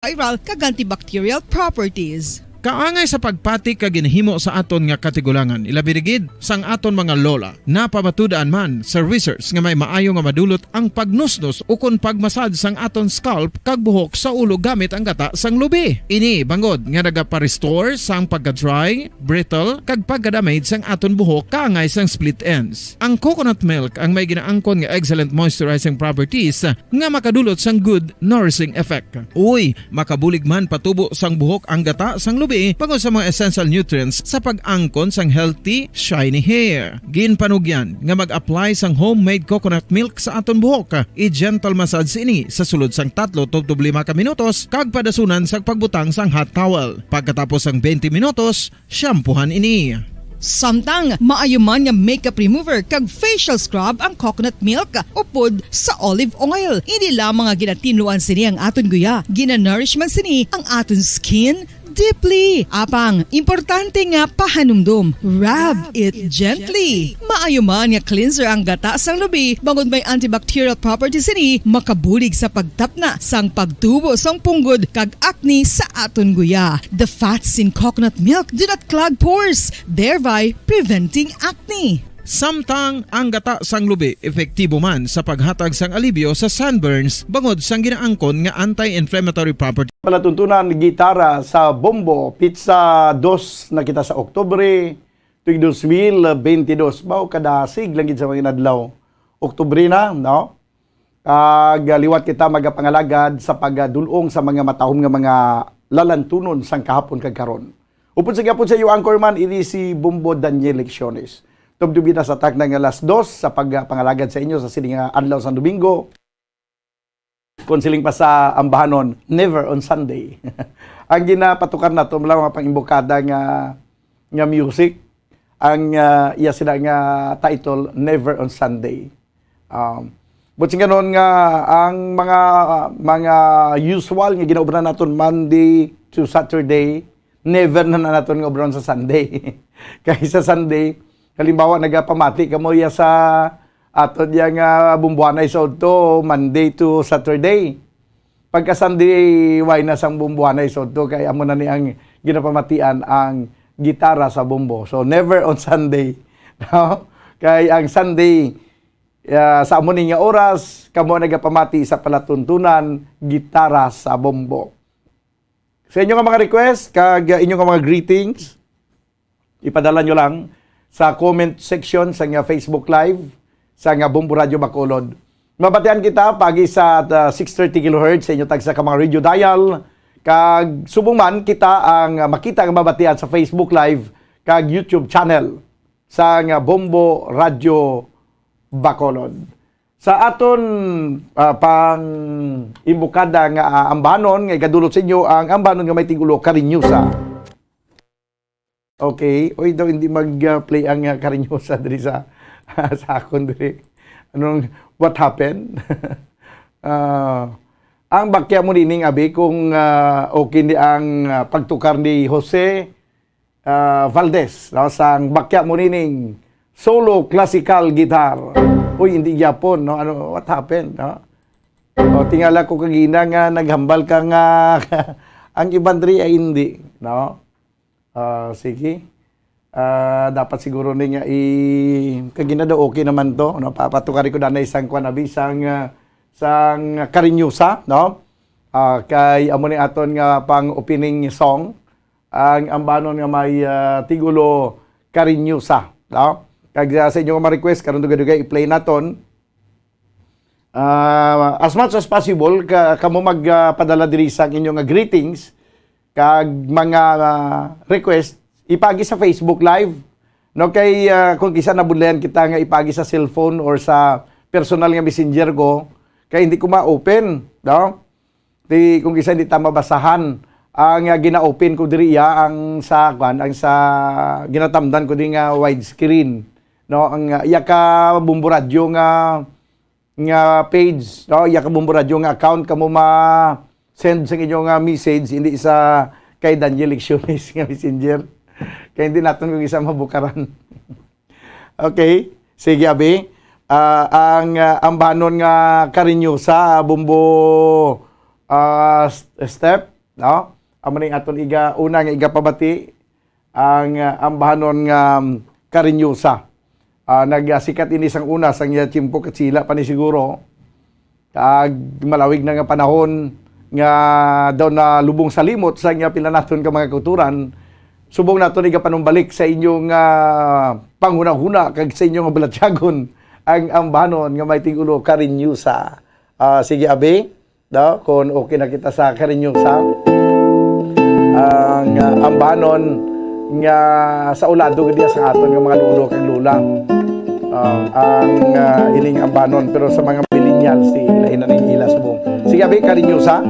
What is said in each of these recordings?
viral kag antibacterial properties. Kaangay sa pagpati kag ginhimo sa aton nga katigulangan, ilabirigid sang aton mga lola na pamatudan man sa research nga may maayo nga madulot ang pagnusnos o kon pagmasad sang aton scalp kag buhok sa ulo gamit ang gata sang lubi. Ini bangod nga nagapa-restore sang pagka-dry, brittle kag pagka-damage sang aton buhok kaangay sang split ends. Ang coconut milk ang may ginaangkon nga excellent moisturizing properties nga makadulot sang good nourishing effect. Uy, makabulig man patubo sang buhok ang gata sang lubi pangod sa mga essential nutrients sa pag-angkon sang healthy, shiny hair. Ginpanugyan nga mag-apply sang homemade coconut milk sa aton buhok. I-gentle massage ini sa sulod sang 3 to 5 ka minutos kag padasunan sa pagbutang sang hot towel. Pagkatapos sang 20 minutos, shampoohan ini. Samtang maayo man nga makeup remover kag facial scrub ang coconut milk upod sa olive oil. Hindi lamang nga ginatinluan sini ang aton guya, gina-nourish man sini ang aton skin deeply. Apang, importante nga pahanumdum. Rub it gently. Maayo man nga cleanser ang gata sang lubi, bangod may antibacterial properties ini, makabulig sa pagtapna sang pagtubo sang punggod kag acne sa aton guya. The fats in coconut milk do not clog pores, thereby preventing acne. Samtang ang gata sang lubi epektibo man sa paghatag sang alibyo sa sunburns bangod sang ginaangkon nga anti-inflammatory property. Palatuntunan gitara sa Bombo, pizza 2 na kita sa Oktubre, tuig 2022. Bao kada siglang gid sa mga adlaw. Oktubre na, no? Liwat kita magapangalagad sa pagdulong sa mga matahom nga mga lalantunon sang kahapon kag karon. Upod sa gyapon sa iyo anchorman, ini si Bombo Daniel Lecciones. Tubdubi na sa tak ng alas 2 sa pagpangalagad sa inyo sa sining adlaw sa Domingo. Konsiling pa sa ambahanon, never on Sunday. Ang ginapatukan na ito, mga pangimbokada nga music, ang iya sila nga title, Never on Sunday. But ganon nga, ang mga usual nga ginaobran natin Monday to Saturday, never na natin nga obran sa Sunday. Kaya sa Sunday, halimbawa, nagapamati ka mo sa aton yang bumbuanay sa to Monday to Saturday. Pagka Sunday, why na sang bumbuanay sa to, kaya amo na ni ang ginapamatian ang gitara sa bumbo. So, never on Sunday. No? Kaya ang Sunday, sa amo nga oras, kamo nagapamati sa palatuntunan, gitara sa bumbo. Sa inyong mga request, kag inyong mga greetings, ipadala nyo lang sa comment section sa nga Facebook Live sa nga Bombo Radio Bacolod. Mabatian kita pagi sa 630 kHz sa inyo tag sa mga radio dial. Kag subong man kita ang makita ang mabatian sa Facebook Live kag YouTube channel sa nga Bombo Radio Bacolod. Sa aton pang imbukada nga ambanon nga gadulot sa inyo ang ambanon nga may tigulo Cariñosa. Okay, oy daw hindi mag-play ang Cariñosa diri sa akon diri. What happened? Ang bakya mo nining abi kung okay ni ang pagtukar ni Jose Valdez, no? Sang bakya mo nining solo classical guitar. Oy hindi gyapon, no? What happened, no? O tingala ko kagina nga naghambal ka nga ang iban diri ay hindi, no? Sige. Dapat siguro ni nga kagina daw okay naman to, no? Papatukari ko na isang kwanabi sang Cariñosa, no? Kay amo ni aton nga pang opening song ang ambanon nga may tigulo Cariñosa, no? Kag sa inyo nga request karon dugay-dugay i-play naton. As much as possible kamo magpadala diri sa inyong greetings kag mga request ipagi sa Facebook Live, no? Kay kung kisa nabudlayan kita nga ipagi sa cellphone or sa personal nga messenger ko kay hindi ko ma-open, no? Kung kisa hindi ta mabasahan ang gina-open ko diri ang sa ginatamdan ko di nga widescreen, no? Ang ka Bombo Radio nga page, no? Ka Bombo Radio nga account kamo send sa inyong message, hindi sa kay Daniel Lecciones nga messenger. Kaya hindi natin kung isa mabukaran. Okay? Sige, abi. Ang ambanon nga Cariñosa, Bombo step, no? Amo ni aton una nga pabati ang ambahanon nga Cariñosa. Nagsikat ini sang una sang Chimpo Katsila pa ni siguro. Kag malawig na nga panahon nga daw na lubong sa limot sa nga pila naton ka mga kulturan. Subong naton panumbalik sa inyong panghuna-huna kag sa inyong balatyagon ang ambahanon nga may tigulo Cariñosa. Sige abi, no? Kung okay na kita sa Cariñosa. Ang ambahanon nga sa ulado diya sa aton nga mga lolo kag lula. Ang ining ambahanon pero sa mga millennials si ilahin na ning ilas mo. Sige abi, Cariñosa.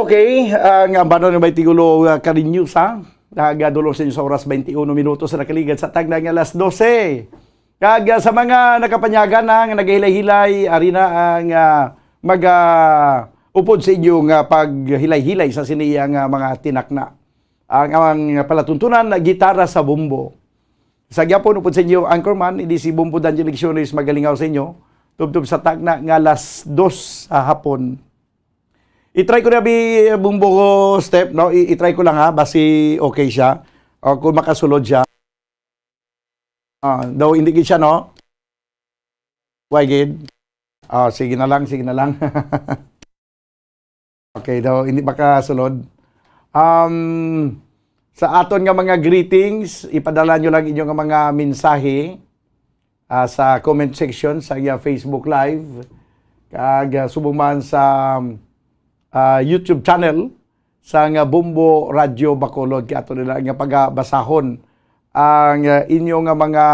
Okay, ang ambahanon nga may tigulo Cariñosa. Nagadulong sa inyo sa oras 21 minutos sa nakaligad sa tagna nga alas 12. Kag sa mga nakapanyagan na nga naghihilay-hilay, ari na ang upod sa inyo nga paghilay-hilay sa siniyang mga tinakna. Ang palatuntunan na gitara sa bumbo. Sa gyapon upod sa inyo anchorman, hindi si Bumbo Daniel Lecciones magalingaw sa inyo. Tubtub sa tagna nga alas 2 sa hapon. I-try ko na bumbo ko step, no? I-try ko lang ha, basi okay siya. O kung makasulod siya. Daw hindi siya, no? Why gid? Sige na lang, sige na lang. Okay, daw hindi makasulod. Sa aton nga mga greetings, ipadala nyo lang inyong mga mensahe sa comment section sa Facebook Live. Kag subong man sa YouTube channel sa nga Bumbo Radio Bacolod kay ato nila nga pagbasahon ang inyong mga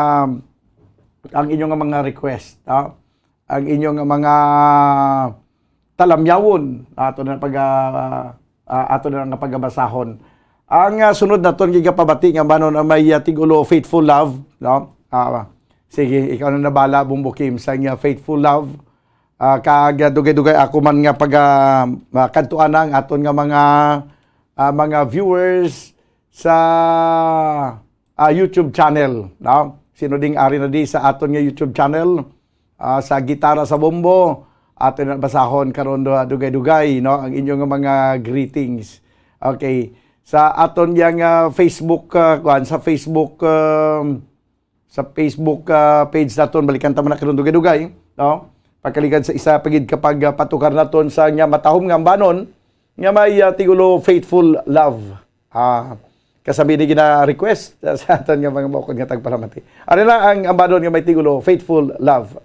request, ang inyong mga talamyawon ato na nga pagbasahon. Ang sunod naton gigapabati nga banon ang may tigulo Faithful Love, no? Sige, ikaw na nabala Bumbo Kim sa nga Faithful Love. Kag dugay-dugay ako man nga kantuan ang aton nga mga viewers sa YouTube channel, no? Sino ding ari na di sa aton nga YouTube channel sa Gitara sa Bumbo aton na basahon karon dugay-dugay, no? Ang inyong mga greetings. Okay, sa aton yang Facebook sa Facebook page naton balikan ta man karon dugay-dugay, no? Pagkalikan sa isa pagid kapag patukar naton sa nya matahom nga ambanon nga may tigulo Faithful Love. Kasabi ni gina request sa aton nga mga bukod nga tagpalamati. Ano lang ang ambanon nga may tigulo Faithful Love.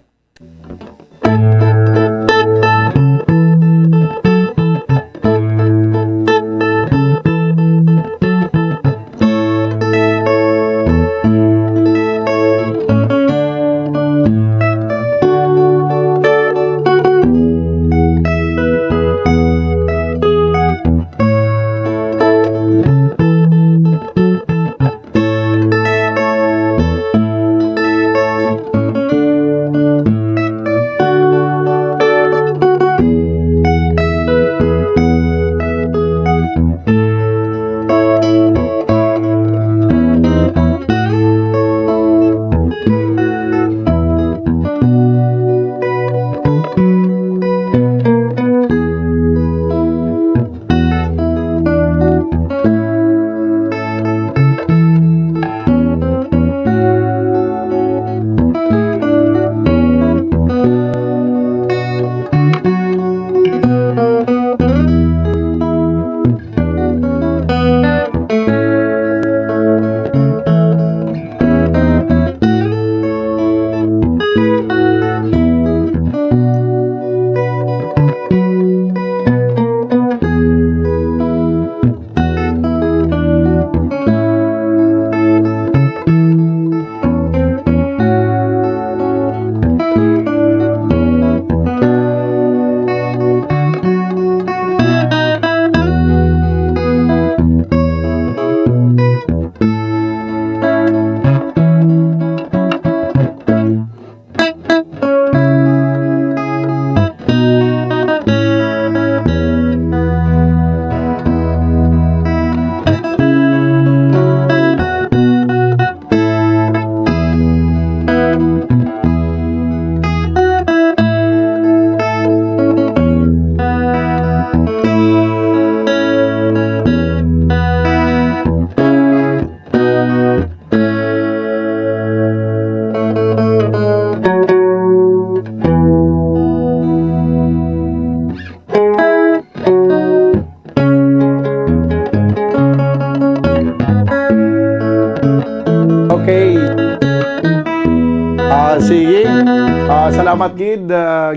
salamat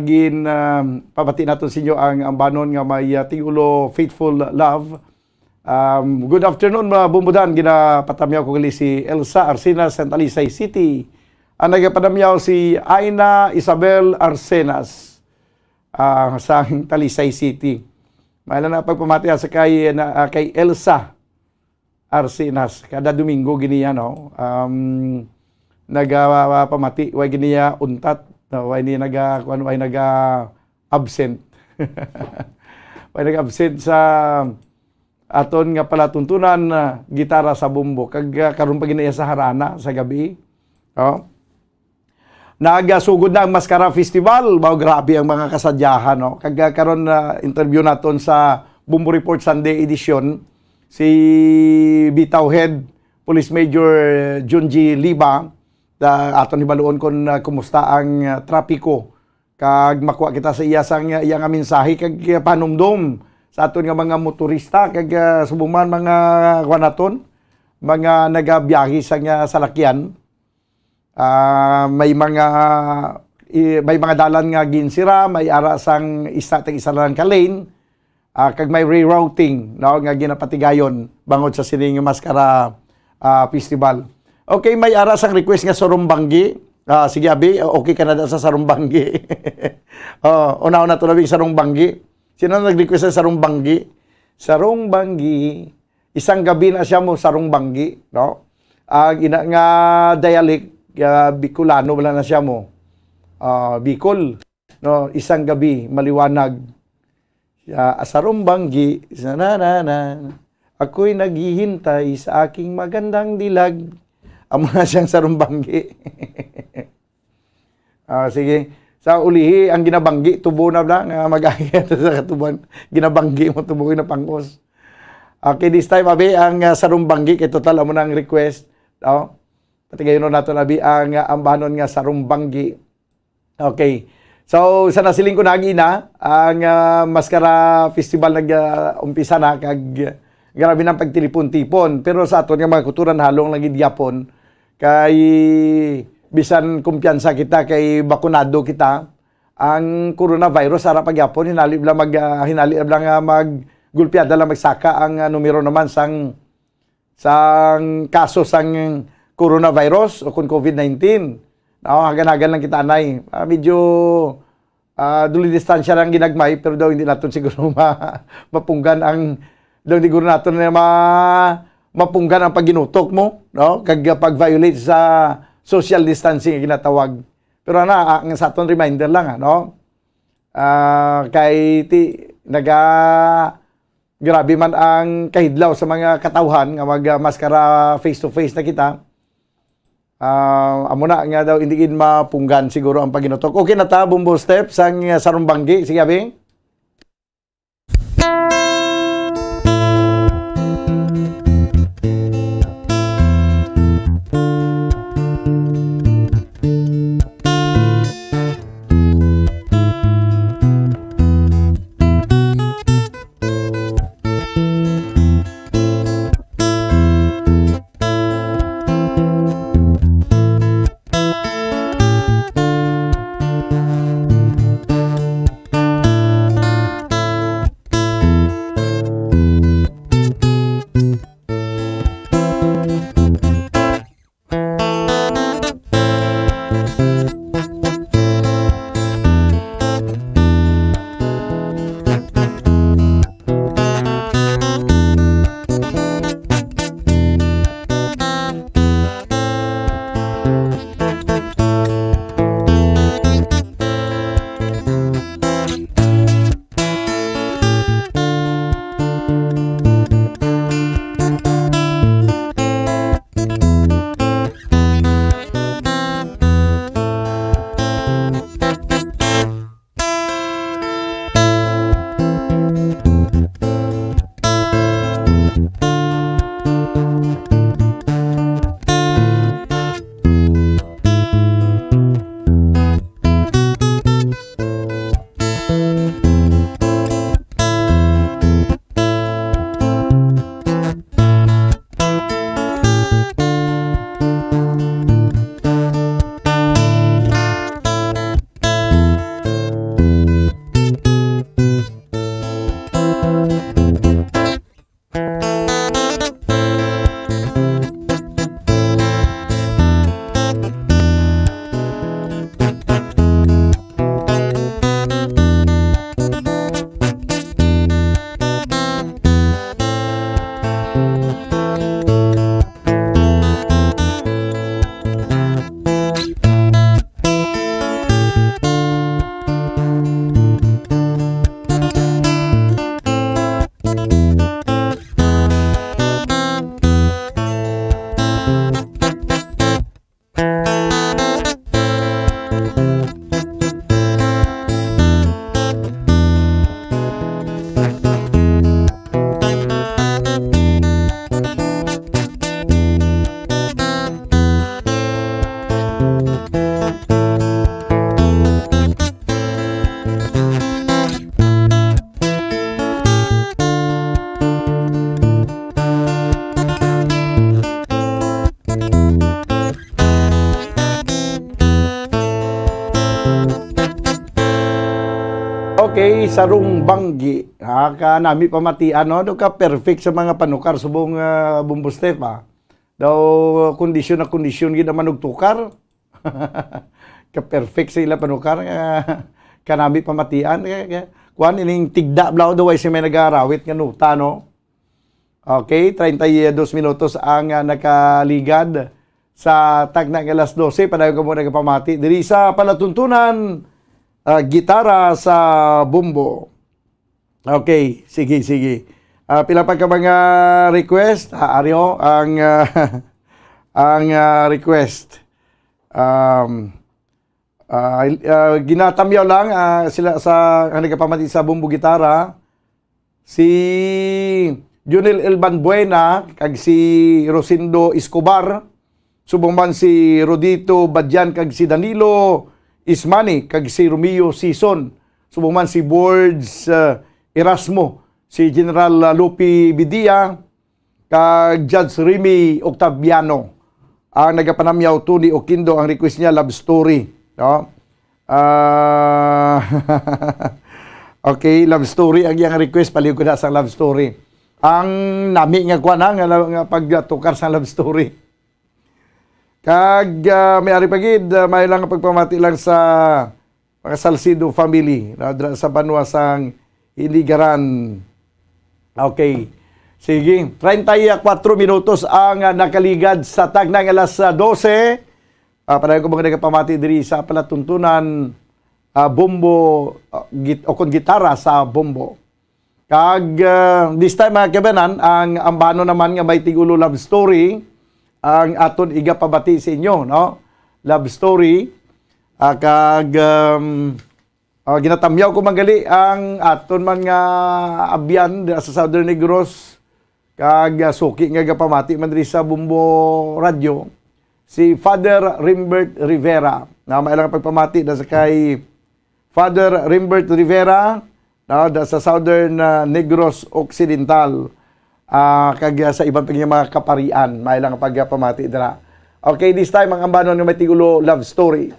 gid pabati naton sa inyo ang banon nga may tigulo faithful love. Good afternoon mga bumbudan, ginapatamyaw ko gali si Elsa Arsenas sa Talisay City. Ang nagapadamyaw si Aina Isabel Arsenas sa Talisay City. Maila na pagpamatiya sa kay Elsa Arsenas. Kada Domingo giniya no. Nagapamati way giniya untat, way ni absent. Way nag-absent sa aton nga palatuntunan gitara sa bumbo kag karon pa ginaya sa harana sa gabi. Oh. Nagasugod na ang Mascara Festival, mao grabe ang mga kasadyahan no. Kag karon interview naton sa Bumbo Report Sunday edition si Bitaw Head Police Major Junji Liba aton hibaluon kon kumusta ang trapiko kag makuha kita sa iyang mensahe kag panumdum sa aton nga mga motorista kag subuman mga kwanaton mga nagabiyahe sa salakyan. May mga dalan nga ginsira, may ara sang isa lang ka lane, kag may rerouting no nga ginapatigayon bangod sa sining Mascara Festival. Okay, may ara sang request nga Sarumbanggi. Sige abi, okay ka na sa Sarumbanggi. Una-una to labing Sarumbanggi. Sino nag-request sa Sarumbanggi? Sarumbanggi. Isang gabi na siya mo Sarumbanggi, no? Ina nga dialect Bicolano wala na siya mo. Bicol, no? Isang gabi maliwanag. Sarumbanggi, na ako'y naghihintay sa aking magandang dilag. Amo na siyang Sarumbanggi. Sige. Sa ulihi, ang ginabanggi, tubo na lang, mag-ahit sa katuban. Ginabanggi mo, tubo na pangos. Okay, this time, abi, ang Sarumbanggi, kay total, amo na ang request. No? Pati gayon natin, abi, ang ambanon nga Sarumbanggi. Okay. So, sa nasiling ko nagina, ang Mascara Festival nag-umpisa na, kag grabe ng pagtilipon-tipon. Pero sa aton nga mga kuturan, halong lagi Yapon, kay bisan kumpiyansa kita kay bakunado kita ang coronavirus ara pagyapon hinali lang maggulpiada lang magsaka ang numero naman sang kaso sang coronavirus o kun COVID-19 hagan-hagan lang kita anay medyo duli distansya lang ginagmay pero daw hindi naton siguro mapunggan ang daw siguro naton na mapunggan ang pagginutok mo no kag pag-violate sa social distancing ginatawag. Pero ang sa aton reminder lang no. Kay grabe man ang kahidlaw sa mga katawhan nga mag-maskara face to face na kita. Amo na nga daw hindi mapunggan siguro ang paginutok. Okay na ta Bumbo Steps ang Sarumbanggi. Sige abi. Okay, sarong banggi. Ka nami pamatian, no? Do ka perfect sa mga panukar subong Bumbo Step, ha? Daw kondisyon na kondisyon gid naman og tukar. Ka perfect sa ila panukar ka nami pamatian. Kuan ining tigda blaw daw ay si may nagarawit nga nuta, no? Okay, 32 minutos ang nakaligad sa tagna ng alas 12. Padayon ka muna nagpamati. Diri sa palatuntunan, gitara sa bumbo. Okay, sige. Pila pa ka mga request? Aryo, ang request. Ginatamyaw lang sila sa nagpamati sa bumbo gitara. Si Junel Elban Buena kag si Rosindo Escobar, subong man si Rodito Badyan kag si Danilo Ismani kag si Romeo Sison, subong man si Boards Erasmo, si General Lupi Bidia kag Judge Remy Octaviano. Ang nagapanamyaw Tony Oquindo, ang request niya love story, no? Okay, love story ang iyang request, paliw ko na sa love story. Ang nami nga kuan nga pagtukar sa love story. Kag may ari pagid may lang pagpamati lang sa mga Salcido family sa Banwa sang Iligaran. Okay. Sige, 34 minutos ang nakaligad sa tagnang alas 12. Padayon ko mga nagpamati diri sa palatuntunan bumbo o gitara sa bumbo. Kag this time mga kabanan, ang ambano naman nga may tigulo love story ang aton igapabati sa inyo, no? Love story. Kag ginatamyaw ko magali ang aton man nga abyan sa Southern Negros, kag suki nga gapamati man diri sa Bumbo Radio, si Father Rimbert Rivera. Na mailang pagpamati da sa kay Father Rimbert Rivera, da sa Southern Negros Occidental. Kag sa ibang mga kaparian, may lang pagpamati dira. Okay, this time ang ambanon nga may tigulo love story.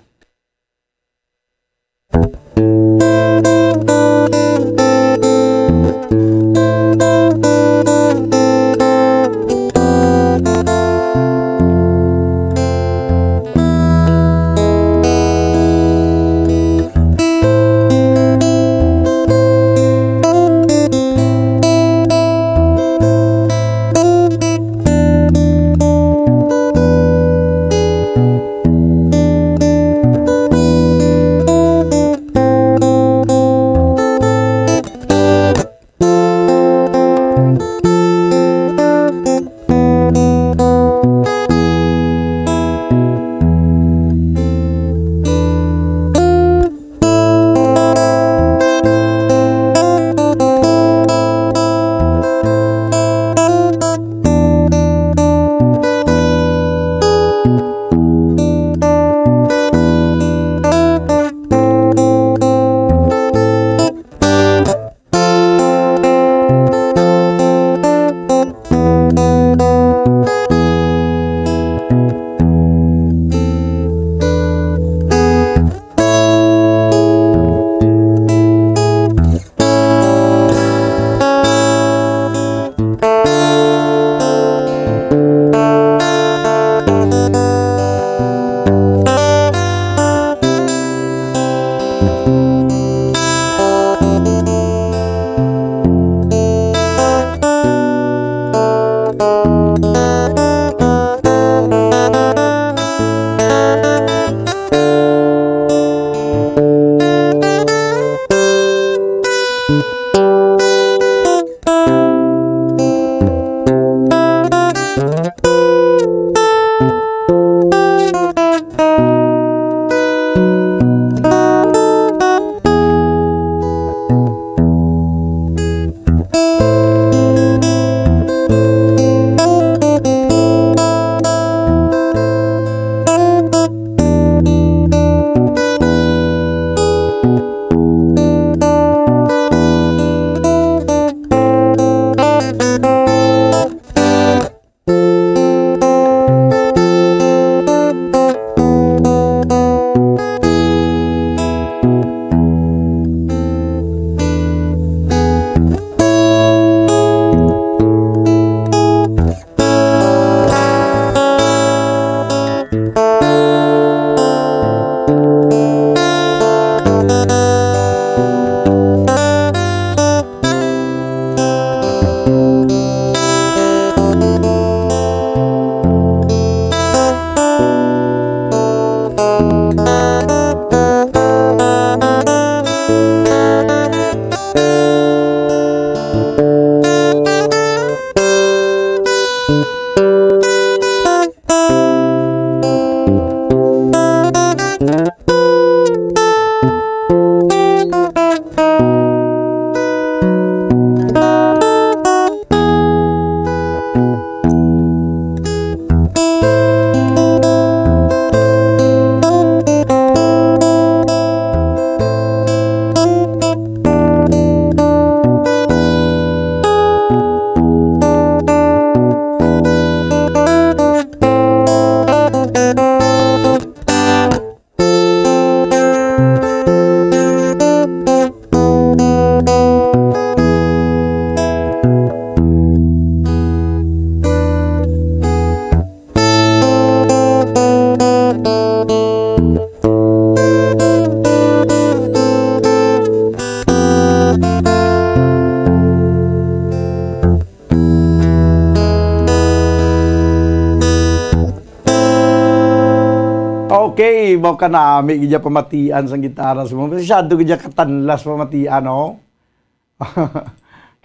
baw ka nami, gidya pamatian sa gitara. Masyado gidya katanlas pamatian, no?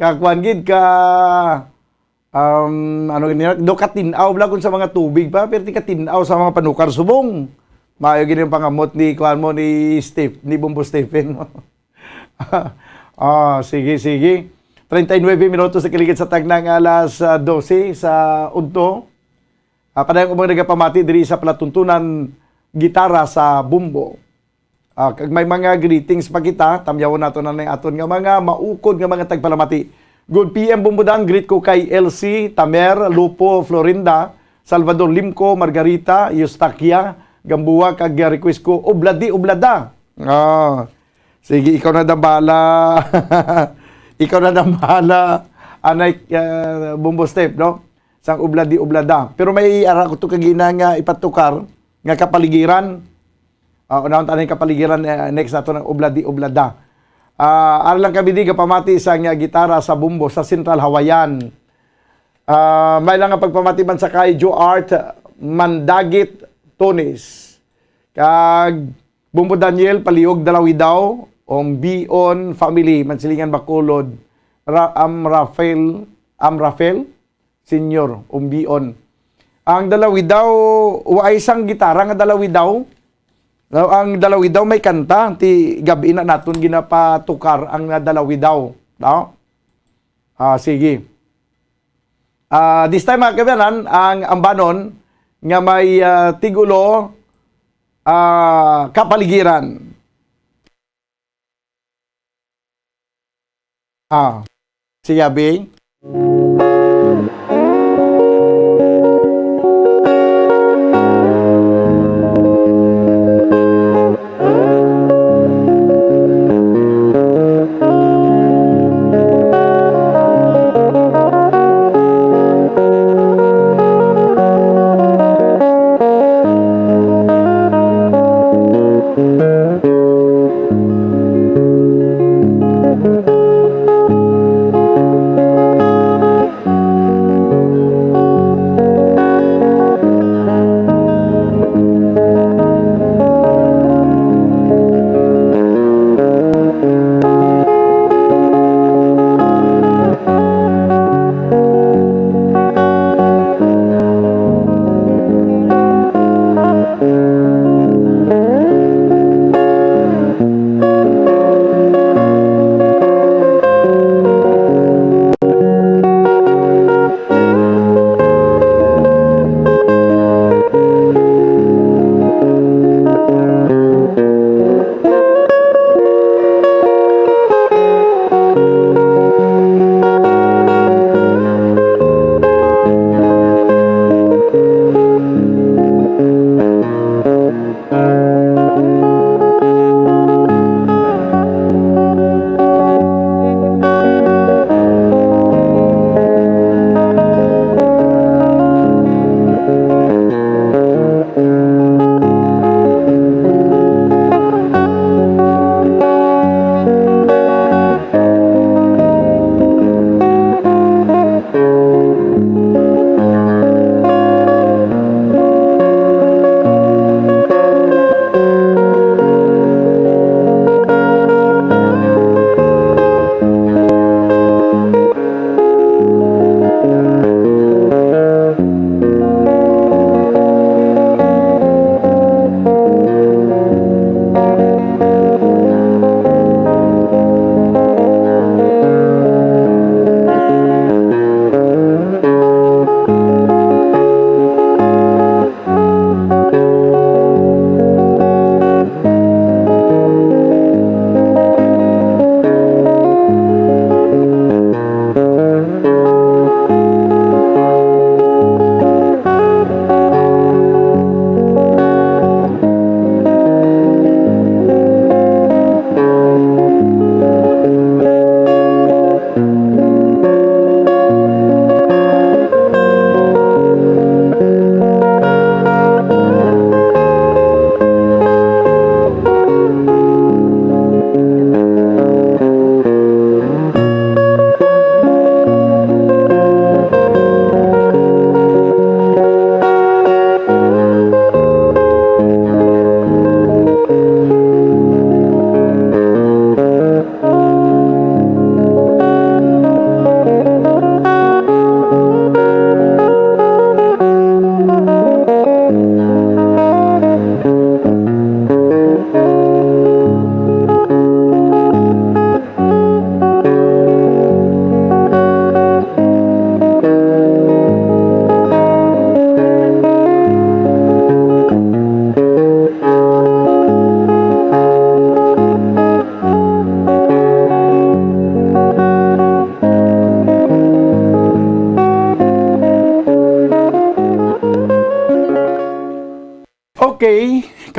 Kakuan gid ka, ano ganyan, do katinaw bla kung sa mga tubig pa, pero di katinaw sa mga panukar subong. Maayo gid yung pangamot ni kuan mo ni Steve, ni Bumbo Stephen. Sige, sige. 39 minutos sa kiligid sa tagnang alas 12 sa Udto. Padayong umang nagapamati diri sa palatuntunan gitara sa Bumbo. Kag may mga greetings pa kita, tamyawon nato na aton nga mga maukod nga mga tagpalamati. Good PM Bumbudan, greet ko kay LC, Tamer, Lupo, Florinda, Salvador Limco, Margarita, Eustaquia, Gambuwa, kag request ko, Obladi, Oblada. Sige, ikaw na dambala. Ikaw na dambala, anay Bumbo Step, no? Sang Obladi, Oblada. Pero may ara ko to kagina nga ipatukar, nga kapaligiran. Unahon tanin kapaligiran next nato ng Obladi, Oblada. Ara lang kami di pamati sa nga gitara sa Bumbo sa Central Hawaiian. May lang nga pagpamati man sa kay Joe Art Mandagit Tonis. Kag Bumbo Daniel Paliog Dalawidaw, Bion Family Mansilingan Bacolod, Rafael Senior, Bion. Ang Dalawidaw wa isang gitara nga Dalawidaw. Ang Dalawidaw may kanta ti gabi na naton ginapatukar ang Dalawidaw, no? Sige. This time mga kabayan, ang ambanon nga may tigulo kapaligiran. Sige, Abi.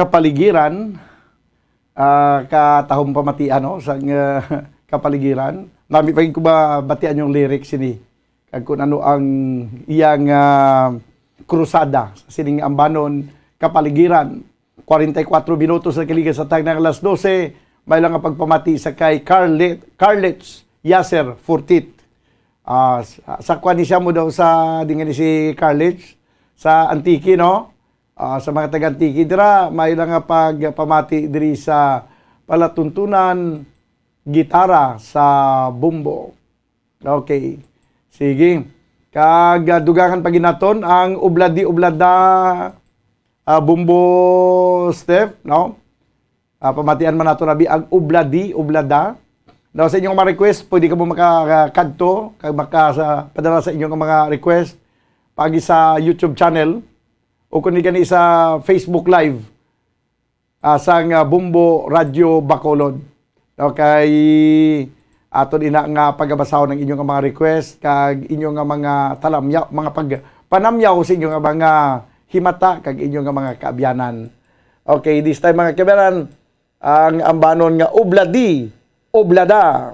kapaligiran, katahong pamatian no, sa kapaligiran. Nami pa ko ba batian yung lyrics ini. Kag kung ano ang iyang krusada sa sining ambanon kapaligiran. 44 minutos na kiligan sa tag ng alas 12, may lang ang pagpamati sa kay Carlets Yasser Furtit. Sa kwani siya mo daw sa dingan ni si Carlets sa Antique, no? Sa mga taga-Antique dira, may lang nga pagpamati diri sa palatuntunan gitara sa bumbo. Okay. Sige. Kag dugangan paginaton ang ubladi-ublada bumbo step, no? Pamatian man nato nabi ang ubladi-ublada. Now, sa inyong mga request, pwede ka mo makakadto, padala sa inyong mga request pagi sa YouTube channel o kung di ka sa Facebook Live sang Bumbo Radio Bacolod. Okay, aton ina nga pagabasaw ng inyong mga request kag inyong mga talamyaw, mga panamyaw sa inyong mga himata kag inyong mga kaabyanan. Okay, this time mga kaabyanan, ang ambanon nga ubladi oblada.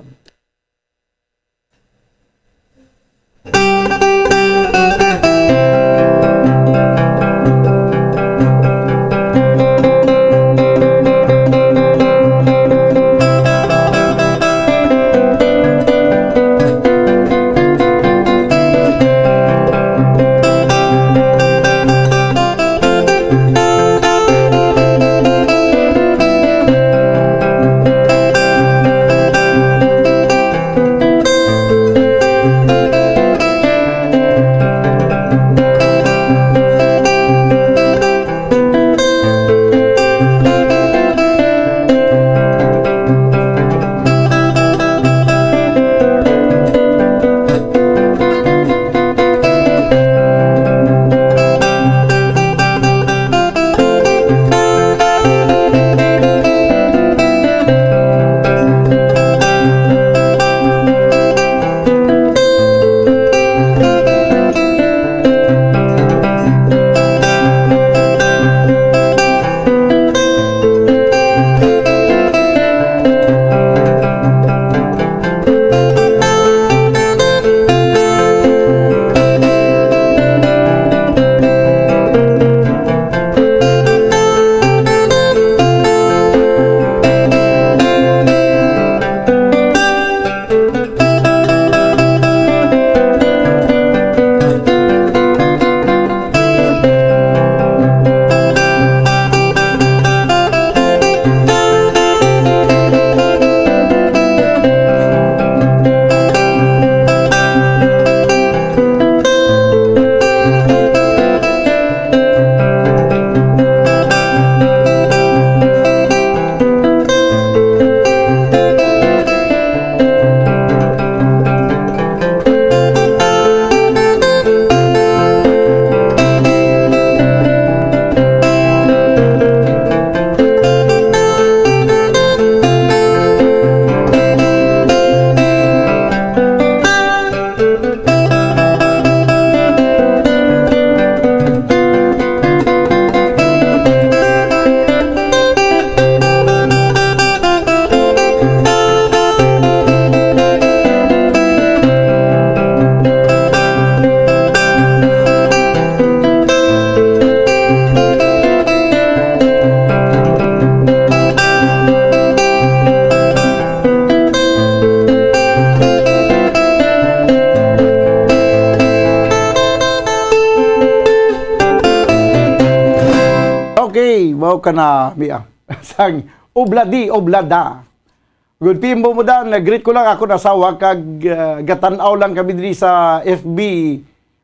Mao kana miya sang obladi oblada. Good pimbo mo dan, greet ko lang ako nasawa kag gatan-aw lang kami diri sa FB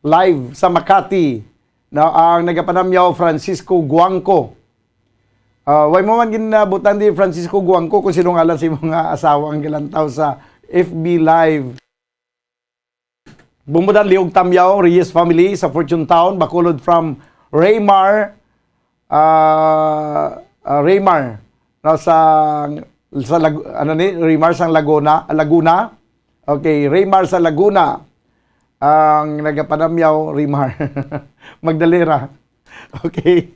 live sa Makati na ang nagapanamyaw Francisco Guangco. Way mo man ginabutan di Francisco Guangco kung sino ngalan si mga asawa ang galantaw sa FB live. Bumudan liog tamyaw Reyes family sa Fortune Town, Bacolod from Raymar Raymar no, Raymar sa Laguna. Okay, Raymar sa Laguna. Ang nagapanamyaw Raymar Magdalena. Okay.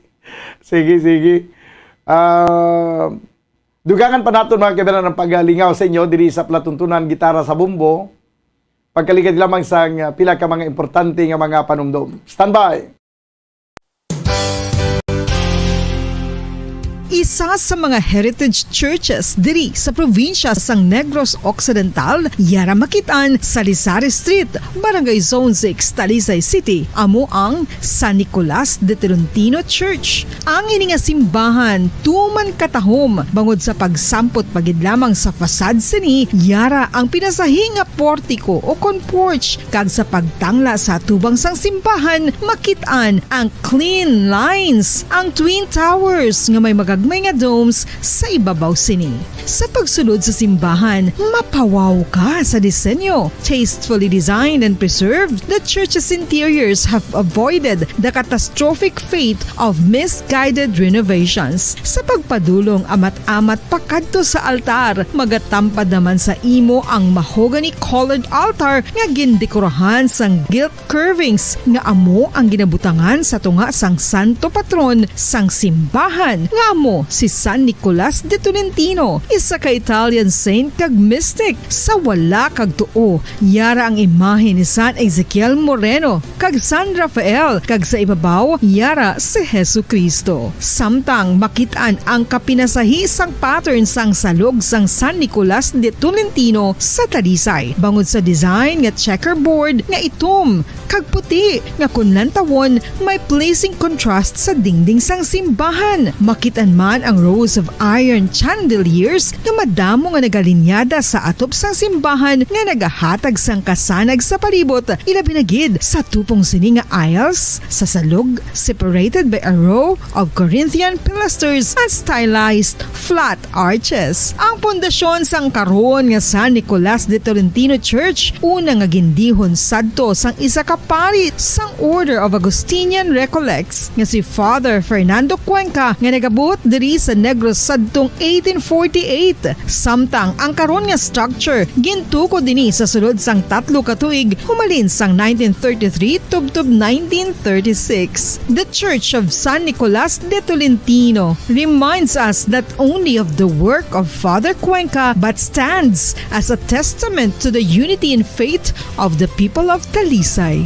Sige. Dugangan pa natin mga kaibigan ng paglingaw sa inyo diri sa Palatuntunan Gitara sa Bumbo. Pagkaligid lamang sa pila ka mga importante nga mga panumdum. Standby! Isa sa mga heritage churches diri sa probinsya sang Negros Occidental, yara makitaan sa Lisari Street, Barangay Zone 6, Talisay City, amo ang San Nicolas de Tolentino Church. Ang ini nga simbahan tuman katahom bangod sa pagsampot pagid lamang sa fasad sini, yara ang pinasahi nga portiko o kon porch, kag sa pagtangla sa tubang sang simbahan makitaan ang clean lines, ang twin towers nga may magagmay nga domes sa ibabaw sini. Sa pagsulod sa simbahan, mapawaw ka sa disenyo. Tastefully designed and preserved, the church's interiors have avoided the catastrophic fate of misguided renovations. Sa pagpadulong amat-amat pakadto sa altar, magatampad naman sa imo ang mahogany colored altar nga gindekorahan sang gilt curvings nga amo ang ginabutangan sa tunga sang santo patron sang simbahan nga amo si San Nicolas de Tolentino, isa ka Italian saint kag mystic. Sa wala kag tuo, yara ang imahe ni San Ezekiel Moreno kag San Rafael, kag sa ibabaw yara si Hesu Kristo. Samtang makitaan ang kapinasahi sang pattern sang salog sang San Nicolas de Tolentino sa Talisay, bangod sa design nga checkerboard nga itom kag puti nga kunlantawon may placing contrast sa dingding sang simbahan. Makitaan man ang rows of iron chandeliers nga madamo nga nagalinyada sa atop sang simbahan nga nagahatag sang kasanag sa palibot, ilabi na gid sa tupong sini nga aisles sa salog, separated by a row of Corinthian pilasters and stylized flat arches. Ang pundasyon sang karon nga San Nicolas de Tolentino Church una nga gindihon sadto sang isa ka pari sang Order of Augustinian Recollects nga si Father Fernando Cuenca nga nagabot diri sa Negros sadtong 1848. Samtang ang karon nga structure gintuko dinhi sa sulod sang 3 ka tuig humalin sang 1933 tubtob 1936. The Church of San Nicolas de Tolentino reminds us not only of the work of Father Cuenca but stands as a testament to the unity and faith of the people of Talisay.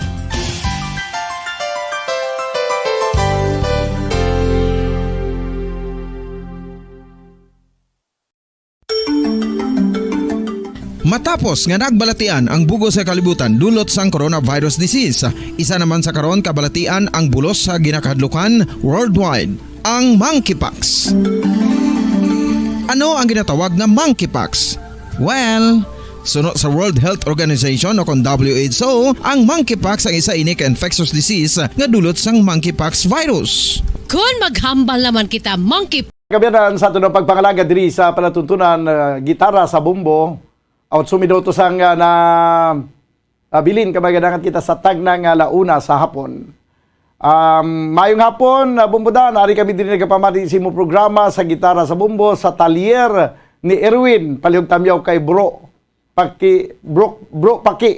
Matapos nga nagbalatian ang bugos sa kalibutan dulot sang coronavirus disease, isa naman sa karon kabalatian ang bulos sa ginakahadlukan worldwide, ang monkeypox. Ano ang ginatawag na monkeypox? Well, sunod sa World Health Organization o kon WHO, ang monkeypox ang isa ini ka infectious disease nga dulot sang monkeypox virus. Kung maghambal naman kita, monkey. Kabiyanan sa ito ng pagpangalaga diri sa Palatuntunan Gitara sa Bumbo, out sumidoto sang bilin kamagadangan kita sa tagnang launa sa hapon. Mayong hapon, Bumbodan, ari kami din nagpamati sa mo programa sa Gitara sa Bumbo sa talyer ni Erwin, palihog tamyaw kay Bro Paki.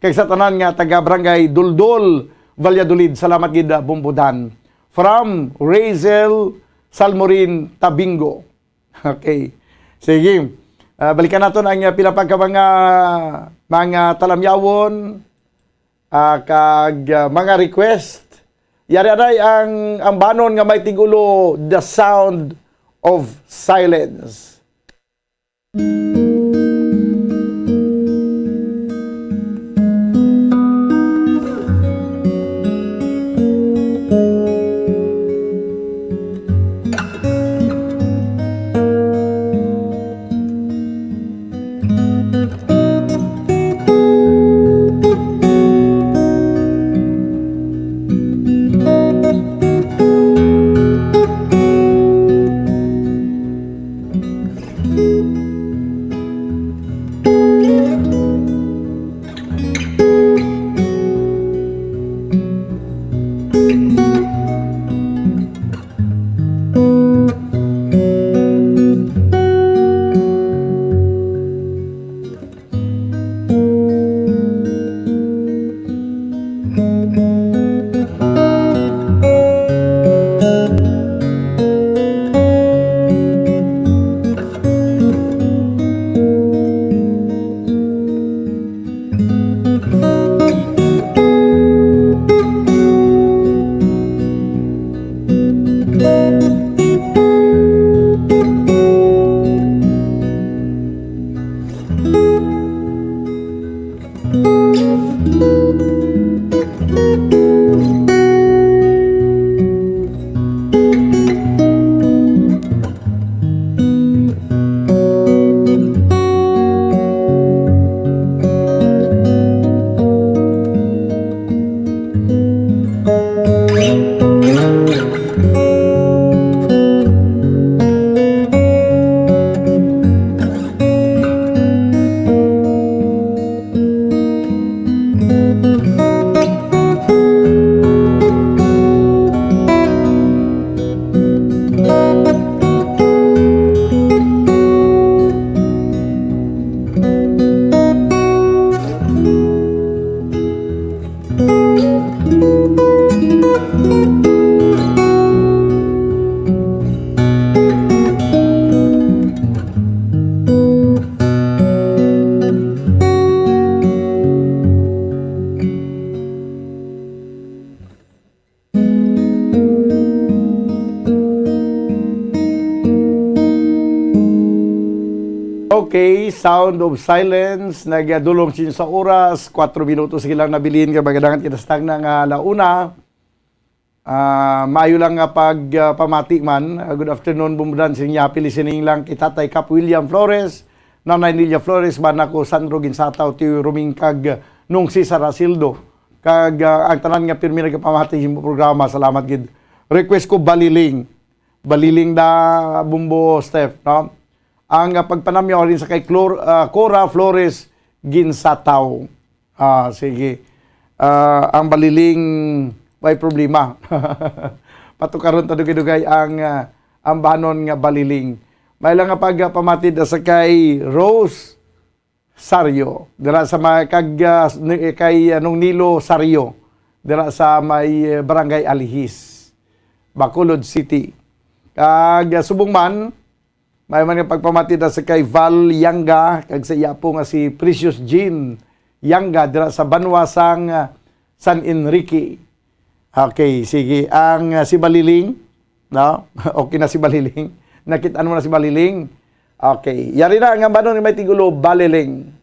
Kay sa tanan nga taga Barangay Duldol, Valladolid. Salamat gid Bumbodan. From Razel Salmorin Tabingo. Okay. Sige. Balikan natin ang pilapag ka mga talamyawon kag mga request. Yari aday ang banon nga may tigulo, The Sound of Silence. Okay, Sound of Silence, nagdulong sin sa oras, 4 minutos silang nabilin ka magadangan kinastag na nga launa. Maayo lang nga pamati man. Good afternoon, bumudan sinyapi listening lang kitatay Kap William Flores, Nanay Nilia Flores, Banako Sandro Ginsataw, Tiyo Rumingkag, nung si Sarasildo. Kag ang tanan nga pirmi nagpamati sa programa, salamat gid. Request ko Baliling da Bumbo Steph, no? Ang pagpanamyaw rin sa kay Cora Flores Ginsataw. Sige. Ang Baliling may problema. Patukaron ta dugay-dugay ang bahanon nga Baliling. May lang nga pagpamatid sa kay Rose Sario. Dira sa kay anong Nilo Sario. Dira sa may Barangay Alihis, Bacolod City. Kag subong man may man nga pagpamatid sa kay Val Yanga kag sa iya po nga si Precious Jean Yanga dira sa Banwasang San Enrique. Okay, sige. Ang si Baliling, no? Okay na si Baliling. Nakitaan mo na si Baliling. Okay. Yari na ang banon ni may tigulo Baliling.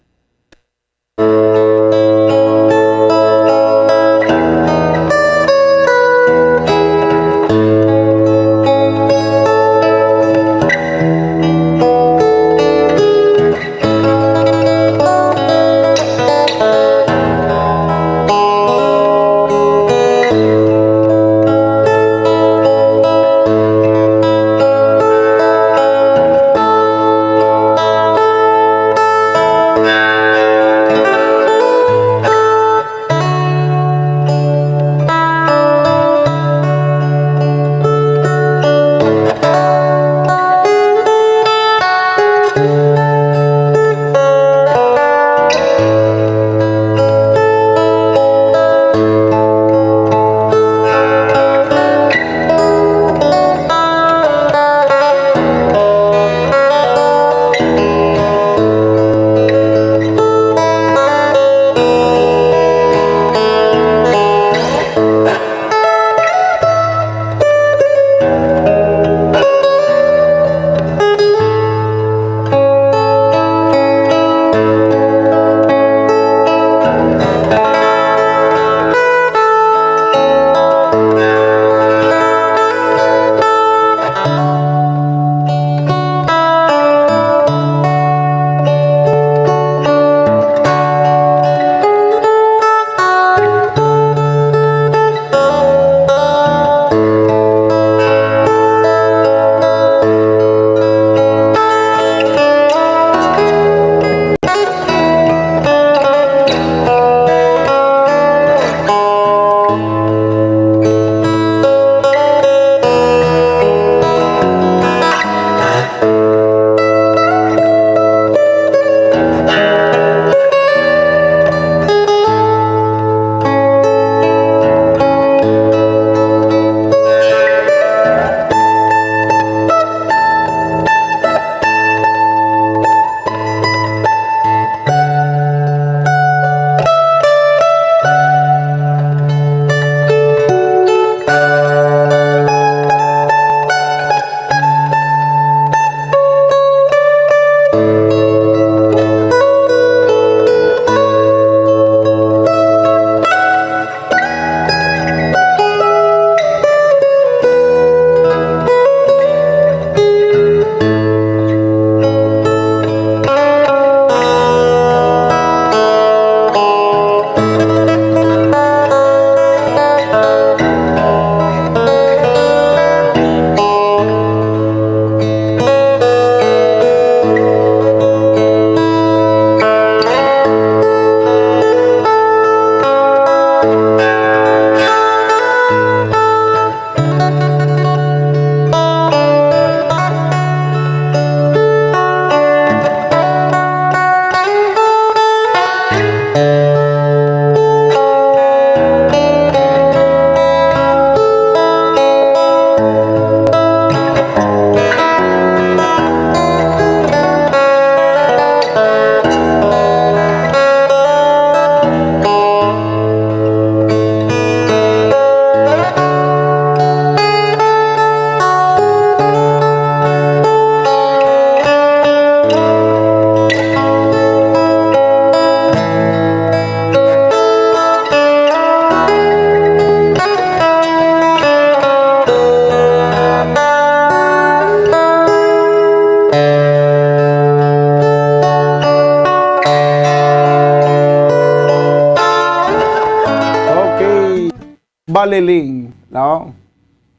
baliling, no?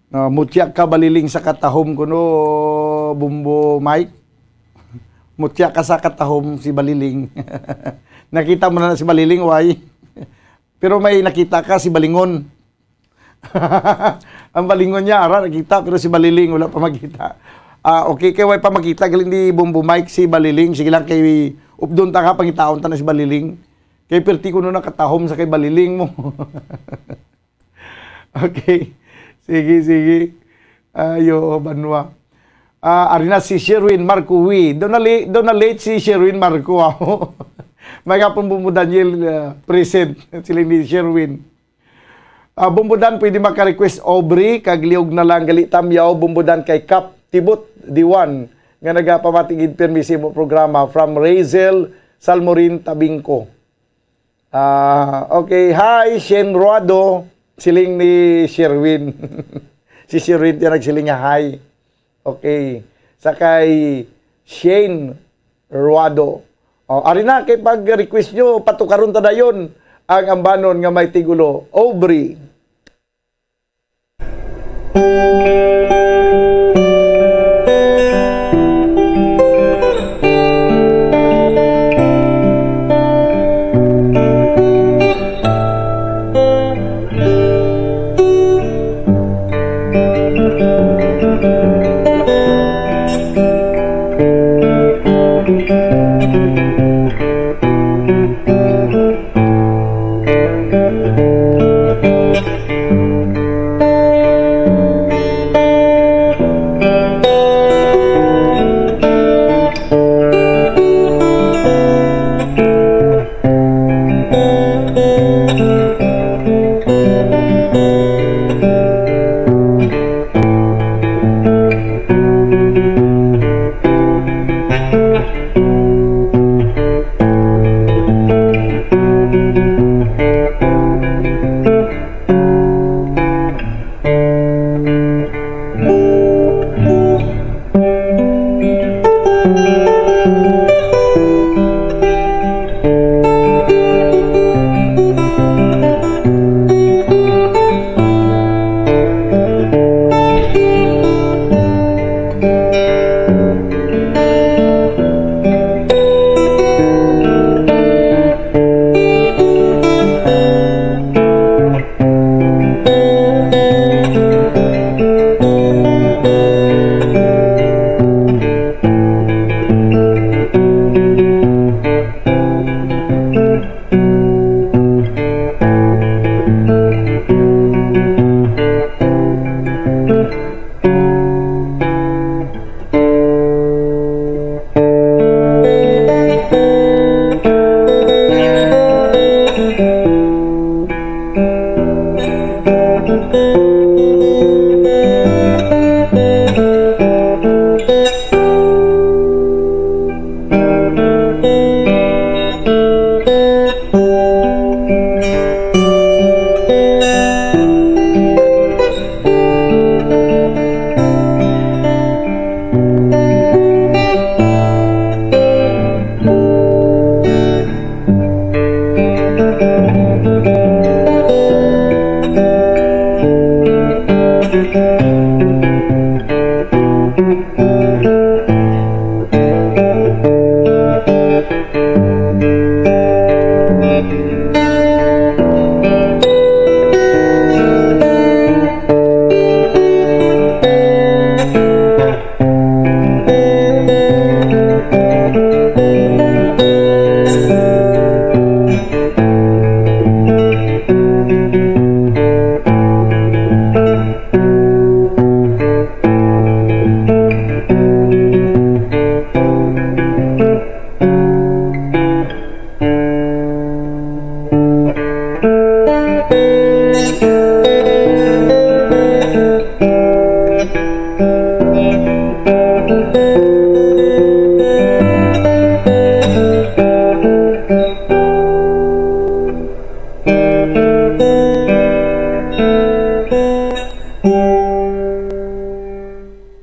Mutya ka baliling sa katahom ko no, Bumbo Mike. Mutya ka sa katahom si baliling. Nakita mo na si baliling, why? Pero may nakita ka si balingon. Ang balingon niya, ara, nakita, pero si baliling, wala pa makita. Okay, kay way pa makita, galing di Bumbo Mike si baliling. Sige lang kay, updon ta ka, pangitaon ta na si baliling. Kay perti ko no nakatahom sa kay baliling mo. Okay. Sige. Ayo, banwa. Arina si Sherwin Marco Wi. Doon na late si Sherwin Marco. May kapong Bumbo Daniel present. Sila ni Sherwin. Bumbo Dan, pwede maka-request Aubrey. Kagliog na lang gali tamyaw. Bumbo Dan kay Kap Tibot Diwan. Nga nagapapatigid permisibo programa from Razel Salmorin Tabingco. Okay. Hi, Shen Ruado. Siling ni Sherwin. Si Sherwin yung nagsiling niya, hi. Okay. Sakay Shane Ruado. Ari na, kay pag-request nyo, patukaron tada yun ang ambanon nga may tigulo. Aubrey.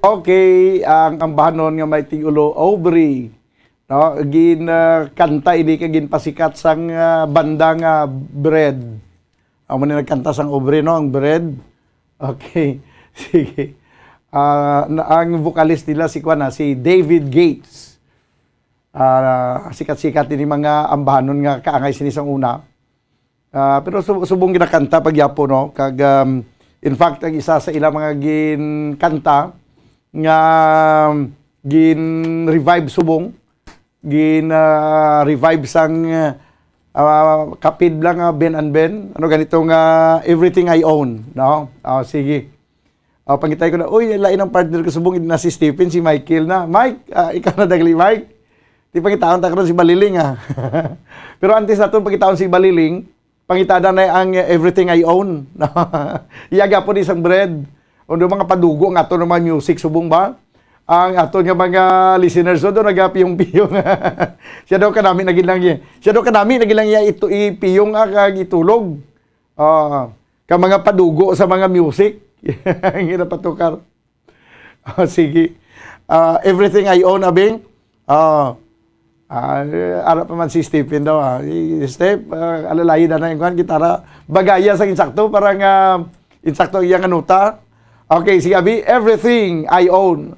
Okay, ang ambahanon nga may tigulo Aubrey, no, kanta ini kagin pasikat sang bandang bread. Amo ni nagkanta sang obre, no, ang bread. Okay. Sige. Ang vocalist nila si David Gates. Sikat-sikat din mga ambahanon nga kaangay sinisang una. Pero subong ginakanta pagyapo, no, kag in fact ang isa sa ilang mga ginkanta nga gin-revive subong, gin-revive sang kapid lang Ben and Ben. Ano ganitong Everything I Own, no? Sige. Pangitay ko na, uy, lain ang partner ko subong na si Stephen, si Michael na. Mike, ikaw na dagli, Mike. Di pangitaon ta karon si Baliling, ha. Pero antes naton pangitaon si Baliling, pangitada na ang Everything I Own. Iyaga po ni isang bread. Undo mga padugo ng ato ng mga music subong ba? Ang ato nga mga listeners do nagapiyong-piyong. Siya daw kanami nagilang ito ipiyong kag itulog. Ka mga padugo sa mga music. Ang ginapatukar. Sige. Everything I Own, abing. Arap pa man si Stephen daw. Step, alalayin na yung gitara. Bagaya sa insakto, parang insakto iyang anuta. Okay, sige, abi. Everything I Own.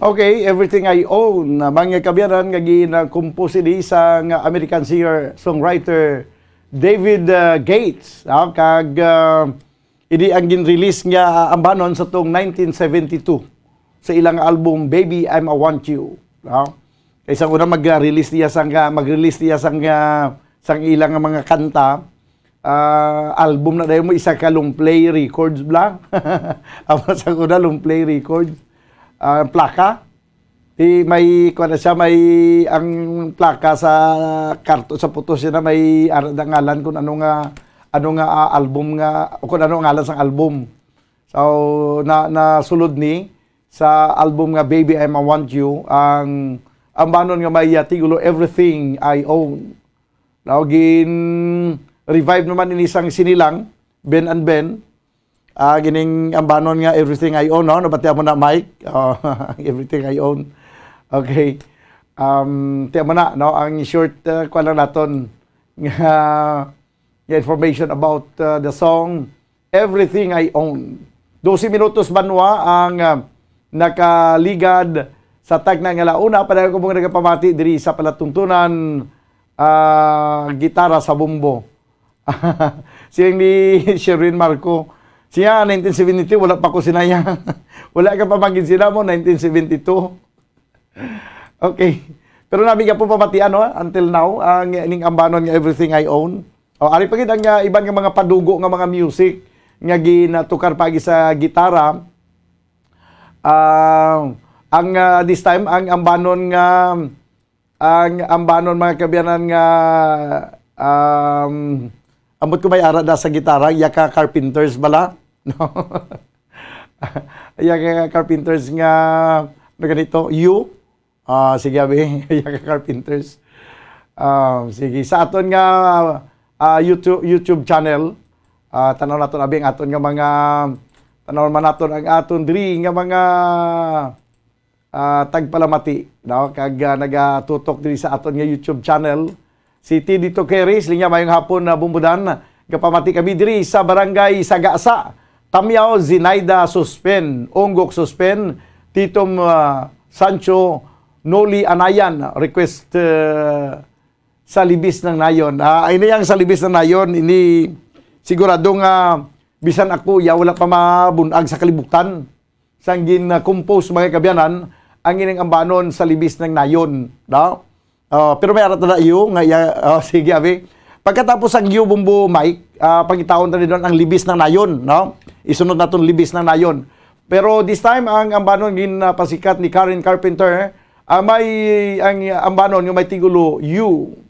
Okay, Everything I Own. Mga kabiyaran nga gina-compose ni isang American singer-songwriter David Gates. Kag ini ang gin-release nga ambanon sa tong 1972 sa ilang album Baby I'm a Want You. Isang una mag-release niya sang sang ilang nga mga kanta. Album na dayon mo isa ka long play records bla. Amo sa kuna long play records. Plaka. May kuan na siya, may ang plaka sa karto sa putos niya na may ngalan kung ano nga album nga o kung ano ang ngalan sa album. So nasulod ni sa album nga Baby I Want You ang banon nga may tigulo Everything I Own. Now revive naman ini isang sinilang Ben and Ben. Gining ambanon nga Everything I Own, no? Nabati mo na Mike. Everything I Own. Okay. Tiyan mo na, no? Ang short kwa lang naton nga information about the song Everything I Own. 12 minutos banwa ang nakaligad sa tag na nga launa. Padayon ko mong nagapamati diri sa palatuntunan gitara sa bumbo. Siyang ni Sherin Marco. Siya, 1972, wala pa ko sinaya. Wala ka pa maging sila mo, 1972. Okay. Pero nabi ka po pamatian, no? Until now, ang ining ambanon nga Everything I Own. Ari pa gid ang ibang mga padugo nga mga music nga ginatukar pagi sa gitara. This time, ang ambanon mga kabiyanan nga ambot ko may arada sa gitara, Yaka Carpenters bala. No? Yaka Carpenters nga ganito, You. Sige abi, Yaka Carpenters. Sige, sa aton nga YouTube channel, tanaw naton abi ang aton nga mga tanaw man naton ang aton diri nga mga tagpalamati, no? Kag nagatutok diri sa aton nga YouTube channel. Si Tidito Keris, linya mayong hapon na bumbudan. Kapamati kami diri sa Barangay Sagasa. Tamyaw, Zinaida Suspen, Onggok Suspen, Titom Sancho, Noli Anayan. Request sa libis ng nayon. Ini ang sa libis ng nayon, ini siguradong bisan ako, wala pa mabunag sa kalibutan. Sanggin compose mga kabyanan, ang ining ambanon sa libis ng nayon. No? Pero may arat na iyo nga sige abi. Pagkatapos ang iyo bumbo Mike, pangitawon ta doon ang libis ng nayon, no? Isunod naton libis ng nayon. Pero this time ang ambanon ginapasikat ni Karen Carpenter, may ang ambanon nga may tigulo You.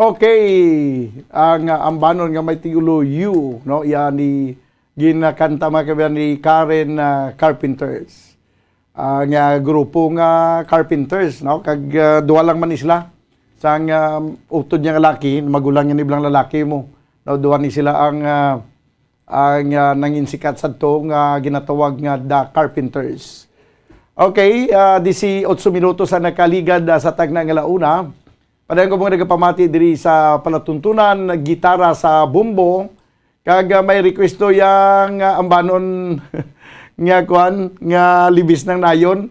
Okay, ang ambanon nga may tigulo you, no? Yan ni ginakanta makabiyan ni Karen Carpenters. Nga grupo nga Carpenters, no? Kag duwa lang man isla. Sang utod niya nga laki, magulang niya ni bilang lalaki mo. No, duwa ni sila ang nangin sikat sa to nga ginatawag nga The Carpenters. Okay, 18 minuto sa nakaligad sa tagna nga launa. Padayon ko mga nagapamati diri sa palatuntunan, gitara sa bumbo, kag may requesto yang ambanon nga kuan nga libis ng nayon.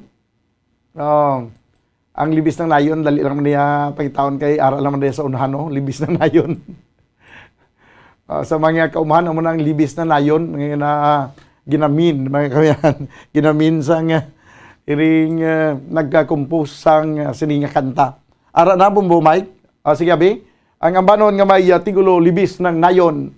Ang libis ng nayon dali lang man niya pagitaon kay ara lang man niya sa unahan, no? Libis ng nayon. Sa mga kaumahan mo nang libis na nayon na ginamin mga kayan, ginamin sang iring nagka-compose sang sininga kanta. Ara na bumbo Mike. Sige abi. Ang ambanon nga may tigulo libis ng nayon.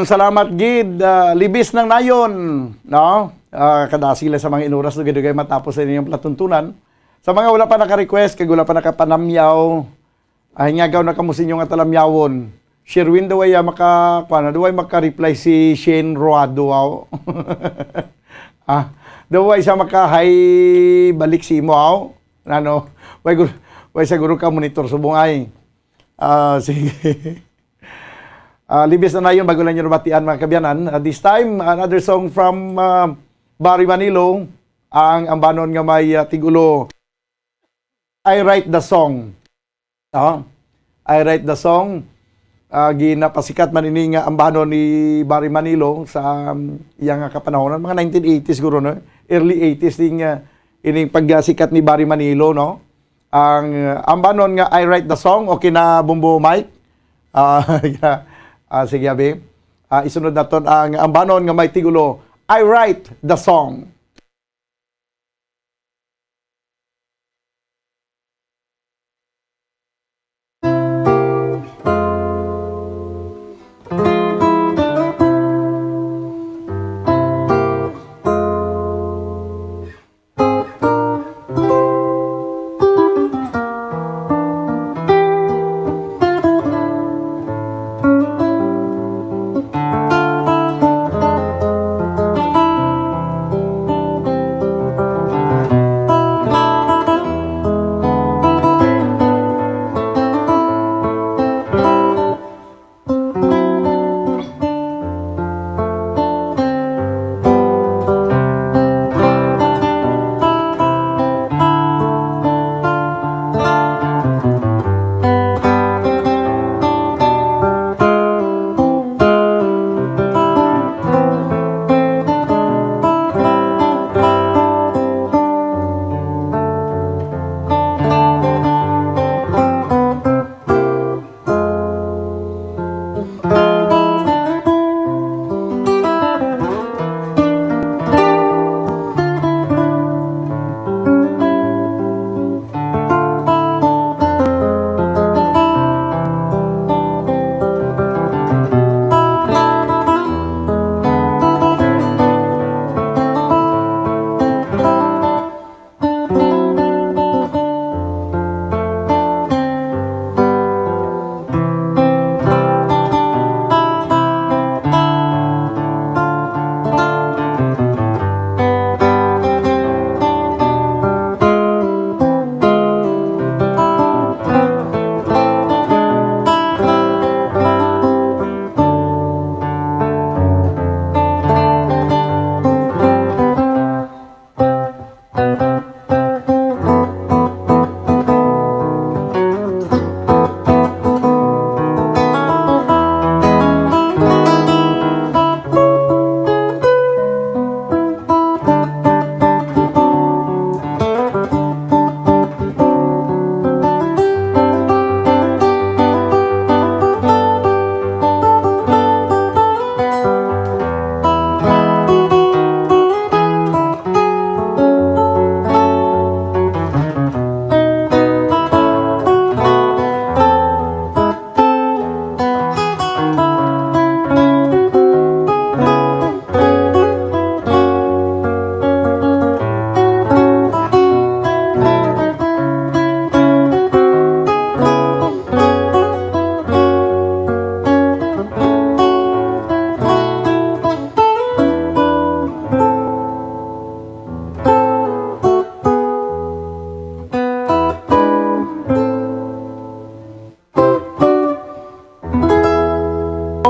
Salamat gid, libis ng nayon, no? Kada sila sa mga inuras na gid matapos sa inyong platuntunan. Sa mga wala pa naka-request, kag wala pa nakapanamyaw, ay nga gaw na kamusin yung atalamyawon. Sherwin daw ay maka-reply si Shane Roado. Daw ay sa maka-hi balik si mo. Ano, way siguro ka monitor subong ay. Sige. Libis na yun bago lang yung batian mga kabyanan. This time, another song from Barry Manilo. Ang ambanon nga may tigulo. I Write the Song. I Write the Song. Ginapasikat man ini nga ambanon ni Barry Manilo sa iyang kapanahonan. Mga 1980s siguro, no? Early 80s din ining pagsikat ni Barry Manilo, no? Ang ambanon nga I Write the Song. Okay na, Bumbo Mike? Sige, abi. Isunod na to ang ambanon nga may tigulo. I Write the Song.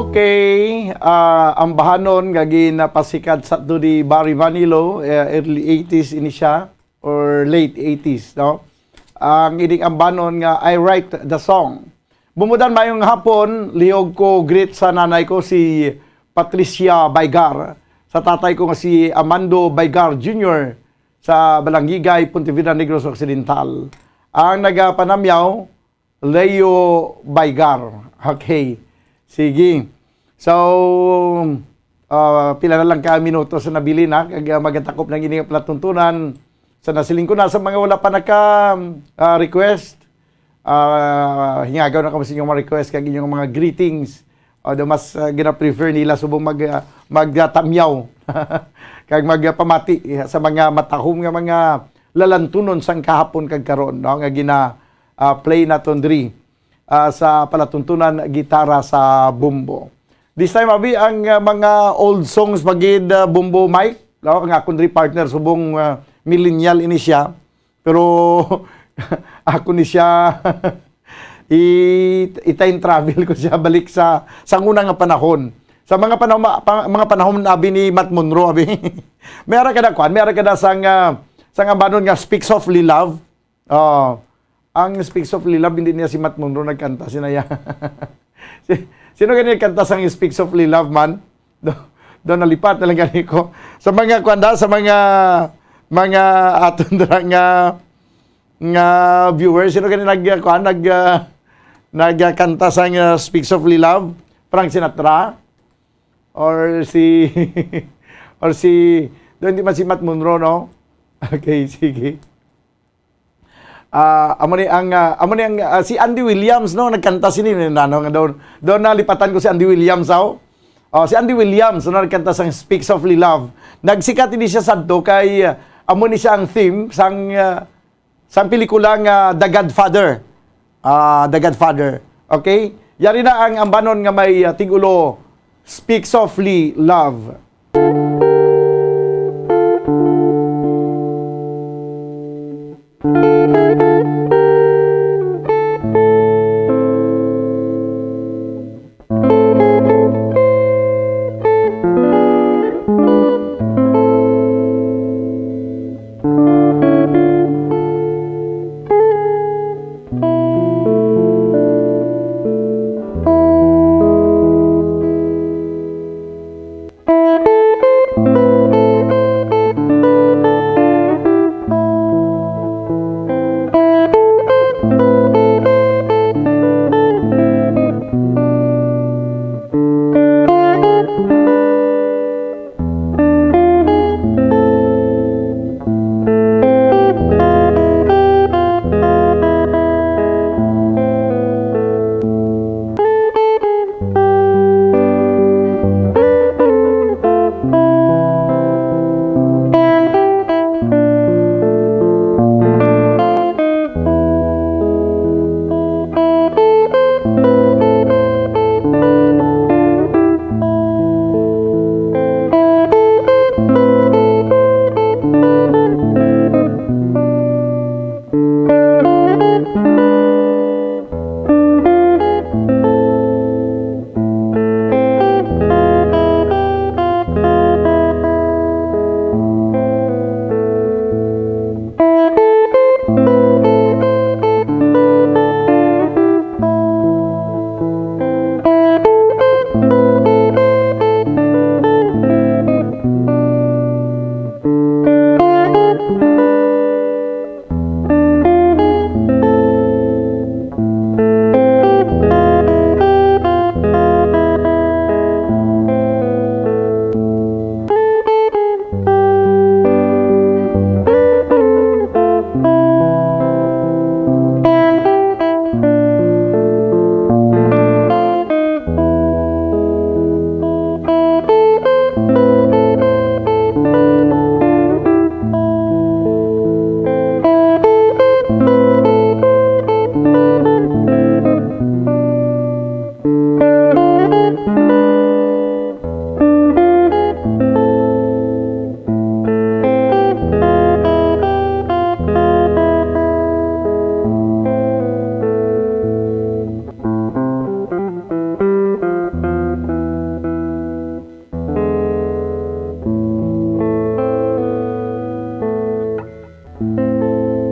Okay, ang bahanon nga ginapasikat sa to di Barry Manilo, early 80s ini siya or late 80s, no? Ang ining ambanon nga I Write the Song. Bumudan mayong hapon, lihog ko greet sa nanay ko si Patricia Baygar, sa tatay ko nga si Amando Baygar Jr. sa Balangigay, Pontevedra Negros Occidental. Ang nagapanamyaw, Leo Baygar. Okay. Sige. So, pila na lang ka minuto sa nabili na, kag magatakop ng ining platuntunan. Sa nasiling ko na sa mga wala pa naka-request. Hingagaw na kamo sa inyong mga request kag inyong mga greetings. O mas gina-prefer nila subong magtamyaw. Kag magpamati sa mga matahom nga mga lalantunon sang kahapon kag karon, no? Nga gina play naton diri. sa palatuntunan gitara sa bumbo. This time abi ang mga old songs pagid bumbo mic, no? Ang akong partner subong millennial ini siya. Pero ako ni siya i-time travel ko siya balik sa unang nga panahon. Sa mga panahon abi ni Matt Monroe abi. Meron kada sang banon nga Speak Softly Love. Ang Speak Softly Love hindi niya si Matt Monroe nagkanta, sinaya. Sino ganyan kanta sang Speak Softly Love man? Doon nalipat na lang gani ko. Sa mga aton nga viewers, sino ganyan nagkanta sang Speak Softly Love? Frank Sinatra? Or si doon di man si Matt Monroe, no? Okay, sige. Amo ni ang si Andy Williams, no, nagkanta sini nano nga doon nalipatan ko si Andy Williams si Andy Williams no, nagkanta sang Speak Softly Love. Nagsikat ini siya sadto kay amo ni siya ang theme sang pelikula nga The Godfather. The Godfather. Okay? Yari na ang ambanon nga may tigulo Speak Softly Love.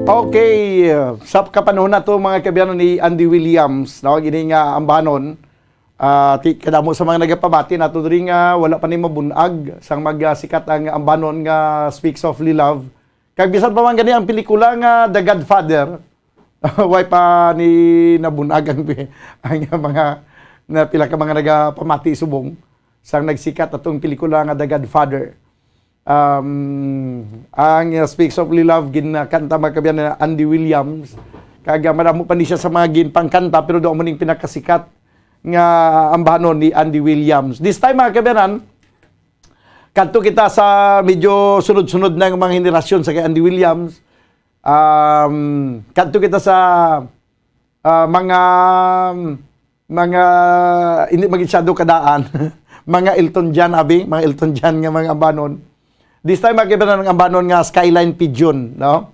Okay, sa kapanahon na to mga kaibigan ni Andy Williams, no, gini nga ambanon, kadamo sa mga nagapabati nato diri nga wala pa ni mabunag sang magsikat ang ambanon nga Speak Softly Love. Kag bisan pa man gani ang pelikula nga The Godfather, way pa ni nabunag ang mga na pila ka mga nagapamati subong sang nagsikat atong pelikula nga The Godfather. Ang Speak Softly Love ginakanta magkabiyan na Andy Williams, kaga madamo pa ni siya sa mga ginpangkanta pero do mo ning pinakasikat nga ambanon ni Andy Williams. This time mga kabiyanan, kadto kita sa medyo sunod-sunod na mga henerasyon sa kay Andy Williams. Kadto kita sa mga hindi magisyado kadaan mga Elton John abi, mga Elton John nga mga ambanon. This time magkita ng ambanon nga Skyline Pigeon, no?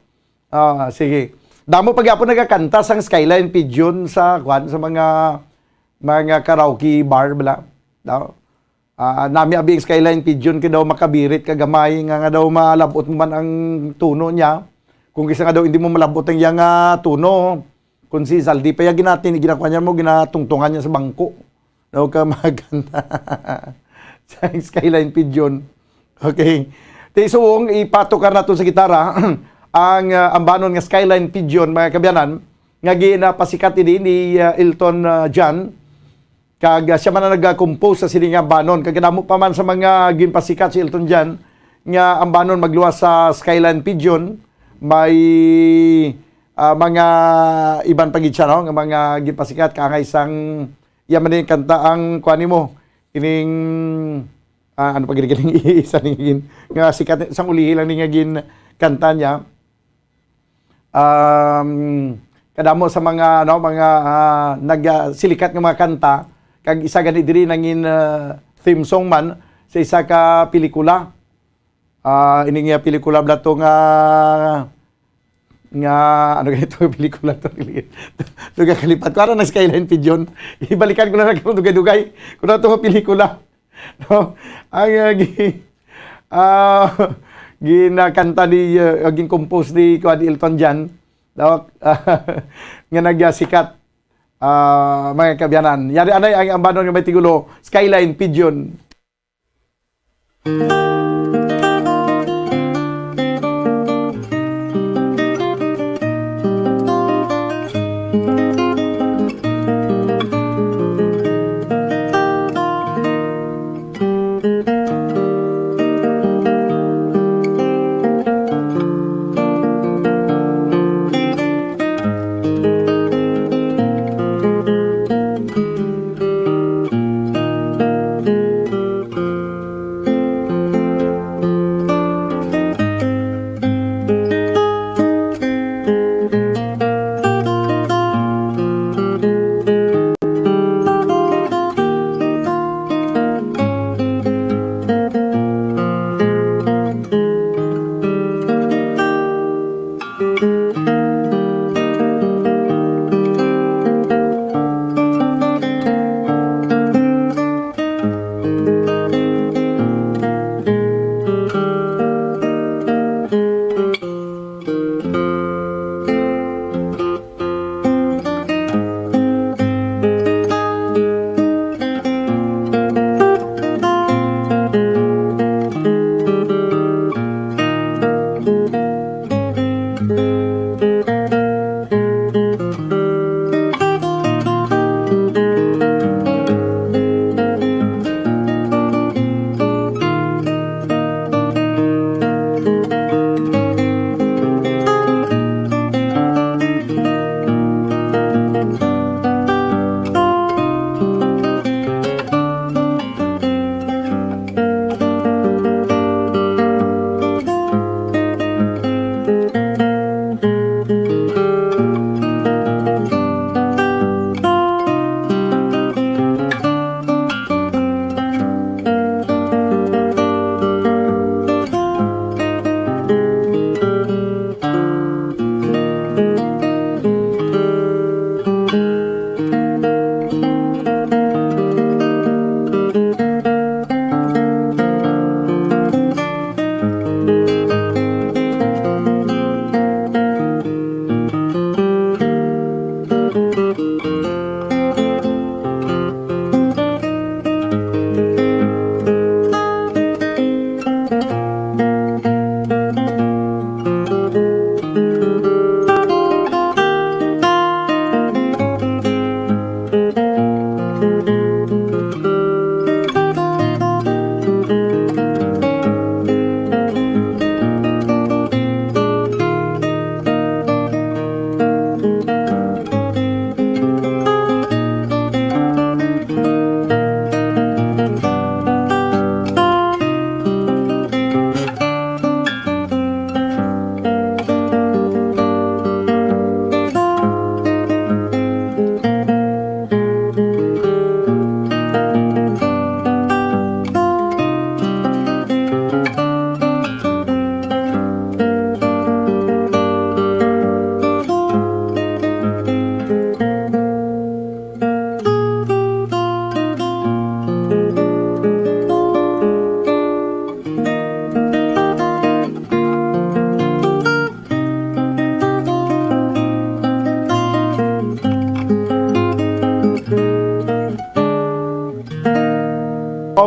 Sige. Damo pagyapon nagakanta sang Skyline Pigeon sa mga karaoke bar bala. No? Nami abi ang Skyline Pigeon kay daw makabirit kagamay nga daw malabot man ang tuno niya. Kung kisa nga daw hindi mo malabot ang yang tuno, kung si Saldi pa yung ginakuha niya mo, ginatungtungan niya sa bangko. No, ka maganda. Sa Skyline Pigeon. Okay. Tisong ipatukar na to sa gitara ang ambanon nga Skyline Pigeon, mga kabyanan, nga ginapasikat ni Elton John. Kag siya man na nag-compose sa sining ambanon. Kag namo pa man sa mga ginpasikat si Elton John nga ambanon magluwas sa Skyline Pigeon, may mga iban pagid siya, no? Nga mga gipasikat kangay isang yaman din kanta ang kuani mo ining ano pagid kining isa ning nga sikat isang ulihi lang ni nga gin kanta niya. Kadamo sa mga nagsilikat nga mga kanta kag isa gani diri nangin theme song man sa isa ka pelikula. Ini nga pelikula blato nga ano ganito pelikula to duga kalipat ko ara na Skyline Pigeon ibalikan ko na kung dugay-dugay kung na to pelikula, no? Ang ginakanta ni gin-compose ni Elton John, no? Nga nagyasikat mga kabyanan yari anay ang ambanon nga may tigulo Skyline Pigeon.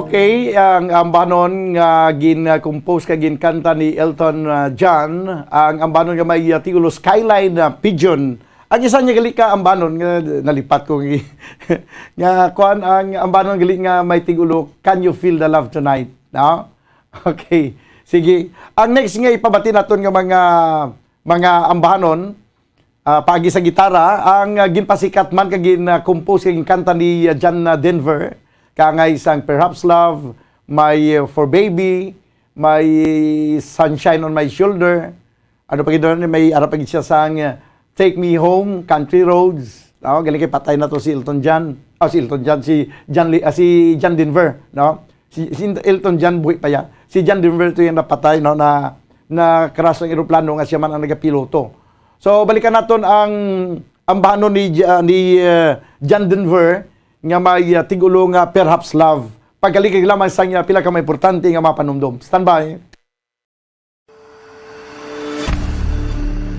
Okay, ang ambanon nga gin-compose ka ginkanta ni Elton John, ang ambanon nga may tigulo Skyline Pigeon. Ang isa niya gali ka ambanon nga nalipat ko nga kuan ang ambanon gali nga may tigulo Can You Feel the Love Tonight, no? Okay. Sige. Ang next nga ipabati naton nga mga ambanon pagi sa gitara, ang ginpasikat man kag gin-compose kag kanta ni John Denver. Kangay isang Perhaps Love, may For Baby, may Sunshine on My Shoulder. Ano pa ganoon, may ara pa siya sang Take Me Home, Country Roads. No, galing kay patay na to si Elton John. Si Elton John, si John Denver, no? Si Elton John buhay pa ya. Si John Denver to yung napatay, no, na crash ang eroplano nga siya man ang nagapiloto. So balikan naton ang bahanon ni John Denver nga may tigulo nga Perhaps Love. Pagkalikig lamang sa pila ka may importante nga mapanumdom. Stand by.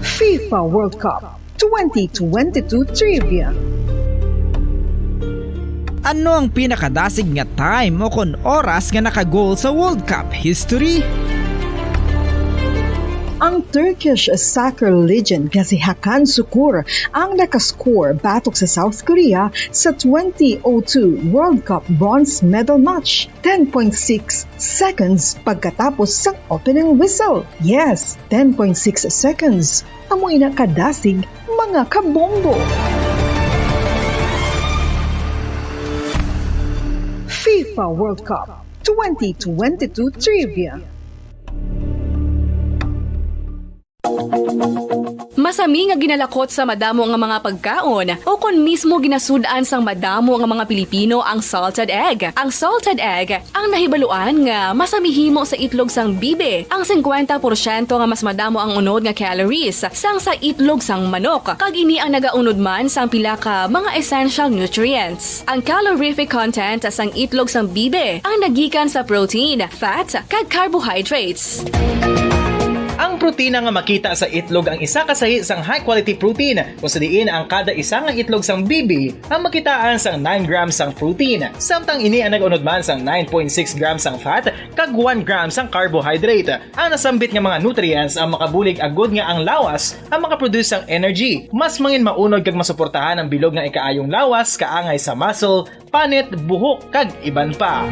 FIFA World Cup 2022 Trivia. Ano ang pinakadasig nga time o kon oras nga nakagol sa World Cup history? Ang Turkish soccer legend nga si Hakan Şükür ang nakascore batok sa South Korea sa 2002 World Cup bronze medal match. 10.6 seconds pagkatapos sa opening whistle. Yes, 10.6 seconds. Amoy na kadasig mga kabombo. FIFA World Cup 2022 Trivia. Masami nga ginalakot sa madamo nga mga pagkaon o kon mismo ginasudaan sang madamo nga mga Pilipino ang salted egg. Ang salted egg ang nahibaluan nga masamihimo sa itlog sang bibe. Ang 50% nga mas madamo ang unod nga calories sang sa itlog sang manok. Kag ini ang nagaunod man sang pila ka mga essential nutrients. Ang calorific content sang itlog sang bibe ang nagikan sa protein, fat, kag carbohydrates. Ang protina nga makita sa itlog ang isa kasahi sang high quality protein kung sa diin ang kada isa nga itlog sang bibi ang makitaan sang 9 grams sang protein. Samtang ini ang nag-unod man sang 9.6 grams sang fat kag 1 gram sang carbohydrate. Ang nasambit nga mga nutrients ang makabulig agud nga ang lawas ang makaproduce sang energy. Mas mangin maunod kag masuportahan ang bilog nga ikaayong lawas kaangay sa muscle, panit, buhok kag iban pa.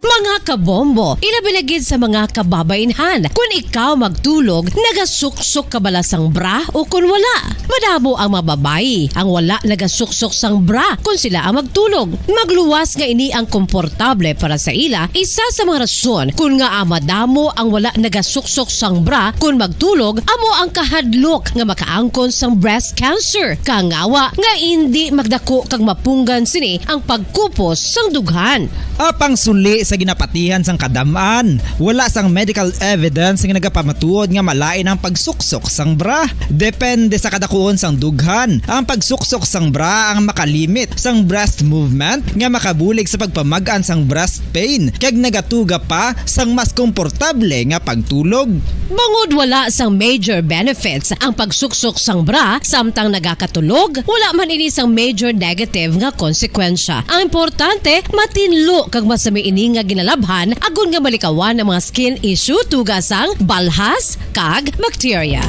Mga kabombo, ilabilagid sa mga kababainhan. Kung ikaw magtulog, nagasuksok ka bala sang bra o kung wala. Madamo ang mababayi, ang wala nagasuksok sang bra kung sila ang magtulog. Magluwas nga ini ang komportable para sa ila, isa sa mga rason kung nga madamo ang wala nagasuksok sang bra kung magtulog, amo ang kahadlok nga makaangkon sang breast cancer. Kangawa nga hindi magdako kag mapunggan sini ang pagkupos sang dughan. Apang suli sa ginapatihan sang kadamaan, wala sang medical evidence nga nagapamatuod nga malain ang pagsuksok sang bra. Depende sa kadakuon sang dughan. Ang pagsuksok sang bra ang makalimit sang breast movement nga makabulig sa pagpamagaan sang breast pain kag nagatuga pa sang mas komportable nga pagtulog. Bangod wala sang major benefits ang pagsuksok sang bra samtang nagakatulog, wala man ini sang major negative nga konsekwensya. Ang importante, matinlo kag masami ini nga ginalabhan agon nga malikawan ang mga skin issue tugasang balhas kag bacteria.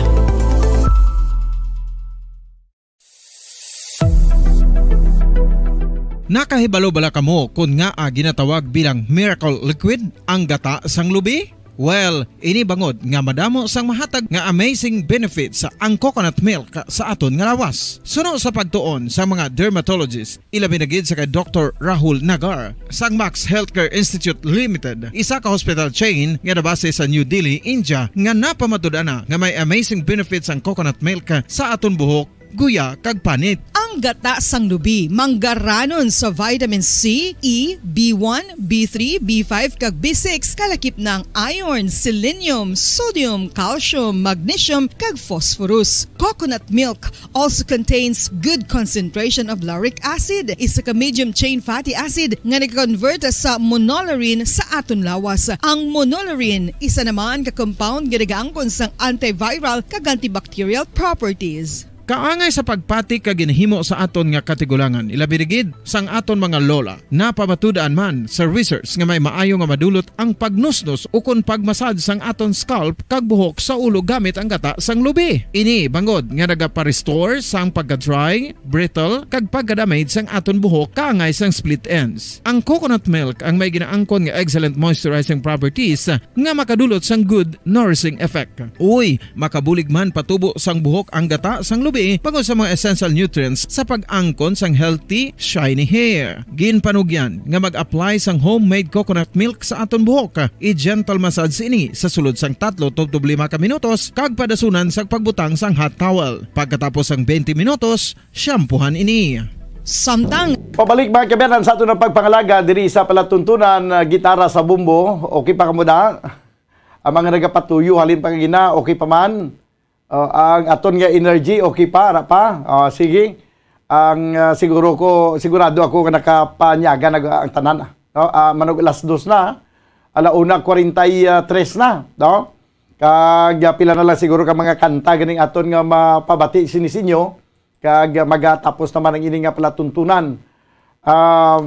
Nakahibalo bala kamo kung nga ginatawag bilang miracle liquid ang gata sang lubi? Well, ini bangod nga madamo sang mahatag nga amazing benefit sa ang coconut milk sa aton nga lawas. Suno sa pagtuon sa mga dermatologist, ilabi na gid sa kay Dr. Rahul Nagar sang Max Healthcare Institute Limited, isa ka hospital chain nga nabase sa New Delhi, India, nga napamatud-ana nga may amazing benefits ang coconut milk sa aton buhok, guya kag panit. Ang gata sang lubi manggaranon sa vitamin C, E, B1, B3, B5 kag B6 kalakip ng iron, selenium, sodium, calcium, magnesium kag phosphorus. Coconut milk also contains good concentration of lauric acid, isa ka medium chain fatty acid nga nag-convert sa monolaurin sa aton lawas. Ang monolaurin isa naman ka compound nga nagaangkon sang antiviral kag antibacterial properties. Kaangay sa pagpati ka ginhimo sa aton nga katigulangan, ilabirigid sang aton mga lola na pamatudaan man sa research nga may maayo nga madulot ang pagnusnos o kon pagmasad sang aton scalp kag buhok sa ulo gamit ang gata sang lubi. Ini bangod nga nagapa-restore sang pagka-dry, brittle kag pagka-damage sang aton buhok kaangay sang split ends. Ang coconut milk ang may ginaangkon nga excellent moisturizing properties nga makadulot sang good nourishing effect. Uy, makabulig man patubo sang buhok ang gata sang lubi pagod sa mga essential nutrients sa pag-angkon sang healthy, shiny hair. Ginpanugyan nga mag-apply sang homemade coconut milk sa aton buhok. I-gentle massage ini sa sulod sang 3 to 5 ka minutos kag padasunan sa pagbutang sang hot towel. Pagkatapos sang 20 minutos, shampoohan ini. Samtang Pabalik mga kabayan sa ato ng pagpangalaga diri sa palatuntunan gitara sa bumbo. Okay pa kamo da? Ang mga nagapatuyo halin pa gina, okay pa man? Ang aton nga energy, okay pa? Ara pa? Sige. Ang sigurado ako nga nakapanyaga ang tanan. Manog alas 2 na. Alauna 43 na. No? Kag pila na lang siguro ka mga kanta ganing aton nga mapabati sinisinyo. Kag magatapos naman ang ini nga palatuntunan.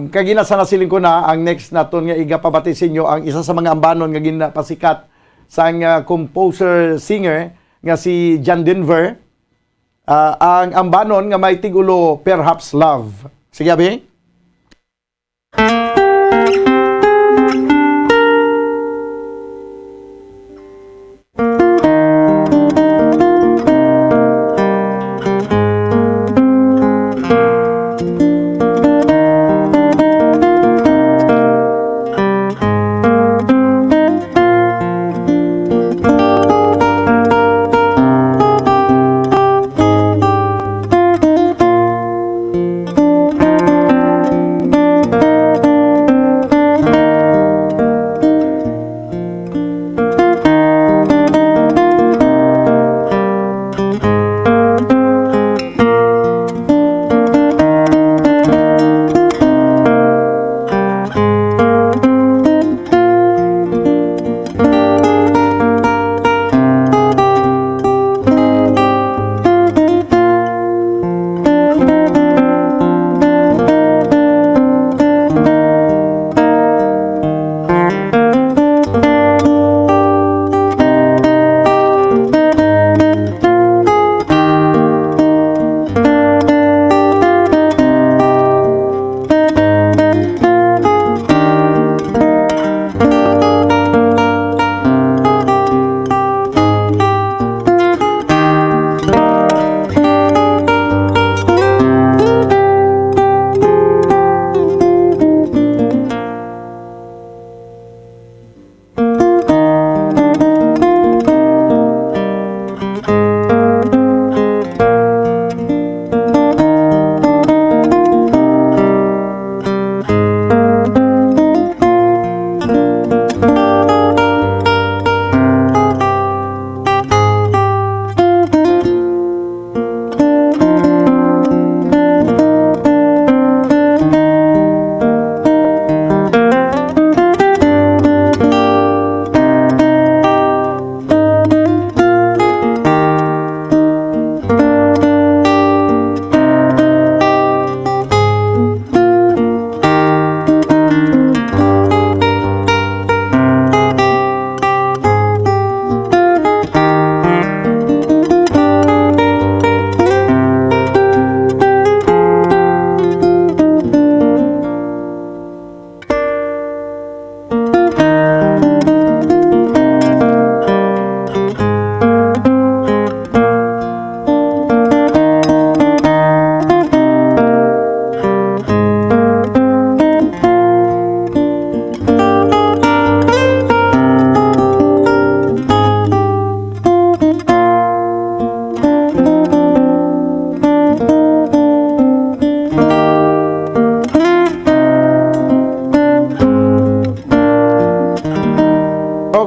Kag ginasanasilin ko na ang next naton nga igapabati sa inyo ang isa sa mga ambanon nga ginapasikat sang composer singer nga si John Denver. Ang ambanon nga may tigulo Perhaps Love. Sige abi.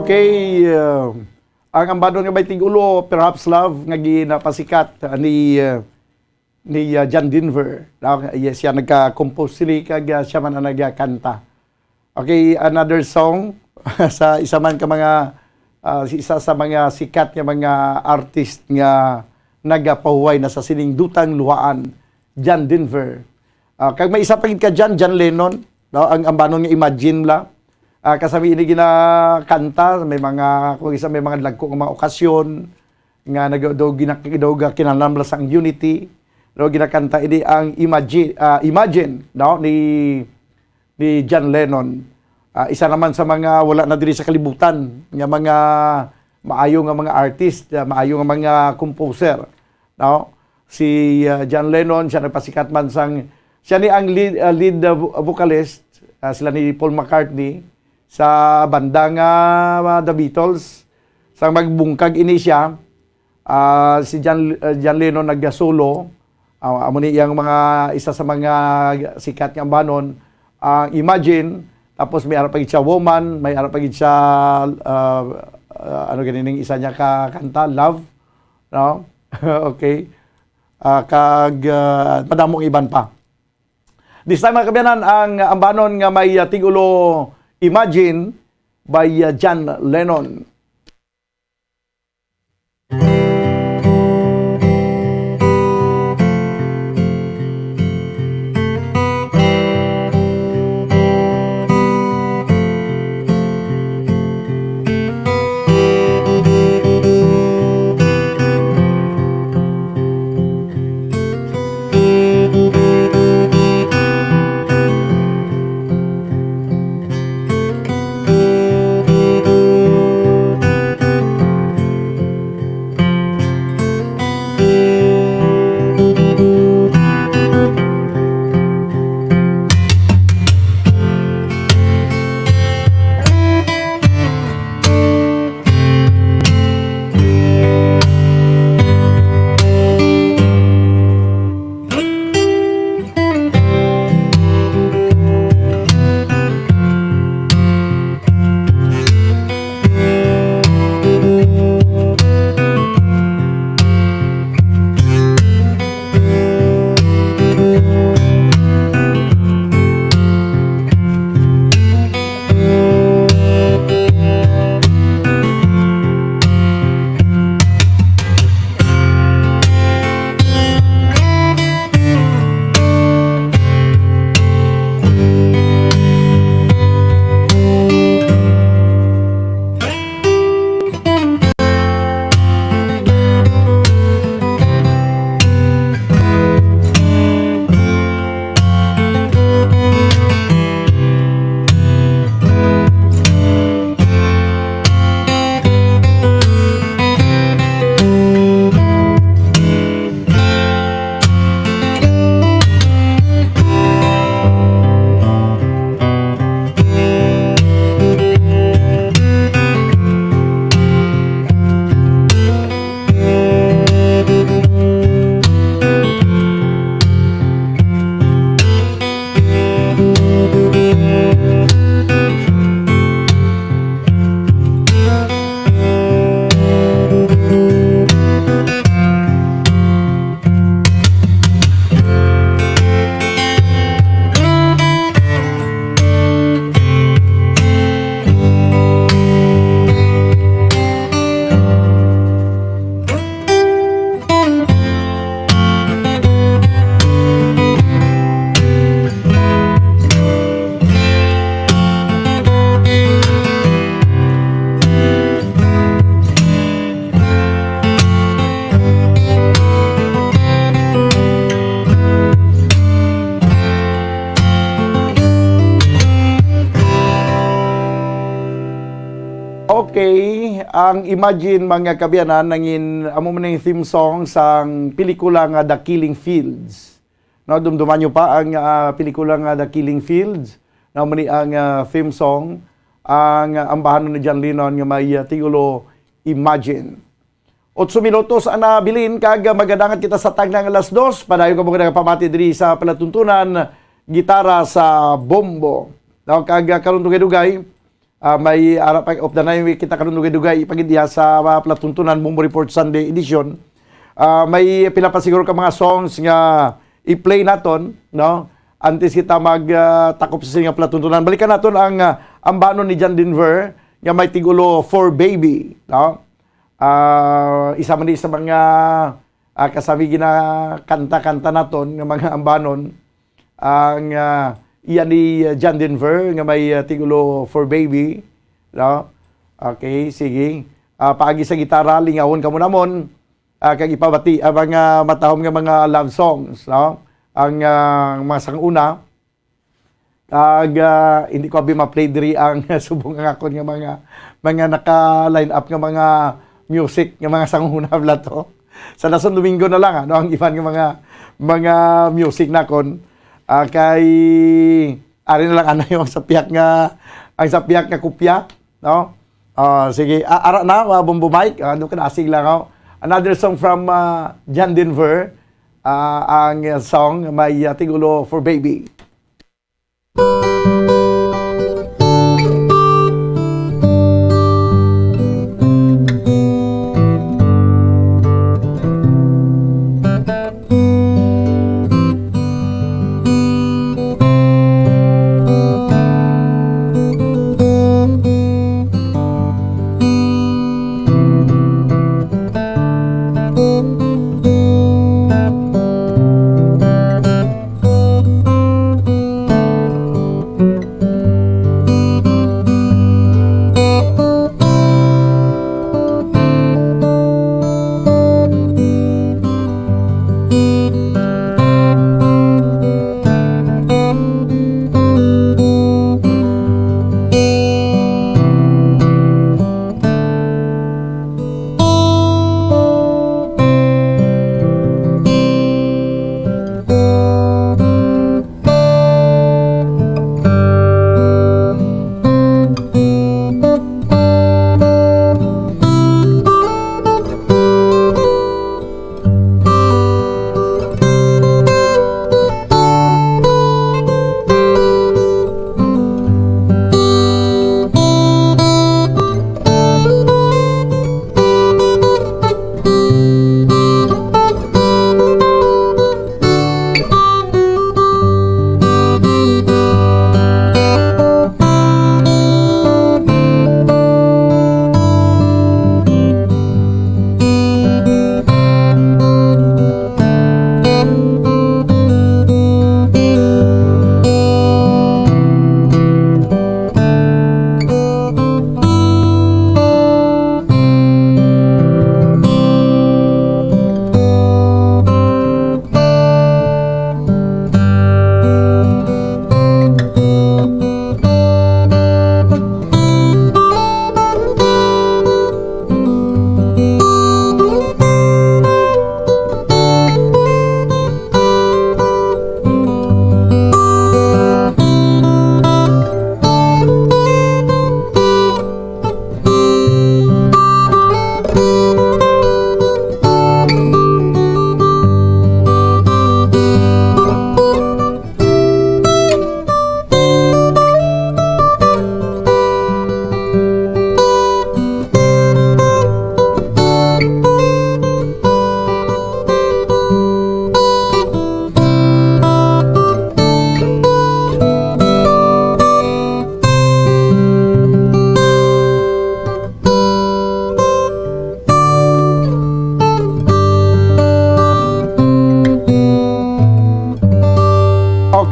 Okay, ang ambadon nga may tigulo, Perhaps Love, nga ginapasikat ni John Denver. Siya nagka-compose sila, kag siya man ang nagkanta. Okay, another song sa isa man ka mga isa sa mga sikat nga mga artist nga nagapahuway na sa sining dutang luhaan, John Denver. Kag may isa pagid ka dyan, John Lennon, no? Ang ambanon nga Imagine la. Kasami ini ginakanta, may mga, kung isa may mga lagko ng mga okasyon, nga nagdaw kinanamla sa ang unity, no? Ginakanta ini ang Imagine, no? ni John Lennon. Isa naman sa mga wala na diri sa kalibutan, nga mga maayo nga mga artist, maayo nga mga composer, no? Si John Lennon, siya nagpasikat man siya ni ang lead vocalist, sila ni Paul McCartney sa banda nga The Beatles. Sa magbungkag ini siya, si John Lennon nag-solo, amo ni iyang mga isa sa mga sikat nga banon, Imagine, tapos may arap pagid siya Woman, may arap pagid siya ano ganining isa niya kanta, Love, no? Okay. Madamong iban pa. This time mga kabiyanan, ang ambanon nga may tigulo Imagine by John Lennon. Okay, ang Imagine mga kabiyanan nangin amo man yung theme song sang pelikula nga The Killing Fields. No, dumduman nyo pa ang pelikula nga The Killing Fields. Na mani ang theme song ang ambahan ni John Lennon nga may tigulo Imagine. 8 minutos ana bilin kag magadangat kita sa tagnang alas 2 padayon ko mo pamati diri sa palatuntunan gitara sa bombo. Now kag karon dugay-dugay may arap of the night kita karon dugay-dugay ipagidya sa palatuntunan Bombo Report Sunday edition. May pila pa siguro ka mga songs nga i-play naton, no? Antes kita takop sa nga palatuntunan. Balikan naton ang ambanon ni John Denver nga may tigulo For Baby, no? Isa man sa mga kasabi gina kanta-kanta naton nga mga ambanon ang iyan ni John Denver nga may tigulo for baby, no? Okay, sige. Paagi sa gitara lingawon kamo namon kag ipabati ang mga matahom nga mga love songs, no? Ang mga sanguna kag hindi ko abi ma-play diri ang subong nga akon nga mga naka-line up nga mga music nga mga sanguna bla to. Sa nason Domingo na lang ano ang iban nga mga music nakon kay ari na lang ano yung sapiak nga ang sapiak nga kopya, no? Sige, ara na Bombo Mike, ano ka nasig lang ako. Another song from John Denver, ang song may tigulo for baby.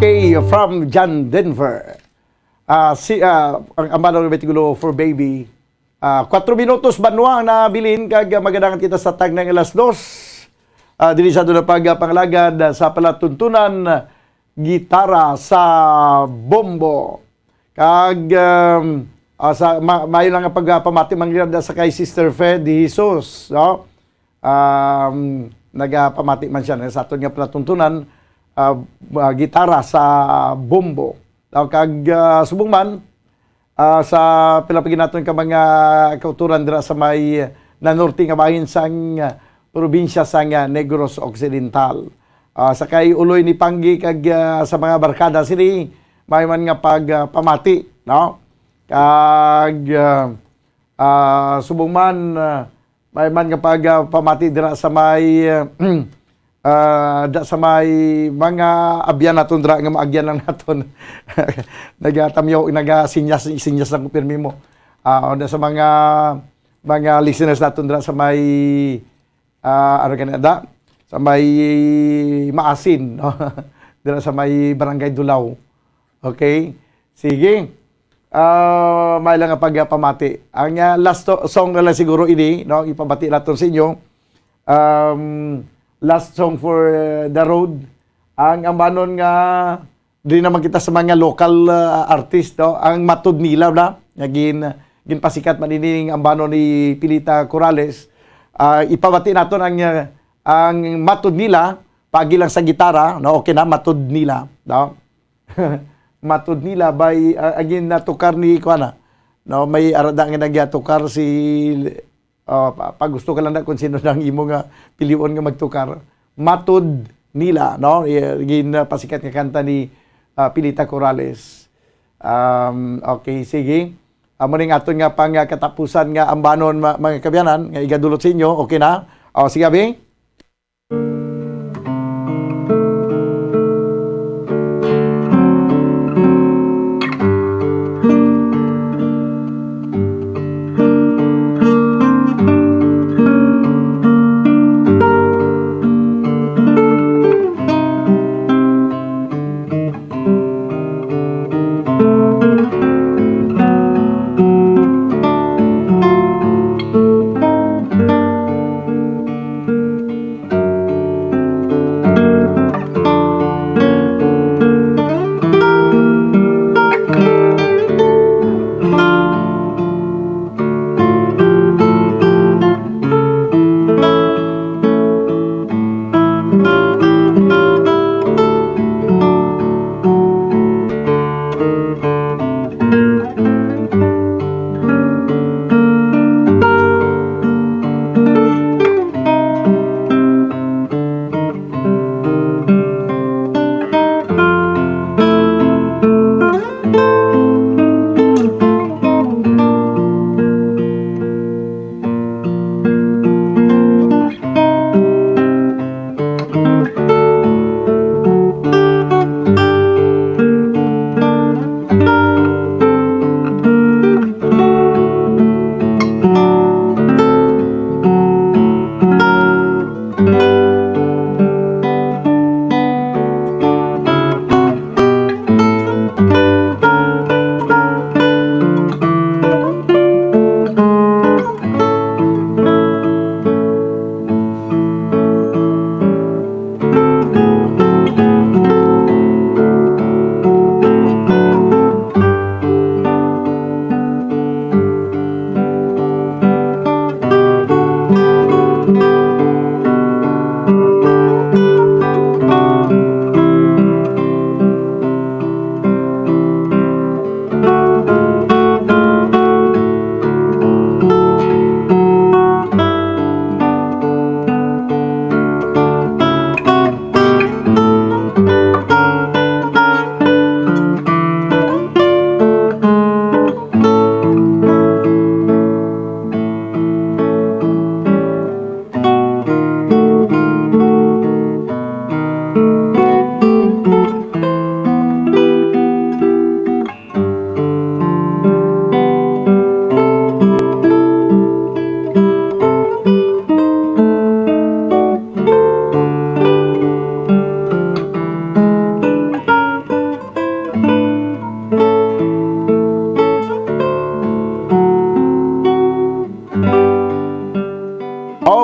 Okay, from John Denver. Ang ambanon ng tigulo for baby. 4 minutos banwa ang nabilin kag magadangan kita sa tag ng alas 2. Dili sa doon na pagpangalagad sa palatuntunan gitara sa bombo. Kag mayo lang ang pagpamati mangyada sa kay Sister Fe de Jesus, no? Nagapamati man siya sa aton nga palatuntunan gitara sa bombo. Kag subong man sa pilapigin natin ka mga kauturan dira sa may nanorte nga bahin sang probinsya sang Negros Occidental. Sa kay uloy ni Panggi kag sa mga barkada sini may man nga pagpamati, no? Kag subong man may man nga pagpamati dira sa may sa may mga abyan naton dra nga maagyan lang naton. Nagatamyaw nagasinyas lang kumpirmi mo. Sa mga listeners naton dra sa may ano kanada sa may Maasin, no? Dira sa may Barangay Dulaw. Okay? Sige. May lang nga pagpamati. Ang last song na lang siguro ini, no? Ipabati natin sa inyo. Last song for the road. Ang ambanon nga di naman kita sa mga local artist, no? Ang Matud Nila na ginpasikat manining ambanon ni Pilita Corrales. Ipabati naton ang Matud Nila pagi lang sa gitara, no? Okay na Matud Nila, no? Matud Nila by agin natukar ni kuana. No, may arada nga nagyatukar si pag gusto ka lang na kung sino nang imo nga pilion nga magtukar. Matud Nila, no? Gin pasikat nga kanta ni Pilita Corrales. Okay, sige. Amo ning aton nga pang katapusan nga ambanon mga kabyanan nga igadulot sa inyo. Okay na? Sige abi.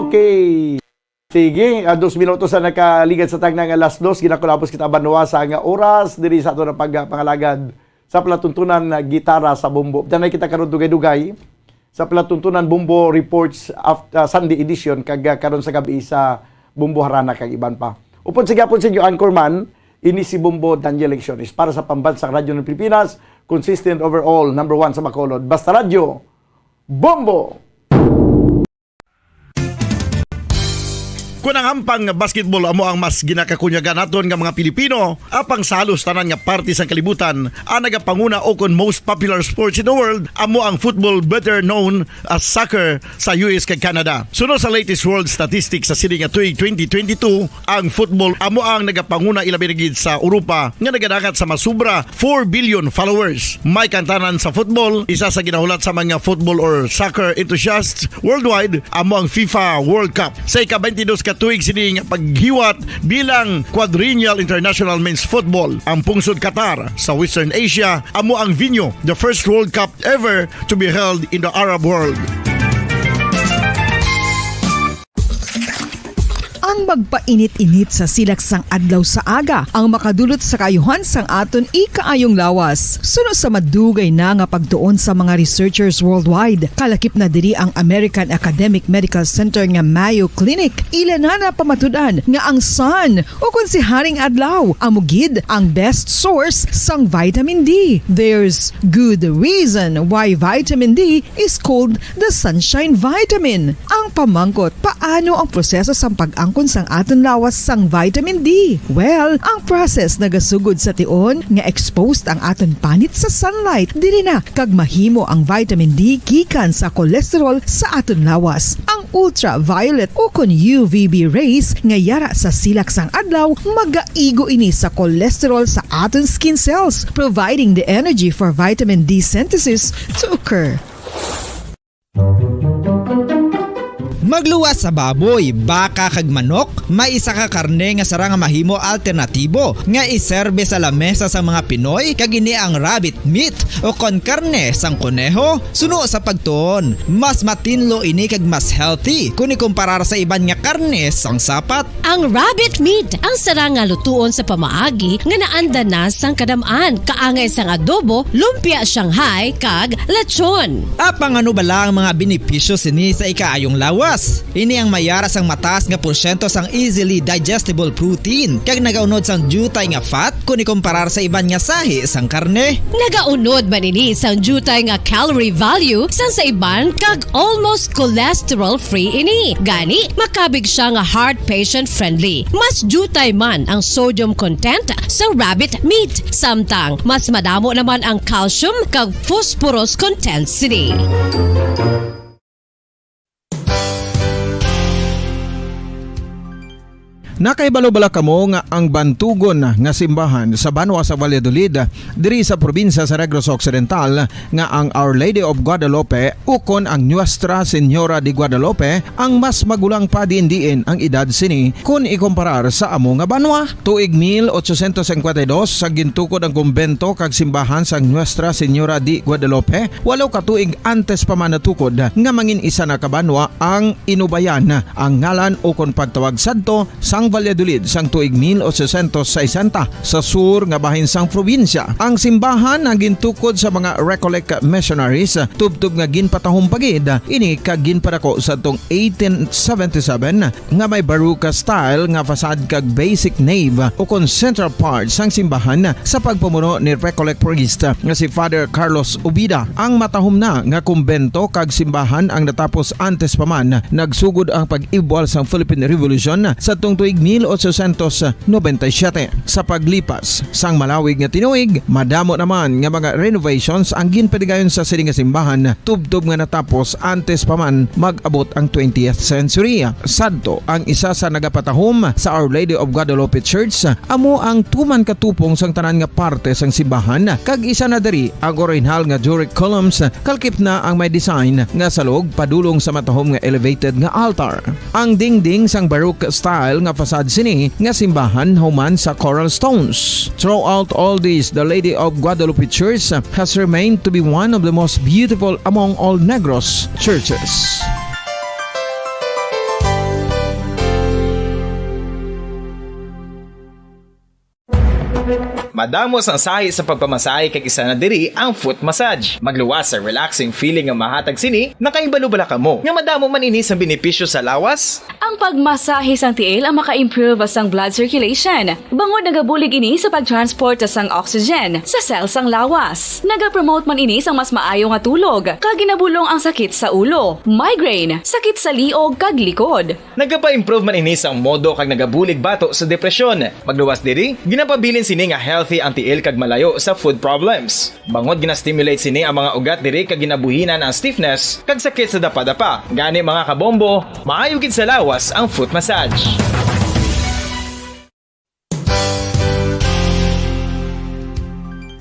Okay. Sige, 2 minutos na nakaligad sa tagnang alas 2. Ginakulapos kita banwa sa nga oras diri sa ato na pagpangalagad sa palatuntunan na gitara sa bumbo. Danay kita karon dugay-dugay sa palatuntunan bumbo reports after Sunday edition kag karon sa gabi sa Bumbo Harana kag iban pa. Upod sa gyapon sa inyo anchorman, ini si Bumbo Daniel Lecciones para sa pambansang radyo ng Pilipinas, consistent overall, number 1 sa Bacolod. Basta radyo, Bumbo! Kung ang ampang basketball amo ang mas ginakakunyagan naton nga mga Pilipino, apang salos tanan nga parte sa kalibutan, ang nagapanguna o kon most popular sports in the world, amo ang football better known as soccer sa US kag Canada. Sunod sa latest world statistics sa sini nga tuig 2022, ang football amo ang nagapanguna ilabi gid sa Europa nga nagadagat sa masubra 4 billion followers. May kantanan sa football, isa sa ginahulat sa mga football or soccer enthusiasts worldwide amo ang FIFA World Cup. Sa ika-22 ka Gatuig sining paghiwat bilang Quadrennial International Men's Football. Ang pungsod Qatar sa Western Asia amo ang venue, the first World Cup ever to be held in the Arab world. Ang magpainit-init sa silaksang adlaw sa aga ang makadulot sa kayuhan sang aton ikaayong lawas. Suno sa madugay na nga pagtuon sa mga researchers worldwide, kalakip na diri ang American Academic Medical Center nga Mayo Clinic. Ilan na pamatudan nga ang sun o kung si Haring Adlaw amugid ang best source sang vitamin D. There's good reason why vitamin D is called the sunshine vitamin. Ang pamangkot, paano ang proseso sang pag-angkon sang aton lawas sang vitamin D? Well, ang process nagasugod sa tion nga exposed ang aton panit sa sunlight dili na kag mahimo ang vitamin D gikan sa cholesterol sa aton lawas. Ang ultraviolet o kon UVB rays nga yara sa silak sang adlaw magaigo ini sa cholesterol sa aton skin cells, providing the energy for vitamin D synthesis to occur. Magluwas sa baboy, baka kag manok, may isa ka karne nga sara nga mahimo alternatibo nga iserbe sa lamesa sa mga Pinoy kag ini ang rabbit meat o kon karne sang koneho. Suno sa pagtuon, mas matinlo ini kag mas healthy kung ikumparar sa iban nga karne sang sapat. Ang rabbit meat ang sara nga lutuon sa pamaagi nga naanda na sang kadamaan, kaangay sang adobo, lumpia Shanghai kag lechon. Apang ano bala ang mga benepisyo sini sa ikaayong lawas? Ini ang mayara sang mataas nga porsyento sang easily digestible protein kag nagaunod sang jutay nga fat kung ikumparar sa iban nga sahi sang karne. Nagaunod man ini sang jutay nga calorie value sang sa iban kag almost cholesterol free ini. Gani makabig siya nga heart patient friendly. Mas jutay man ang sodium content sa rabbit meat, samtang mas madamo naman ang calcium kag phosphorus content sini. Nakaibalo-bala kamo nga ang bantugon nga simbahan sa Banwa sa Valladolid diri sa probinsya sa Negros Occidental nga ang Our Lady of Guadalupe ukon ang Nuestra Señora de Guadalupe ang mas magulang pa diin ang edad sini kung ikumparar sa amo nga banwa. Tuig 1852 sa gintukod ang kumbento kag simbahan sang Nuestra Señora de Guadalupe, walo ka tuig antes pa man natukod nga mangin isa na kabanwa ang inubayan ang ngalan ukon pagtawag sadto sang Valladolid sang tuig 1860 sa sur nga bahin sang probinsya. Ang simbahan ang gintukod sa mga Recollect missionaries tubtub nga ginpatahong pagid ini kag ginpadako sa tong 1877 nga may baroque style nga fasad kag basic nave o kon central part sang simbahan sa pagpamuno ni Recollect priest nga si Father Carlos Ubida. Ang matahom na nga kumbento kag simbahan ang natapos antes pa man nagsugod ang pag-ibwal sang Philippine Revolution sa tong tuig 1897. Sa paglipas sang malawig nga tinuig, madamo naman nga mga renovations ang ginpadigayon sa sining nga simbahan tubtob nga natapos antes pa man mag-abot ang 20th century. Sadto ang isa sa nagapatahom sa Our Lady of Guadalupe Church amo ang tuman katupong sang tanan nga parte sang simbahan kag isa na diri ang original nga Doric columns kalkip na ang may design nga salog padulong sa matahom nga elevated nga altar. Ang dingding sang baroque style nga fasad sini nga simbahan human sa coral stones. Throughout all this, the Lady of Guadalupe Church has remained to be one of the most beautiful among all Negros churches. Madamos ang sahi sa pagpamasahe kag isa na diri ang foot massage. Magluwas sa relaxing feeling nga mahatag sini, nakaibalo-bala ka mo. Nga madamo man ini sa benepisyo sa lawas. Ang pagmasahe sang tiil ang maka-improve sang blood circulation. Bangod nagabulig ini sa pagtransport sang oxygen sa cells sang lawas. Nagapromote man ini sang mas maayo nga tulog, kag ginabulong ang sakit sa ulo, migraine, sakit sa liog kag likod. Nagapa-improve man ini sang modo kag nagabulig bato sa depresyon. Magluwas diri, ginapabilin sini nga healthy ang tiil kag malayo sa food problems. Bangod gina-stimulate sini ang mga ugat diri kag ginabuhinan ang stiffness kag sakit sa dapa-dapa. Gani mga kabombo, maayo gid sa lawas ang foot massage.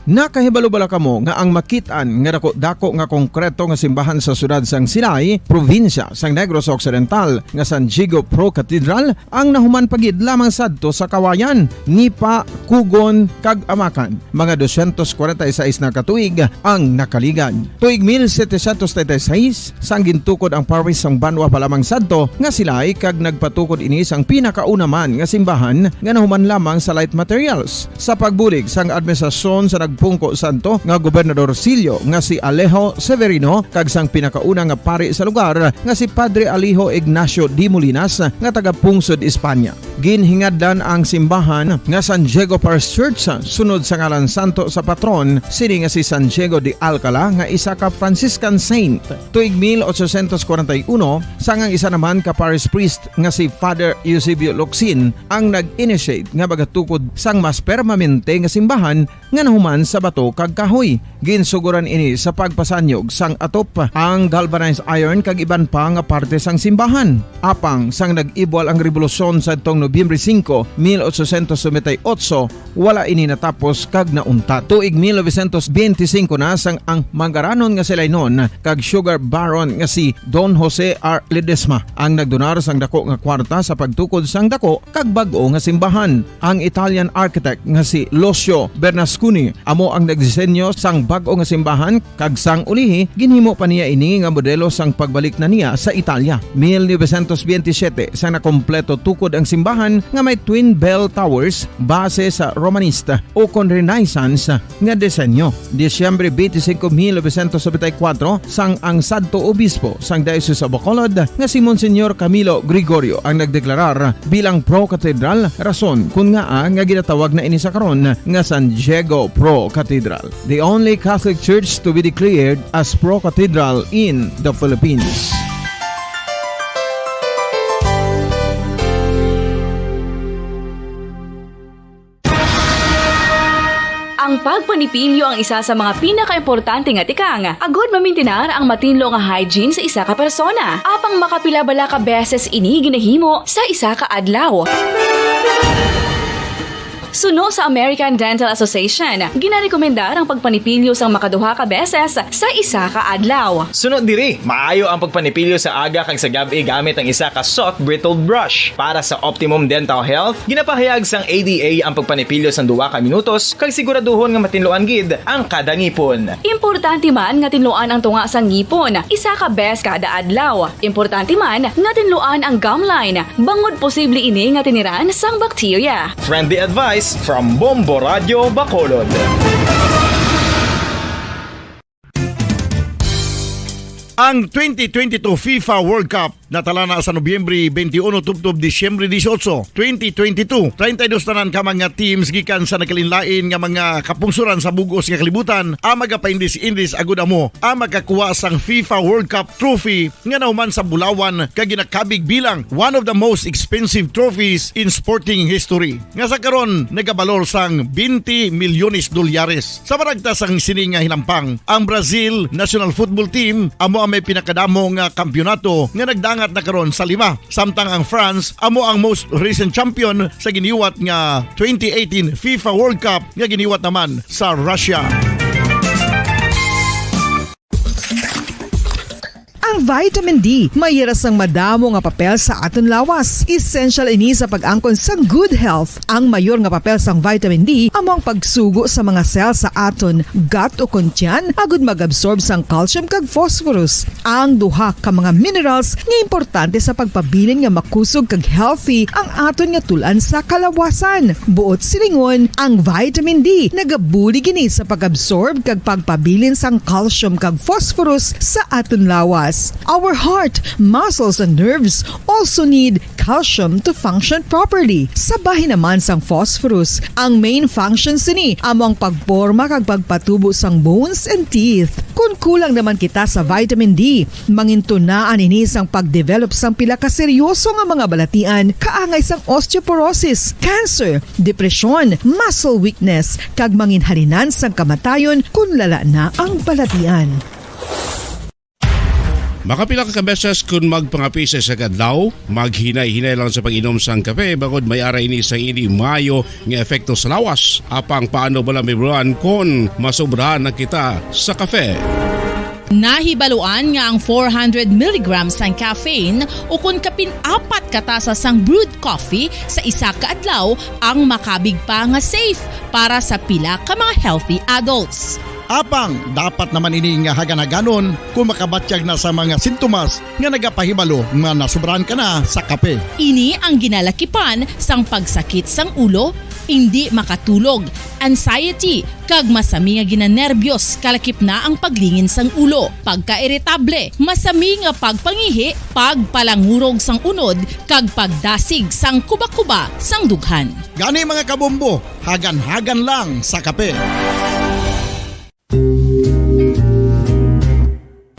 Nakahibalo bala kamo nga ang makitaan nga dako nga konkreto nga simbahan sa sudad sang Sinay, probinsya sang Negros Occidental nga San Diego Pro Cathedral ang nahuman pagid lamang sadto sa kawayan ni pa Kugon kag Amakan. Mga 246 na katuig ang nakaligan. Tuig 1736 sang gintukod ang parish sang Banwa pa lamang sadto nga sila ay kag nagpatukod ini sang pinakauna man nga simbahan nga nahuman lamang sa light materials. Sa pagbulig sang administrasyon sa nagpungko santo nga Gobernador Silio nga si Alejo Severino kag sang pinakauna nga pari sa lugar nga si Padre Alijo Ignacio de Molinas nga taga Pungsod, Espanya. Ginhingaddan ang simbahan nga San Diego Parish Church sunod sa ngalan santo sa patron sini nga si San Diego de Alcala nga isa ka Franciscan saint. Tuig 1841 sangang isa naman ka parish priest nga si Father Eusebio Locsin ang nag-initiate nga bagatukod sang mas permanente nga simbahan nga nahuman sa bato kag kahoy. Ginsuguran ini sa pagpasanyog sang atop ang galvanized iron kag iban pa nga parte sang simbahan. Apang sang nag-ibwal ang revolusyon sa tong Nobyembre 5, 1898, wala ini natapos kag naunta. Tuig 1925 na sang ang mangaranon nga sila noon kag sugar baron nga si Don Jose R. Ledesma ang nagdonar sang dako nga kwarta sa pagtukod sang dako kag bag-o nga simbahan. Ang Italian architect nga si Lucio Bernasconi amo ang nagdisenyo sang bag-o nga simbahan kag sang ulihi ginhimo pa niya ini nga modelo sang pagbalik na niya sa Italia. 1927 sang nakompleto tukod ang simbahan nga may twin bell towers base sa Romanista o kon Renaissance nga disenyo. Disyembre 25, 1974 sang ang sadto obispo sang Diocese of Bacolod nga si Monsignor Camilo Gregorio ang nagdeklarar bilang pro cathedral, rason kung nga ginatawag na ini sa karon nga San Diego Pro Cathedral, the only Catholic church to be declared as pro cathedral in the Philippines. Ang pagpanipilyo ang isa sa mga pinaka-importante nga tikang. Agod mamintinar ang matinlo nga hygiene sa isa ka persona. Apang makapila-bala ka beses ini ginahimo sa isa ka adlaw. Suno sa American Dental Association, ginarekomendar ang pagpanipilyo sang makaduha ka beses sa isa ka adlaw. Sunod diri, maayo ang pagpanipilyo sa aga kag sa gabi gamit ang isa ka soft brittled brush. Para sa optimum dental health, ginapahayag sang ADA ang pagpanipilyo sang 2 ka minutos kag siguraduhon nga matinloan gid ang kada ngipon. Importante man nga tinluan ang tunga sang ngipon, isa ka bes kada adlaw. Importante man nga tinluan ang gum line, bangod posible ini nga tiniran sang bakterya. Friendly advice from Bombo Radio Bacolod. Ang 2022 FIFA World Cup natala na sa Nobyembre 21 tubtob Disyembre 18, 2022. 32 tanan ka mga teams gikan sa nakalinlain nga mga kapungsuran sa bugos nga kalibutan ang magapaindis-indis agud amo ang makakuha sang FIFA World Cup trophy nga nauman sa Bulawan kag ginakabig bilang one of the most expensive trophies in sporting history. Nga sa karon nagabalor sang 20 milyones dolyares. Sa baragta sang sini nga hinampang, ang Brazil National Football Team amo ang may pinakadamo nga kampyonato nga nagdangat na karon sa 5. Samtang ang France amo ang most recent champion sa giniwat nga 2018 FIFA World Cup nga giniwat naman sa Russia. Ang vitamin D, mayras ang madamo nga papel sa aton lawas. Essential ini sa pag-angkon sang good health. Ang mayor nga papel sang vitamin D amo ang pagsugo sa mga cell sa aton gut o kuntyan agud mag-absorb sang calcium kag phosphorus. Ang duha ka mga minerals nga importante sa pagpabilin nga makusog kag healthy ang aton nga tulan sa kalawasan. Buot silingon, ang vitamin D nagabuli gini sa pag-absorb kag pagpabilin sang calcium kag phosphorus sa aton lawas. Our heart, muscles, and nerves also need calcium to function properly. Sabahin naman sang phosphorus, ang main function sini amo ang pagporma kag pagpatubo sang bones and teeth. Kung kulang naman kita sa vitamin D, mangintunaan ini sang pagdevelop sang pila ka seryoso nga mga balatian kaangay sang osteoporosis, cancer, depresyon, muscle weakness, kag manginhalinan sang kamatayon kung lala na ang balatian. Makapila ka beses kung magpangapisa sa kadlaw, maghinay-hinay lang sa pag-inom sang kape bangod may aray ni sa ini mayo nga efekto sa lawas. Apang paano bala may buwan kung masobrahan na kita sa kape. Nahibaluan nga ang 400 mg ng caffeine o kung kapin-apat katasa sang brewed coffee sa isa ka adlaw ang makabig pa nga safe para sa pila ka mga healthy adults. Apang, dapat naman ini nga haganaganon kung makabatyag na sa mga sintomas nga nagapahibalo nga nasubrahan ka na sa kape. Ini ang ginalakipan sang pagsakit sang ulo, hindi makatulog, anxiety, kag masami nga ginanerbiyos kalakip na ang paglingin sang ulo, pagka-iritable, masami nga pagpangihi, pagpalangurog sang unod, kag pagdasig sang kuba-kuba sang dughan. Gani mga kabombo, hagan-hagan lang sa kape.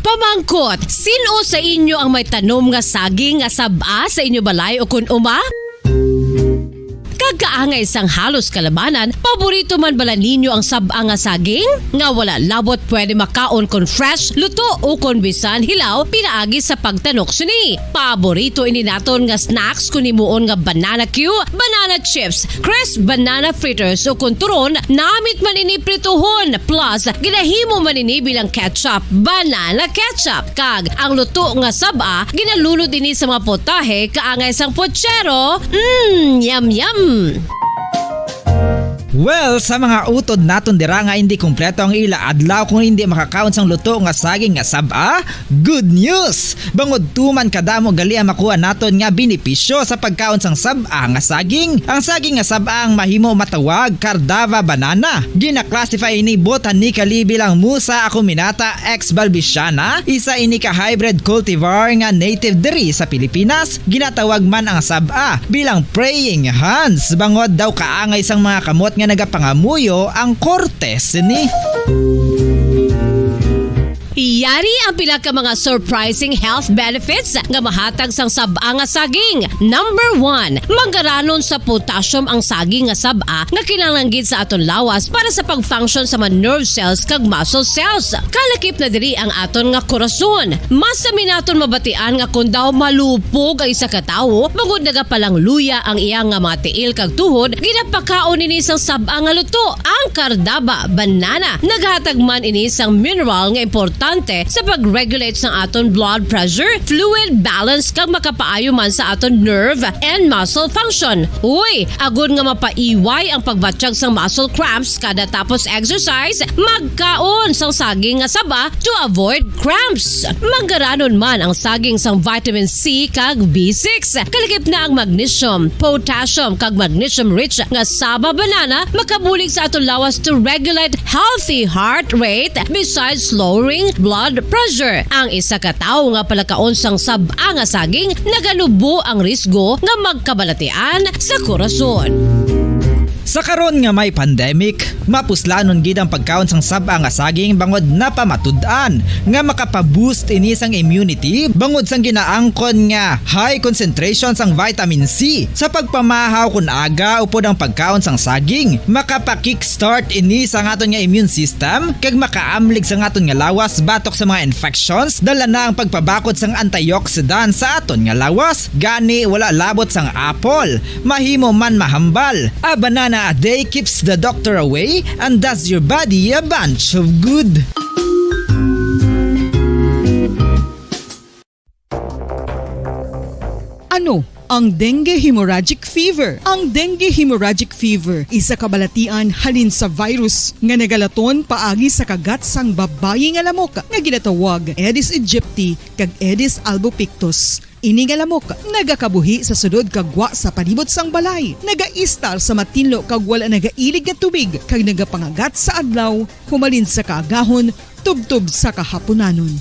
Pamangkot, sino sa inyo ang may tanom nga saging nga saba sa inyo balay o kun uma? Kagkaangay sang halos kalabanan, paborito man bala ninyo ang saba nga saging? Nga wala labot pwede makaon kon fresh, luto o kon bisan hilaw pinaagi sa pagtanok suni. Paborito ini naton nga snacks kun himuon nga banana Q, banana chips, crisp banana fritters o kun turon, namit man ini prituhon plus ginahimo man ini bilang ketchup, banana ketchup. Kag ang luto nga saba ginalulod ini sa mga potahe kaangay sang pochero. Yum yum. Well, sa mga utod naton dira nga hindi kumpleto ang ila adlaw kung hindi makakaon sang luto nga saging nga saba, good news! Bangod tuman kadamo gali ang makuha naton nga benepisyo sa pagkaon sang saba nga saging. Ang saging nga saba ang mahimo matawag Cardava banana. Gina-classify ini botanically bilang Musa acuminata ex balbisiana, isa ini ka hybrid cultivar nga native diri sa Pilipinas. Ginatawag man ang saba bilang praying hands bangod daw kaangay sang mga kamot nga nagapangamuyo ang kortes ni. Iyari ang pila ka mga surprising health benefits nga mahatag sang saba nga saging. Number 1, manggaranon sa potassium ang saging nga saba nga kinahanglan sa aton lawas para sa pag-function sa mga nerve cells kag muscle cells. Kalakip na diri ang aton nga korason. Mas sa minaton mabatian nga kun daw malupog ang isa ka tawo, bangod nagapalang luya ang iyang nga mga tiil kag tuhod, ginapakaon ini sang saba nga luto, ang Cardava banana. Naghatag man ini sang mineral nga importante sa pag-regulate sa aton blood pressure, fluid balance kag makapaayo man sa aton nerve and muscle function. Uy, agud nga mapaiway ang pagbatsyag sang muscle cramps kada tapos exercise, magkaon sang saging nga saba to avoid cramps. Manggaranon man ang saging sang vitamin C kag B6. Kalakip na ang magnesium, potassium kag magnesium rich nga saba banana makabulig sa aton lawas to regulate healthy heart rate besides lowering blood pressure. Ang isa ka tawo nga palakaon sang saba nga saging nagalubo ang risgo nga magkabalatian sa korason. Sa karon nga may pandemic, mapuslanon gid ang pagkaon sang saba nga saging bangod napamatud-an nga makapaboost ini sang immunity bangod sang ginaangkon nga high concentration sang vitamin C. Sa pagpamahaw kun aga upod ang pagkaon sang saging, makapa-kickstart ini sa aton nga immune system kag makaamlig sa aton nga lawas batok sa mga infections, dala na ang pagpabakod sang antioxidant sa aton nga lawas. Gani wala labot sang apple, mahimo man mahambal. A banana a day keeps the doctor away and does your body a bunch of good. Ano ang dengue hemorrhagic fever? Ang dengue hemorrhagic fever isa kabalatian halin sa virus nga nagalaton paagi sa kagat sang babayi nga lamok nga ginatawag Aedes aegypti kag Aedes albopictus. Ini nga lamok nagakabuhi sa sudod kagwa sa palibot sang balay, nagaistar sa matinlo kag wala nagailig nga tubig kag nagapangagat sa adlaw, humalin sa kaagahon, tubtob sa kahaponanon.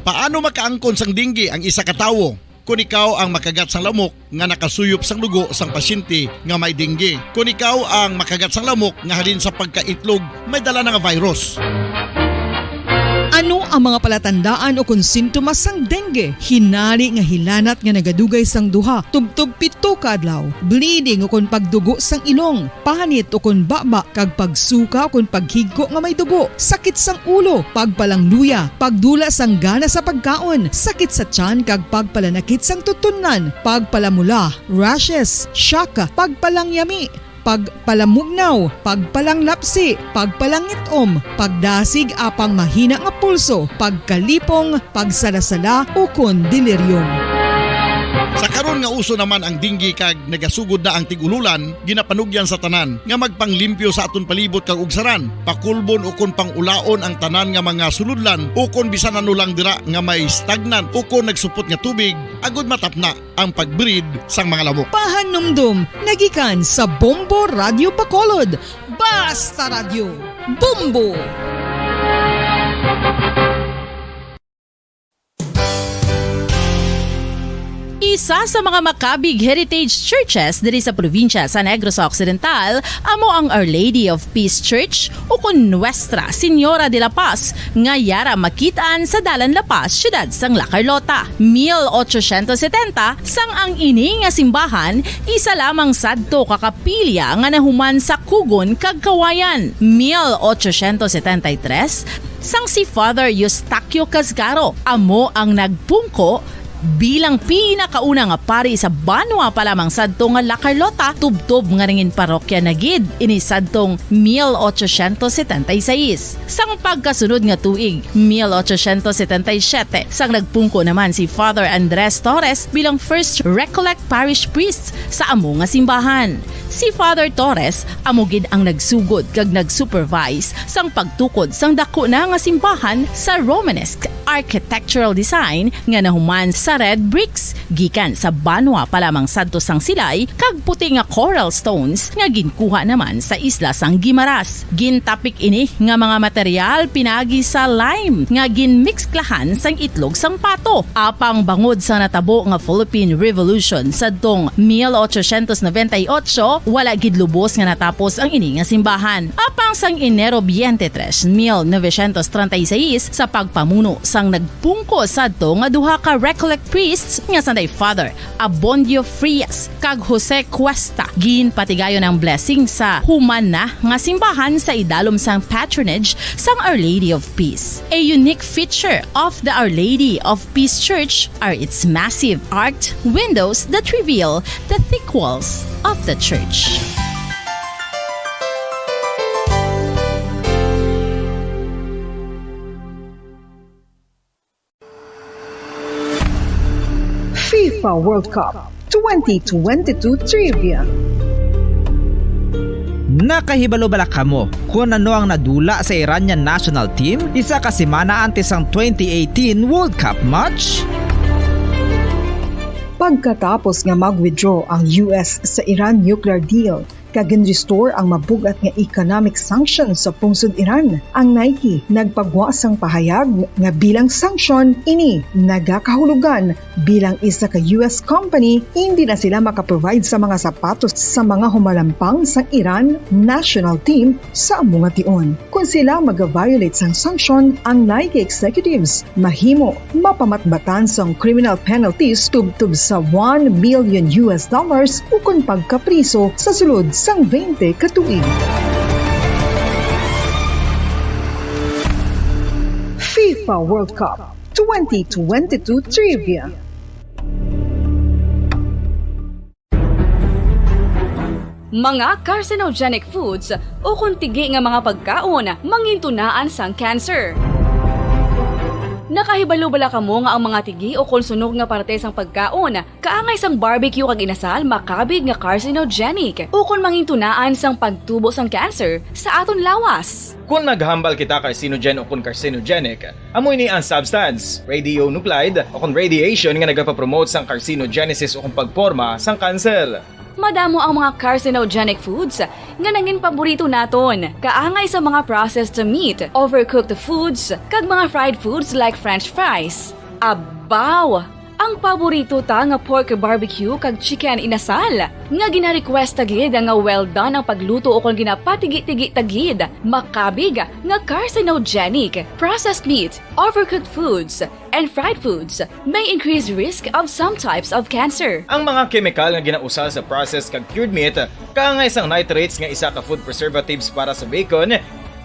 Paano makaangkon sang dengue ang isa ka tawo? Kung ikaw ang makagat sang lamok nga nakasuyop sang dugo sang pasyente nga may dengue. Kung ikaw ang makagat sang lamok nga halin sa pagkaitlog may dala nga virus. Ano ang mga palatandaan o kung sintomas sang dengue? Hinali nga hilanat nga nagadugay sang duha, tubtub 7 ka adlaw, bleeding o kung pagdugo sang ilong, panit o kung baba kag pagsuka o kung paghigko nga may dugo, sakit sang ulo, pagpalangluya, pagdula sang gana sa pagkaon, sakit sa tiyan kag pagpalanakit sang tutunan, pagpalamula, rashes, syaka, pagpalangyami, pagpalamugnaw, pagpalanglapsi, pagpalangitom, pagdasig apang mahina nga pulso, pagkalipong, pagsalasala o kun delirium. Sa karon nga uso naman ang dinggi kag nagasugod na ang tigululan, ginapanugyan sa tanan nga magpanglimpyo sa aton palibot kag ugsaran, pakulbon o kon pangulaon ang tanan nga mga suludlan o kon bisan ano lang dira nga may stagnan o kon nagsupot nga tubig, agud matapna ang pagbreed sang mga lamok. Pahanumdum, nagikan sa Bombo Radio Bacolod. Basta Radio, Bombo! Isa sa mga makabig heritage churches diri sa probinsya sa Negros Occidental amo ang Our Lady of Peace Church o kun Nuestra Señora de la Paz nga yara makitaan sa Dalan La Paz, siyudad sang La Carlota. 1870 sang ang ini nga simbahan isa lamang sadto ka kapilya nga nahuman sa Kugon kag Kawayan. 1873 sang si Father Eustaquio Casgaro amo ang nagpungko bilang pinakauna nga pari sa Banwa pa lamang sadto nga La Carlota, tubtob nga ringin parokya na gid ini sadtong 1876. Sang pagkasunod nga tuig 1877 sang nagpungko naman si Father Andres Torres bilang first Recollect Parish Priest sa amo nga simbahan. Si Father Torres amo gid ang nagsugod kag nagsupervise sang pagtukod sang dako na nga simbahan sa Romanesque architectural design nga nahuman sa red bricks gikan sa Banwa pa lamang sadto sang silay kag puti nga coral stones nga ginkuha naman sa isla sang Guimaras. Gintapik ini nga mga material pinagi sa lime nga ginmixklahan sang itlog sang pato. Apang bangod sa natabo nga Philippine Revolution sadtong 1898 wala gid lubos nga natapos ang ini nga simbahan. Apang sang Enero 23, 1936 sa pagpamuno sang nagpungko sadto nga duha ka Recollect priests nga sanday Father Abondio Frias kag Jose Cuesta ginpatigayon ang blessing sa human na nga simbahan sa idalom sang patronage sang Our Lady of Peace. A unique feature of the Our Lady of Peace Church are its massive arched windows that reveal the thick walls of the church. FIFA World Cup 2022 Trivia. Nakahibalo bala kamo kung ano ang nadula sa Iranian national team isa ka semana antes ang 2018 World Cup match? Pagkatapos nga mag-withdraw ang US sa Iran nuclear deal, kagin-restore ang mabugat nga economic sanctions sa pungsod Iran. Ang Nike nagpagwasang pahayag nga bilang sanction ini nagakahulugan bilang isa ka US company hindi na sila makaprovide sa mga sapatos sa mga humalampang sang Iran national team sa among nga tion. Kung sila mag-violate sang sanction, ang Nike executives mahimo mapamatbatan sang criminal penalties tubtub sa $1 million o kung pagkapriso sa sulod sang 20 katuig. FIFA World Cup 2022 Trivia. Mga carcinogenic foods o kung tigi nga mga pagkaon mangintunaan sang cancer. Nakahibalo bala kamo nga ang mga tigi o konsunog nga parte sang pagkaon kaangay sang barbecue kag inasal makabig nga carcinogenic o kon mangintunaan sang pagtubo sang cancer sa aton lawas. Kung naghambal kita carcinogen o kung carcinogenic, amoy ni ang substance, radionuclide o kung radiation nga nagapapromote sang carcinogenesis o kung pagporma sang cancer. Madamo ang mga carcinogenic foods nga nangin paborito naton. Kaangay sa mga processed meat, overcooked foods, kag mga fried foods like french fries. Abaw! Ang paborito ta nga pork barbecue kag chicken inasal. Nga gina-request tagid nga well done ang pagluto o kung ginapatigi-tigi tagid. Makabig nga carcinogenic, processed meat, overcooked foods, and fried foods may increase risk of some types of cancer. Ang mga chemical nga ginausal sa processed kag cured meat kaangay sang nitrates nga isa ka food preservatives para sa bacon,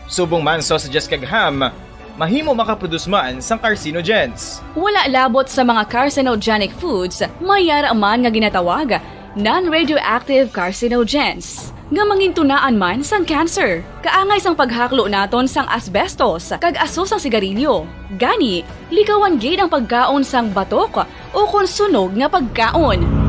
subong man sausages kag ham, mahimo makaproduce man sang carcinogens. Wala labot sa mga carcinogenic foods, mayara man nga ginatawag non-radioactive carcinogens nga mangintunaan man sang cancer. Kaangay sang paghaklo naton sang asbestos kag aso sang sigarilyo. Gani, likawan gid ang pagkaon sang batok o kung sunog nga pagkaon.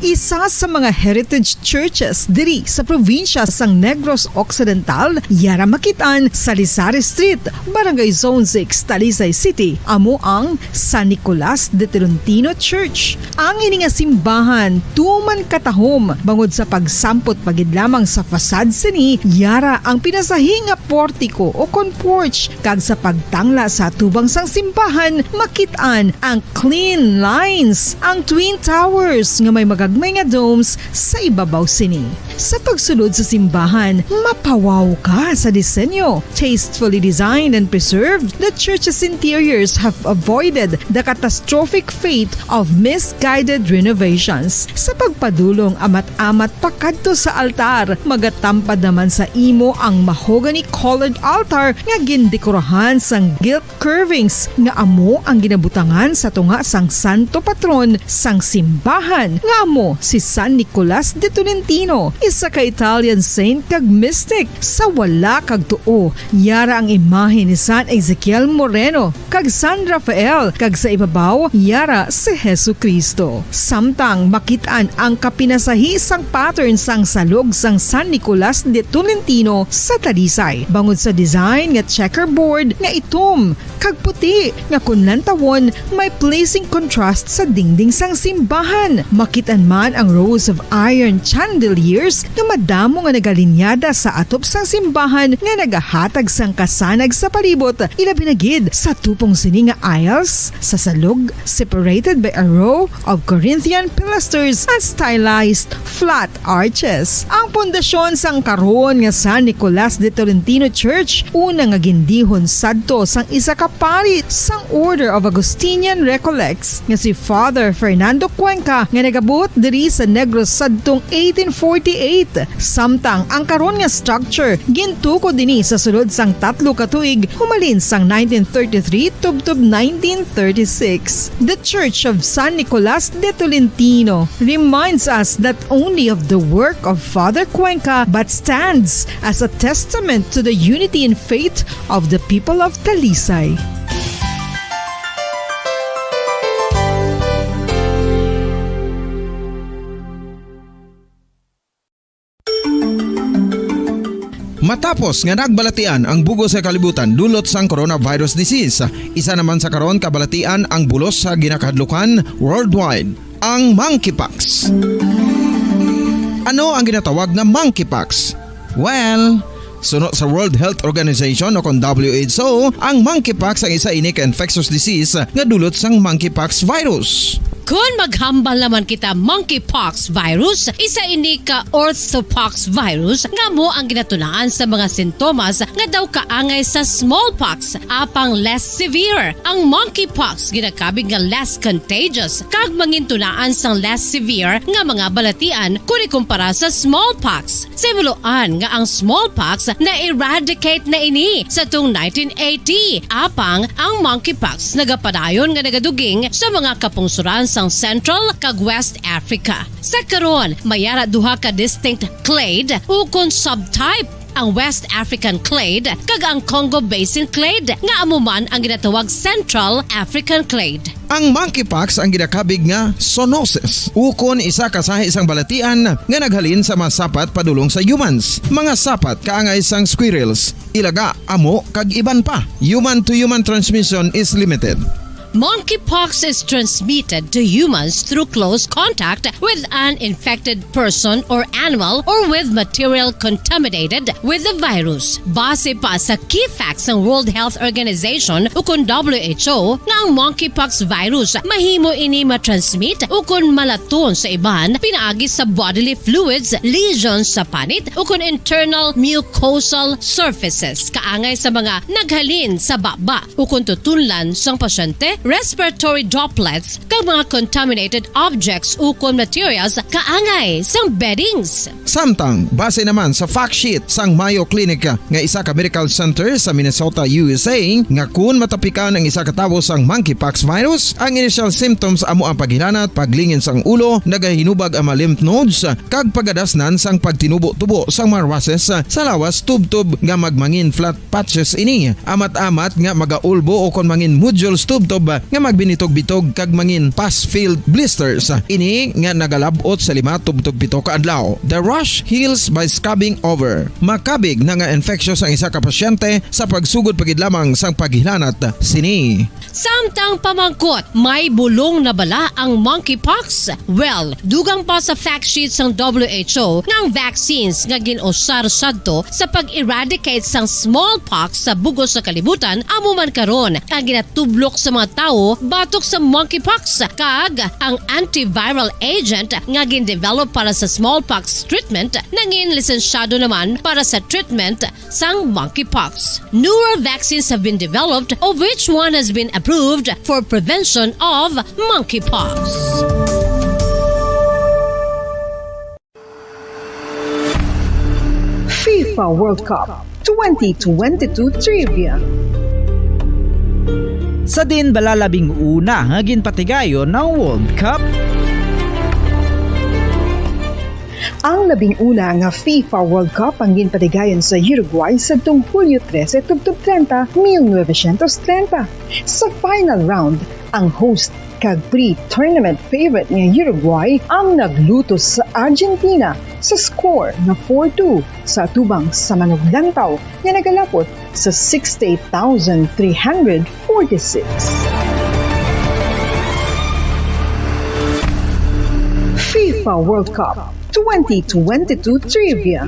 Isa sa mga heritage churches diri sa probinsya sang Negros Occidental, yara makitaan sa Rizal Street, Barangay Zone 6, Talisay City, amo ang San Nicolas de Tolentino Church. Ang ini nga simbahan tuman katahom bangod sa pagsampot pagid lamang sa fasad sini, yara ang pinasahi nga portiko o kon porch kag sa pagtangla sa tubang sang simbahan makitaan ang clean lines, ang twin towers nga may magagmay nga domes sa ibabaw sini. Sa pagsulod sa simbahan, mapawaw ka sa disenyo. Tastefully designed and preserved, the church's interiors have avoided the catastrophic fate of misguided renovations. Sa pagpadulong amat-amat pakadto sa altar, magatampad naman sa imo ang mahogany colored altar nga gindekorahan sang gilt curvings nga amo ang ginabutangan sa tunga sang santo patron sang simbahan nga amo si San Nicolas de Tolentino, isa ka Italian saint kag mystic. Sa wala kag tuo, yara ang imahe ni San Ezekiel Moreno kag San Rafael kag sa ibabaw yara si Jesucristo. Samtang makitaan ang kapinasahi sang pattern sang salog sang San Nicolas de Tolentino sa Talisay, bangod sa design nga checkerboard nga itom kag puti nga kunlantawon may pleasing contrast sa dingding sang simbahan. Makitaan man ang rows of iron chandeliers nga madamo nga nagalinyada sa atop sang simbahan nga nagahatag sang kasanag sa palibot, ilabi na gid sa tupong sini nga aisles sa salog separated by a row of Corinthian pilasters and stylized flat arches. Ang pundasyon sang karon nga San Nicolas de Tolentino Church una nga gindihon sadto sang isa ka pari sang Order of Augustinian Recollects nga si Father Fernando Cuenca nga nagabot diri sa Negros sadtong 1848. Samtang ang karon nga structure gintuko dinhi sa sulod sang 3 ka tuig humalin sang 1933 tubtob 1936. The Church of San Nicolas de Tolentino reminds us not only of the work of Father Cuenca but stands as a testament to the unity and faith of the people of Talisay. Matapos nga nagbalatian ang bugo sa kalibutan dulot sang coronavirus disease, isa naman sa karon kabalatian ang bulos sa ginakahadlukan worldwide, ang monkeypox. Ano ang ginatawag na monkeypox? Well, sunod sa World Health Organization o kung WHO, ang monkeypox ang isa ini ka infectious disease nga dulot sang monkeypox virus. Kung maghambal naman kita monkeypox virus, isa ini ka orthopox virus nga mo ang ginatunaan sa mga sintomas nga daw kaangay sa smallpox, apang less severe. Ang monkeypox ginakabig nga less contagious kag mangintunaan sang less severe nga mga balatian kung ikumpara sa smallpox. Simuloan nga ang smallpox na-eradicate na ini sa tung 1980, apang ang monkeypox nagapadayon nga nagaduging sa mga kapungsuran sang Central kag West Africa. Sa karon, mayara duha ka distinct clade o kon subtype, ang West African clade kag ang Congo Basin clade nga amuman ang ginatawag Central African clade. Ang monkeypox ang ginakabig nga zoonosis, ukon isa kasahi isang balatian nga naghalin sa mga sapat padulong sa humans. Mga sapat kaangay sang squirrels, ilaga, amo kag iban pa. Human to human transmission is limited. Monkeypox is transmitted to humans through close contact with an infected person or animal or with material contaminated with the virus. Base pa sa key facts ng World Health Organization o kung WHO nga ang monkeypox virus mahimo ini matransmit o kung malaton sa iban pinaagi sa bodily fluids, lesions sa panit o kung internal mucosal surfaces kaangay sa mga naghalin sa baba o kung tutunlan sang pasyente, respiratory droplets kag mga contaminated objects o kung materials kaangay sang beddings. Samtang, base naman sa fact sheet sang Mayo Clinic nga isa ka medical center sa Minnesota, USA, nga kun matapikan ang isa ka tawo sang monkeypox virus, ang initial symptoms amo ang paghilanat, paglingin sang ulo, nagahinubag ang mga lymph nodes, kag pagadasnan sang pagtinubo-tubo sang mga rashes sa lawas tub-tub nga magmangin flat patches ini. Amat-amat nga magaulbo o kon mangin nodules tub-tub nga magbinitog-bitog kag mangin pus-filled blisters. Ini nga nagalabot sa 5 tub-tub 7 ka adlaw. The rash heals by scabbing over. Makabig na nga infectious ang isa ka pasyente sa pagsugod pagid lamang sang paghilanat sini. Samtang pamangkot, may bulong na bala ang monkeypox? Well, dugang pa sa fact sheet ng WHO ng vaccines nga ginusar sadto sa pag-eradicate sang smallpox sa bugos sa kalibutan amo man karon ang ginatublok sa mga tao batok sa monkeypox kag ang antiviral agent nga gin-develop para sa smallpox treatment nangin lisensyado naman para sa treatment sang monkeypox. Newer vaccines have been developed of which one has been approved for prevention of monkeypox. FIFA World Cup 2022 Trivia. Sa din balalabing una nga ginpatigayon ng World Cup. Ang 11 nga FIFA World Cup ang ginpatigayon sa Uruguay sa Hulyo 13, 1930. Sa final round, ang host kag pre-tournament favorite nga Uruguay ang naglutos sa Argentina sa score na 4-2 sa tubang sa manuglantaw nga nagalapot sa 68,346. FIFA World Cup 2022 Trivia.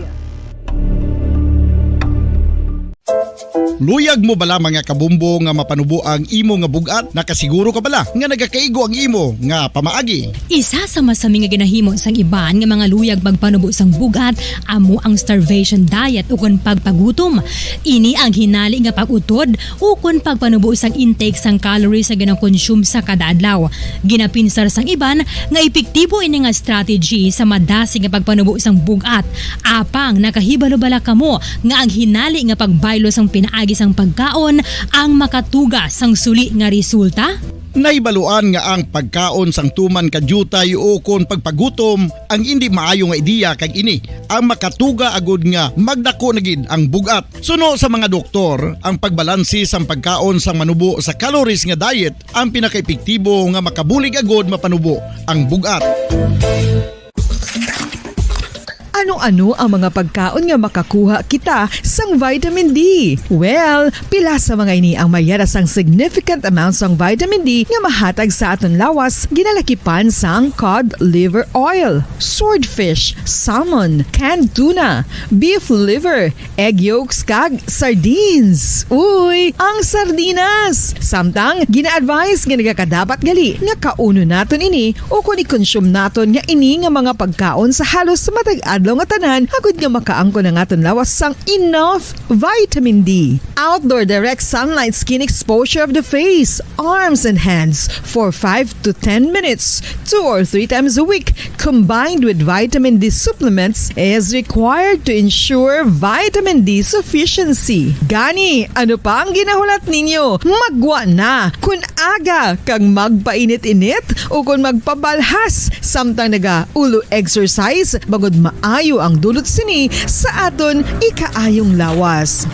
Luyag mo bala mga kabumbo nga mapanubo ang imo nga bugat? Nakasiguro ka bala nga nagakaigo ang imo nga pamaagi? Isa sa masami nga ginahimo sang iban nga mga luyag magpanubo sang bugat amo ang starvation diet ukon pagpagutom. Ini ang hinali nga pag-utod ukon pagpanubo sang intake sang calories sa gina-consume sa kada adlaw. Ginapinsar sang iban nga epektibo ini nga strategy sa madasi nga pagpanubo sang bugat. Apang nakahibalo-bala kamo nga ang hinali nga pagbaylo sang pinaagi sang pagkaon ang makatuga sang suli nga resulta? Naibaluan nga ang pagkaon sang tuman kadyutay o kon pagpagutom ang hindi maayo nga ideya kag ini ang makatuga agud nga magdako na gid ang bugat. Suno sa mga doktor, ang pagbalansi sang pagkaon sang manubo sa calories nga diet ang pinakaepektibo nga makabulig agud mapanubo ang bugat. Ano-ano ang mga pagkaon nga makakuha kita sang vitamin D? Well, pila sa mga ini ang mayara sang significant amount sang vitamin D nga mahatag sa aton lawas ginalakipan sang cod liver oil, swordfish, salmon, canned tuna, beef liver, egg yolks kag sardines. Uy, ang sardinas! Samtang gina-advise nga nagakadapat gali nga kauno naton ini o kung i-consume naton nga ini nga mga pagkaon sa halos matag-adlaw nga tanan agud nga makaangko na naton lawas sang enough vitamin D. Outdoor direct sunlight skin exposure of the face, arms and hands for 5 to 10 minutes 2 or 3 times a week combined with vitamin D supplements is required to ensure vitamin D sufficiency. Gani, ano pa ang ginahulat ninyo? Magwa na kun aga kang magpainit-init o kun magpabalhas samtang naga-ulo exercise bagod maayo ang dulot sini sa aton ikaayong lawas.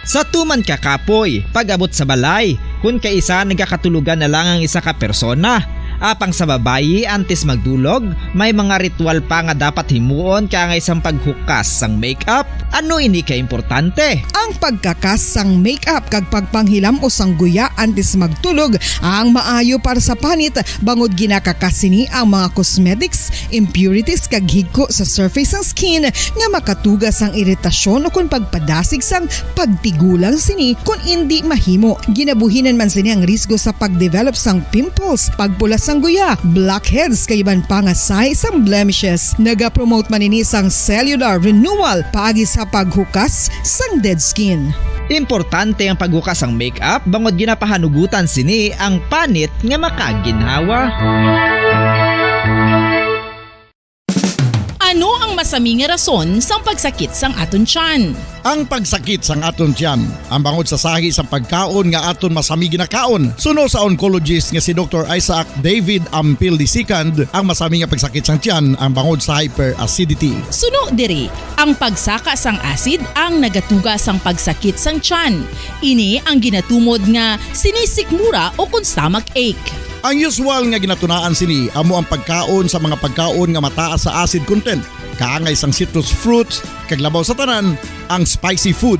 Sa tuman ka kapoy, pag-abot sa balay, kung kaisa nagkakatulugan na lang ang isa ka persona, Apang sa babayi antes magdulog, may mga ritual pa nga dapat himuon kaya nga isang paghukas sang makeup. Ano ini ka importante? Ang pagkakas sang makeup kag pagpanghilam o sang guya antes magtulog ang maayo para sa panit bangod ginakakas sini ang mga cosmetics, impurities kag higko sa surface ng skin nga makatugas ang iritasyon o kung pagpadasig sang pagtigulang sini kung hindi mahimo. Ginabuhinan man sini ang risgo sa pagdevelop sang pimples, pagpula sang guya, blackheads kay iban pa nga size sang blemishes. Naga-promote man ini sang cellular renewal paagi sa paghukas sang dead skin. Importante ang paghukas ang makeup bangod ginapahanugutan sini ang panit nga makaginhawa. Ano ang masami nga rason sang pagsakit sang aton tiyan? Ang pagsakit sang aton tiyan, ang bangod sa sahi sang pagkaon nga aton masami ginakaon. Suno sa oncologist nga si Dr. Isaac David Ampil II, ang masami nga pagsakit sang tiyan ang bangod sa hyperacidity. Suno diri, ang pagsaka sang acid ang nagatuga sang pagsakit sang tiyan. Ini ang ginatumod nga sinisikmura o kung stomach ache. Ang usual nga ginatunaan sini amo ang pagkaon sa mga pagkaon nga mataas sa acid content, kaangay sang citrus fruits, kag labaw sa tanan ang spicy food.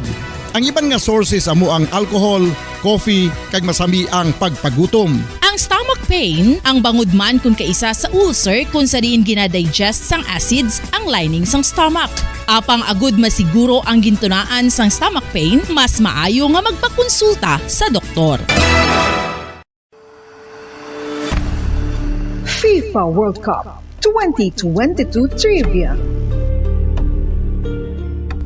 Ang iban nga sources amo ang alcohol, coffee, kag masami ang pagpagutom. Ang stomach pain ang bangod man kung kaisa sa ulcer kung sa diin ginadigest sang acids ang lining sang stomach. Apang agud masiguro ang gintunaan sang stomach pain, mas maayo nga magpakonsulta sa doktor. FIFA World Cup 2022 Trivia.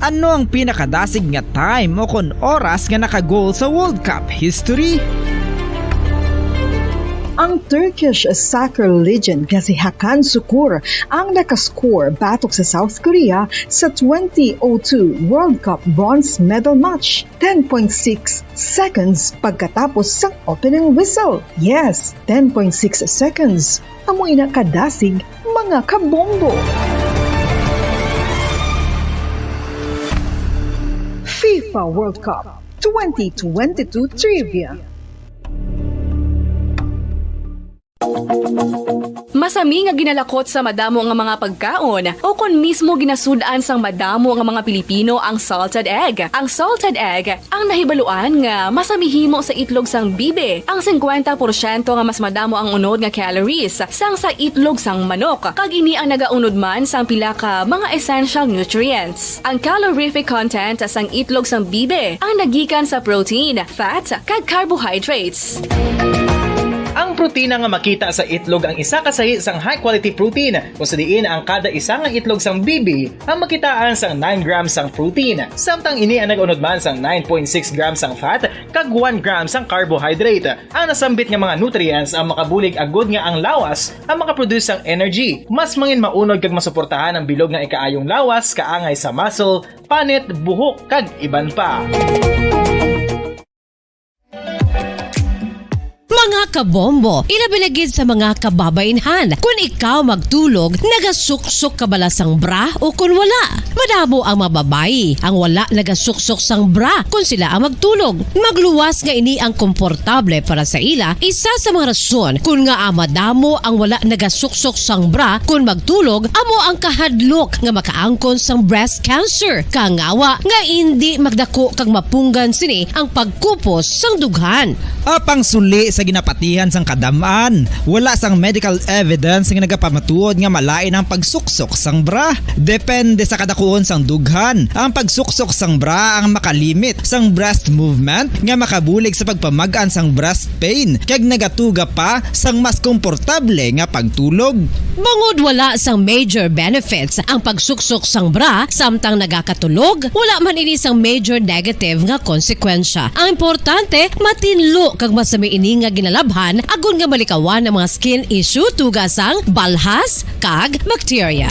Ano ang pinakadasig nga time o kon oras nga nakagol sa World Cup history? Ang Turkish soccer legend nga si Hakan Şükür ang nakascore batok sa South Korea sa 2002 World Cup bronze medal match. 10.6 seconds pagkatapos sa opening whistle. Yes, 10.6 seconds. Amoy na kadasig mga kabombo. FIFA World Cup 2022 Trivia. Masami nga ginalakot sa madamo nga mga pagkaon o kon mismo ginasudaan sang madamo nga mga Pilipino ang salted egg. Ang salted egg ang nahibaluan nga masamihimo sa itlog sang bibe. Ang 50% nga mas madamo ang unod nga calories sang sa itlog sang manok. Kag ini ang nagaunod man sang pila ka mga essential nutrients. Ang calorific content sang itlog sang bibe ang nagikan sa protein, fat, kag carbohydrates. Ang protina nga makita sa itlog ang isa kasahi sang high quality protein kung sa diin ang kada isa nga itlog sang bibi ang makitaan sang 9 grams sang protein. Samtang ini ang nag-unod man sang 9.6 grams sang fat kag 1 grams sang carbohydrate. Ang nasambit nga mga nutrients ang makabulig agud nga ang lawas ang makaproduce sang energy. Mas mangin maunod kag masuportahan ang bilog nga ikaayong lawas kaangay sa muscle, panit, buhok kag iban pa. Mga kabombo, ilabilagid sa mga kababainhan. Kung ikaw magtulog, nagasuksok ka bala sang bra o kung wala. Madamo ang mababayi, ang wala nagasuksok sang bra kung sila ang magtulog. Magluwas nga ini ang komportable para sa ila, isa sa mga rason kung nga madamo ang wala nagasuksok sang bra kung magtulog, amo ang kahadlok nga makaangkon sang breast cancer. Kangawa nga hindi magdako kag mapunggan sini ang pagkupos sang dughan. Apang suli sa ginapatihan sang kadamaan, wala sang medical evidence nga nagapamatuod nga malain ang pagsuksok sang bra. Depende sa kadakuon sang dughan. Ang pagsuksok sang bra ang makalimit sang breast movement nga makabulig sa pagpamagan sang breast pain kag nagatuga pa sang mas komportable nga pagtulog. Bangod wala sang major benefits ang pagsuksok sang bra samtang nagakatulog, wala man ini sang major negative nga konsekwensya. Ang importante, matinlo kag masami ini nga ginalabhan agon nga malikawan ang mga skin issue tugas sang balhas kag bacteria.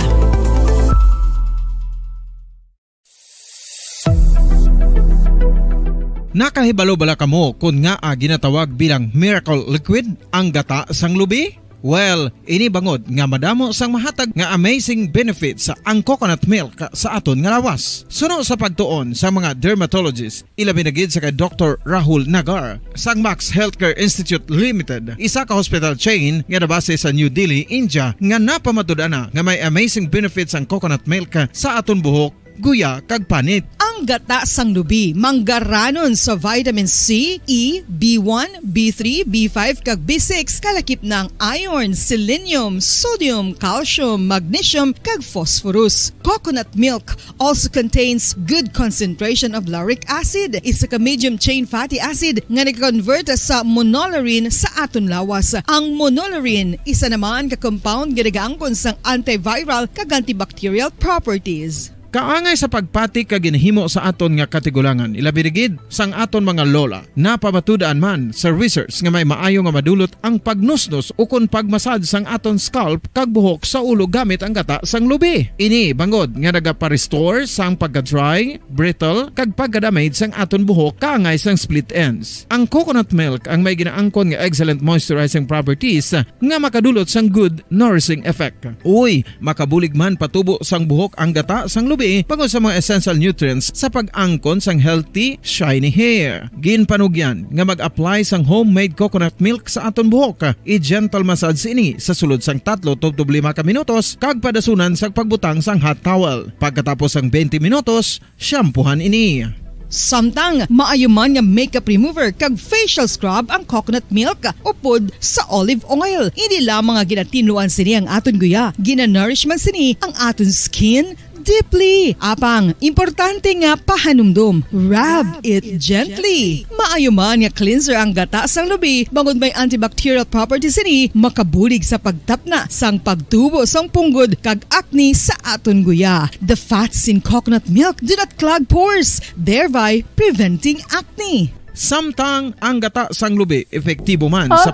Nakahibalo bala kamo kung nga ginatawag bilang miracle liquid ang gata sang lubi? Well, ini bangod nga madamo sang mahatag nga amazing benefits sa ang coconut milk sa aton nga lawas. Suno sa pagtuon sa mga dermatologist, ilabi na gid sa kay Dr. Rahul Nagar sang Max Healthcare Institute Limited, isa ka hospital chain nga nabase sa New Delhi, India, nga napamatud-ana nga may amazing benefits ang coconut milk sa aton buhok, guya kag panit. Ang gata sang lubi manggaranon sa vitamin C, E, B1, B3, B5 kag B6 kalakip ng iron, selenium, sodium, calcium, magnesium kag phosphorus. Coconut milk also contains good concentration of lauric acid, isa ka medium chain fatty acid nga nag-convert sa monolarin sa aton lawas. Ang monolarin isa naman ka compound nga nagaangkon sang antiviral kag antibacterial properties. Kaangay sa pagpati ka ginhimo sa aton nga katigulangan, ilabirigid sang aton mga lola, napamatudan man sa research nga may maayo nga madulot ang pagnusnos ukon pagmasad sang aton scalp kag buhok sa ulo gamit ang gata sang lubi. Ini bangod nga nagapa-restore sang pagka-dry, brittle kag pagka-damage sang aton buhok kaangay sang split ends. Ang coconut milk ang may ginaangkon nga excellent moisturizing properties nga makadulot sang good nourishing effect. Uy, makabulig man patubo sang buhok ang gata sang lubi pagod sa mga essential nutrients sa pag-angkon sang healthy, shiny hair. Ginpanugyan nga mag-apply sang homemade coconut milk sa aton buhok. I-gentle massage ini sa sulod sang 3 to 5 ka minutos kag padasunan sang pagbutang sang hot towel. Pagkatapos sang 20 minutos, shampoohan ini. Samtang maayo man nga makeup remover kag facial scrub ang coconut milk upod sa olive oil. Hindi lamang nga ginatinluan sini ang aton guya, ginanourish man sini ang aton skin deeply. Apang, importante nga pahanumdum. Rub it gently. Maayo man nga cleanser ang gata sang lubi, bangod may antibacterial properties ini, makabulig sa pagtapna sang pagtubo sang punggod kag acne sa aton guya. The fats in coconut milk do not clog pores, thereby preventing acne. Samtang ang gata sang lubi epektibo man sa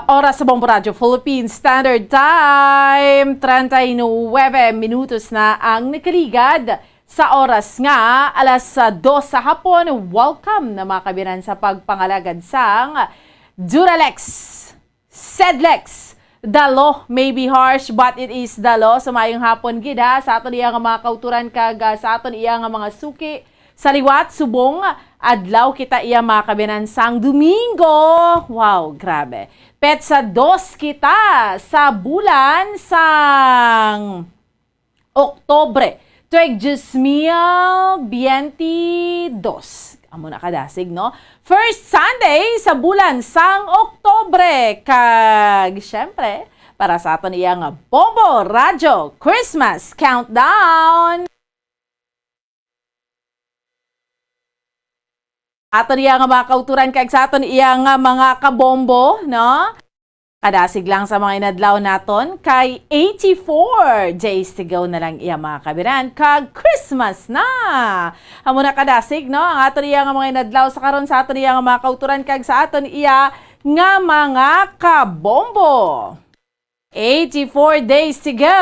oras sa Bombo Radio Philippines Standard Time, 39 minutos na ang nakaligad sa oras nga alas 2 sa hapon. Welcome na mga kabinan sa pagpangalagad sang Duralex, Sedlex. The law may be harsh but it is the law. Sumayong hapon gid ha sa aton iya nga mga kauturan kag sa aton iya nga mga suki sa liwat subong adlaw kita iya mga kabinan sang Domingo. Wow, grabe. Pet sa 2 kita sa bulan sang Oktobre. Tuig 2022. Amo na kadasig, no? First Sunday sa bulan sang Oktobre. Kag, syempre, para sa aton iya nga Bombo Radio Christmas Countdown. Aton iya nga mga kauturan kag sa aton iya nga mga kabombo, no? Kadasig lang sa mga inadlaw naton kay 84 days to go na lang iya mga kabiran kag Christmas na. Amo na kadasig, no? Ang aton iya nga mga inadlaw sa karon sa aton iya nga mga kauturan kag sa aton iya nga mga kabombo. 84 days to go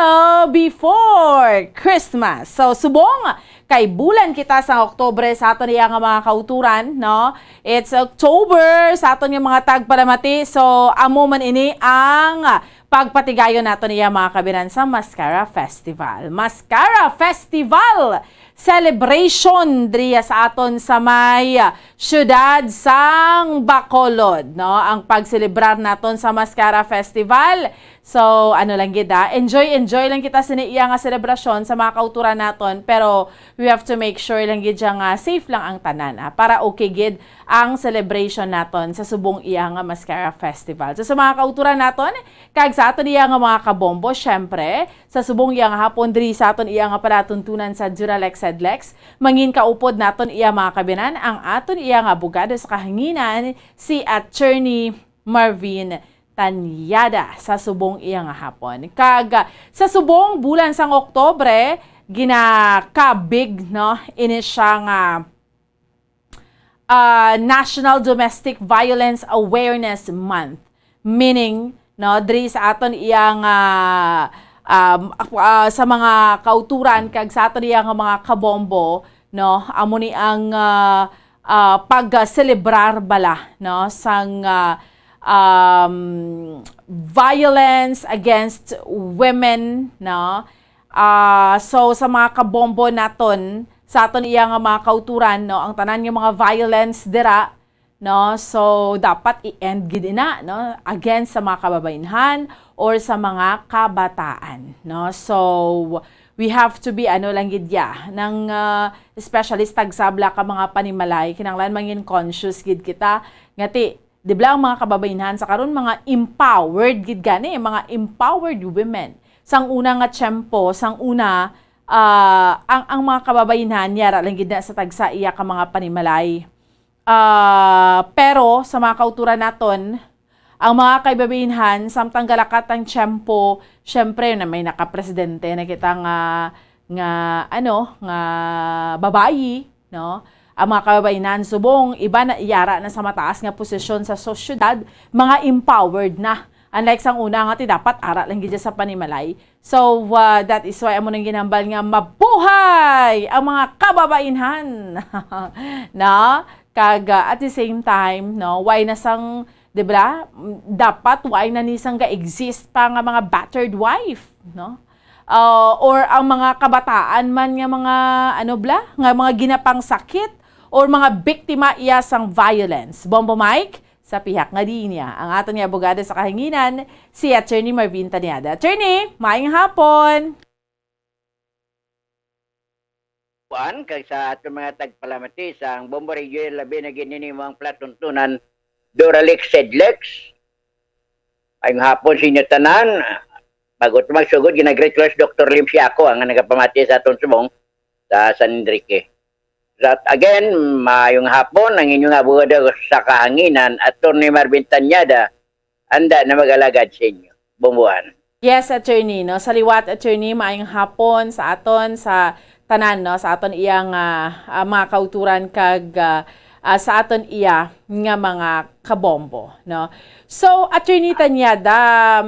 before Christmas. So, subong kay bulan kita sa Oktobre sa aton iya nga mga kauturan, no? It's October sa aton nga mga tagpalamati. So, amo man ini ang pagpatigayon naton iya mga kabinan sa Mascara Festival. Mascara Festival celebration driya sa aton sa may syudad sang Bacolod, no? Ang pagselebrar naton sa Mascara Festival. So, ano lang gida, enjoy lang kita sa iya nga selebrasyon sa mga kauturan naton, pero we have to make sure lang gid nga safe lang ang tanan, para okay gid ang celebration naton sa subong iya nga Mascara Festival. So, sa mga kauturan naton, kag sa aton iya nga mga kabombo, syempre, sa subong iya nga hapon diri sa aton iya nga palatuntunan sa Duralex Sedlex, mangin kaupod naton iya mga kabinan, ang aton iya nga abogado sa kahanginan, si Attorney Marvin Tanyada sa subong iya nga hapon. Kag sa subong bulan sang Oktobre, ginakabig, no? Ini siya nga National Domestic Violence Awareness Month. Meaning, no, diri sa aton iya nga sa mga kauturan kag sa aton iya nga mga kabombo, no, amo ni ang pag-celebrar bala, no, sang violence against women, no? So sa mga kabombo naton, sa aton iya nga mga kauturan, no, ang tanan nga mga violence dira, no, so dapat i-end gid na, no, against sa mga kababayenhan or sa mga kabataan, no. So we have to be lang gid ng specialist tagsabla ka mga panimalay, kinahanglan mangin conscious gid kita ngati di ba ang mga kababayenhan sa karon mga empowered gid gani, mga empowered women. Sang una nga tiyempo, sang una ang mga kababayenhan yara lang gid na sa tagsa iya ka mga panimalay. Pero sa mga kauturan naton, ang mga kaibabayenhan samtang galakat ang tiyempo, syempre na may nakapresidente na kita nga babayi, no? Ang mga kababayenhan subong iba na iyara na sa mataas nga posisyon sa sosyedad, mga empowered na. Unlike sang una nga dapat ara lang gid sa panimalay. So that is why amo nang ginambal nga mabuhay ang mga kababayenhan. Na kag at the same time, no, why na sang, di ba? Dapat why na nisang ga-exist pa nga mga battered wife, no? Or ang mga kabataan man nga mga nga mga ginapang sakit or mga biktima iya sang violence. Bombo Mike, sa pihak nga linya. Ang aton nga abogado sa kahanginan, si Attorney Marvin Taniada. Attorney, maayong hapon! Kag sa ato mga tagpalamati sa ang Bombo Radio labi na ginini mo ang platuntunan Duralex Sedlex. Ayong hapon sa inyo tanan, bago magsugod, ginag-great class Dr. Lim Siako ang nagapamati sa atong subong sa San Enrique. That again, maayong hapon ang inyong abogado sa kahanginan, Attorney Marvin Taniada, anda na mag-alagad sa inyo. Bumbuhan. Yes, Attorney. No? Sa liwat, Attorney, maayong hapon sa aton, sa tanan, no? Sa aton iyang mga kauturan kag sa aton iya nga mga kabombo, no? So, Attorney Taniada,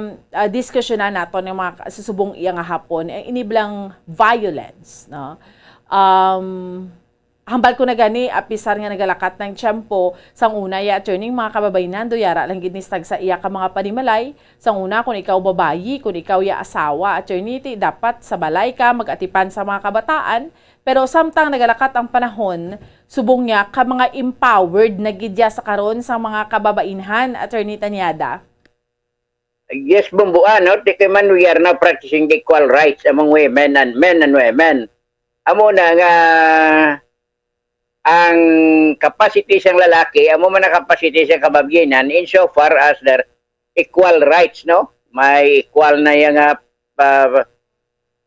diskusyonan naton ng mga susubong iya nga hapon, iniblang violence, no? Hambal ko na gani, apisar nga nagalakat ng tiyempo, sang una, Attorney, mga kababayenan, do yara lang ginistag sa iya ka mga panimalay, sang una, kung ikaw babayi, kung ikaw asawa, Attorney, dapat sa balay ka, mag-atipan sa mga kabataan, pero samtang nagalakat ang panahon, subong niya ka mga empowered na gidya sa karon sa mga kababainhan, Attorney Taniada. Yes, Bumbuan, no? Man, we are now practicing equal rights among women and women. Amo na nga, ang capacity sang lalaki, amo man ang capacity sa kababayenan insofar as their equal rights, no? May equal na yung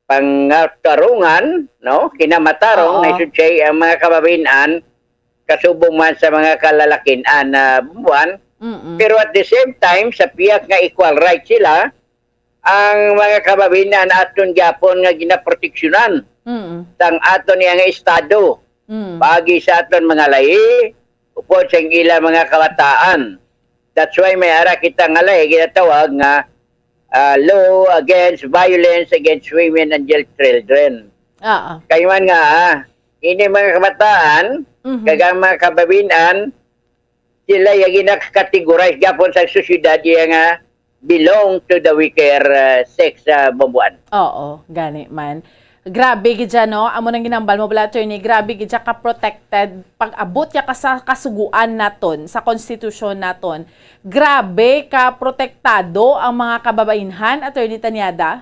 pangtarungan, no? Kinamatarong, na should say, ang mga kababayenan kasubong man sa mga kalalakinan na buwan. Pero at the same time, sa piyak nga equal rights sila, ang mga kababayenan aton gyapon nga ginaproteksyonan sang aton nga estado. Bagi sa aton mga lahi, upod sa ilang mga kabataan. That's why may ara kita nga lahi, ginatawag nga law against violence against women and children. Kayo man nga, ini mga kabataan, kagang mga kababinan, sila yung ginakategorize gapon sa sosyedad yung belong to the weaker sex Bumbuan. Oo, gani man. Grabe gidya, no? Amo nang ginambal mo bala, Attorney, grabe gidya ka-protected. Pag-abot ya ka sa kasuguan naton, sa konstitusyon naton, grabe ka-protektado ang mga kababainhan, Attorney Taniada?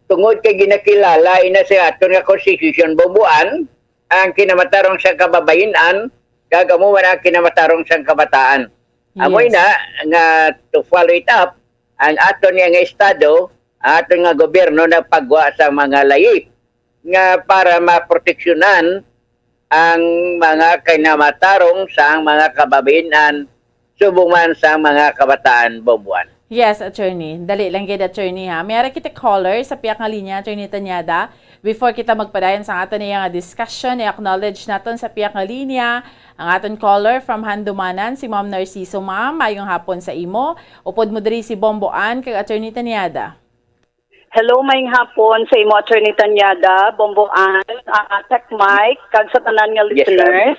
Tungod kay ginakilala, ina sa aton nga konstitusyon, Bumbuan, ang kinamatarong sa kababainan, gagamuan ang kinamatarong sa kabataan. Yes. Amoy na, nga to follow it up, ang aton nga estado, aton nga gobyerno na pagwa sa mga lahi nga para maproteksyonan ang mga kinamatarong sa mga kababayenan subong man sa mga kabataan Bumbuan. Yes, Attorney. Dali lang gid, Attorney, ha. Mayroon kita caller sa piyak nga linya, Attorney Taniada. Before kita magpadayon sa aton nga discussion, i-acknowledge naton sa piyak nga linya ang aton caller from Handumanan, si Ma'am Narciso. Ma'am, mayong hapon sa imo. Upod mo diri si Bomboan kag Attorney Taniada. Hello, maying hapon sa imo, Attorney Taniada, Bomboan, Tech Mike, kag sa tanan nga listeners.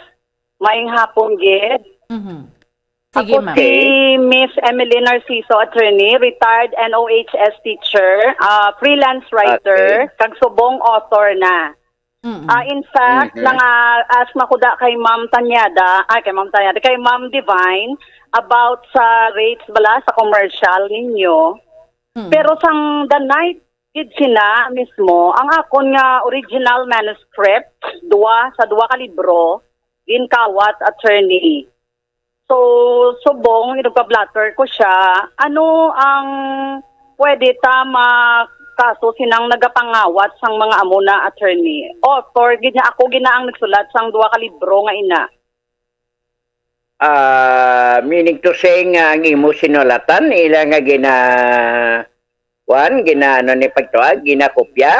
Maying hapon, gid. Sige, Ako ma'am. si Miss Emily Narciso, attorney, retired NOHS teacher, freelance writer, kag subong author na. In fact, as makuda kay Ma'am Tanyada, kay Ma'am Divine, about sa rates bala sa commercial ninyo. Pero sang the night did sina mismo, ang akon nga original manuscript, duwa ka libro, ginkawat attorney. So, subong, inugpa-blatter ko siya, ano ang pwede kaso sinang nagapangawat sang mga amo na attorney? Author, ako ginaang nagsulat sang 2 ka libro nga ina. Meaning to say nga ang imo sinulatan, ilang nga ginakopya?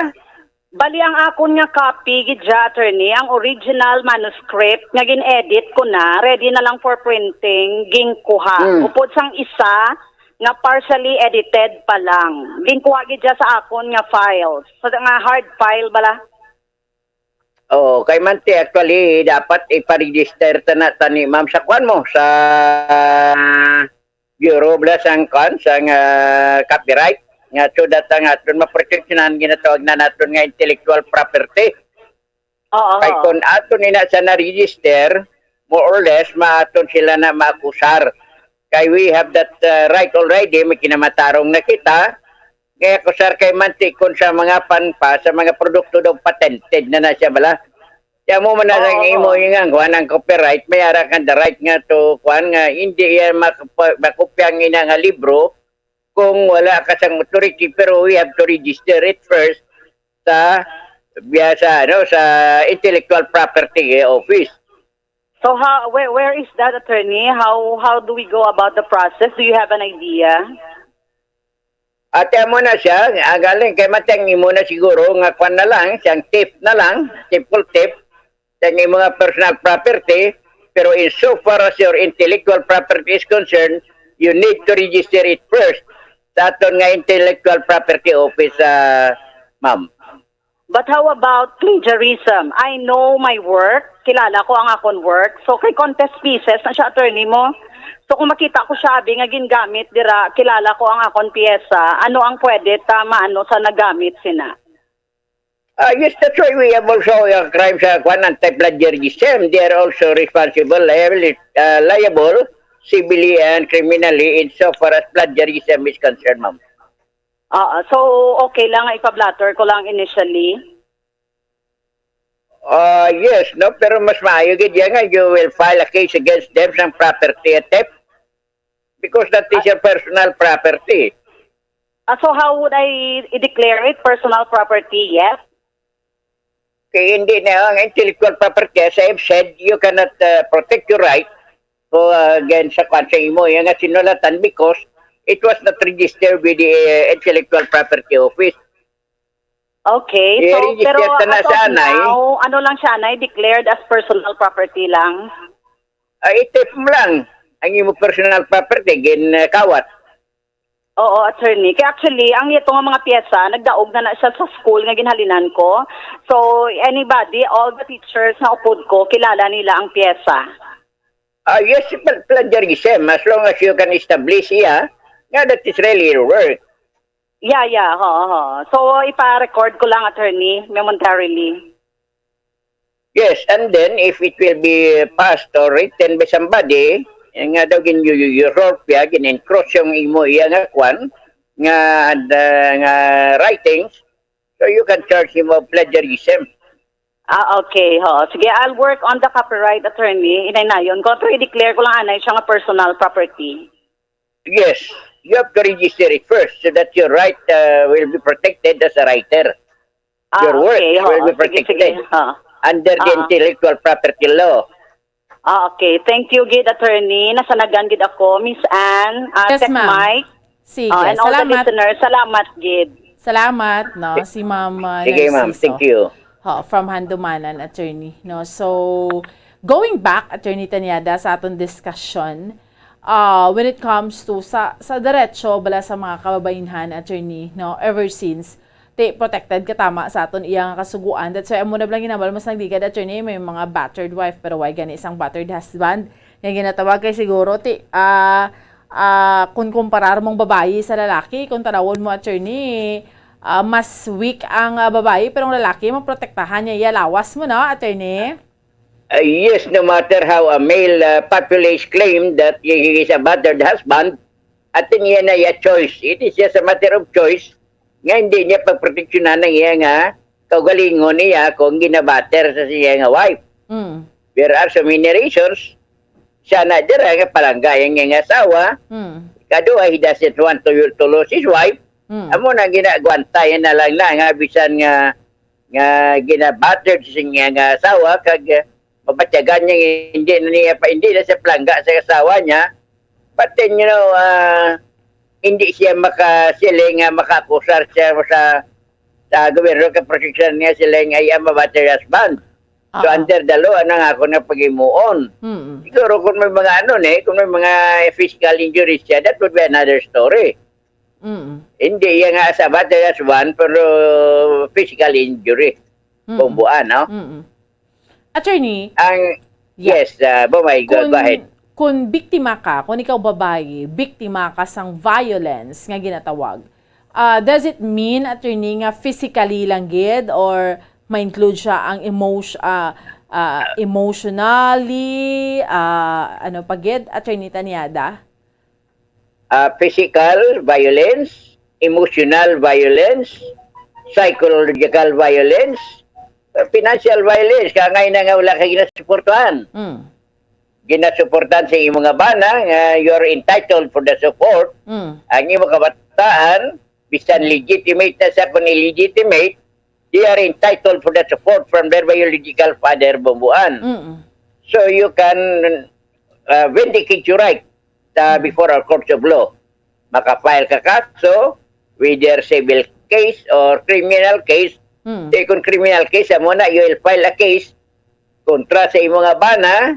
Bali ang akon nga copy gidya attorney, ang original manuscript nga gin-edit ko na, ready na lang for printing, ginkuha. Upod sang isa nga partially edited pa lang. Ginkuha gidya sa akon nga files. So nga hard file bala. Oh, kay Manti actually dapat ipa-register ni ma'am sa kwan mo sa Bureau bala sang copyright. Nga so that ang aton maproteksyonan ginatawag na naton nga intellectual property. Kay kung aton ina sa na-register, more or less maaton sila na maakusar. Kay we have that right already, may kinamatarong na kita. Kaya kusar kay Manti kung sa mga panpa, sa mga produkto daw patented na siya bala. Kaya mo man ang imo yung kuhan ang copyright, may ara kang the right nga to kuhan nga hindi yan makopyang ina nga libro kung wala ka sang authority, pero we have to register it first sa intellectual property office. So where is that attorney? How do we go about the process? Do you have an idea? Ate mo na siya, galing kay matangi mo na siguro nga kwan na lang, siyang tip na lang, full tip, sa mga personal property, pero in so far as your intellectual property is concerned, you need to register it first sa aton nga intellectual property office, ma'am. But how about plagiarism? I know my work, kilala ko ang akon work, so kay contest pieces na siya attorney mo. So kung makita ko siya, nga gingamit, dira, kilala ko ang akon piyesa, ano ang pwede sa nagamit sina? Yes, that's why we have also crimes sa anti-plagiarism. They are also responsible, liable, civilly and criminally insofar as plagiarism is concerned, ma'am. So, okay lang, ipa-blatter ko lang initially? Yes, no, pero mas maayo gid nga you will file a case against them sa property theft because that is your personal property. So, how would I declare it personal property? Yes? Okay, hindi na ang intellectual property, as I have said, you cannot protect your right against sa konseng mo yung sinulatan because it was not registered with the intellectual property office. Okay, so pero as of now, ano lang siya, declared as personal property lang? Itif mo lang ang imo personal property, ginakawat. Oo, attorney. Kaya actually, ang ito nga mga pyesa, nagdaog na siya sa school nga ginhalinan ko. So, anybody, all the teachers na upod ko, kilala nila ang pyesa. Yes, plagiarism, as long as you can establish, that is really your work. Yeah. So, ipa-record ko lang, attorney, momentarily. Yes, and then, if it will be passed or written by somebody, nga daw gin-Europea, gin-encroach yung imo nga kwan, nga writings, so you can charge him of plagiarism. Okay, sige, I'll work on the copyright, attorney. Inay na yun. Pero i-declare ko lang, anay, siya nga personal property. Yes, you have to register it first so that your right will be protected as a writer. Your work will be protected under the intellectual property law. Okay, thank you, Gid, attorney. Nasanagan, Gid ako. Miss Ann, Yes, Tech ma'am. Mike, Sige, and all the salamat. listeners. Salamat, Gid. Salamat, no, si Ma'am Sige, ma'am. Narciso. Thank you. From Handumanan, attorney. No? So, going back, Attorney Tanyada, sa atong discussion, when it comes to sa diretso, bala sa mga kababainhan, attorney, no, ever since, ti protected ka tama sa aton iyang kasuguan. That's why amo na lang ginabal mas nagdigad attorney may mga battered wife pero why gani isang battered husband. Yang ginatawag kay siguro ti kung kumparar mong babae sa lalaki, kung tanawon mo attorney, mas weak ang babae pero ang lalaki maprotektahan niya lawas mo na attorney. Yes, no matter how a male populace claim that he is a battered husband, atin yan ay a choice. It is just a matter of choice. Nga hindi niya pagproteksyonan ng iya nga kaugalingon niya kung ginabater sa siya nga wife. There are so many reasons. Siya na dira nga palanggayan nga asawa. Kadua, he doesn't want to lose his wife. Amo na ginagwantayan na lang na nga bisan nga ginabater sa siya nga asawa kag mabatyagan niya hindi na siya palangga sa asawa niya. But then, you know, hindi siya makasiling makakusar siya sa gobyerno ka proteksyon niya siling ay ang mabater husband. So under the law, ano nga ako na pag-imuon. Siguro kung may mga kung may mga physical injuries siya, that would be another story. Hindi yan nga sa bater husband, pero physical injury. Bumbuan, no? Attorney? Yes, go ahead. Kung biktima ka, kung ikaw babae, biktima ka sang violence nga ginatawag, does it mean, attorney, nga physically lang gid or ma-include siya ang emotionally, pagid, attorney Tanyada? Physical violence, emotional violence, psychological violence, financial violence, kangay na nga wala ka ginasuportahan. Ginasuportahan sa iyong mga bana, you're entitled for the support. Ang iyong mga kabataan, bisan legitimate na sa kung illegitimate, they are entitled for the support from their biological father, bumbuan. So you can vindicate your right before our courts of law. Makafile ka kaso, whether civil case or criminal case. Kung criminal case, muna you will file a case kontra sa iyong mga bana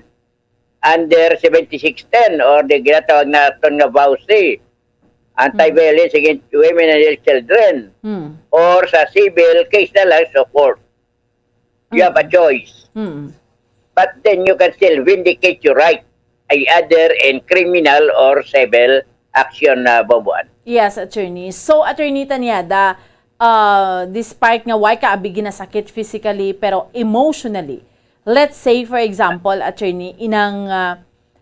under 7610 or the ginatawag na ito nga VAUSI, Anti-Violence Against Women and Children, or sa civil case na lang, support. You have a choice. But then you can still vindicate your right either in criminal or civil action na bobuan. Yes, attorney. So, attorney Tanyada, despite nga why ka abigi na sakit physically pero emotionally, let's say for example, attorney, inang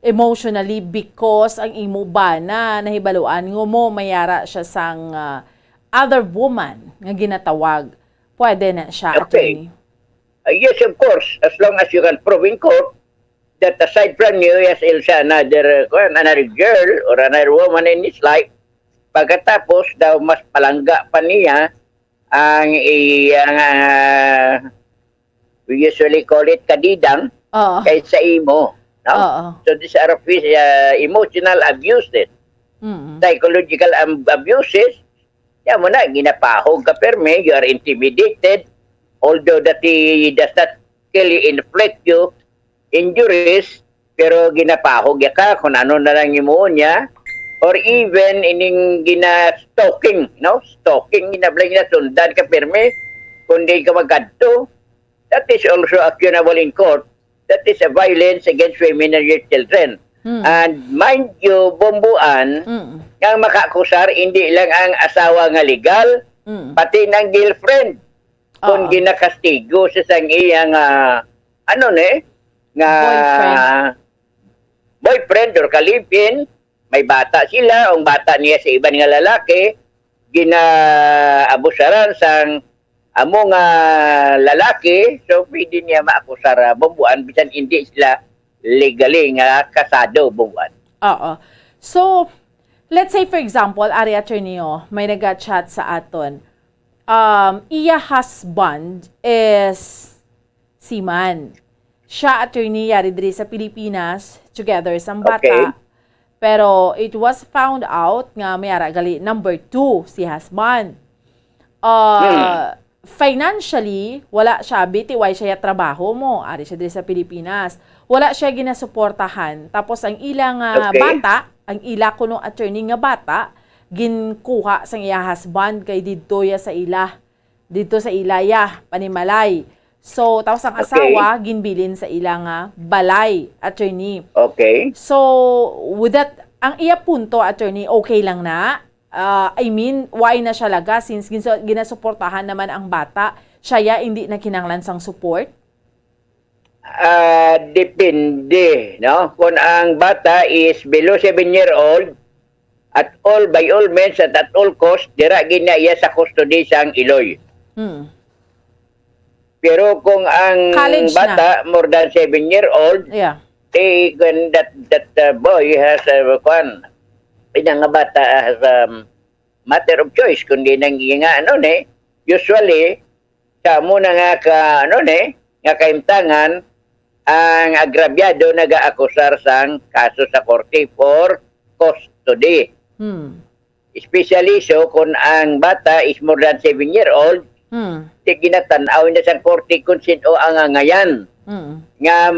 emotionally because ang imo ba na nahibaluan ngo mo mayara siya sang other woman nga ginatawag, pwede na siya, attorney? Yes, of course. As long as you can prove in court that aside from you, yes, siya another girl or another woman in his life, pagkatapos daw mas palangga pa niya ang we usually call it kadidang kaysa imo. No? So these are emotional abuses, psychological abuses. Yan mo na, ginapahog ka perme, you are intimidated, although that he does not really inflict you injuries, pero ginapahog ka kung ano na lang imo niya, or even ining gina-stalking, no? Stalking, ginablay na sundan ka perme, kundi ka magkadto, that is also actionable in court. That is a violence against women and children. And mind you, bumbuan, ang makakusar, hindi lang ang asawa nga legal, pati ng girlfriend. Kung ginakastigo sa sang iyang, boyfriend or kalipin, may bata sila, ang bata niya sa ibang nga lalaki, ginaabusaran sang among lalaki, so pwede niya maakusar bumbuan, bisan hindi sila legally nga kasado bumbuan. So, let's say for example, Ari Attorney, may nag-chat sa aton, iya husband is seaman. Siya, attorney, yari diri sa Pilipinas, together sa bata. Pero it was found out nga mayara gali number 2 si husband. Financially, wala siya, bitiway siya trabaho mo, ari siya diri sa Pilipinas. Wala siya ginasuportahan. Tapos ang ilang bata, ang ila kuno attorney nga bata, ginkuha sang iya husband kay didto ya sa ila dito sa Ilaya, Panimalay. So, tapos ang asawa, ginbilin sa ilang balay, attorney. Okay. So, with that, ang iya punto, attorney, okay lang na? I mean, why na siya laga since ginasuportahan naman ang bata, siya hindi na kinanglan sang support? Depende, no? Kung ang bata is below 7-year-old, at all by all means at all cost, dira ginaya sa custody sang Iloy. Pero kung ang College bata more than 7-year-old, when that boy has nga bata has matter of choice kundi nang nga usually kamo na nga nga kaimtangan ang agrabyado nag-aakusar sang kaso sa korte for custody. Especially so kung ang bata is more than 7-year-old, ginatanaw na sa korte kung sino ang ngayan nga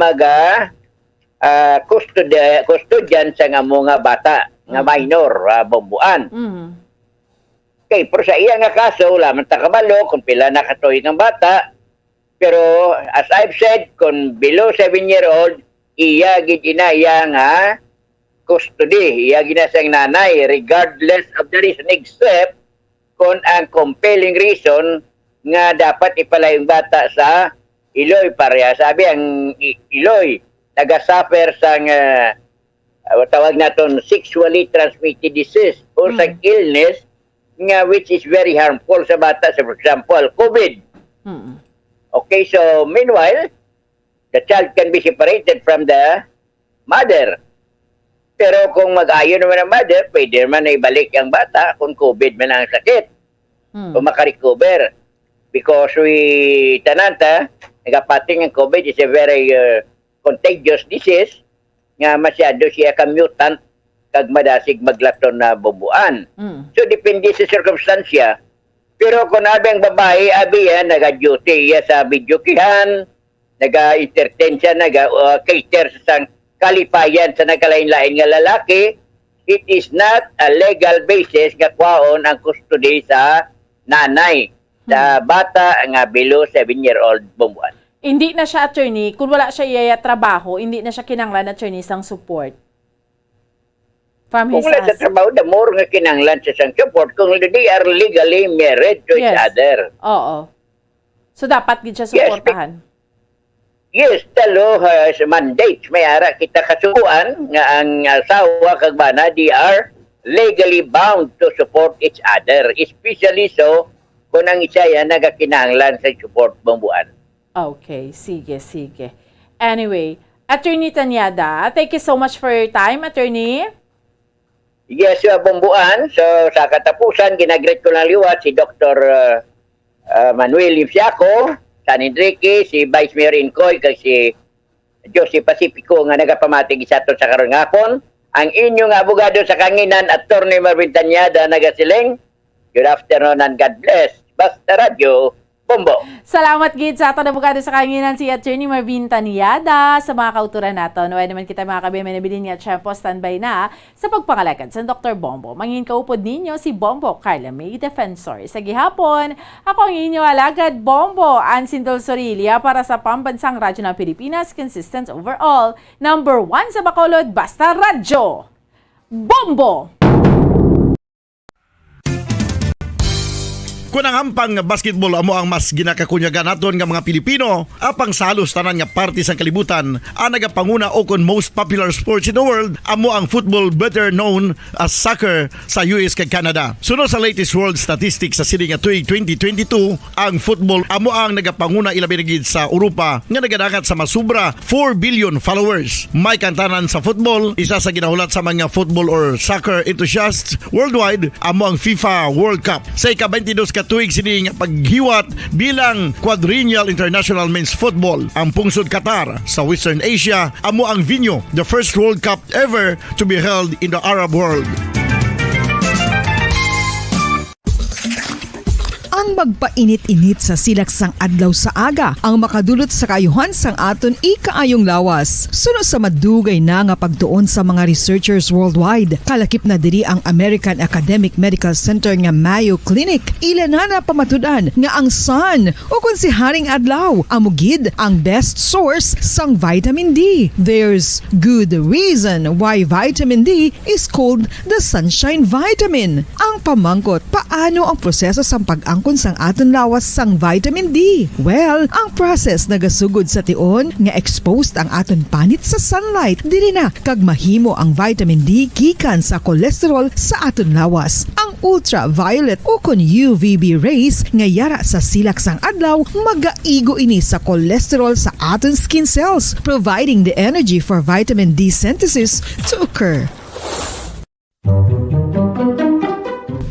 custodian sa nga mga bata nga minor bombuan. Okay, pero sa iya nga kaso lamang takabalo kung pila nakatuig ang bata, pero as I've said, kung below 7-year-old, iya ginaya nga custody, iya ginasang nanay regardless of the reason except kung ang compelling reason nga dapat ipalay yung bata sa Iloy pareha. Sabi ang Iloy, nagasuffer sang tawag naton sexually transmitted disease or sa illness nga which is very harmful sa bata. So, for example, COVID. Okay, so meanwhile, the child can be separated from the mother. Pero kung mag-ayon naman ang mother, pwede naman na ibalik ang bata kung COVID man ang sakit. Kung makarecover. Because tananta, nagapating ang COVID is a very contagious disease nga masyado siya ka-mutant kag madasig maglaton na bubuan. So, depende sa circumstansya. Pero kung abing babae, yan, naga-duty sa videokihan, naga-entertain siya, naga-cater sa kalipayan sa nagkalain-lain nga lalaki, it is not a legal basis nga kwaon ang custody sa nanay sa bata nga below 7-year-old bumbuan. Hindi na siya, attorney, kung wala siya iyaya trabaho, hindi na siya kinanglan, attorney, sang support. From his kung wala sa trabaho, the more nga kinanglan sa sang support kung they are legally married to each other. Oo. So, dapat din siya supportahan. Yes, the law has mandates. May ara kita kasukuan nga ang asawa kag bana, they are legally bound to support each other. Especially so, kung ang isa yan nagakinanglan sa support bumbuan. Okay, sige. Anyway, Attorney Tanyada, thank you so much for your time, Attorney. Yes, bumbuan. So, sa katapusan, ginagreet ko lang liwat si Dr. Manuel Ipsiaco, San Enrique, si Vice Mayor Incoy, kag si Josie Pacifico nga nagapamatig isa to sa karon ngapon. Ang inyong abogado sa kanginan, Attorney Marvin Tanyada, nagasiling. Good afternoon and God bless. Basta Radio, Bombo. Salamat gid sa aton abogado sa kanginan si Attorney Marvin Tanyada sa mga kauturan naton. Wala naman kita mga kabiyan manabilin niya tiyempo standby na sa pagpangalakad sa Dr. Bombo. Mangin kaupod ninyo si Bombo Carla May Defensor. Sa gihapon, ako ang inyo alagad Bombo Ansindol Sorilia para sa Pambansang Radyo ng Pilipinas, consistent overall. Number 1 sa Bacolod, Basta Radyo. Bombo! Kung ang ampang basketball amo ang mas ginakakunyagan naton nga mga Pilipino, apang salos tanan nga parte sang kalibutan, ang nagapanguna o kon most popular sports in the world, amo ang football better known as soccer sa US kag Canada. Sunod sa latest world statistics sa sining nga tuig 2022, ang football amo ang nagapanguna ilabi na gid sa Europa nga nagadagat sa masubra 4 billion followers. May kantanan sa football, isa sa ginahulat sa mga football or soccer enthusiasts worldwide, amo ang FIFA World Cup. Sa ika-22 tuig sining paghiwat bilang Quadrennial International Men's Football. Ang pungsod Qatar sa Western Asia amo ang venue, the first World Cup ever to be held in the Arab world. ang magpainit-init sa silak sang adlaw sa aga ang makadulot sa kaayuhan sang aton ikaayong lawas. Suno sa madugay na nga pagtuon sa mga researchers worldwide, kalakip na diri ang American Academic Medical Center nga Mayo Clinic. Ilan na pamatudan nga ang sun o kung si Haring Adlaw amugid ang best source sang vitamin D. There's good reason why vitamin D is called the sunshine vitamin. Ang pamangkot, paano ang proseso sang pag-angkon sang aton lawas sang vitamin D? Well, ang process nagasugod sa tion nga exposed ang aton panit sa sunlight dili na kag mahimo ang vitamin D gikan sa cholesterol sa aton lawas. Ang ultraviolet o kun UVB rays nga yara sa silak sang adlaw magaigo ini sa cholesterol sa aton skin cells, providing the energy for vitamin D synthesis to occur.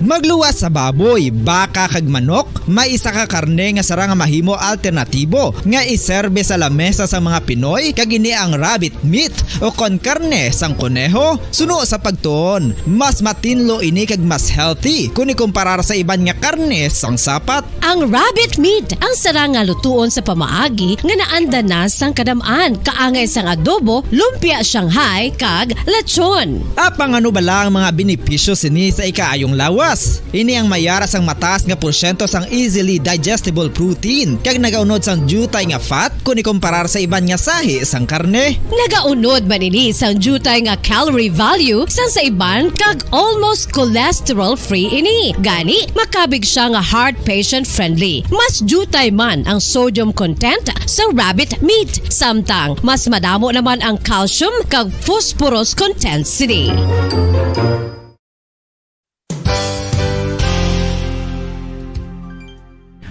Magluwas sa baboy, baka kag manok, may isa ka karne nga sara nga mahimo alternatibo nga iserbe sa lamesa sa mga Pinoy kag ini ang rabbit meat o kon karne sang kuneho. Suno sa pagtuon, mas matinlo ini kag mas healthy kung ikumparar sa iban nga karne sang sapat. Ang rabbit meat ang sara nga lutuon sa pamaagi nga naanda na sang kadamaan, kaangay sang adobo, lumpia Shanghai kag lechon. Apang ano bala ang mga benepisyo sini sa ikaayong lawas? Ini ang mayara sang mataas nga porsyento sang easily digestible protein kag nagaunod sang jutay nga fat kung ikumparar sa iban nga sahi sang karne. Nagaunod man ini sang jutay nga calorie value sang sa iban kag almost cholesterol free ini. Gani makabig siya nga heart patient friendly. Mas jutay man ang sodium content sa rabbit meat, samtang mas madamo naman ang calcium kag phosphorus content sini.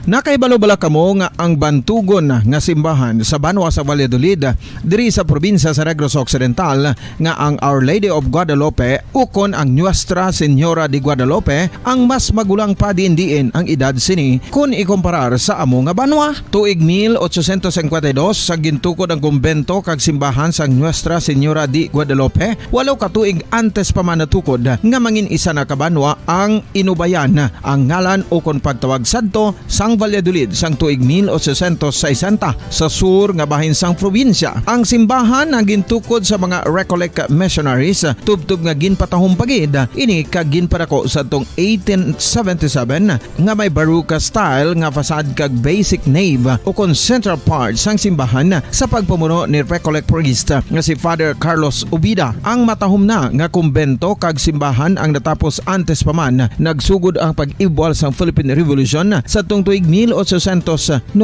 Nakaibalo-bala kamo nga ang bantugon nga simbahan sa Banwa sa Valladolid diri sa probinsya sa Negros Occidental nga ang Our Lady of Guadalupe ukon ang Nuestra Señora de Guadalupe ang mas magulang pa diin ang edad sini kung ikumparar sa amo nga banwa. Tuig 1852 sa gintukod ang kumbento kag simbahan sang Nuestra Señora de Guadalupe, walo ka tuig antes pa man natukod nga mangin isa na kabanwa ang inubayan ang ngalan ukon pagtawag sadto sang Valladolid sang tuig 1860 sa sur nga bahin sang probinsya. Ang simbahan ang gintukod sa mga Recollect missionaries tubtub nga ginpatahong pagid ini kag ginpadako sa tong 1877 nga may baroque style nga fasad kag basic nave o kon central part sang simbahan sa pagpamuno ni Recollect priest nga si Father Carlos Ubida. Ang matahom na nga kumbento kag simbahan ang natapos antes pa man nagsugod ang pag-ibwal sang Philippine Revolution sa tong tuig 1897.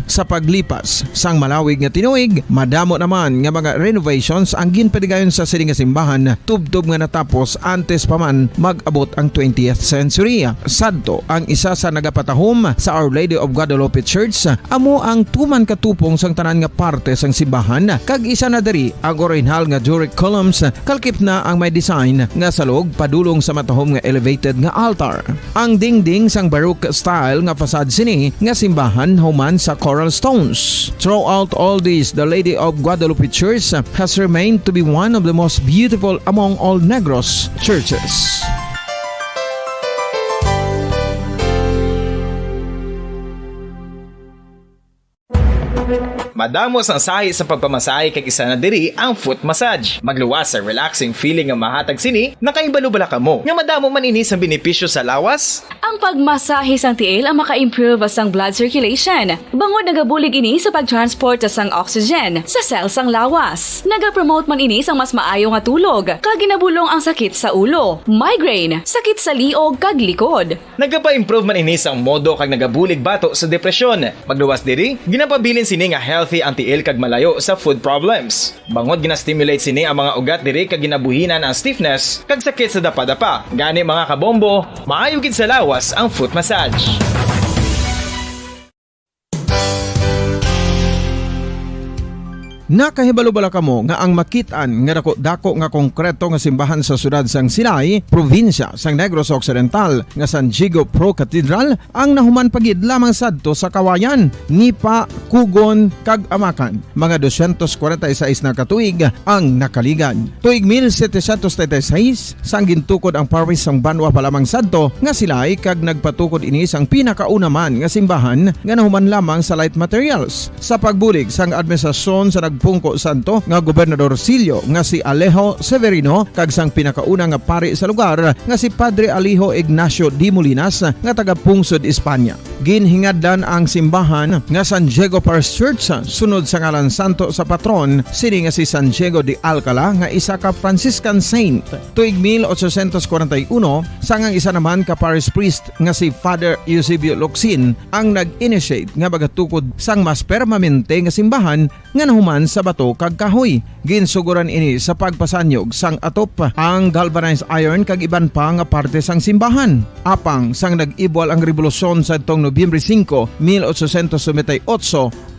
Sa paglipas sang malawig nga tinuig, madamo naman nga mga renovations ang ginpadigayon sa sining nga simbahan tubtob nga natapos antes pa man mag-abot ang 20th century. Sadto ang isa sa nagapatahom sa Our Lady of Guadalupe Church amo ang tuman katupong sang tanan nga parte sang simbahan kag isa na diri ang original nga Doric columns kalkip na ang may design nga salog padulong sa matahom nga elevated nga altar. Ang dingding sang baroque style nga fasad sini nga simbahan human sa coral stones. Throughout all this, the Lady of Guadalupe Church has remained to be one of the most beautiful among all Negros churches. Madamos ang sahi sa pagpamasahe kag isa na diri ang foot massage. Magluwas sa relaxing feeling nga mahatag sini, nakaibalo-bala kamo. Nga madamo man ini sa benepisyo sa lawas. Ang pagmasahe sang tiil ang maka-improve sang blood circulation. Bangod nagabulig ini sa pagtransport sang oxygen sa cell sang lawas. Nagapromote man ini sang mas maayo nga tulog. Kag ginabulong ang sakit sa ulo, migraine, sakit sa liog kag likod. Nagapa-improve man ini sang modo kag nagabulig bato sa depresyon. Magluwas diri, ginapabilin sini nga healthy ang tiil kag malayo sa food problems. Bangod gina-stimulate sini ang mga ugat diri kag ginabuhinan ang stiffness kag sakit sa dapa-dapa. Gani mga kabombo, maayo gid sa lawas ang foot massage. Nakahibalo bala kamo nga ang makitaan nga dako nga konkreto nga simbahan sa sudad sang Sinay, probinsya sang Negros Occidental nga San Diego Pro Cathedral ang nahuman pagid lamang sadto sa kawayan ni pa Kugon kag Amakan. Mga 246 na katuig ang nakaligan. Tuig 1736 sang gintukod ang parish sang Banwa pa lamang sadto nga silay kag nagpatukod ini sang pinakauna man nga simbahan nga nahuman lamang sa light materials. Sa pagbulig sang administrasyon sa nagpungko santo nga Gobernador Silio nga si Alejo Severino kag sang pinakauna nga pari sa lugar nga si Padre Alijo Ignacio Di Molinas nga taga Pungsod, Espanya. Ginhingaddan ang simbahan nga San Diego Parish Church sunod sa ngalan santo sa patron sini nga si San Diego de Alcala nga isa ka Franciscan saint. Tuig 1841 sangang isa naman ka parish priest nga si Father Eusebio Locsin ang nag-initiate nga bagatukod sang mas permanente nga simbahan nga nahuman sa bato kag kahoy. Ginsuguran ini sa pagpasanyog sang atop ang galvanized iron kag iban pa nga parte sang simbahan. Apang sang nag-ibwal ang revolusyon sa tong Nobyembre 5, 1898,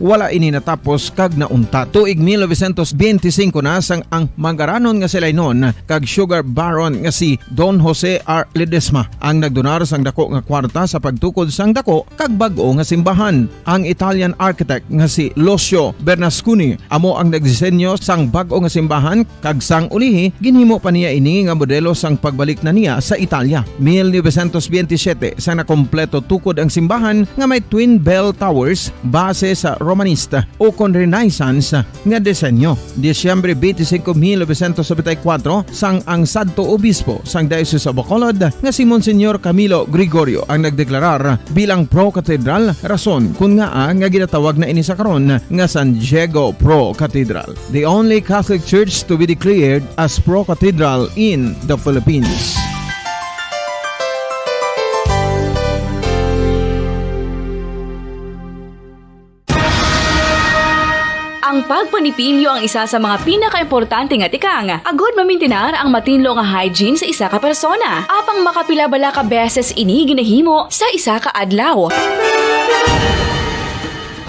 wala ini natapos kag naunta. Tuig 1925 na sang ang mangaranon nga silay noon kag sugar baron nga si Don Jose R. Ledesma ang nagdonar sang dako nga kwarta sa pagtukod sang dako kag bag-o nga simbahan. Ang Italian architect nga si Lucio Bernasconi amo ang nagdisenyo sang bag-o nga simbahan kag sang ulihi ginhimo pa niya ini nga modelo sang pagbalik na niya sa Italia. 1927 sang nakompleto tukod ang simbahan nga may twin bell towers base sa Romanista o kon Renaissance nga disenyo. Disyembre 25, 1974 sang ang sadto obispo sang Diocese of Bacolod nga si Monsignor Camilo Gregorio ang nagdeklarar bilang pro cathedral, rason kung nga nga ginatawag na ini sa karon nga San Diego Pro Cathedral, the only Catholic church to be declared as pro cathedral in the Philippines. Ang pagpanipilyo ang isa sa mga pinaka-importante nga tikang. Agod mamintinar ang matinlo nga hygiene sa isa ka persona. Apang makapilabala ka beses ini ginahimo sa isa ka adlaw.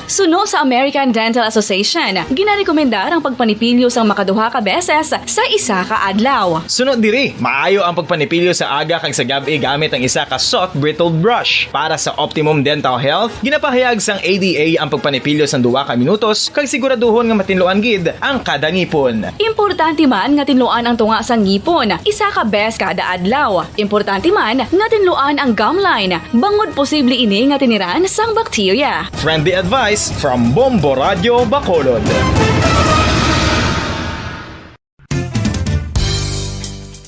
Suno sa American Dental Association, ginarekomendar ang pagpanipilyo sang makaduha ka beses sa isa ka adlaw. Sunod diri, maayo ang pagpanipilyo sa aga kag sa gabi gamit ang isa ka soft brittle brush. Para sa optimum dental health, ginapahayag sang ADA ang pagpanipilyo sang 2 ka minutos kag siguraduhon nga matinluan gid ang kada ngipon. Importante man nga tinluan ang tunga sang ngipon, isa ka bes kada adlaw. Importante man nga tinluan ang gum line, bangod posible ini nga tiniran sang bakterya. Friendly advice from Bombo Radio Bacolod.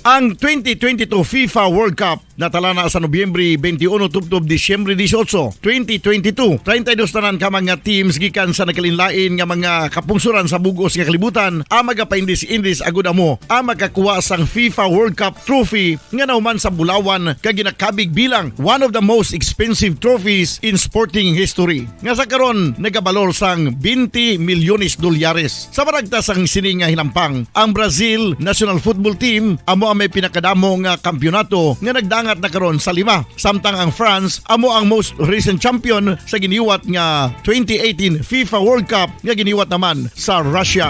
Ang 2022 FIFA World Cup natala na sa Nobyembre 21 tubtob Disyembre 18, 2022. 32 tanan ka mga teams gikan sa nakalinlain nga mga kapungsuran sa bugos nga kalibutan ang magapaindis-indis agud amo ang makakuha sang FIFA World Cup trophy nga nahuman sa Bulawan kag ginakabig bilang one of the most expensive trophies in sporting history. Nga sa karon nagabalor sang 20 milyones dolyares. Sa maragta sang sini nga hinampang, ang Brazil National Football Team amo ang may pinakadamo nga kampyonato nga nagdangat na karon sa 5. Samtang ang France amo ang most recent champion sa giniwat nga 2018 FIFA World Cup nga giniwat naman sa Russia.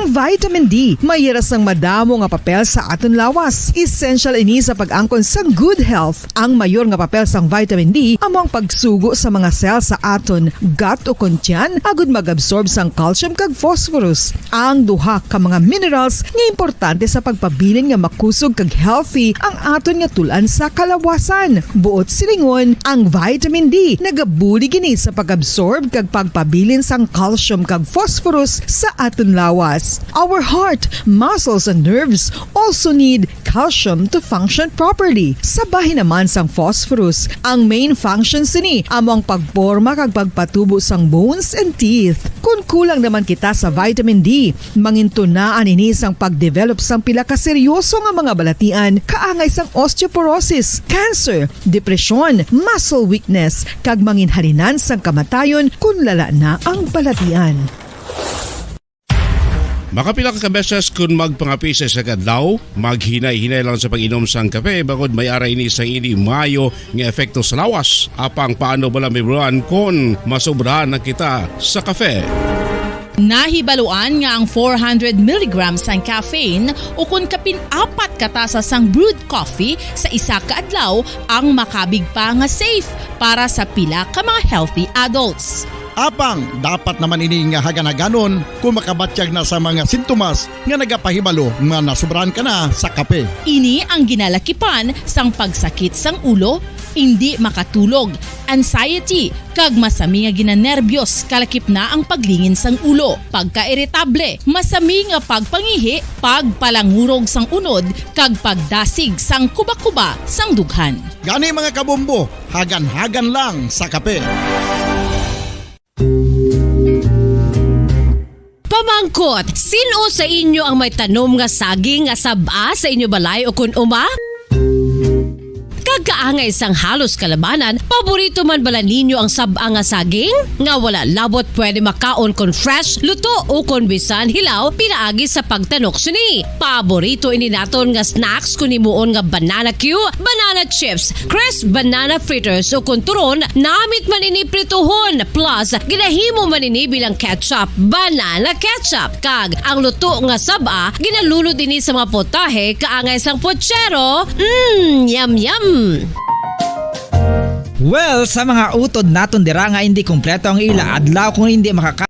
Ang vitamin D mayira sang madamo nga papel sa aton lawas. Essential ini sa pag-angkon sa good health. Ang mayor nga papel sang vitamin D amo ang pagsugo sa mga cell sa aton gut o kuntyan agud mag-absorb sang calcium kag phosphorus. Ang duha ka mga minerals nga importante sa pagpabilin nga makusog kag healthy ang aton nga tulan sa kalawasan. Buot silingon, ang vitamin D nagabuli gini sa pag-absorb kag pagpabilin sang calcium kag phosphorus sa aton lawas. Our heart, muscles, and nerves also need calcium to function properly. Sabahin naman sang phosphorus. Ang main function sini amo ang pagporma kag pagpatubo sang bones and teeth. Kung kulang naman kita sa vitamin D, mangintunaan ini sang pagdevelop sang pila ka seryoso nga mga balatian kaangay sang osteoporosis, cancer, depresyon, muscle weakness, kag manginhalinan sang kamatayon kung lala na ang balatian. Makapila ka beses kung magpangapisa sa kadlaw, maghinay-hinay lang sa pag-inom sang kape bakod may ara ini sang ini maayo nga efekto sa lawas. Apang paano bala may buruan kung masobrahan na kita sa kape. Nahibaluan nga ang 400 mg sang caffeine o kung kapin-apat katasa sang brewed coffee sa isa ka adlaw ang makabig pa nga safe para sa pila ka mga healthy adults. Apang, dapat naman ini nga haganaganon kung makabatsyag na sa mga sintomas nga nagapahibalo nga nasubrahan ka na sa kape. Ini ang ginalakipan sang pagsakit sang ulo, hindi makatulog, anxiety, kag masami nga ginanerbiyos kalakip na ang paglingin sang ulo, pagka-iritable, masami nga pagpangihi, pagpalangurog sang unod, kag pagdasig sang kuba-kuba sang dughan. Gani mga kabombo, hagan-hagan lang sa kape. Pamangkot, sino sa inyo ang may tanom nga saging nga saba sa inyo balay o kun uma? Kagkaangay sang halos kalabanan, paborito man bala ninyo ang saba nga saging? Nga wala labot pwede makaon kon fresh, luto o kon bisan hilaw, pinaagi sa pagtanok suni. Paborito ini naton nga snacks kun imuon nga banana Q, banana chips, crisp banana fritters o kun turon, namit man ini prituhon, plus ginahimo man ini bilang ketchup, banana ketchup. Kag ang luto nga saba, ginalunod ini sa mga potahe kaangay sang pochero. Yum yum. Well, sa mga utod naton dira nga hindi kumpleto ang ila adlaw kung hindi makaka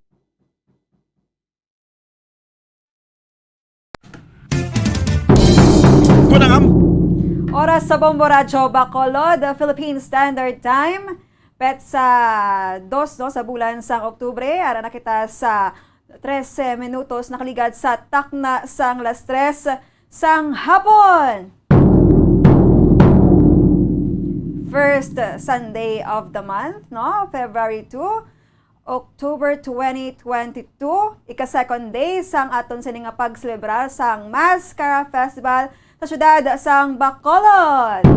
Oras sa Bombo Radyo Bacolod, Philippine Standard Time. Pet sa 2 no, sa bulan sang Oktubre, ara na kita sa 13 minutos nakaligad sa takna sang las 3 sang hapon. First Sunday of the month, no? February 2, October 2022, ika-second day sang aton sining nga pagselebrar sang Mascara Festival sa syudad sang Bacolod.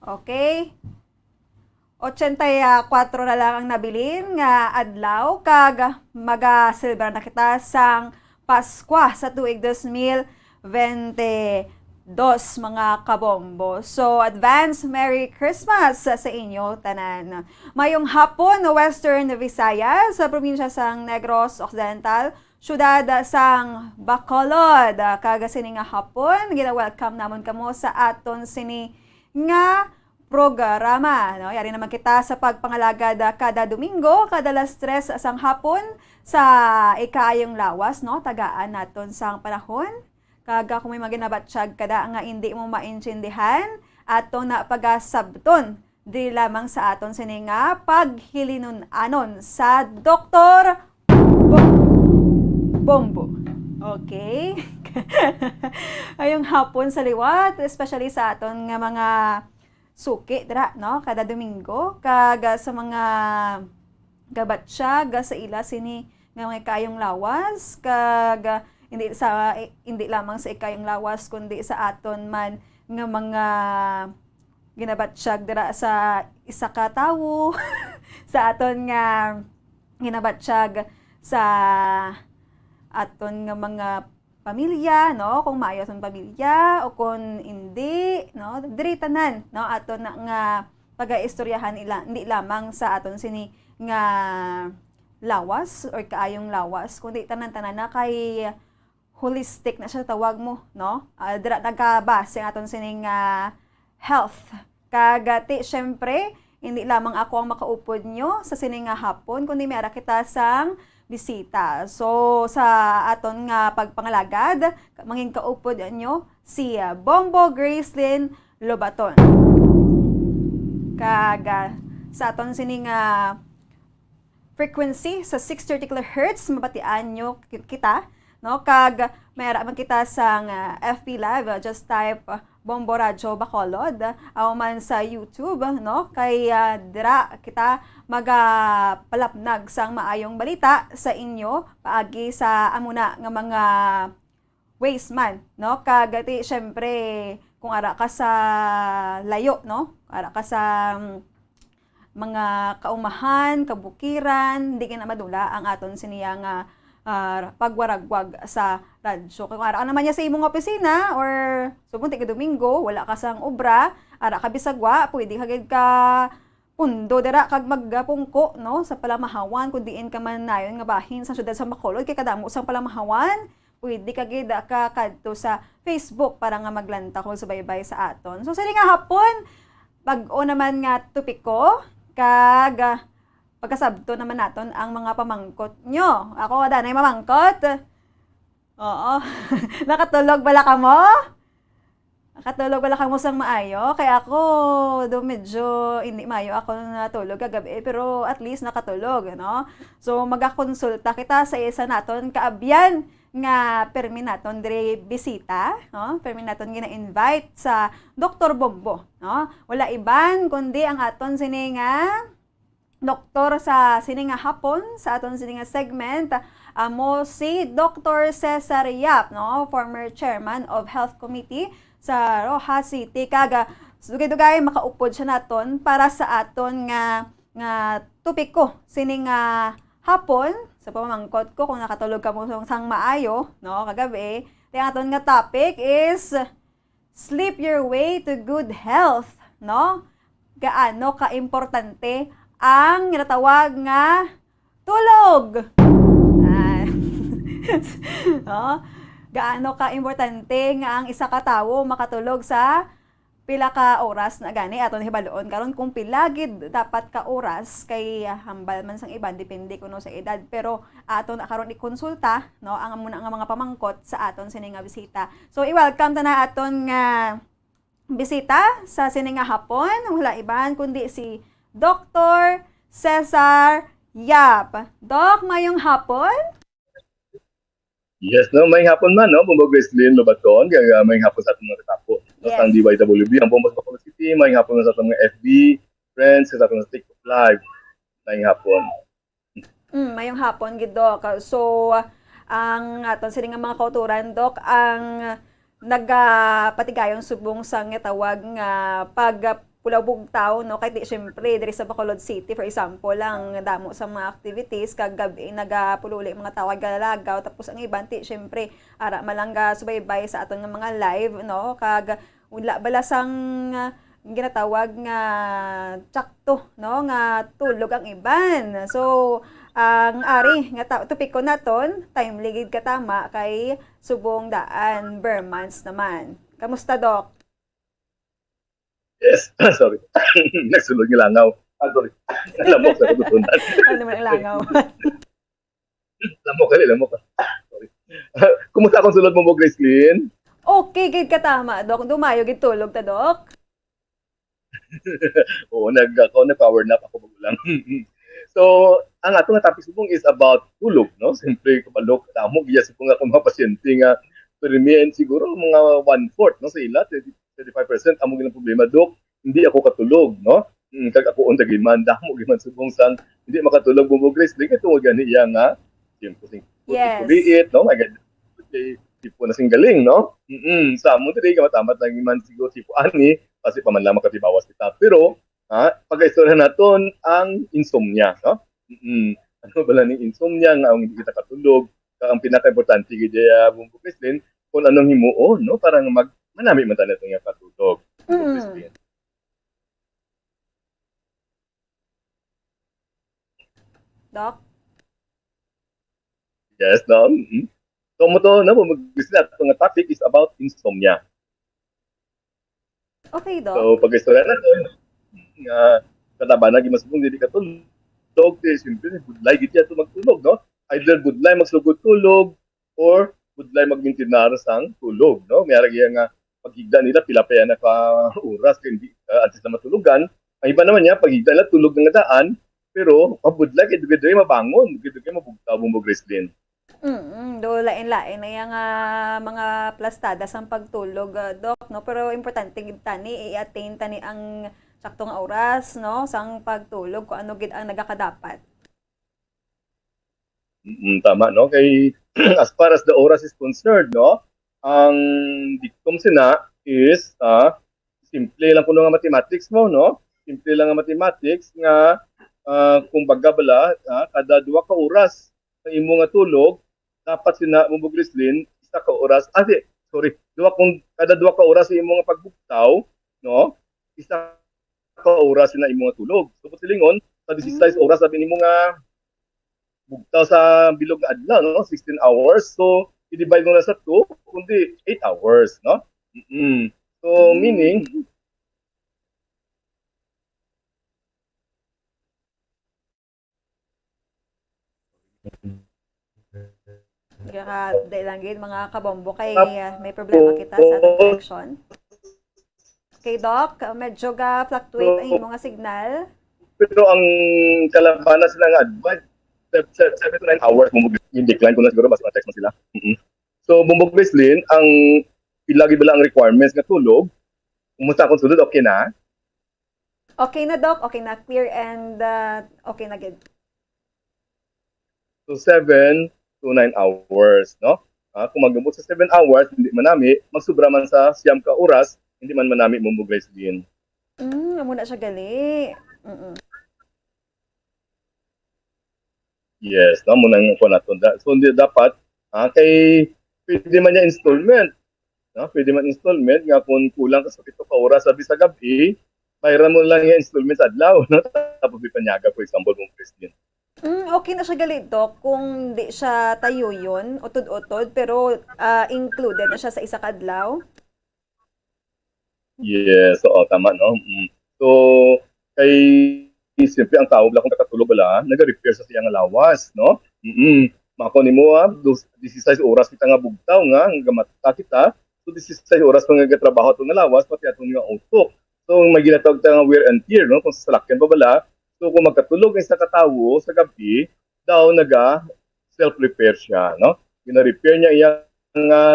Okay. 84 na lang ang nabilin nga adlaw kag maga-celebrar na kita sang Pasko sa tuig 2022 mga kabombo. So advance Merry Christmas sa inyo tanan. Mayong hapon no Western Visayas sa probinsya sang Negros Occidental, syudad sang Bacolod. Kag sini nga hapon gina-welcome namon kamo sa aton sini nga programa. No? Yari naman kita sa pagpangalagad kada Domingo, kada las 3 sang hapon sa ikayong lawas, no? Tagaan naton sang panahon. Kaga kung may maginabatsyag kada nga hindi mo maintindihan, ato na pagasabton di lamang sa aton sininga paghilinon-anon sa Dr. Bombo. Okay? Ayong hapon sa liwat, especially sa aton nga mga suki, dira, no? Kada Domingo, kaga sa mga gabatsyag sa ila sini nga mga kayong lawas, kaga hindi lamang sa ikayong lawas kundi sa aton man nga mga ginabatsyag dira sa isa ka tawo sa aton nga ginabatsyag sa aton nga mga pamilya, no? Kung maayo atong pamilya o kung hindi, no? Diri tanan, no? Aton na nga pagaistoryahan hindi lamang sa aton sini nga lawas or kaayong lawas, kundi tanan-tanan na kay holistic na siya tawag mo, no? Dira nagkabase aton sini nga health. Kagati syempre, hindi lamang ako ang makaupod nyo sa sini nga hapon, kundi mayara kita sang bisita. So, sa aton nga pagpangalagad, manging kaupod nyo si Bombo Gracelyn Lobaton. Kaga sa aton sini nga frequency sa 630 kHz, mabatian nyo kita, no? Kag mayara man kita sang FB Live, just type Bombo Radyo Bacolod, o man sa YouTube, no? Kay dira kita magapalapnag sang maayong balita sa inyo paagi sa amuna nga mga ways man, no? Kagati syempre kung ara ka sa layo, no? Ara ka sa mga kaumahan, kabukiran, hindi ka na madula ang aton siniya nga pagwaragwag sa radyo. Kung ara ka naman niya sa imong opisina or subunti ka Domingo, wala ka sang obra, ara ka bisagwa, pwede kagid ka pundo dira kag magpungko no sa palamahawan kun diin ka man nayon nga bahin sa syudad sa Bacolod kay kadamo sang palamahawan pwede ka gid ka kadto sa Facebook para nga maglanta ko sa baybay sa aton. So sini nga hapon bag-o naman nga topiko kag pagkasabto naman naton ang mga pamangkot nyo. Ako danay mamangkot. Oo. Nakatulog bala ka mo? Nakatulog bala ka mo sang maayo? Kaya ako do medyo hindi maayo ako natulog kagabi pero at least nakatulog, no? So magakonsulta kita sa isa naton kaabyan nga permi naton dire bisita, no? Permi naton gina-invite sa Dr. Bombo, no? Wala iban kundi ang aton sini nga doktor sa sini nga hapon sa aton sini nga segment mo si Dr. Cesar Yap, no? Former chairman of Health Committee sa Rojas City. Kaga dugay-dugay makaupod siya naton para sa aton nga topiko sini nga hapon sa pamangkot ko kung nakatulog ka mo sang maayo, no, kagabi. Ang aton nga topic is sleep your way to good health, no? Gaano ka importante ang ginatawag nga tulog. No? Gaano ka importante nga ang isa ka tawo makatulog sa pila ka oras na gani aton hibaloon karon kung pila gid dapat ka oras kay hambal man sang iban depende kuno sa edad pero aton karon ikonsulta no ang muna nga mga pamangkot sa aton sini nga bisita. So i-welcome ta na aton nga bisita sa sini nga hapon wala iban kundi si Dr. Cesar Yap. Doc, mayong hapon? Yes, no, may hapon man, no? Bumbog Wesley Lobaton, kaya may hapon sa atong mga kapo. Yes. Sa DYWB, ang Bombos Bacolod City, may hapon sa atong mga FB, friends, sa atong TikTok Live. May hapon. Mayong hapon, gid Doc. So, ang aton sini nga mga kauturan, Doc, ang nagapatigayon subong sang tawag nga pulabog tao, no? Kaya siyempre, diri sa Bacolod City, for example, ang damo sa mga activities, kagabi, nagapululi mga tawag galagaw, tapos ang iban, siyempre, ara malangga subaybay sa aton nga mga live, no? Kag, wala balasang ginatawag nga tsakto, no? Nga tulog ang iban. So, ang ari, nga tupiko naton, timely gid katama, kay subong daan, Bermans naman. Kamusta, Doc? Yes, sorry. Nagsulog yung langaw. Sorry. Lamok sa kututunan. Ano naman ang langaw? Lamok. Sorry. Kumusta akong sulod mo, Gracelyn? Okay, gid ka tama, Doc. Dumayo gid tulog ta, Doc. Oo, nag-power nap ako bagulang. So, ang atong topic subong is about tulog, no? Siyempre, kapalok, tamo, giyas ko nga kung mga pasyente nga, permien siguro mga 1/4, no? Sa ila, 35% amo ginang problema, Dok, hindi ako katulog, no? Kag ako on tagiman damo giman subong sang hindi makatulog Bumbog Gracelyn ito gani iya nga tiempo sing kuliit, no? Agad tipo na sing galing, no? Sa mo diri ka matamat lang man siguro tipo ani kasi pa man lamang katibawas kita. Pero pag-istorya naton ang insomnia, no? Ano bala ni insomnia nga ang hindi kita katulog, ang pinaka-importante gid Bumbog Gracelyn kung anong himuon, no? Para manami man tayo itong katulog. Doc? Yes, no? So, mo to, no? Mag-gusto na itong topic is about insomnia. Okay, Doc. So, pag-istorya natin, katabanan, gimasubong hindi katulog, siyempre, budlay gid ito magtulog, no? Either budlay magsugod tulog, or budlay magmintinar sang tulog, no? May arag nga paghigda nila pila pa yan oras kaya hindi antes na matulugan. Ang iba naman niya paghigda nila tulog ng daan pero mabudlag dugay mabangon dugay mabugtaw Bumbog Gracelyn. Do lain-lain na yung mga plastada sang pagtulog, Doc, no? Pero importante gid tani i-attain tani ang saktong oras, no? Sang pagtulog kung ano gid ang nagakadapat. Tama, no? Kay as far as the oras is concerned, no? ang dictum sina is simple lang kuno nga mathematics mo, no? Simple lang nga mathematics nga kumbaga bala kada 2 ka oras sa imo nga tulog dapat sina mo Grislin 1 ka oras. Kada 2 ka oras sa imo nga pagbuktaw, no? 1 ka oras sina imo nga tulog. So silingon sa 16 oras sabi nimo nga bugtaw sa bilog nga adlaw, no? 16 hours. So i-divide mo na sa 2 kundi 8 hours, no? So meaning Kaya dahil lang gid mga kabombo kay may problema kita sa atong connection. Kay Doc, medyo fluctuate ang imong nga signal. pero ang kalabanas sila nga advice 7 to 9 hours yung decline ko na siguro basta na-text mo sila. So Bumbog Grislin, ang pilagi bala ang requirements nga tulog. Kumusta akong sulod, okay na? Okay na, Doc. Okay na. Clear and okay na gid. So 7 to 9 hours, no? Kung magabot sa 7 hours, hindi manami, magsubra man sa siyam ka oras, hindi man manami Bumbog Grislin. Muna siya gali. Yes, no, munang ko na to. So hindi dapat kay pwede man niya installment. No, pwede man installment nga kung kulang ka sa 7 ka oras sabi sa gabi, bayran mo lang yung installment sa adlaw, no? Tapos ipanyaga for example mong Christian. Okay na siya gali, Doc, kung di siya tayo yun, utod-utod, pero included na siya sa isa ka adlaw. Yes, so tama, no? So kay siyempre ang tao bala kung kakatulog bala, naga-repair sa siyang lawas, no? Mako nimo 16 oras kita nga bugtaw nga gamata kita. So 16 oras pa nga trabaho to nga lawas pati aton nga utok. So may ginatawag ta nga wear and tear, no? Kung sa salakyan pa bala, so kung magkatulog ay sa katawo sa gabi, daw naga self-repair siya, no? Gina-repair niya iyang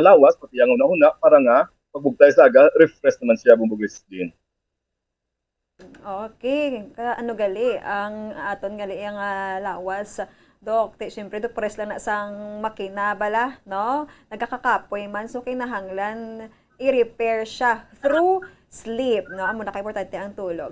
lawas pati iyang una-una para nga pagbugtay sa aga, refresh naman siya Bumbog Grislin. Okay, ano gali ang aton gali ang lawas, Dok. Siyempre Dok, press lang na sang makina bala, no? Nagkakakapoy man, so kinahanglan i-repair siya through sleep, no? Amo na kay importante ang tulog.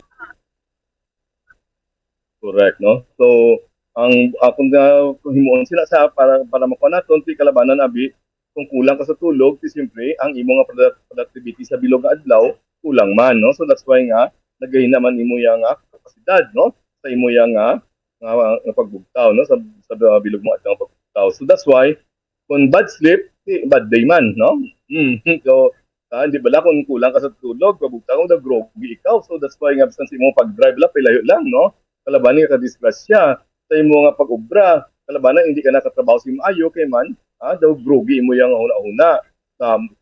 Correct, no? So ang akong himuon sila sa para makuha naton ti kalabanan abi kung kulang ka sa tulog, siyempre ang imo nga productivity sa bilog nga adlaw kulang man, no? So that's why nga nagahin naman imo yang kapasidad, no? Sa imo yang pagbugtaw, no? Sa bilog mo at pagbugtaw. So that's why kung bad sleep, bad day man, no? So hindi bala kung kulang ka sa tulog, pagbugtaw mo da groggy ikaw. So that's why nga bisan sa imo pag-drive la pilayo lang, no? Kalabanan ka disgrasya sa imo nga pag-obra. Kalabanan hindi ka nakatrabaho sa maayo kay man, daw groggy imo yang una-una.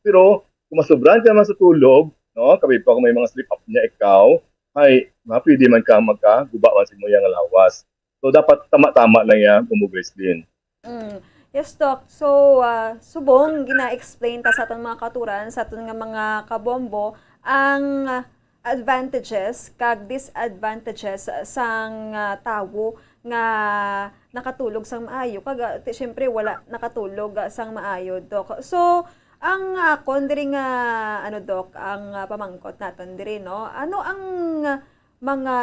Pero kung masobran ka man sa tulog, no? Kabay pa kung may mga sleep apnea ikaw, ay pwede man ka magkagubawan sa imo yang lawas. So dapat tama-tama lang yan Bumbog Grislin. Yes, Doc. So subong gina-explain ta sa aton mga katuran, sa aton nga mga kabombo ang advantages kag disadvantages sang tawo nga nakatulog sang maayo kag syempre wala nakatulog sang maayo, Doc. So ang akon diri nga Doc, ang pamangkot naton diri, no? Ano ang mga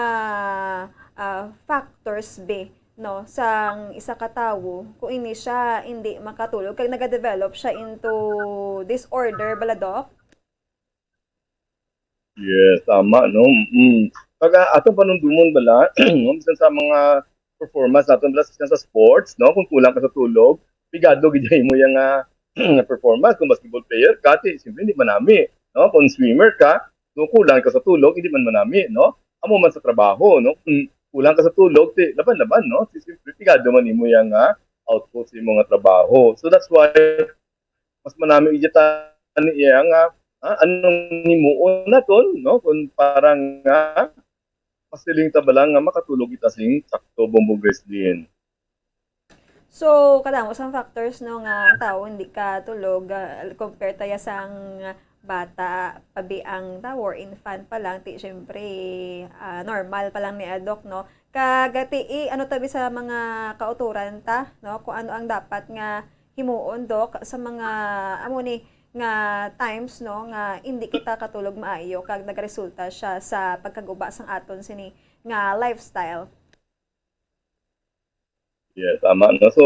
factors be, no, sang isa ka tawo kung ini siya hindi makatulog kag naga-develop siya into disorder bala, Doc? Yes, tama, no? Pag atong panundumon bala, no, bisan sa mga performance naton bala sa sports, no, kung kulang ka sa tulog, pigado gid mo yang performance. Kung basketball player ka, siyempre hindi manami, no? Kung swimmer ka, no, kulang ka sa tulog, hindi man manami, no? Amo man sa trabaho, no? Kulang ka sa tulog, laban-laban, no? Siyempre pigado man imo yang output sa imo nga trabaho. So that's why mas manami ijatan iya nga anong himuon naton, no? Kung parang masiling tabalang nga makatulog ita sing sakto Bumbog Grislin. So, kadamo sang factors, no, nga ang tao hindi ka tulog compare taya sang bata pabi ang tao or infant pa lang, syempre normal pa lang ni Doc, no? Kagati ano tabi sa mga kauturan ta, no, kung ano ang dapat nga himuon, Doc, sa mga amo ni nga times no nga hindi kita katulog maayo kag nagresulta siya sa pagkaguba sang aton sini nga lifestyle. Yeah, tama no. So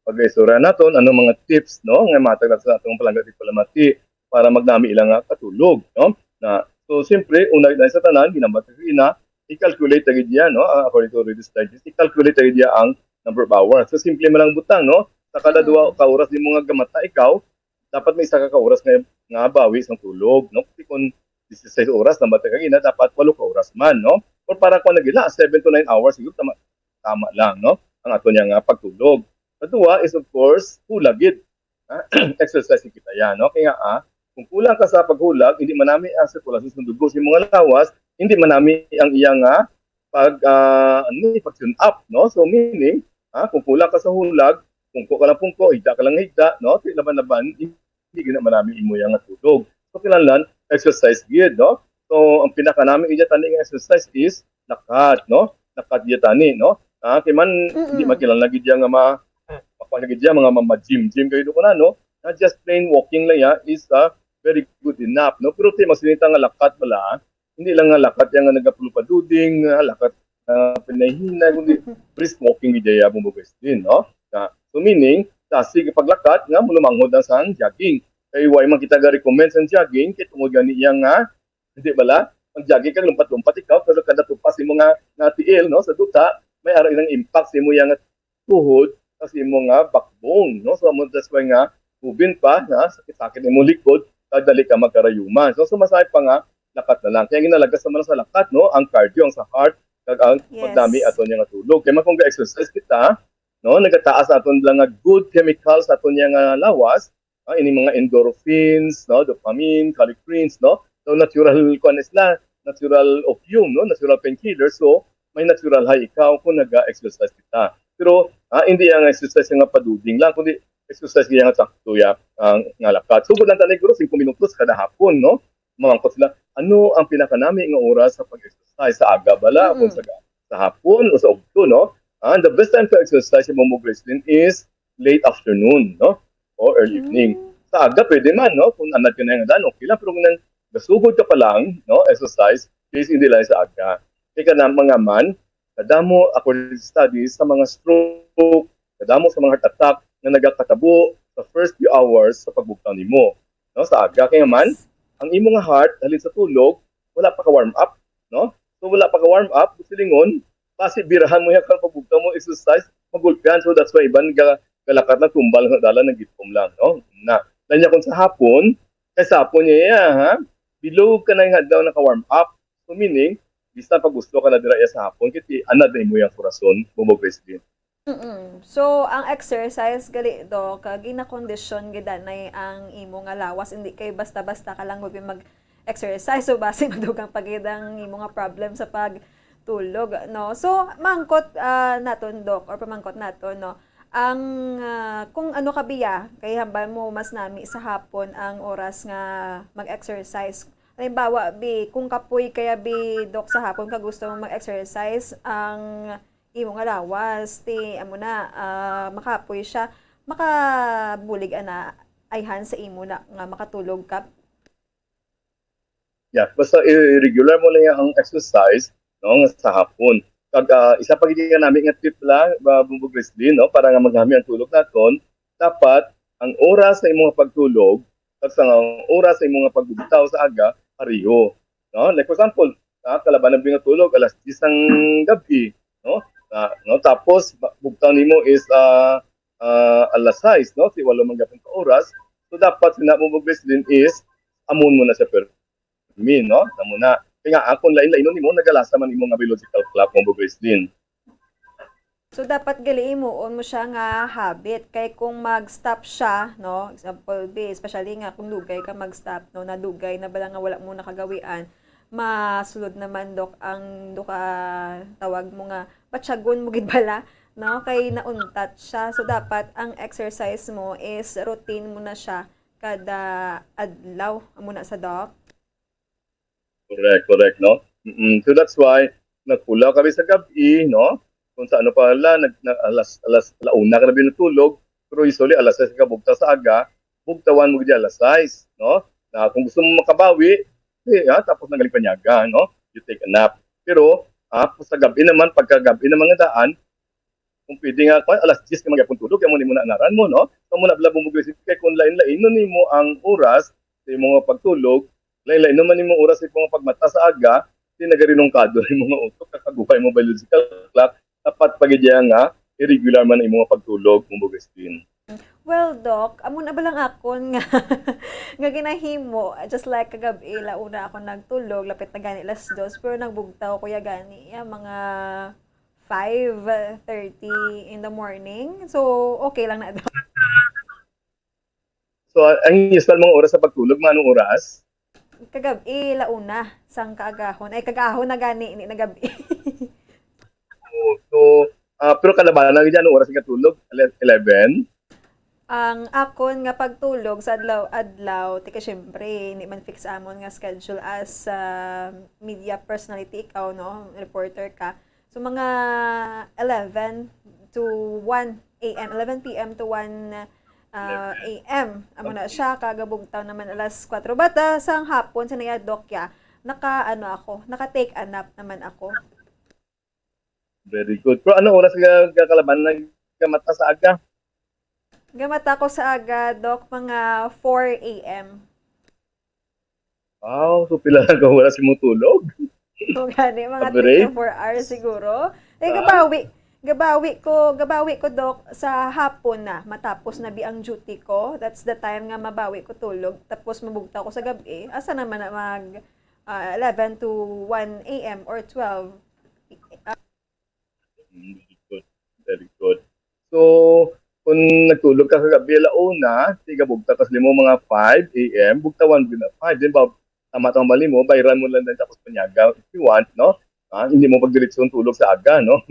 pag-isura naton ano mga tips no nga matag sa atong palangga diplomacy para magnami ilang nga katulog no. Na so siyempre una sa tanan ginamata ina i-calculate agad yan no according to Reader's Digest i-calculate agad yan ang number of hours. So simple man lang butang no sa kada 2 ka oras nimo nga gamata ikaw dapat may isa ka oras nga bawi sang tulog no kasi kung 16 oras na bata kagina dapat 8 ka oras man no or para ko nagila 7 to 9 hours siguro tama lang no ang ato niya nga pagtulog. Kadua is of course hulagid. Exercise kita yan no kaya kung kulang ka sa paghulag hindi man nami ang sirkulasyon sa dugo sa mga lawas hindi man nami ang iyang pag-tune up no so meaning kung kulang ka sa hulag pungko ka lang pungko higda ka lang higda no laban-laban hindi gina man nami imo yang tulog so kinahanglan exercise gyud no so ang pinaka nami iya tani nga exercise is lakad no lakad iya tani no kay man hindi makilala gid yang mga gym kayo ko na no just plain walking lang ya is very good enough no pero ti masinita nga lakat wala hindi lang nga lakat yang nagapulupaduding lakat pinahina kundi brisk walking gid ya bumugis din no so meaning sige paglakat nga mulumanghod ang sang jogging kay way man kita ga recommend sang jogging kay tungod gani yang nga hindi bala ang jogging kag lumpat-lumpat ikaw pero kada tupas imo nga tiil no sa duta may ara ilang impact sa imo yang tuhod kasi imo nga backbone no so that's why nga ubin pa na sakit-sakit imo likod dali ka magkarayuman so sumasay pa nga lakat na lang kaya ginalagas naman sa lakat no ang cardio ang sa heart kag ang pagdami aton nga tulog kaya man kung ga-exercise kita no nagataas aton lang nga good chemicals aton nga lawas ini mga endorphins no dopamine kallikreins no so natural natural opium no natural painkiller so may natural high ikaw kung naga-exercise kita pero hindi ang exercise nga paduding lang kundi exercise kaya nga sakto ya ang lakat sugod lang tanay guro 5 minutos kada hapon no mamangkot sila ano ang pinakanami nga oras sa pag-exercise sa aga bala kung sa hapon o sa ugto no and the best time to exercise mo Gracelyn is late afternoon no or early evening sa aga pwede man no kung anad ka na nga dan okay lang pero kung nasugod ka pa lang no exercise please hindi lang sa aga kaya na mga man kadamo according to studies sa mga stroke kadamo sa mga heart attack na nagakatabo sa first few hours sa pagbuktaw nimo no sa aga kaya man ang imo nga heart halin sa tulog wala pa ka warm up no so wala pa ka warm up silingon basi birahan mo yang pagbuktaw mo exercise magulpian so that's why iban galakat na tumbal nga dala ng gitkom lang no na lanya kung sa hapon kay sa hapon niya bilog ka na nga daw naka warm up so meaning bisa pag gusto ka na dira sa hapon kiti anad na imo yang kurason bumugres din. So ang exercise gali do kag ina-condition gidanay ang imo nga lawas hindi kay basta-basta ka lang mag-exercise so base madugang pagidang imo nga problem sa pagtulog no. So mangkot naton dok or pamangkot naton no. Ang kung ano kabiya kay hambal mo mas nami sa hapon ang oras nga mag-exercise. Halimbawa, kung kapoy kaya dok sa hapon ka gusto mong mag-exercise, ang imo nga lawas, amo na, makapoy siya, makabulig ana, ayhan sa imo na nga makatulog ka. Yeah, basta irregular mo lang ang exercise no, sa hapon. Kag isa pa gid namin nga tip lang, Bumbo Gracelyn, no, para nga maghami ang tulog naton, dapat ang oras sa imong pagtulog, kag sa oras sa imong pagbutaw sa aga, pareho. No? Like for example, kalaban ng tulog alas 10 ng gabi, no? No tapos bugtaw nimo is alas 6, no? Si walo man gapon ka oras. So dapat sina mo Gracelyn is amon mo na sa permin, no? Amo na. Kaya akon lain-lain nimo nagalasa man imo nga biological clock mo Gracelyn. So dapat gali mo siya nga habit kay kung mag-stop siya no example especially nga kung dugay ka mag-stop no nadugay na bala nga wala mo nakagawian masulod naman dok ang duka tawag mo nga patsagon mo gid bala no kay nauntat siya so dapat ang exercise mo is routine mo na siya kada adlaw amo na sa dok. Correct no. So that's why nagpulaw kami sa gabi no. Kung sa ano pala, alas launa ka na binutulog, pero usually alas 6 ka bugta sa aga, bugtawan mo gid alas 6, no? Na kung gusto mo makabawi, tapos nagaling panyaga, no? You take a nap. Pero sa gabi naman, pagkagabi ng mga daan, kung pwede nga, alas 10 ka magyapon tulog, kaya mo ni mo na anaran mo, no? So mo na blabong mag-isip, kaya kung lain-lain nun mo ang oras sa mga pagtulog, lain-lain naman mo oras sa mga pagmata sa aga, di nagarinongkado ng mga utok, kakaguhay mo biological clock, dapat pagidya nga, irregular man ang mga pagtulog mo Christine. Well, Doc, amo na ba lang akon nga nga ginahimo just like kagabi launa ako nagtulog lapit na gani alas 2 pero nagbugtaw ko ya gani mga 5:30 in the morning. So, okay lang na, Doc. So, ang usual mga oras sa pagtulog, anong oras? Kagabi launa sang kaagahon. Ay kagahon na gani ni nagabi. So, pero kalabanan na dyan, oras ng katulog, 11? Ang akon nga pagtulog sa adlaw, tika syempre, hindi man fix amon nga schedule as media personality ikaw, no? Reporter ka. So, mga 11 to 1 a.m., 11 p.m. to 1 a.m. Amo na siya, kagabugtaw naman alas 4. Bata, sang hapon, sa nayadokya, naka-take a nap naman ako. Very good. Pero anong oras ka kalaban ng gamata sa aga? Gamata ko sa aga, Doc, mga 4 a.m. Wow, so pila lang ka oras mo tulog? So, gani, mga Average? 3 to 4 hours siguro. Gabawi ko, Doc, sa hapon na, matapos na ang duty ko. That's the time nga mabawi ko tulog. Tapos mabugta ko sa gabi. Asa naman na mag 11 to 1 a.m. or 12. Very good. Very good. So, kung nagtulog ka kagabi launa, tiga bugta tas limo mga 5 a.m., bugtawan din na 5. Then, tama-tama mali mo, bayran mo lang din tapos panyaga if you want, no? Hindi mo pagdiretsyon tulog sa aga, no?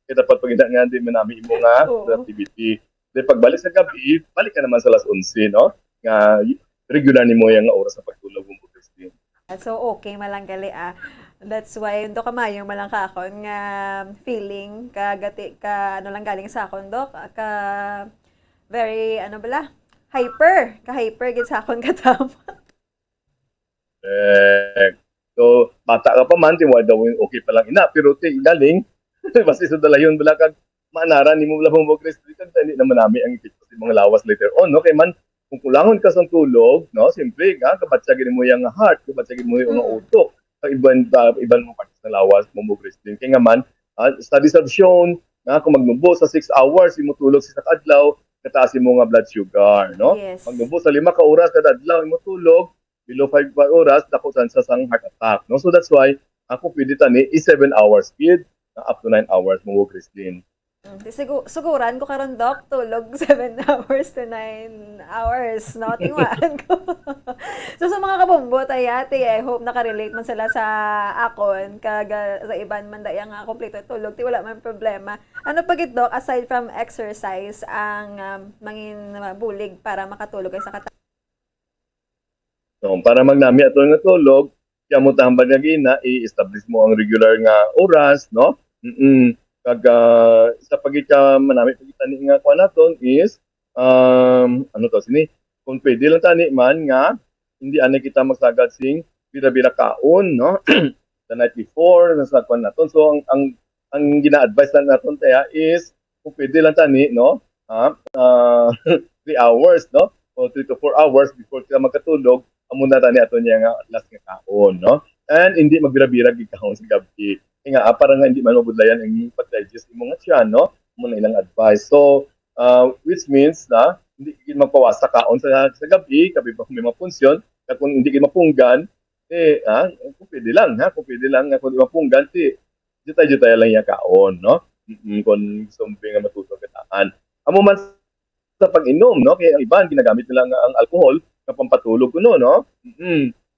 Kaya dapat pag nga din manami mo nga activity. Then, pagbalik sa gabi, balik ka naman sa alas 11, no? Nga, regular ni mo yung oras sa pagtulog mo, Christine. So, okay, malanggali That's why, Dok, kamayo malang ka akon nga feeling, ano lang galing sa akon, Dok, very, hyper gid sa akon katama. So, bata ka pa man, daw okay pa lang ina, pero galing, basta sa dalayon, bala kag maanaran, ni mo labang mo, Christine, hindi naman namin ang ikit sa mga lawas later on, no? Kaya man, kung kulangon ka sa tulog, no, simple, kabatsagin mo yung heart, kabatsagin mo yung utok, iban mo parts na lawas mo Christine. Kaya nga man, studies have shown na kung magnubo sa 6 hours, mo tulog sa adlaw, kataasin mo nga blood sugar, no? Yes. Magnubo sa 5 ka oras kada adlaw, mo tulog, below 5 oras, dakutan sa sang heart attack, no? So that's why, ako pwede tani, 7 hours speed, up to 9 hours mo Christine. Siguran ko karon, Doc, tulog 7 hours to 9 hours, no? Tingwaan ko. So, sa mga kabombo, tayati, I hope nakarelate man sila sa akon, sa iban man daya nga kompleto tulog, ti wala man problema. Ano pagit, Doc, aside from exercise, ang mangin bulig para makatulog ay sa So, para magnami ato nga tulog, kaya mo tambal nga gina, i-establish mo ang regular nga oras, no? Sa pagika manami pagita ni nga kuan naton is kung pwede lang tani man nga hindi ani kita magsagad sing bira-bira kaon, no? The night before nasa kuan naton. So ang gina-advise lang naton taya is kung pwede lang tani, no? 3 hours, no? O 3 to 4 hours before ka magkatulog, amo na tani aton nga last nga kaon, no? And hindi magbira-bira gid kaon sa gabi. Nga, parang hindi man mabudlayan ang pag-digest yung mga tiyan, no? Muna ilang advice. So, which means na hindi kayo magpawas sa kaon sa gabi pa may mapunsyon, kung hindi kayo mapunggan, kung pwede lang, kung di mapunggan, jutay lang yung kaon, no? Kung gusto mo nga matutong kataan. Amo man sa pag-inom, no? Kaya ang iban, ginagamit nila ang alcohol na pampatulog ko, no?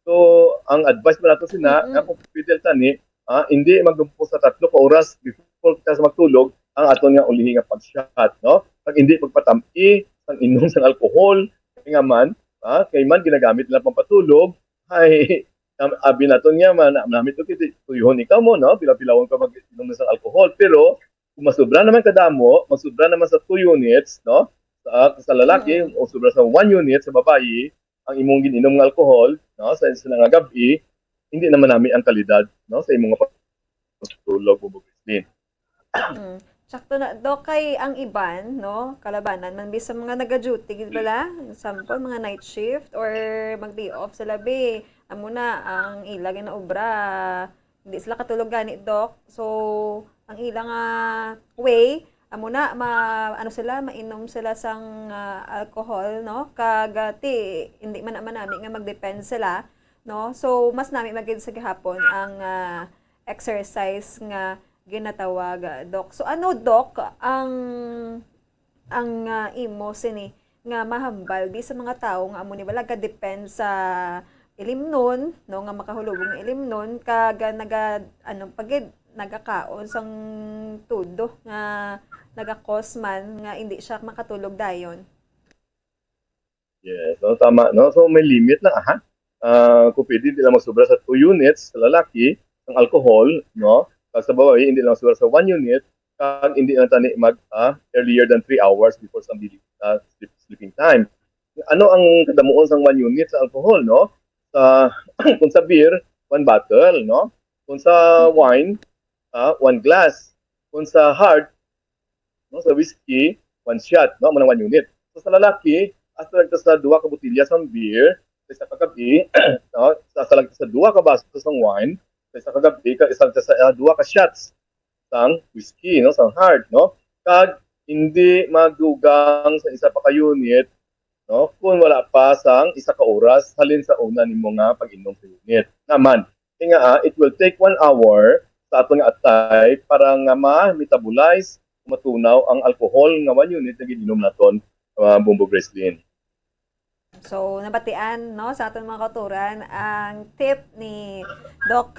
So, ang advice mo nato sina, kung pwede tani, hindi magdumpo sa 3 ka oras before kita magtulog ang aton nga ulihi nga pag-shot, no? Pag hindi pagpatampi, sang inom sang alcohol, nga man, kay man ginagamit nila pampatulog, ay abi naton nga man, namit to kiti tuyuhon ikaw mo, no? Pila-pilawon ka mag-inom sang alcohol, pero kung masubra naman kadamo, masubra naman sa 2 units, no? sa lalaki o sobra sa 1 unit sa babae ang imong gininom nga alcohol, no, sa nga gabi, hindi naman namin ang kalidad, no, sa imong pagtulog o bubislin. Sakto na, Dok, kay ang iban, no, kalabanan, man bisa mga nag-duty, gid bala, example, mga night shift or mag-day off sa labi, amo na, ang ilang na obra, hindi sila katulog gani, Dok. So, ang ilang way, amo na, mainom sila sang alcohol, no, kagati, hindi man naman namin nga mag-depend sila, no, so, mas namin magiging sa gihapon ang exercise nga ginatawag, Dok. So ano, Dok, ang imo sini nga mahambal di sa mga tao nga amo ni bala depend sa ilimnon, no, nga makahulubong nga ilimnon kaga pagid nagakaon sang tudo nga nagakos man nga hindi siya makatulog dayon. Yes, no, tama, no. So may limit lang kung pwede hindi lang magsobra sa 2 units sa lalaki ng alcohol, no. Sa babae, hindi lang sobra sa 1 unit, kag hindi lang tani earlier than 3 hours before sa sleeping time. Ano ang kadamuon sa 1 unit sa alcohol, no? Kung sa beer, 1 bottle, no? Kung sa wine, 1 glass. Kung sa hard, no, sa whiskey, 1 shot, no? Muna 1 unit. So sa lalaki, hasta lang sa 2 ka botilya sa beer, sa kagabi, no? Sa 2 ka baso sa wine, sa kagabi ka isang sa 2 ka shots sang whiskey, no, sang hard, no, kag hindi magdugang sa isa pa ka unit, no, kung wala pa sang 1 ka oras halin sa una nimo nga pag-inom sa unit naman. Kaya it will take 1 hour sa ato nga atay para nga ma-metabolize, matunaw ang alcohol nga 1 unit na giinom naton Bumbo Breslin. So, nabatian, no, sa aton mga kauturan ang tip ni Doc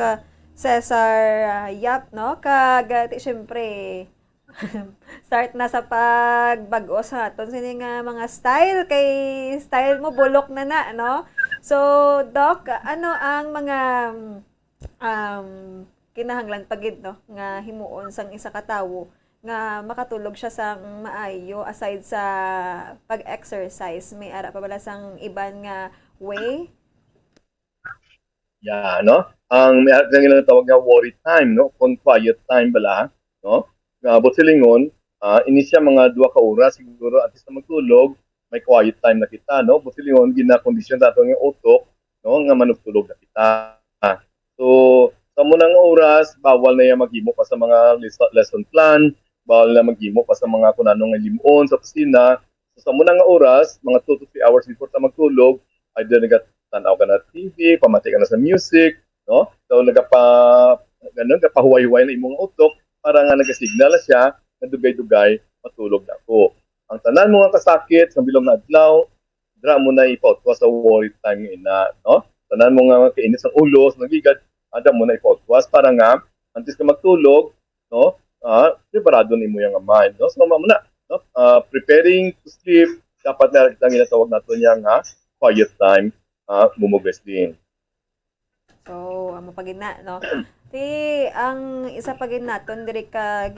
Cesar Yap, no, kagati syempre start na sa pagbago sa aton sini nga mga style, kay style mo bulok na, no. So, Doc, ano ang mga kinahanglan pagid, no, nga himuon sang isa ka tawo nga makatulog siya sang maayo aside sa pag-exercise? May ara pa bala sang iban nga way? Yeah, no? Ang may ara nga tawag nga worry time, no? Kung quiet time bala, no? But silingon, ini siya mga 2 ka oras siguro at least na magtulog, may quiet time na kita, no? But silingon gina-condition nato nga utok, no, nga manugtulog na kita. So, sa munang oras, bawal na yan maghimo pa sa mga lesson plan, bawal na maghimo pa sa mga kunanong limuon sa opisina. So, sa munang oras, mga 2 to 3 hours before ta magtulog, either nagatanaw ka na TV, pamati ka na sa music, no? So, nagapahuway-huway na imong utok para nga nagasignal siya na dugay-dugay, matulog na ako. Ang tanan mo nga kasakit sa bilong na adlaw, dra mo na ipautwa sa worry time ina, no? Tanan mo nga kainis ang ulo, sa nagigad, ada mo na ipautwas para nga, antes ka magtulog, no? Preparado ni mo yung mind, no? So, mamuna, no? Preparing to sleep, dapat na lang ginatawag natin yung quiet time, bumugres din. So, mapagid na, no? Ang isa pagid naton diri ka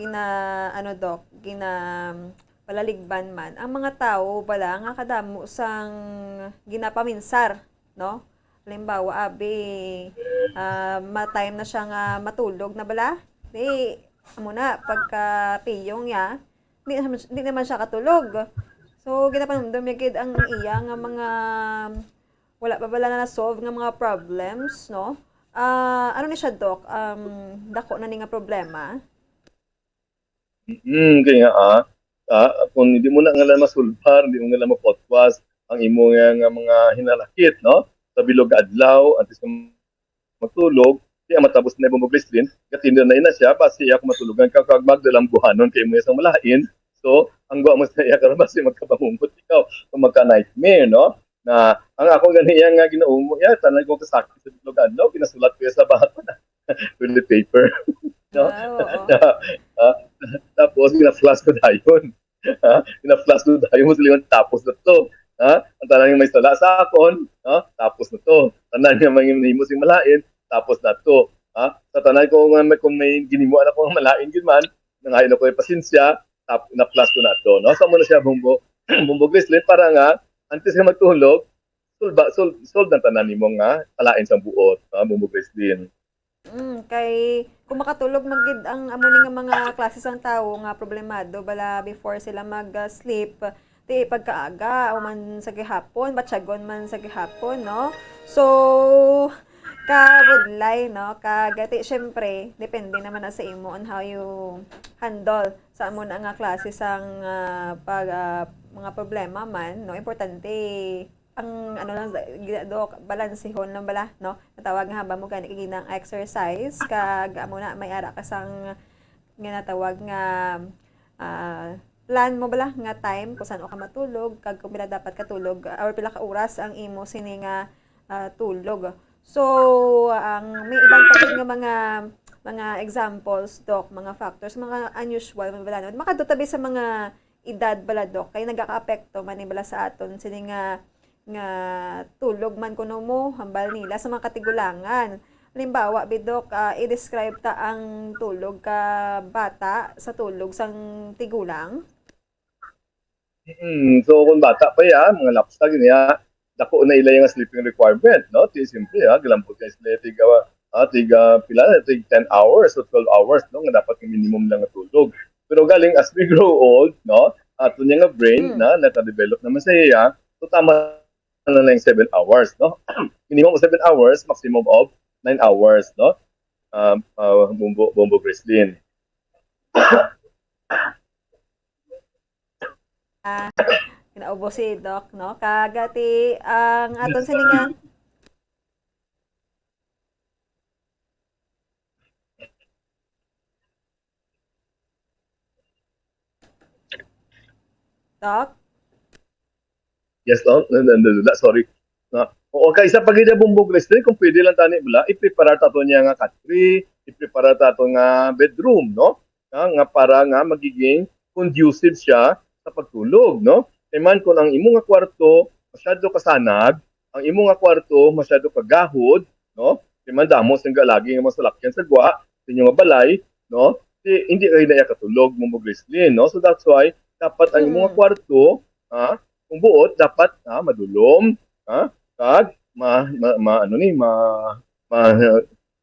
Doc, palaligban man ang mga tao bala nga kadamo sang ginapaminsar, no? Halimbawa, ma-time na siya nga matulog na bala. Muna, pagka piyong niya, hindi naman siya katulog. So, ginapanumdum yagid ang iya nga mga wala pa bala na na-solve nga mga problems, no? Ano ni siya, Doc? Dako na ni nga problema? Kaya kung hindi mo na nga masulbar, hindi mo nga mapotwas ang imo nga mga hinalakit, no? Sa bilog adlaw, antes ka magtulog, kaya matapos na bumuglis din, katinda na ina siya, basi ako matulugan ka, kag magdalang buhanon kayo mo isang malain, so, ang gawa mo sa iya ka, basi magkabangungot ikaw, kung magka-nightmare, no? Na, ang ako ganiyan nga ginaumo, tanay ko kasakit sa bilog adlaw, pinasulat ko sa bahat na, toilet paper, no? Tapos, gina-flash ko dayon, gina-flash ko dayon, musulingon, tapos na to, ang tanan yung may sala sa akon, tapos na to. Tanan yung mga hinimos yung malain, tapos na to. Sa tanan ko kung may ginimuan ako ng malain yun man, nangayon ako yung pasensya, na-plus ko na to. No? Saan mo na siya, Bumbo? Bumbo Grizzly, para nga, antes ka magtulog, solve ng tanan nimo nga, kalain sa buot, Bumbo Grizzly. Kay kung makatulog magid ang amo ni nga mga klase sang tawo nga problemado bala before sila mag-sleep ti pagkaaga o man sa gihapon batyagon man sa gihapon no. So budlay no kagati syempre depende naman na sa imo on how you handle sa amo na nga klase sang mga problema man no. Importante ang ano lang do balansehon lang bala no natawag nga haba mo gani ginang exercise kag amo na may ara ka sang ginatawag nga plan mo bala nga time kung saan o ka matulog kag kung pila dapat katulog or pila ka oras ang imo sini nga tulog. So ang may ibang pagod nga mga examples dok mga factors mga unusual man bala no makadutabi sa mga edad bala dok kay nagaka-apekto man ni bala sa aton sini nga tulog man kuno mo hambal nila sa mga katigulangan. Halimbawa, bidok, i-describe ta ang tulog ka bata sa tulog sang tigulang. So kung bata pa yan, mga lapstag niya, dako na ila yung sleeping requirement, no? Simple, galampot ka sila tiga 10 hours o 12 hours, no? Nga dapat yung minimum lang na tulog. Pero galing as we grow old, no? Ato niya nga brain na nata-develop naman sa iya, so tama na lang 7 hours, no? Minimum of 7 hours, maximum of 9 hours, no? Bumbo Grizzly. Kinaubo si Doc, no? Kagati ang aton siningan. Doc? Yes, no? Sorry. O kay isa pag ida Bumbo Grizzly, kung pwede lang tani bala, i-prepare tato niya nga katri, i-prepare tato nga bedroom, no? Nga para nga magiging conducive siya sa pagtulog, no? Man kung ang imo nga kwarto masyado kasanag, ang imo nga kwarto masyado kagahod, no? Man damos nga lagi nga masalakyan sa gwa, inyo nga balay, no? Hindi kayo na katulog Bumbo Grizzly, no? So that's why dapat ang imo nga kwarto, kung buot dapat madulom, kag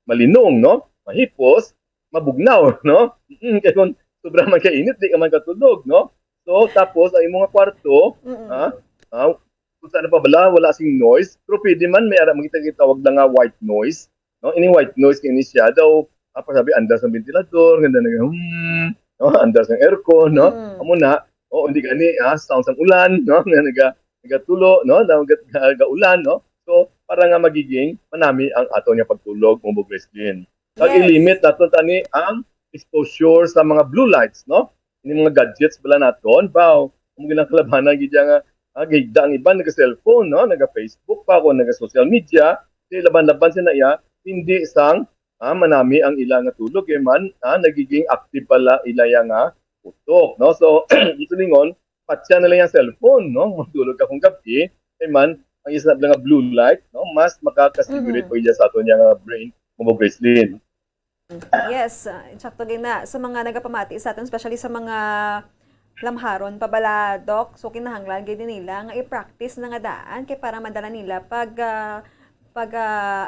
malinong, no? Mahipos, mabugnaw, no? Kaya kung sobrang magkainit, di ka man katulog, no? So, tapos, ang imong kwarto, kung saan pa bala, wala sing noise, pero pwede man, may ara, magkita-kitawag lang nga white noise, no? Ini white noise, kini siya daw, sabi, andas ng ventilador, ganda na, no? Andas ng aircon, no? Amo na, hindi gani, sounds ng ulan, no? Nagatulo, no? Nagaulan, no? So, para nga magiging manami ang ato niya pagtulog, Bumbo Grizzly. Yes. I-limit natin tani ang exposure sa mga blue lights, no? Ini mga gadgets bala naton, baw, kung ginakalabanan gidya nga, gigda ang iba, naga-cellphone, no? Naga-Facebook pa ako, naga-social media, laban-laban siya na iya, hindi isang manami ang ilang nga tulog, man, nagiging active pala ilaya nga utok, no? So, dito lingon, patya na lang yung cellphone, no? Matulog akong gabi, man, ang isa na nga blue light, no? Mas makakastimulate po iya sa ato niya nga brain, Bumbo Grizzly. Yes, sakto gina sa mga nagapamati sa atin, especially sa mga lamharon pabala, Doc. So kinahanglan gid nila nga i-practice na nga daan kay para madala nila pag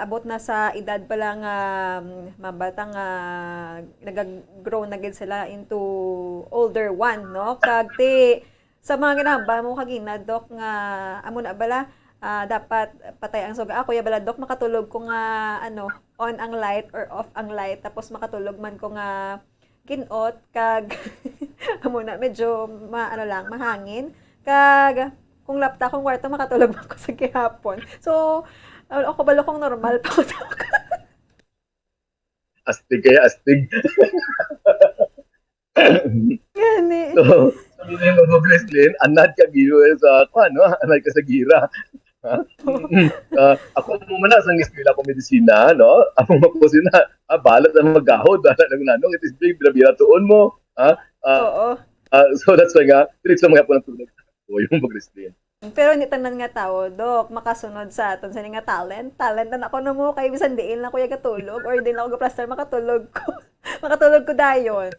abot na sa edad pa lang mabatang nag-grow na gid sila into older one, no? Kag sa mga ginahamba mo kagina, Doc, nga amo na bala dapat patay ang suga. Ako ya bala, Doc, makatulog ko nga on ang light or off ang light, tapos makatulog man ko nga kinot kag amo na medyo mahangin kag kung lapta kong kwarto makatulog man ko sa gihapon. So ako balo kong normal pa ko. Astig kaya astig. Gani. So sabi mo Bumbo Grizzly, anad ka giro sa anad ka sa gira. Ako mo na sa eskwela ko medisina, no? Ako mo sina, balat na magahod, balat na nanong, it is big, bira tuon mo. Oo. So that's why nga, diretso mga po ng tulog. So, yung Bumbo Grizzly. Pero ni tanan nga tao, Doc, makasunod sa aton sa nga talent na ako na mo kay bisan diin lang ko yung katulog or din ako ga-plaster makatulog ko dayon.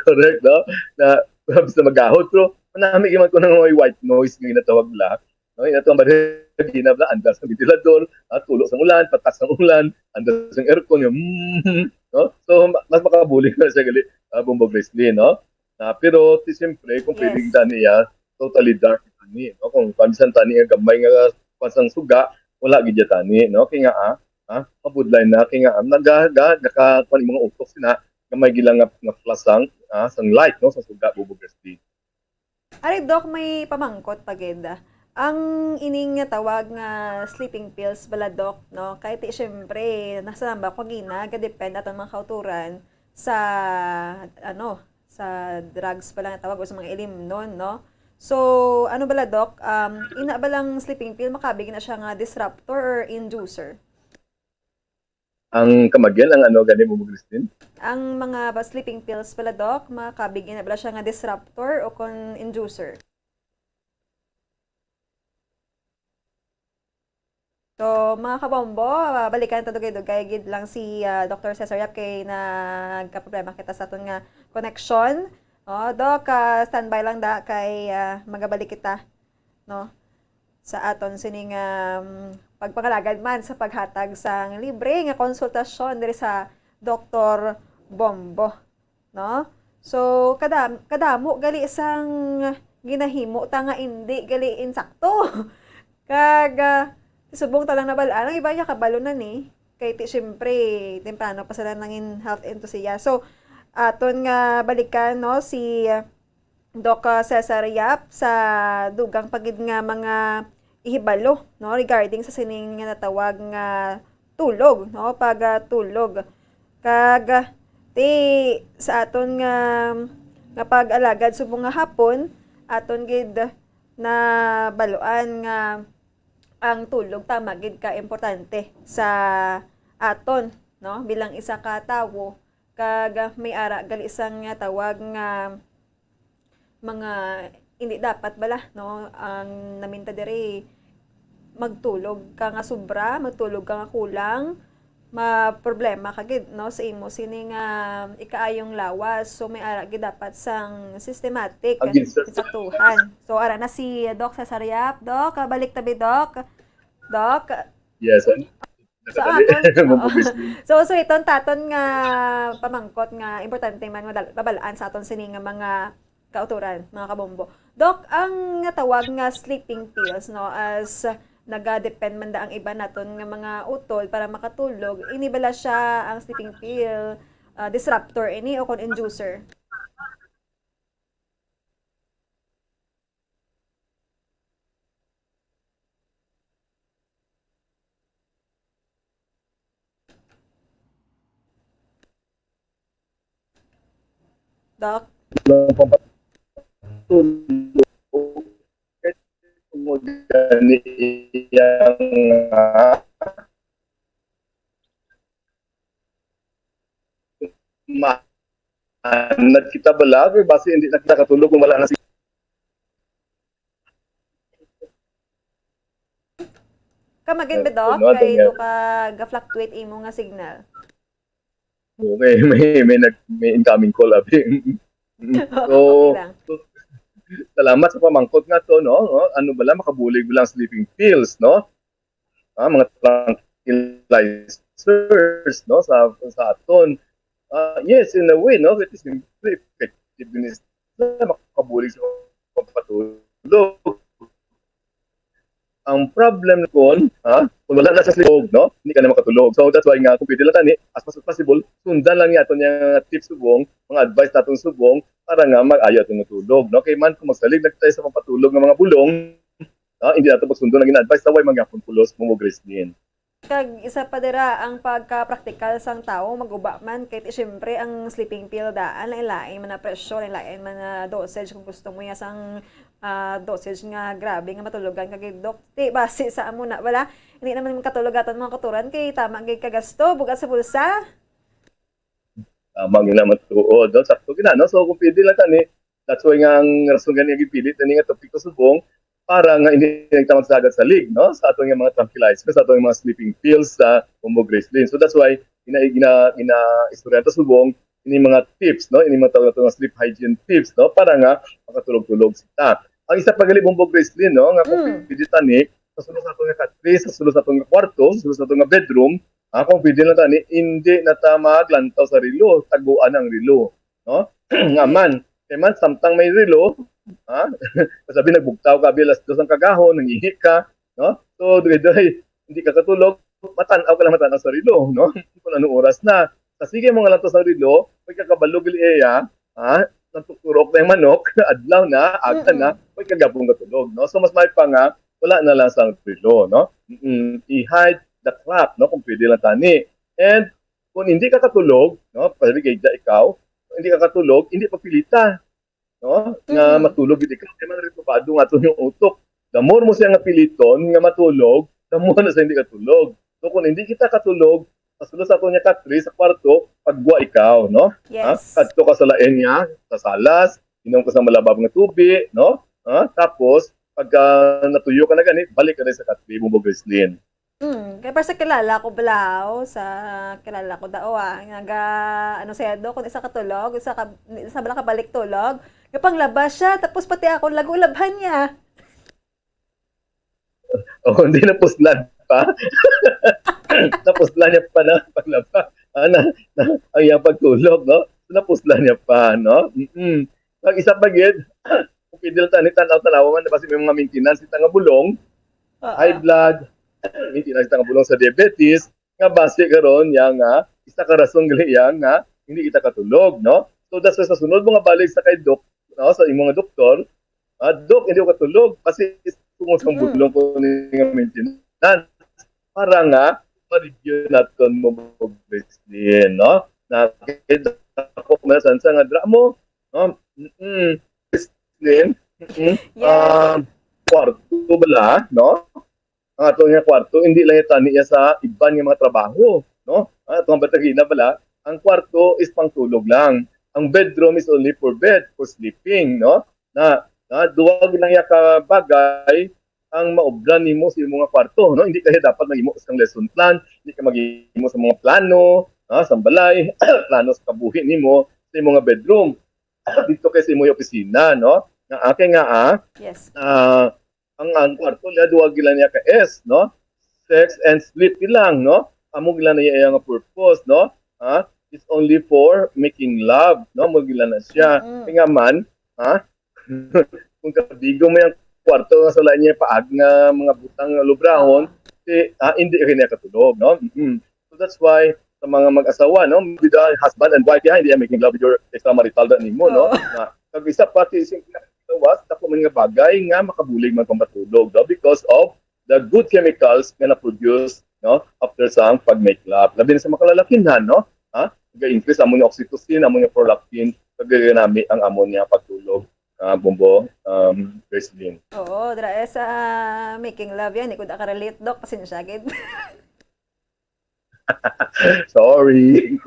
Correct, no? Na bisa magahod, pero manami iman ko ng white noise nga natawag la. No, ito ang barina bla andas ng ventilador, tulog sa ulan, patas ng ulan, andas ng aircon yung no. So mas makabulig na siya gali Bombo Grizzly, no. Pero siyempre kung pwedeng taniya totally dark tani, no. Kung pansan tani nga gamay nga pasang suga, wala gid tani, no. Kaya nga mabudlay na kaya nga naka mga utok sina gamay gilang nga flasang sang light, no, sa suga Bombo Grizzly. Ari Doc, may pamangkot pagenda. Ang ining nga tawag nga sleeping pills bala Doc, no? Kahit syempre nasa namba ko gina, ga-depend aton mga kauturan sa sa drugs pala nga tawag o sa mga ilim noon, no? So, ano bala Doc, ina balang sleeping pill makabig na siya nga disruptor or inducer? Ang kamagyan ang gani mo Christine? Ang mga sleeping pills pala Doc, makabig na bala siya nga disruptor o kon inducer? So, mga kabombo, balikan ito dugay gid lang si Dr. Cesar Yap kay nagka-problema kita sa aton nga connection. Doc, standby lang da kay magabalik kita, no? Sa aton sining pagpangalagad man sa paghatag sa libre nga konsultasyon diri sa Dr. Bombo, no? So, kadamo gali isang ginahimo ta nga hindi gali insakto. Kag subong talang nabalaan, ang iba niya kabalo na ni. Kay siyempre, temprano pa sila nangin health enthusiast. So, aton nga balikan, no, si Doc Cesar Yap sa dugang pagid nga mga ihibalo, no, regarding sa sining nga natawag nga tulog, no, pagtulog. Kag, sa aton nga pag-alagad subong nga hapon, aton gid na baluan nga ang tulog tama gid ka importante sa aton, no, bilang isa ka tawo. Kag may ara gali isang nga tawag nga mga hindi dapat bala, no, ang naminta diri magtulog ka nga sobra, magtulog ka nga kulang, problema ka gid, no, sa imo sini nga ikaayong lawas. So may ara gid dapat sang systematic saktuhan. So ara na si Doc Cesar Yap. Doc, balik tabi Doc. Doc. Yes. So iton taton nga pamangkot nga importante man babalaan sa aton sini nga mga kauturan, mga kabombo. Doc, ang tawag nga sleeping pills, no, as naga-depend man da ang iba naton nga mga utol para makatulog, ini bala siya ang sleeping pill disruptor ini o kon inducer? Doc? Kita bala, basi hindi nakatulog kung wala na si Kamagin ba Doc? Kay ito ka ga-fluctuate imo nga signal? May incoming call abi. So, salamat sa pamangkot nga to, no? Ano bala makabulig bilang sleeping pills, no? Mga tranquilizers, no, sa aton. Yes, in a way, no, it is effectiveness na makabulig sa patulog. Ang problem kon, kung wala na sa sleep, no, hindi ka na makatulog. So that's why nga kung pwede lang tani, as much as possible, sundan lang yaton yung tips subong, mga advice natong subong para nga mag-ayo atong tulog, no. Kay man kung magsalig na tayo sa papatulog ng mga bulong, hindi nato magsundo ng advice taway magyapon pulos mo Christine. Kag isa pa dira ang pagka-practical sang tao maguba man kay syempre ang sleeping pill daan lain-lain man na presyo, lain man na dosage kung gusto mo ya sang dosage nga grabe nga matulugan kag Doc. Base sa amo na wala hindi naman katulogatan mga katuran kay tama gid kagasto bugat sa bulsa. Tama gyud naman tuod, no, sakto gina, no. So kung pwede lang tani, that's why nga ang rason gani gipilit ani nga topiko subong para nga hindi nagtamad sa agad sa lig, no, sa atong mga tranquilizers, sa atong mga sleeping pills sa Bombo Grizzly. So that's why ina istorya ta subong ini mga tips, no? Ini mga tawag na sleep hygiene tips, no? Para nga makatulog-tulog sita. Ang isa pagali Bombo Gracelyn, no? Nga kung pwede tani, sa sulod sa itong katri, sa sulod sa itong kwarto, sa sulod sa itong bedroom, kung pwede na tani, hindi na ta maglantaw sa rilo, taguan ang rilo, no? Nga man, kaya man, samtang may rilo, sabi nagbugtaw ka, bilas dos ang kagahon, nangihi ka, no? So, hindi ka katulog, matanaw ka lang matanaw sa rilo, no? Kung anong oras na. Sige mo nga lang to sa rilo, pag kakabalog iya, natuturok na yung manok, adlaw na, aga na, pag kagapong katulog, no? So, mas may pa nga, wala na lang sa rilo, no? I-hide the trap, no? Kung pwede lang tani. And, kung hindi ka katulog, no? Pasabi kay ikaw, kung hindi ka katulog, hindi papilita, no? Nga matulog, hindi ka, kaya man rin pabado nga ito yung utok. The more mo siya nga piliton, nga matulog, the more na siya hindi katulog. So, kung hindi kita katulog, pasulod sa ito niya katri sa kwarto, pagwa ikaw, no? Yes. Kadto ka sa lain niya, sa salas, inom ka sa malabab nga tubig, no? Tapos, pagka natuyo ka na ganit, balik ka rin sa katri, Bombo Gracelyn. Kaya para sa kilala ko balao, sa kilala ko dao ano siya do, kung isa katulog, isa bala ka balik tulog, kapang labas siya, tapos pati ako lagulabhan niya. Hindi na puslan pa. Napuslan niya pa na paglaba. Ang iyang pagtulog, no? Napuslan niya pa, no? Ang isa pa gid, kung pwede lang tanaw-tanaw man, kasi may mga maintenance, ita nga bulong, high blood, maintenance ita nga bulong sa diabetes, nga base karon yang isa ka rason gali nga hindi kita katulog, no? So that's why sa sunod mga balik sa kay doc, no? Sa imong mga doktor, doc, hindi ko katulog kasi tungod sa bulong ko ni nga maintenance. Para nga, ma-review natin mo din, no? Nakita ako kumasan sa nga drama, no? Kwarto bala, no? Ang ato nga kwarto, hindi lang ito niya sa iban ng mga trabaho, no? Itong batagina bala, ang kwarto is pang tulog lang. Ang bedroom is only for bed, for sleeping, no? Duwag lang yung bagay ang maobran nimo sa mga kwarto, no? Hindi kasi dapat magimo sa lesson plan, hindi ka magimo sa mga plano, sa balay, plano sa kabuhi nimo sa mga bedroom. Dito kasi mo yung opisina, no? Nga aking yes. Ang kwarto nila duwag gila niya ka no? Sex and sleep lang, no? Amo gila na iya nga purpose, no? It's only for making love, no? Mo gila na siya. Nga man, kung kabigo mo yung kwarto nga sa lain niya paag nga mga butang lubrahon, hindi rin niya katulog, no? So that's why sa mga mag-asawa, no, with the husband and wife, hindi making love with your extramarital na nimo, no? Kag isa pati isang pinakawas, tako mga bagay nga makabulig man pang matulog, no? Because of the good chemicals nga na-produce, no, after sa pag-make love. Labi na sa makalalakinhan, no? Nag-increase amo yung oxytocin, amo yung prolactin, pag-ganami ang amo niya pagtulog. Bombo, Gracelyn. Oo, sa making love yan. Hindi ko nakarelate, Doc. Pasensya, gid. Sorry.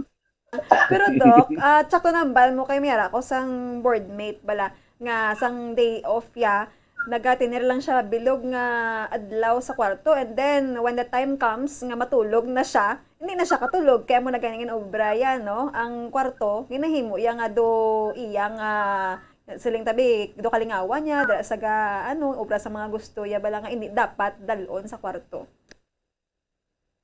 Pero, Doc, tsakto nambal mo kay Mira ko sang boardmate bala nga sang day off ya. Nagatinir lang siya bilog nga adlaw sa kwarto, and then when the time comes nga matulog na siya, hindi na siya katulog kaya mo naganingin obra yan, no? Ang kwarto ginahimo iya nga do iya nga siling tabi do kalingawan niya dala sa obra sa mga gusto ya bala nga hindi dapat dalon sa kwarto.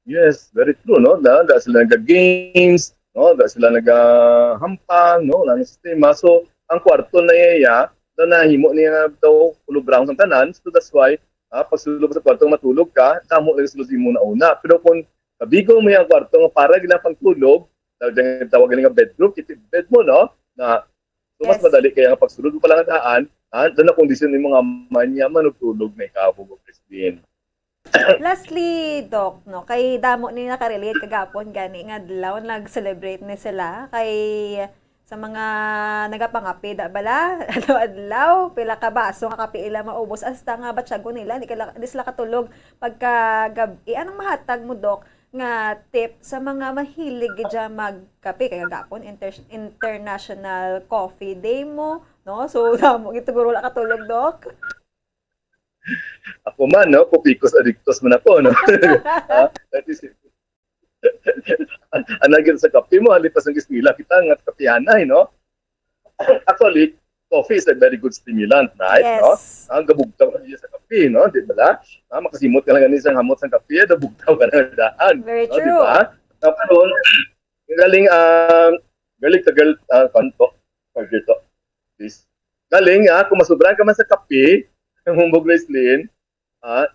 Yes, very true, no? Da sila nag-games, no? Da sila nag-hampang, no? Wala na sistema. So, ang kwarto na iya, da nahimo niya daw kulubrahon sa tanan. So, that's why, pag sulog sa kwarto matulog ka, tamo lang sulog mo na una. Pero kung kabigo mo yung kwarto nga para ginapang tulog, tawag nga bedroom, kitip bed mo, no? So, mas madali kaya nga pagsulod mo pala nga daan, doon na kondisyon ng mga manya manutulog na ikaw, Gracelyn. Lastly, Doc, no, kay damo ni nakarelate kagapon gani nga adlaw nag-celebrate ni sila kay sa mga nagapangapi da bala adlaw pila ka baso nga kape ila maubos hasta nga batyago nila di sila katulog pagka gabi. Anong mahatag mo, Doc, nga tip sa mga mahilig dya magkape kay kagapon International Coffee Day mo, no? So damo gituguro la katulog, Doc. Ako man, no, kupikos adictos man ako, no. Anay kita sa kape mo, halipas ang eskwela kita nga kapihanay, no? Actually, coffee is a very good stimulant, right? Yes. No? Gabugtaw ka niya sa kape, no? Di ba? Makasimot ka lang ganun sa hamot sa kape, gabugtaw ka na daan. Very no? true. Di ba? Karon, galing, galing ka girl, kanto, dito. Please. Galing, kung masubran ka man sa kape, ng humbog Gracelyn,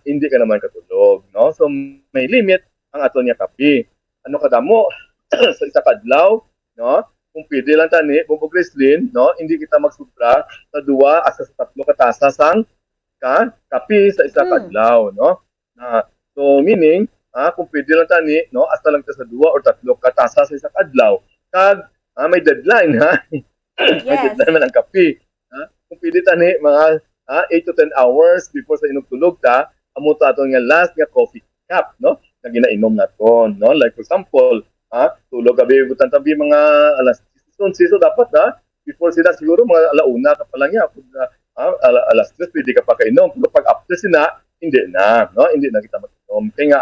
hindi ka naman katulog, no? So, may limit ang ato niya kape. Ano kadamo sa isa kadlaw, no? Kung pwede lang tani, humbog Gracelyn, no? Hindi kita magsubra sa 2 asa sa 3 katasa sang kape sa isa kadlaw, no? So, meaning, kung pwede lang tani, no? Asa lang ta sa 2 or 3 katasa sa isa kadlaw. Kag, may deadline, ha? May deadline man ang kape. Kung pwede tani, mga 8 to 10 hours before sa inugtulog ta, amo ta ato nga last nga coffee cup, no? Na ginainom naton, no? Like for example, tulog gabi butan tabi mga alas 11, so dapat before sila siguro mga alauna ka pa lang ya, alas 3 pwede ka pa kainom. Pero pag after sina, hindi na, no? Hindi na kita mag-inom. Kaya nga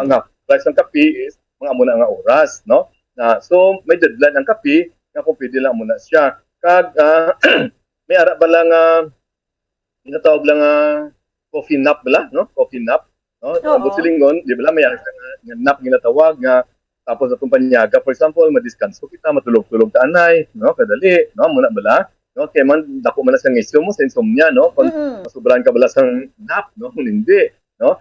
ang price ng kape is mga amo na nga oras, no? So may deadline ang kape nga kung pwede lang muna siya. Kag may ara ba lang ginatawag lang coffee nap bala, no? Coffee nap, no? Ang silingon, di ba may nap ginatawag nga tapos atong panyaga, for example, madiskanso kita, matulog-tulog ta anay, no? Kadali, no? Muna bala, no? Kaya man dako man na sa ngisyo mo sa insomnia, no? Kung masubran ka bala sang nap, no? Hindi, no?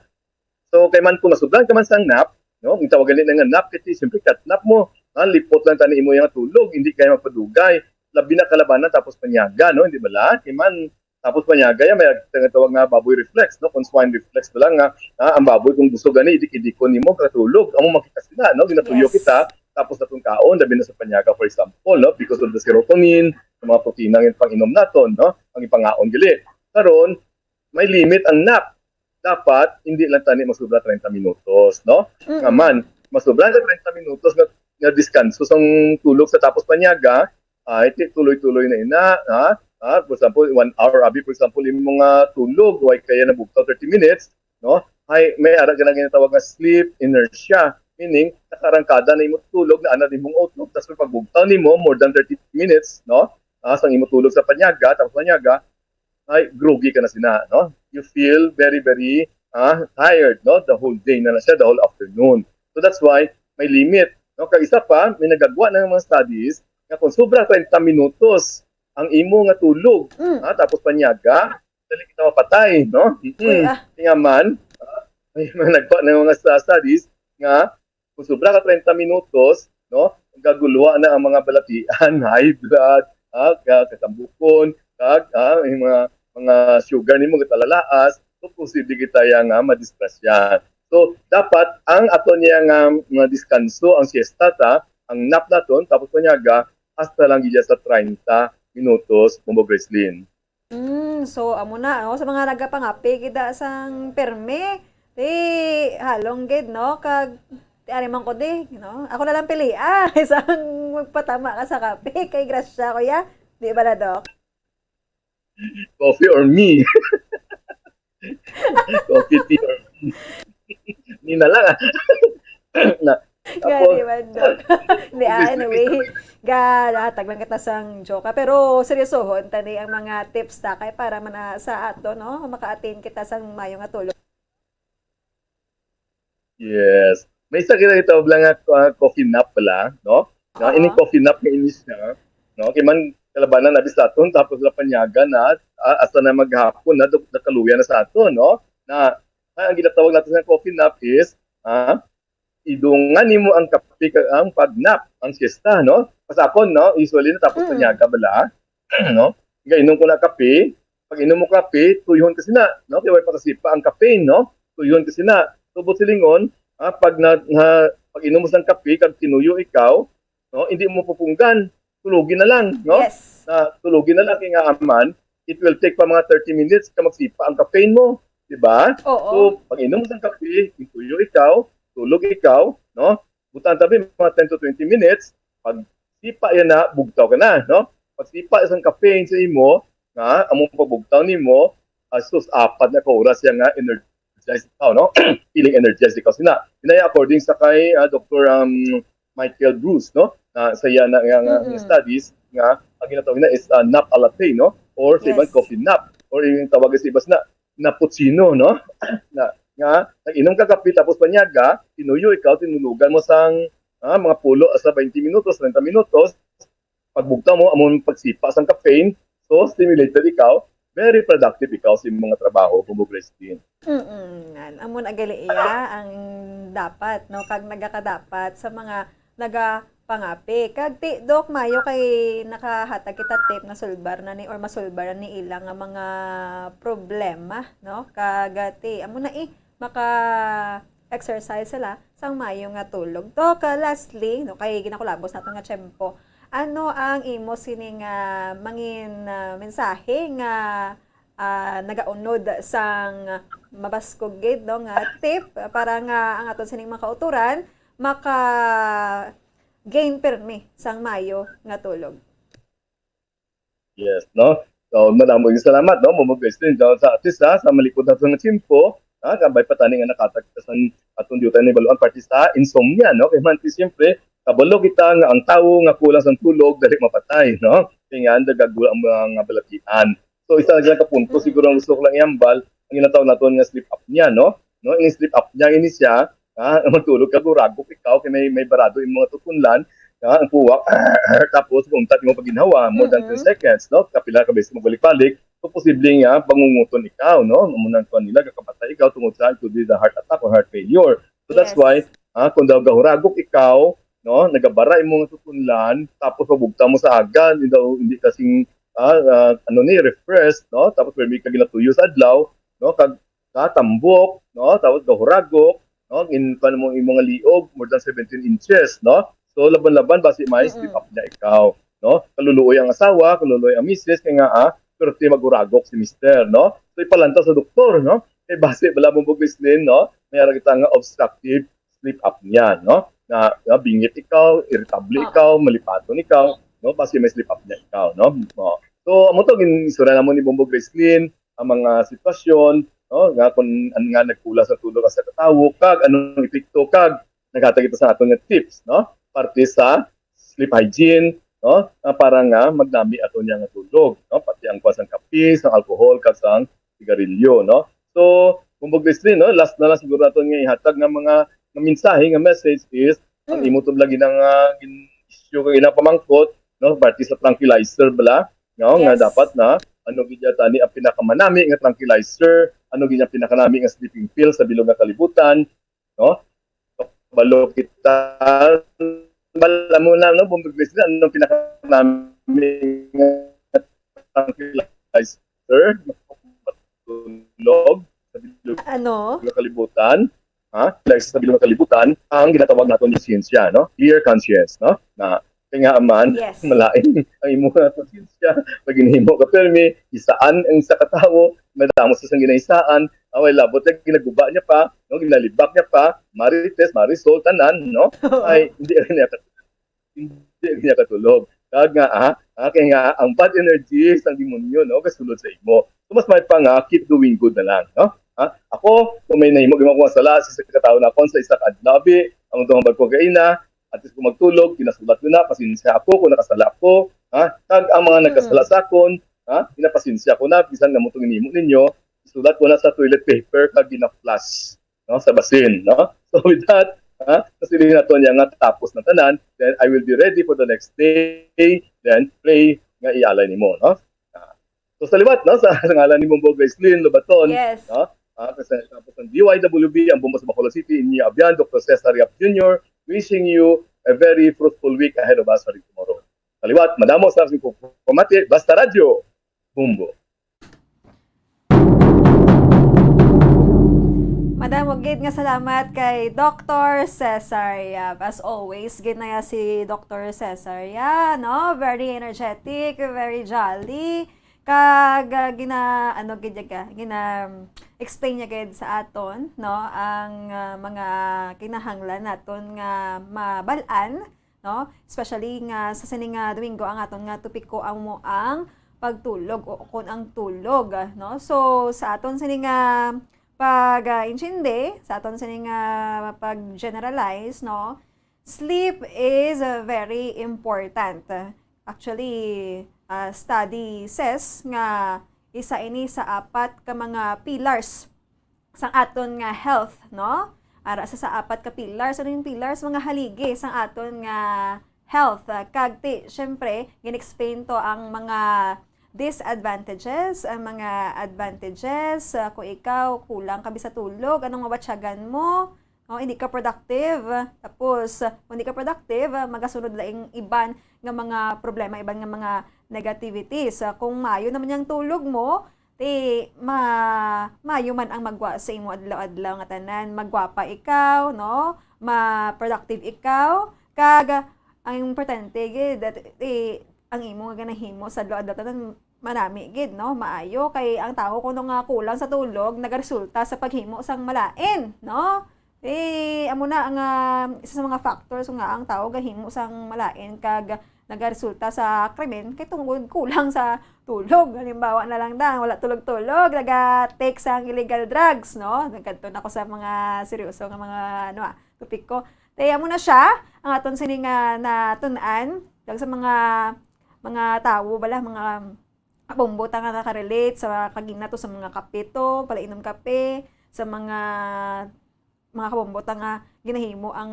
So kaya man kung masubran ka man sang nap, no? Ang tawagan nila nga nap, kasi siyempre kat nap mo, lipot lang tani imo yung tulog, hindi kayo mapadugay, labi na kalabanan tapos panyaga, no? Hindi bala, kaya man tapos panyaga may tawag nga baboy reflex, no? Kung swine reflex ba lang nga, ang baboy kung gusto gani idik-idikon nimo katulog, amo makita sila, no? Ginatuyo kita, tapos natong kaon labi na sa panyaga for example, no? Because of the serotonin, sa mga protina ng pang-inom naton, no? Ang ipangaon gali. Karon, may limit ang nap. Dapat hindi lang tani masubra 30 minutos, no? Ngaman, masubra sa 30 minutos nga diskanso sang tulog sa tapos panyaga, tuloy-tuloy na ina, for example, 1 hour, for example, yung mga tulog, huwag kaya nabugtaw 30 minutes, no? May ara ka na ginatawag na sleep inertia, meaning, nakarangkada na imo tulog na ana din mong outlook, tapos pag bugtaw nimo more than 30 minutes, no? Sang imo tulog sa panyaga, tapos panyaga, groggy ka na sina, no? You feel very, very tired, no? The whole day na siya, the whole afternoon. So that's why, may limit, no? Kaya isa pa, may nagagawa ng mga studies, na kung sobra 30 minutos, ang imo nga tulog, tapos panyaga, dali kita mapatay, no? Kaya man, may nagpa ng mga studies nga kung sobra ka 30 minutos, no, gaguluwa na ang mga balatian, high blood, katambukon, yung mga sugar nimo gitalalaas, so posible kita nga madisgrasya. So dapat ang ato niya nga mga diskanso, ang siesta ang nap naton tapos panyaga hasta lang gid sa 30 minutos mo Gracelyn. So amo na sa mga nagapangapi kita sang perme halong gid no kag ari man ko di no ako na lang pili isang magpatama ka sa kape kay grasya kuya di ba na dok? Coffee or me? Coffee, tea or me? Ni na lang na Gani man dok. Anyway, hatag lang kita sang joke. Pero seryosohon, tani ang mga tips ta kay para man sa ato, no? Maka-attain kita sang mayo nga tulog. Yes. May isa kita lang coffee nap pala, no? Ini coffee nap nga inis na, no? Kaya man kalabanan na bisaton tapos la panyaga na asa na maghapon na nakaluya na sa ato, no? Na ang ginatawag natin sa coffee nap is idungan nimo ang kape ang pagnap, ang siesta, no? Pasakon, no? Usually na tapos panyaga bala, no? Gainom ko na kape, pag inom mo kape, tuyon kasi na, no? Kaya pa kasi pa ang caffeine, no? Tuyon kasi na. Tubot silingon, pag inom mo ng kape, kag tinuyo ikaw, no? Hindi mo pupunggan, tulugin na lang, no? Yes. Tulugin na lang kaya nga aman, it will take pa mga 30 minutes ka magsipa ang caffeine mo, di ba? So, pag inom mo ng kape, tuyo ikaw, tulog ikaw, no? Butan tabi mga 10 to 20 minutes, pag sipa yan na, bugtaw ka na, no? Pag sipa isang caffeine sa imo, among pagbugtaw nimo, asus 4 na ka oras yan nga energy energized ikaw, no? Feeling energized ikaw. Sinaya according sa kay Dr. Michael Bruce, no? Na sa iya na nga studies nga ang ginatawag na is nap a latte, no? Or sa ibang coffee nap, or yung tawag sa ibas na napuccino, no? Nga nag-inom ka kape tapos panyaga, tinuyo ikaw, tinulugan mo sang mga pulo sa 20 minutos, 30 minutos, pagbugta mo among pagsipa sang caffeine, so stimulated ikaw, very productive ikaw sa mga trabaho, bumugrestin. Amon agali iya ang dapat, no? Kag nagakadapat sa mga nagapangapi. Kag ti, Dok, mayo kay nakahatag kita tip na sulbar na ni or masulbar ni ilang nga mga problema, no? Kag ti, amon na maka exercise sila sang mayo nga tulog. Dok, lastly, no, kay ginakulabos nato nga tiyempo. Ano ang imo sining mangin mensahe nga nagaunod sang mabaskog gid, no, nga tip para nga ang aton sining mga kauturan maka gain permi sang mayo nga tulog. Yes, no? So, maraming salamat, no? Mumugrestin sa artista sa malikod nato nga tiyempo. Kabay patani nga nakatagtasan atong diutan ni baluan party sa insomnia, no? Kay man siyempre kabalo kita nga ang tawo nga kulang sa tulog dali mapatay, no? Kaya nga nagagula ang mga balatian. So isa lang ka punto siguro ang gusto ko lang iambal ang ginatawag naton nga sleep apnea, no? No, ang sleep apnea ini siya, matulog ka guragok ikaw kay may barado imong mga tutunlan, ang puwak tapos kung tat mo paginhawa more than 10 seconds, no? Kapila ka bes mo balik-balik, so posible nga bangunguton ikaw, no? Munang kuan nila kakapatay ikaw tungod sa to be the heart attack or heart failure. So that's why kung daw gahuragok ikaw, no, nagabara imong tutunlan tapos pabugta mo sa aga hindi kasing refresh, no, tapos may ka ginatuyo sa adlaw, no, kag tambok, no, tapos gahuragok, no, in kan mo imong liog more than 17 inches, no, so laban-laban basi may sleep apnea ikaw, no, kaluluoy ang asawa, kaluluoy ang misis kay nga pero ti maguragok si mister, no, so ipalanta sa doktor, no, kay base bala mo buglisnin, no, mayara kita nga obstructive sleep apnea, no, na bingit ikaw, irritable ikaw, malipaton ikaw, no, base may sleep apnea ikaw, no. So amo to ginisura namon ni Bombo Gracelyn ang mga sitwasyon, no, nga kung nga nagkulang sa tulog sa katawo kag anong epekto kag naghatag ito sa aton nga tips, no, parte sa sleep hygiene, no, para nga magnami aton nga tulog, no, pati ang kuwas ng kape, sang alcohol kag sang sigarilyo, no. So Bombo Gracelyn, no, last na lang siguro aton nga ihatag nga mga mensahe nga message is ang imo tud lagi nang issue kag pamangkot, no, parte sa tranquilizer bala, no, nga dapat na ano gid tani ang pinakamanami nga tranquilizer, ano gid ang pinakanami nga sleeping pill sa bilog nga kalibutan, no, balo kita bala mo na, no, bumbiglis na ano pinakanami nga tranquilizer tulog sa bilog nga kalibutan, sa bilog nga kalibutan ang ginatawag naton ni siyensya, no, clear conscience, no, na kaya man, malain ang imo nga konsensya pag ginhimo ka permi isaan ang sa katawo madamo sa sang ginaisaan away labot na ginaguba niya pa, no, ginalibak niya pa, marites marisol tanan, no, ay hindi niya katulog kag nga kaya nga ang bad energy sang demonyo, no, kasulod sa imo. So mas may pa nga keep doing good na lang, no. Ako kung may nahimo gimako sala sa katawo na kon sa isa ka adlabi ang tungod ko kaina at least kung magtulog, kinasulat ko na, pasensya ako kung nakasala ako, kag ang mga nagkasala sa akon, pinapasensya ko na, bisan nga mo itong inimo ninyo, isulat ko na sa toilet paper, kag gina-flush, no, sa basin, no? So with that, nasilihin na ito niya nga tapos na tanan, then I will be ready for the next day, then pray nga ialay nimo, no? So sa liwat, no, sa ngalan ni Bombo Gracelyn Lobaton, no? Tapos ang DYWB, ang Bombo sa Bacolod City, Inyo Abian, Dr. Cesar Yap Jr., wishing you a very fruitful week ahead of us for tomorrow. Kaliwat, madamo sa aking pumati, basta radyo, Bumbo. Madam, gid nga salamat kay Dr. Cesar Yap. As always, gid na ya si Dr. Cesar Yap, no? Very energetic, very jolly. Kag explain niya gid sa aton, no, ang mga kinahanglan naton nga mabalaan, no, especially nga sa sining Domingo ang aton nga topiko amo ang pagtulog o kun ang tulog, no. So sa aton sining intindi sa aton sining pag-generalize, no? Sleep is very important. Actually, study says nga isa ini sa 4 ka mga pillars sa aton nga health, no? Ara sa 4 ka pillars. Ano yung pillars? Mga haligi sa aton nga health. Kagti, syempre, gin-explain to ang mga disadvantages, ang mga advantages, kung ikaw kulang ka sa tulog, anong mabatsyagan mo, no? Hindi ka productive. Tapos, kung hindi ka productive, magasunod lang iban nga mga problema, iban nga mga negativities. Kung mayo naman yung tulog mo, mayo man ang magwa sa imo adlaw-adlaw nga tanan. Magwapa ikaw, no? Ma-productive ikaw. Kag, ang importante, gid, ang imo nga ganahimo sa adlaw-adlaw tanan, marami gid, no? Maayo. Kay ang tao kung nga kulang sa tulog, nagaresulta sa paghimo sang malain, no? Amo na ang isa sa mga factors nga ang tao gahimo sang malain kag nagaresulta sa krimen kay tungod kulang sa tulog. Halimbawa na lang wala tulog-tulog, naga-take sang illegal drugs, no? Nagkadto na ko sa mga seryoso nga mga topik ko. Taya mo na siya ang aton sining natun-an sa mga tao bala mga bombo nga nakarelate sa kaginato sa mga kapito, palainom kape, sa mga kabombota nga ginahimo ang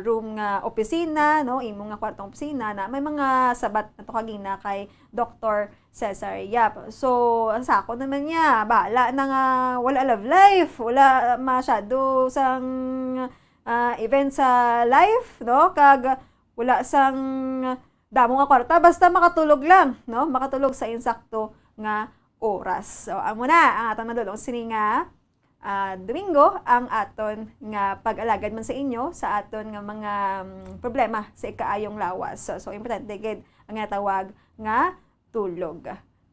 room nga opisina, no? Imo nga kwartong opisina na may mga sabat na to kagina kay Dr. Cesar Yap. So, sa ako naman niya, bahala na nga wala love life, wala masyado sang event sa life, no? Kag wala sang damo nga kwarta, basta makatulog lang, no? Makatulog sa insakto nga oras. So, amo na ang atong madulong sininga Domingo ang aton nga pag-alagad man sa inyo sa aton nga mga problema sa ikaayong lawas. So importante gid ang tawag nga tulog.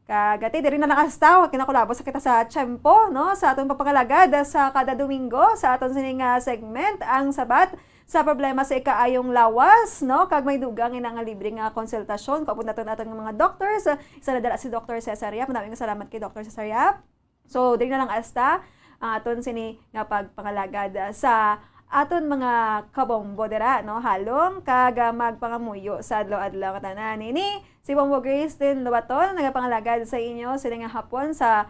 Kagati diri na nakastaw kinakulabo sa kita sa tiyempo, no, sa aton papangalagad sa kada Domingo sa aton sining segment ang sabat sa problema sa ikaayong lawas, no? Kag may dugang ina nga libre nga konsultasyon kaupod naton nga mga doctors. Isa na dala si Dr. Cesar Yap. Maraming salamat kay Dr. Cesar Yap. So diri na lang asta ang aton sini nga pagpangalagad sa aton mga kabombo dira, no? Halong kag magpangamuyo sa adlaw-adlaw katanan. Ini si Bombo Christine Lobaton nagapangalagad sa inyo sila nga hapon sa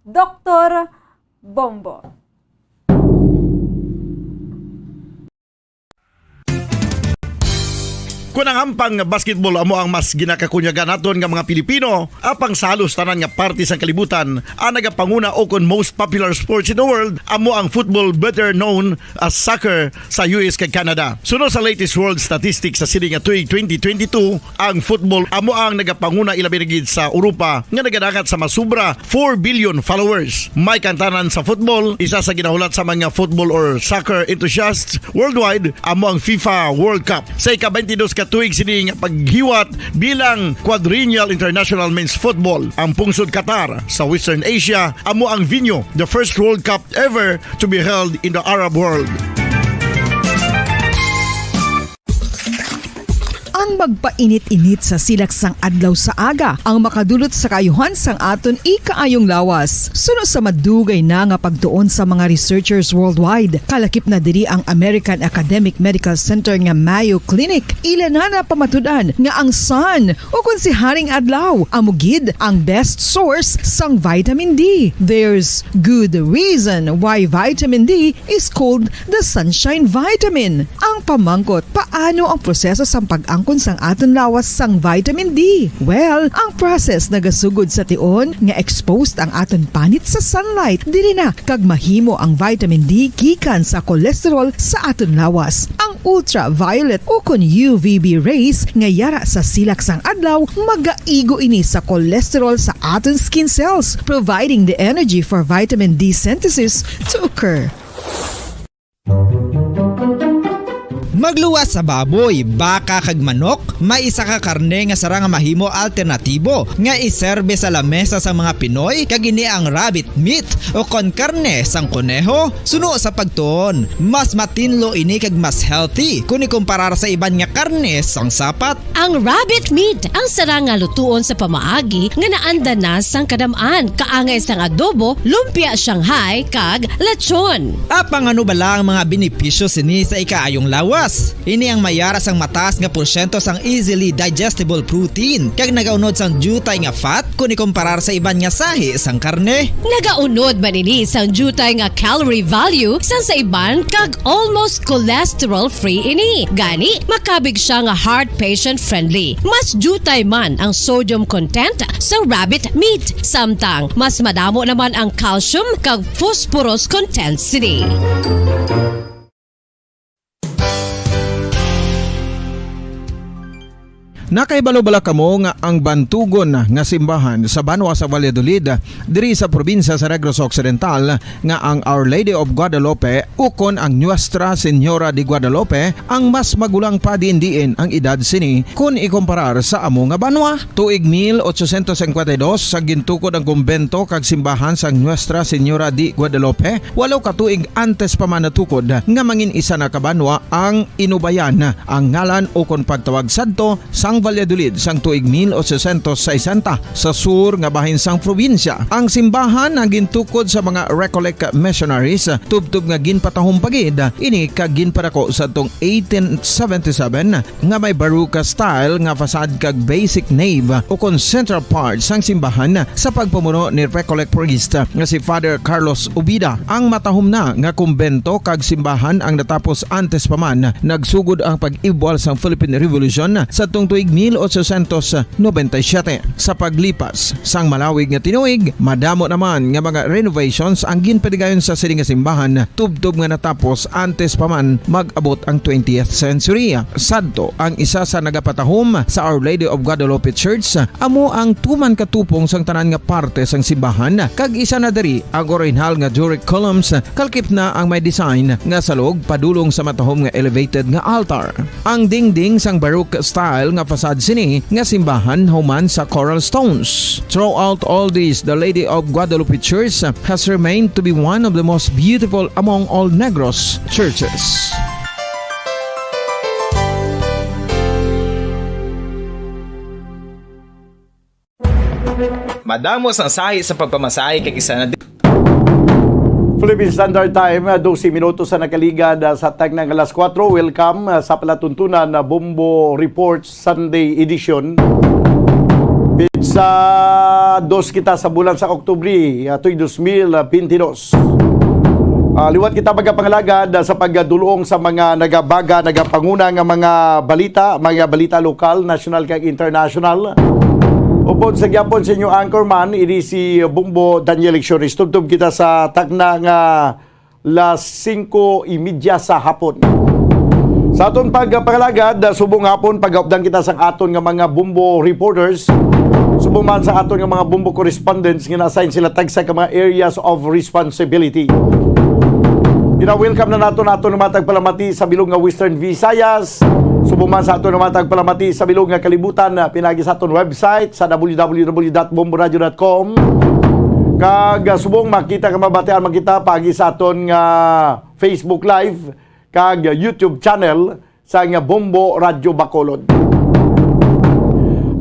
Dr. Bombo. Kung ang ampang basketball amo ang mas ginakakunyagan naton nga mga Pilipino, apang salos tanan nga parte sa kalibutan, ang nagapanguna o kon most popular sports in the world, amo ang football better known as soccer sa US kag Canada. Sunod sa latest world statistics sa sining nga tuig 2022, ang football amo ang nagapanguna ilabirigid sa Europa nga nagadagat sa masubra 4 billion followers. May kantanan sa football, isa sa ginahulat sa mga football or soccer enthusiasts worldwide, amo ang FIFA World Cup. Sa ika-22 tuig sining paghiwat bilang Quadrennial International Men's Football. Ang pungsod Qatar sa Western Asia amo ang venue, the first World Cup ever to be held in the Arab world. Ang magpainit-init sa silaksang adlaw sa aga ang makadulot sa kayuhan sang aton ikaayong lawas. Sunod sa madugay na nga pagtuon sa mga researchers worldwide, kalakip na diri ang American Academic Medical Center nga Mayo Clinic. Ila na pamatudan nga ang sun o kung si Haring Adlaw amugid ang best source sang vitamin D. There's good reason why vitamin D is called the sunshine vitamin. Ang pamangkot, paano ang proseso sang pag-angkon sang aton lawas sang vitamin D? Well, ang process nagasugod sa tion nga exposed ang aton panit sa sunlight dili na kag mahimo ang vitamin D gikan sa cholesterol sa aton lawas. Ang ultraviolet o kon UVB rays nga yara sa silak sang adlaw magaigo ini sa cholesterol sa aton skin cells, providing the energy for vitamin D synthesis to occur. Magluwas sa baboy, baka kag manok, may isa ka karne nga sara nga mahimo alternatibo nga iserbe sa lamesa sa mga Pinoy kag ini ang rabbit meat o kon karne sang kuneho. Suno sa pagtuon, mas matinlo ini kag mas healthy kung ikumparar sa iban nga karne sang sapat. Ang rabbit meat ang sara nga lutuon sa pamaagi nga naanda na sang kadamaan, kaangay sang adobo, lumpia Shanghai kag lechon. Apang ano bala ang mga benepisyo sini sa ikaayong lawas? Ini ang mayara sang mataas nga porsyento sang easily digestible protein kag nagaunod sang jutay nga fat kung ikumparar sa iban nga sahi sang karne. Nagaunod man ini sang jutay nga calorie value sang sa iban kag almost cholesterol free ini. Gani makabig siya nga heart patient friendly. Mas jutay man ang sodium content sa rabbit meat, samtang mas madamo naman ang calcium kag phosphorus content sini. Nakaibalo-bala kamo nga ang bantugon nga simbahan sa Banwa sa Valladolid diri sa probinsya sa Negros Occidental nga ang Our Lady of Guadalupe ukon ang Nuestra Señora de Guadalupe ang mas magulang pa diin ang edad sini kung ikumparar sa amo nga banwa. Tuig 1852 sa gintukod ang kumbento kag simbahan sa Nuestra Señora de Guadalupe, walo ka tuig antes pa man natukod nga mangin isa na kabanwa ang inubayan ang ngalan ukon pagtawag sadto sang Valladolid sang tuig 1860 sa sur nga bahin sang probinsya. Ang simbahan ang gintukod sa mga Recollect missionaries tubtub nga ginpatahong pagid ini kag ginpadako sa tong 1877 nga may baroque style nga fasad kag basic nave o kon central part sang simbahan sa pagpamuno ni Recollect priest nga si Father Carlos Ubida. Ang matahom na nga kumbento kag simbahan ang natapos antes pa man nagsugod ang pag-ibwal sang Philippine Revolution sa tong tuig 1897. Sa paglipas sang malawig nga tinuig, madamo naman nga mga renovations ang ginpadigayon sa sining nga simbahan tubtob nga natapos antes pa man mag-abot ang 20th century. Sadto ang isa sa nagapatahom sa Our Lady of Guadalupe Church, amo ang tuman katupong sang tanan nga parte sang simbahan kag isa na diri ang original nga Doric columns kalkip na ang may design nga salog padulong sa matahom nga elevated nga altar. Ang dingding sang baroque style nga fasad sini nga simbahan human sa coral stones. Throughout all this, the Lady of Guadalupe Church has remained to be one of the most beautiful among all Negros churches. Madamos ang sahi sa pagpamasahe kay isa na Philippine Standard Time, 12 minutos sa nakaligad sa tag ng alas 4. Welcome sa palatuntunan na Bombo Report Sunday Edition. Sa 2 kita sa bulan sa Oktubre, 2022. Liwat kita magapangalagad sa pagdulong sa mga nagapanguna nga mga balita lokal, national kag international. Upod sa gyapon sa inyo anchorman, ini si Bumbo Daniel Lecciones. Tubtub kita sa tagna nga las 5:30 sa hapon. Sa aton pagpangalagad, subong hapon pag-updan kita sa aton nga mga Bumbo reporters. Subong man sa aton nga mga Bumbo correspondents nga na-assign sila tagsa ka mga areas of responsibility. Welcome na nato nga matagpalamati sa bilog nga Western Visayas. Subong man sa ato naman tagpalamati sa bilog nga kalibutan pinagi sa aton website sa www.bomboradio.com. Kag subong makita ka mabatean makita pagi sa aton nga Facebook Live kag YouTube channel sa nga Bombo Radio Bacolod.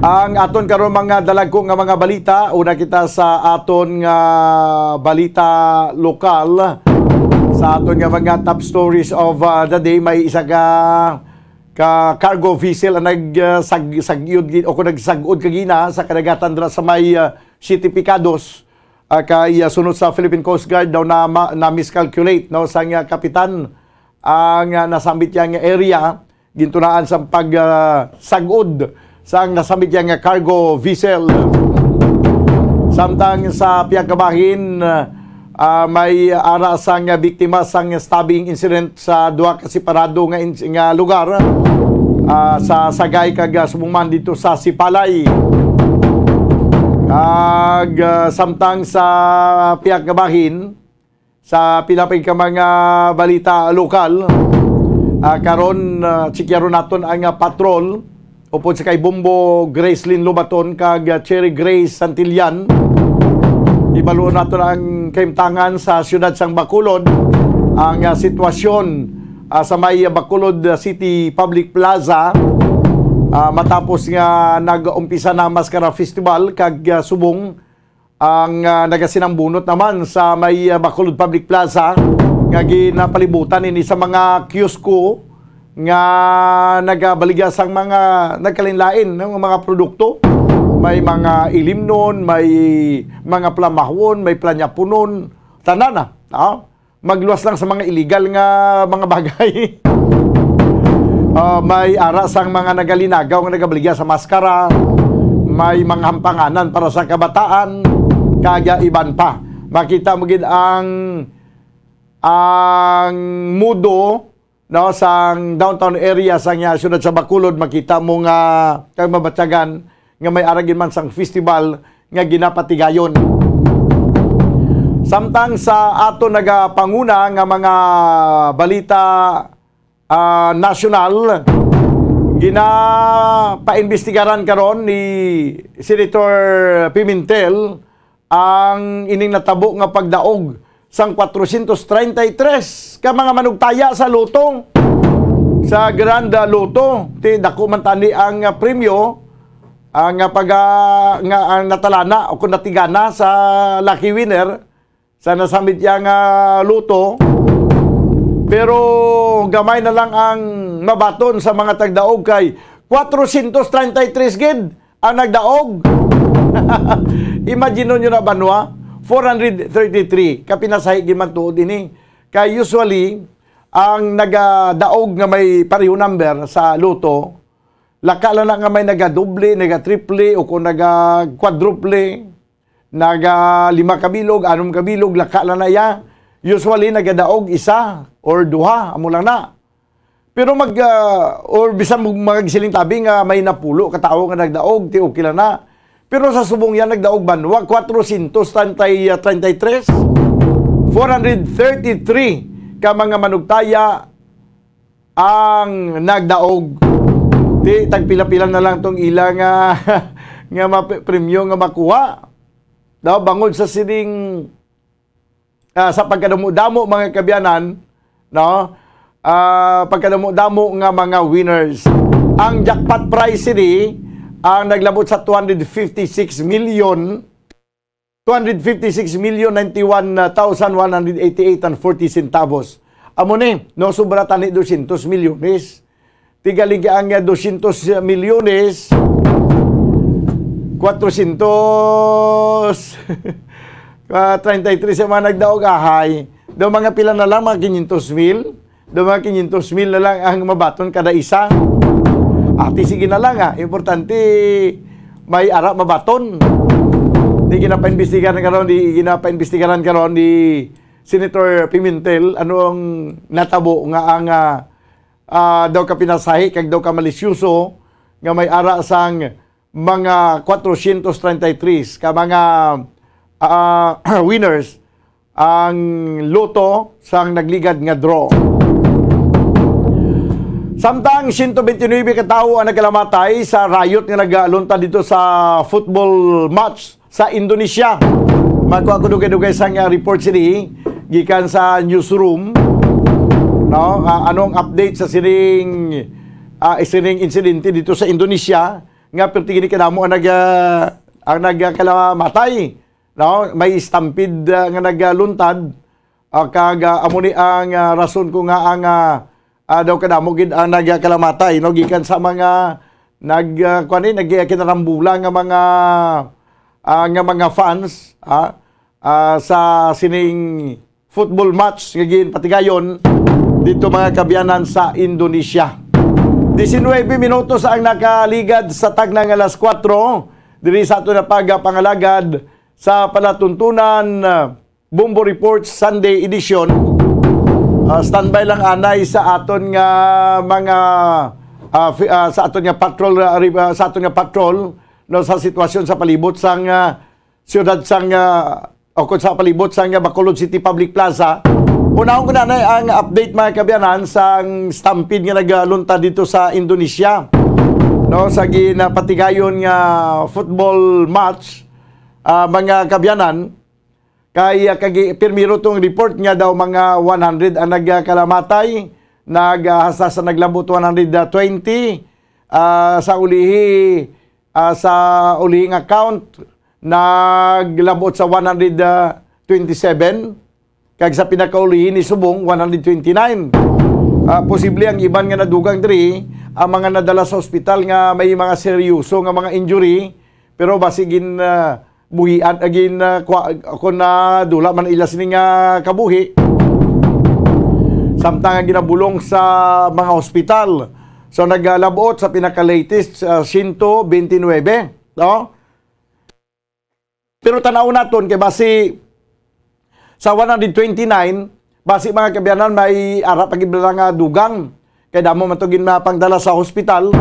Ang aton karon mga dalagko nga mga balita, una kita sa aton nga balita lokal. Sa aton nga mga top stories of the day, may isa ka cargo vessel ang nagsagud o kung nagsagud kagina sa kadagatan dra sa may City Picados kay sunod sa Philippine Coast Guard daw na miscalculate no sa nga kapitan ang nasambit yang area gintunaan sa pagsagud sa nasambit yang cargo vessel. Samtang sa piyakabahin may ara sang biktima sang stabbing incident sa duha ka separado nga lugar sa Sagay kag sumungman dito sa Sipalay. Kag samtang sa piyakabahin sa pinapay ka mga balita lokal karon tsikyaron naton ang patrol upod sa kay Bombo Gracelyn Lubaton kag Cherry Grace Santillan. Ibaluon naton ang kaimtangan sa siyudad sang Bacolod ang sitwasyon sa may Bacolod City Public Plaza matapos nga nag-umpisa na Maskara Festival kag subong ang nagasinambunot naman sa may Bacolod Public Plaza nga ginapalibutan ini sa mga kiosko nga nagabaligya sang mga nagkalinlain ng mga produkto. May mga ilimnon, may mga plamahon, may planyapunon, tanan na. Magluwas lang sa mga illegal nga mga bagay. May ara sang mga nagalinagaw nga nagabaligya sa maskara, may mga hampanganan para sa kabataan, kaya iban pa. Makita mo gid ang mudo no sang downtown area sang siyudad sa Bacolod, makita mo nga kag mabatyagan nga may aragin man sang festival nga ginapatigayon. Samtang sa ato nagapanguna nga mga balita national, ginapaimbestigaran karon ni Senator Pimentel ang ining natabo nga pagdaog sang 433 ka mga manugtaya sa lotong sa Grand Lotto. Ti dako man tani ang premyo ang ang natalana o kung natigana sa lucky winner sa nasamit yang loto. Pero gamay na lang ang mabaton sa mga tagdaog kay 433 gid ang nagdaog. Imagine nyo na banwa 433 kapinasahi giman tuod ini. Kay usually ang nagadaog nga may pareho number sa loto, laka lang nga may nagadoble, nagatriple o kung naga-quadruple, naga-5 kabilog, 6 kabilog, laka lang na ya. Usually nagadaog isa or duha, amo lang na. Pero or bisan magsiling tabi nga may napulo katao nga nagdaog, ti okay lang na. Pero sa subong yan nagdaog banwa 433 ka mga manugtaya ang nagdaog. Di tagpila-pila na lang tong ilang nga premyo nga makuha. Daw bangod sa sining sa pagkadamo-damo mga kabyanan, no? Pagkadamo-damo nga mga winners. Ang jackpot prize ni ang naglabot sa 256,091,188 and 40 centavos. Amo ni, no sobra tani 200 milyones. Tigalig ang 200 milyones 433 sa mga nagdaog ahay. Daw mga pila na lang, mga 500 mil. Daw mga 500 mil na lang ang mabaton kada isa. Ati sige na lang importante may ara mabaton. Di ginapaimbestigaran karon ni Senator Pimentel anong natabo nga ang daw ka pinasahi kag daw ka malisyoso nga may ara sang mga 433 ka mga winners ang loto sang nagligad nga draw. Samtang 129 katao ang nagkalamatay sa riot nga nagluntad dito sa football match sa Indonesia. Magkuha ko dugay-dugay sang report sini gikan sa newsroom. No, anong update sa sining insidente dito sa Indonesia nga pertingin kadamo ang nagkalamatay. No, may stampede nga nagluntad kag amo ni ang rason ko nga ang daw kadamo gid ang nagkalamatay no gikan sa mga nagkinarambula nga mga fans sa sining football match nga ginpatigayon dito mga kabyanan sa Indonesia. 19 minutos ang nakaligad sa tagnang alas 4 diri sa ato na pagpangalagad sa palatuntunan Bombo Reports Sunday edition. Standby lang anay sa aton nga mga sa aton nga patrol no sa sitwasyon sa palibot sang siyudad sang o sa palibot sang Bacolod City Public Plaza Unahon ko na ang update mga kabiyanan sa stampede nga nagluntad dito sa Indonesia. No, sa ginapatigayon nga football match, mga kabyanan, kay pirmiro tong report nga daw mga 100 ang nagkalamatay, naghasa sa naglambot 120, sa ulihing account naglabot sa 127, kag sa pinakaulihin ni Subong 129. Posible ang iban nga nadugang diri ang mga nadala sa ospital nga may mga seryoso nga mga injury, pero basigin buhian agin kung na dula man ila sining kabuhi samtang ginabulong sa mga ospital. So naglalabot sa pinaka-latest 129, no? Pero tanaw naton kay basi sa 129, basi mga kabyanan may ara pagid nga dugang kay damo man to ginapangdala sa ospital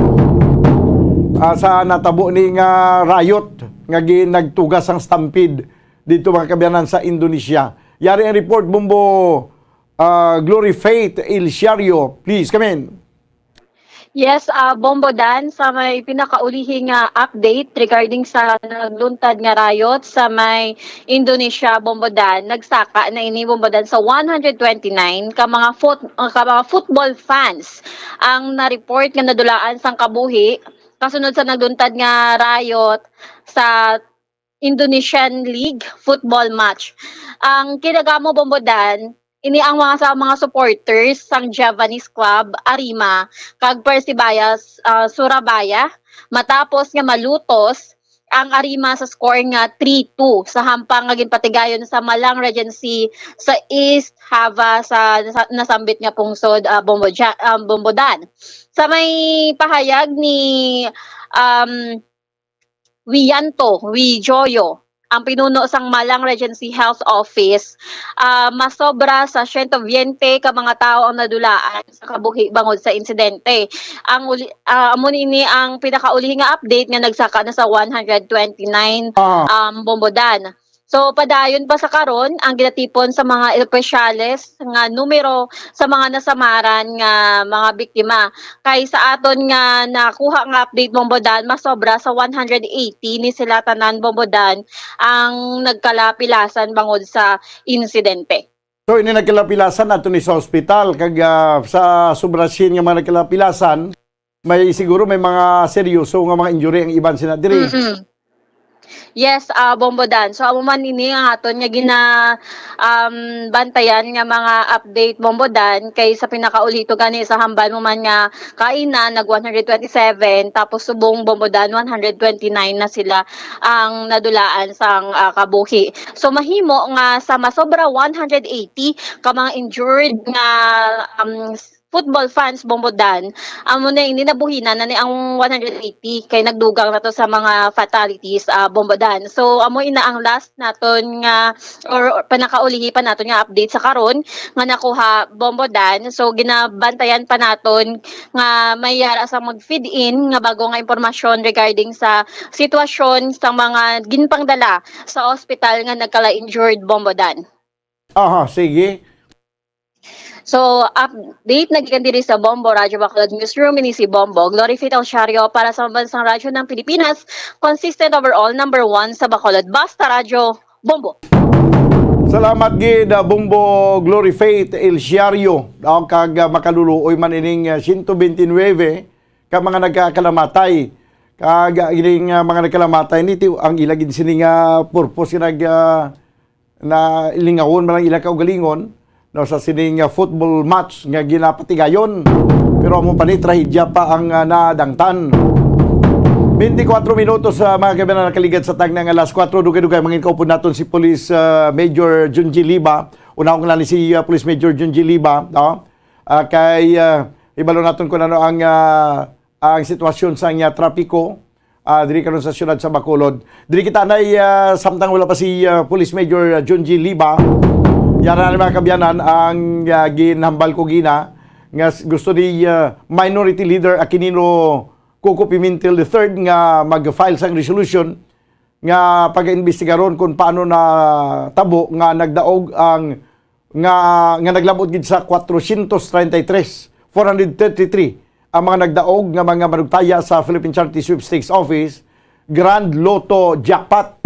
sa natabo ni nga riot nga nagtugas ang stampede dito mga kabyanan sa Indonesia. Yari ang report Bombo Glory Faith El Shario, please come in. Yes, Bombo Dan, sa may pinakaulihing update regarding sa nagluntad nga riot sa may Indonesia, Bombo Dan, nagsaka na ini Bombo Dan sa 129 ka mga football fans ang na-report nga nadulaan sang kabuhi kasunod sa nagluntad nga riot sa Indonesian League football match. Ang kinagamo Bombo Dan, ini ang mga supporters sang Javanese Club Arima kag Persibayas Surabaya matapos nga malutos ang Arima sa score nga 3-2 sa hampang nga ginpatigayon sa Malang Regency sa East Java sa nasambit nga pungsod Bombodan. Sa may pahayag ni Wijoyo, ang pinuno sang Malang Regency Health Office, masobra sa 120 ka mga tao ang nadulaan sa kabuhi bangod sa insidente. Amo ini ang pinakauli nga update nga nagsaka na sa 129 Bombodan. So padayon pa sa karon ang ginatipon sa mga espesyales nga numero sa mga nasamaran nga mga biktima. Kay sa aton nga nakuha nga update Bombodan, masobra sa 180 ni sila tanan Bombodan ang nagkalapilasan bangod sa insidente. So ini nagkalapilasan ato ni sa ospital kag sa sobrasin nga mga nagkalapilasan may siguro may mga seryoso nga mga injury ang iban sina diri. Yes, Bombodan. So amo man ini ang aton nga bantayan nga mga update Bombodan kay sa pinakaulito gani sa hambal mo man nga kainan nag 127 tapos subong Bombodan 129 na sila ang nadulaan sang kabuhi. So mahimo nga sa masobra 180 ka mga injured nga football fans Bombodan, amo na ini nabuhinan na ni ang 180 kay nagdugang na to sa mga fatalities Bombodan. So amo ina ang last naton nga or panakaulihi pa naton nga update sa karon nga nakuha Bombodan. So ginabantayan pa naton nga may yara sa mag-feed in nga bago nga impormasyon regarding sa sitwasyon sa mga ginpangdala sa ospital nga nagkala-injured Bombodan. Aha, sige. So, update nagikan diri sa Bombo Radyo Bacolod Newsroom ini si Bombo Glory Faith El Shario para sa Mabansang Radyo ng Pilipinas, consistent overall number 1 sa Bacolod. Basta Radyo, Bombo. Salamat gid Bombo Glory Faith El Shario. Kag makaluluoy man ining 129 ka mga nagkakalamatay. Kag ining mga nagkalamatay niti ang ilagid sining purpose na ilingawon man ang ila kaugalingon no sa sining football match nga ginapatigayon, pero amo pa ni trahedya pa ang nadangtan. 24 minutos mga kabayan nakaligad sa tag ng alas 4 dugay-dugay mangin kaupod naton si Police Major Junji Liba. Unahon ko lang ni si Police Major Junji Liba, no? Kay ibalo naton kun ano ang sitwasyon sa trapiko diri karon sa siyudad sa Bacolod. Diri kita nay samtang wala pa si Police Major Junji Liba. Yara na mga kabyanan ang ginhambal ko gina nga gusto ni Minority Leader Aquilino Coco Pimentel III nga mag-file sang resolution nga pag-iimbestigaron kung paano na tabo nga nagdaog ang nga naglabot gid sa 433 ang mga nagdaog nga mga manugtaya sa Philippine Charity Sweepstakes Office Grand Lotto Jackpot.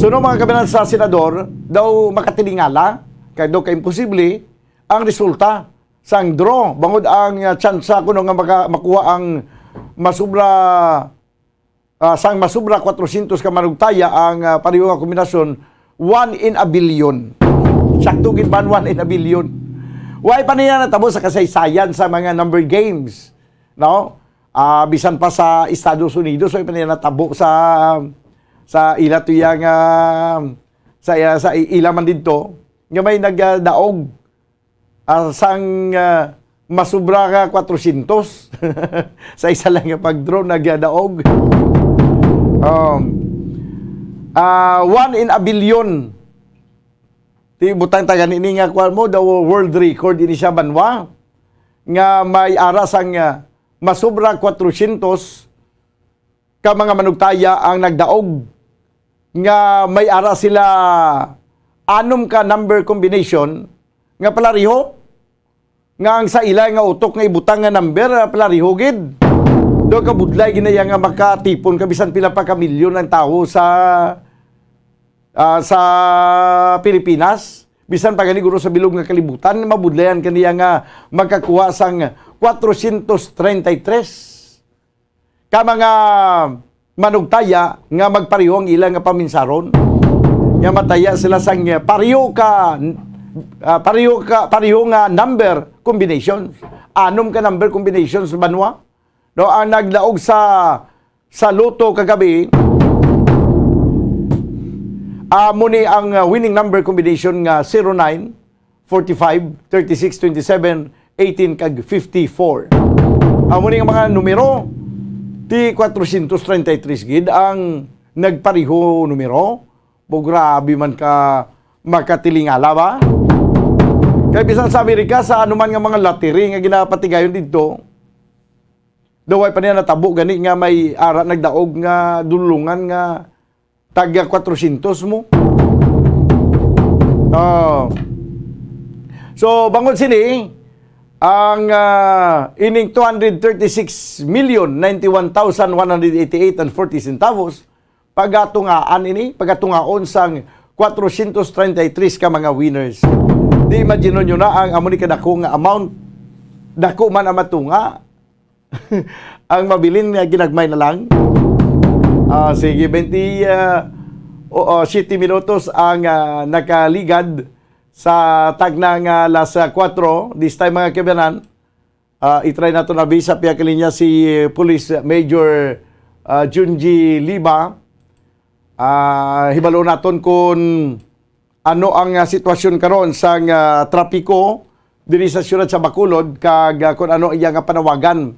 So no mga kabinan sa senador daw makatilingala kay daw kay imposible ang resulta sang draw bangod ang tsansa kuno nga makuha ang masubra sang masubra 400 ka manugtaya ang pareho nga kombinasyon 1 in a billion. Sakto gid man 1 in a billion. Why pa niya natabo sa kasaysayan sa mga number games, no? Bisan pa sa Estados Unidos, why pa niya natabo sa ila tuyang sa ilaman dito nga may nagdaog sang masubra ka 400 sa isa lang nga pagdraw nagdaog. 1 in a billion. Ti butang taga nini nga kuan mo daw world record ini siya banwa nga may aras ang masubra 400 ka mga manugtaya ang nagdaog nga may aras sila anom ka number combination nga palariho nga ang sa ila nga utok nga ibutang nga number palariho gid. Do ka budlay ginaya nga makatipon ka bisan pila pa ka milyon ang tao sa Pilipinas. Bisan pa gani guro sa bilog nga kalibutan mabudlayan kaniya nga magkakuha sang 433 ka mga manugtaya nga magpareho ang ilang nga paminsaron. Nga mataya sila sang pareho nga number combinations. Anom ka number combinations banwa. No, ang naglaog sa loto kagabi muni ang winning number combination nga 09, 45, 36, 27, 18 kag 54. Muni ang mga numero ti 433 gid ang nagpareho numero. Bo grabe man ka makatilingala ba? Kaya bisan sa Amerika sa anuman nga mga lottery nga ginapatigayon dito, daway pa niya natabo gani nga may ara nagdaog nga dulungan nga tagya 400 mo. So bangod sini ang ining 236,091,188 and 40 centavos pagatungaon sang 433 ka mga winners. Di imagine nyo na ang amuni kadako nga amount dako man ang matunga. Ang mabilin nga ginagmay na lang. Sige, 7 minutos ang nakaligad sa tagnang alas 4. This time mga kabanan, itry nato na bisa piya kalinya si Police Major Junji Liba. Hibalo naton kung ano ang sitwasyon karon sa trapiko diri sa siyudad sa Bacolod kag kung ano iya nga panawagan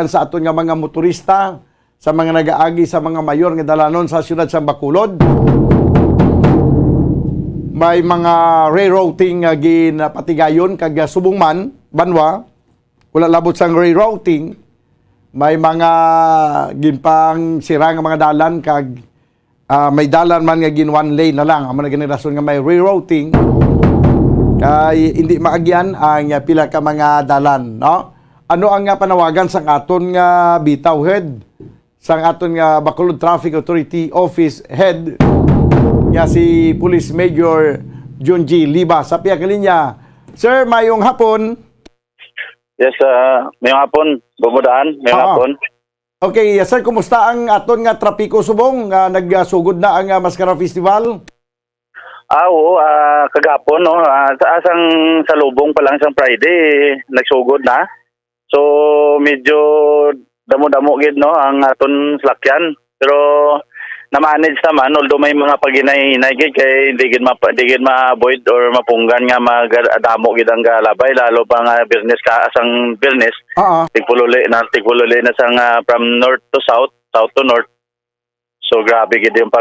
sa aton nga mga motorista, sa mga nagaagi sa mga mayor nga dalanon sa siyudad sa Bacolod. May mga rerouting ginapatigayon kag subong man banwa wala labot sang rerouting. May mga ginpang sira nga mga dalan kag may dalan man nga gin one lane na lang. Amo na gini rason nga may rerouting kay hindi maagyan ang pila ka mga dalan, no? Ano ang panawagan sang aton nga bitaw head, sang aton nga Bacolod Traffic Authority Office Head nga si Police Major Junji Liba sa piya kalinya. Sir, mayong hapon. Yes, mayong hapon. Bumudaan, mayong hapon. Okay, sir, kumusta ang aton nga trapiko subong nga nagsugod na ang Mascara Festival? Oo, kagapon no. Asang salubong pa lang sang Friday nagsugod na. So medyo damo-damo gid no ang aton slakyan. Pero na-manage naman although may mga paghinay-hinay gid kay hindi gid ma-avoid or mapunggan nga magdamo gid ang galabay lalo pa nga business ka asang business. Tigpululi na sang from north to south, south to north. So grabe gid yung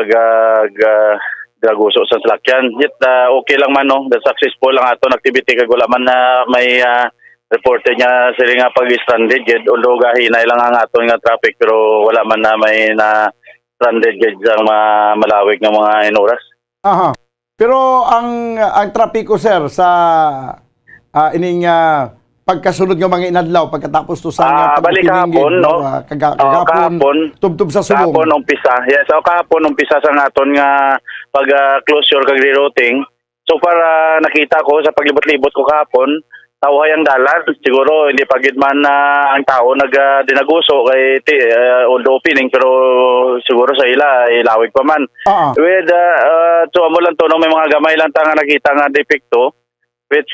gaguso sa salakyan. Yet okay lang man no, the successful ang aton activity kag wala man na may reported niya sila nga pag-stranded gid although gahinay lang ang aton nga traffic pero wala man na may na stranded gid sa malawig nga mga inuras. Pero ang trapiko sir sa ining pagkasunod ng mga inadlaw pagkatapos to sa balik kahapon, no? Kahapon tubtub sa subong. Kahapon umpisa. Yes, kahapon umpisa sa naton nga pag-closure kag rerouting. So para nakita ko sa paglibot-libot ko kahapon, tawhay ang dalan. Siguro hindi pagid man ang tao dinaguso kay although opening, pero siguro sa ila ilawig pa man. With so amo lang to no, may mga gamay lang ta nga nakita nga depekto. Which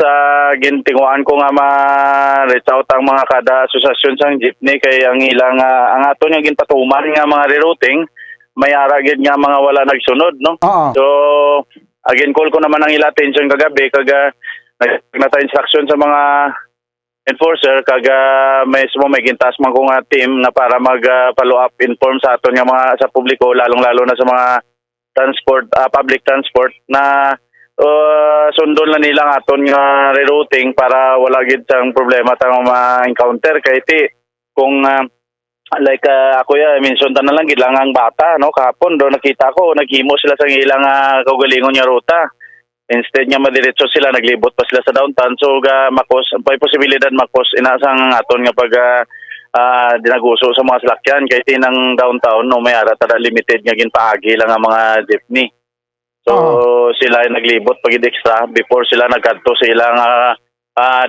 gintinguan ko nga ma-reach out ang mga kada asosasyon sang jeepney kay ang ilang ang ato nga ginpatuman nga mga rerouting may aragid nga mga wala nagsunod, no? So again call ko naman ang ila attention kagabi kag nagta instruction sa mga enforcer kag may gintas man ko nga team na para mag follow up inform sa aton nga mga sa publiko lalong-lalo na sa mga transport public transport na sundon na nila aton nga rerouting para wala gid sang problema tang ma-encounter kay kung like ako mention ta na lang gid lang ang bata no kahapon do nakita ko naghimo sila sa ilang kaugalingon nga ruta instead nga madiretso sila naglibot pa sila sa downtown so makos may posibilidad makos inasang aton nga pag dinaguso sa mga salakyan kay tinang downtown no may ara tada limited nga ginpaagi lang ang mga jeepney. So sila ay naglibot pagid extra before sila nagkadto sa ilang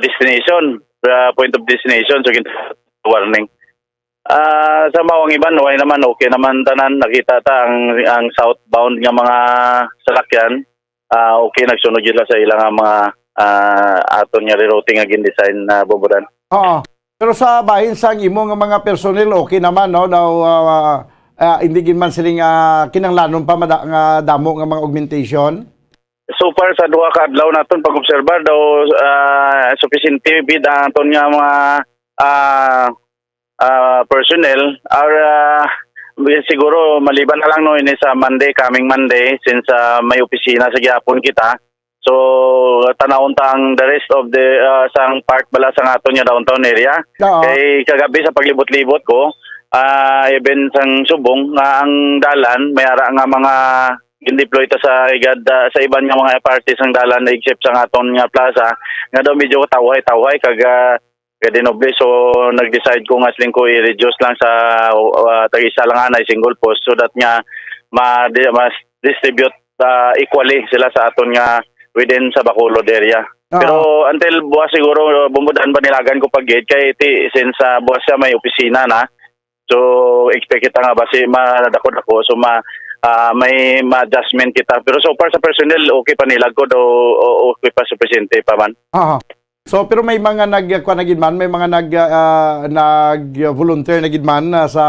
destination, point of destination so warning. Sa mawang iban way naman okay naman tanan nakita ta ang southbound nga mga salakyan okay nagsunod sila sa ilang mga aton nga rerouting nga gin-design na Bombodan. Pero sa bahin sang imo nga mga personnel okay naman no daw hindi gin man siling kinanglanon pa nga damo nga mga augmentation. So far sa duha ka adlaw naton pag-obserbar daw sufficient bid aton nga mga personnel or siguro maliban na lang no ini sa coming Monday since may opisina sa gyapon kita. So tanawon ta ang the rest of the sang part bala sang aton nga downtown area. Kay kagabi sa paglibot-libot ko even sang subong nga ang dalan may ara nga mga gin-deploy ta sa sa iban nga mga parties ang dalan except sa aton nga plaza nga daw medyo tawhay kag dinoble so nag-decide ko nga sling ko i-reduce lang sa tag-isa lang anay single post so that nga mas distribute equally sila sa aton nga within sa Bacolod area. Pero until buwas siguro Bombodan ba nilagan ko pag-gate kay since buwas siya may opisina na. So expect kita nga basi madako-dako so may ma-adjustment kita pero so far sa personnel okay pa nilag ko do okay pa sa presidente pa man. So pero may mga nagid man may mga nag-volunteer nagid man sa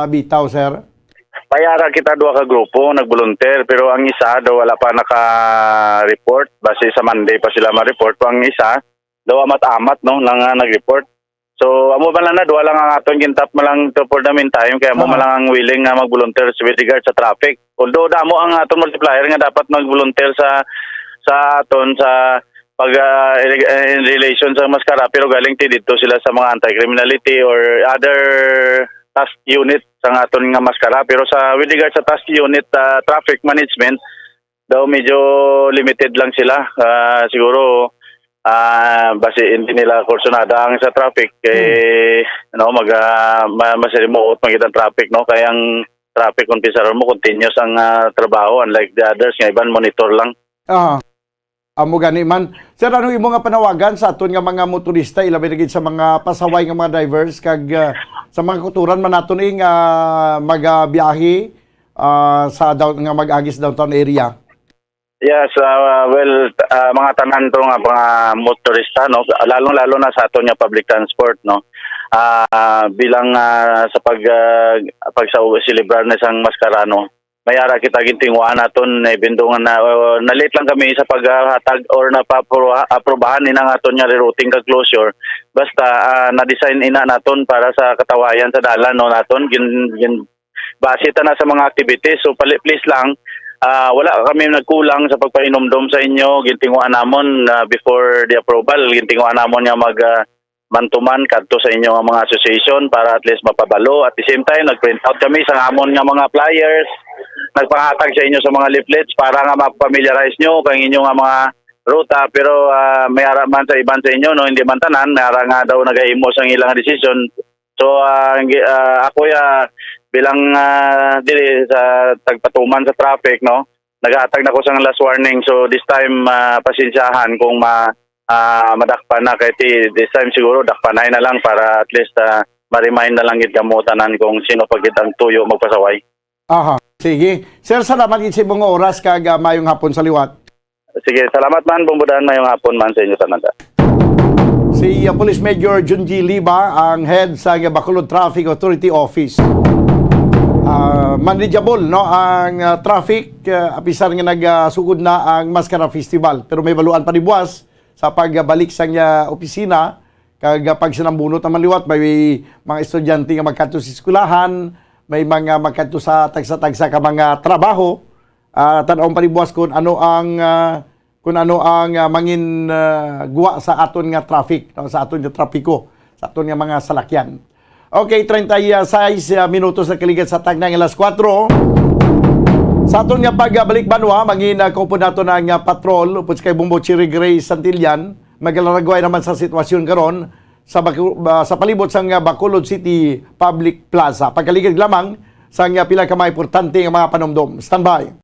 bitaw sir. Payara kita duha ka grupo nag-volunteer pero ang isa daw wala pa naka-report base sa Monday pa sila ma-report ang isa daw amat-amat no nang nag-report. So amo man lang na duha lang ang aton gintap malang to for the meantime kaya amo man lang ang willing nga mag-volunteer with regard sa traffic. Although damo ang aton multiplier nga dapat mag-volunteer sa aton sa pag in relation sa maskara pero galing dito sila sa mga anti-criminality or other task unit sa aton nga maskara pero sa with regard sa task unit traffic management daw medyo limited lang sila siguro base hindi nila kursunada ang sa traffic kay mas-remote magitang traffic no kaya ang traffic officer mo continuous ang trabaho unlike the others nga iban monitor lang. Amo gani man sir ano imo nga panawagan sa aton nga mga motorista ilabi na sa mga pasaway nga mga drivers kag sa mga kuturan man naton nga magbiyahe sa nga mag-agis downtown area. Yes, mga tanan to nga mga motorista no, lalong-lalo na sa aton nga public transport no. Bilang sa pag-celebrar na sang maskara no. Mayara kita gintinguan naton ibindungan na late lang kami sa paghatag or napaprobahan inang aton nga rerouting kag closure. Basta na-design ina naton para sa katawayan sa dalan no naton gin base ta na sa mga activities so please lang wala kami nagkulang sa pagpainomdom sa inyo gintinguan namon before the approval gintinguan namon nga mag mantuman kadto sa inyo nga mga association para at least mapabalo at the same time nagprint out kami sa amon nga mga flyers nagpangatag sa inyo sa mga leaflets para nga mapamiliarize nyo kang inyong mga ruta, pero may ara man sa iban sa inyo, no, hindi man tanan, may ara nga daw nagahimo sa ilang decision. So ako bilang dili sa tagpatuman sa traffic, no, nagahatag na ko sa last warning. So this time pasensyahan kung madakpan na, kay this time siguro dakpanay na lang para at least ma-remind na lang gid kamo tanan kung sino pagid ang tuyo magpasaway. Aha, sige. Sir, salamat gid sa imong oras kag mayong hapon sa liwat. Sige, salamat man, Bombodan, mayong hapon man sa inyo tanan. Si Police Major Junji Liba, ang head sa Bacolod Traffic Authority Office. Manageable, no, ang traffic, apisar nga nagsugod na ang Mascara Festival. Pero may baluan pa ni buwas sa pagbalik sa opisina, kag pag sinambunot ang maliwat, may mga estudyante nga magkanto sa eskwelahan, may mga magkanto sa tagsa-tagsa ka mga trabaho. Tanawang panibuwas kung ano ang mangin guwa sa aton nga traffic, no, sa aton nga trapiko, sa aton nga mga salakyan. Okay, 36 minutos na kaligat sa tag ng alas 4. Sa aton nga pagbalik banwa, mangin kaupo nato ng patrol upod kay Bombo Cherry Grace Santillan, magalaragway naman sa sitwasyon karon sa palibot sa Bacolod City Public Plaza. Pagkaligid lamang sa pila ka mga importante nga mga panomdom. Standby.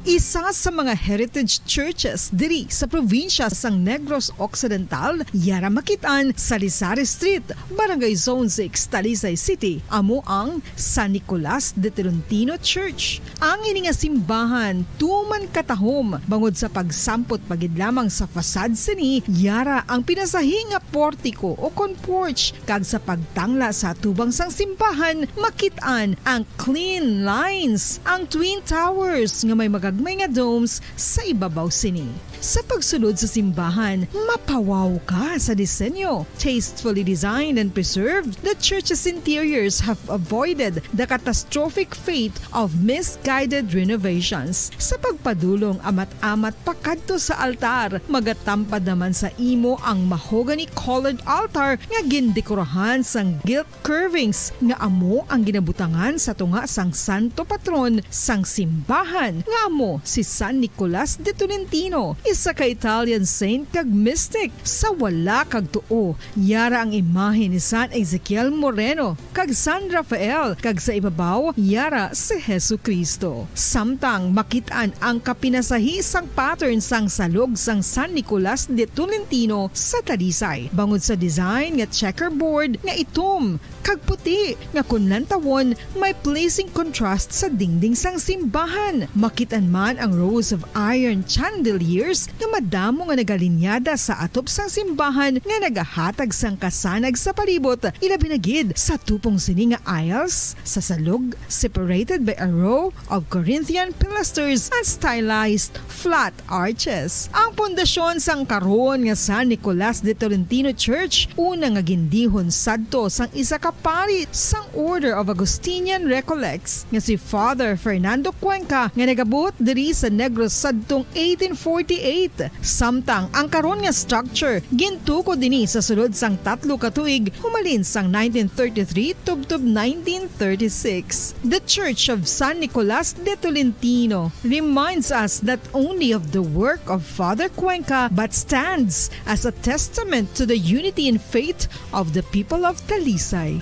Isa sa mga heritage churches diri sa probinsya sang Negros Occidental, yara makitaan sa Rizal Street, Barangay Zone 6, Talisay City, amo ang San Nicolas de Tolentino Church. Ang ini nga simbahan tuman katahom bangod sa pagsampot pagid lamang sa fasad sini, yara ang pinasahi nga portiko o kon porch, kag sa pagtangla sa tubang sang simbahan makitaan ang clean lines, ang twin towers nga may may nga domes sa ibabaw sini. Sa pagsulod sa simbahan, mapawaw ka sa disenyo. Tastefully designed and preserved, the church's interiors have avoided the catastrophic fate of misguided renovations. Sa pagpadulong amat-amat pakadto sa altar, magatampad naman sa imo ang mahogany colored altar nga gindekorahan sang gilt curvings nga amo ang ginabutangan sa tunga sang santo patron sang simbahan nga amo si San Nicolas de Tolentino, isa ka Italian saint kag mystic. Sa wala kag tuo, yara ang imahe ni San Ezekiel Moreno kag San Rafael, kag sa ibabaw yara si Hesu Kristo. Samtang makitaan ang kapinasahi sang pattern sang salog sang San Nicolas de Tolentino sa Talisay, bangod sa design nga checkerboard nga itom kag puti nga kunlantawon may placing contrast sa dingding sang simbahan. Makitan man ang rows of iron chandeliers nga madamo nga nagalinyada sa atop sang simbahan nga nagahatag sang kasanag sa palibot, ilabi na gid sa tupong sini nga aisles sa salog, separated by a row of Corinthian pilasters and stylized flat arches. Ang pundasyon sang karon nga San Nicolas de Tolentino Church una nga gindihon sadto sang isa ka pari sang Order of Augustinian Recollects nga si Father Fernando Cuenca nga nagabot diri sa Negros sadtong 1848. Samtang ang karon nga structure gintuko dinhi sa sulod sang 3 ka tuig humalin sang 1933 tubtob 1936. The Church of San Nicolas de Tolentino reminds us not only of the work of Father Cuenca but stands as a testament to the unity and faith of the people of Talisay.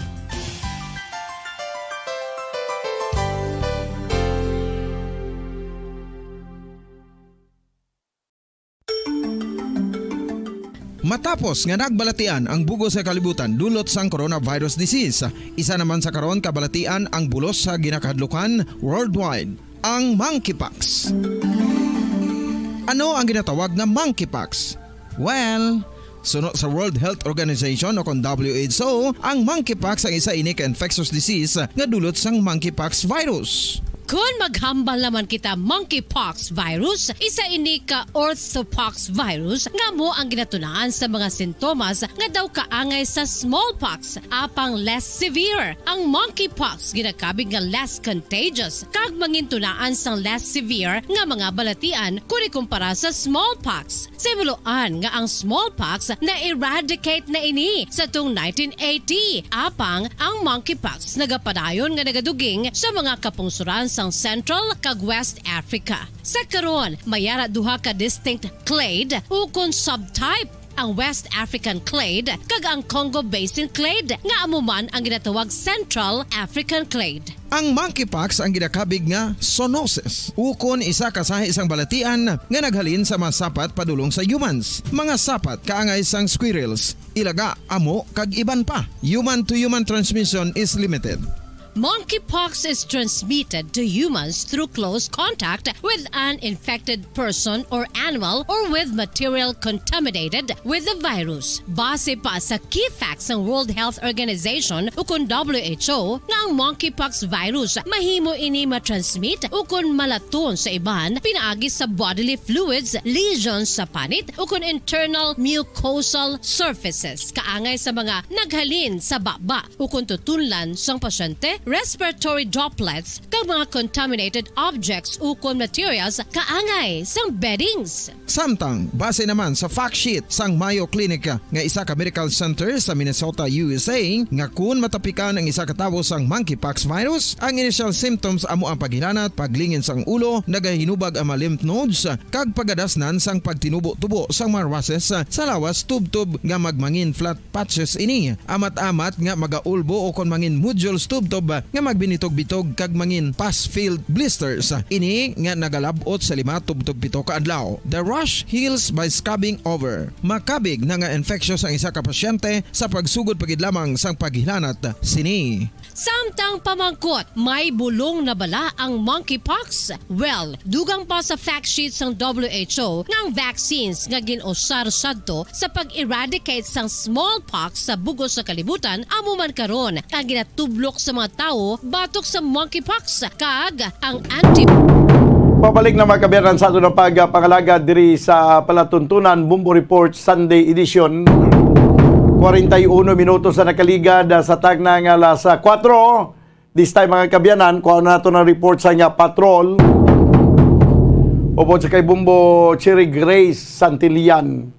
Matapos nga nagbalatian ang bugos sa kalibutan dulot sang coronavirus disease, isa naman sa karon kabalatian ang bulos sa ginakahadlukan worldwide, ang monkeypox. Ano ang ginatawag na monkeypox? Well, sunod sa World Health Organization o kon WHO, ang monkeypox ang isa ini ka infectious disease nga dulot sang monkeypox virus. Kung maghambal naman kita monkeypox virus, isa ini ka orthopox virus nga mo ang ginatunaan sa mga sintomas nga daw kaangay sa smallpox, apang less severe. Ang monkeypox ginakabig nga less contagious kag mangintunaan sang less severe nga mga balatian kung ikumpara sa smallpox. Simuloan nga ang smallpox na eradicate na ini sa tung 1980, apang ang monkeypox nagapadayon nga nagaduging sa mga kapungsuran sang Central kag West Africa. Sa karon, mayara duha ka distinct clade ukon subtype, ang West African clade kag ang Congo Basin clade nga amuman ang ginatawag Central African clade. Ang monkeypox ang ginakabig nga zoonosis. Ukon isa kasahi isang balatian nga naghalin sa mga sapat padulong sa humans. Mga sapat kaangay sang squirrels, ilaga, amo kag iban pa. Human to human transmission is limited. Monkeypox is transmitted to humans through close contact with an infected person or animal or with material contaminated with the virus. Base pa sa key facts ng World Health Organization ukon WHO nga ang monkeypox virus mahimo ini matransmit ukon malaton sa iban pinaagi sa bodily fluids, lesions sa panit ukon internal mucosal surfaces kaangay sa mga naghalin sa baba ukon tutunlan sang pasyente, respiratory droplets kag mga contaminated objects ukon materials kaangay sang beddings. Samtang, base naman sa fact sheet sang Mayo Clinic nga isa ka medical center sa Minnesota, USA, nga kun matapikan ang isa ka tawo sang monkeypox virus, ang initial symptoms amo ang paghilanat, paglingin sang ulo, nagahinubag ang mga lymph nodes, kag pagadasnan sang pagtinubo-tubo sang mga rashes sa lawas tubtob nga magmangin flat patches ini. Amat-amat nga magaulbo o kon mangin nodules tubtob nga magbinitog-bitog kag mangin pus-filled blisters. Ini nga nagalabot sa 5-7 ka adlaw. The rash heals by scabbing over. Makabig na nga infectious ang isa ka pasyente sa pagsugod pagid lamang sang paghilanat sini. Samtang pamangkot, may bulong na bala ang monkeypox? Well, dugang pa sa fact sheets ng WHO ng vaccines nga ginusar sadto sa pag-eradicate sang smallpox sa bugos sa kalibutan, amuman karon ang ginatublok sa mga tao batok sa monkeypox kag ang Pabalik na mga kabiyanan sa ato ng pagpangalaga diri sa palatuntunan Bumbo Report Sunday Edition. 41 minutos na nakaligad sa tagnang alas 4. This time mga kabyanan, kuha na ito ng report sa nga patrol. Upod sa kay Bumbo Cherry Grace Santillan.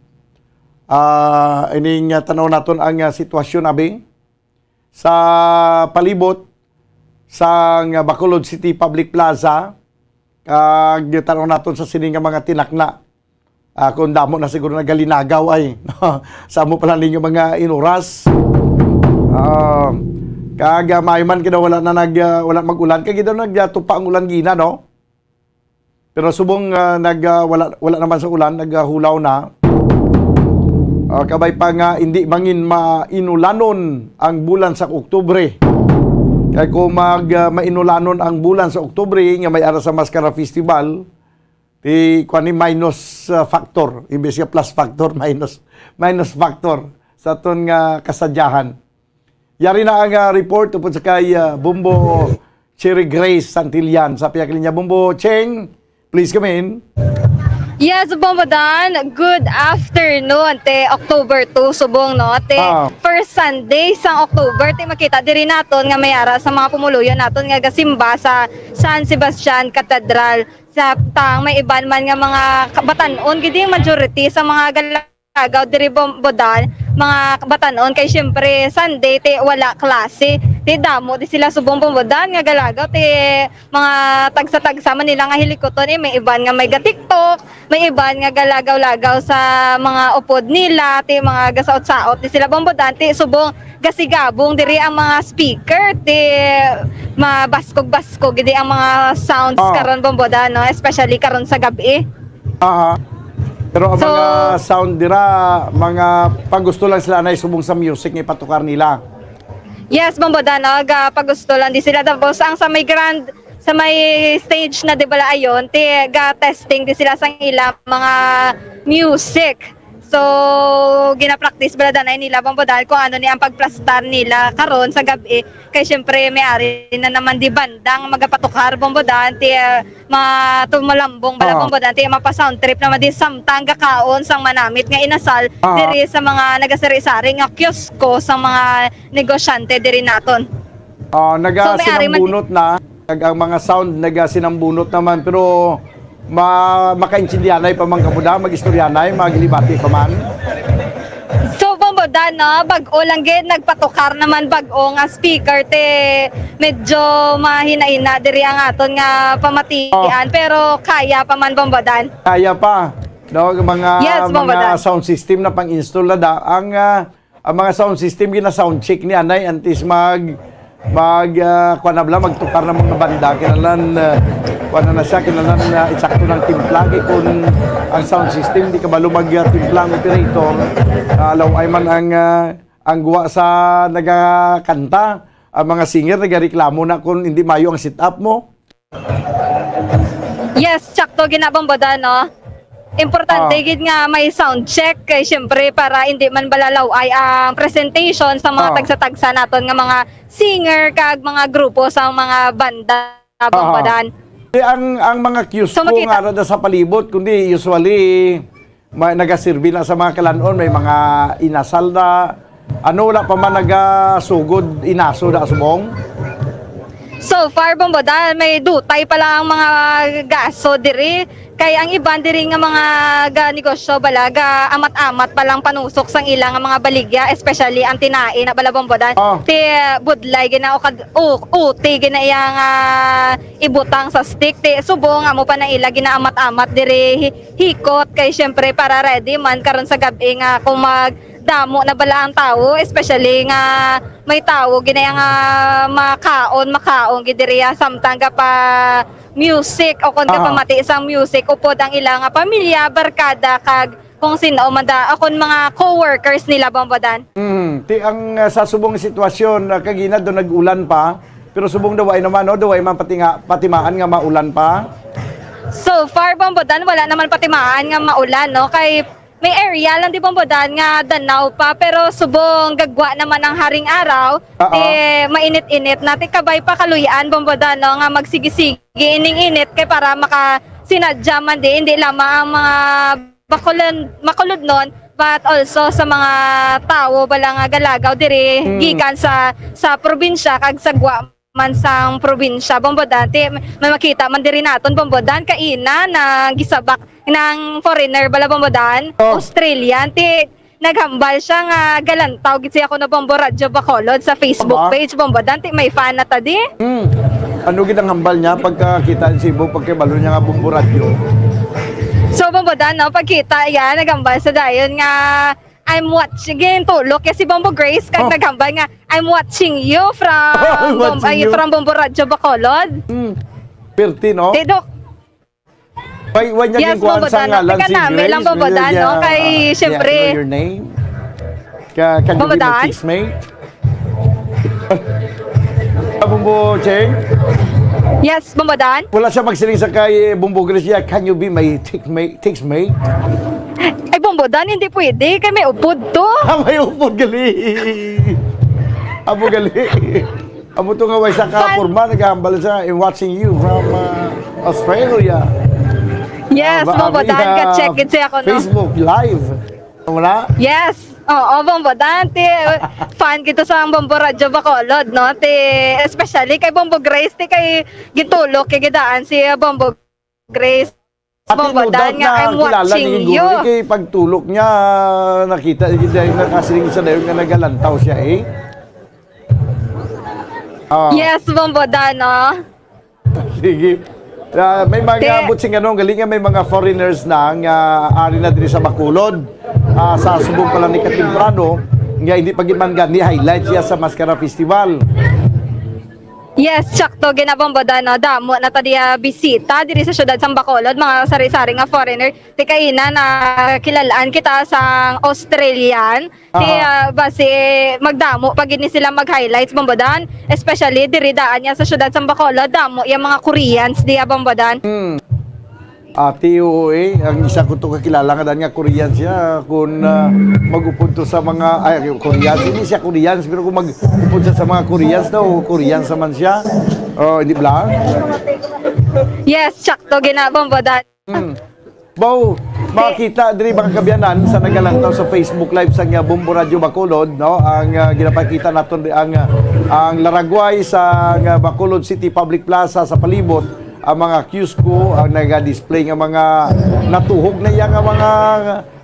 Ining tanaw naton ang sitwasyon abing sa palibot sa Bacolod City Public Plaza. Kag tanaw naton sa sining mga tinakna. Kung damo na siguro nagalinagaw ay sa mo pala ninyo mga inuras. Kag mayman kina wala wala magulan kag daw nagtupa ang ulan gina no. Pero subong wala naman sa ulan, naghulaw na. Kabay pa nga hindi mangin mainulanon ang bulan sa Oktubre. Kaya kung mainulanon ang bulan sa Oktubre nga may ara sa Mascara Festival, kuani minus factor, imbes nga plus factor, minus factor sa aton nga kasadyahan. Yari na ang report tungkol sa kay Bumbo Cherry Grace Santillan sa piyak linya. Bumbo Cheng, please come in. Yes, Bombo Dan. Good afternoon. Te October 2 subong no. Te first Sunday sa October te makita diri naton nga mayara sa mga pumuluyon naton nga gasimba sa San Sebastian Cathedral. Sa tang may iban man nga mga batan-on gid majority sa mga galagaw diri Bombo Dan, mga batan-on kay syempre Sunday te wala klase. Te damo di sila subong Bombo Dan nga galagaw te mga tagsa-tagsa man nila nga hilikoton may iban nga may ga-TikTok, may iban nga galagaw-lagaw sa mga upod nila, te mga gasaot-saot di sila Bombo Dan te subong gasigabong diri ang mga speaker te mabaskog-baskog gidi ang mga sounds karon Bombo Dan no, especially karon sa gabi. Pero ang mga sound dira, mga pagusto lang sila na subong sa music nga ipatukar nila. Yes, Bombo Dan, pagusto lang di sila tapos ang sa may stage na di bala ayon, ga testing di sila sang ilang mga music. So, gina-practice bala danay nila Bombodan kung ano ni ang pagplastar nila karon sa gabi. Kay syempre may-ari na naman di bandang magapatukar Bombodan ti matumalambong bala Bombodan ti mapa-sound trip naman di samtang gakaon sang manamit nga inasal diri sa mga nagasari-sari nga kiosko sa mga negosyante diri naton. Nagasinambunot na. Ang mga sound nagasinambunot naman pero makaintindihanay pa man kamuda, mag-istoryanay, maglibati pa man. So Bombodan no, bag-o lang gid nagpatukar naman bag-o nga speaker te medyo mahina-hina diri ang aton nga pamatian pero kaya pa man Bombodan. Kaya pa. No, mga sound system na pang-install na da. Ang mga sound system gina-sound check ni anay antes magtukar ng mga banda kinalan kinalan isakto ng timplang kung ang sound system di kabalo timplang operator alaw ay man ang guwa sa nagakanta ang mga singer nagareklamo na kung hindi mayo ang setup mo. Yes, sakto ginabambodan no. Importante gid nga may sound check kay syempre para hindi man balalaw ay ang presentation sa mga tagsa-tagsa naton nga mga singer kag mga grupo sa mga banda Bombodan. Ang mga kiosco nga rada sa palibot kundi usually nagasirbi na sa mga kalanon may mga inasal na wala pa man nagasugod inaso da subong. So far Bombodan may dutay pa lang mga gaso diri. Kay ang iban diri nga mga negosyo balaga amat-amat pa lang panusok sang ilang mga baligya especially ang tinae na bala Bombodan. Ti budlay gina uti gina iyang ibutang sa stick ti subong amo pa na ila gina amat-amat diri hikot kay syempre para ready man karon sa gabi nga kung magdamo na bala ang tao especially nga may tao gina nga makaon gid diri samtang pa music o kung kapamati isang music upod ang ilang pamilya, barkada kag kung sino manda akon mga co-workers nila Bombodan. Ti ang sa subong sitwasyon kagina do nag-ulan pa pero subong daw ay naman daw ay man patimaan nga maulan pa. So far Bombodan wala naman patimaan nga maulan no kay may area lang di Bombodan nga danaw pa pero subong gagwa naman ang haring araw mainit-init natin kabay pa kaluyan Bombodan no nga magsigisigi ining-init kay para makasinadya man di hindi lamang ang mga makulod nun but also sa mga tao bala nga galagaw diri gikan sa probinsya kag sagwa man sang probinsya Bombodan may makita man diri naton Bombodan kaina na gisabak ng foreigner bala Bombodan Australian naghambal siya nga galantaw gid siya ako na Bombo Radyo Bacolod sa Facebook page Bombodan may fan na tadi. Ano gid ang hambal niya pagkakita si Cebu pagkabalo niya nga Bombo Radyo? So Bombodan no pagkita yan naghambal sa dayon nga I'm watching tulok kasi Bombo Grace kag naghambal nga I'm watching you from from Bombo Radyo Bacolod. Perti no? Why niya ginkuhan sa ngalan si Grace? Lang Bombodan no kay syempre. Your name? Can you be my teammate? Bombo Cheng? Yes, Bombodan. Wala siya magsiling sa kay Bombo Grace niya, can you be my teammate? Ay Bombodan, hindi pwede. Kaya may upod to. May upod gali. Amo gali. Amo to nga way sa kapurma, naghahambal siya in watching you from Australia. Yes, Bombodan, ka-check it siya ako no. Facebook Live. Wala? Yes. Oo, Bombodan. Fan kita sa Bombo Radyo Bacolod, no? Especially kay Bombo Grace, kay gitulok, kay gidaan si Bombo Grace. Bombodan nga, I'm watching you. Kay pagtulok niya, nakita, nakasiling sa dayon nga nagalantaw siya Yes, Bombodan, no? Sige. May mga butsing galing nga may mga foreigners na nga ari na diri sa Bacolod sa subong pa lang ni Katimprano nga hindi pagman gani highlight siya sa Mascara Festival. Yes, sakto ginabombodan no damo na tadiya bisita diri sa syudad sa Bacolod mga sari-sari nga foreigner ti kaina na kilalaan kita sa Australian ti base magdamo pag ni sila mag-highlights Bombodan especially diri daan niya sa syudad sa Bacolod damo yung mga Koreans di Bombodan. TOA, ang isa ko to kakilala nga Korean siya kung mag-upod to sa mga Korean, hindi siya Koreans pero kung mag-upod siya sa mga Koreans daw, Korean sa man siya. Hindi ba? Yes, sakto ginabombodan. Bao, makita diri mga kabyanan sa nagalantaw sa Facebook Live sa Bombo Radio Bacolod, no? Ang ginapakita naton ang laragway sa Bacolod City Public Plaza sa palibot, ang mga Cusco ang naga-display nga mga natuhog na iya nga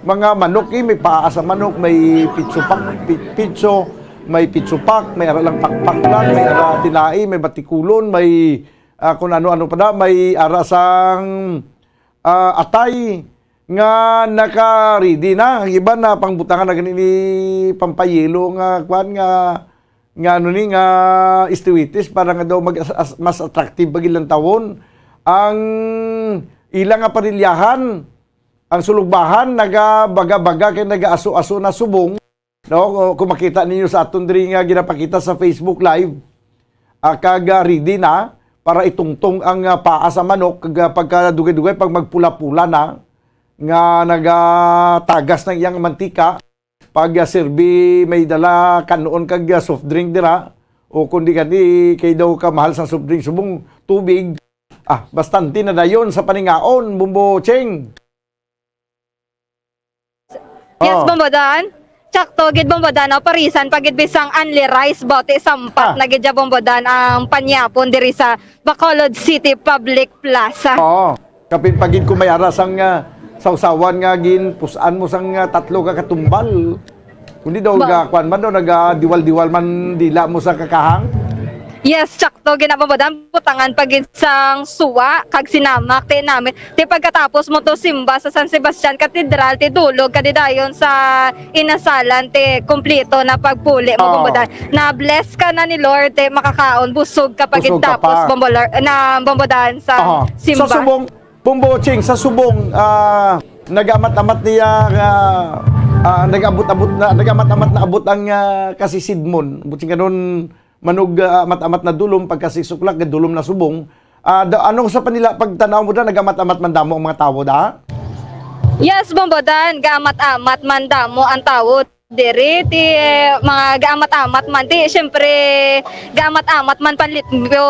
mga manok, may paa sa manok, may pitso, may pitsupak, may ara lang pakpak lang, may ara tinai, may batikulon, may kung ano-ano pa da, may ara sang atay nga naka-ready na. Ang iba na pangbutangan na ganini pampayelo nga kwan nga ano ni nga istiwitis para nga daw mas attractive pag ilang taon. Ang ilang nga parilyahan, ang sulugbahan nagabaga-baga kay nagaaso-aso na subong. No, kung makita ninyo sa aton diri nga ginapakita sa Facebook Live, kaga ready na para itungtong ang paa sa manok pagkadugay-dugay pag magpula-pula na nga nagatagas ng iyang mantika pag serbi may dala kanoon kag soft drink dira o kundi kay daw ka mahal sa soft drink subong tubig bastante na dayon sa paningaon Bumbo Cheng. Yes, Bombodan. Sakto gid bombodan parisan pagid bisang only rice bote sampat na gid bombodan ang panyapon diri sa Bacolod City Public Plaza. Kapin pagid ko may arasang sausawan nga gin pusan mo sang tatlo ka katumbal. Kundi daw kwan man daw diwal-diwal man dila mo sa kakahang. Yes, sakto ginabombodan putangan pagid sang suwa kag sinamak ti namin. Ti pagkatapos mo to simba sa San Sebastian Cathedral ti dulog kadidayon sa inasalan ti kumpleto na pagpuli mo bombodan. Na bless ka na ni Lord ti makakaon busog ka pagid tapos bombodan sa simba. Sa subong Bumbo Ching, sa subong nagamat-amat niya nagamat-amat na abot ang kasisidmon. Buting kanon manog amat-amat na dulom pagkasisuklak dulom na subong. Ano sa panila pagtanaw mo da nagamat-amat man damo ang mga tawo da? Yes, bombodan, gamat-amat man damo ang tawo diri ti mga gamat-amat man ti syempre gamat-amat man panlityo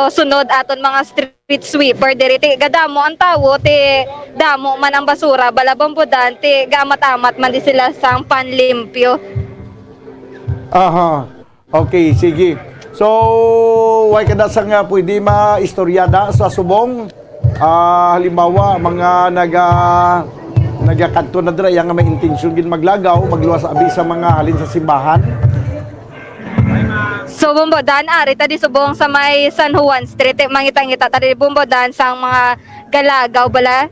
sunod aton mga street sweeper diri ti gadamo ang tawo ti damo man ang basura bala bombodan ti gamat-amat man di sila sang panlimpyo. Okay, sige. So, why kada sa nga pwede maistoryada sa subong? Halimbawa, mga nagakanto na dira yang may intensyon gin maglagaw, magluwas abi sa mga halin sa simbahan. So, bombodan, ari tadi subong sa may San Juan Street, mangita-ngita tadi bombodan sang mga galagaw bala.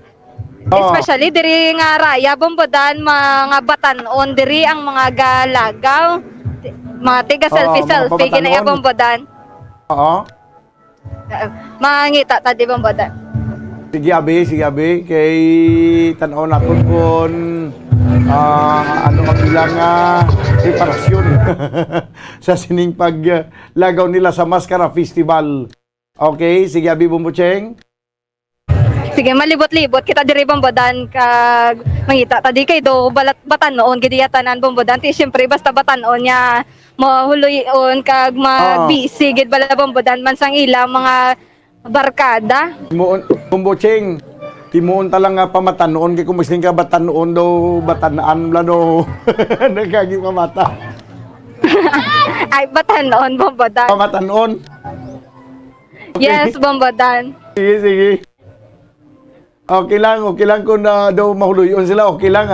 Especially diri nga raya bombodan mga batanon diri ang mga galagaw. Mga tiga selfie kinaya bombodan. Mangita tadi bombodan. Sige abi kay tan-aw naton kun ano ang ilang preparasyon sa sining paglagaw nila sa Mascara Festival. Okay, sige abi Bumbo Cheng. Sige, malibot-libot kita diri bombodan kag mangita tadi kay do batanon gid tanan bombodan ti syempre basta batanon nya mahuluyon kag magbisi gid bala bombodan man sang ilang mga barkada. Bumbo Cheng, timuon talang nga pamatanon kay kumising ka batanon do batanaan bla do nagagi pamata. Ay batanon bombodan. Pamatanon. Okay. Yes, bombodan. Sige. Okay lang kung daw mahuluyon sila, okay lang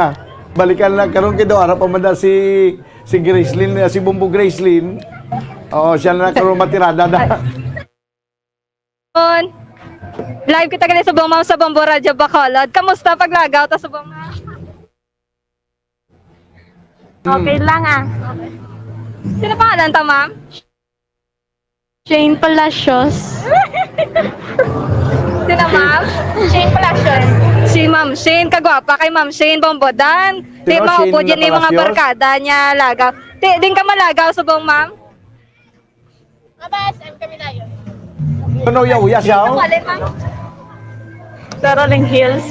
Balikan lang karon kay daw ara pa man si Gracelyn, si Bumbo Gracelyn. Siya na karon matirada na. Live kita gali subong ma'am sa Bombo Radio Bacolod. Kamusta paglagaw ta subong ma'am? Okay lang Okay. Sino pangalan ta ma'am? Jane Palacios. Sino ma'am? Jane Palacios. Si Ma'am Shane, kagwapa kay Ma'am Shane bombodan. Di maupo dyan yung mga barkada niya lagaw. Din ka malagaw subong ma'am? Mabas, kami na yun. Ano yaw siya? Sa Rolling Hills.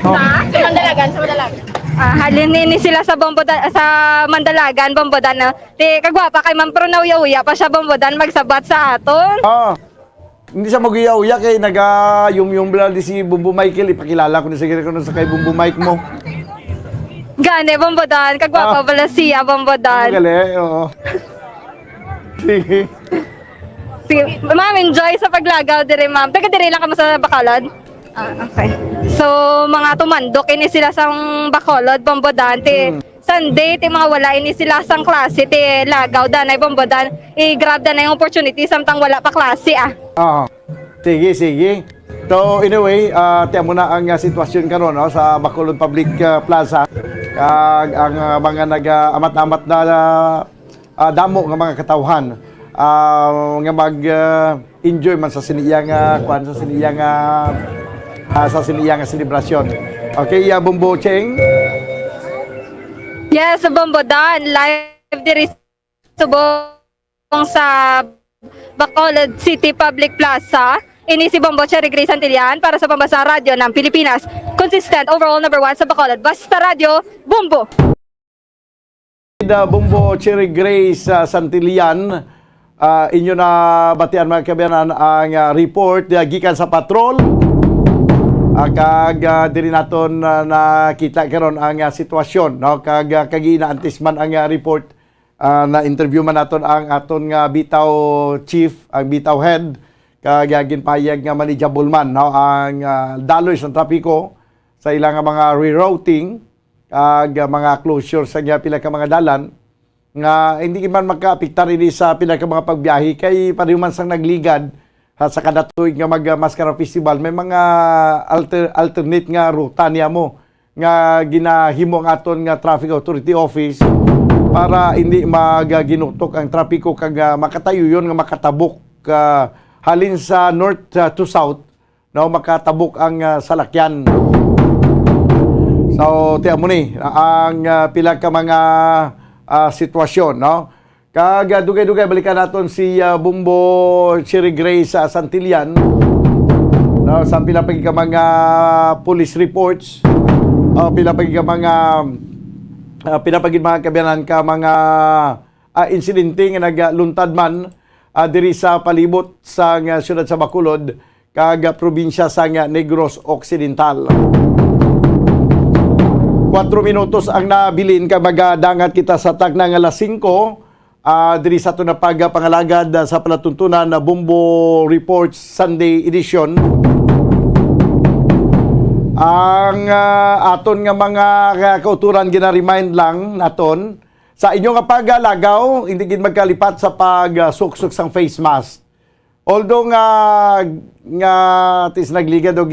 Sa Mandalagan, sa Mandalagan. Halin ni sila sa Bombodan, sa Mandalagan, Bombodan. Di kagwapa kay Ma'am pero nauya-uya pa siya Bombodan magsabat sa aton. Hindi siya mag-uya-uya kay nag-yung bla di si Bumbo Michael. Ipakilala ko na sige ko sa kay Bumbo Mike mo. Gane, Bombodan. Kagwapa pala siya, Bombodan. Gali, oo. Sige. Sige, ma'am, enjoy sa paglagaw dire, ma'am. Taga dire lang ka mo sa Bacolod? Okay. So, mga tumandok ini sila sa Bacolod, Bombodan. Sunday, mga wala ini sila sang klase, lagaw danay, Bombodan. I-grab na yung opportunity samtang wala pa klase, Sige, sige. So, anyway, tiyan mo na ang sitwasyon karon no, sa Bacolod Public Plaza. Ang mga nag-amat-amat na damo ng mga katawhan nga mag-enjoy man sa siniyang sa siniyang selebrasyon. Okay, Bumbo Cheng. Yes, Bombodan. Live diri subong sa Bacolod City Public Plaza. Ini si Bombo Cherry Grace Santillan para sa Pambasa Radio ng Pilipinas. Consistent overall number 1 sa Bacolod. Basta Radio, Bombo! Bombo Cherry Grace Santillan, inyo na batian mga kabayanan ang report gikan sa patrol. Kag diri naton nakita karon ang sitwasyon no kag inaantis man ang report na interview man naton ang aton nga bitaw chief, ang bitaw head kag ginpahayag nga manageable man no ang daloy sa trapiko sa ilang mga rerouting kag mga closure sa pila ka mga dalan nga hindi man makaapektar ini sa pila ka mga pagbiyahe kay pareho man sang nagligad sa kada tuig nga mag-Mascara Festival may mga alternate nga ruta niya mo nga ginahimo ang aton nga Traffic Authority Office para hindi maginutok ang trapiko kag makatayo yon nga makatabok halin sa north to south no makatabok ang salakyan. So tiyan mo ni ang pila ka mga sitwasyon no. Kag dugay-dugay balikan naton si Bumbo Cherry Grace Santillan no, sa pila pagi ka mga police reports pila pagi ka mga pinapagid mga kabayanan ka mga insidente nga nagluntad man diri sa palibot sa siyudad sa Bacolod kag probinsya sa Negros Occidental. 4 minutos ang nabilin ka magadangat kita sa tagnang alas 5 diri sa ito na pagpangalagad sa palatuntunan na Bumbo Reports Sunday Edition. Ang aton nga mga kauturan gina-remind lang naton sa inyo nga pagalagaw hindi gid magkalipat sa pagsuksok sang face mask. Although nga tis nagligad o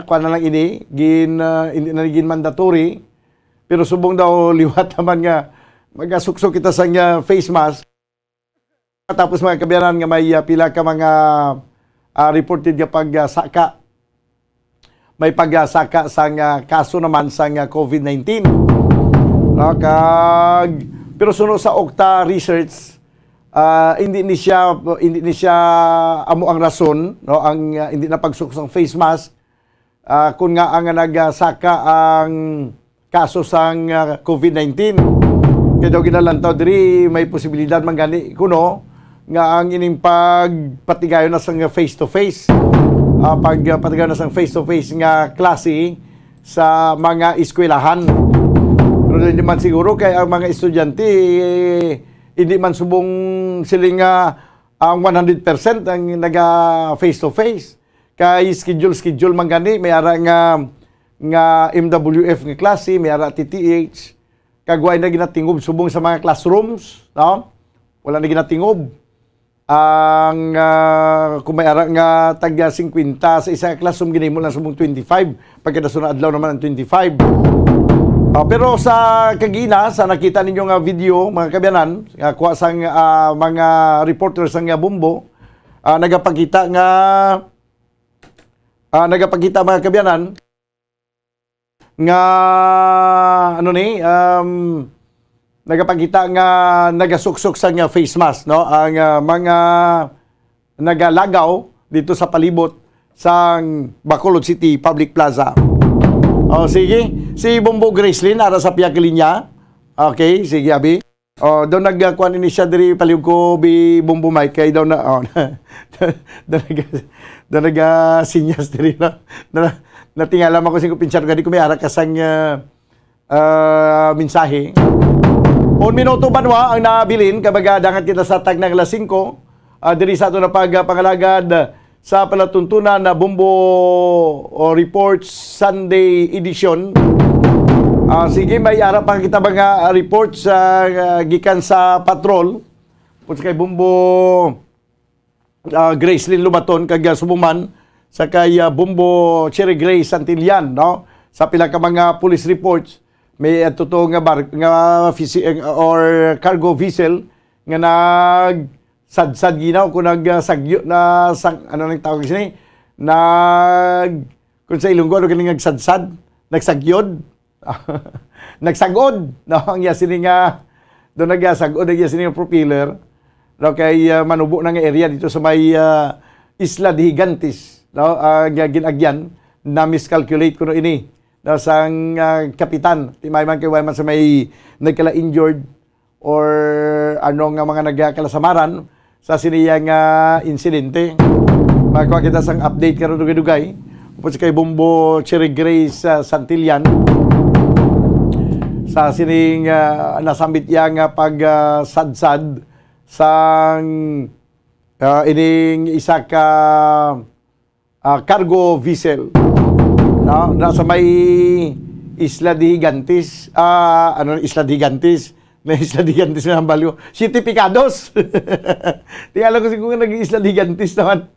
kuan na lang ini hindi na gin mandatory pero subong daw liwat naman nga magasuksok kita sa face mask. Tapos mga kabayanan nga may pila ka mga reported nga pagsaka. May pagsaka sa kaso naman sa COVID-19. Pero sunod sa Okta Research, hindi ni siya amo ang rason, no, ang hindi na pagsuksok sa face mask kung nga ang nagsaka ang kaso sa COVID-19. Kaya daw ginalantaw diri may posibilidad manggani kuno nga ang ining pagpatigayon na sang face to face pagpatigayon na sang face to face nga klase sa mga eskwelahan. Pero hindi man siguro kay ang mga estudyante hindi man subong siling ang 100% ang naga face to face kay schedule manggani may ara nga MWF nga klase may ara TTH kagway na ginatingob subong sa mga classrooms, no? Wala na ginatingob. Ang kung may ara nga tagya 50 sa isang classroom ginahimo lang subong 25 pagkadasunod adlaw naman ang 25. Pero sa kagina sa nakita ninyo nga video mga kabayanan, kuha sang mga reporters sang Bumbo, nagapakita mga kabayanan nga nagapakita nga nagasuksok sa face mask no ang mga nagalagaw dito sa palibot sang Bacolod City Public Plaza. Sige. Si Bombo Gracelyn ara sa piya kalinya. Okay, sige abi. Daw nagkuan ini siya diri paliw ko bi Bombo Mike kay daw na daw sinyas diri na natingala man ko sing pinchar gadi ko may ara kasang mensahe. 1 minuto banwa ang nabilin kabaga dangat kita sa tag ng alas 5 diri sa ato na pagpangalagad sa palatuntunan na Bombo Reports Sunday Edition. Sige, may ara pa kita mga reports gikan sa patrol. Punta kay Bombo Gracelyn Lumaton kag Subuman sa kay Bombo Cherry Grace Santillan, no? Sa pila ka mga police reports may totoo nga or cargo vessel nga nagsadsad ginaw kung nagsagyo na ano nang tawag sini kung sa Ilonggo ano ganing nagsadsad nagsagyod nagsagod no ang yasini nga do nagasagod ang yasini nga propeller no kay manubo na nga area dito sa may Isla de Gigantes no ginagyan na miscalculate kuno ini no sang kapitan timay man kay man sa may nagkala injured or ano nga mga nagkalasamaran sa siniyang insidente. Magkuha kita sang update karon dugay-dugay upos kay Bombo Cherry Grace Santillan sa sining nasambit yang pagsadsad sang ining isa ka cargo vessel no nasa may Isla de Gigantes Isla de Gigantes na Isla de Gigantes na balyo City Picados tingala ko siguro naging Isla de Gigantes naman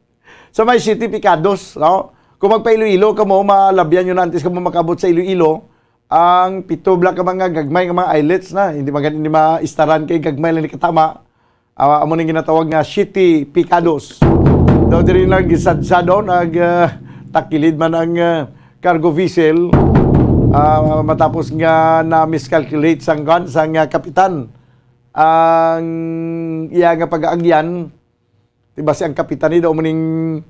sa may City Picados no kung magpa Iloilo ka mo malabyan yun antes ka mo makabot sa Iloilo ang pito bla ka mga gagmay nga mga islets na hindi maistaran kay gagmay lang ni katama amo ning ginatawag nga City Picados daw diri nagsadsado takilid man ang cargo vessel matapos nga na miscalculate sang kapitan ang iya nga pag-aagyan diba si ang kapitan ni daw maning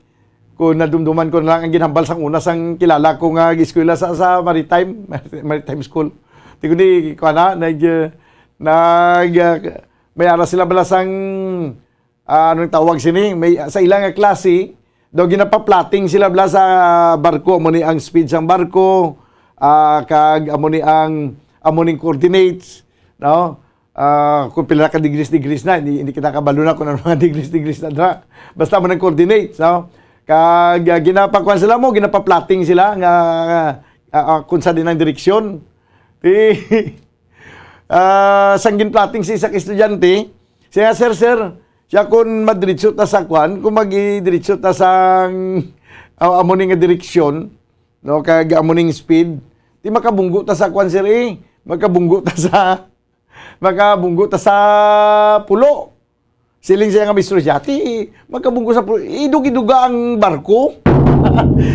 kung nadumduman ko na lang ang ginhambal sang una sang kilala ko nga eskwela sa Maritime School. Tigo ni ko na may ara sila balasang anong tawag sini may sa ilang nga klase daw ginapaplating sila bala sa barko mo ni ang speed sang barko kag amo ning coordinates no kung pila ka degrees na hindi kita kabalo na kung ano mga degrees na dra basta mo nang coordinates no kag ginapakuan sila mo ginapaplating sila nga kung sa din ang direksyon sang ginplating si isa ka estudyante siya sir siya kung maddiretso ta sa kwan kung magdiretso ta sang amo ning direksyon no kag amo ning speed di makabunggo ta sa kwan sir makabunggo ta sa pulo. Siling siya nga Mr. Jati, makabunggo sa pulo. Idug-iduga ang barko.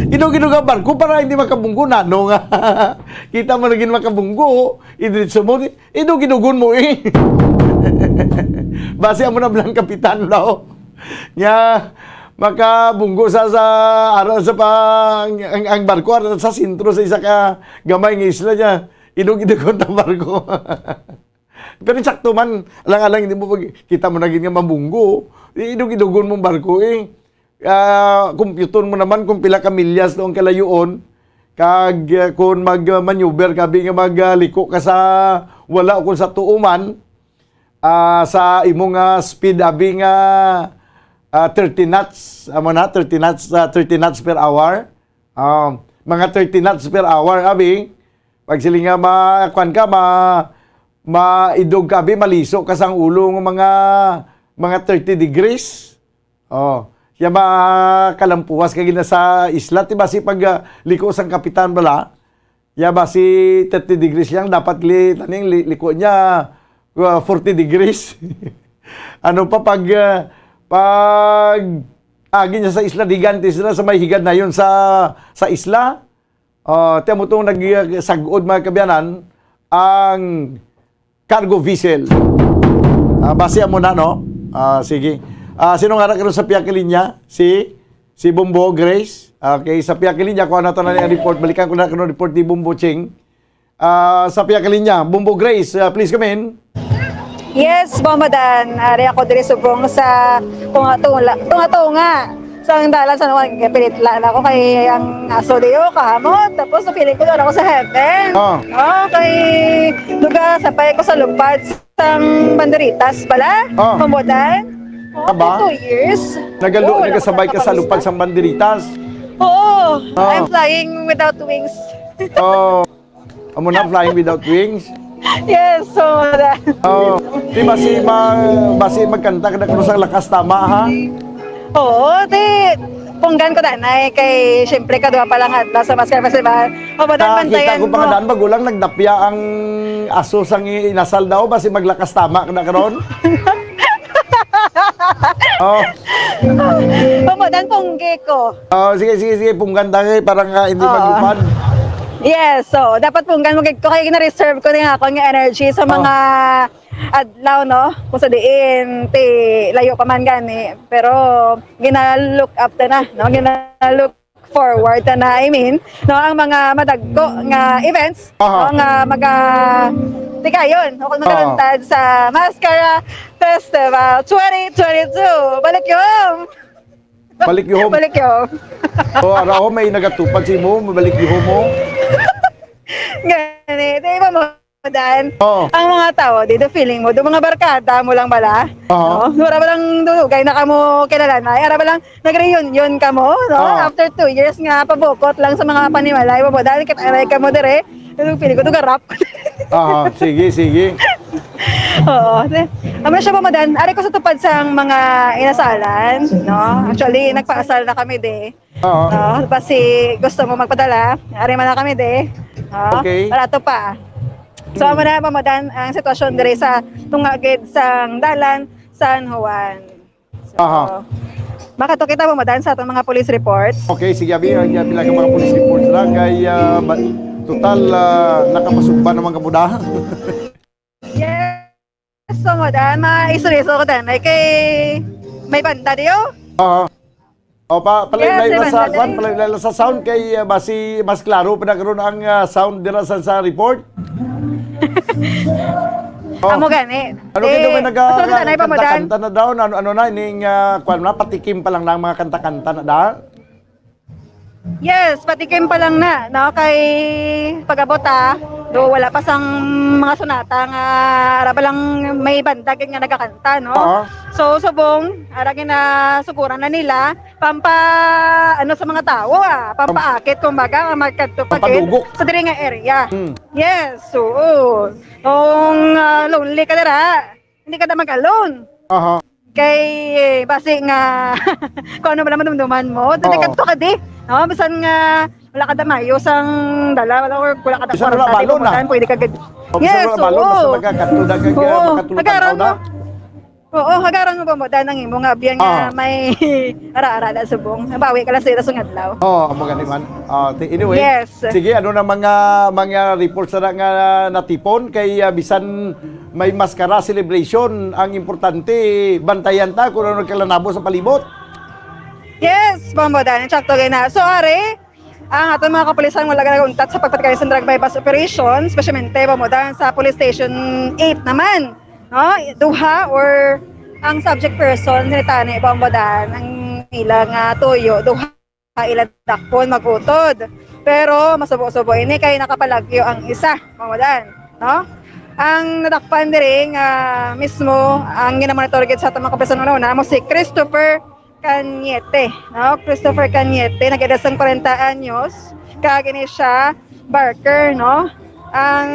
Idug-iduga ang barko para hindi makabunggo na. No nga. Kita mo naging makabunggo. Idritso mo. Idug-idugon mo Base mo na bilang kapitan daw. Nga makabunggo sa ang barko sa sentro sa isa ka gamay ng isla niya. Idug-idugon ang barko. Pero sakto man, alang-alang hindi mo kita mo naging mabunggo, idug-idugon mong barko computer mo naman kung pila ka milyas doon kalayoon, kag kung mag-maneuver ka, nga magliko ka sa wala o kung sa tuuman, sa imong speed abi nga 30 knots, 30 knots per hour, mga 30 knots per hour abi, pag sila nga makuan ka, maidog ka, maliso ka sang ulo ng mga 30 degrees. Siya makalampuwas ka gina sa isla. Diba si pag liko sang kapitan bala, ya ba si 30 degrees lang, dapat liko niya 40 degrees. Ano pa pag agi niya sa Isla de Gigantes na sa may higad na yun sa isla, tiyan mo itong nagsagod mga kabyanan, ang cargo vessel. Base mo na, no? Sige. Sino nga rin sa piyak linya? Si Si Bombo Grace. Okay, sa piya kilinya ko na to na ang report. Balikan ko na kuno report ni Bombo Ching. Sa piya kilinya, Bombo Grace, please come in. Yes, Bombodan. Ari ako diri subong sa tunga-tunga. Sa ang dalan sa naman, pinitlaan ako kay ang aso diyo, kahamot. Tapos napilit ko doon ako sa heaven. Okay. Lugar, sapay ko sa lupad sang banderitas pala. Bombodan. Aba? 2 years. Nagasabay ka sa lupad sa banderitas. Oo. I'm flying without wings. Amo na flying without wings? Yes, so that. Di basi magkanta ka na kung sa lakas tama, ha? Oo, punggan ko danay kay syempre kadua pa lang adlaw sa Maskar Festival. Mabadan Nakita ko pa kadaan magulang nagdapya ang aso sang inasal daw basi maglakas tama ka na karon. Mabadan pungge ko. Sige, punggan tayo parang hindi maglupad. Yes, so dapat punggan mo ko kay na-reserve ko nga ako ng energy sa mga adlaw, no? Kung sa diin, layo pa man gani. Pero gina-look up na, no? Gina-look forward na, I mean, no? Ang mga madagko nga events, no? Nga tikayon, kung magkaluntad sa Mascara Festival 2022. Balik yung! Araw may nagatupad si mo, mabalik yung mo. Ganit, iba mo Dan. Ang mga tao, dito feeling mo, do mga barkada mo lang bala. No? Wala ba lang dulugay na kamo kilalan na? Ara ba lang nag-reunion ka mo, no? After 2 years nga pabukot lang sa mga panimalay mo, dahil kataray ka mo dire. Yung feeling ko to garap. Sige. Oo. Amo siya Madan, ari ko sa tupad sang mga inasalan, no? Actually, nagpaasal na kami de. No? Kasi gusto mo magpadala, ari man na kami de. No? Okay. Barato pa. So, amo na Madan ang sitwasyon dire sa tungagid sang dalan San Juan. So, makato kita Madan sa atong mga police reports. Okay, sige abi bilang mga police reports lang kay total nakapasugba naman kamuda. Yes. So, Madan, maisuriso ko dan ay kay may banda diyo. Palay sa sound kay basi mas klaro pa na karon ang sound dira sa report. Amo gani. Ano kaya may nagkanta na daw? Ano na, ining patikim pa lang ng mga kanta-kanta na daw? Yes, patikim pa lang na, no? Kay pag-abot do wala pa sang mga sunata nga ara pa lang may banda nga nagakanta, no? So subong ara na sukuran na nila ano sa mga tao pampaakit kumbaga nga magkadtupagit sa diri nga area. Yes, so kung lonely ka dira, hindi ka na mag-alone. Kay basi nga kung ano ba naman dumduman mo, kadto ka di. No, bisan nga wala ka damayo sang dala or wala ka da pwede ka yes, hagaran mo ba mo danang imo nga biyan nga may ara-ara da subong. Bawi ka lang sa sunod adlaw. Amo gani man. Anyway, yes. Sige, ano na mga reports na nga natipon kay bisan may maskara celebration, ang importante bantayan ta kung ano nagkalanabo sa palibot. Yes, Bombodan, sakto na. So are ang aton mga kapulisan wala nagauntat sa pagpatikay sa drug bypass operation, especialmente Bombodan sa Police Station 8 naman. No, duha or ang subject person nitani Bombodan ang ilang tuyo, duha ilang dakpon magutod. Pero masubo-subo ini kay nakapalagyo ang isa, Bombodan, no? Ang nadakpan diri mismo ang ginamonitor sa atong mga kapulisan una mo si Christopher Cañete, no? Christopher Cañete, nag-edad sang 40 anyos, kagini siya Barker, no? Ang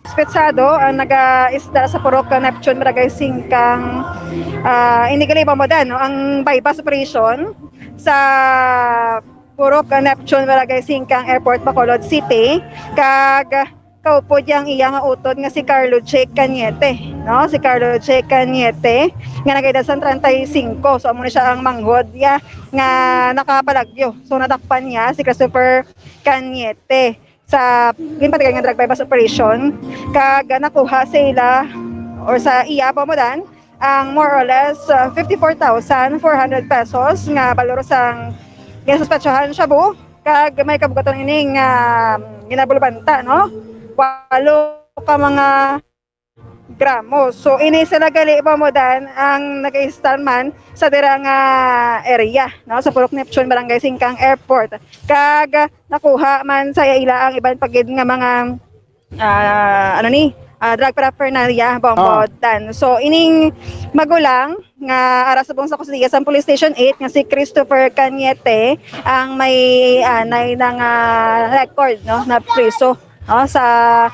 spetsado ang naga-isda sa Purok Neptune Barangay Singkang inigali Bombodan, no? Ang bypass operation sa Purok Neptune Barangay Singkang Airport Bacolod City kaupod yang iyang utod nga si Carlo Che Cañete, no? Si Carlo Che Cañete nga nagayda sa 35. So amo na siya ang manghod nga nakapalagyo. So nadakpan niya si Christopher Cañete sa ginpatigan nga drug bypass operation kag nakuha sa ila or sa iya Bombodan ang more or less 54,400 pesos nga valor sang ginasuspechahan siya bu kag may kabugaton ining ginabulbanta no 8 ka mga gramos. So ini sila gali pamudan ang nag-stand man sa dirang area no sa Purok Neptune Barangay Singkang Airport. Kag nakuha man sa ila ang ibang pagid nga mga drug paraphernalia bombodan. So ining magulang nga ara sa Bungsa Kusdiya sa Police Station 8 nga si Christopher Cañete ang may anay ng record no na priso no sa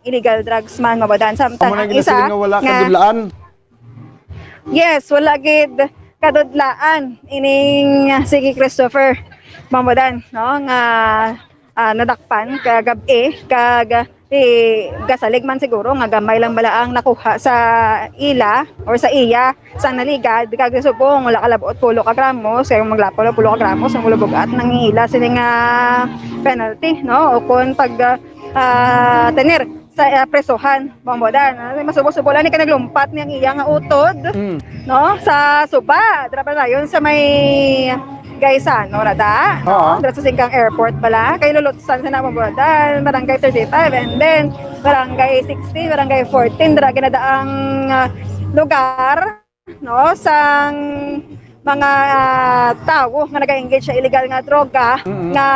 illegal drugs man mabadan samtang ang isa nga wala kadudlaan. Yes, wala gid kadudlaan ining sige Christopher mabadan no nga nadakpan kagabi kag gasalig man siguro nga gamay lang bala ang nakuha sa ila or sa iya sang naligad kag subong wala kalabot 10 ka gramos kay maglapo 10 ka gramos ang mulubugat nang ila sini nga penalty no o kun pag tener sa presohan bombodan masubo-subo lang ni ka naglumpat niyang iya nga utod no sa suba dra pa yon sa may Gaisano rada no dra sa Singkang Airport pala kay lulutsan sa bombodan barangay 35 and then barangay 16 barangay 14 dra ginadaang lugar no sang mga tao nga naga-engage sa illegal nga droga nga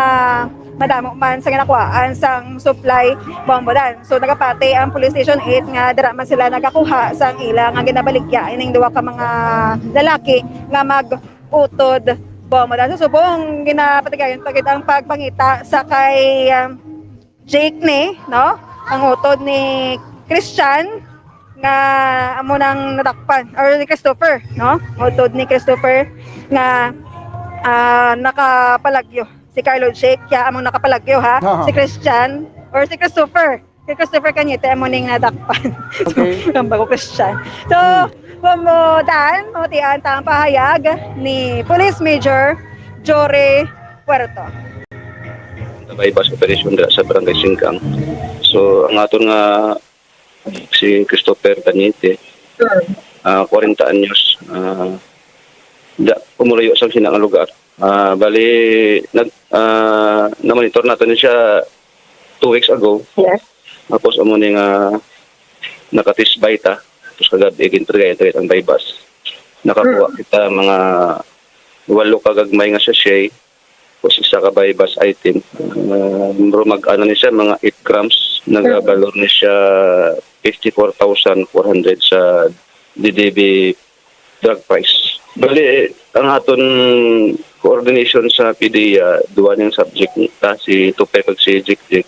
madamo man sa ginakuhaan sang supply bombodan. So nagapati ang Police Station 8 nga dira man sila nagakuha sang ila nga ginabaligya ining duwa ka mga lalaki nga mag-utod bombodan. So subong ginapatigayon pagid ang pagpangita sa kay Jake ni no ang utod ni Christian nga amo nang nadakpan or ni Christopher no utod ni Christopher nga nakapalagyo si Carlo Jake kaya among nakapalagyo ha si Christian or si Christopher Cañete amo ning nadakpan ang bago Christian so pamodan mo tiyan ang pahayag ni Police Major Jory Puerto. Bypass operation sa Barangay Singkang. So ang aton nga si Christopher Cañete 40 anyos umulayo sa sinang lugar. Bali na-monitor natin siya 2 weeks ago. Yes. Tapos amo ni nga nakatisbay ta. Tapos kagabi gintrigay ang bypass. Nakakuha kita mga 8 kagagmay nga sachet. Tapos isa ka bypass item. Mag-ano ni siya mga 8 grams. Nagabalor ni siya 54,400 sa DDB drug price. Bali, ang aton coordination sa PDEA, duwa niyang subject ta, si Tuper kag si Jik-Jik.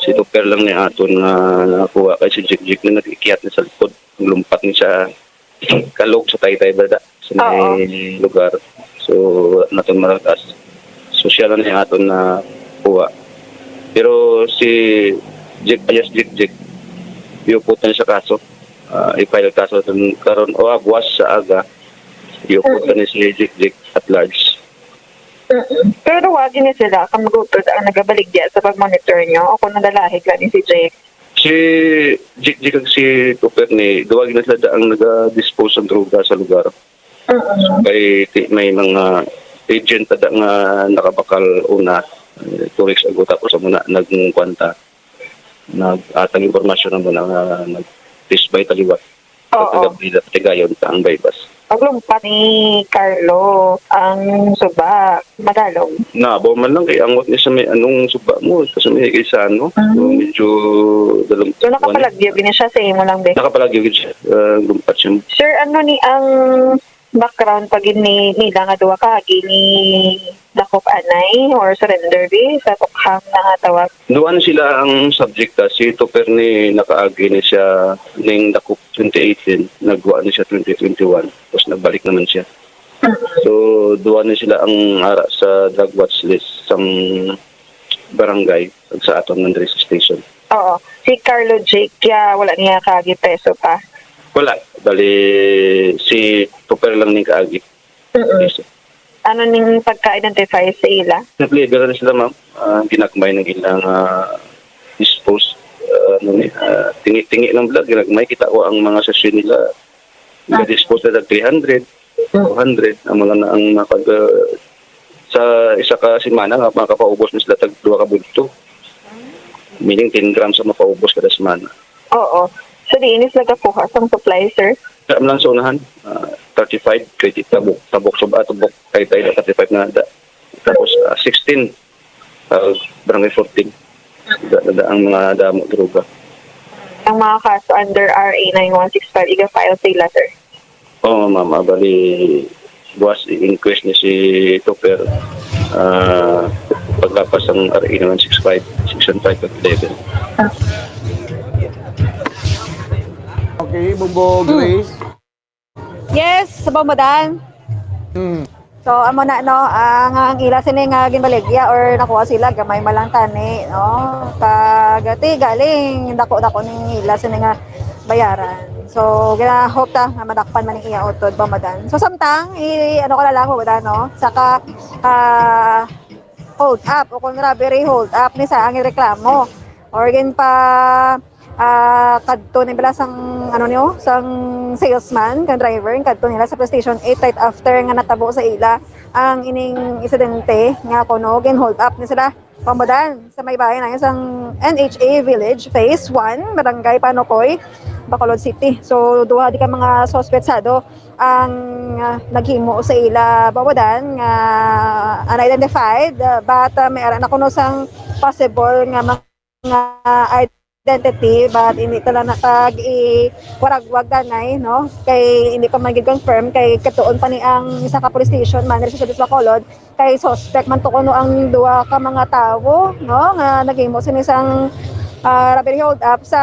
Si Tuper lang ni aton nga nakuha kay si Jik-Jik na nag-ikiat na sa likod. Lumpat niya sa kalog sa Taytay Bada sa may lugar. So, naton maragas. So, siya lang ni aton na kuha. Pero si Jik-Jik, iuputan siya kaso. I-file kaso karon o agwas sa aga. Iuputan ni si Jik-Jik at large. Pero wagi ni sila kamagutod ang nagabaligya sa pag-monitor nyo o kung nadalahig lang ni si Jake? Si Jik-Jik at si Tuper ni duwag na sila ang nag-dispose ng droga sa lugar. So, may mga agent ada nga nakabakal una 2 weeks ago tapos muna nagkwanta nag-atang informasyon na muna nag-test by taliwat. Tagayon ta ang bypass. Paglumpat ni Carlo ang suba, madalong. Nabaw man lang kay angot niya sa may anong suba mo kasi may isa ano. So medyo dalawang. So nakapalagyo gini siya sa imo lang be. Nakapalagyo gid siya. Lumpat siya. Sir, ano ni ang background pag nila nga duwa ka gini dakop anay or surrender be sa tukhang nga tawag. Duwan sila ang subject si Tuper ni nakaagi ni siya ning dakop 2018, nagwa ni siya 2021, tapos nagbalik naman siya. So duwan ni sila ang ara sa drug watch list sang barangay sa aton ng station. Oo. Si Carlo Jake wala niya kaagi peso pa. Wala. Bali, si Tuper lang ni kaagi. Ano ning pagka-identify sa ila? Napligar na sila, ma'am. Ginagmay ng ilang dispose. Tingi-tingi ng blood. Ginagmay. Kita ko ang mga sasyon nila. Dispose na 300, 200 ang mga ang sa isa ka semana nga makapaubos na sila tag 2 ka bulto. Meaning 10 grams ang mapaubos kada semana. Oo. So, di inis nagakuha sa supply, sir? Sa lang sa unahan, 35 credit tabok suba tabok kay tayo 35 na da. Tapos 16 barangay 14. Ang mga damo droga. Ang mga kaso under RA 9165 iga-file sila, sir? Oo, mama, bali buwas i-inquest ni si Topper paglapas ang RA 9165 section 5 at 11. Okay, Bumbo Grace. Yes, sa Bombodan. So, amo na, no, ang ila sini nga ginbaligya or nakuha sila, gamay malang tani, no? Kagati, galing, dako-dako ning ila sini nga bayaran. So, gina-hope ta nga madakpan man ning iya utod Bombodan. So, samtang, ano ko na lang, Bombodan, no? Saka, hold up, o kung robbery hold up, ni sa ang reklamo. Or gin pa, kadto ni bala sang ano niyo sang salesman kan driver kadto nila sa PlayStation 8 right after nga natabo sa ila ang ining insidente nga kuno gin hold up ni sila Bombodan sa may bayan na sang NHA Village Phase 1 Barangay Panokoy Bacolod City. So duha di ka mga suspetsado ang naghimo sa ila Bombodan nga unidentified but may ara na kuno sang possible nga mga identity but hindi tala waragwag ganay no kay hindi pa mag-confirm kay katuon pa ni ang isa ka police station manager sa Bacolod kay suspect man to kuno ang duha ka mga tawo no nga naghimo sini isang robbery hold up sa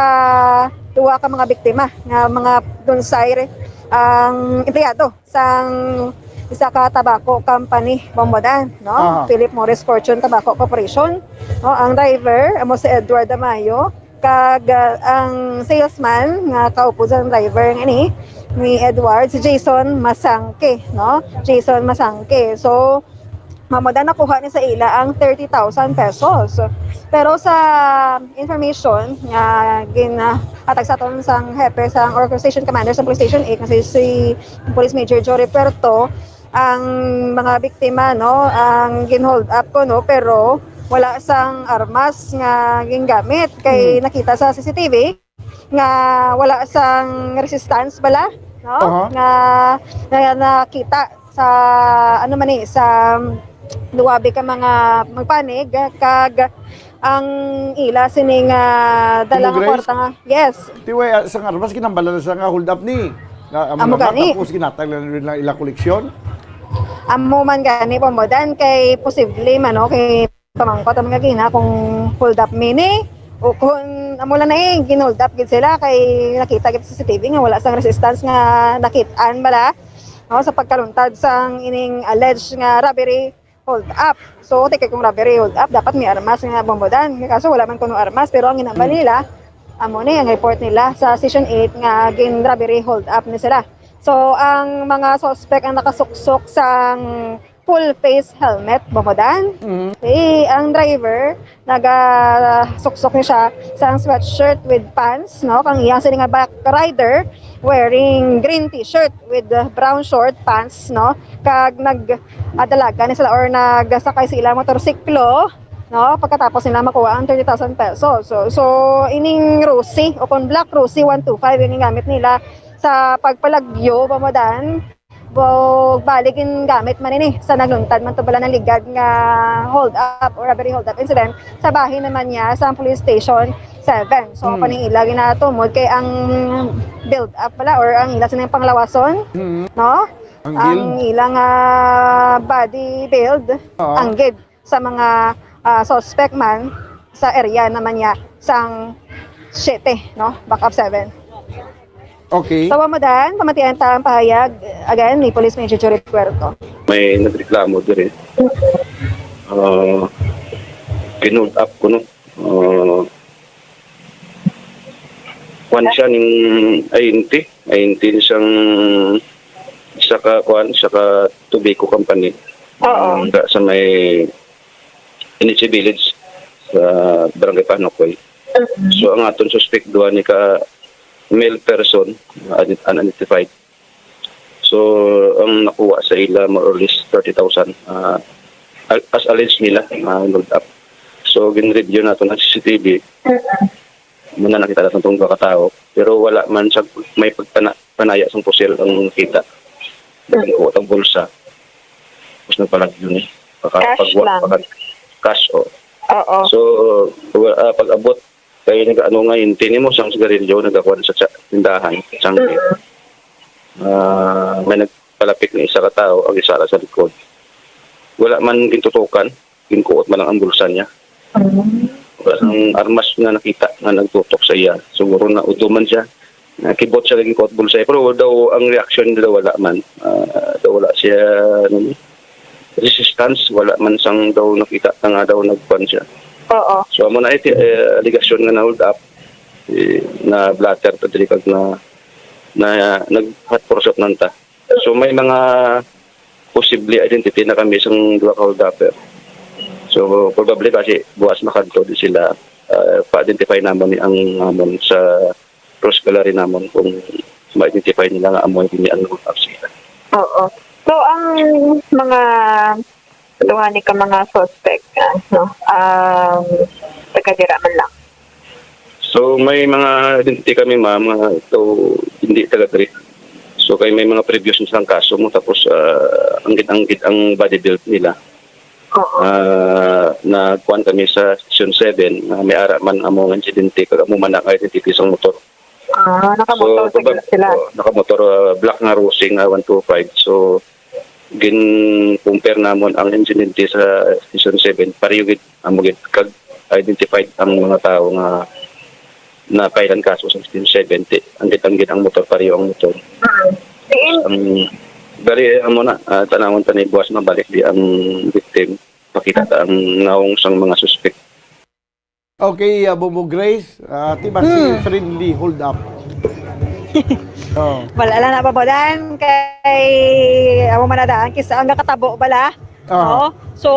duha ka mga biktima nga mga dunsay ang empleyado sang isa ka tobacco company Bombodan no Philip Morris Fortune Tobacco Corporation no ang driver amo si Edward Amayo kag ang salesman nga kaupo sa driver ni Edward si Jason Masangke no Jason Masangke. So Bombodan nakuha ni sa ila ang 30,000 pesos pero sa information nga ginatag sa aton sang hepe sang or station commander sa police station 8 kasi si Police Major Jory Perto ang mga biktima no ang ginhold up ko no pero wala sang armas nga gingamit kay nakita sa CCTV nga wala sang resistance bala no nga nakita sa ano man ni sa duwabi ka mga magpanig kag ang ila sining dalang kwarta nga yes tiway sang armas kinambala sa nga hold up ni amo gani tapos ginatag lang ila koleksyon amo man gani Bombodan kay posible man no kay pamangkot ang mga gina kung hold up mini o kung amula na ginold up gid sila kay nakita gid sa CCTV nga wala sang resistance nga nakitaan bala no, sa pagkaluntad sang ining alleged nga robbery hold up. So teke kung robbery hold up dapat may armas nga Bombodan kaso wala man kuno armas pero ang ginamba nila amo ni ang report nila sa Station 8 nga gin robbery hold up ni sila. So ang mga suspect ang nakasuksok sang full face helmet Bombodan. Ang driver naga-suksok niya siya sa sweatshirt with pants no kang iyang sila nga back rider wearing green t-shirt with brown short pants no kag nag-adalaga ni sila or nagsakay sila motorsiklo no pagkatapos nila makuha ang 30,000 pesos. So ining Rusi o kung black Rusi 125 yung gamit nila sa pagpalagyo Bombodan. Baligin gamit man ini sa nagluntad man to bala ng ligad nga hold up or robbery hold up incident sa bahay naman niya sa police station 7. So kaning ila ginatumod kay ang build up pala or ang ila sa panglawason no ang ilang body build ang gid sa mga suspect man sa area naman niya sang 7 no backup 7. Okay. So, Bombodan, pamatian ta ang pahayag again ni Police Major Jory Puerto. May nagreklamo dire. Ginold up ko no. Kwan siya ning ayinti siyang isa ka tobacco company. Sa may NHA Village sa Barangay Panokoy. So ang aton suspect duha ni ka male person unidentified So, ang nakuha sa ila more or less 30,000 as alleged nila load up. So, gin-review nato ng CCTV. Muna nakita natin itong katao. Pero wala man siya may panaya sa pusil ang kita. Dagang kuha ang bulsa. Tapos nagpalag yun eh. Cash lang. Cash, o. Oo. So, pag-abot, kaya nag-ano ngayon, tinin mo siyang sigarilyo, nagkakuha sa tindahan, sangkit. May nagpalapit na isa katao, ang isa sa likod. Wala man gintutukan, ginkuot man lang ang bulsa niya. Wala ang armas na nakita na nagtutok sa iya. Siguro na utuman siya. Kibot siya naging kuot bulsa. Pero daw ang reaction nila wala man. Daw wala siya resistance, wala man sang daw nakita na nga daw nagpan siya. Oo. So amo na iti allegation nga na hold up na blatter to dirikag na nag-hot pursuit nanta. So may mga possibly identity na kami sang duha ka hold upper. So probably kasi buwas makadto di sila pa-identify naman ni ang amon sa cross gallery namon kung ma-identify nila nga amo ni ang hold up sila. Oo. So, ang mga luhani ka mga suspect, no? Taga-dira man lang. So, may mga identity kami, ma'am, ito hindi taga-diri. So, kay may mga previous nilang kaso mo, tapos anggit-anggit ang body build nila. Nagkuhan kami sa Section 7, may ara man among insidente, kag amo man ang identity sa motor. Nakamotor sila. Nakamotor, black nga Rosing 125. So, gin-compare namon ang insidente sa Season 7 pareho gid amogit kag identified ang mga tao nga na kailan kaso sa Season 70 ang motor pareho ang motor. Ang bali amo na tanawon tani buwas mabalik di ang victim makita ta ang naong sang mga suspect. Okay, Bobo Grace, tiba si friendly hold up. Wala na pabodan kay amo manadaan kisa ang katabo bala. Oo. So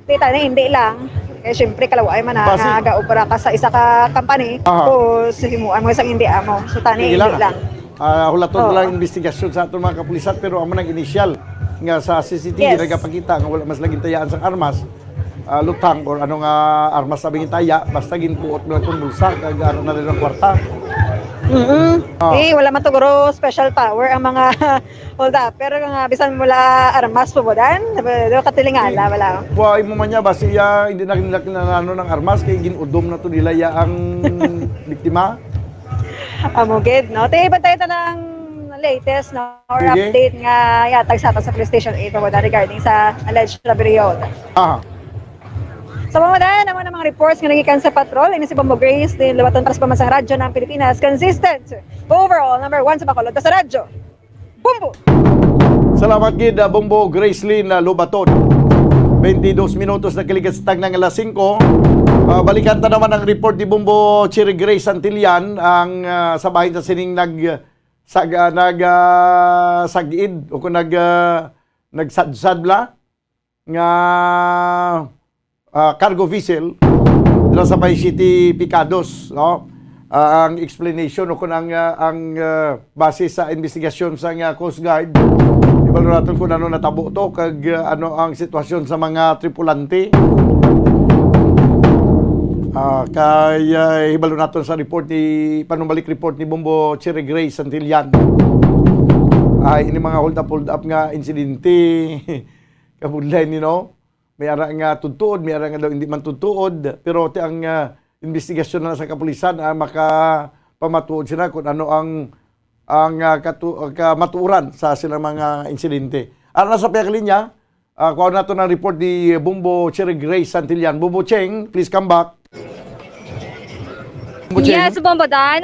tita na hindi lang. Kaya syempre kalaway man nga gaobra ka sa isa ka company o sihimuan mo isang hindi amo. So tani hindi lang. Hulaton lang investigasyon sa aton mga kapulisan pero amo nang initial nga sa CCTV nagapakita nga wala mas laging tayaan sang armas. Lutang or ano nga armas sa bingin taya basta ginkuot mo lang itong bulsa kag na rin ang kwarta. Wala man to guro special power ang mga hold up pero nga bisan mula armas pubodan do katilingala wala. Wa imo man niya basi hindi na nila kinanano ng armas kay ginudom na to nila ang biktima. Amoged no. Iba tayo ng latest no or update nga yatag sa police station 8 pubodan regarding sa alleged robbery. Sa mga naman ang mga reports nga nagikan sa patrol, ini si Bombo Grace, din Lubaton para sa pamansang radyo ng Pilipinas, consistent, overall, number 1 sa Bacolod, sa radyo. Bombo! Salamat gid Bombo Grace Lynn Lubaton. 22 minutos na kalikat sa tagnang alas 5. Balikan ta naman ang report ni Bombo Cherry Grace Santillan, ang sa bahin sa sining sagid o kung nagsadsad nga cargo vessel dito sa Bay City, Picados, no? Ang explanation o kung ang base sa investigasyon sa Coast Guard, ibalo natin kung ano natabo to kag ano ang sitwasyon sa mga tripulante. Kaya ibalo natin sa report panumbalik report ni Bombo Cherry Grace Santillan. Ini mga hold up nga insidente kabudlay ni no. May ara nga tutuod, may ara nga daw hindi man tutuod, pero ang investigasyon na sa kapulisan makapamatuod sila kung ano ang kamatuuran sa silang mga insidente. Ara na sa linya, kuha na ito ng report ni Bombo Cherry Grace Santillan. Bombo Cheng, please come back. Bombo Yes, Bombo Dan.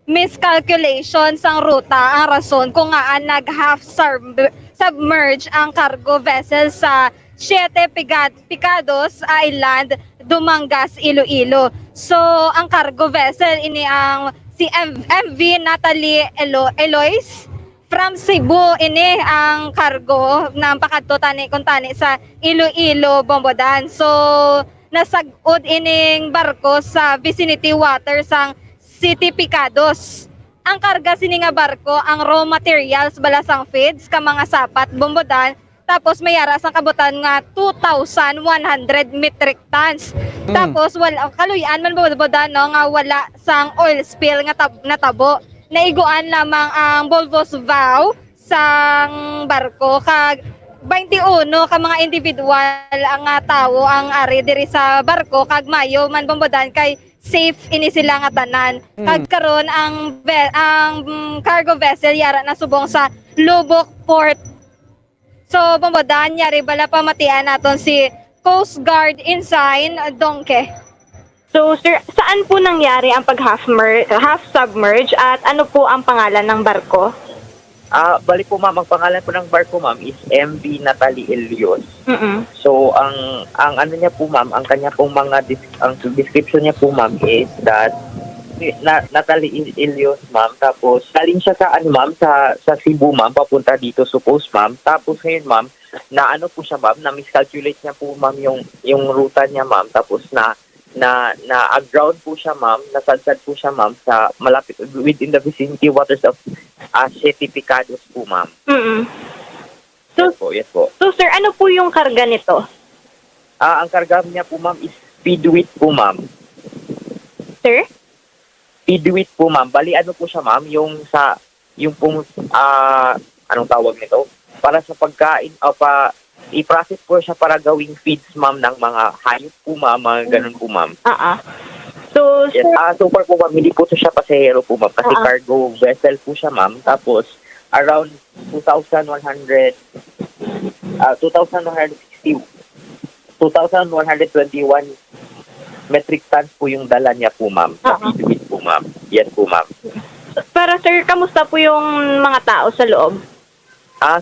Miscalculation sang ruta ang rason kung nga nag-half submerge ang cargo vessel sa Siete Picados Island, Dumangas, Iloilo. So, ang cargo vessel ini ang si MV Natalie Eloise from Cebu. Ini ang cargo ng pakadto tani sa Iloilo, Bombodan. So, nasagod ining barko sa vicinity waters sang City Picados ang karga sini nga barko, ang raw materials balasang feeds ka mga sapat bombodan, tapos may yara sang kabutan nga 2,100 metric tons. Tapos wala kaluyan man bombodan no nga wala sang oil spill nga natabo. Naiguan lamang ang bulbous valve sang barko kag 21 ka mga individual ang tao ang ari diri sa barko kag mayo man bombodan kay safe ini sila nga tanan. Kag karon ang cargo vessel yara na subong sa Lubok Port. So bombodan yari bala pamatian naton si Coast Guard Ensign Dongke. So sir, saan po nangyari ang half submerge at ano po ang pangalan ng barko? Bali po ma'am, ang pangalan po ng barko ma'am is MV Natalie Elios. So ang ano niya po ma'am, ang kanya pong ang description niya po ma'am is that Natalie Elios ma'am, tapos galing siya sa ma'am sa Cebu ma'am, papunta dito suppose ma'am. Tapos ngayon ma'am, na ano po siya ma'am, na miscalculate niya po ma'am yung ruta niya ma'am, tapos na ground po siya ma'am, nasadsad po siya ma'am sa malapit within the vicinity waters of Siete Picados po ma'am. Yes po. So sir, ano po yung karga nito? Ang karga niya po ma'am is speedweight po ma'am. Sir? Speedweight po ma'am. Bali ano po siya ma'am, yung pong anong tawag nito? Para sa pagkain i-process po siya para gawing feeds ma'am ng mga hayop po ma'am, mga ganun po ma'am. So, yes, so far po ma'am, hindi po siya pasahero po ma'am, kasi cargo vessel po siya ma'am. Tapos around 2,121 metric tons po yung dala niya po ma'am. Speedweight po ma'am. Yes po ma'am. Para sir, kamusta po yung mga tao sa loob?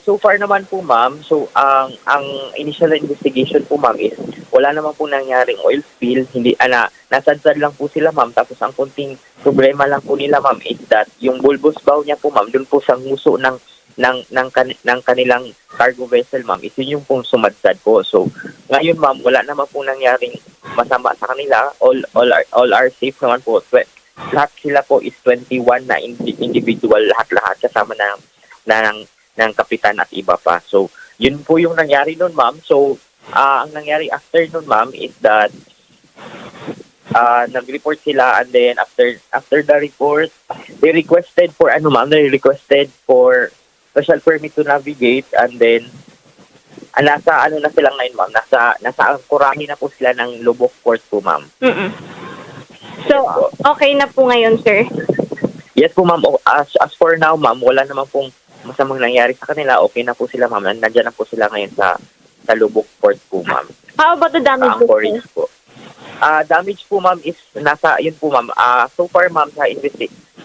So far naman po ma'am, so ang initial investigation po ma'am is wala naman po nangyaring oil spill, hindi nasadsad lang po sila ma'am, tapos ang kunting problema lang po nila ma'am is that yung bulbous valve niya po ma'am, dun po sa nguso ng kanilang cargo vessel ma'am, is yun yung pong sumadsad po. So ngayon ma'am, wala naman po nangyaring masama sa kanila, all are safe naman po. Lahat sila po is 21 na individual, lahat kasama ng kapitan at iba pa. So, yun po yung nangyari nun, ma'am. So, ang nangyari after nun, ma'am, is that nag-report sila, and then after the report, they requested for special permit to navigate, and then nasa na sila ngayon, ma'am, nasa Angkorahe na po sila ng Lubok Port po, ma'am. So, okay na po ngayon, sir? Yes po, ma'am. As for now, ma'am, wala naman pong masamang nangyari sa kanila. Okay na po sila, ma'am. Nandiyan na po sila ngayon sa Lubok Port po, ma'am. How about the damage po? Damage po, ma'am, is yun po, ma'am. So far, ma'am, sa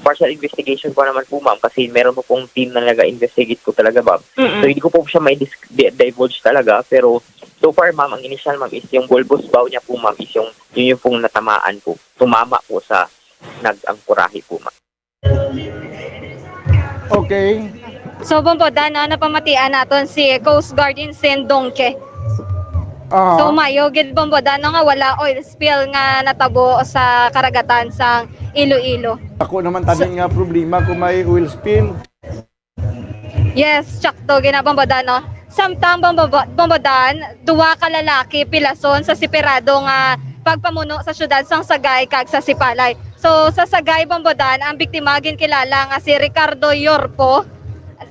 partial investigation po naman po, ma'am, kasi meron po pong team na nag-investigate po talaga, ma'am. So, hindi ko po siya may divulge talaga, pero so far, ma'am, ang initial, ma'am, is yung bulbous valve niya po, ma'am, is yun yung pong natamaan po. Tumama po sa nag-Angkorahe po, ma'am. Okay. So bombodan napamatian naton si Coast Guard Ensign Dongke. So mayo gid bombodan nga wala oil spill nga natabo sa karagatan sang Iloilo. Ako naman tanin nga problema kung may oil spill. Yes, sakto ginabombodan no. Samtang bombodan, duwa ka lalaki pilason sa siperado nga pagpamuno sa syudad sang Sagay kag sa Sipalay. So sa Sagay bombodan, ang biktima ginkilala nga si Ricardo Yorpo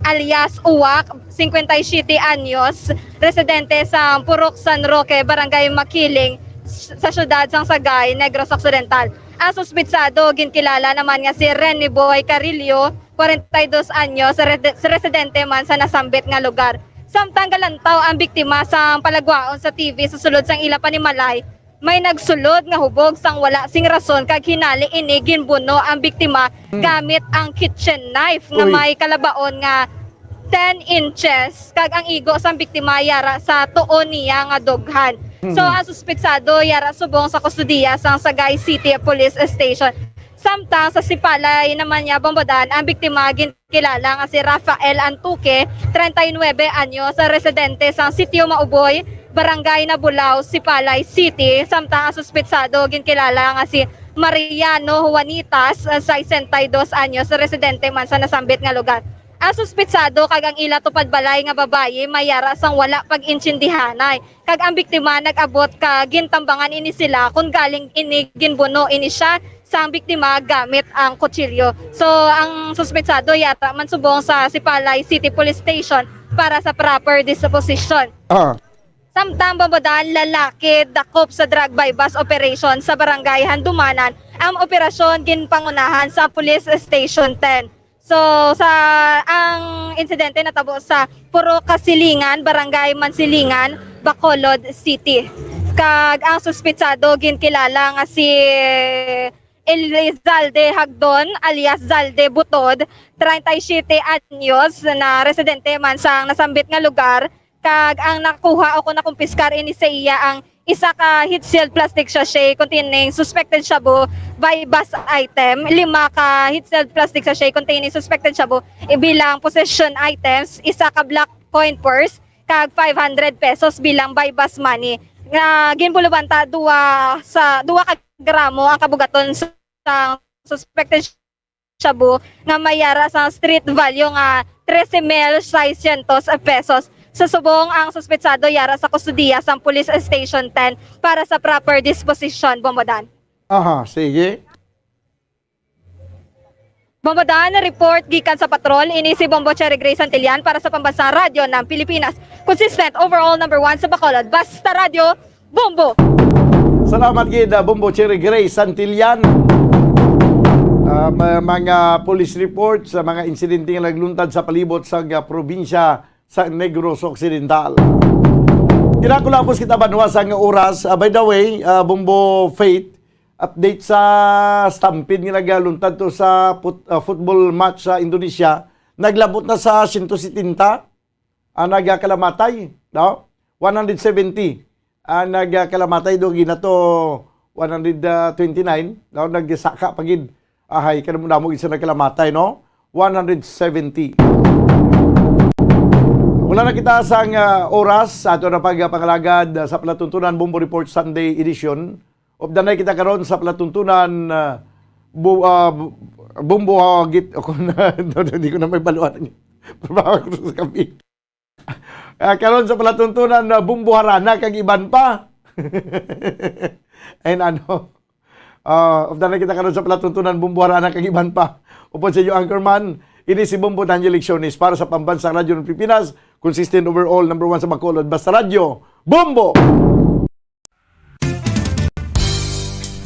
alias Uwak, 57 anyos, residente sa Purok San Roque, Barangay Makiling, sa syudad sang Sagay, Negros Occidental. Ang suspitsado ginkilala naman nga si Renny Boy Carillo, 42 anyos, residente man sa nasambit nga lugar. Samtang galantaw ang biktima sa palagwaon sa TV sa sulod sang ila panimalay, may nagsulod nga hubog sang wala sing rason kag hinali ini ginbuno ang biktima gamit ang kitchen knife nga may kalabaon nga 10 inches kag ang igo sang biktima yara sa tuon niya nga dughan. So ang suspetsado yara subong sa kustudiya sang Sagay City Police Station. Samtang sa Sipalay naman niya bombodan, ang biktima ginkilala nga si Rafael Antuque, 39 anyos, sa residente sang Sitio Mauboy, Barangay Nabulaw, Sipalay City. Samtang ang suspetsado ginkilala nga si Mariano Juanitas, 62 anyos, residente man sa nasambit nga lugar. Ang suspitsado kag ang ila tupad balay nga babaye mayara sang wala pag-insindihanay. Kag ang biktima nag-abot ka gintambangan ini sila kung galing ini ginbuno ini siya sa ang biktima gamit ang kutsilyo. So ang suspitsado yata mansubong sa Sipalay City Police Station para sa proper disposition. Samtang babadaan lalaki dakop sa drug bypass operation sa barangay Handumanan, ang operasyon ginpangunahan sa Police Station 10. So sa ang insidente natabo sa Puro Kasilingan, Barangay Mansilingan, Bacolod City. Kag ang suspitsado ginkilala nga si Elizalde Hagdon alias Zalde Butod, 37 anyos na residente man sa nasambit nga lugar. Kag ang nakuha o kung nakumpiskar ini sa iya ang isa ka heat sealed plastic sachet containing suspected shabu by bus item, 5 ka heat sealed plastic sachet containing suspected shabu bilang possession items, isa ka black coin purse, kag 500 pesos bilang by bus money. Nga ginbulubanta 2 ka gramo ang kabugaton sa suspected shabu nga mayara sa street value nga 13,600 pesos. Sa subong ang suspetsado yara sa kustudiya sa Police Station 10 para sa proper disposition, Bombodan. Aha, sige. Bombodan, report gikan sa patrol, ini si Bombo Cherry Grace Santillan para sa Pambansang Radyo ng Pilipinas. Consistent overall number 1 sa Bacolod. Basta Radio, Bombo! Salamat gid Bombo Cherry Grace Santillan. Mga police report sa mga insidente nga nagluntad sa palibot sa probinsya sa Negros Occidental. Kinakulapos kita banwasang oras. By the way, Bombo Faith, update sa stampede nga nagaluntad to sa football match sa Indonesia. Naglabot na sa 170 nagkalamatay. No? 170 nagkalamatay. Doon ginato 129. No? Nagsaka pagid. Ahay, kanamo mo isa nagkalamatay. No? 170. Wala na kita sa oras sa ato na pagpangalagad sa Palatuntunan Bombo Report Sunday Edition. Of the night kita karon sa Palatuntunan Bombo Git hindi ko na may baluan. Trabaho ko sa kapi. Karon sa Palatuntunan Bombo Harana kag iban pa. And of the night kita karon sa Palatuntunan Bombo Harana kag iban pa. Upod sa inyo anchorman, ini si Bombo Daniel Lecciones para sa Pambansang Radyo ng Pilipinas. Consistent overall, number 1 sa Bacolod. Basta Radio, Bombo!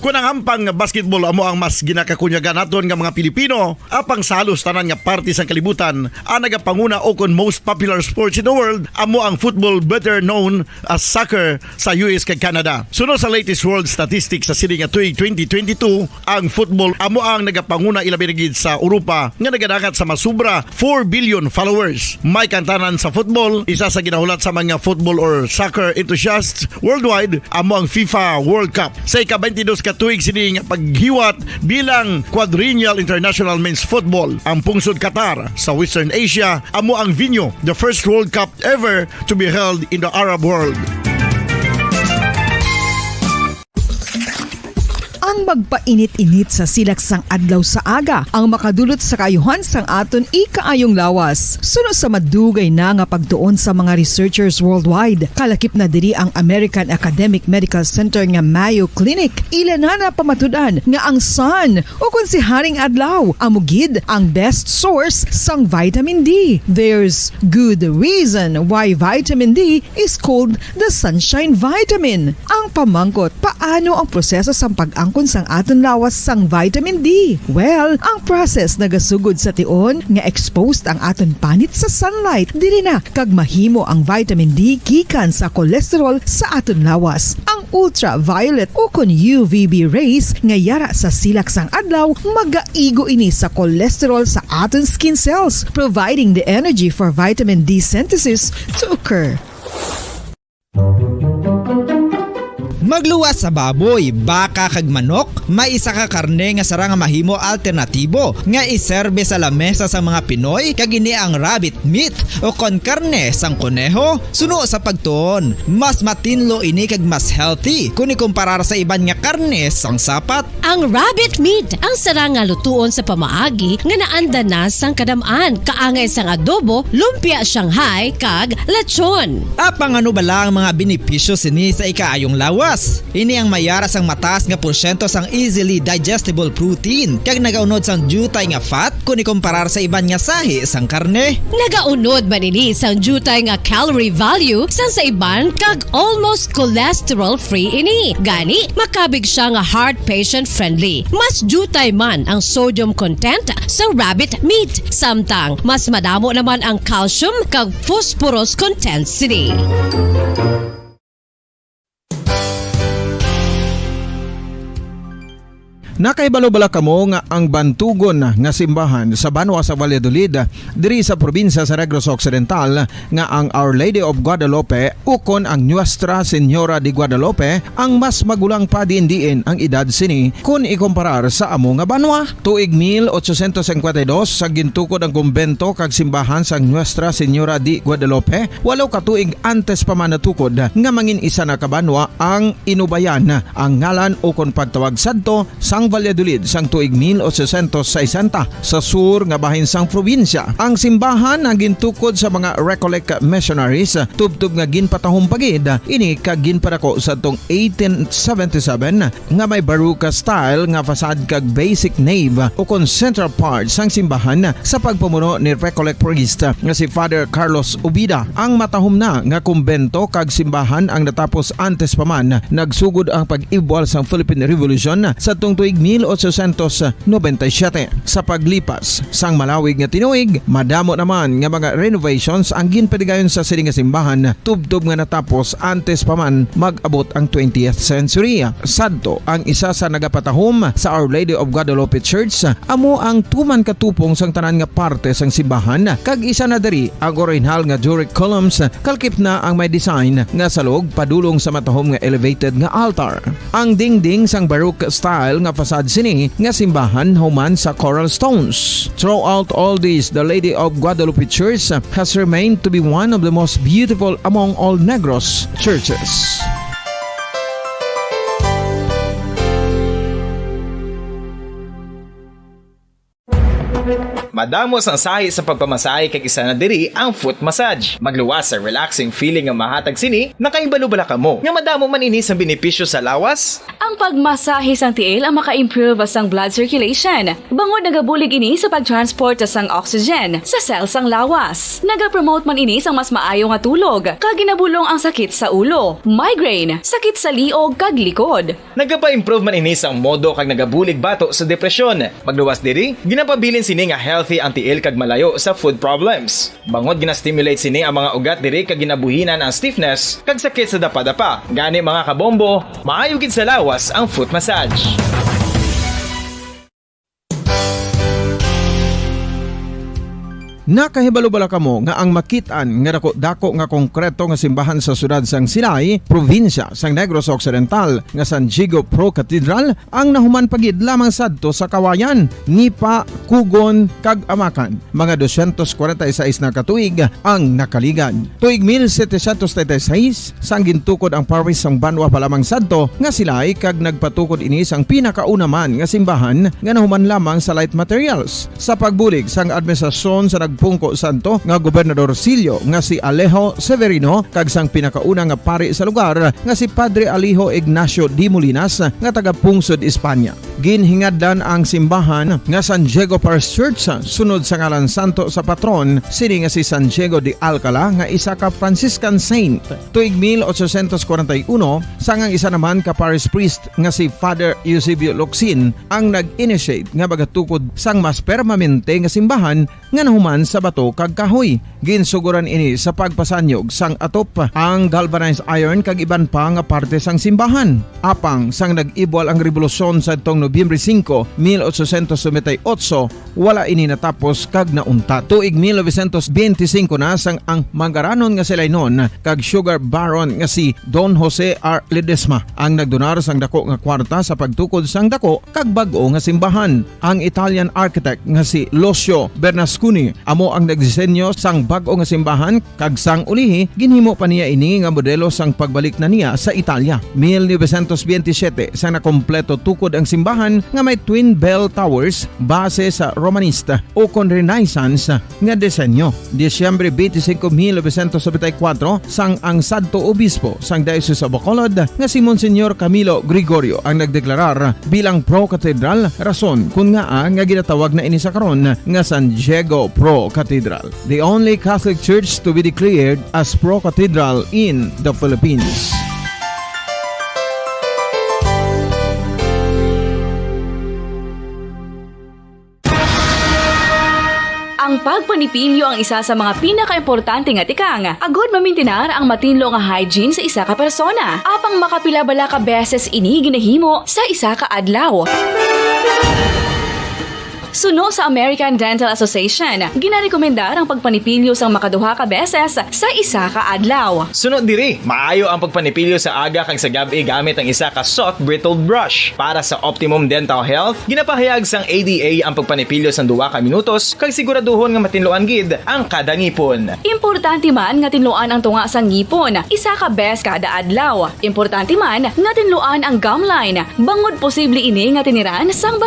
Kung ang ampang basketball amo ang mas ginakakunyagan naton nga mga Pilipino, apang salos tanan nga parte sa kalibutan, ang nagapanguna o kon most popular sports in the world, amo ang football better known as soccer sa US kag Canada. Sunod sa latest world statistics sa sining nga tuig 2022, ang football amo ang nagapanguna ilabirigid sa Europa nga nagadagat sa masubra 4 billion followers. May kantanan sa football, isa sa ginahulat sa mga football or soccer enthusiasts worldwide, amo ang FIFA World Cup. Sa ika-22 ka tuig sining paghiwat bilang Quadrennial International Men's Football. Ang pungsod Qatar sa Western Asia amo ang venue, the first World Cup ever to be held in the Arab world. Ang magpainit-init sa silaksang adlaw sa aga ang makadulot sa kayuhan sang aton ikaayong lawas. Sunod sa madugay na nga pagtuon sa mga researchers worldwide, kalakip na diri ang American Academic Medical Center nga Mayo Clinic. Ila na pamatudan nga ang sun o kung si Haring Adlaw amugid ang best source sang vitamin D. There's good reason why vitamin D is called the sunshine vitamin. Ang pamangkot, paano ang proseso sang pag-angkon sang aton lawas sang vitamin D? Well, ang process nagasugod sa tion nga exposed ang aton panit sa sunlight dili na kag mahimo ang vitamin D gikan sa cholesterol sa aton lawas. Ang ultraviolet o kon UVB rays nga yara sa silak sang adlaw magaigo ini sa cholesterol sa aton skin cells, providing the energy for vitamin D synthesis to occur. Magluwas sa baboy, baka kag manok, may isa ka karne nga sara nga mahimo alternatibo nga iserbe sa lamesa sa mga Pinoy kag ini ang rabbit meat o kon karne sang kuneho. Suno sa pagtuon, mas matinlo ini kag mas healthy kung ikumparar sa iban nga karne sang sapat. Ang rabbit meat ang sara nga lutuon sa pamaagi nga naanda na sang kadamaan, kaangay sang adobo, lumpia Shanghai kag lechon. Apang ano bala ang mga benepisyo sini sa ikaayong lawas? Ini ang mayara sang mataas nga porsyento sang easily digestible protein kag nagaunod sang jutay nga fat kung ikumparar sa iban nga sahi sang karne. Nagaunod man ini sang jutay nga calorie value sang sa iban kag almost cholesterol free ini. Gani makabig siya nga heart patient friendly. Mas jutay man ang sodium content sa rabbit meat, samtang mas madamo naman ang calcium kag phosphorus content sini. Nakaibalo-bala kamo nga ang bantugon nga simbahan sa Banwa sa Valladolid diri sa probinsya sa Negros Occidental nga ang Our Lady of Guadalupe ukon ang Nuestra Señora de Guadalupe ang mas magulang pa diin ang edad sini kung ikumparar sa amo nga banwa. Tuig 1852 sa gintukod ang kumbento kag simbahan sa Nuestra Señora de Guadalupe, walo ka tuig antes pa man natukod nga mangin isa na kabanwa ang inubayan ang ngalan ukon pagtawag sadto sang Valladolid sang tuig 1860 sa sur nga bahin sang probinsya. Ang simbahan ang gintukod sa mga Recollect missionaries tubtub nga ginpatahong pagid ini kag ginpadako sa tong 1877 nga may baroque style nga fasad kag basic nave o kon central part sang simbahan sa pagpamuno ni Recollect priest nga si Father Carlos Ubida. Ang matahom na nga kumbento kag simbahan ang natapos antes pa man nagsugod ang pag-ibwal sang Philippine Revolution sa tong tuig 1897. Sa paglipas sang malawig nga tinuig, madamo naman nga mga renovations ang ginpadigayon sa sining nga simbahan tubtob nga natapos antes pa man mag-abot ang 20th century. Sadto ang isa sa nagapatahom sa Our Lady of Guadalupe Church, amo ang tuman katupong sang tanan nga parte sang simbahan kag isa na diri ang original nga Doric columns kalkip na ang may design nga salog padulong sa matahom nga elevated nga altar. Ang dingding sang baroque style nga fasad sini nga simbahan human sa coral stones. Throughout all this, the Lady of Guadalupe Church has remained to be one of the most beautiful among all Negros churches. Madamos ang sahi sa pagpamasahe kag isa na diri ang foot massage. Magluwas sa relaxing feeling nga mahatag sini, nakaibalo-bala kamo. Nga madamo man ini sa benepisyo sa lawas. Ang pagmasahe sang tiil ang maka-improve sang blood circulation. Bangod nagabulig ini sa pagtransport sang oxygen sa cells sang lawas. Nagapromote man ini sang mas maayo nga tulog. Kag ginabulong ang sakit sa ulo, migraine, sakit sa liog kag likod. Nagapa-improve man ini sang modo kag nagabulig bato sa depresyon. Magluwas diri, ginapabilin sini nga healthy ang tiil kag malayo sa food problems. Bangod gina-stimulate sini ang mga ugat diri kag ginabuhinan ang stiffness kag sakit sa dapa-dapa. Gani mga kabombo, maayo gid sa lawas ang foot massage. Nakahibalo-bala kamo nga ang makitaan nga dako nga konkreto nga simbahan sa sudad sang Sinay, probinsya sang Negros Occidental nga San Diego Pro Cathedral ang nahuman pagid lamang sadto sa Kawayan, Nipa, Kugon kag Amakan. Mga 246 na katuig ang nakaligan. Tuig 1736 sang gintukod ang parish sang Banwa pa lamang sadto nga Silay kag nagpatukod ini sang pinakauna man nga simbahan nga nahuman lamang sa light materials. Sa pagbulig sang administrasyon sa Pungko Santo nga Gobernador Silio nga si Alejo Severino kag sang pinakauna nga pari sa lugar nga si Padre Alijo Ignacio de Molinas nga taga Pungsod, Espanya. Ginhingaddan ang simbahan nga San Diego Parish Church sunod sa ngalan santo sa patron sini nga si San Diego de Alcala nga isa ka Franciscan saint. Tuig 1841 sangang isa naman ka parish priest nga si Father Eusebio Locsin ang nag-initiate nga bagatukod sang mas permanente nga simbahan nga nahuman pagpalitan sa bato kag kahoy. Ginsuguran ini sa pagpasanyog sang atop ang galvanized iron kag iban pa nga parte sang simbahan. Apang sang nag-ibwal ang revolusyon sa tong Nobyembre 5, 1898, wala ini natapos kag nauntat. Tuig 1925 na sang ang mangaranon nga silay noon kag sugar baron nga si Don Jose R. Ledesma ang nagdonar sang dako nga kwarta sa pagtukod sang dako kag bag-o nga simbahan. Ang Italian architect nga si Lucio Bernasconi amo ang nagdisenyo sang bag-o nga simbahan kag sang ulihi ginhimo pa niya ini nga modelo sang pagbalik na niya sa Italia. 1927 sang nakompleto tukod ang simbahan nga may twin bell towers base sa Romanista o kon Renaissance nga disenyo. Disyembre 25, 1974 sang ang sadto obispo sang Diocese of Bacolod nga si Monsignor Camilo Gregorio ang nagdeklarar bilang pro-cathedral, rason kung nga nga ginatawag na ini sa karon nga San Diego Pro-Cathedral, the only Catholic church to be declared as pro-cathedral in the Philippines. Ang pagpanipilyo ang isa sa mga pinaka-importante nga tikang. Agod mamintinar ang matinlo nga hygiene sa isa ka persona. Apang makapilabala ka beses ini ginahimo sa isa ka adlaw. Suno sa American Dental Association, ginarekomendar ang pagpanipilyo sang makaduha ka beses sa isa ka adlaw. Sunod diri, maayo ang pagpanipilyo sa aga kag sa gabi gamit ang isa ka soft brittle brush. Para sa optimum dental health, ginapahayag sang ADA ang pagpanipilyo sang 2 ka minutos kag siguraduhon nga matinloan gid ang kada ngipon. Importante man nga tinluan ang tunga sang ngipon, isa ka bes kada adlaw. Importante man nga tinluan ang gum line, bangod posible ini nga tiniran sang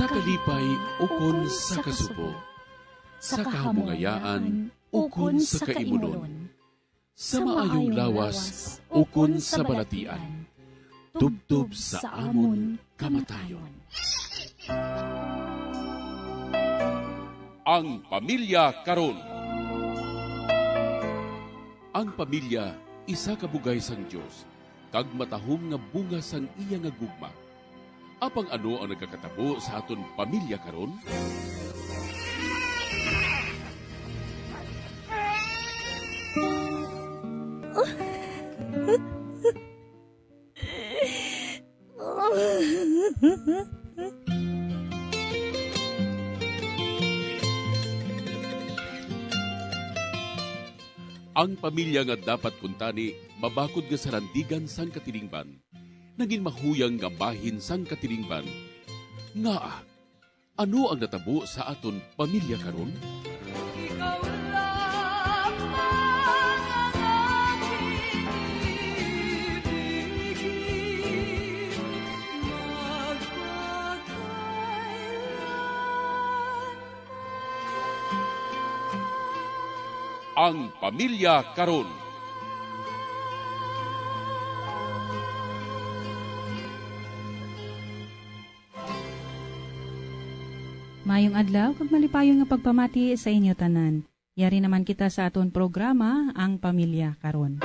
sa kalipay ukon sa kasupo, sa kahamungayaan ukon sa kaimunon, sa maayong lawas ukon sa balatian, tubtob sa amon kamatayon. Ang pamilya karon. Ang pamilya isa ka bugay sang Dios, kag matahom nga bunga sang iya nga gugma. Apang ano ang nagkakatabo sa aton pamilya karon? Ang pamilya nga dapat kuntani mabakod nga sarandigan sang katilingban. Naging mahuyang nga bahin sang katilingban. Nga, ano ang natabo sa aton pamilya karon? Ang pamilya karon. Mayong adlaw kag malipayong nga pagpamati sa inyo tanan. Yari naman kita sa aton programa Ang Pamilya Karon.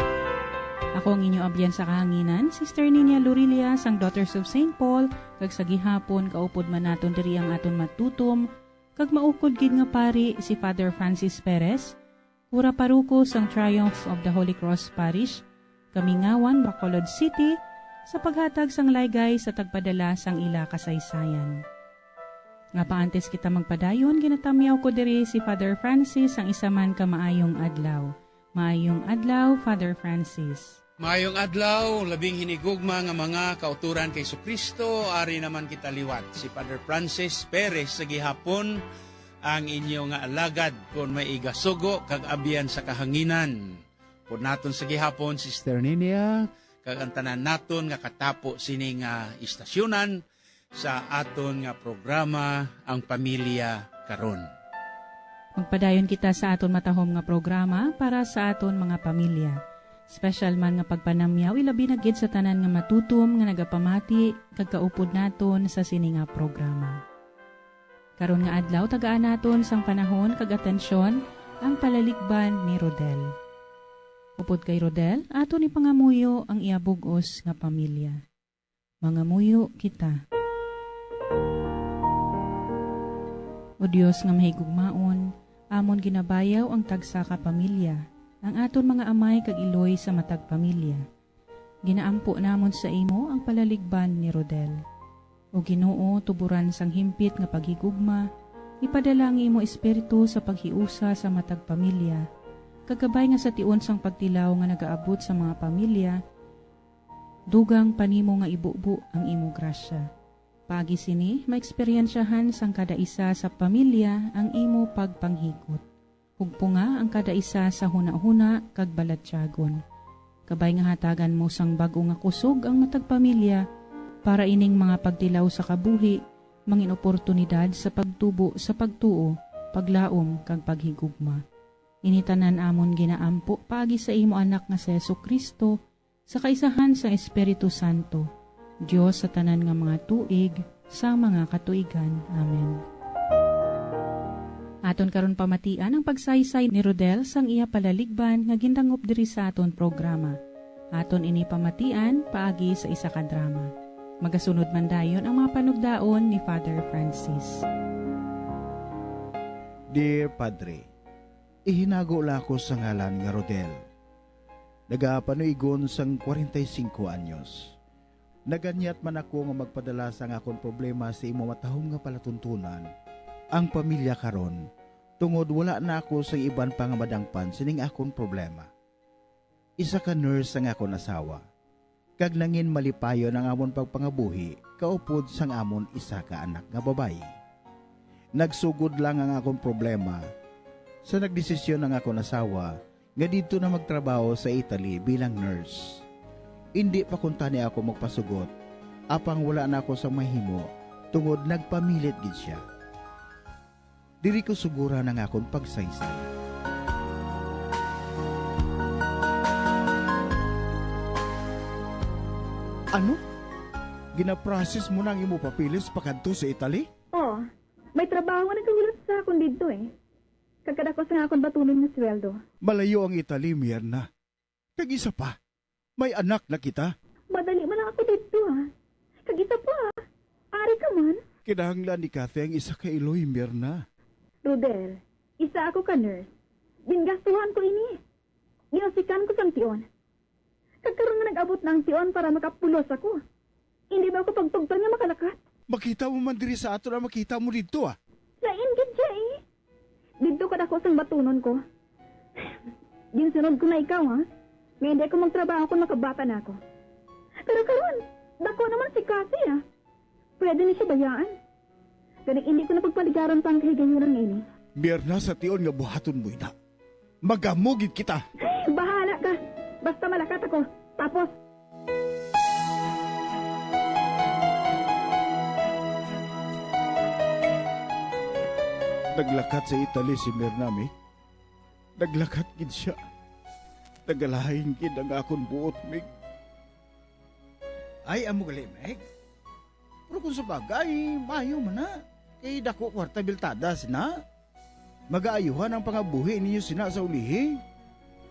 Ako ang inyo abyan sa kahanginan, Sister Nina Lurilia sang Daughters of St. Paul, kag sa gihapon kaupod man naton diri ang aton matutom, kag maukod gid nga pari si Father Francis Perez, pura paruko sang Triumph of the Holy Cross Parish, Kamingawan, Bacolod City, sa paghatag sang laygay sa tagpadala sang ila kasaysayan. Nga paantes kita magpadayon, ginatamyaw ko diri si Father Francis ang isa man ka maayong adlaw. Maayong adlaw, Father Francis. Maayong adlaw, labing hinigugma nga mga kauturan kay Kristo, ari naman kita liwat. Si Father Francis Perez sa gihapon, ang inyo nga alagad kung may igasugo kag abyan sa kahanginan. Kung naton sa gihapon, Sister Ninia, kag ang tanan naton nga katapo sining istasyonan, sa aton nga programa Ang Pamilya Karon. Magpadayon kita sa aton matahom nga programa para sa aton mga pamilya. Special man nga pagpanamyaw ilabi na gid sa tanan nga matutom nga nagapamati kag kaupod naton sa sini nga programa. Karon nga adlaw tagaan naton sang panahon kag atensyon ang palalikban ni Rodel. Upod kay Rodel, ato ni pangamuyo ang iabugos nga pamilya. Mangamuyo kita. O Diyos nga mahigugmaon, amon ginabayaw ang tagsa ka pamilya, ang aton mga amay kag iloy sa matag pamilya. Ginaampo namon sa imo ang palaligban ni Rodel. O Ginoo, tuburan sang himpit nga paghigugma, ipadala ang imo espiritu sa paghiusa sa matag pamilya, kagabay nga sa tion sang pagtilaw nga nagaabot sa mga pamilya, dugang panimo nga ibubu ang imo grasya. Pagi sini, maeksperiensyahan sang kada isa sa pamilya ang imo pagpanghikot. Hugpo nga ang kada isa sa huna-huna kag balatyagon. Kabay nga hatagan mo sang bago nga kusog ang matag pamilya para ining mga pagtilaw sa kabuhi, mangin oportunidad sa pagtubo sa pagtuo, paglaom kag paghigugma. Initanan amon ginaampo pagi sa imo anak nga si Jesucristo sa kaisahan sa Espiritu Santo, Dios sa tanan nga mga tuig sa mga katuigan. Amen. Aton karon pamatian ang pagsaysay ni Rodel sang iya palaligban nga gindangop diri sa aton programa. Aton ini pamatian paagi sa isa ka drama. Magasunod man dayon ang mga panugdaon ni Father Francis. Dear Padre, ihinago la ko sa ngalan nga Rodel. Nagapanuigon sang 45 anyos. Naganyat man ako nga magpadala sa akong problema sa imo matahom nga palatuntunan. Ang pamilya karon, tungod wala na ako sa iban pang madangpan sining akong problema. Isa ka nurse ang akong asawa. Kag nangin malipayon ang amon pagpangabuhi, kaupod sang amon isa ka anak nga babayi. Nagsugod lang ang akong problema. Sa nagdesisyon ng akong asawa nga dito na magtrabaho sa Italy bilang nurse. Hindi pa kuntani ako magpasugot, apang wala na ako sa mahimo tungod nagpamilit gid siya. Diri ko sugura ng akong pagsaysay. Ano? Ginaprocess mo nang imo papilis pakadto sa Italy? Oo. May trabaho nga nagkagulat sa akong dito eh. Kagkada ko sa akong batunin na sweldo. Malayo ang Italy, Mierna. Kag isa pa, may anak na kita. Madali man lang ako dito ha. Kag isa pa ha. Ari ka man. Kinahanglan ni Kathy ang isa ka iloy, Mierna. Rodel, isa ako ka nurse. Gingastuhan ko ini. Ginasikan ko sang tion. Kagkaroon nga nag-abot ng tion para makapulos ako. Hindi ba ako pagtugtan nga makalakat? Makita mo man diri sa ato na makita mo dito ah. Lain gid siya eh. Dito ka dako sang batunon ko. Ginsunod ko na ikaw ha. May hindi ako magtrabaho kung nakabata na ako. Pero karon, dako naman si Cassie ha. Pwede na siya bayaan. Pero hindi ko na pagpaligaran pang kahigayunan ini. Mierna sa tion nga buhaton mo ina. Magamugid kita. Bahala ka. Basta malakat ako. Tapos, naglakat sa Italy si Mernami. Naglakat gid siya. Nagalahin gid ang akong buot, Mig. Ay, amo gali, Meg. Pero kung sa bagay, mayo man na. Kay dako kwarta biltadas na. Mag-aayuhan ang pangabuhi ninyo sina sa ulihi.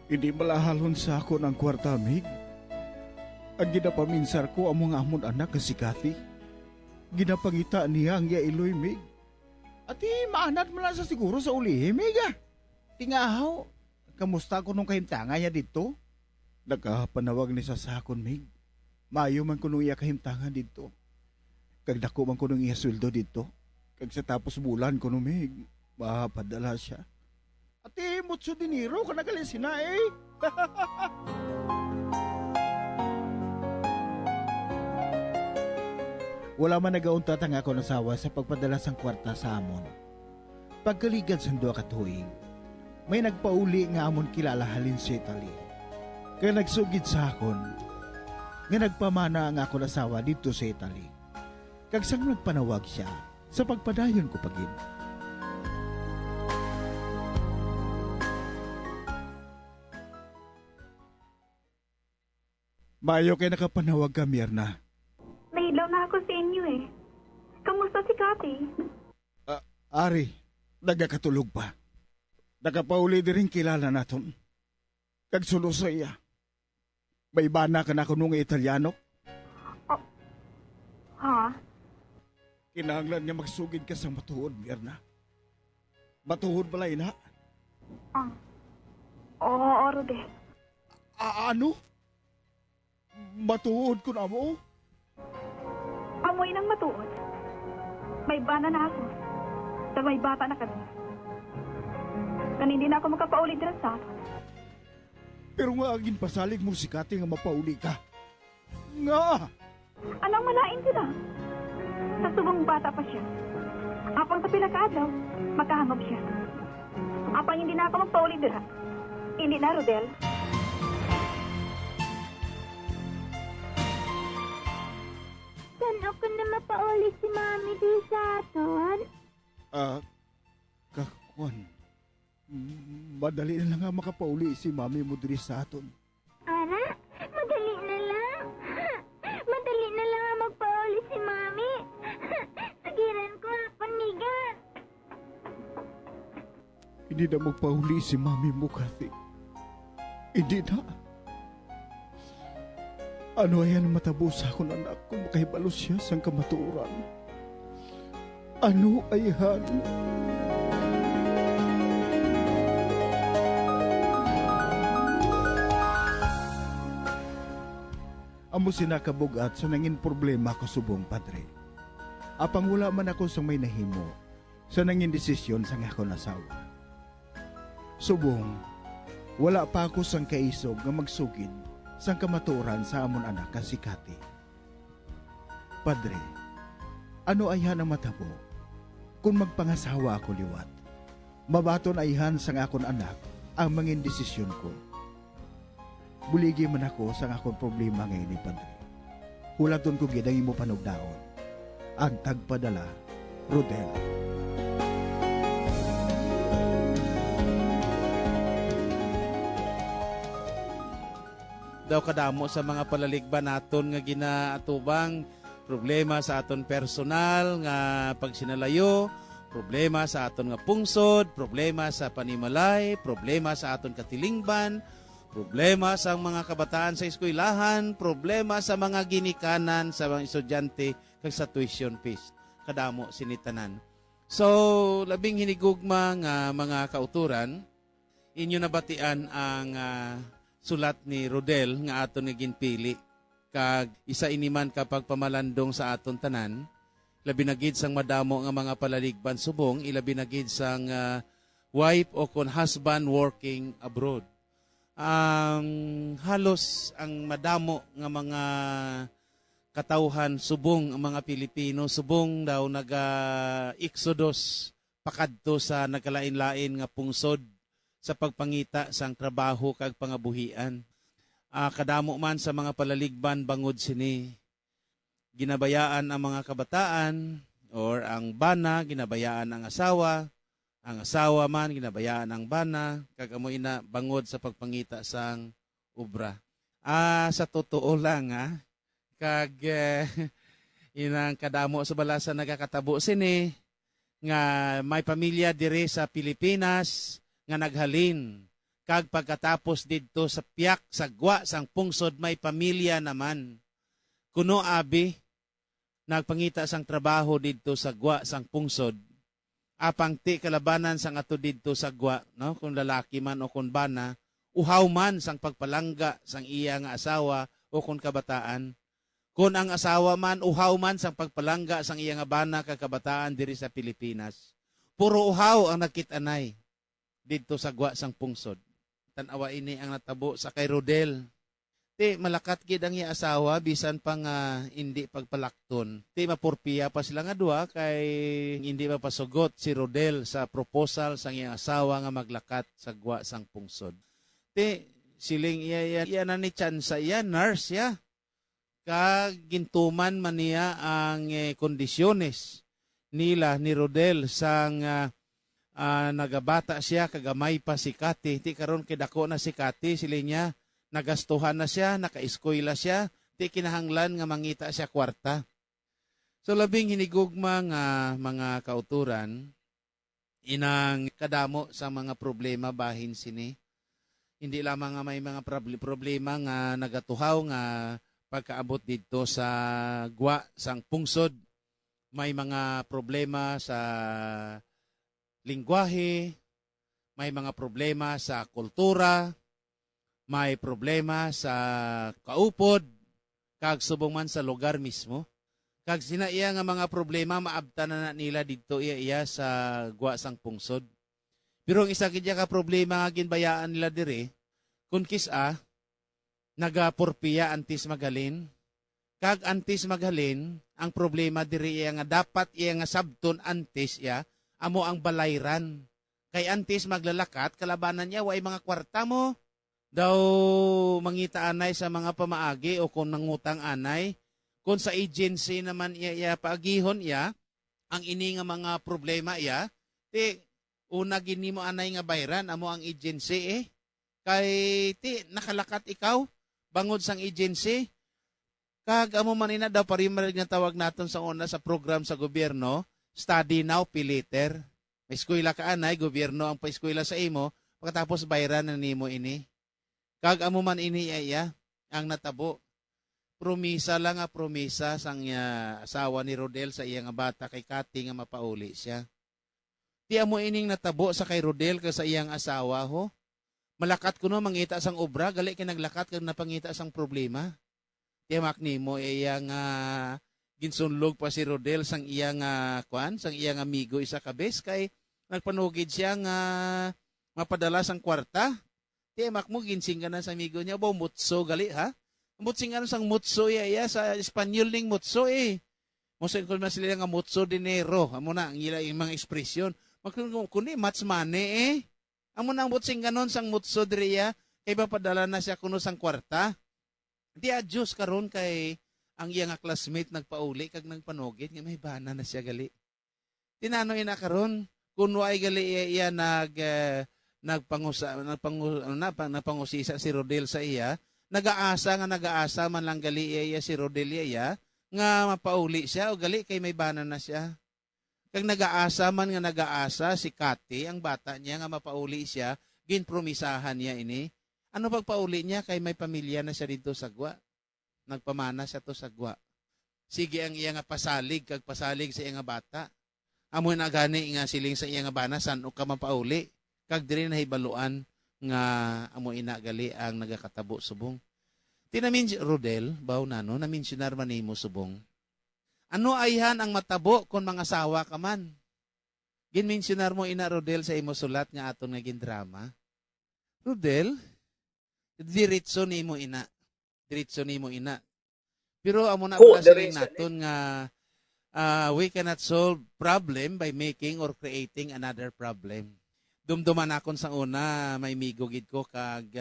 Hindi malahalon sa ako ng kwarta, Mig. Ang ginapaminsar ko among amon anak na si Kathy. Ginapangita niya ang yailoy, Mig. At maanad mo lang sa siguro sa ulihi, Mega. Tingahaw, kamusta ko nung kahimtangan niya dito? Nagkapanawag ni sa sakon, Mig. Mayo man ko nung iya kahimtangan dito. Kagdako man ko nung iya sweldo dito. Kag sa tapos bulan ko nung, Mig, mapadala siya. At mutso diniro ka nagalisin na eh. Wala man nagauntat ang ako nasawa sa pagpadala sang kwarta sa amon. Pagkaligad sang duha ka tuig, may nagpauli nga amon kilala halin sa Italy. Kaya nagsugid sa akon, nga nagpamana ang ako nasawa dito sa Italy. Kag sang nagpanawag siya, sa pagpadayon ko pagid. Maayo kay nakapanawag ka, Mirna. Nailaw na ako sa inyo eh. Kamusta si Kati? Ari, nagakatulog pa. Nakapauli din rin kilala naton. Kagsulo sa iya. May bana ka na ko nung Italiano? Ha? Kinahanglan nga magsugid ka sa matuod, Mirna. Matuod balay na? Oo, Rodel. Ano? Matuod ko na mo? Amoy ng matuod. May bana na ako. Pero may bata na kami. Kan hindi na ako makapauli dira sa ato. Pero nga agin pasalig mo si Kati nga mapauli ka. Nga! Anong malain sila? Sa subong bata pa siya. Apang sa pila ka adlaw, makahangop siya. Apang hindi na ako magpauli dira. Hindi na, Rodel. Saan ako na mapauli si Mami di sa aton? Kakuan. Madali na lang nga makapauli si Mami mo diri sa aton. Ara, madali na lang. Madali na lang nga magpauli si Mami. Sagiran ko ang panigan. Hindi na magpauli si Mami mo, Kati. Hindi na. Ano ayan matabo sa akong anak kung makahibalo siya sang kamaturan? Ano ayan? Amo sinakabugat sa nangin problema ko subong, Padre. Apang wala man ako sa may nahimo sa nangin desisyon sang ako nasawa. Subong, wala pa ako sang kaisog nga magsugid sang kamaturan sa amon anak ka si Kati. Padre, ano ayhan ang matabo? Kung magpangasawa ako liwat, mabaton ayhan sang akon anak ang mangin desisyon ko. Buligi man ako sang akon problema ngayon ni Padre. Hulaton ko gidang imo panugdaon. Ang tagpadala, Rodel. Daw kadamo sa mga palaligban naton nga ginaatubang, problema sa aton personal nga pagsinalayo, problema sa aton nga pungsod, problema sa panimalay, problema sa aton katilingban, problema sa mga kabataan sa eskwelahan, problema sa mga ginikanan sa mga estudyante kag sa tuition fees. Kadamo sinitanan. So, labing hinigugma nga mga kauturan, inyo nabatian ang sulat ni Rodel nga aton nga ginpili kag isa iniman kapag pamalandong sa aton tanan, labi na gid sang madamo nga mga palaligban subong, ilabi na gid sang wife o kon husband working abroad. Halos ang madamo nga mga katawhan subong ang mga Pilipino, subong daw naga-exodus pakadto sa nagkalain-lain nga pungsod sa pagpangita sang trabaho kag pangabuhian. Kadamo man sa mga palaligban bangod sini. Ginabayaan ang mga kabataan or ang bana, ginabayaan ang asawa man ginabayaan ang bana, kag amo ina bangod sa pagpangita sang obra. Sa totoo lang kag inang kadamo sa balasa nagakatabo sini nga may pamilya dire sa Pilipinas nga naghalin kag pagkatapos didto sa piyak sagwa sang pungsod may pamilya naman kuno abi nagpangita sang trabaho didto sa gwa sang pungsod apang ti kalabanan sang ato didto sa gwa, no, kung lalaki man o kung bana, uhaw man sang pagpalangga sang iya nga asawa o kung kabataan. Kung ang asawa man uhaw man sang pagpalangga sang iya nga bana kag kabataan diri sa Pilipinas. Puro uhaw ang nakitanay didto sa gwa sang pungsod. Tan-awa ini ang natabo sa kay Rodel. Ti malakat gid ang iya asawa bisan pa nga hindi pagpalakton. Ti mapurpiya pa sila nga duha kay hindi mapasugot si Rodel sa proposal sang iyang asawa nga maglakat sa gwa sang pungsod. Ti siling iya na ni tsansa iya nurse ya. Kag gintuman man niya ang kondisyones nila ni Rodel sang nagabata siya kagamay pa si Kati. Ti karon kay dako na si Kati sila niya nagastuhan na siya, naka-eskwela siya, di kinahanglan nga mangita siya kwarta. So labing hinigugma nga mga kauturan, inang kadamo sa mga problema bahin sini. Hindi lamang nga may mga problema nga nagatuhaw nga pagkaabot dito sa gwa sang pungsod. May mga problema sa lingwahe, may mga problema sa kultura, may problema sa kaupod, kag subong man sa lugar mismo. Kag sinaiya nga mga problema maabtan na nila dito iya sa gwa sang pungsod. Pero ang isa kidya ka problema nga ginbayaan nila dire, kun kisa nagapurpiya antis magalin. Kag antis magalin, ang problema diri iya nga dapat iya nga sabton antis iya amo ang balayran. Kay antis maglalakat kalabanan niya way mga kwarta mo. Daw mangita anay sa mga pamaagi o kung nangutang anay. Kung sa agency naman iya paagihon iya, ang ini nga mga problema iya, ti una gini mo anay nga bayran, amo ang agency Kay ti nakalakat ikaw, bangod sang agency, kag amo man ina daw parimarig nga tawag naton sa una sa program sa gobyerno, study now, pay later. May eskwela ka anay, gobyerno ang pa-eskwela sa imo, pagkatapos bayran na nimo ini. Kag amo man ini iya, ang natabo. Promisa lang nga promisa sang asawa ni Rodel sa iya nga bata kay Kati nga mapauli siya. Ti amo ining natabo sa kay Rodel ka sa iyang asawa ho. Malakat kuno mangita sang obra, gali kay naglakat kag napangita sang problema. Ti mak nimo iya nga ginsunlog pa si Rodel sang iya nga sang iya nga amigo isa ka bes kay nagpanugid siya nga mapadala sang kwarta. Ti mak mo ginsing ka na sa amigo niya, bo mutso gali ha. Mutsing ano sang mutso iya sa Espanyol ning mutso Musin ko na sila nga mutso dinero. Amo na ang yung mga ekspresyon. Kundi match money Amo na ang mutsing ganon sang mutso diriya kay mapadala na siya kuno sang kwarta. Di adjust karon kay ang iya nga classmate nagpauli kag nagpanugid nga may bana na siya gali. Tinano ina karon kuno ay gali iya nagpangusisa si Rodel sa iya. Nagaasa man lang gali iya si Rodelia iya nga mapauli siya o gali kay may bana na siya. Kag nagaasa si Kati, ang bata niya nga mapauli siya, ginpromisahan niya ini. Ano pagpauli niya kay may pamilya na siya dito sa gwa. Nagpamana siya to sa gwa. Sige ang iya nga pasalig sa iya nga bata. Amo na gani nga siling sa iya nga bana san o ka mapauli. Kag diri nahibaluan nga amo ina gali ang nagakatabo subong. Tinamin Rodel, baw nano, naminsionar man nimo subong. Ano ayhan ang matabo kon mga sawa ka man? Ginmensionar mo ina Rodel sa imo sulat nga aton nga gindrama. Rodel, diretso nimo ina. Pero amo na pala siling naton nga we cannot solve problem by making or creating another problem. Dumduman akon sang una, may migugid ko kag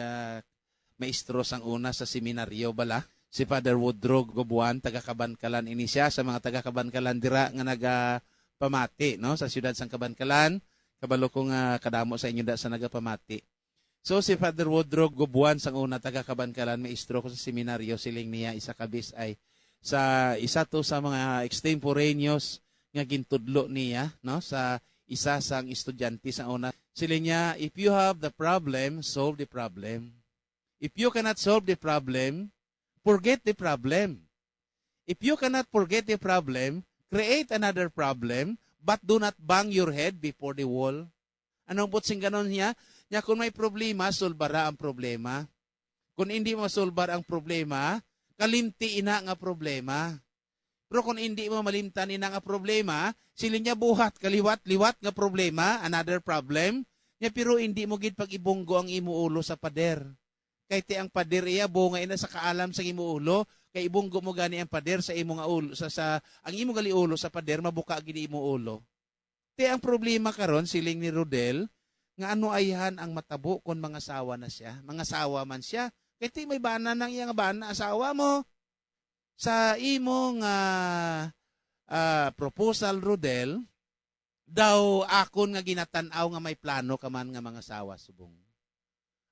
maestro sang una sa seminaryo bala. Si Father Woodrow Gobuan, taga Kabankalan ini siya sa mga taga Kabankalan dira nga nagapamati no sa siyudad sang Kabankalan. Kabalo ko nga kadamo sa inyo da sa nagapamati. So si Father Woodrow Gobuan sang una taga Kabankalan, maestro ko sa seminaryo, siling niya isa kabis ay sa isa to sa mga extemporaneous nga gintudlo niya no sa isa sang estudyante sa una. Sila niya, if you have the problem, solve the problem. If you cannot solve the problem, forget the problem. If you cannot forget the problem, create another problem, but do not bang your head before the wall. Anong putsing ganon niya? Nya kung may problema, solbara ang problema. Kung hindi mo solbar ang problema, kalimti ina nga problema. Pero kung hindi mo malimtan ina nga problema, sila niya buhat, kaliwat-liwat nga problema, another problem, niya pero hindi mo gid pag-ibunggo ang imuulo sa pader. Kay ti ang pader iya bunga ina sa kaalam sa imuulo, kay ibunggo mo gani ang pader sa imo nga ulo sa ang imo gali ulo sa pader mabuka gid imuulo. Ti ang problema karon siling ni Rodel nga ano ayhan ang matabo kon mga sawa na siya, mga sawa man siya. Kay ti may bana nang iya nga bana asawa mo. Sa imong proposal, Rodel, daw akon nga ginatanaw nga may plano ka man nga mga sawa subong.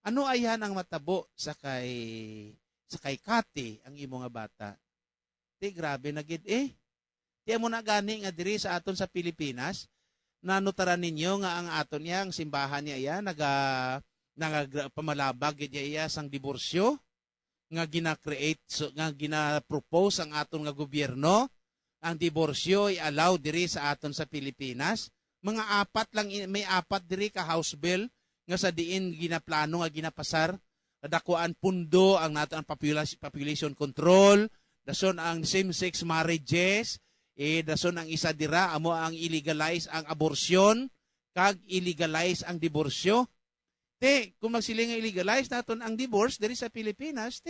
Ano ayan ang matabo sa kay Kati ang imo nga bata? Ti grabe na gid Ti mo na gani nga diri sa aton sa Pilipinas, nanutaran ninyo nga ang aton niya, ang simbahan niya iya, pamalabag gid iya sang diborsyo, nga gina-create, nga gina-propose ang aton nga gobyerno, ang diborsyo i-allow diri sa aton sa Pilipinas. Mga may apat diri ka house bill, nga sa diin ginaplano nga ginapasar, dakuan pundo ang nato ang population control, dason ang same-sex marriages, dason ang isa dira amo ang illegalize ang abortion, kag illegalize ang diborsyo. Kung magsiling nga illegalize naton ang divorce diri sa Pilipinas,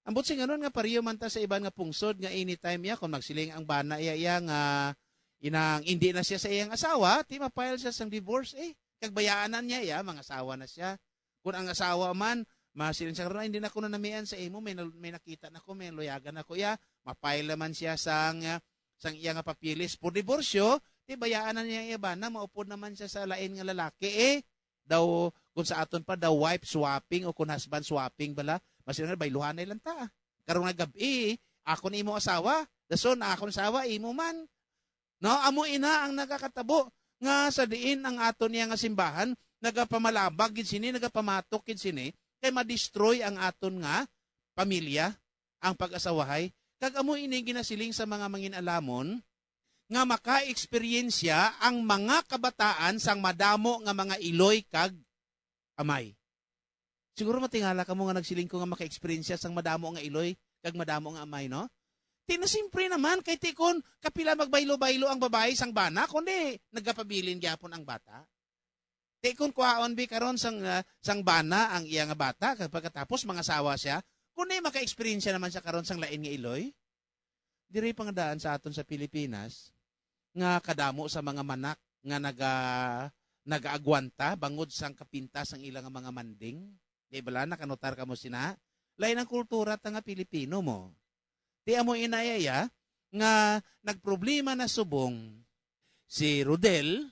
ambot sing ganon nga pariyo man ta sa iban nga pungsod nga anytime ya kung magsiling ang bana iya nga inang hindi na siya sa iyang asawa, mapile siya sang divorce kag bayaanan niya ya mga asawa na siya. Kung ang asawa man masiling siya karon hindi na ko na namian sa imo, may nakita na ko, may loyagan ako mapile man siya sang iya nga papilis por diborsyo, bayaanan niya iya bana, maupod naman siya sa lain nga lalaki daw kung sa aton pa daw wife swapping o kung husband swapping bala, masiling bayluhanay lang ta. Karong nga gabi ako ni imo asawa, dason ako ni asawa imo man. No, amo ina ang nagakatabo nga sa diin ang aton niya nga simbahan nagapamalabag gid sini, nagapamatok gid sini kay ma-destroy ang aton nga pamilya, ang pag-asawahay. Kag amo ini ginasiling sa mga manginalamon nga maka-eksperyensya ang mga kabataan sang madamo nga mga iloy kag amay. Siguro matingala ka mo nga nagsiling ko nga maka-eksperyensya sang madamo nga iloy kag madamo nga amay, no? Simpre naman kay tikon kapila magbaylo-baylo ang babae sang bana kundi nagapabilin gyapon ang bata. Tikon kuhaon bi karon sang bana ang iya nga bata pagkatapos mga sawa siya kundi maka-eksperyensya naman siya karon sang lain nga iloy. Diri pangadaan sa aton sa Pilipinas nga kadamo sa mga manak nga nagaagwanta bangod sang kapintas ang ilang mga manding. Di bala nakanotar ka mo sina? Lain ang kultura ta nga Pilipino mo. Di amo inayaya nga nagproblema na subong si Rodel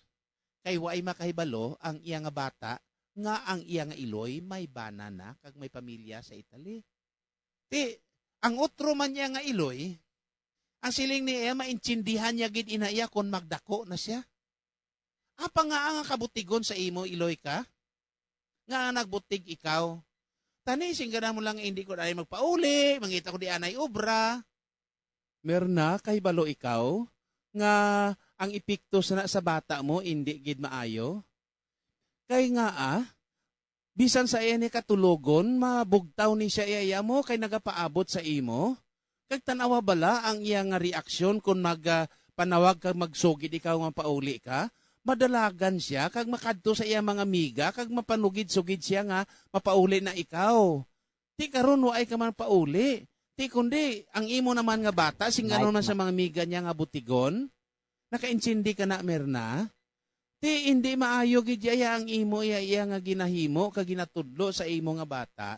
kay waay makahibalo ang iya nga bata nga ang iya nga iloy may bana na kag may pamilya sa Italy. Ang otro man niya nga iloy, ang siling niya maintindihan niya gid inaya kon magdako na siya. Apa nga ang kabutigon sa imo iloy ka? Nga nagbutig ikaw. Tani singgana mo lang hindi ko dai magpauli, mangita ko di anay obra. Merna kay balo ikaw nga ang epekto sa bata mo hindi gid maayo. Kay nga bisan sa iya ni katulogon mabugtaw ni siya iya mo kay nagapaabot sa imo. Kag tanawa bala ang iya nga reaksyon kung panawag kag magsugid ikaw nga pauli ka, madalagan siya kag makadto sa iya mga miga kag mapanugid-sugid siya nga mapauli na ikaw. Ti karon waay ka man pauli. Ti kundi ang imo naman nga bata singano na sa mga miga niya nga butigon. Nakaintindi ka na merna? Ti hindi maayo gid iya ang imo iya nga ginahimo kag ginatudlo sa imo nga bata.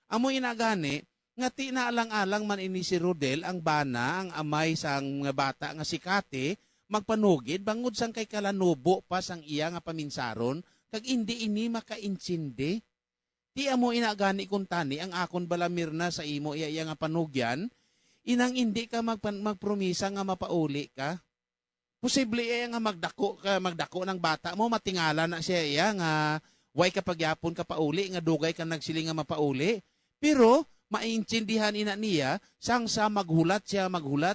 Amo inagani nga ti naalang-alang man ini si Rodel ang bana ang amay sang nga bata nga si Kati magpanugid bangod sang kay kalanubo pa sang iya nga paminsaron kag hindi ini makaintindi. Ti amo inagani kun tani ang akon balamir na sa imo iya nga panugyan inang hindi ka magpromisa nga mapauli ka. Posible iya nga magdako ng bata mo matingala na siya iya nga way ka pagyapon ka pauli nga dugay ka nagsiling nga mapauli. Pero maintindihan ina niya sang sa maghulat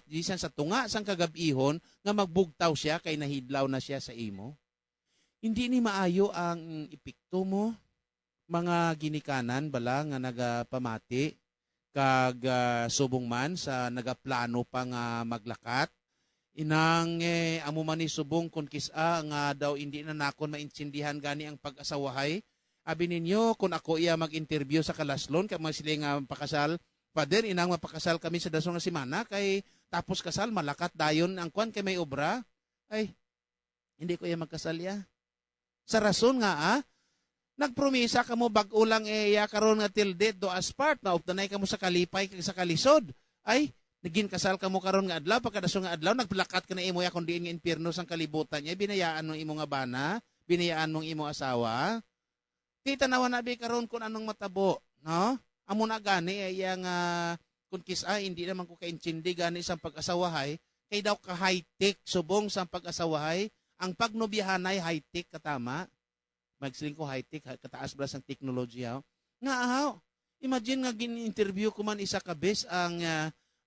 bisan sa tunga sang kagabihon nga magbugtaw siya kay nahidlaw na siya sa imo. Hindi ni maayo ang epekto mo mga ginikanan bala nga nagapamati kag subong man sa nagaplano pa nga maglakat. Inang amo man ni subong kun kisa nga daw hindi na nakon maintindihan gani ang pag-asawahay. Abi ninyo, kung ako iya mag-interview sa Kalaslon, kay mga siling pakasal, Father, inang mapakasal kami sa dasong nga simana, kay tapos kasal, malakat dayon ang kwan, kay may obra. Ay, hindi ko iya magkasal ya. Sa rason nga, nagpromisa ka mo bag-ulang iya karon nga till death do as part, na updanay ka mo sa kalipay, kag sa kalisod. Ay, naging kasal ka mo karon nga adlaw, pagkadasong nga adlaw, nagplakat ka na imo ya, kung diin nga impyerno sang kalibutan niya, binayaan mong imo nga bana, binayaan mong imo asawa. Ti tanawan na bi karon kung anong matabo, no? Amo na gani ay yang kung kisa hindi naman ko kaintindi gani sa pag-asawahay, kay daw ka high-tech subong sa pag-asawahay, ang pagnobiyahanay high-tech katama. Magsiling ko high-tech, kataas ba sang technology ha? Nga ahaw, imagine nga gin-interview ko man isa ka bes ang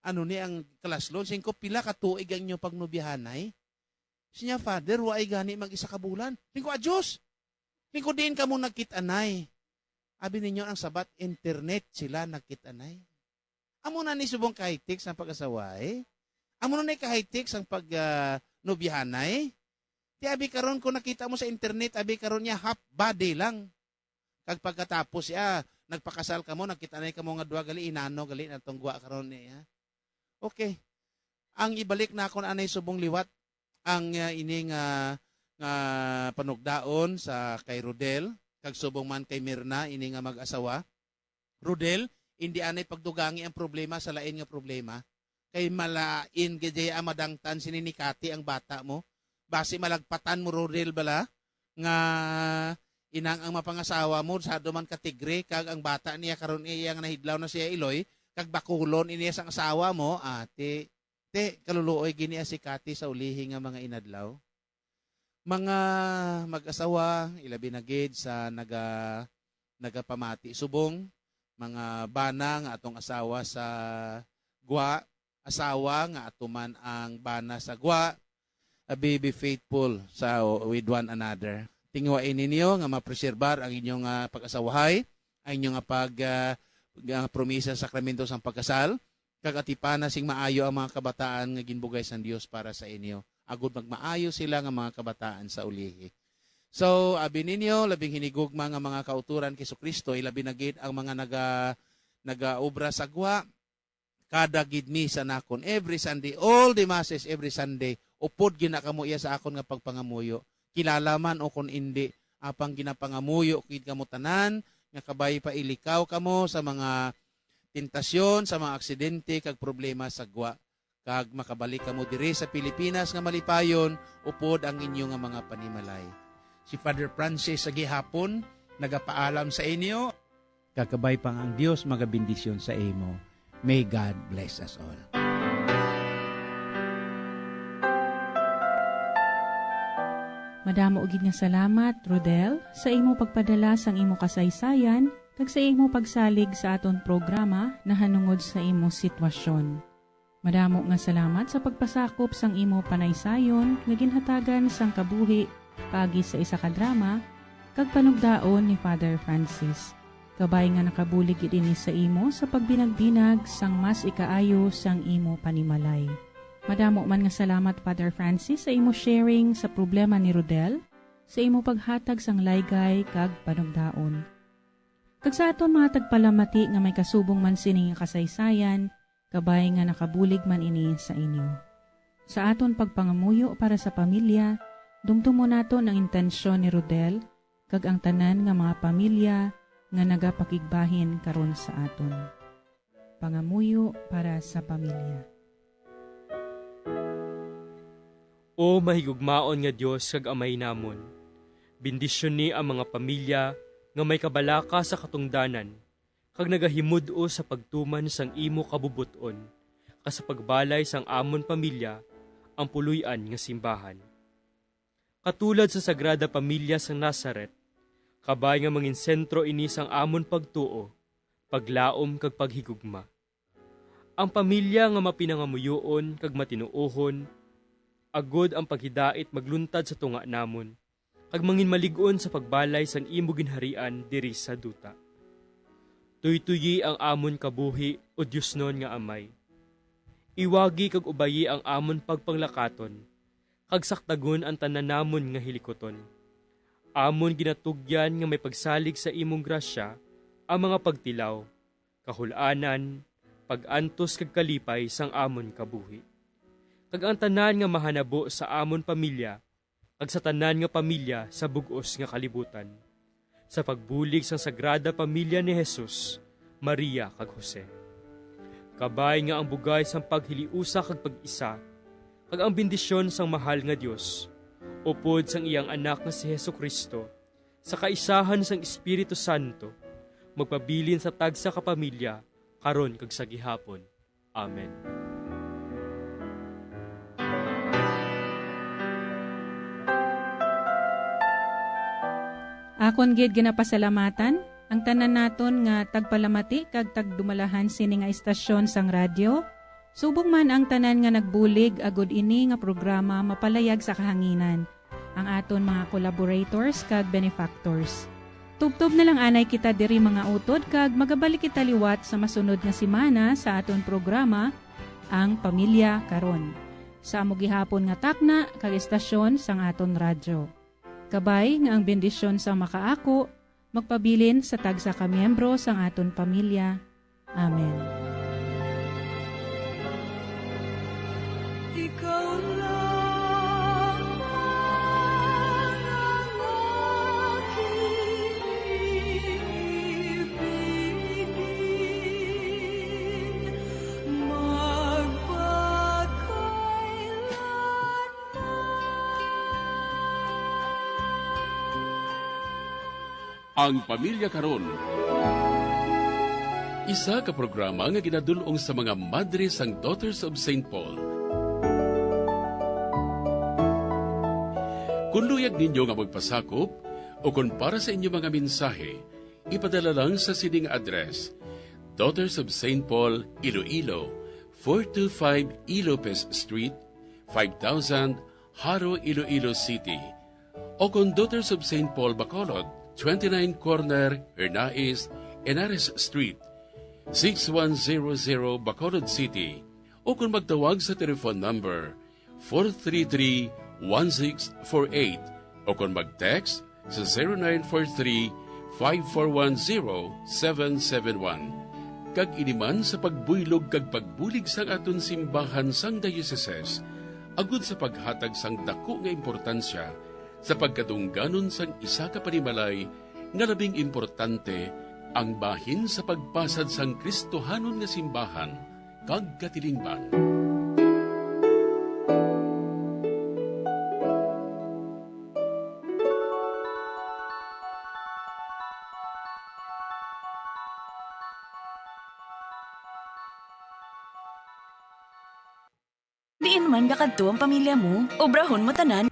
ang klaslon, sing ko pila ka tuig ang inyo pagnobiyahanay. Siya, Father, wa ay gani mag-isa ka bulan. Lingko, Diyos! Lingko din ka mo nagkitanay. Abi ninyo ang sabat, internet sila nagkitanay. Amo na ni subong kahigtik sa pag-asaway. Amo na ni kahigtik sa pag-nobihanay. Ti abi karon ko nakita mo sa internet, abi karon niya half body lang. Kag pagkatapos nagpakasal ka mo, nagkitanay ka mo nga duwa gali, inano gali, natong guwa karon niya. Okay. Ang ibalik na ako na anay subong liwat, ang ining panugdaon sa kay Rodel, kag subong man kay Mirna, ini nga mag-asawa. Rodel, hindi anay pagdugangi ang problema sa lain nga problema. Kay malain gajay amadangtan sininikati ang bata mo. Basi malagpatan mo, Rodel, bala, nga inang ang mapangasawa mo, sa duman katigre, kag ang bata niya karon iyang nahidlaw na siya iloy, kag bakulon iniya sang asawa mo, ate, kaluluoy gini si Kati sa ulihi nga mga inadlaw. Mga mag-asawa, ilabi na gid sa nagapamati subong, mga bana nga atong asawa sa gwa, asawa nga atuman ang bana sa gwa, be faithful with one another. Tingwain ninyo nga mapreserbar ang inyong pag-asawahay, ang inyong promisa sa sakramento sang pagkasal, kag atipana sing maayo ang mga kabataan nga ginbugay sang Dios para sa inyo. Agud magmaayo sila nga mga kabataan sa ulihi. So, abi ninyo, labing hinigugma nga mga kauturan kay Kristo, ilabi na gid ang mga nagaobra sa gwa, kada gid misa nakon every Sunday, all the masses every Sunday, upod ginakamo iya sa akon nga pagpangamuyo. Kilala man o kun indi, apang ginapangamuyo kid kamo tanan, nga kabay pa ilikaw kamo sa mga tentasyon, sa mga aksidente, kag problema sa gwa. Kag makabalik kamo diri sa Pilipinas nga malipayon, upod ang inyo nga mga panimalay. Si Father Francis sa gihapon, nagapaalam sa inyo. Kakabay pang ang Dios magabindisyon sa imo. May God bless us all. Madamo ugid nga salamat, Rodel, sa imo pagpadala sang imo kasaysayan, kag sa imo pagsalig sa aton programa na hanungod sa imo sitwasyon. Madamo nga salamat sa pagpasakop sang imo panaysayon nga ginhatagan sang kabuhi pagi sa isa ka drama kag panugdaon ni Father Francis. Kabay nga nakabulig ini sa imo sa pagbinagbinag sang mas ikaayo sang imo panimalay. Madamo man nga salamat, Father Francis, sa imo sharing sa problema ni Rodel, sa imo paghatag sang laygay kag panugdaon. Kag sa aton mga tagpalamati nga may kasubong man sini nga kasaysayan, kabay nga nakabulig man ini sa inyo. Sa aton pagpangamuyo para sa pamilya, dumtumo naton ang intensyon ni Rodel, kag ang tanan nga mga pamilya nga nagapakigbahin karon sa aton. Pangamuyo para sa pamilya. O mahigugmaon nga Dios kag amay namon, bendisyon ni ang mga pamilya nga may kabalaka sa katungdanan, kag nagahimudo sa pagtuman sang imo kabubuton, kas sa pagbalay sang amon pamilya, ang puluyan nga simbahan. Katulad sa Sagrada Pamilya sang Nazaret, kabay nga mangin sentro ini sang amon pagtuo, paglaom kag paghigugma. Ang pamilya nga mapinangamuyoon kag matinuohon, agod ang paghidait magluntad sa tunga namon, kag mangin maligon sa pagbalay sang imo ginharian diri sa duta. Tuytuyi ang amon kabuhi o Diosnon nga amay. Iwagi kag ubayi ang amon pagpanglakaton, kag saktagon ang tanan namon nga hilikoton. Amon ginatugyan nga may pagsalig sa imong grasya ang mga pagtilaw, kahul-anan, pag-antos kag kalipay sang amon kabuhi. Kag ang tanan nga mahanabo sa amon pamilya, kag sa tanan nga pamilya sa bugos nga kalibutan. Sa pagbulig sa Sagrada Pamilya ni Jesus, Maria kag Jose. Kabay nga ang bugay sang paghiliusa kag pag-isa, kag ang bendisyon sang mahal nga Dios, upod sang iyang anak nga si Jesucristo, sa kaisahan sang Espiritu Santo, magpabilin sa tagsa kapamilya, karon kag sa gihapon. Amen. Akon gid ginapasalamatan ang tanan naton nga tagpalamati kag tagdumalahan sini nga istasyon sang radyo. Subong man ang tanan nga nagbulig agud ini nga programa mapalayag sa kahanginan. Ang aton mga collaborators kag benefactors. Tubtob na lang anay kita diri mga utod kag magabalik kita liwat sa masunod nga semana sa aton programa ang Pamilya Karon. Sa amo gihapon nga takna kag istasyon sang aton radyo. Kabay nga ang bendisyon sa makaako, magpabilin sa tagsa ka miyembro sang aton pamilya. Amen. Ikaw lang ang aking ibigin, Ang Pamilya Karon. Isa ka programa nga ginadulong sa mga madre sang Daughters of St. Paul. Kung luyag ninyo nga magpasakop o kung para sa inyo mga mensahe, ipadala lang sa sining address: Daughters of St. Paul, Iloilo, 425 Ilopez Street, 5000 Haro, Iloilo City. O kung Daughters of St. Paul, Bacolod, 29 Corner, Hernais, Henares Street, 6100 Bacolod City. O kung magtawag sa telephone number 433-1648 o kung mag-text sa 0943-5410771. Kag iniman sa pagbuylog kag pagbulig sang aton simbahan sang dioceses, agud sa paghatag sang dako nga importansya sa pagkadungganon sang isa ka panimalay nga labing importante ang bahin sa pagpasad sang Kristohanon nga simbahan kag katilingban. Diin man kakadto ang pamilya mo, obrahon mo tanan.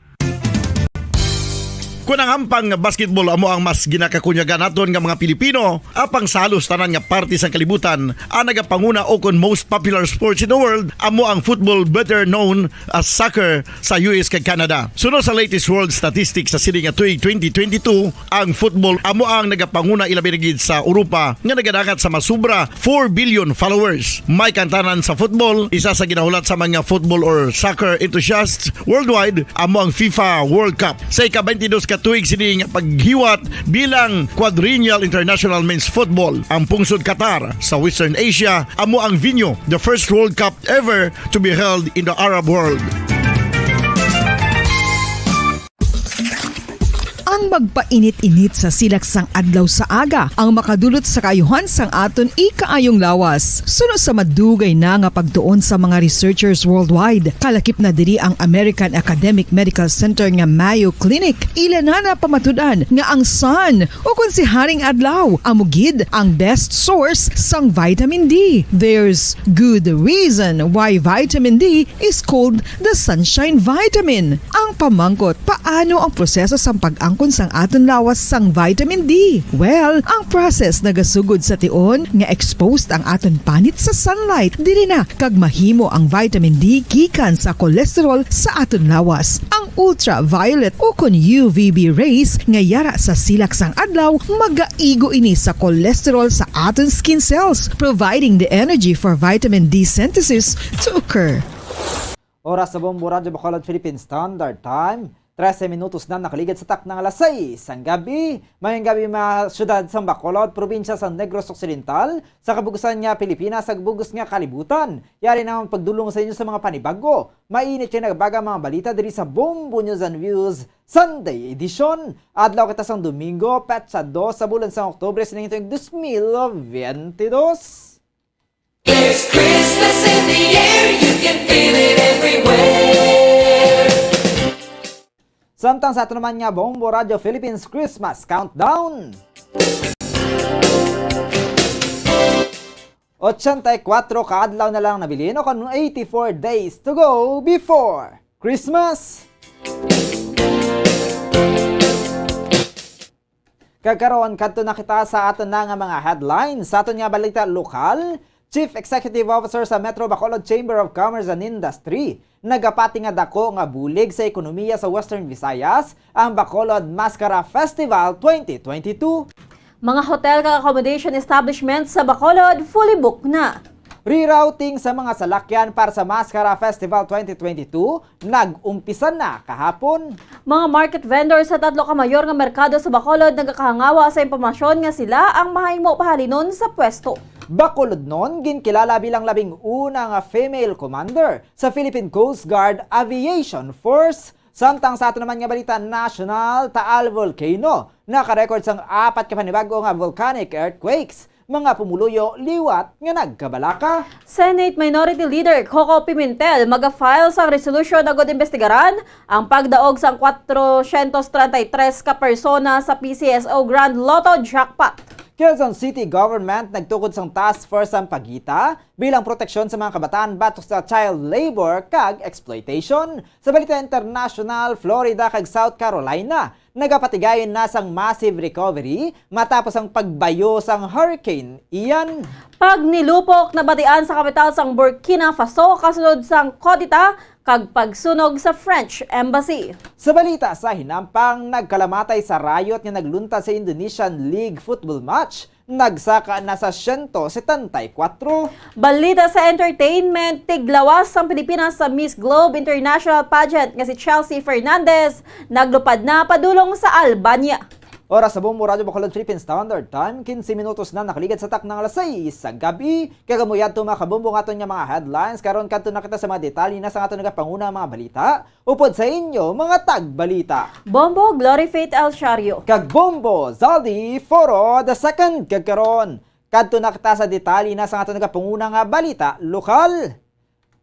Kung ang ampang basketball amo ang mas ginakakunyagan naton nga mga Pilipino, apang salos tanan nga parte sang kalibutan, ang nagapanguna o kon most popular sports in the world, amo ang football, better known as soccer sa US kag Canada. Sunod sa latest world statistics sa sining nga tuig 2022, ang football amo ang nagapanguna ilabi gid sa Europa nga nagadagat sa masubra 4 billion followers. May kantanan sa football, isa sa ginahulat sa mga football or soccer enthusiasts worldwide, amo ang FIFA World Cup. Sa ika-22 tuig sini nga paghiwat bilang Quadrennial International Men's Football. Ang pungsod Qatar sa Western Asia amo ang venue, the first World Cup ever to be held in the Arab world. Ang magpainit-init sa silaksang adlaw sa aga ang makadulot sa kaayuhan sang aton ikaayong lawas. Sunod sa madugay na nga pagtuon sa mga researchers worldwide, kalakip na diri ang American Academic Medical Center nga Mayo Clinic. Ilan na pamatudan nga ang sun o kung si Haring Adlaw amugid ang best source sang vitamin D. There's good reason why vitamin D is called the sunshine vitamin. Ang pamangkot, paano ang proseso sang pag-angkon sang aton lawas sang vitamin D? Well, ang process nagasugod sa tion nga exposed ang aton panit sa sunlight. Dili na kag mahimo ang vitamin D gikan sa cholesterol sa aton lawas. Ang ultraviolet o kon UVB rays nga yara sa silak sang adlaw magaigo ini sa cholesterol sa aton skin cells, providing the energy for vitamin D synthesis to occur. Oras sa Bombo Radyo Bacolod Philippine Standard Time, 13 minutos na nakaligid sa tak ng alas 6 ang gabi. Mayang gabi mga syudad sa Bacolod, probinsya sa Negros Occidental, sa kabugusan nga Pilipinas, sa bugus nga kalibutan. Yari naman pagdulong sa inyo sa mga panibago. Mainit yung nagbaga mga balita diri sa Bombo News and Views Sunday Edition. Adlaw kita sang Domingo, petsa 2 sa bulan sa Oktubre, sining ito yung 2022. There's Christmas in the air, you can feel it everywhere. Samtang sa ato naman nga Bombo Radio Philippines Christmas Countdown. 84 kaadlaw na lang nabilin o kung 84 days to go before Christmas. Kagkaroon kadto na kita sa aton na nga mga headlines sa aton nga balita lokal. Chief Executive Officer sa Metro Bacolod Chamber of Commerce and Industry nagapati nga dako nga bulig sa ekonomiya sa Western Visayas ang Bacolod Mascara Festival 2022. Mga hotel kag accommodation establishments sa Bacolod fully booked na. Rerouting sa mga salakyan para sa Mascara Festival 2022 nag-umpisa na kahapon. Mga market vendors sa tatlo ka mayor nga merkado sa Bacolod nagakahangawa sa impormasyon nga sila ang mahimo pahalinon sa pwesto. Bacolod noon ginkilala bilang 11 nga female commander sa Philippine Coast Guard Aviation Force. Samtang sa ato naman nga balita national, Taal Volcano naka-record sang 4 ka panibago nga volcanic earthquakes. Mga pumuluyo liwat nga nagkabalaka. Senate Minority Leader Coco Pimentel maga-file sang resolution agad investigaran ang pagdaog sang 433 ka persona sa PCSO Grand Lotto Jackpot. Quezon City Government nagtukod sang task force ang pagita bilang proteksyon sa mga kabataan batok sa child labor kag exploitation. Sa balita international, Florida kag South Carolina nagapatigayon na sang massive recovery matapos ang pagbayo sang Hurricane Ian. Pag nilupok na batian sa kapital sang Burkina Faso kasunod sang kodita kag pagsunog sa French Embassy. Sa balita sa hinampang, nagkalamatay sa riot nga naglunta sa Indonesian League football match. Nagsaka na sa 174. Balita sa entertainment, tiglawas ang Pilipinas sa Miss Globe International Pageant nga si Chelsea Fernandez naglupad na padulong sa Albania. Oras sa Bombo Radio Bacolod Philippine Standard Time, 15 minutos na nakaligad sa tak ng alas 6 sa gabi. Kagamuyad to mga kabumbo nga nga mga headlines. Karon kanto na kita sa mga detalye na sa ato nagapanguna mga balita. Upod sa inyo, mga tagbalita. Bombo Glory Faith El Shario. Kag Bombo Zaldi Foro II kagkaron. Kanto na kita sa detalye na sa ato nagapanguna nga balita lokal.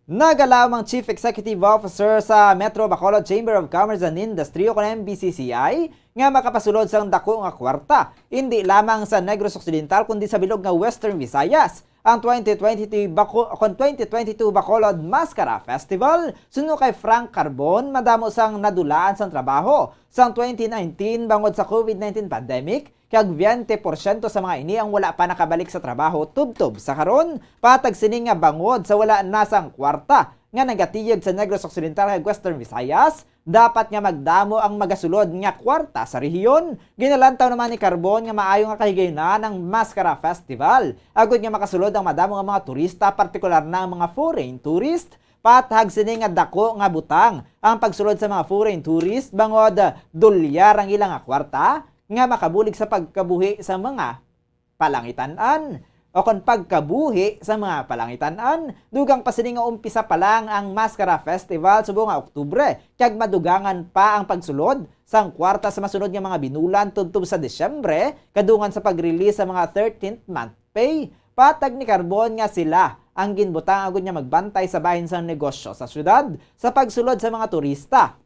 Nagalamang Chief Executive Officer sa Metro Bacolod Chamber of Commerce and Industry o MBCCI nga makapasulod sang dako nga kwarta, hindi lamang sa Negros Occidental kundi sa bilog nga Western Visayas. Ang 2022 Bacolod Mascara Festival suno kay Frank Carbon madamo sang nadulaan sang trabaho sang 2019 bangod sa COVID-19 pandemic. Kag 20% sa mga ini ang wala pa nakabalik sa trabaho tubtob sa karon patag sini nga bangod sa wala nasang kwarta nga nagatiyog sa Negros Occidental kag Western Visayas, dapat nga magdamo ang magasulod nga kwarta sa rehiyon. Ginalantaw naman ni Carbon nga maayo nga kahigayonan ng Mascara Festival agud nga makasulod ang madamo nga mga turista, partikular na ang mga foreign tourist. Patag sini nga dako nga butang ang pagsulod sa mga foreign tourist bangod dolyar ang ilang nga kwarta nga makabulig sa pagkabuhi sa mga palangitan-an. O kon pagkabuhi sa mga palangitan-an, dugang pa sini nga umpisa pa lang ang Mascara Festival subong nga Oktubre, kag madugangan pa ang pagsulod sang kwarta sa masunod nga mga binulan tubtob sa Disyembre, kadungan sa pag-release sa mga 13th month pay. Patag ni Carbon nga sila ang ginbutang agud nga magbantay sa bahin sang negosyo sa syudad sa pagsulod sa mga turista.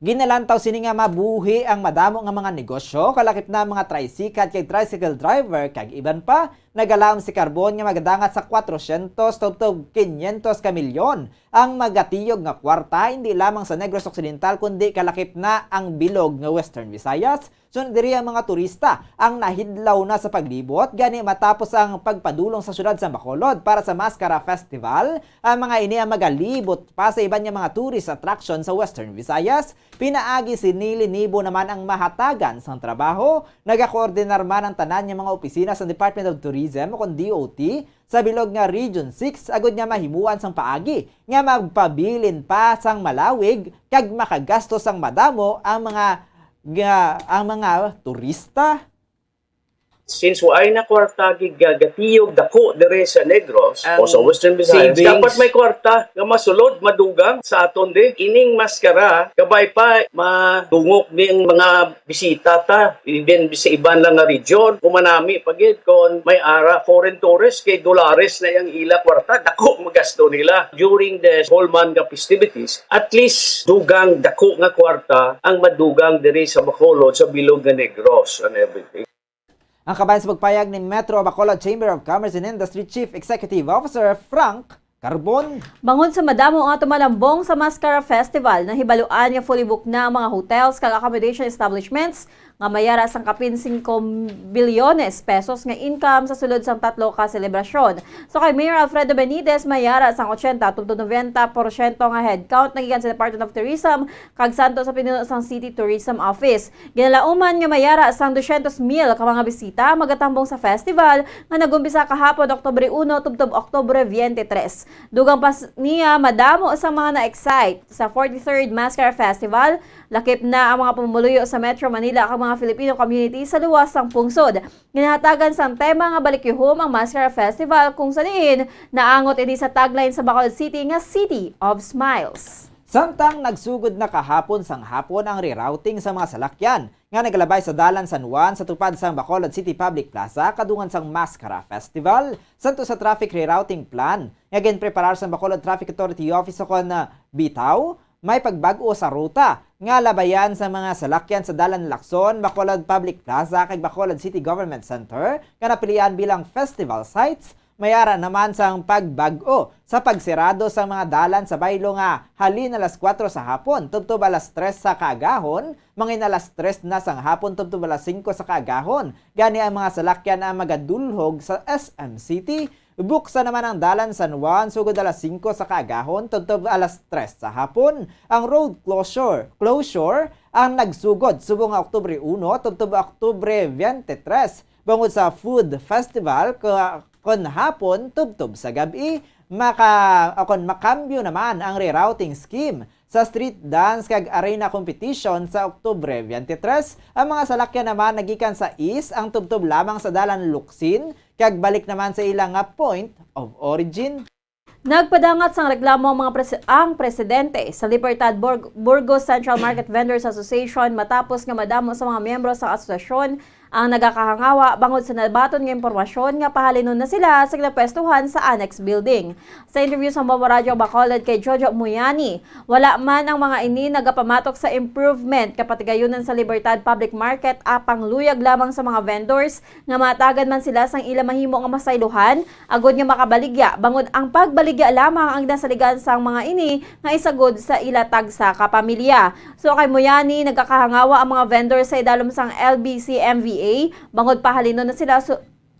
Ginalantaw sini nga mabuhi ang madamo nga mga negosyo, kalakip na mga tricycle kag tricycle driver kag iban pa. Nagalam si Carbon nga magadangat sa 400 tubtob 500 ka milyon ang magatiyog nga kwarta hindi lamang sa Negros Occidental kundi kalakip na ang bilog nga Western Visayas. Sunod diri ang mga turista ang nahidlaw na sa paglibot gani matapos ang pagpadulong sa syudad sa Bacolod para sa Mascara Festival. Ang mga ini ang magalibot pa sa iban nga mga tourist attraction sa Western Visayas. Pinaagi si Nili Nibo naman ang mahatagan sang trabaho. Nagakoordinar man ang tanan nga mga opisina sa Department of Tourism o kon DOT sa bilog nga Region 6 agud nga mahimuan sang paagi nga magpabilin pa sang malawig kag makagastos sang madamo ang mga turista. Since waay na kwarta gigagatiyog dako dire sa Negros o sa Western Visayas, savings. dapat may kwarta nga masulod madugang sa aton di. Ining maskara kabay pa madungok ning mga bisita ta even sa iban lang nga region kumanami pagid kon may ara foreign tourists kay dolares na yang ila kwarta dako magasto nila during the whole month nga festivities. At least dugang dako nga kwarta ang madugang dire sa Bacolod sa bilog nga Negros and everything. Ang kabayan sa pagpayag ni Metro Bacolod Chamber of Commerce and Industry Chief Executive Officer Frank Carbon. Bangod sa madamo ang tumalambong sa Mascara Festival, nahibaluan nga fully booked na ang mga hotels kag accommodation establishments nga mayara sang kapin 5 bilyones pesos nga income sa sulod sang tatlo ka selebrasyon. So kay Mayor Alfredo Benitez mayara sang 80 to 90% nga headcount nagikan sa Department of Tourism kag santo sa pinuno sang City Tourism Office. Ginalauman nga mayara sang 200,000 ka mga bisita magatambong sa festival nga nagumpisa kahapon Oktubre 1 tubtob Oktubre 23. Dugang pas niya madamo sa mga na-excite sa 43rd Mascara Festival, lakip na ang mga pumuluyo sa Metro Manila kag mga Filipino community sa luwas sang pungsod. Ginahatagan sang tema nga balikyuhom ang Mascara Festival kung sa diin naangot ini sa tagline sa Bacolod City nga City of Smiles. Samtang nagsugod na kahapon sang hapon ang rerouting sa mga salakyan nga naglabay sa Dalan San Juan sa tupad sa Bacolod City Public Plaza kadungan sang Mascara Festival. Santo sa traffic rerouting plan nga ginpreparar sa Bacolod Traffic Authority Office kon na bitaw may pagbago sa ruta nga labayan sa mga salakyan sa Dalan Lacson, Bacolod Public Plaza kag Bacolod City Government Center nga napilian bilang festival sites. Mayara naman sang pagbago sa pagsirado sa mga dalan sa baylo nga halin alas 4 sa hapon tubtob alas 3 sa kaagahon, mangin alas 3 na sang hapon tubtob alas 5 sa kaagahon. Gani ang mga salakyan ang magadulhog sa SM City. Buksan naman ang Dalan San Juan sugod alas 5 sa kaagahon tubtob alas 3 sa hapon. Ang road closure ang nagsugod subong Oktubre 1 tubtob Oktubre 23 bangod sa food festival kon hapon tubtob sa gabi. Makambyo naman ang rerouting scheme sa street dance kag arena competition sa Oktubre 23. Ang mga salakyan naman nagikan sa east ang tubtob lamang sa Dalan Luksin kag balik naman sa ilang point of origin. Nagpadangat sang reklamo ang presidente sa Libertad Burgos Central Market Vendors Association matapos nga madamo sa mga miyembro sa asosasyon ang nagakahangawa bangod sa nabaton nga impormasyon nga pahalinon na sila sa kinapwestuhan sa annex building. Sa interview sa Bombo Radio Bacolod kay Jojo Muyani, wala man ang mga ini nagapamatok sa improvement kapatigayunan sa Libertad Public Market apang luyag lamang sa mga vendors nga matagan man sila sang ila mahimo nga masaylohan agod nga makabaligya bangod ang pagbaligya lamang ang nasaligan sang mga ini nga isagod sa ila tagsa kapamilya. So kay Muyani nagkakahangawa ang mga vendors sa idalom sang LBC MVA bangod pahalinon na sila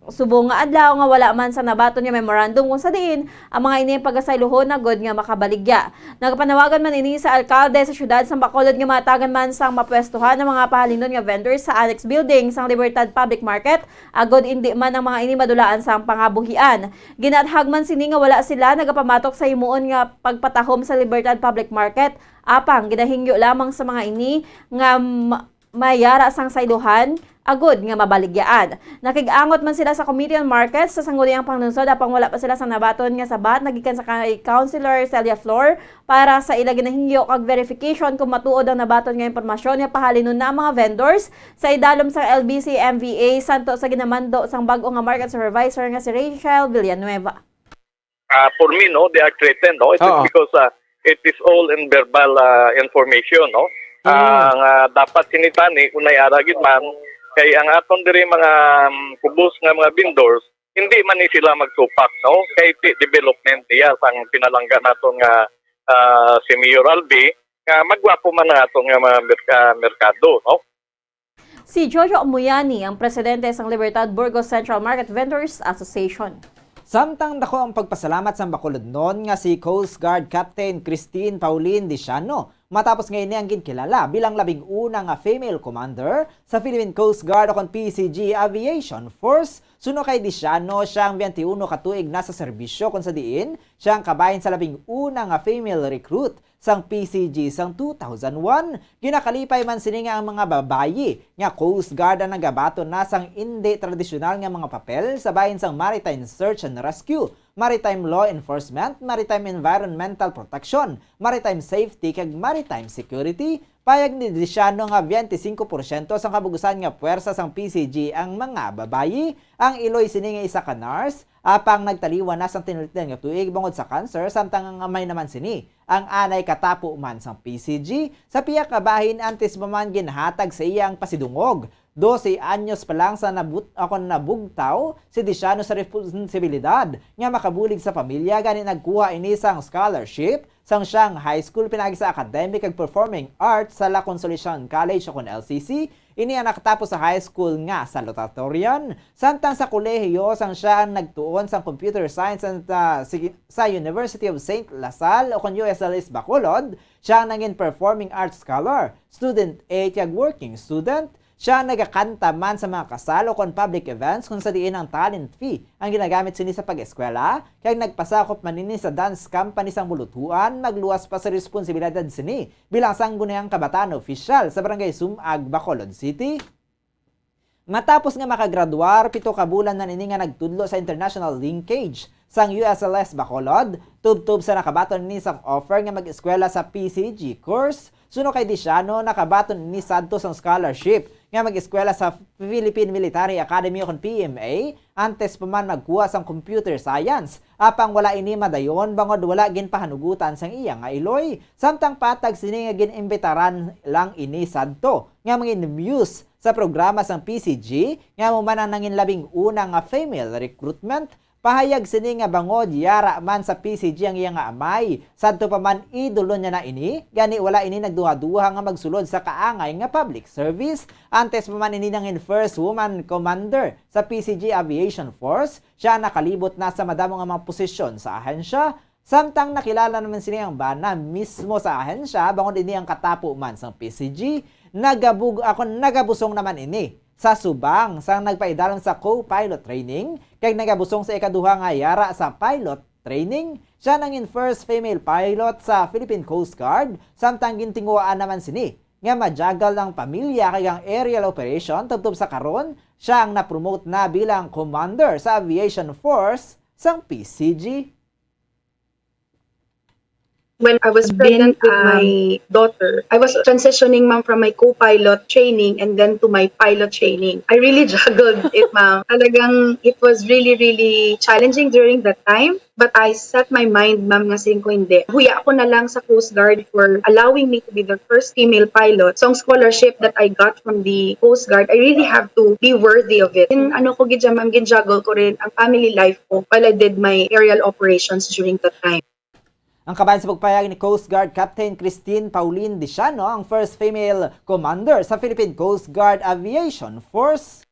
subong nga adlaw nga wala man sa nabaton nga memorandum kung sa diin ang mga ini pagasaylohon na god nga makabaligya. Nagpanawagan man ini sa alkalde sa syudad sa Bacolod nga matagan man sang mapwestuhan ng mga pahalinon nga vendors sa annex building sang Libertad Public Market agod indi man ang mga ini madulaan sang pangabuhian. Ginathag man sini nga wala sila nagapamatok sa himuon nga pagpatahom sa Libertad Public Market apang ginahingyo lamang sa mga ini nga mayara sang sayluhan agod nga mabaligyaan. Nakig-angot man sila sa Committee on Markets sa sangguniang panglungsod apang wala pa sila sa nabaton nga sabat nagikan sa Councilor Celia Flor para sa ila ginahingyo kag verification kung matuod ang nabaton nga impormasyon nga pahalinon na mga vendors sa idalom sa LBC MVA santo sa ginamando sang bag-o nga market supervisor nga si Rachel Villanueva. For me, no, they are threatened, no? It is because it is all in verbal information, no? Dapat sinitani kung naiaragid man kay ang aton diri mga kubos nga mga vendors hindi man ni sila magsupak, no? Kay development niya sang pinalangga naton nga si Mayor Albi nga magwapo man nga atong nga mga merkado, no? Si Jojo Muyani ang presidente sang Libertad Burgos Central Market Vendors Association. Samtang dako ang pagpasalamat sa Bacolod noon nga si Coast Guard Captain Christine Pauline Diciano matapos ngayon niyang ginkilala bilang 11 nga female commander sa Philippine Coast Guard o PCG Aviation Force. Suno kay Diciano siyang 21 katuig na sa serbisyo kung sa diin siyang kabahin sa 11 nga female recruit sang PCG sang 2001. Ginakalipay man sini nga ang mga babayi nga Coast Guard ang nagabaton na sang hindi tradisyonal nga mga papel sa bahin sang Maritime Search and Rescue, Maritime Law Enforcement, Maritime Environmental Protection, Maritime Safety kag Maritime Security. Payag ni Diciano nga 25% sang kabugusan nga puwersa sang PCG ang mga babayi. Ang iloy sini nga isa ka nurse, apang nagtaliwan na sang tinulitan nga tuig bangod sa cancer, samtang ang amay naman sini ang anay katapo man sang PCG. Sa piyak ka bahin antes man ginhatag sa iyang pasidungog. 12 anyos pa lang sa nabugtaw si Diciano sa responsibilidad nga makabulig sa pamilya, gani nagkuha ini sang scholarship sang siyang high school pinagi sa academic ag performing arts sa La Consolacion College o LCC. Ini ang nakatapos sa high school nga sa Salutatorian. Samtang sa kolehiyo sang siya ang nagtuon sang computer science sa University of St. Lasal o USLS Bacolod. Siya ang naging performing arts scholar, student aid kag working student. Siya nagakanta man sa mga kasal o public events kung sa diin ang talent fee ang ginagamit sini sa pag-eskwela, kaya nagpasakop man nini sa dance company sang bulutuan, magluwas pa sa responsibilidad sini bilang sanggunayang kabataan official sa Barangay Sumag, Bacolod City. Matapos nga makagraduar, 7 ka bulan na nini nga nagtudlo sa international linkage sang USLS Bacolod, tub-tub sa nakabaton ni sang offer nga mag-eskwela sa PCG course. Suno kay Diciano, nakabaton ni sadto sang scholarship nga mag-eskwela sa Philippine Military Academy o PMA, antes pa man magkuha sang computer science. Apang wala ini madayon bangod wala ginpahanugutan sang iya nga iloy. Samtang patag sini nga ginimbitaran lang ini sadto nga mangin-muse sa programa sang PCG nga mo man ang nangin labing una nga female recruitment. Pahayag sini nga bangod yara man sa PCG ang iya nga amay. Sadto pa man idolo niya na ini, gani wala ini nagduha-duha nga magsulod sa kaangay nga public service. Antes pa man ini nangin first woman commander sa PCG Aviation Force. Siya nakalibot na sa madamo nga mga posisyon sa ahensya. Samtang nakilala naman sini ang bana mismo sa ahensya, bangod ini ang katapo man sa PCG. Nagabusong naman ini sa subang sang nagpaidalan sa co-pilot training, kay nagabusong sa ikaduha nga yara sa pilot training. Siya nangin first female pilot sa Philippine Coast Guard, samtang gintinguaan naman sini nga majagal ng pamilya kay ang aerial operation. Tubtub sa karon, siya ang na-promote na bilang commander sa Aviation Force sang PCG. When I was pregnant with my daughter, I was transitioning, ma'am, from my co-pilot training and then to my pilot training. I really juggled it, ma'am. Talagang it was really, really challenging during that time. But I set my mind, ma'am, nga sabi ko hindi. Huya ako na lang sa Coast Guard for allowing me to be the first female pilot. So, ang scholarship that I got from the Coast Guard, I really have to be worthy of it. And ano ko gidya, ma'am, gin-juggle ko rin ang family life ko while I did my aerial operations during that time. Ang kabayan sa pagpayag ni Coast Guard Captain Christine Pauline Diciano, ang first female commander sa Philippine Coast Guard Aviation Force.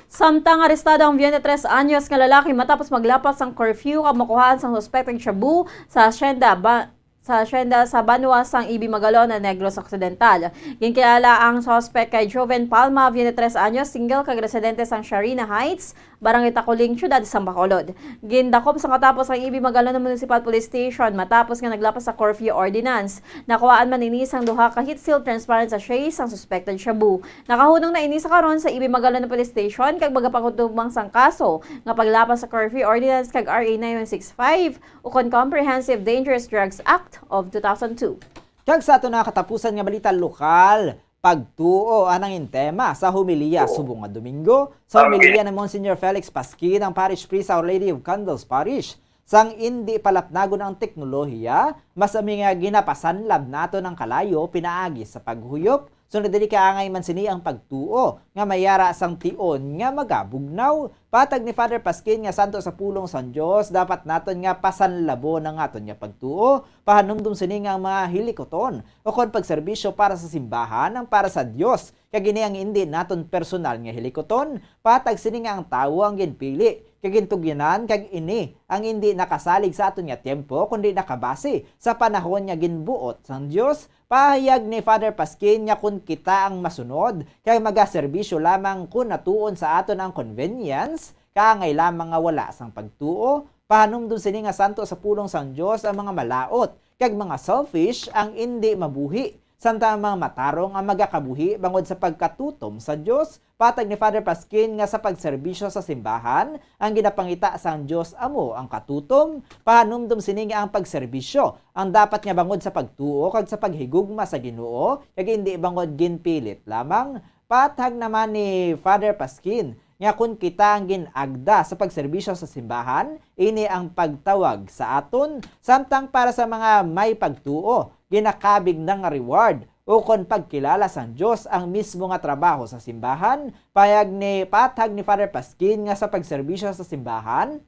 Samtang arestado ang 23 anyos nga lalaki matapos maglapas ang curfew kamukuhaan sang suspecting shabu sa asyenda sa Banwa sang Ibi Magalon na Negros Occidental. Ginkilala ang suspect kay Joven Palma, 23 anyos, single kag residente sang Sharina Heights, Barangay Takuling, Ciudad sa Bacolod. Gindakop sa katapos ang Ibi Magalon Municipal Police Station matapos nga naglapas sa curfew ordinance. Nakuhaan man ini sang duha ka heat seal transparent sa sachet sang suspected shabu. Nakahunong na ini sa karon sa Ibi Magalon Police Station kag magapangutubang sang kaso nga paglapas sa curfew ordinance kag RA 9165 ukon Comprehensive Dangerous Drugs Act of 2002. Kag sa ato na katapusan nga balita lokal, pagtuo anang tema sa humiliya subong nga Domingo. Sa humiliya ni Monsignor Felix Pasquin ang parish priest sa Our Lady of Candles Parish. Sang hindi palapnagon ang teknolohiya, masami nga ginapasanlab nato ng kalayo pinaagi sa paghuyop. Sunod dili kaangay man sini ang pagtuo nga mayara sang tion nga magabugnaw. Patag ni Father Pasquin nga santo sa pulong sang Dios, dapat naton nga pasanlabo ng aton nga pagtuo. Pahanumdum sini nga mga hilikoton o kon pagserbisyo para sa simbahan ang para sa Dios. Kag ini ang hindi naton personal nga hilikoton, patag sini nga ang tawo ang ginpili. Kagintugyanan kag ini ang hindi nakasalig sa aton nga tiempo kundi nakabase sa panahon nga ginbuot sang Dios. Pahayag ni Father Pasquin nga kun kita ang masunod kay magaserbisyo lamang kun natuon sa aton ang convenience, kaangay lamang nga wala sang pagtuo. Pahanumdum sini nga santo sa pulong sang Dios ang mga malaot kag mga selfish ang hindi mabuhi. Samtang mga matarong ang magakabuhi bangod sa pagkatutom sa Dios. Patag ni Father Pasquin nga sa pagserbisyo sa simbahan, ang ginapangita sang Dios amo ang katutom, pahanumdum sini nga ang pagserbisyo. Ang dapat nga bangod sa pagtuo kag sa paghigugma sa Ginoo, kag hindi bangod ginpilit lamang. Patag naman ni Father Pasquin nga kung kita ang ginagda sa pagserbisyo sa simbahan, ini ang pagtawag sa aton, samtang para sa mga may pagtuo, ginakabig ng reward o kon pagkilala sa Diyos ang mismo nga trabaho sa simbahan. Patag ni Father Pasquin nga sa pagserbisyo sa simbahan,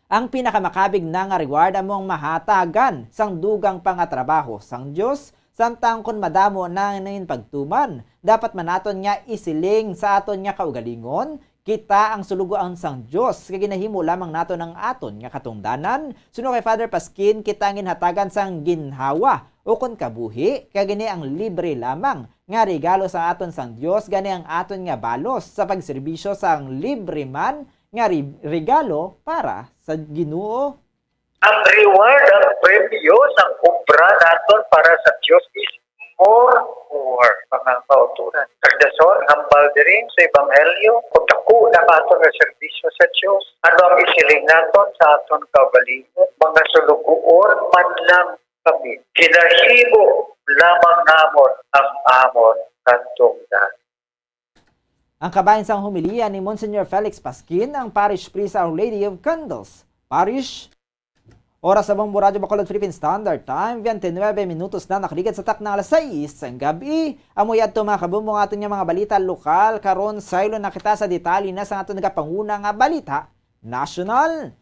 ang pinakamakabig na nga reward among mahatagan sang dugang pangatrabaho sang Diyos, samtang kung madamo na ngayon pagtuman, dapat manaton nga isiling sa aton nga kaugalingon, kita ang sulugoan sang Diyos, kaya ginahimo lamang nato ng aton nga katungdanan. Suno kay Father Pasquin, kita ang ginhatagan sang ginhawa, o kung kabuhi, kaya gini ang libre lamang, nga regalo sa aton sang Diyos, gani ang aton nga balos sa pagserbisyo sang libre man, nga regalo para sa Ginoo. Ang reward, ang premyo sa obra naton para sa Diyos is more mga kauturan. Kagdason, hambal din sa Ebanghelyo, kung dako na aton nga serbisyo sa Diyos, ano ang isiling naton sa aton kaugalingon, mga sulugoon man lang kami. Kinahimo lamang namon ang amon katungdan. Ang kabayan sang humiliya ni Monsignor Felix Pasquin, ang Parish Priest Our Lady of Candles. Parish, oras sa Bombo Radyo Bacolod Philippine Standard Time, 29 minutos na nakaligid sa tak ng alas 6 ng gabi. Amoy adto mga kabumbong aton nga mga balita lokal, karon saylo na kita sa detalye na sa aton nagapanguna nga balita national.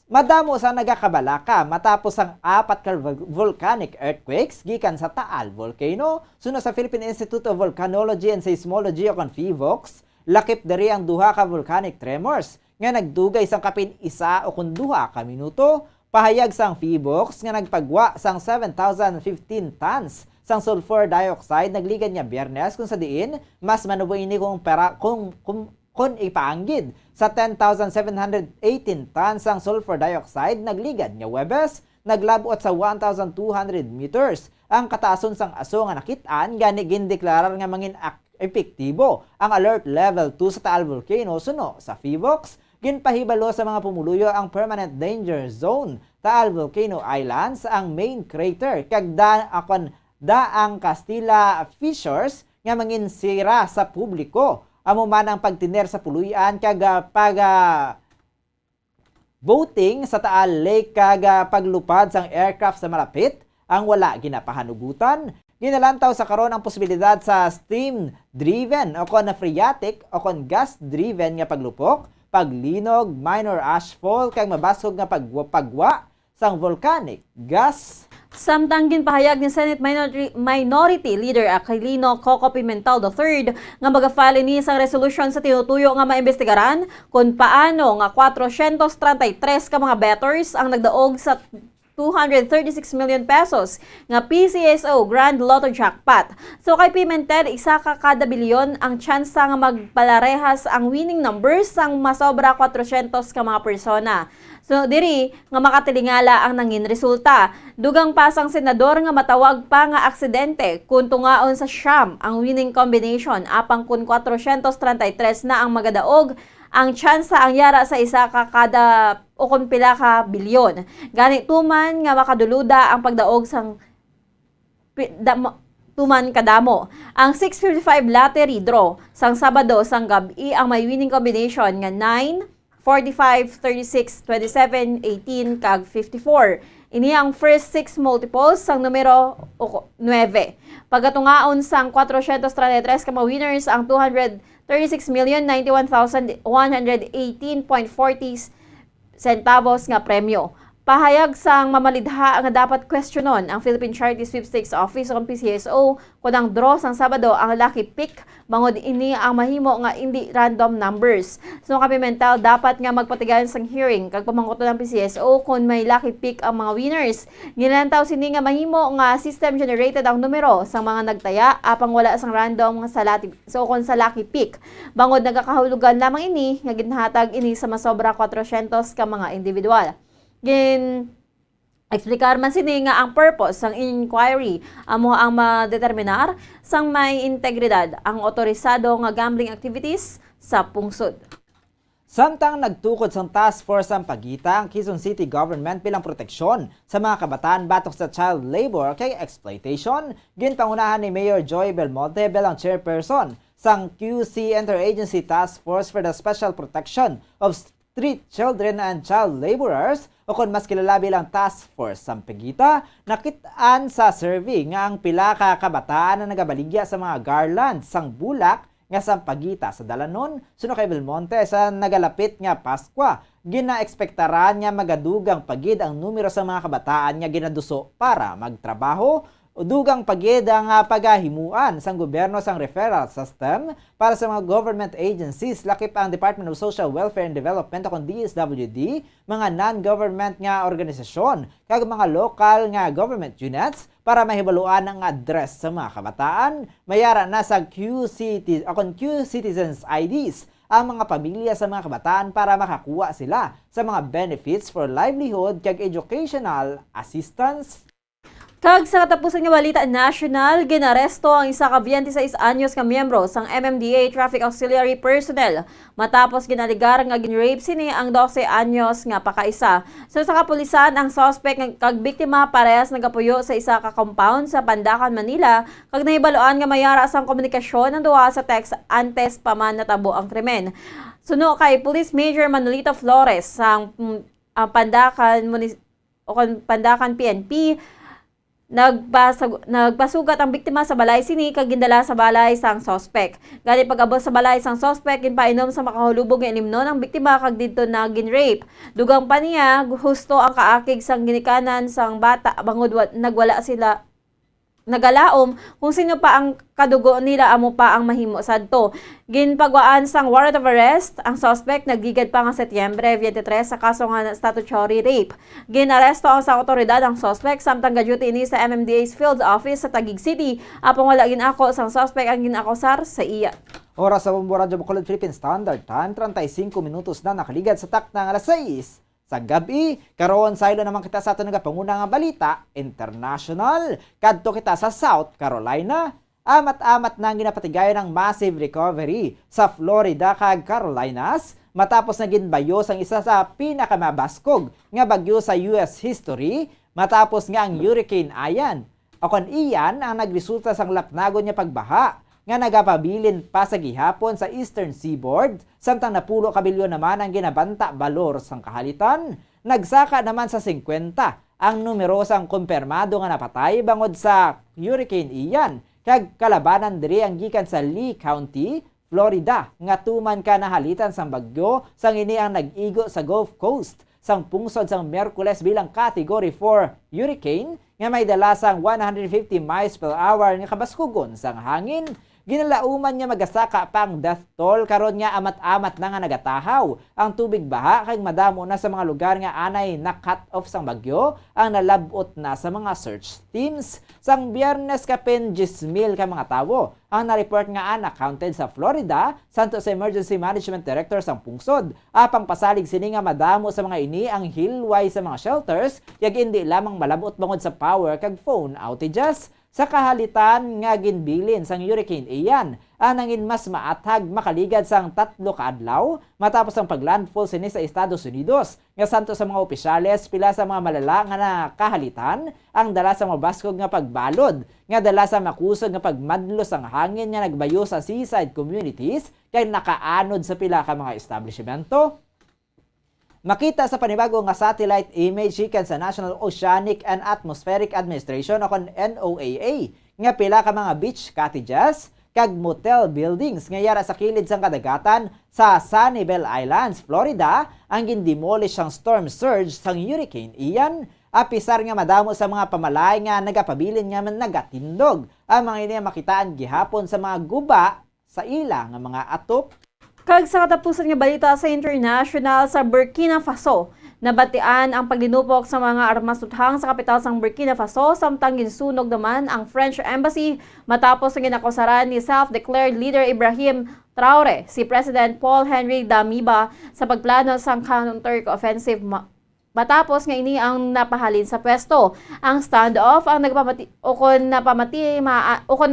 Madamo sa nagakabalaka matapos ang 4 ka volcanic earthquakes gikan sa Taal Volcano. Suno sa Philippine Institute of Volcanology and Seismology o PHIVOLCS, lakip diri ang 2 ka volcanic tremors nga nagdugay sang kapin 1 o kun 2 ka minuto. Pahayag sang PHIVOLCS nga nagpagwa sang 7,015 tons sang sulfur dioxide nagligan niya Biyernes, kung sa diin mas manuboy ini kung ipaanggid sa 10,718 tons sang sulfur dioxide nagligad niya Webes, naglabot sa 1,200 meters. Ang kataason sang aso nga nakitaan gani gindeklarar nga mangin epektibo ang alert level 2 sa Taal Volcano. Suno sa PHIVOLCS, ginpahibalo sa mga pumuluyo ang permanent danger zone Taal Volcano Islands, ang main crater kag daang Castilla Fissures nga mangin sira sa publiko. Amo man ang pagtiner sa puluyan kag boating sa Taal Lake kag paglupad sang aircraft sa malapit ang wala ginapahanugutan. Ginalantaw sa karon ang posibilidad sa steam-driven o kon phreatic o kon gas-driven nga paglupok, paglinog, minor ashfall kag mabasog nga pagwa sang volcanic gas. Samtang ginpahayag ni Senate Minority Leader Aquilino Coco Pimentel III nga mag-file ini sang resolution sa tinutuyo nga maimbestigaran kung paano nga 433 ka mga bettors ang nagdaog sa 236 million pesos nga PCSO Grand Lotto Jackpot. So kay Pimentel, isa ka kada bilyon ang tsansa nga magpalarehas ang winning numbers sang masobra 400 ka mga persona. So diri nga makatilingala ang nangin resulta. Dugang pasang senador nga matawag pa nga aksidente kung tungaon sa siyam ang winning combination apang kun 433 na ang magadaog, ang tsansa ang yara sa isa ka kada o kung pila ka bilyon. Ganit tuman nga makaduluda ang pagdaog sang tuman kadamo. Ang 655 lottery draw sang Sabado sang gabi ang may winning combination nga 9, 45, 36, 27, 18, kag 54. Ini ang first 6 multiples sang numero 9. Pagatungaon sang 433 ka mga winners ang 236,091,118.40 centavos nga premyo. Pahayag sang mamalidha nga dapat questionon ang Philippine Charity Sweepstakes Office o PCSO kung ang draw sang Sabado ang lucky pick bangod ini ang mahimo nga hindi random numbers. So Pimentel dapat nga magpatigayon sang hearing kag pamangkoto ng PCSO kung may lucky pick ang mga winners. Ginantaw sini nga mahimo nga system generated ang numero sang mga nagtaya apang wala sang random nga sa lucky pick. Bangod nagakahulugan lamang ini nga ginhatag ini sa masobra 400 ka mga individual. Eksplikar man sini nga ang purpose ng inquiry amo ang madeterminar sang may integridad ang otorisado nga gambling activities sa pungsod. Samtang nagtukod sa task force ang pagita ang Quezon City Government bilang proteksyon sa mga kabataan batok sa child labor kay exploitation, ginpangunahan ni Mayor Joy Belmonte bilang chairperson sang QC Interagency Task Force for the Special Protection of Street Children and Child Laborers o kung mas kilala bilang Task Force Sampigita, nakitaan sa survey nga ang pila ka kabataan na nagabaligya sa mga garland sang bulak nga Sampagita sa Dalanon, suno kay Belmonte sa nagalapit nga Paskwa. Ginaekspektaran nga magadugang pagid ang numero sa mga kabataan nga ginaduso para magtrabaho. Dugang pagid ang pagahimuan sang gobyerno sang referral system para sa mga government agencies, lakip ang Department of Social Welfare and Development o DSWD, mga non-government nga organisasyon, kag mga local nga government units para mahibaluan ang address sa mga kabataan. Mayara na sa Q-Citizens IDs ang mga pamilya sa mga kabataan para makakuha sila sa mga benefits for livelihood kag educational assistance. Kag sa katapusan nga balita national, ginaresto ang isa ka 26 anyos nga miyembro sang MMDA Traffic Auxiliary Personnel matapos ginaligar nga ginrape sini ang 12 anyos nga pakaisa. So sa kapulisan, ang suspect kag biktima parehas nagapuyo sa isa ka compound sa Pandacan, Manila, kag nahibaluan nga mayara sang komunikasyon ng duha sa text antes pa man natabo ang krimen. Suno kay Police Major Manolito Flores sang Pandacan PNP, nagpasugat ang biktima sa balay sini kag gindala sa balay sang suspect. Gani pag-abot sa balay sang suspect, ginpainom sa makahulubog nga inimnon ang biktima kag didto na ginrape. Dugang pa niya husto ang kaakig sang ginikanan sang bata bangod nagwala sila nagalaom kung sino pa ang kadugo nila amo pa ang mahimo sadto. Ginpagwaan sang warrant of arrest ang suspect nagigad pa nga Setyembre 23 sa kaso nga statutory rape. Ginaresto ang sa otoridad ang suspect samtang gaduty ini sa MMDA's field office sa Taguig City. Apong wala ginako sang suspect ang ginakosar sa iya. Oras sa Bombo Radyo Bacolod Philippine Standard Time, 35 minutos na nakaligad sa takna nga alas 6. Sa gabi, karon saylo naman kita sa ato nagapanguna nga balita international. Kadto kita sa South Carolina. Amat-amat na ginapatigayon ng massive recovery sa Florida kag Carolinas matapos na ginbayo sang isa sa pinakamabaskog nga bagyo sa US history matapos nga ang Hurricane Ian. O kon iyan ang nagresulta sang lapnagon niya pagbaha nga nagapabilin pa sa gihapon sa Eastern Seaboard, samtang napulo kabilyon naman ang ginabanta balor sang kahalitan. Nagsaka naman sa 50 ang numero sang kumpirmado nga napatay bangod sa Hurricane Ian, kag kalabanan diri ang gikan sa Lee County, Florida, nga tuman ka nahalitan sang bagyo sang ini ang nag-igo sa Gulf Coast sang pungsod sang Miyerkules bilang Category 4 hurricane nga may dala sang 150 miles per hour nga kabaskugon sang hangin. Ginalauman niya magasaka pang death toll karon nga amat-amat na nga nagatahaw ang tubig baha kag madamo na sa mga lugar nga anay na cut off sang bagyo ang nalabot na sa mga search teams. Sang Biyernes kapin 10,000 ka mga tawo ang na-report nga unaccounted sa Florida, santo sa Emergency Management Director sang pungsod. Apang pasalig sini nga madamo sa mga ini ang hilway sa mga shelters yag hindi lamang malabot bangod sa power kag phone outages. Sa kahalitan nga ginbilin sang Hurricane Ian, anangin mas maathag makaligad sang 3 ka adlaw matapos ang paglandfall sini sa Estados Unidos. Nga santo sa mga opisyales, pila sa mga malala nga nakahalitan ang dala sa mabaskog nga pagbalod, nga dala sa makusog nga pagmadlo sang hangin nga nagbayo sa seaside communities kay nakaanod sa pila ka mga establishmento. Makita sa panibago nga satellite image gikan sa National Oceanic and Atmospheric Administration o kon NOAA nga pila ka mga beach cottages kag motel buildings nga yara sa kilid sang kadagatan sa Sanibel Islands, Florida ang gindemolish sang storm surge sang Hurricane Ian. Apisar nga madamo sa mga pamalay nga nagapabilin nga nagatindog ang mga ini makitaan gihapon sa mga guba sa ila nga mga atop. Kag sa katapusan nga balita sa international, sa Burkina Faso, nabatian ang paglinupok sa mga armas tuthang sa kapital sang Burkina Faso samtang ginsunog naman ang French Embassy matapos ang ginakusaran ni self-declared leader Ibrahim Traoré si President Paul Henri Damiba sa pagplano sang counter-offensive Matapos nga ini ang napahalin sa pwesto. Ang standoff ang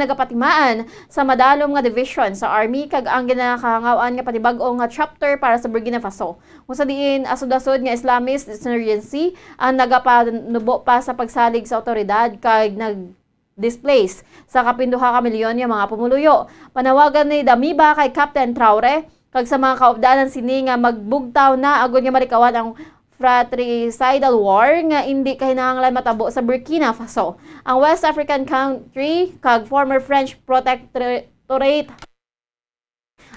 nagapatimaan sa madalom nga division sa Army kag ang ginakahangawaan nga patibag-o nga chapter para sa Burkina Faso. Kung sa diin asod-asod nga Islamist insurgency ang nagapanubo pa sa pagsalig sa otoridad kag displaced sa kapinduha ka milyon nga mga pumuluyo. Panawagan ni Damiba kay Captain Traore kag sa mga kaupdanan sini nga magbugtaw na agud nga marikawan ang fratricidal war nga hindi kahinahanglan matabo sa Burkina Faso. Ang West African country kag former French protectorate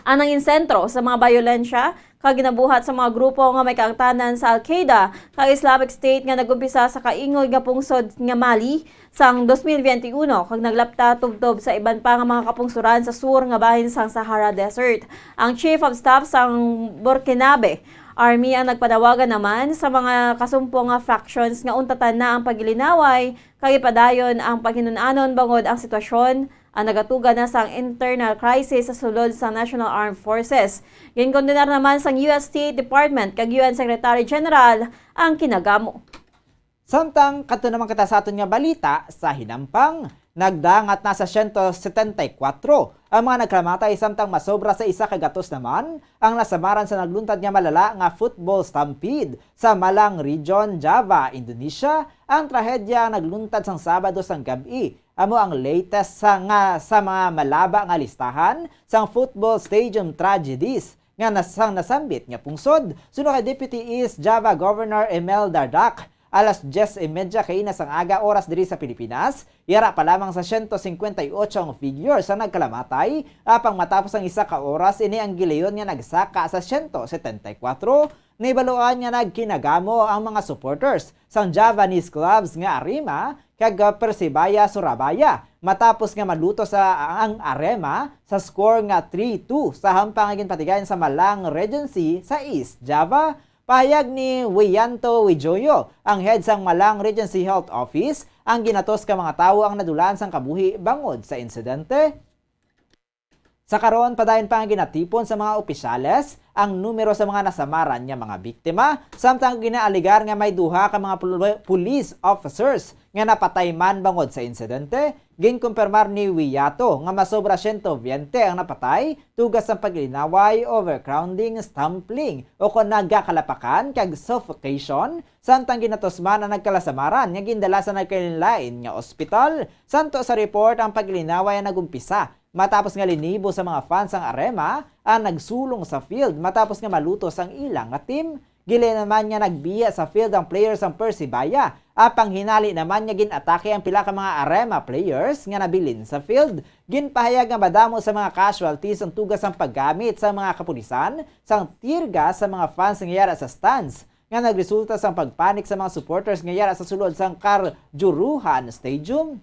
anang insentro sa mga bayolensya kag ginabuhat sa mga grupo nga may kaangtanan sa Al-Qaeda kag Islamic State nga nagumpisa sa kaingol nga pungsod nga Mali sang 2021 kag naglapta tubtob sa iban pa nga mga kapungsuran sa sur nga bahin sang Sahara Desert. Ang Chief of Staff sang Burkinabe Army ang nagpanawagan naman sa mga kasumpong nga factions nga untatan na ang pagilinaway kag ipadayon ang paghinunanon bangod ang sitwasyon ang nagatuga na sang internal crisis sa sulod sa National Armed Forces. Ginkondenar naman sang US State Department kag UN Secretary General ang kinagamo. Samtang kato naman kita sa aton nga balita sa hinampang, nagdangat na sa 174 ang mga nagkamatay samtang masobra sa 100 naman ang nasamaran sa nagluntad nga malala nga football stampede sa Malang Region, Java, Indonesia. Ang trahedya nagluntad sang Sabado sang gabi. Amo ang latest sa mga malaba nga listahan sang football stadium tragedies nga nasambit nga pungsod. Suno kay Deputy East Java Governor Emel Dardak, alas 10:30 kaina sang aga oras diri sa Pilipinas, yara pa lamang sa 158 ang figure sa nagkalamatay, apang matapos ang 1 ka oras ini ang gilayon nga nagsaka sa 174. Naibaluan nga nagkinagamo ang mga supporters sang Javanese clubs nga Arema kag Persebaya Surabaya matapos nga maluto sa ang Arema sa score nga 3-2 sa hampang patigayan sa Malang Regency sa East Java. Pahayag ni Wiyanto Wijoyo, ang head sang Malang Regency Health Office, ang ginatos ka mga tawo ang nadulaan sang kabuhi bangod sa insidente. Sa karon padayon pa ang ginatipon sa mga opisyales ang numero sa mga nasamaran nga mga biktima, samtang ginaaligar nga may duha ka mga police officers nga napatay man bangod sa insidente. Ginkumpirmar ni Wiyato nga masobra 120 ang napatay tugas sa paglinaway, overcrowding, stumbling o kung nagkakalapakan kag suffocation, samtang ginatos man ang nagkalasamaran nga gindala sa nagkalilain nga ospital. Santo sa report ang paglinaway ang nagumpisa matapos nga linibo sa mga fans ang Arema ang nagsulong sa field matapos nga malutos ang ilang nga team. Gili naman nga nagbiya sa field ang players ang Persebaya. Apang hinali naman nga ginatake ang pila ka mga Arema players nga nabilin sa field. Ginpahayag nga madamo sa mga casualties ang tugas ang paggamit sa mga kapulisan sang tirga sa mga fans nga yara sa stands nga nagresulta sa pagpanik sa mga supporters nga yara sa sulod sang Kanjuruhan Stadium.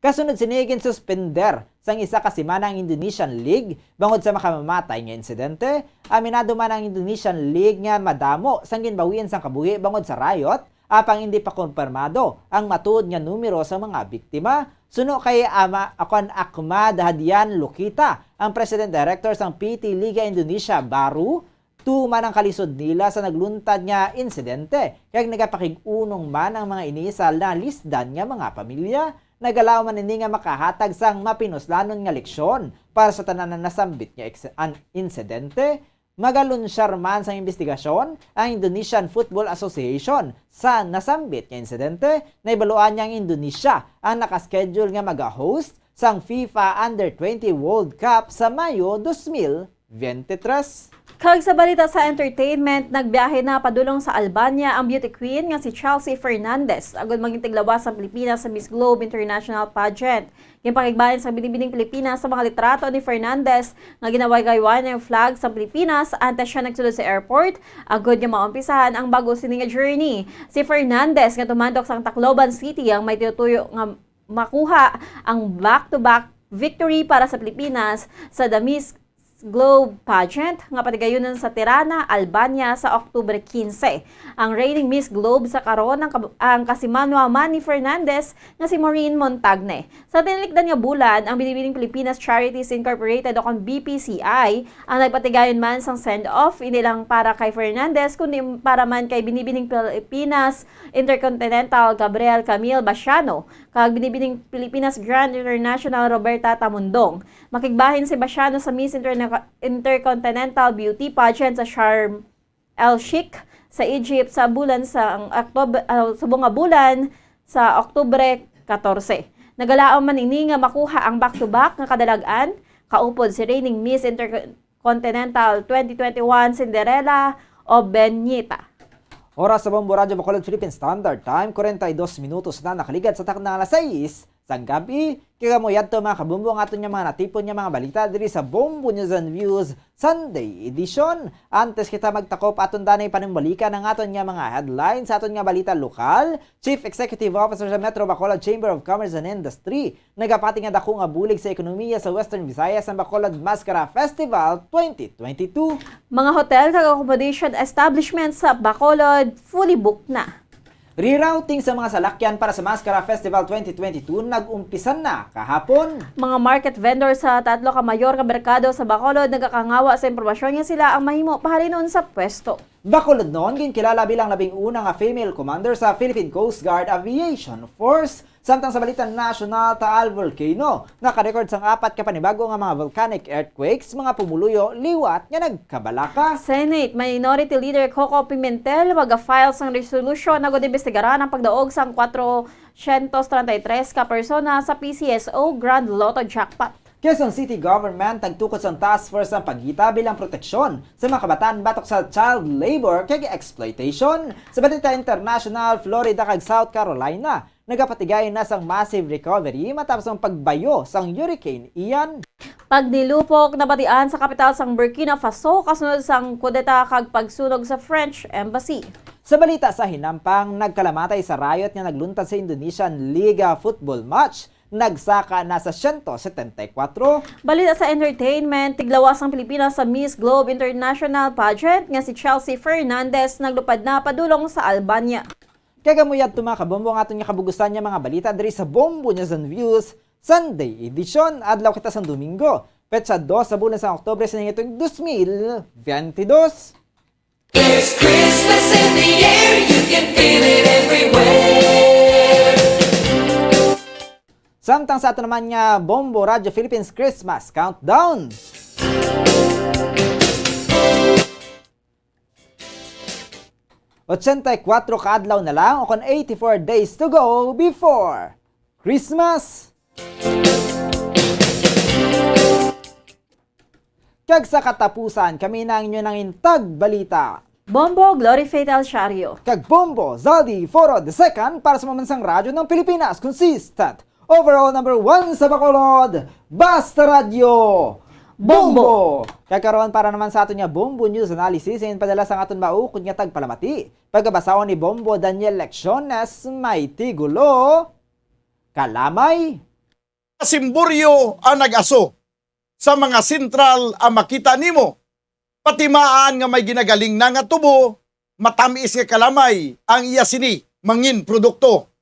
Kasunod sinigin suspender sang 1 ka semana ang Indonesian League bangod sa makamamatay nga insidente. Aminado man ang Indonesian League nga madamo sang ginbawian sang kabuhi bangod sa riot, apang hindi pa konfirmado ang matuod nga numero sa mga biktima. Suno kay Ahmad Hadian Lukita, ang President Director sang PT Liga Indonesia Baru, tuman ang kalisod nila sa nagluntad nga insidente, kaya nagapakig-unong man ang mga inisal na lisdan nga mga pamilya. Nagalaw man ini nga makahatag sang mapinuslanon nga leksyon para sa tanan na nasambit nga insidente. Magalunsar man sang investigasyon ang Indonesian Football Association sa nasambit nga insidente. Naibaluan niya ang Indonesia ang nakaschedule nga mag-host sang FIFA Under-20 World Cup sa Mayo 2023. Kag sa balita sa entertainment, nagbiyahe na padulong sa Albania ang beauty queen nga si Chelsea Fernandez agud magintiglawas sa Pilipinas sa Miss Globe International Pageant. Yung pangigbayan sa binibining Pilipinas sa mga litrato ni Fernandez nga ginaway-gaywan ng flag sa Pilipinas ante siya nagsulod sa airport agud nga maumpisahan ang bago sini nga journey. Si Fernandez nga tumandok sa Tacloban City ang may tinutuyo nga makuha ang back-to-back victory para sa Pilipinas sa The Miss Globe pageant nga patigayunan sa Tirana, Albania sa Oktubre 15. Ang reigning Miss Globe sa karon ang kasimanwa Manny Fernandez nga si Maureen Montagne. Sa tinilikdan nga bulan, ang Binibining Pilipinas Charities Incorporated o BPCI ang nagpatigayon man sang send-off inilang para kay Fernandez kundi para man kay Binibining Pilipinas Intercontinental Gabriel Camille Basiano kag Binibining Pilipinas Grand International Roberta Tamundong. Makigbahin si Basiano sa Miss Intercontinental Beauty Pageant sa Sharm El Sheikh sa Egypt sa bulan sa bunga bulan sa Oktubre 14. Nagalaom man ini nga makuha ang back-to-back nga kadalagan, kaupod si reigning Miss Intercontinental 2021 Cinderella Obenita. Oras sa Bombo Radyo Bacolod Philippine Standard Time, 42 minutos na nakaligad sa takna alas 6 sang gabi. Kaya mo yadto mga kabumbo ang aton niya mga natipon niya mga balita diri sa Bombo News and Views Sunday Edition. Antes kita magtakop aton danay panumbalikan ang aton niya mga headlines sa aton nga balita lokal. Chief Executive Officer sa Metro Bacolod Chamber of Commerce and Industry nagapati nga dako nga bulig sa ekonomiya sa Western Visayas ang Bacolod Mascara Festival 2022. Mga hotel kag accommodation establishments sa Bacolod fully booked na. Rerouting sa mga salakyan para sa Mascara Festival 2022 nag-umpisan na kahapon. Mga market vendors sa tatlo ka mayor ka merkado sa Bacolod nagakangawa sa impormasyon nga sila ang mahimo paharinon sa pwesto. Bacolod noon ginkilala bilang labing una nga female commander sa Philippine Coast Guard Aviation Force. Samtang sa balitan national Taal Volcano, nakarecord sang 4 ka panibago nga mga volcanic earthquakes, mga pumuluyo, liwat nga nagkabalaka. Senate Minority Leader Coco Pimentel maga-file sang resolution na imbestigaran ang pagdaog sang 433 ka persona sa PCSO Grand Lotto Jackpot. Quezon City Government tagtukod sa task force ng paggita bilang proteksyon sa mga kabataan batok sa child labor kag exploitation. Sa balita international, Florida kag South Carolina nagapatigay na sang massive recovery matapos ang pagbayo sang Hurricane Ian. Pagdilupok na batian sa kapital sang Burkina Faso kasunod sang kudeta kag pagsunog sa French Embassy. Sa balita sa hinampang, nagkalamatay sa riot nga nagluntad sa Indonesian Liga football match. Nagsaka na sa 174. Balita sa entertainment, tiglawas ang Pilipinas sa Miss Globe International Pageant nga si Chelsea Fernandez naglupad na padulong sa Albania. Kagamuyad tumakabombo ang aton nga kabugusan niya mga balita diri sa Bombo News and Views Sunday Edition. Adlaw kita sa Domingo, petsa 2 sa bulan sa Oktubre sa nitong 2022. There's Christmas in the air, you can feel it everywhere. Samtang sa ato naman nga Bombo Radio Philippines Christmas Countdown. ₱84 kaadlaw na lang o kon 84 days to go before Christmas. Kag sa katapusan, kami na inyo ng intag balita. Bombo Glory Fatal Shario. Kag Bombo Zaldi Foro II para sa mamansang radyo ng Pilipinas, consistent overall number 1 sa Bacolod, Basta Radio Bombo. Kakaroon para naman sa aton nga Bombo News Analysis and padala sa aton maukod nga tagpalamati. Pagkabasawan ni Bombo Daniel Lecciones, may tigulo, kalamay. Simburyo ang nag-aso sa mga sentral ang makita nimo. Patimaan nga may ginagaling na nga tubo, matamis nga kalamay ang iya sini, mangin produkto.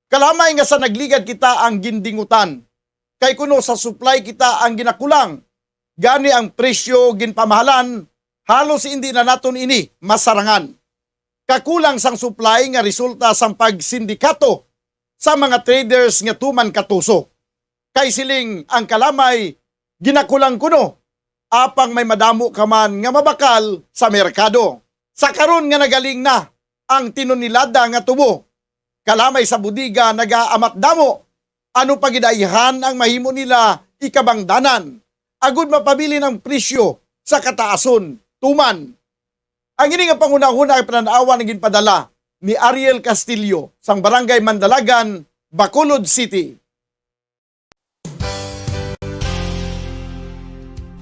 Kalamay nga sa nagligad kita ang gindingutan. Kay kuno sa supply kita ang ginakulang. Gani ang presyo ginpamahalan, halos hindi na naton ini masarangan. Kakulang sang supply nga resulta sang pagsindikato sa mga traders nga tuman katuso. Kay siling ang kalamay, ginakulang kuno, apang may madamo ka man nga mabakal sa merkado. Sa karon nga nagaling na ang tinunilada nga tubo. Kalamay sa budiga nagaamat damo. Ano pagidaihan ang mahimo nila ikabangdanan? Agud mapabili ng presyo sa kataason, tuman. Ang ini nga panguna-una ay pananawa ng ginpadala ni Ariel Castillo sang Barangay Mandalagan, Bacolod City.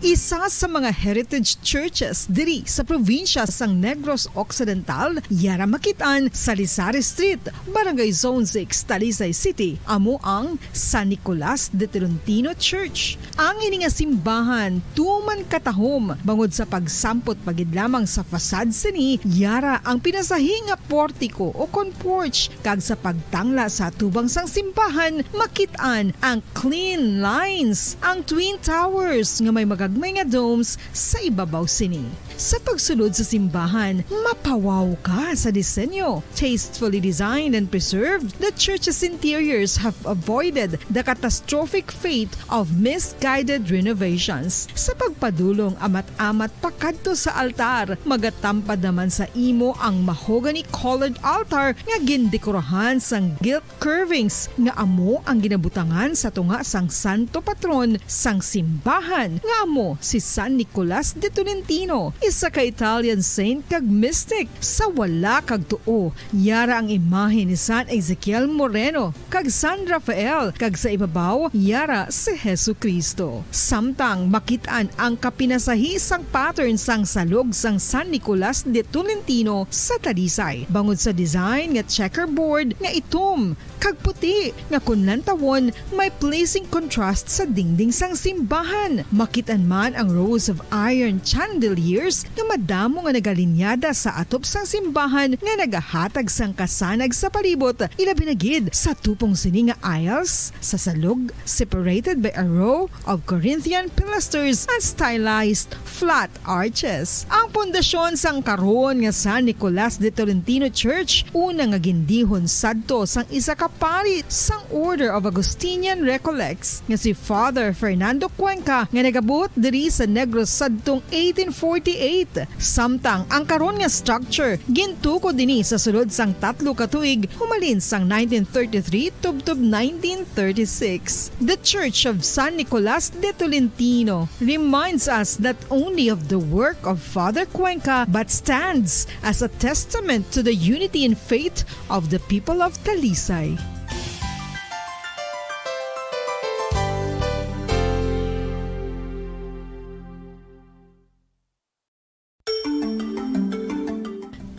isa sa mga heritage churches diri sa probinsya sang Negros Occidental, yara makitaan sa Rizal Street, Barangay Zone 6, Talisay City, amo ang San Nicolas de Tolentino Church. Ang ini nga simbahan tuman katahom bangod sa pagsampot pagid lamang sa fasad sini, yara ang pinasahi nga portiko o kon porch, kag sa pagtangla sa tubang sang simbahan makitaan ang clean lines, ang twin towers nga may magagmay nga domes sa ibabaw sini. Sa pagsulod sa simbahan, mapawaw ka sa disenyo. Tastefully designed and preserved, the church's interiors have avoided the catastrophic fate of misguided renovations. Sa pagpadulong amat-amat pakadto sa altar, magatampad naman sa imo ang mahogany colored altar nga gindekorahan sang gilt curvings nga amo ang ginabutangan sa tunga sang santo patron sang simbahan nga amo si San Nicolas de Tolentino, isa ka Italian saint kag mystic. Sa wala kag tuo, yara ang imahe ni San Ezekiel Moreno kag San Rafael, kag sa ibabaw yara si Jesucristo. Samtang makitaan ang kapinasahi sang pattern sang salog sang San Nicolas de Tolentino sa Talisay, bangod sa design nga checkerboard nga itom kag puti nga kunlantawon may pleasing contrast sa dingding sang simbahan. Makitaan man ang rows of iron chandeliers nga madamo nga nagalinyada sa atop sang simbahan nga nagahatag sang kasanag sa palibot, ilabi na gid sa tupong sini nga aisles sa salog, separated by a row of Corinthian pilasters and stylized flat arches. Ang pundasyon sang karon nga San Nicolas de Tolentino Church una nga gindihon sadto sang isa ka pari sang Order of Augustinian Recollects nga si Father Fernando Cuenca nga nagabot diri sa Negros sadtong 1848. Samtang ang karon nga structure gintuko dinhi sa sulod sang 3 ka tuig humalin sang 1933 tubtob 1936. The Church of San Nicolas de Tolentino reminds us not only of the work of Father Cuenca but stands as a testament to the unity and faith of the people of Talisay.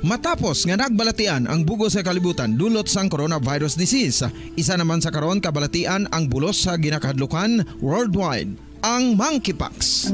Matapos nga nagbalatian ang bugos sa kalibutan dulot sang coronavirus disease, isa naman sa karon kabalatian ang bulos sa ginakahadlukan worldwide, ang monkeypox.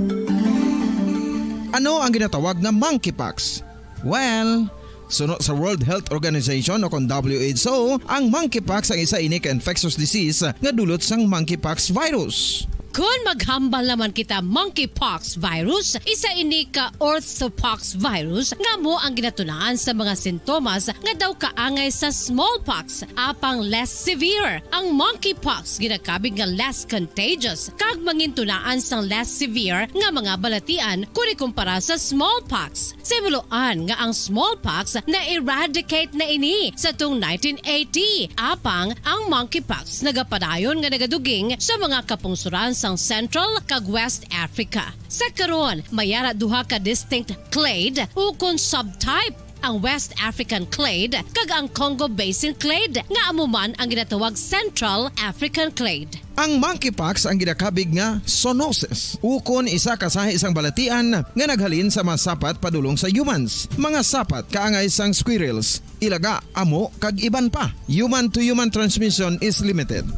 Ano ang ginatawag na monkeypox? Well, sunod sa World Health Organization o kon WHO, ang monkeypox ang isa ini ka infectious disease nga dulot sang monkeypox virus. Kung maghambal naman kita monkeypox virus, isa ini ka orthopox virus nga mo ang ginatunaan sa mga sintomas nga daw kaangay sa smallpox, apang less severe. Ang monkeypox ginakabig nga less contagious kag mangintunaan sang less severe nga mga balatian kung ikumpara sa smallpox. Simuloan nga ang smallpox na eradicate na ini sa tung 1980, apang ang monkeypox nagapadayon nga nagaduging sa mga kapungsuran sang Central kag West Africa. Sa karon, mayara duha ka distinct clade o kon subtype, ang West African clade kag ang Congo Basin clade nga amuman ang ginatawag Central African clade. Ang monkeypox ang ginakabig nga zoonosis, ukon isa ka sa isang balatian nga naghalin sa mga sapat padulong sa humans. Mga sapat kaangay sang squirrels, ilaga, amo kag iban pa. Human to human transmission is limited.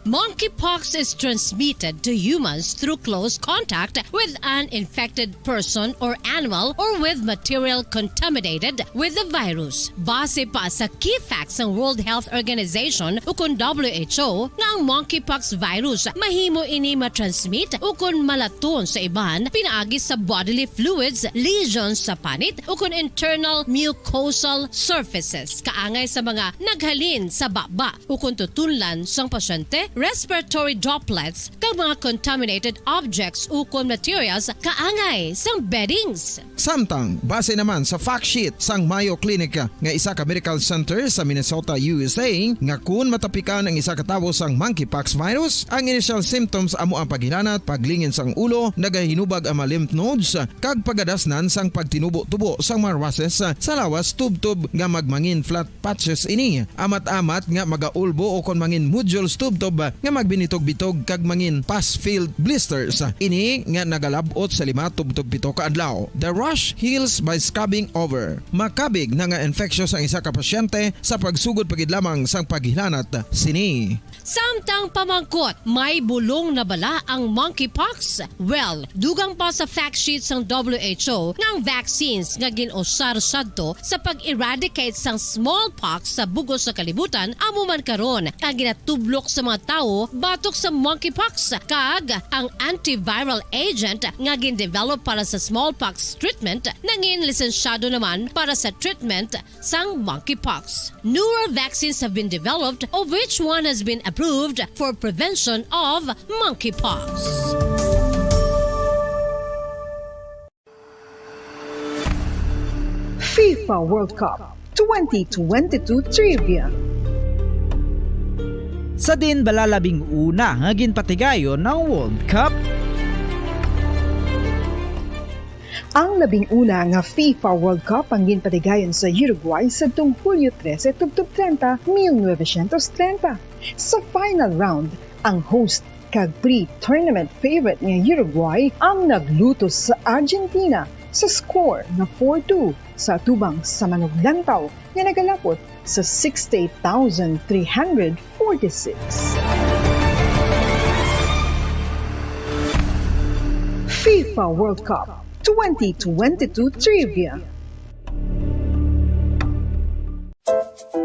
Monkeypox is transmitted to humans through close contact with an infected person or animal or with material contaminated with the virus. Base pa sa key facts ng World Health Organization o kung WHO nga ang monkeypox virus mahimo ini matransmit o kung malaton sa iban pinaagi sa bodily fluids, lesions sa panit o kung internal mucosal surfaces kaangay sa mga naghalin sa baba o kung tutunlan sang pasyente, respiratory droplets kag mga contaminated objects ukon materials kaangay sang beddings. Samtang, base naman sa fact sheet sang Mayo Clinic nga isa ka medical center sa Minnesota, USA, nga kun matapikan ang isa ka tawo sang monkeypox virus, ang initial symptoms amo ang paghilanat, paglingin sang ulo, nagahinubag ang mga lymph nodes, kag pagadasnan sang pagtinubo-tubo sang mga rashes sa lawas tubtob nga magmangin flat patches ini. Amat-amat nga magaulbo o kon mangin nodules tubtob nga magbinitog-bitog kag mangin pus-filled blisters. Ini nga nagalabot sa 5 tubtob 7 ka adlaw. The rash heals by scabbing over. Makabig na nga infectious ang isa ka pasyente sa pagsugod pagid lamang sang paghilanat sini. Samtang pamangkot, may bulong na bala ang monkeypox? Well, dugang pa sa fact sheet ng WHO nga ang vaccines nga ginusar sadto sa pag-eradicate sang smallpox sa bugos sa kalibutan amo man karon ang ginatublok sa mga tao batok sa monkeypox kag ang antiviral agent nga gin-develop para sa smallpox treatment nangin lisensyado naman para sa treatment sang monkeypox. Newer vaccines have been developed of which one has been approved for prevention of monkeypox. FIFA World Cup 2022 Trivia. Sa din balalabing una nga ginpatigayon ng World Cup. Ang labing una nga FIFA World Cup ang ginpatigayon sa Uruguay sa Hulyo 13, 1930. Sa final round, ang host kag pre-tournament favorite nga Uruguay ang naglutos sa Argentina sa score na 4-2 sa tubang sa manuglantaw nga nagalapot sa 68,346. FIFA World Cup 2022 Trivia.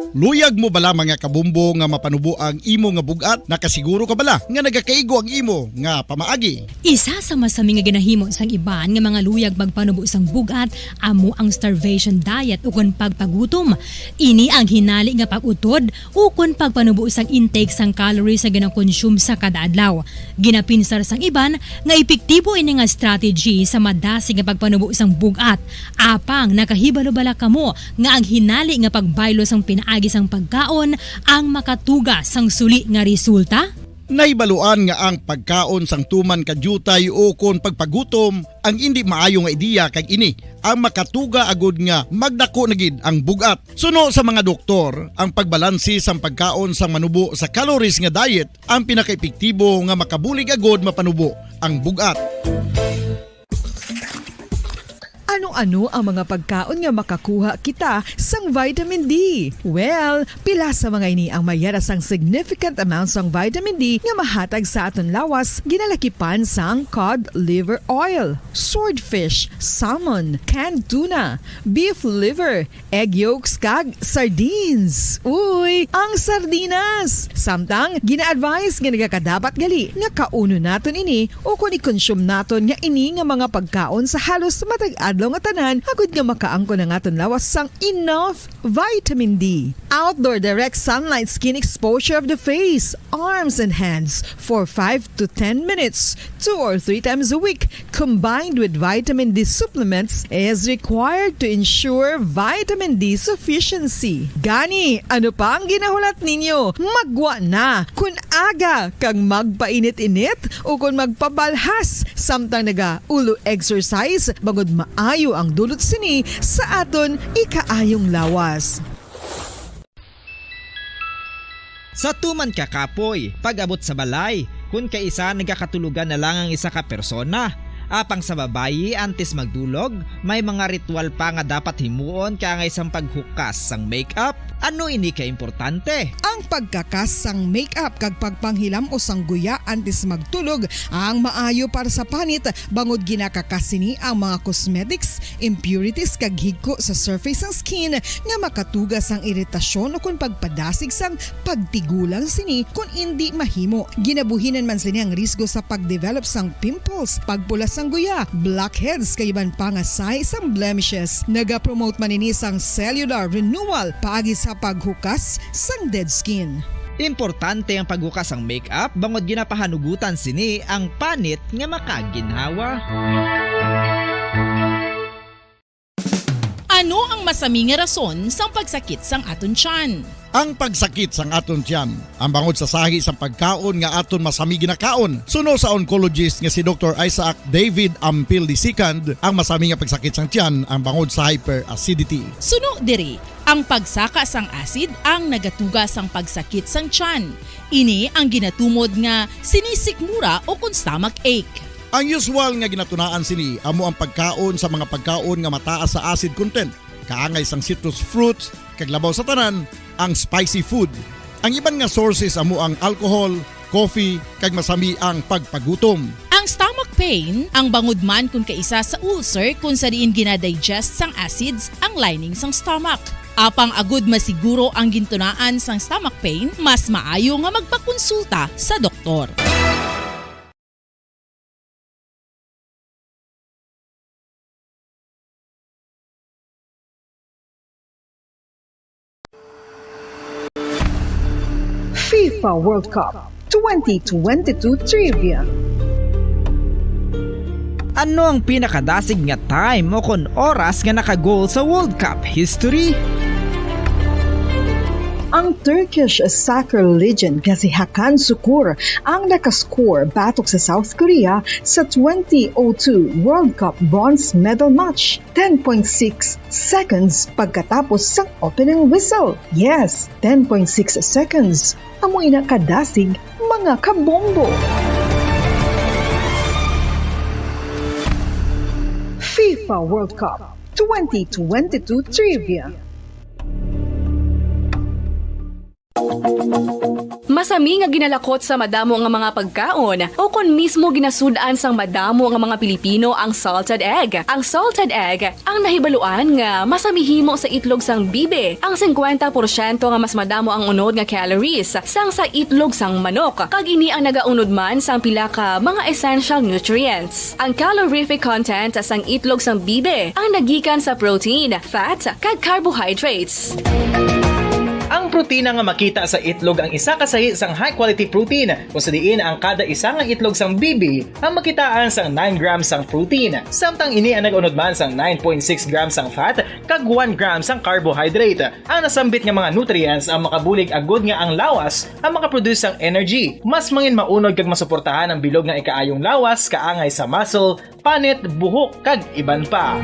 Luyag mo bala mga kabumbo nga mapanubo ang imo nga bugat? Nakasiguro ka bala nga nagakaigo ang imo nga pamaagi? Isa sa masami nga ginahimo sang iban nga mga luyag magpanubo sang bugat amo ang starvation diet ukon pagpagutom. Ini ang hinali nga pag-utod ukon pagpanubo sang intake sang calories sa gina-consume sa kada adlaw. Ginapinsar sang iban nga epektibo ini nga strategy sa madasig nga pagpanubo sang bugat. Apang nakahibalo bala kamo nga ang hinali nga pagbaylo sang pinaagi sang pagkaon ang makatuga sang suli nga resulta? Naibaluan nga ang pagkaon sang tuman kadyutay o kon pagpagutom ang hindi maayo nga ideya kag ini ang makatuga agud nga magdako na gid ang bugat. Suno sa mga doktor, ang pagbalansi sang pagkaon sang manubo sa calories nga diet ang pinakaepektibo nga makabulig agud mapanubo ang bugat. Ano-ano ang mga pagkaon nga makakuha kita sang vitamin D? Well, pila sa mga ini ang mayara sang significant amounts sang vitamin D nga mahatag sa aton lawas ginalakipan sang cod liver oil, swordfish, salmon, canned tuna, beef liver, egg yolks kag sardines. Uy, ang sardinas! Samtang gina-advise nga nagakadapat gali nga kauno naton ini o kung i-consume naton nga ini nga mga pagkaon sa halos matag-adlaw nga tanan agud nga makaangko na nga lawas sang enough vitamin D. Outdoor direct sunlight skin exposure of the face, arms and hands for 5 to 10 minutes 2 or 3 times a week combined with vitamin D supplements is required to ensure vitamin D sufficiency. Gani, ano pa ang ginahulat ninyo? Magwa na kun aga kang magpainit-init o kun magpabalhas samtang naga ulo exercise bangod maayo ang dulot sini sa aton ikaayong lawas. Sa tuman ka kapoy, pag-abot sa balay, kung kaisa nagkakatulugan na lang ang isa ka persona. Apang sa babayi antes magdulog, may mga ritual pa nga dapat himuon kaya nga isang paghukas sang makeup. Ano ini ka importante? Ang pagkakas sang makeup kag pagpanghilam o sang guya antes magtulog ang maayo para sa panit bangod ginakakas sini ang mga cosmetics, impurities kag higko sa surface sang skin nga makatugas sang iritasyon o kung pagpadasig sang pagtigulang sini kung hindi mahimo. Ginabuhinan man sini ang risgo sa pagdevelop sang pimples, pagpula sang guya, blackheads kaiban pa nga sa isang blemishes. Naga-promote man ini sang cellular renewal paagi sa paghukas sang dead skin. Importante ang paghukas sang makeup bangod ginapahanugutan sini ang panit nga makaginhawa. Ano ang masami nga rason sang pagsakit sang aton tiyan? ang pagsakit sang aton tiyan. Ang bangod sa sahi sang pagkaon nga aton masami ginakaon. Suno sa oncologist nga si Dr. Isaac David Ampil II, ang masami nga pagsakit sang tiyan ang bangod sa hyperacidity. Suno diri, ang pagsaka sang acid ang nagatuga sang pagsakit sang tiyan. Ini ang ginatumod nga sinisikmura o kung stomach ache. Ang usual nga ginatunaan sini amo ang pagkaon sa mga pagkaon nga mataas sa acid content. Kaangay sang citrus fruits, kaglabaw sa tanan, ang spicy food. Ang iban nga sources amo ang alcohol, coffee, kag masami ang pagpagutom. Ang stomach pain, ang bangod man kung kaisa sa ulcer kung sa diin ginadigest sang acids ang lining sang stomach. Apang agud masiguro ang gintunaan sang stomach pain, mas maayo nga magpakonsulta sa doktor. FIFA World Cup 2022 Trivia. Ano ang pinakadasig nga time o kon oras nga nakagol sa World Cup history? Ang Turkish soccer legend nga si Hakan Şükür ang nakascore batok sa South Korea sa 2002 World Cup bronze medal match. 10.6 seconds pagkatapos sa opening whistle. Yes, 10.6 seconds. Amoy na kadasig mga kabombo. FIFA World Cup 2022 Trivia. Masami nga ginalakot sa madamo nga mga pagkaon o kon mismo ginasudaan sang madamo nga mga Pilipino ang salted egg. Ang salted egg ang nahibaluan nga masamihimo sa itlog sang bibe. Ang 50% nga mas madamo ang unod nga calories sang sa itlog sang manok. Kag ini ang nagaunod man sang pila ka mga essential nutrients. Ang calorific content sang itlog sang bibe ang nagikan sa protein, fat, kag carbohydrates. Ang protina nga makita sa itlog ang isa kasahi sang high quality protein kung sa diin ang kada isa nga itlog sang bibi ang makitaan sang 9 grams sang protein. Samtang ini ang nag-unod man sang 9.6 grams sang fat kag 1 gram sang carbohydrate. Ang nasambit nga mga nutrients ang makabulig agud nga ang lawas ang makaproduce sang energy. Mas mangin maunod kag masuportahan ang bilog nga ikaayong lawas kaangay sa muscle, panit, buhok kag iban pa.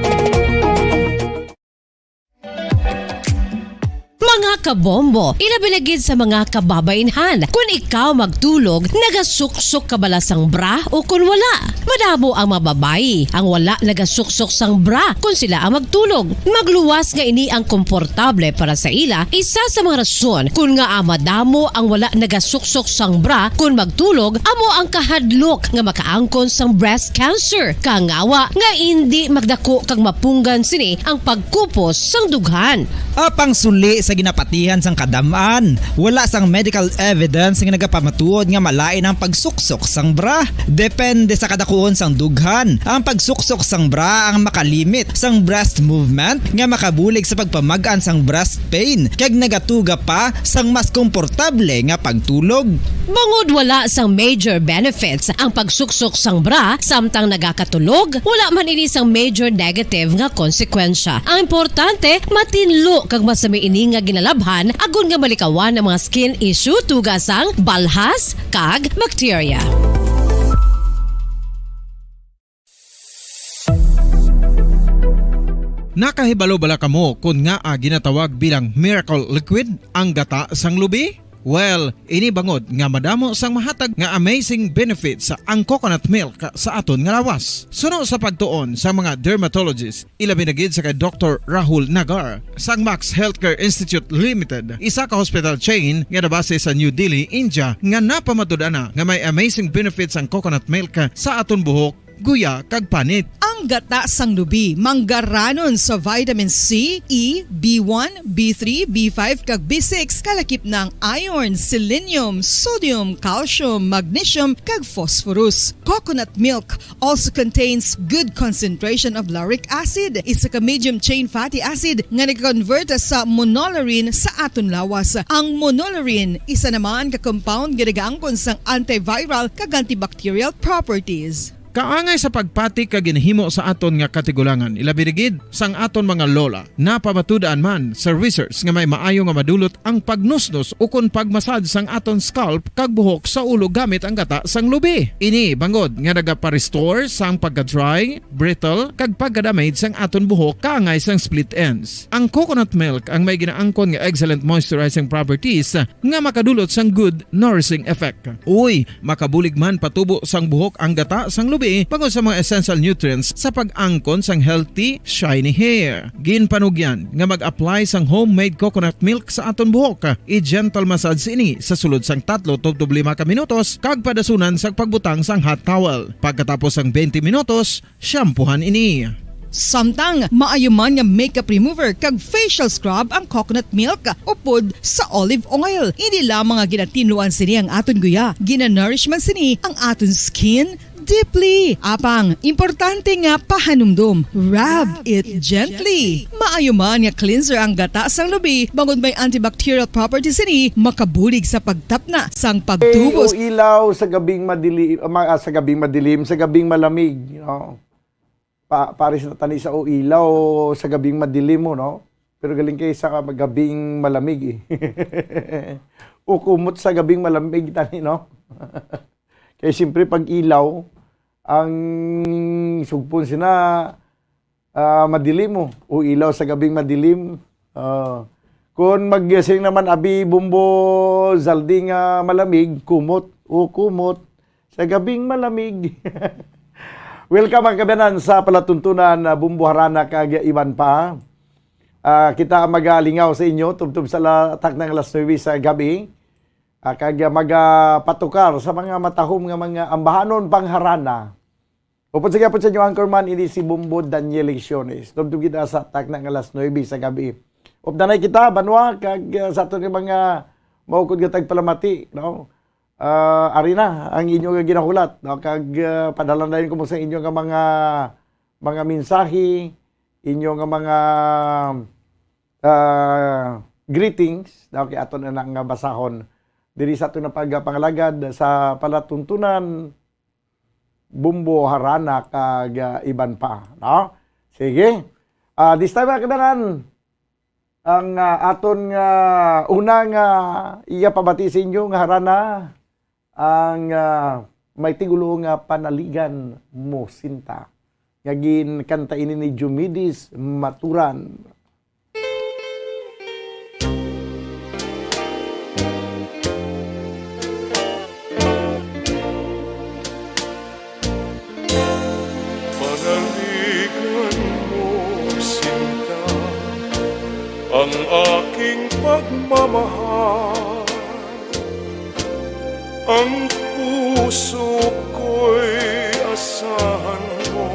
Mga kabombo, ilabilagid sa mga kababainhan. Kung ikaw magtulog, nagasuksok ka bala sang bra o kung wala. Madamo ang mababayi, ang wala nagasuksok sang bra kung sila ang magtulog. Magluwas nga ini ang komportable para sa ila, isa sa mga rason kung nga madamo ang wala nagasuksok sang bra kung magtulog, amo ang kahadlok nga makaangkon sang breast cancer. Kangawa nga hindi magdako kag mapunggan sini ang pagkupos sang dughan. Apang suli sa ginapatihan sang kadamaan, wala sang medical evidence nga nagapamatuod nga malain ang pagsuksok sang bra. Depende sa kadakuon sang dughan. Ang pagsuksok sang bra ang makalimit sang breast movement nga makabulig sa pagpamagaan sang breast pain kag nagatuga pa sang mas komportable nga pagtulog. Bangod wala sang major benefits ang pagsuksok sang bra samtang nagakatulog, wala man ini sang major negative nga konsekwensya. Ang importante, matinlo kag masami ini nga ginalabhan agon nga malikawan ang mga skin issue tugasang balhas kag bacteria. Nakahibalo bala kamo kung nga ginatawag bilang miracle liquid ang gata sang lubi? Well, ini bangod nga madamo sang mahatag nga amazing benefits sa ang coconut milk sa aton nga lawas. Suno sa pagtuon sa mga dermatologist, ilabi na gid sa kay Dr. Rahul Nagar sang Max Healthcare Institute Limited, isa ka hospital chain nga nabase sa New Delhi, India, nga napamatud-ana nga may amazing benefits ang coconut milk sa aton buhok, guya kag panit. Ang gata sang lubi manggaranon sa vitamin C, E, B1, B3, B5 kag B6 kalakip ng iron, selenium, sodium, calcium, magnesium kag phosphorus. Coconut milk also contains good concentration of lauric acid. Isa ka medium chain fatty acid nga nag-convert sa monolaurin sa aton lawas. Ang monolaurin isa naman ka compound nga nagaangkon sang antiviral kag antibacterial properties. Kaangay sa pagpati ka ginhimo sa aton nga katigulangan, ilabirigid sang aton mga lola. Napamatudaan man sa research nga may maayo nga madulot ang pagnusnos o kun pagmasad sang aton scalp kag buhok sa ulo gamit ang gata sang lubi. Ini bangod nga nagapa-restore sang pagka-dry, brittle kag pagka-damage sang aton buhok kaangay sang split ends. Ang coconut milk ang may ginaangkon nga excellent moisturizing properties nga makadulot sang good nourishing effect. Uy, makabulig man patubo sang buhok ang gata sang lubi bangod sa mga essential nutrients sa pag-angkon sang healthy, shiny hair. Ginpanugyan nga mag-apply sang homemade coconut milk sa aton buhok. I-gentle massage ini sa sulod sang 3 to 5 ka minutos kag padasunan sa pagbutang sang hot towel. Pagkatapos sang 20 minutos, shampoohan ini. Samtang maayo man nga makeup remover kag facial scrub ang coconut milk upod sa olive oil. Hindi lamang nga ginatinluan sini ang aton guya, ginanourish man sini ang aton skin deeply. Apang, importante nga pahanumdum. Rub it gently. Maayo man nga cleanser ang gata sang lubi, bangod may antibacterial properties ini, makabulig sa pagtapna sang pagtubos. O ilaw sa gabing madilim, sa gabing malamig. Paris na tani sa o ilaw sa gabing madilim mo, no? Pero galing kayo sa gabing malamig, o kumot sa gabing malamig tani, no? Kaya siyempre pag ilaw, ang sugpon sina madilim mo. O ilaw sa gabing madilim. Kung maggasing naman abi bumbo zalding malamig, kumot. O kumot sa gabing malamig. Welcome mga kabanan sa palatuntunan Bumbo Harana kag Iban pa. Kita magalingaw sa inyo tubtub sa latak ng alas 9 sa gabi. Kag magapatukar sa mga matahom nga mga ambahanon pangharana. Upod sa gapon sa inyo anchorman, ini si Bumbo Daniel Lecciones. Tubtub kita sa tak ng alas 9 sa gabi. Updanay kita, banwa, kag sa ito mga maukod nga tagpalamati. No? Arina, ang inyo nga ginahulat. No? Kag padalan na yun ko sa inyo nga mga mensahe, inyo nga mga greetings. No? Kaya ito na nga basahon. Diri sa ito na pagpangalagad sa palatuntunan Bumbo Harana kag Iban pa. No? Sige. This time mga kabanan, ang aton nga unang iya pabati sa inyo nga harana ang may tigulo nga panaligan mo sinta. Nga ginkanta ini ni Jumidis Maturan. Ang aking pagmamahal, ang puso ko'y asahan mo,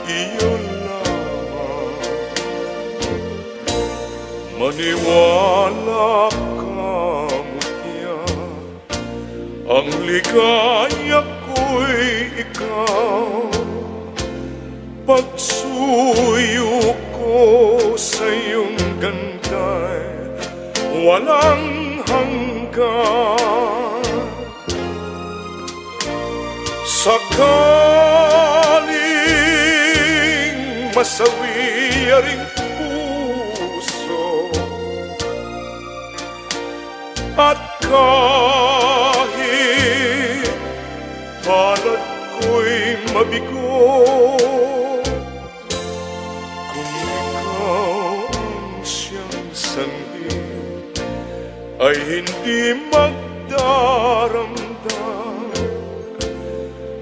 iyon lamang. Maniwala ka, mutya, ang ligaya ko'y ikaw. Pagsuyo ko sa iyong ganda'y walang hanggan. Sakaling masawi aring puso at kahit palad ko'y mabigo, ay hindi magdaramdam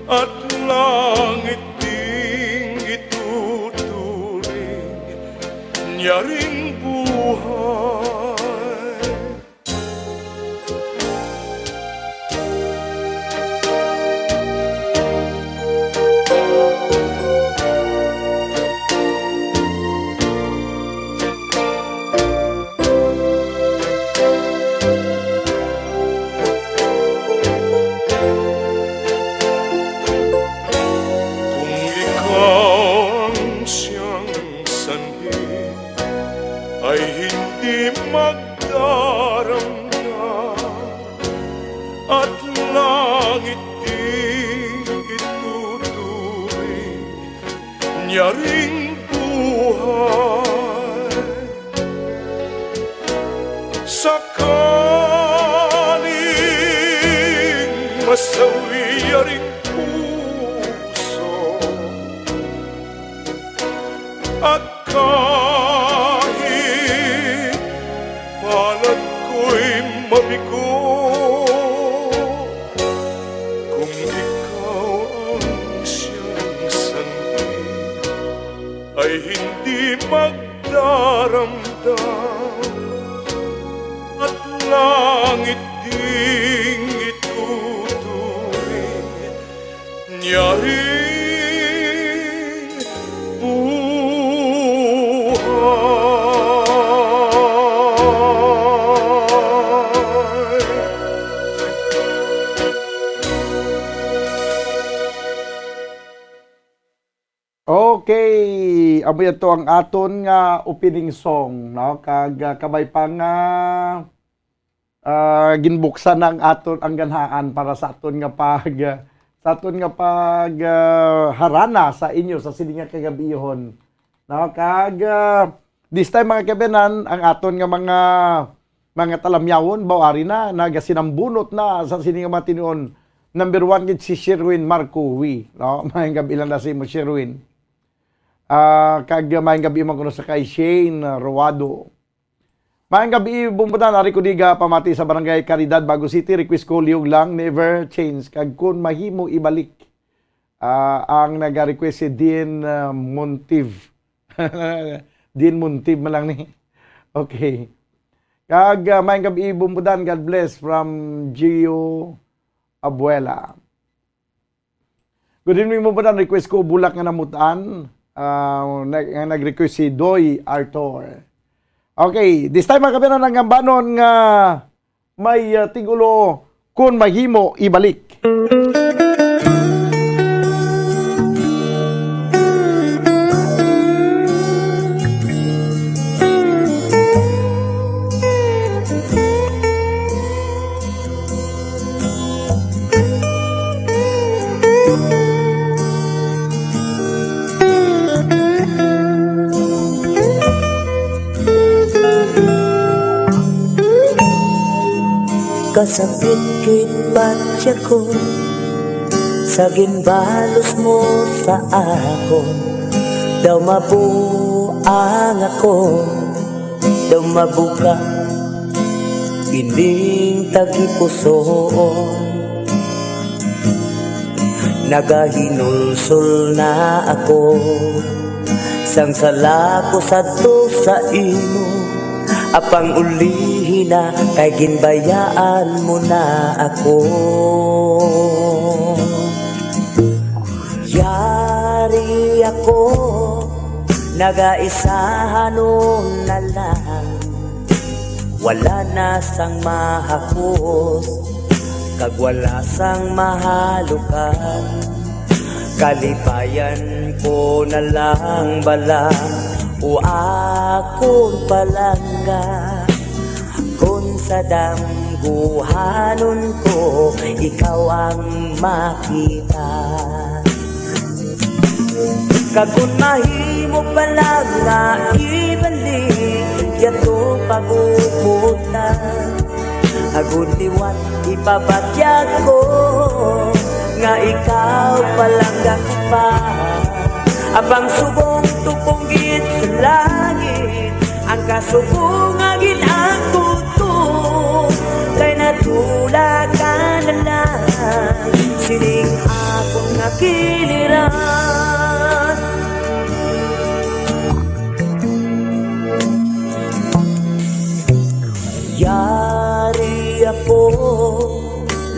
at langit ding ituturing niya ring buhay. Magdaramdam at langit ding ito nyaring buhay sakaling masawi yaring puso at kahit palad ko'y mabigo kung ikaw ang siyang sanhi ay hindi magdaramdam at langit ding ituturing nyaring buhay. Okay, amo ito ang aton nga opening song, no? Kag kabay pa nga ginbuksan ang aton ang ganhaan para sa aton nga harana sa inyo sa sininga kagabihon. No? Kag this time mga kabenan, ang aton nga mga talamyawon bawari na nagasinambunot na sa sininga matinuon. Number 1 gid si Sherwin Marcowi, no? May gabi lang na si mo Sherwin. Kag may gabi man kuno sa kay Shane Rowado. May gabi bumbutan ari ko diga pamati sa barangay Caridad Bago City, request ko liog lang never change kag kun mahimo ibalik. Ang naga-request si Dean Montiv. Dean Montiv man lang ni. Okay. Kag may gabi bumbutan, God bless from Gio Abuela. Good evening mo ba request ko bulak nga namutan. Nag-request si Doy Arthur. Okay, this time mga kabinan ng gambanon nga may tigulo kung mahimo ibalik. Kasakit-kit patya ko sa ginbalos mo sa ako. Daw mabuang ako, daw mabuka ining tagipusoon. Nagahinulsol na ako, sang sala ko sadto sa imo. Apang ulihin na kay ginbayaan mo na ako. Yari ako, nagaisahan nun na lang. Wala na sang mahakos, kag wala sang mahalukan. Kalipayan ko na lang bala o akon palangga. Kung sa damguhanon ko, ikaw ang makita. Kagun mahimo palangga, ibalik yato paguputan. Agun liwat ipabatyag ko, nga ikaw palangga ko pa. Abang subong tupunggit sa langit, ang kasubong agin ako to. Kay natula ka na lang, sining akong nakiliran. Yari ako,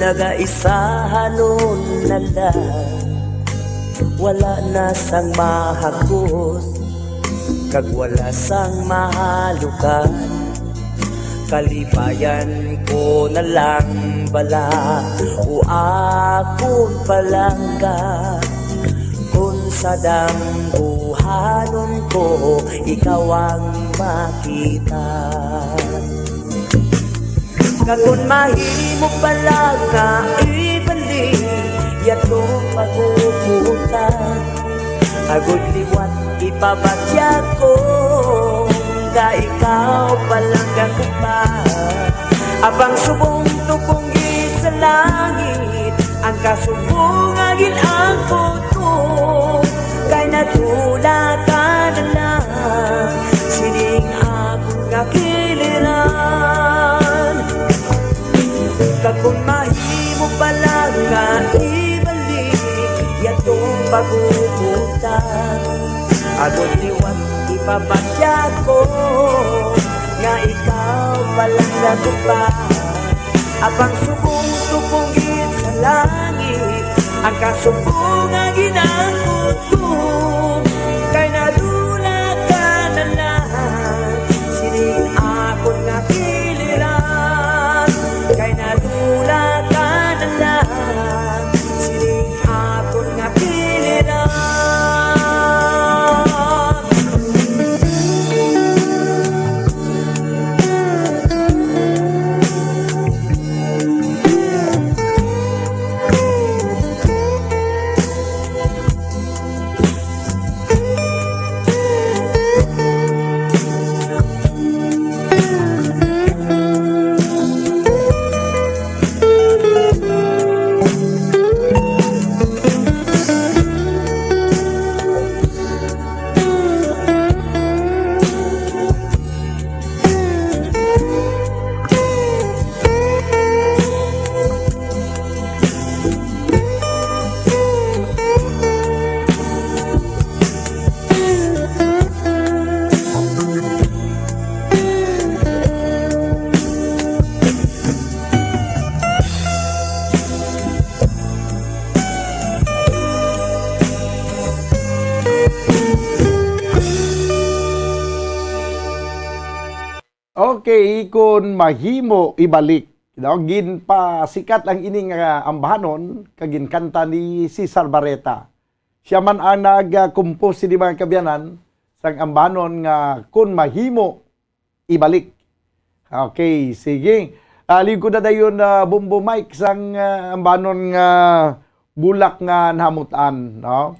nagaisahan nun na lang. Wala na sang mahagos, kag wala sang mahalukan. Kalipayan ko na lang bala o akong palangga. Kung sa dambuhanon ko, ikaw ang makita. Kagun mahimo palangga, ibalik yato paguputan. agod liwat ipabatya ko, nga ikaw palang gakupa. Abang subong tupong sa langit, ang kasubong agin ang puto, kay natula ka na lang, sining akong nakiliran. Kakun mahimo pala nga ibalik yatong pagkukutan, agod liwat ipabatya ko, nga ikaw palang nagupa. Abang subong tupungit sa langit, ang kasubong agin ang puto, kay nadula ka na lang, sining akong nakiliran. Kay nadula ka na lang, sining akong nakiliran. Okay, kung mahimo ibalik. Gin pa sikat ang ining ambahanon, kagin kanta ni Cesar Barreta. Siya man ang nag-compose di mga kabyanan sang ambahanon nga kung mahimo ibalik. Okay, sige. Lingkod na dayon Bumbo Mike sang ambahanon nga bulak nga nahamutan, no?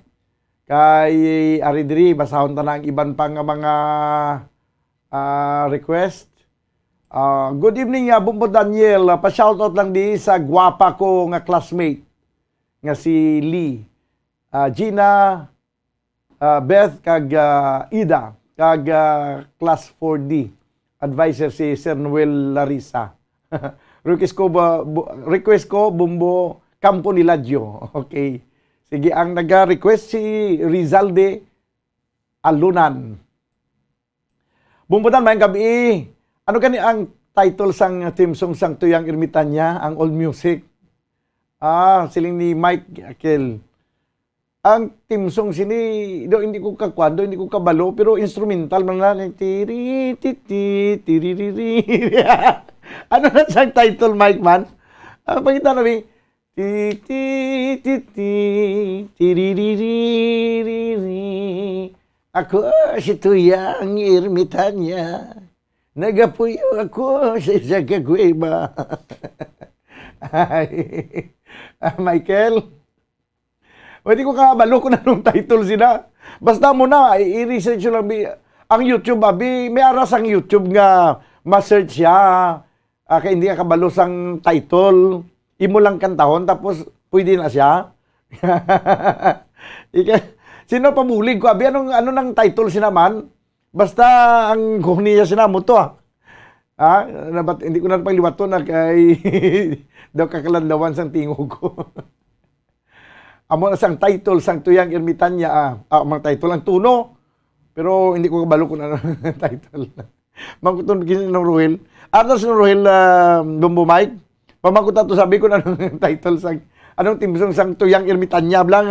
Kay aridiri basahon ta na ang iban pang mga request. Good evening, Bumbo Daniel. Pa-shoutout lang di sa gwapa ko nga classmate nga si Lee. Gina, Beth, kag Ida, kag class 4D. Advisor si Sir Noel Larissa. Request ko, Bumbo Campo Niladyo. Okay. Sige, ang nag-request si Rizalde Alunan. Bumbutan, mayang gabi. Ano gani ang title sang theme song sang Tuyang Ermitanya, ang old music? Siling ni Mike Akel. Ang theme song sini, hindi ko kakwando, hindi ko kabalo, pero instrumental man lang. Tiri, titi, tiririri. Ano na sang title, Mike man? Pagkita namin, titi, titi, tiririri. Ako si Tuyang Ermitanya. Nagapuyo ako sa isang kagweba. Michael, pwede ko kabalo kung anong title sila. Basta mo na, i-research lang. Ang YouTube, may aras ang YouTube nga ma-search siya. Kaya hindi ka kabalo sang title. Imo lang kantahon, tapos pwede na siya. Sino pamulig ko? Ano nang title sinaman? Basta ang niya sinamo to hindi ko na pangliwato na kay daw kakalandawan sang tingog ko. Amo na sang title sang Tuyang Ermitanya mga title ang tuno. Pero hindi ko kabalo kung ano title. Mangkuton kini ng Ruhel. Atas ng Ruhel Bumbo Mike. Pamangkuta to sabi ko na anong title sang anong timsong sang Tuyang Ermitanya blang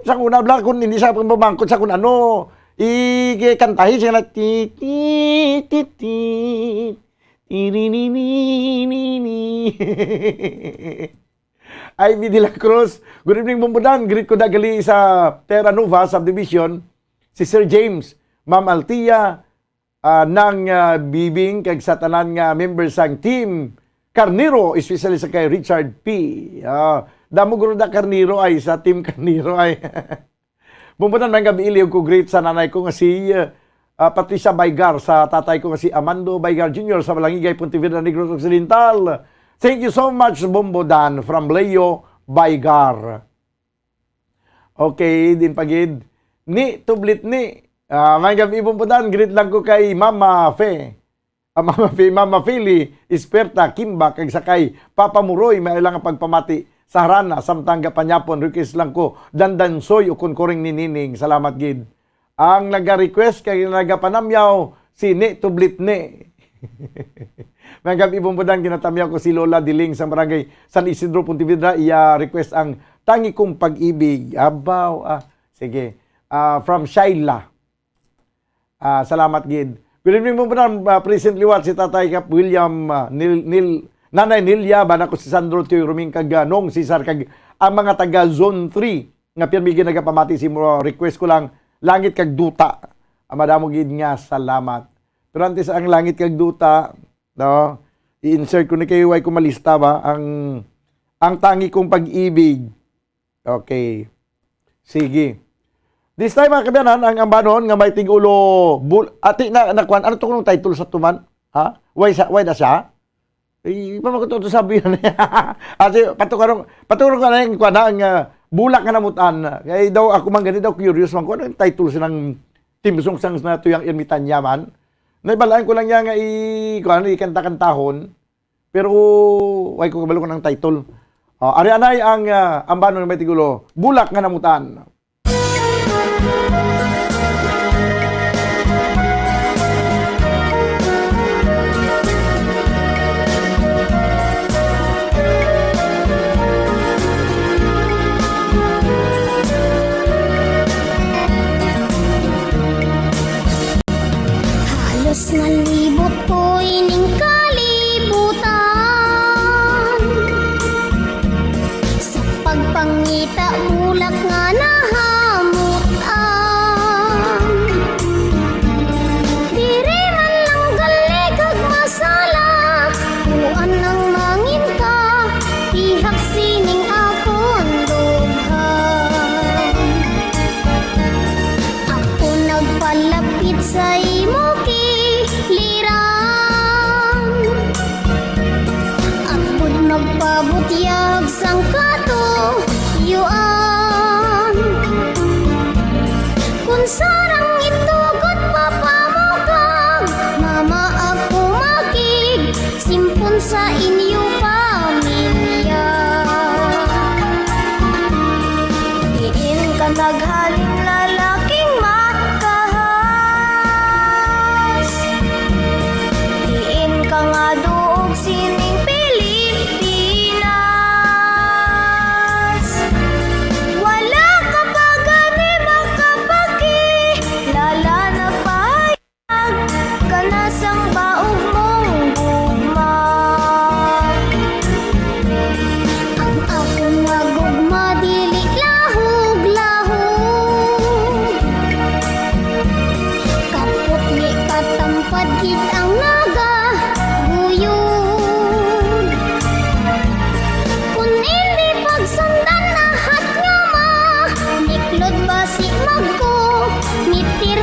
sang una blang kun hindi sa pambabangkot sa kun ano kantahin siya na ti ti ti ti ti ni ni ni ni Ivy de la Cruz. Good evening, Bumbudan. Greet ko dagali sa Terra Nova Subdivision si Sir James, Ma'am Altia ng Bibing kag sa tanan nga members sang team Carnero, especially sa kay Richard P. Damo guro da Carnero ay sa team Carnero ay Bumpunan man gabi iliw ko great sa nanay ko nga si Patricia Baygar, sa tatay ko nga si Amando Baygar Jr. sa Balangigay, Pontevedra, Negros Occidental. Thank you so much, Bombodan, from Leo Baygar. Okay, din pagid. Ni, tublit ni. May gabi Bombodan, greet lang ko kay Mama Fe. Mama Fili, Esperta, Kimba, kag sakay, Papa Muroy, may ilang pagpamati sa harana, samtang gapanyapon, request lang ko, dandansoy, ukon koring ninining, salamat gid. Ang nag-request kay nagapanamyaw, si Ni Tublit Ni. May gabi Bombodan, ginatamyaw ko si Lola Diling sa barangay San Isidro, Pontevedra, iya request ang tangi kong pag-ibig. Abaw, sige. From Shaila. Salamat gid. Good evening mo po President Liwat, si Tatay Kap William, Nanay Nilya, bana ko si Sandro Tioy, Ruming Kaganong, si Sar kag ang mga taga Zone 3, nga pinamigin nagapamati si mo, request ko lang, langit kag duta. Madamo gid nga, salamat. Pero antes ang langit kag duta, no, i-insert ko ni kayo, ay kumalista ba, ang tangi kong pag-ibig. Okay. Sige. This time, mga kabiyanan, ang ambanon nga may tigulo, ati na kwan, ano itong title sa tuman? Ha? Why na siya? Ipamakuto ito sabi na niya. Kasi patukarong ka na yung kwan, ang bulak nga namutan. Kaya daw, ako man ganit daw, curious man ko, ano yung title silang Team Song Sangs na ito yung irmitan yaman? Naibalaan ko lang niya nga ikanta-kantahon, pero why ko kabalo ko ng title. Ari-anay ang ambanon nga may tigulo, bulak nga namutan. Halos nalibot ko ining kalibutan, sa pagpangita bulak nga nahamutan. Diri man lang gali kag masala, kuan ang mangin ka, ihak sining akon dughan. Ako nagpalapit sa imo magpabutyag sang kato yuan. Kung sarang itugot papamukag, mama ako makig, simpon sa inyo pamilya. Diin ka naghaling lalaking makahas, diin ka nga duog sining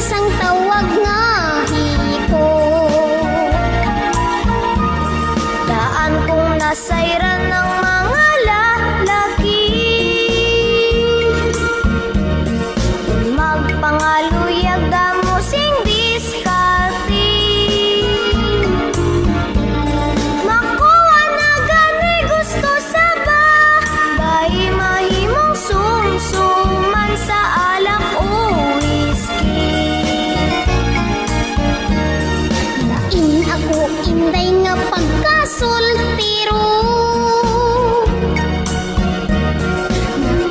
sang tawag nga hiko. Daan kong nasayran ng mga lalaki, magpangaluyag damo sing diskarte. Makuha na gani gusto sa bahay, mahimong sumsuman sa alak o whiskey. Inday nga pagkasultiro,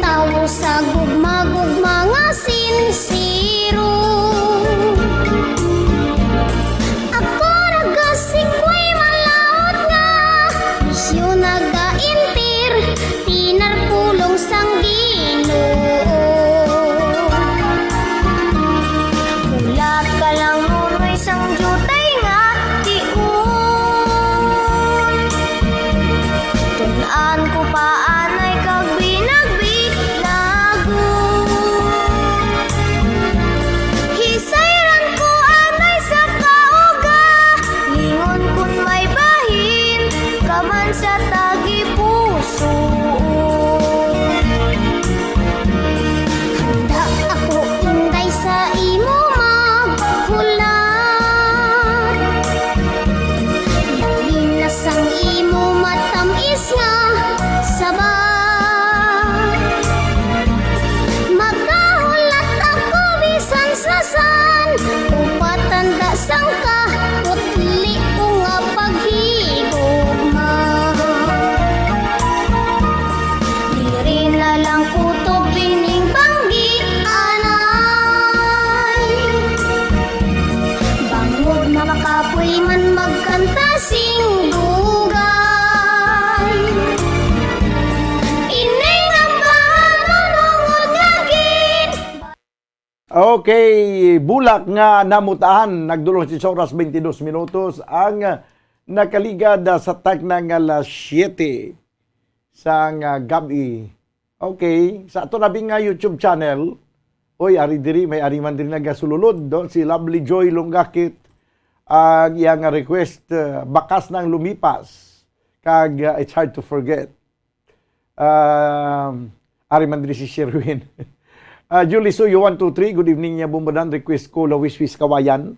tawo sa gugma-gugma nga sinsiro. Ako nagasikway malaot nga, bisyo nagaintir, pinarpulong sang Ginoo. Kulat ka lang nunoy sang jutay nga tiun. sangka putli ko nga paghigugma. Diri na lang kutob bining banggi anay. Bangod na makapoy man magkanta sing dugay. Ining ang bahamonungod nga gin. Okay, bulak nga namutaan, nagdulong si oras 22 minutos ang nakaligad sa taknang alas 7 sa gabi. Okay, sa ato nabing nga YouTube channel, oy, ari diri, may ari man diri nagasululod, do, si Lovely Joy Longgakit, ang iyang request, bakas ng lumipas, kag it's hard to forget. Ari man diri si Sherwin. Julie Suyo 123, good evening niya Bumbudan, request ko Lawiswis Kawayan.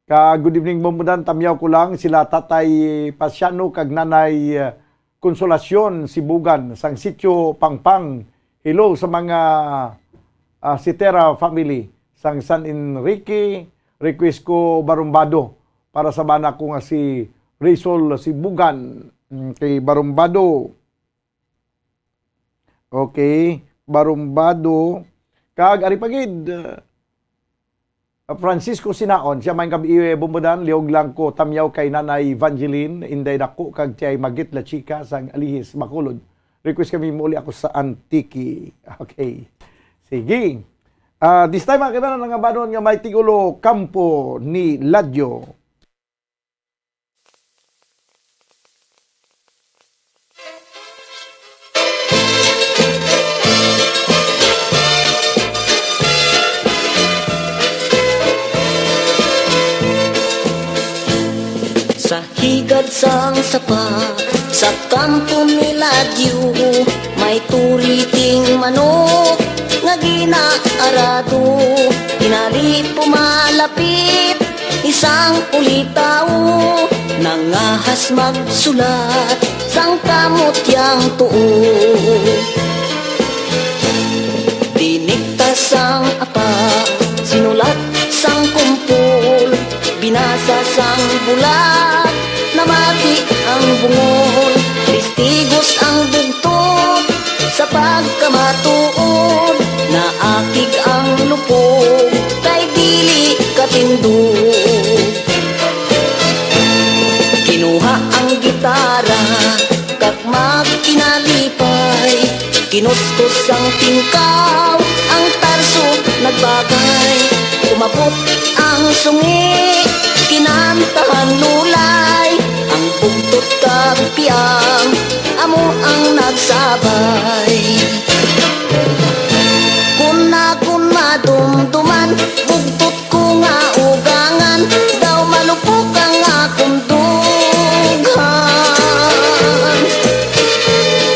Good evening Bumbudan, tamyaw ko lang sila Tatay Pasyano kag Nanay Konsolasyon Sibugan sang sitio Pangpang. Hello sa mga Sitera family sang San Enrique, request ko Barumbado para sa bana ko nga si Rizal Sibugan kay Barumbado. Okay, Barumbado. Kag ari pagid Francisco Sinaon, siya may kabi Bumbudan, liog lang ko tamyaw kay Nanay Evangeline, inday dako kag tiyay Magit La Chica sang Alihis Bacolod. Request kami muli ako sa Antique. Okay. Sige. This time ang kaibanan nga banon nga may tigulo kampo ni Ladyo. Sa higad sang sapa, sa kampo ni Ladyo, may turiting manok nga ginaarado. Hinali pumalapit, isang ulitaw, nangahas magsulat, sang kamot yang tuo. Diniktas sang apa, sinulat sang kumpol, binasa sang bulat, namati ang bungol, testigos ang bugtod, sa pagkamatuod, naakig ang lupog, kay dili katindog. Kinuha ang gitara, kag magkinalipay, kinustos ang tingkaw, ang tarso nagbagay, umabot ang sungi, kinantahan lulay, ang bugtot kag piang, amo ang nagsabay. Kun madumduman, bugtot ko nga ugangan, daw malupok ang akong dughan.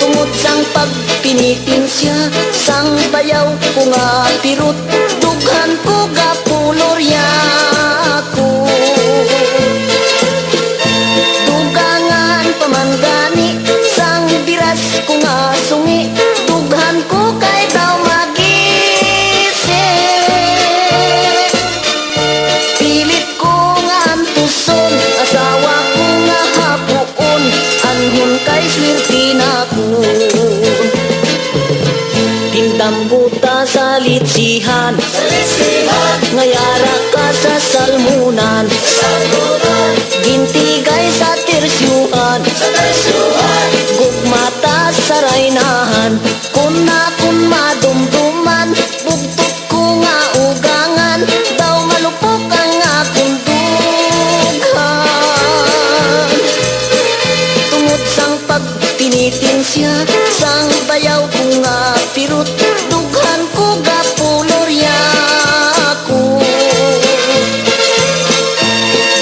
Tungod sang pagpinitin siya, sang bayaw ko nga pirut, dughan ko gapulorya ko. Dugangan pamangani, sang biras ko nga sungi, dughan ko kay daw magisi. Pilit ko nga antuson, asawa ko nga hapuon, anhon kay swerte na ko. Tindam buta sa litsihan, ngayara ka sa salmunan, gintigay sa tersyuhan, gugmata sa raynahan, kun madumduman, bugtot ko nga ugangan, daw malupok ang akong dughan. Tungod sang pagtinitin siya, sang bayaw ko nga pirut, dughan ko gapulorya ko.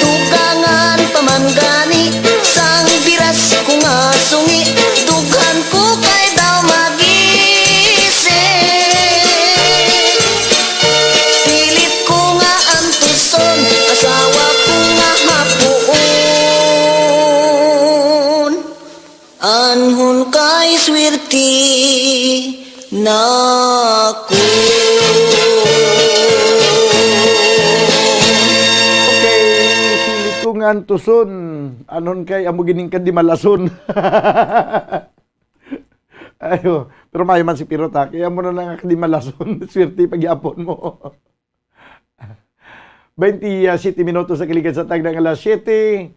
Dugangan pamangani, sang biras ko nga sungi, dughan ko kay daw magisi. Pilit ko nga antuson, asawa ko nga hapuon, anhon kay swerte naku. nga antuson, anon kay amo gining kan di malason. Ayo, pero may man si Pirot ha, kaya mo na lang di malason, swerte pag-iapon mo. 27 minutos sa kiligan sa tag ng alas 7.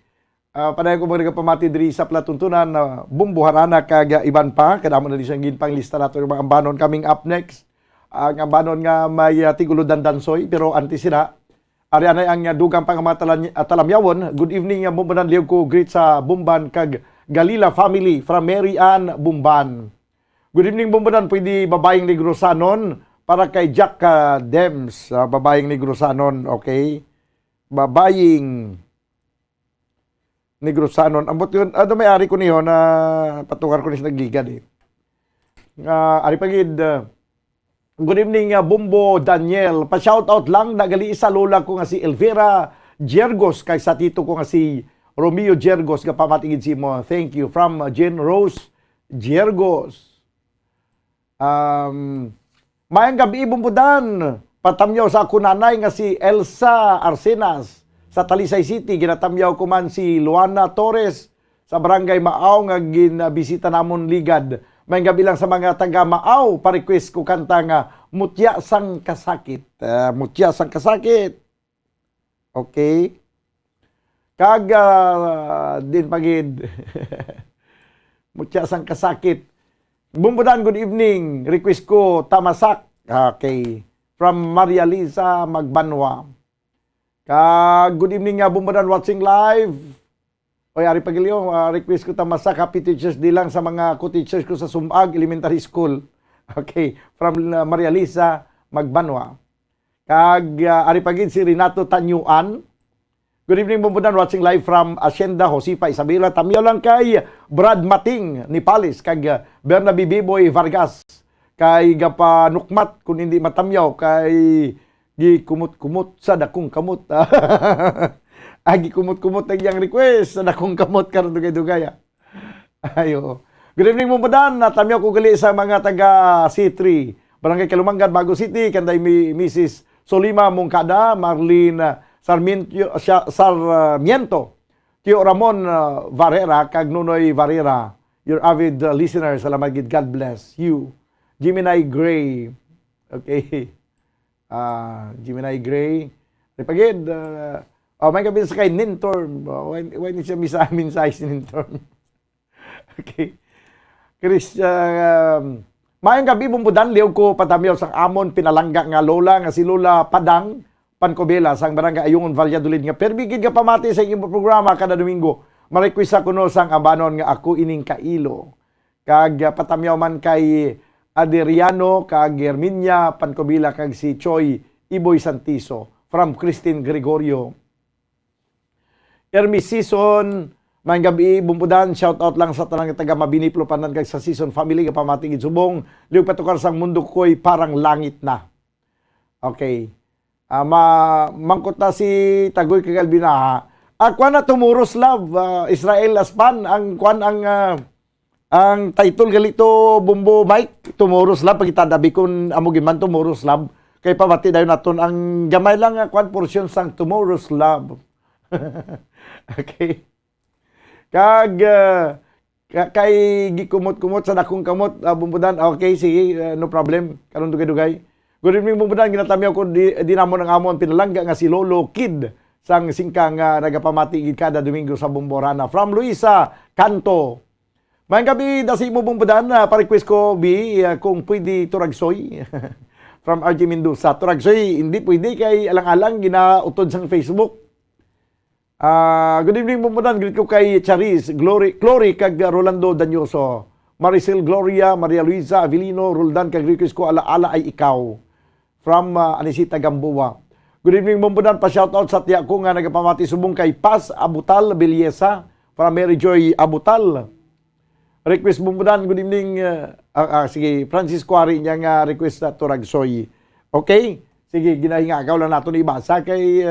Padayon ko mga pamati diri sa platuntunan na bumbuharana kag iban pa, kadamo na di siyang ginpanglista nato yung mga ambanon coming up next. Ang ambanon nga may tigulo dandansoy, pero anti sila. Ari anay ang dugang pang mga talamyawon. Good evening, Bumbanan Liog ko. Greet sa Bumban kag Galila family from Mary Ann Bumban. Good evening, Bumbanan. Pwede babayang Negrosanon para kay Jack Dems. Babayang Negrosanon, okay? Babaying Negrosanon. Ambot yun, may ari ko niyo na patungar ko niya nagligad eh. Ari pagid, good evening, Bumbo Daniel. Pa-shoutout lang, nagali isa lola ko nga si Elvira Jergos, kay sa tito ko nga si Romeo Jergos, nga pamatigid si mo. Thank you. From Jen Rose Jergos. Mayang gabi, Bumbudan. Patamyaw sa ako nanay nga si Elsa Arsenas sa Talisay City. Ginatamyaw ko man si Luana Torres sa Barangay Maaw nga ginabisita namon ligad. May gabi lang sa mga taga Maaw, pa-request ko kanta nga Mutya Sang Kasakit. Mutya Sang Kasakit. Okay. Kag din pagid. Mutya Sang Kasakit. Bumbudan, good evening. Request ko Tamasak. Okay. From Maria Lisa Magbanwa. Kag good evening nga Bumbudan watching live. Oy, Ari Pagilio, request ko Tamasak. Happy Teachers Day lang sa mga co-teachers ko sa Sumag Elementary School. Okay, from Maria Lisa Magbanwa. Kag Ari Pagid si Renato Tanyuan. Good evening, Bumbudan, watching live from Hacienda Josipa Isabela. Tamyaw lang kay Brad Mating ni Palis. Kag Bernabe Biboy Vargas. Kay gapanukmat kung hindi matamyaw. Kay gikumot-kumot sa dakong kamot. Agi kumot-kumot ang iyang request sa dakong kamot karon dugay-dugay. Ayo. Good evening, Bumbudan. Natamyaw ko gali sa mga taga C3. Barangay Kalumangan, Bago City. Kanday Mrs. Solima Mungkada, Marlene Sarmiento, Tio Ramon Varera, kag Nunoy Varera, your avid listeners. Salamat gid. God bless you. Gemini Gray. Okay. Gemini Gray. Pagid, may gabi sa kay Nintorm. Why ni siya misamin sa si Nintorm? Okay. Mayang gabi, Bumbudan, liog ko patamyaw sa amon pinalangga nga lola, nga si Lola Padang Pancobela, sang Barangay Ayungon, Valladolid, nga perbigid ka pamati sa iyong programa kada Domingo. Marequest ako no sang abanon nga ako ining kailo. Kag patamyaw man kay Adriano, kag Herminia Pancobela, kag si Choi Iboy Santiso, from Christine Gregorio. Ermi Season, may gabi, Bumbudan, shout out lang sa tanang taga Mabiniplo panan kag sa Season family, kapamatigid subong, liog patukar sang mundo ko'y parang langit na. Okay. Mangkot na si Tagoy Kagalbina. Kwan na Tumuros Love, Israel Aspan, ang kwan ang title galito Bumbo Mike, Tumuros Love, pagitadabi kun amugin man Tumuros Love, kay pamati dayon naton ang gamay lang kwan portion sang Tomorrow's Love. Okay. Kag kay gikumot-kumot sa dakong kamot, Bumbudan. Okay, sige, no problem. Karon dugay-dugay. Good evening, Bumbudan. Ginatamyaw ko di namon ang amon pinalangga nga si Lolo Kid sang singkang nagapamati kada Domingo sa Bumborana. From Luisa Canto. Mayang gabi, dasi mo Bumbudan, pa-request ko, kung pwede turagsoy. From RJ Mendoza. Turagsoy, hindi pwede kay alang-alang ginautod sang Facebook. Good evening, Bumbudan. Greet ko kay Charis, Glory kag Rolando Danyoso. Maricel Gloria, Maria Luisa Avilino, Roldan, kag request ko ala-ala ay ikaw. From Anisita Gamboa. Good evening, Bumbudan. Pa-shoutout sa tiyak ko nga nagapamati subong kay Paz Abutal Beliesa, from Mary Joy Abutal. Request, Bumbudan. Good evening. Sige, Francis Quarry niya nga request na turagsoy. Okay? Sige, ginahinga. Ikaw lang nato na ibasa kay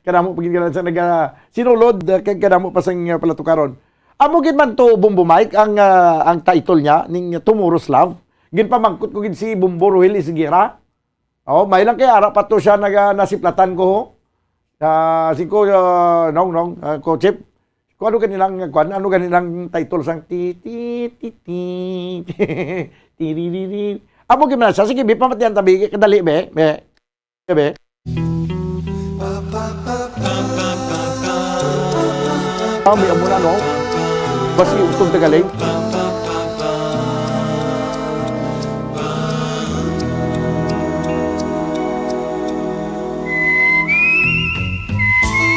kadamo pagin ka sa sinulod kag kadamo pa sang palatukaron. Amo gid man to Bumbo Mike ang title niya ning Tomorrow's Love. Ginpamangkot ko gid si Bumbo Ruel Isiguera. Oh, may lang kay ara pa to siya nasiplatan ko. Singko nong ko chip. Ko ano kanilang title sang ti ti ti ti ti ri ri ri. Amo gimana sa sige pamatian tabi kadali be. Be. May amo na no. Basi utong tagaling.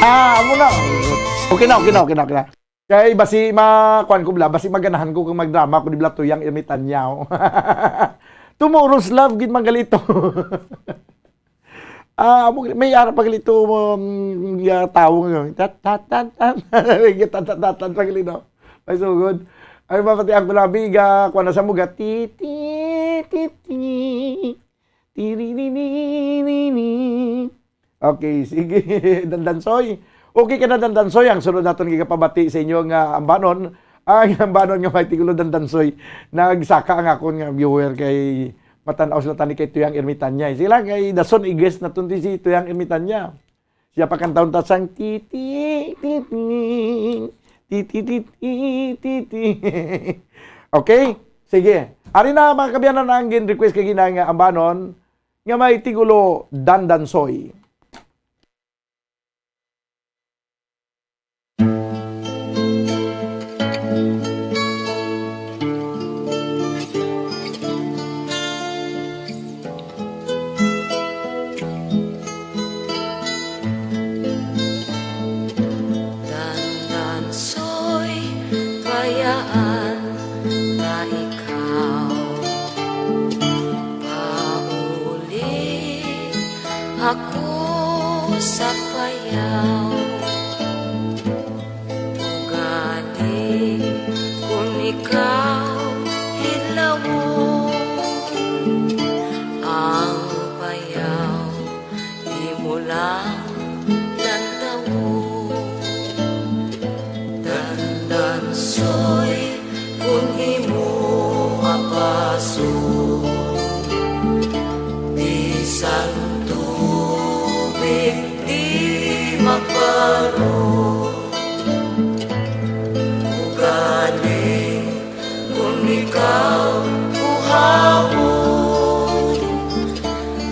Amo na. Okay na. Kaya basi makuan ko bla, basi maganahan ko kung magdrama ko di bla tuyang imitan niya. Tomorrow's love gid mangalito. May ara pagalito tao ng tat pagalito. Ay so good. Ay mapati ako labi ga kuan sa muga ti ti ti ti ti ri ri ri ri. Okay, sige. Dandansoy. Okay ka na Dandansoy. Ang sunod natin gigapabati sa inyo nga ambanon. Ang ambanon nga may tigulo Dandansoy. Nagsaka ang akong nga viewer kay matanaw sila tani kay Tuyang Ermitanya. Sila kay Dason Igres na tunti si Tuyang Ermitanya. Siya pa kang taon tasang titi titi titi titi titi. Okay? Sige. Ari na mga kabiyanan ang request kay ginang ambanon nga may tigulo Dandansoy. Ako sa payaw Ugani kung ikaw hilawon Ang payaw di mo lang lantawon Dandansoy kung imo apaso Bisan di magparo Ugali kung ikaw buhabon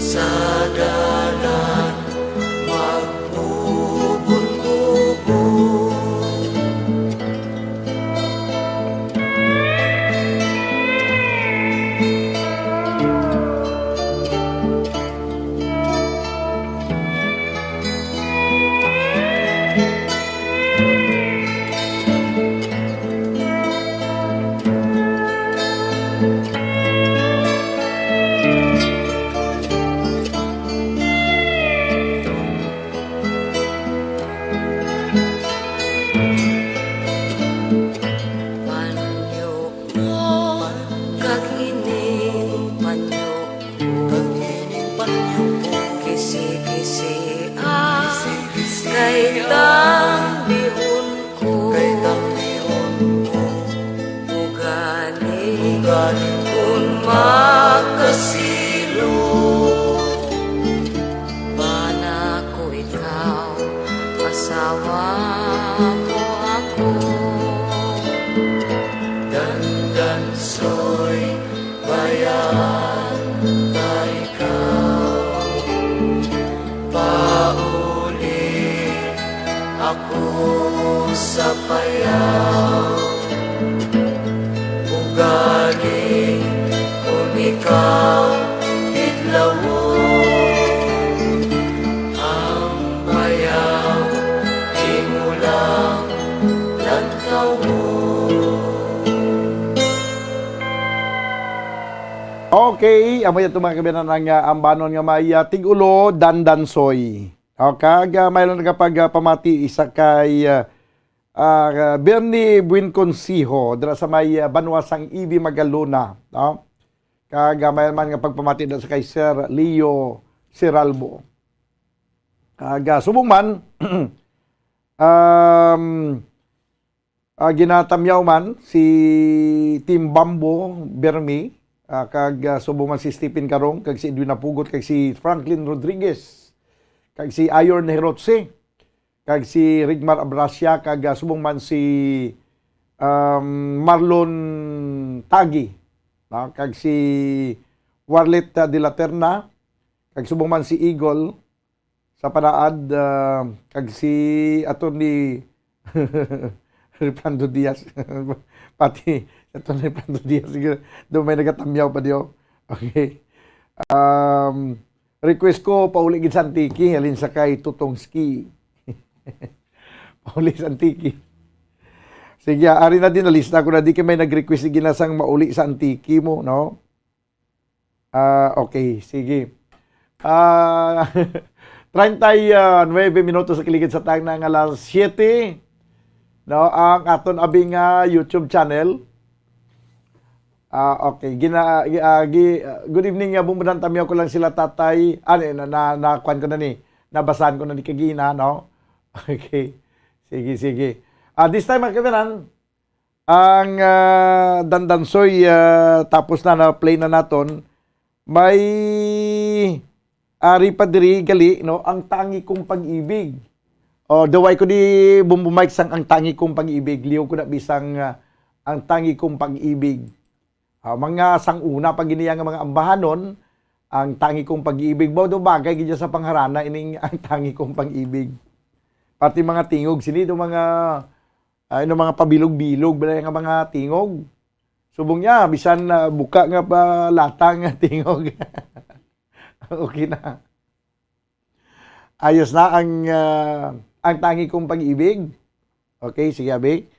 Sa dalan magbubon-bubon kung makasilo Bana ko ikaw, asawa mo ako Dandansoy, bayan ka ikaw Pauli ako sa payaw Ugali kung ikaw idlawon Ang bayaw di mo lang lantawon Okay, amay ito mga kabiyanan ng ambanon nga may tigulo Dandansoy. Okay, may lang kapag pamati isa kay Bernie Buenconsijo dira sa may Banwasang Ibi Magalona, no? Kagamay man nga pagpamati sa kay Sir Leo Siralbo. Subong man ginatamyaw man si Team Bambo Bermi, subong man si Stephen Karong, kag si Edwin Apugot, kag si Franklin Rodriguez, kag si Ayor Nerotse. kag si Rigmar Abrasia, kag subong man si Marlon Tagi, no? Kag si Warlet de la Terna, kag subong man si Eagle sa Panaad, kag si Attorney Replando Diaz. Pati Attorney Replando Diaz, doon may nagatamyaw pa diyo. Okay. Request ko pauli gid sa Antiki, halin sa kay Tutongski. Pauli sa Antiki. Sige, ari na din, nalista ko na di kay may nag-request sige na sang mauli sa Antiki mo, no? Okay, sige. 39 minutos sa kiligid sa tang ng alas 7. No, ang aton abing YouTube channel. Okay, good evening, bumudan tamyaw ko lang sila tatay. Kuan ko na ni. Nabasahan ko na ni kagina, no? Okay. Sige. This time, mga kabanan, ang Dandansoy, tapos na play na naton, may ari pa diri gali, no? Ang tangi kong pag-ibig. O, daway ko di bumbumayk sang ang tangi kong pag-ibig. Liw ko na bisang ang tangi kong pag-ibig. Mga sanguna pag giniyang mga ambahanon, ang tangi kong pag-ibig. Bodo bagay gidya sa pangharana, ining ang tangi kong pag-ibig. Pati mga tingog, sinido mga mga pabilog-bilog, balay nga mga tingog. Subong niya, bisan buka nga pa latang nga tingog. Okay na. Ayos na ang tangi kong pag-ibig. Okay, sige abi.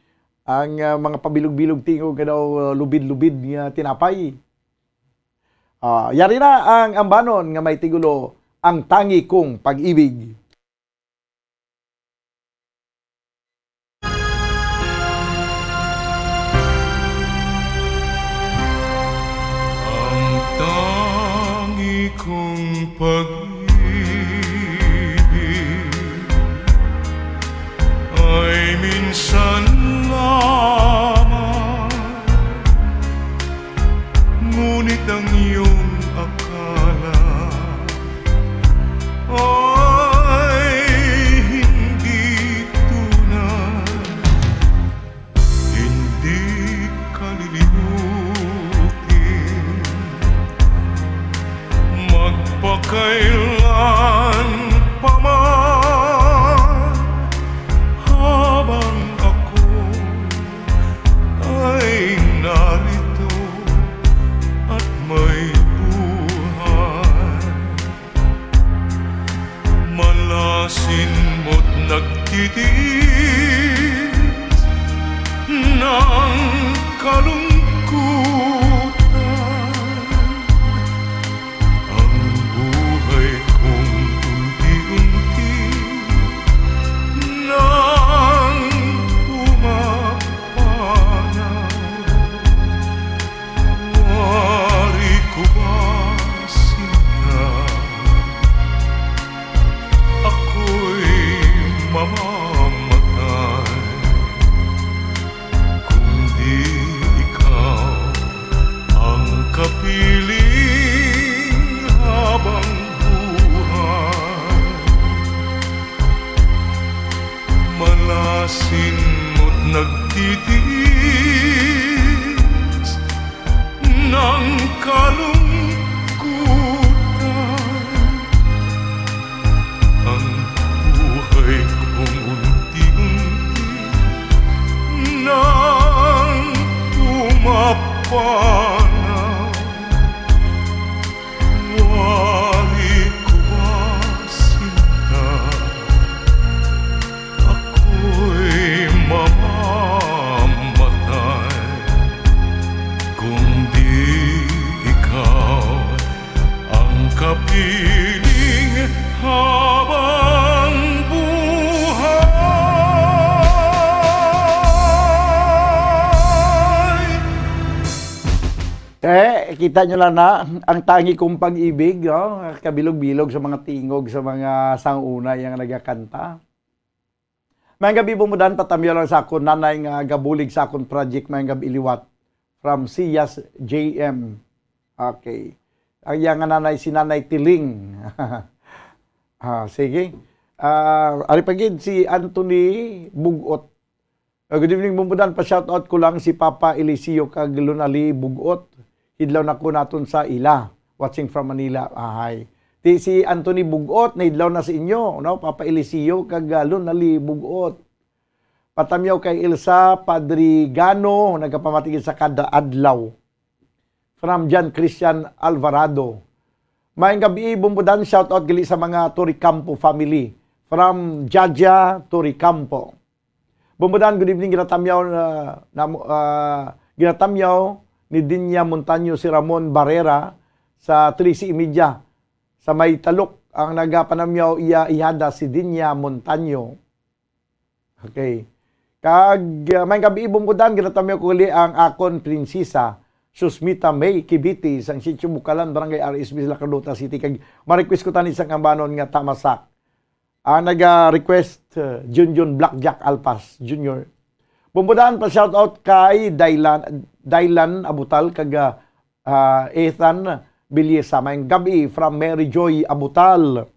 Ang mga pabilog-bilog tingog nga daw lubid-lubid nga tinapay. Yari na ang ambanon nga may tigulo, ang tangi kong pag-ibig. Kung pag-ibig ay minsan lamang, ngunit ang iyong akala ay hindi tunay, hindi kalilimutin. Magpakailan pa man, habang ako ay narito at may buhay, malasin mo't nagtitiis ng kalungkutan. Kapiling habang buhay, malasin mo't nagtitiis ng kalungkutan. Ang buhay kong unti-unti nang tumapan. Kapiling habang buhay. Kita nyo lang na ang tangi kong pag-ibig, no? Kabilog-bilog sa mga tingog, sa mga sanguna yung nagakanta. Mayang gabi bumudan, tatamyo lang sa akon, nanay nga gabulig sa akon project, mayang gabi iliwat, from Siyas JM. Okay. Ang yang nanay si Nanay Tiling. Sige. Ari pagid si Anthony Bugot. Good evening, bumbudan. Pa-shoutout ko lang si Papa Eliseo kag Lunali Bugot. Hidlaw na ko naton sa ila. Watching from Manila. Hi. Di si Anthony Bugot na hidlaw na sa inyo. No? Papa Eliseo kag Lunali Bugot. Patamyaw kay Elsa Padrigano. Nagkapamatigil sa kada adlaw. From John Christian Alvarado. Maayong gabi, bumbudan. Shoutout gali sa mga Toricampo family. From Jaja Toricampo. Bumbudan, good evening, ginatamyaw ni Dinya Montaño si Ramon Barrera sa 3:30 sa may talok ang nagapanamyaw ihada si Dinya Montaño. Okay. Kag may gabi bumbudan, ginatamyaw ko gali ang akon prinsesa Susmita May Kibiti sang Sitio Bukalan, Barangay RSB, Lacandota City. Kag ma-request ko tani isang ambanon nga tamasak. Nag-request Junjun Blackjack Alpas Jr. Bumbudan pa shoutout kay Dailan Abutal kag Ethan Bilyesa. Mayang gabi from Mary Joy Abutal.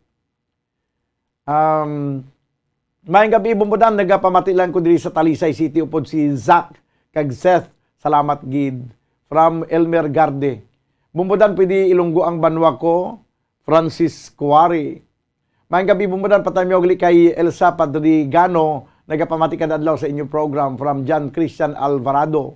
Mayang gabi bumbudan, nagapamatilan ko diri sa Talisay City upod si Zach kag Seth. Salamat gid from Elmer Garde. Bumbudan pwede ilunggo ang banwa ko, Francis Kuwari. Mayang gabi bumbudan, patamyaw gali kay Elsa Padrigano, nagapamati kada adlaw sa inyong program from John Christian Alvarado.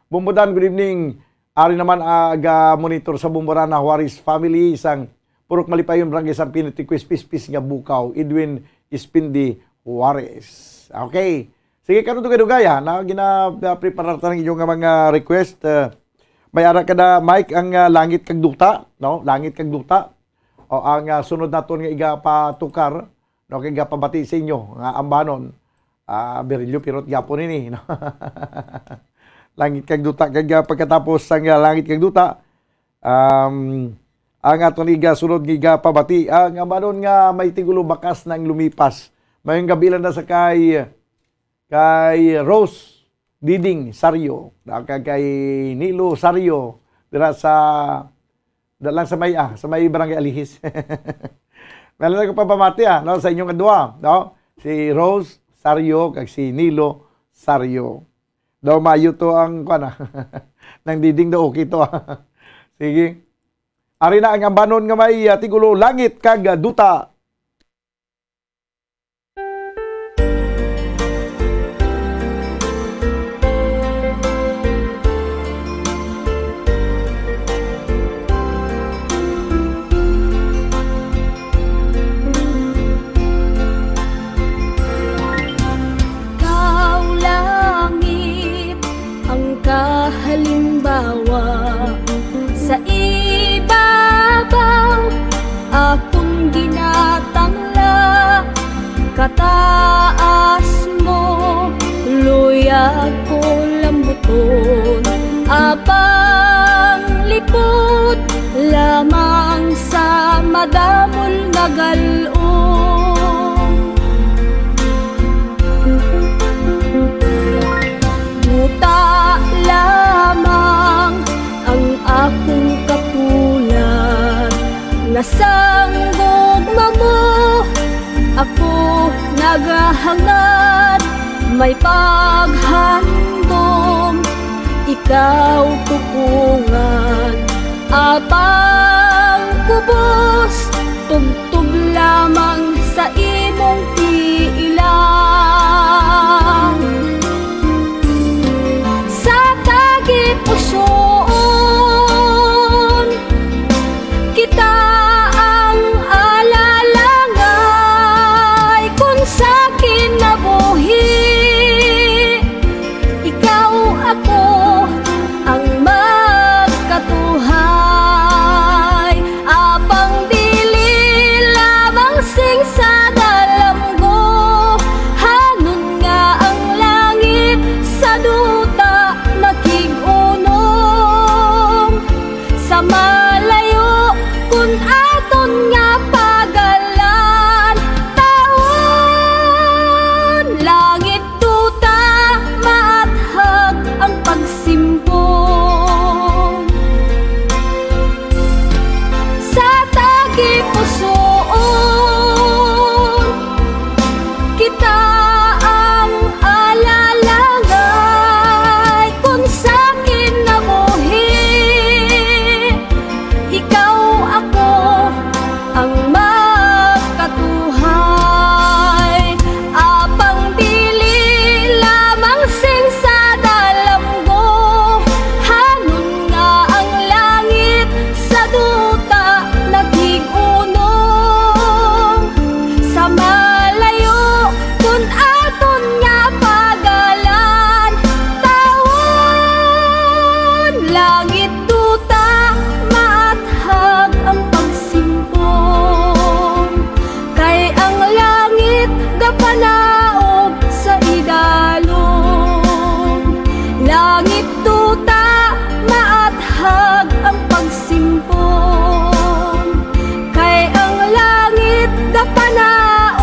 Bumbudan, good evening. Ari naman aga monitor sa bumburan na Juarez family, isang Purok Malipayon, Barangay San Pino, Tiquis, Pispis nga Bukaw, Edwin Ispindi Juarez. Okay. Sige, karon to kadugaya na gina-prepare ta ng inyong mga request. May ara kada Mike ang langit kag duta, no? Langit kag duta. O ang sunod naton nga igapatukar, no, kay igapabati sa inyo nga ambanon. Berilyo pirot gyapon ini, no. Langit kag duta kag pagkatapos sang langit kag duta, ang aton sunod nga igapabati ang ambanon nga may tigulo bakas nang lumipas. Mayong gabi lang na sa kay Rose Diding Sario, kay Nilo Sario dira sa dalang sa may Barangay Alihis. Meron ko pa pamati no, sa inyong kadua, no? Si Rose Sario kag si Nilo Sario. Daw mayo to ang nang diding daw okay to. Sige. Ari na ang ambanon nga may tigulo langit kag duta. Sa ibabaw akong ginatangla, kataas mo luyag ko lambuton, abang lipot lamang sa madamol na galon. Buta lamang ang akong kapulan, nasanggog mo ako nagahangad, may paghandom ikaw tukungan, abang kubos tugtog lamang sa imong piilang. Sa tagipusoon kita ang alalangay, kung sa kinabuhi ikaw ako ang magkatuhay, abang dili lamang sing sa dalamgo. kita ang alalangay kung sa'kin nabuhi. Ikaw ako ang magkatuhay. Apang dili lamang sing sa dalamgo. Hanon nga ang langit sa duta naghigunong. Sa malayo kun aton nga pagalan, tawon langit duta maathag ang pagsimpong. Kay ang langit gapanaog sa idalom. Langit duta maathag ang pagsimpong. Kay ang langit gapanaog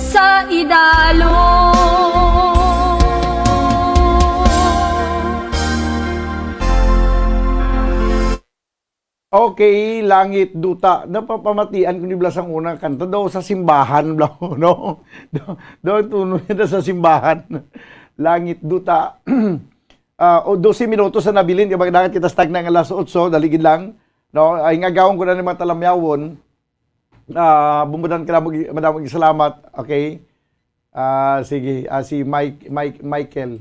sa idalom. Okay, langit duta. Napapamatian ko ni Blas ang unang kanta daw sa simbahan, no? Daw tunog na sa simbahan. Langit duta. 12 minutos na nabilin kapag dagat kita stag na ng alas 8, daligid lang. No, ay nga gawon ko na ni mga talamyawon. Bumudan ka na madaming salamat. Okay. Sige, si Michael.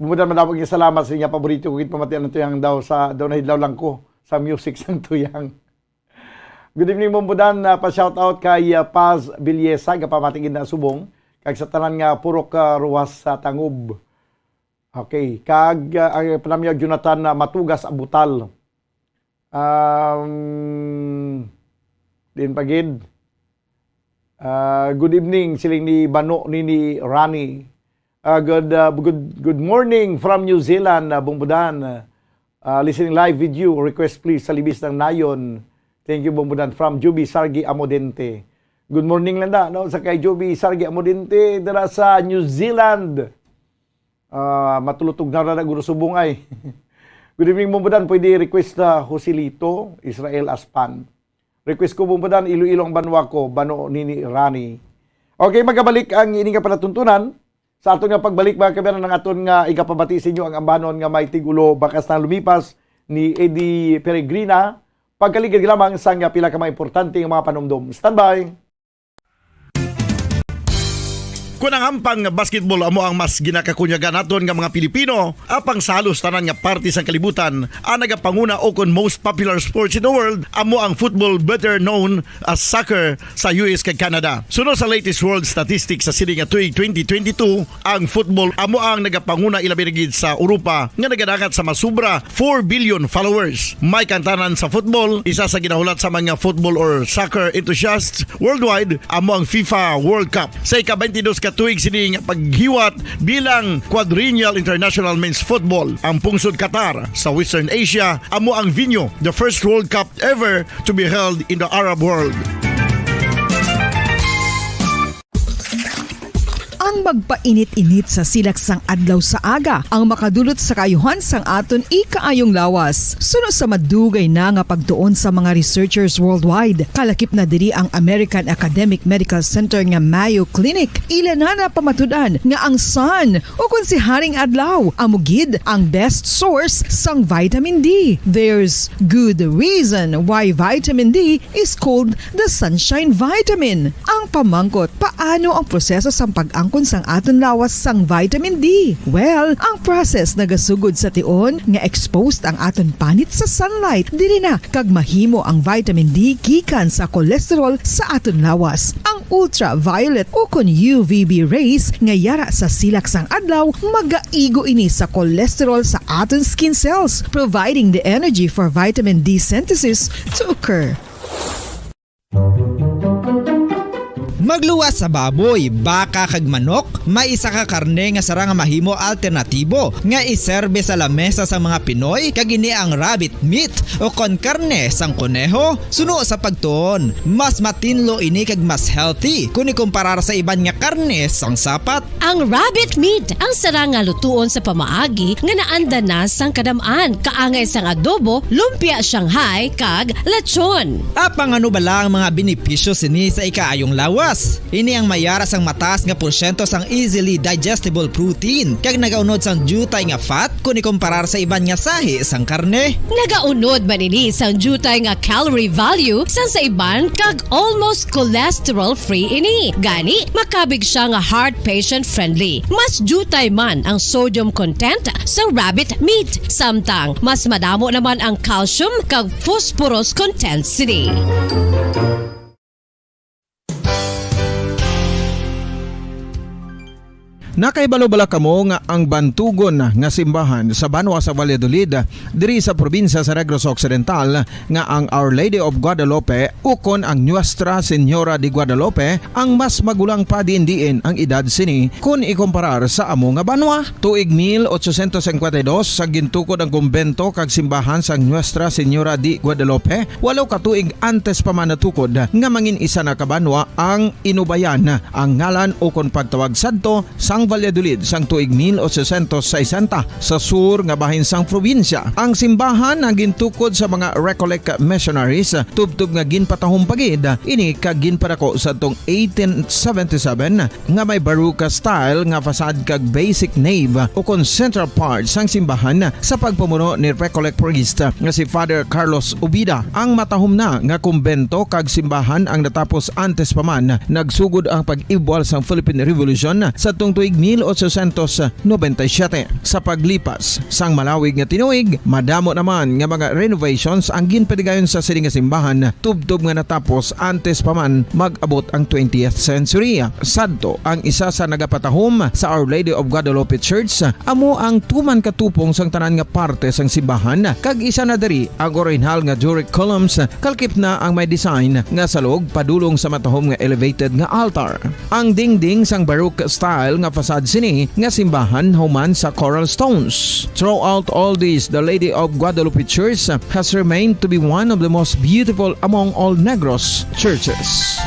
Bumudan madaming salamat sa inya paborito ko kit pamatian ng tuyang daw sa daw nahidlaw lang ko sa music sang tuyang. Good evening bumudan, pa shout out kay Paz Bilyesa gapamatingin na subong kag sa tanan nga purok ruwas sa Tangub. Okay, kag ang panamyag Jonathan Matugas Abutal. Din pagid. Good evening siling ni Bano ni Rani. Good morning from New Zealand, Bumbudan. Listening live video, request please sa libis ng Nayon. Thank you Bumbudan from Joby Sargi Amodente. Good morning landa no sa kay Joby Sargi Amodente dira sa New Zealand. Matulutog na na guro subong ay. Good evening Bumbudan, pwede request na Joselito Israel Aspan. Request ko Bumbudan Iloilo ang banwa ko, Bano Nini Rani. Okay, magabalik ang ining kapanatuntunan. Sa aton nga pagbalik mga kabayan ng aton nga ikapabati sa inyo ang ambanon nga may tigulo bakas na lumipas ni Eddie Peregrina. Pagkaligid lamang sa nga pila ka mga importante nga mga panumdum. Standby! Kung ang ampang basketball amo ang mas ginakakunyagan naton nga mga Pilipino, apang salos tanan nga parte sang kalibutan, ang nagapanguna o kon most popular sports in the world, amo ang football better known as soccer sa US kag Canada. Sunod sa latest world statistics sa sining nga tuig 2022, ang football amo ang nagapanguna ilabirigid sa Europa nga nagadagat sa masubra 4 billion followers. May kantanan sa football, isa sa ginahulat sa mga football or soccer enthusiasts worldwide, amo ang FIFA World Cup. Sa ika-22 ka tuig sining paghiwat bilang Quadrennial International Men's Football. Ang pungsod Qatar sa Western Asia amo ang venue, the first World Cup ever to be held in the Arab world. Ang magpainit-init sa silaksang adlaw sa aga ang makadulot sa kayuhan sang aton ikaayong lawas. Sunod sa madugay na nga pagtuon sa mga researchers worldwide, kalakip na diri ang American Academic Medical Center nga Mayo Clinic. Ila na pamatudan nga ang sun o kung si Haring Adlaw amugid ang best source sang vitamin D. There's good reason why vitamin D is called the sunshine vitamin. Ang pamangkot, paano ang proseso sang pag-angkon sang aton lawas sang vitamin D? Well, ang process nagasugod sa tion nga exposed ang aton panit sa sunlight dili na kag mahimo ang vitamin D gikan sa cholesterol sa aton lawas. Ang ultraviolet o kon UVB rays nga yara sa silak sang adlaw magaigo ini sa cholesterol sa aton skin cells, providing the energy for vitamin D synthesis to occur. Magluwas sa baboy, baka kag manok, may isa ka karne nga sara nga mahimo alternatibo nga iserbe sa lamesa sa mga Pinoy kag ini ang rabbit meat o kon karne sang kuneho. Suno sa pagtuon, mas matinlo ini kag mas healthy kung ikumparar sa iban nga karne sang sapat. Ang rabbit meat ang sara nga lutuon sa pamaagi nga naanda na sang kadamaan, kaangay sang adobo, lumpia Shanghai kag lechon. Apang ano bala ang mga benepisyo sini sa ikaayong lawas? Ini ang mayara sang mataas nga porsyento sang easily digestible protein kag nagaunod sang jutay nga fat kung ikumparar sa iban nga sahi sang karne. Nagaunod man ini sang jutay nga calorie value sang sa iban kag almost cholesterol free ini. Gani makabig siya nga heart patient friendly. Mas jutay man ang sodium content sa rabbit meat, samtang mas madamo naman ang calcium kag phosphorus content sini. Nakaibalo-bala kamo nga ang bantugon nga simbahan sa Banwa sa Valladolid diri sa probinsya sa Negros Occidental nga ang Our Lady of Guadalupe ukon ang Nuestra Señora de Guadalupe ang mas magulang pa diin ang edad sini kung ikumparar sa amo nga banwa. Tuig 1852 sa gintukod ang kumbento kag simbahan sa Nuestra Señora de Guadalupe, walo ka tuig antes pa man natukod nga mangin isa na kabanwa ang inubayan ang ngalan ukon pagtawag sadto sang Valladolid sang tuig 1860 sa sur nga bahin sang probinsya. Ang simbahan ang gintukod sa mga Recollect missionaries tubtub nga ginpatahong pagid ini kag ginpadako sa tong 1877 nga may baroque style nga fasad kag basic nave o kon central part sang simbahan sa pagpamuno ni Recollect priest nga si Father Carlos Ubida. Ang matahom na nga kumbento kag simbahan ang natapos antes pa man nagsugod ang pag-ibwal sang Philippine Revolution sa tong tuig 1897. Sa paglipas sang malawig nga tinuig, madamo naman nga mga renovations ang ginpadigayon sa sining nga simbahan tubtob nga natapos antes pa man mag-abot ang 20th century. Sadto ang isa sa nagapatahom sa Our Lady of Guadalupe Church, amo ang tuman katupong sang tanan nga parte sang simbahan kag isa na diri ang original nga Doric columns kalkip na ang may design nga salog padulong sa matahom nga elevated nga altar. Ang dingding sang baroque style nga fasad sini nga simbahan human sa coral stones. Throughout all this, the Lady of Guadalupe Church has remained to be one of the most beautiful among all Negros churches.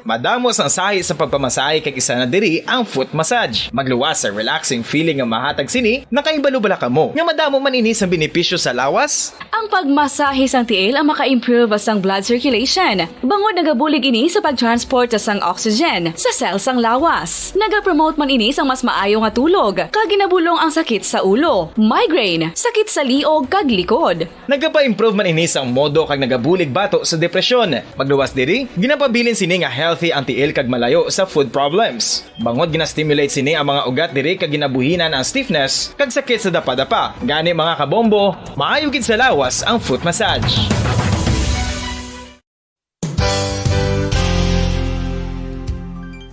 Madamos ang sahi sa pagpamasahe kag isa na diri ang foot massage. Magluwas sa relaxing feeling nga mahatag sini, nakaibalo-bala kamo. Nga madamo man ini sa benepisyo sa lawas. Ang pagmasahe sang tiil ang maka-improve sang blood circulation. Bangod nagabulig ini sa pagtransport sang oxygen sa cell sang lawas. Nagapromote man ini sang mas maayo nga tulog, kag ginabulong ang sakit sa ulo, migraine, sakit sa liog kag likod. Nagapa-improve man ini sang modo kag nagabulig bato sa depresyon. Magluwas diri, ginapabilin sini nga healthy ang tiil kag malayo sa food problems. Bangod gina-stimulate sini ang mga ugat diri kag ginabuhinan ang stiffness kag sakit sa dapa-dapa. Gani mga kabombo, maayo gid sa lawas ang foot massage.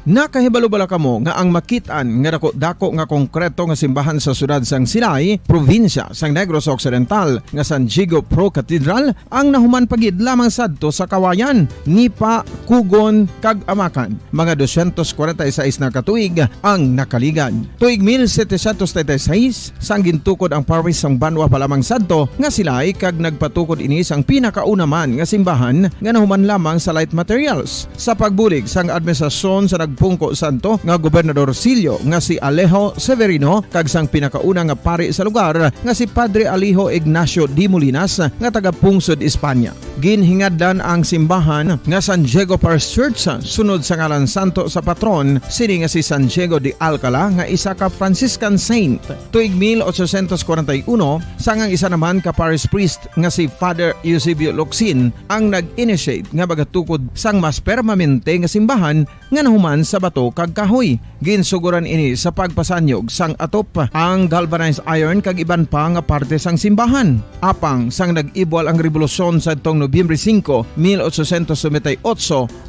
Nakahibalo-bala kamo nga ang makitaan nga dako nga konkreto nga simbahan sa sudad sang Sinay, probinsya sang Negros Occidental nga San Diego Pro Cathedral ang nahuman pagid lamang sadto sa Kawayan, Nipa, Kugon kag Amakan. Mga 246 na katuig ang nakaligan. Tuig 1736 sang gintukod ang parish sang Banwa pa lamang sadto nga Silay kag nagpatukod ini sang pinakauna man nga simbahan nga nahuman lamang sa light materials. Sa pagbulig sang administrasyon sa Pungko Santo nga Gobernador Silio nga si Alejo Severino kag sang pinakauna nga pari sa lugar nga si Padre Alijo Ignacio de Molinas nga taga Pungsod, Espanya. Ginhingaddan ang simbahan nga San Diego Parish Church sunod sa ngalan santo sa patron sini nga si San Diego de Alcala nga isa ka Franciscan saint. Tuig 1841 sangang isa naman ka parish priest nga si Father Eusebio Locsin ang nag-initiate nga bagatukod sang mas permanente nga simbahan nga nahuman sa bato kag kahoy. Ginsuguran ini sa pagpasanyog sang atop ang galvanized iron kag iban pa nga parte sang simbahan. Apang sang nag-ibwal ang revolusyon sa itong Nobyembre 5, 1898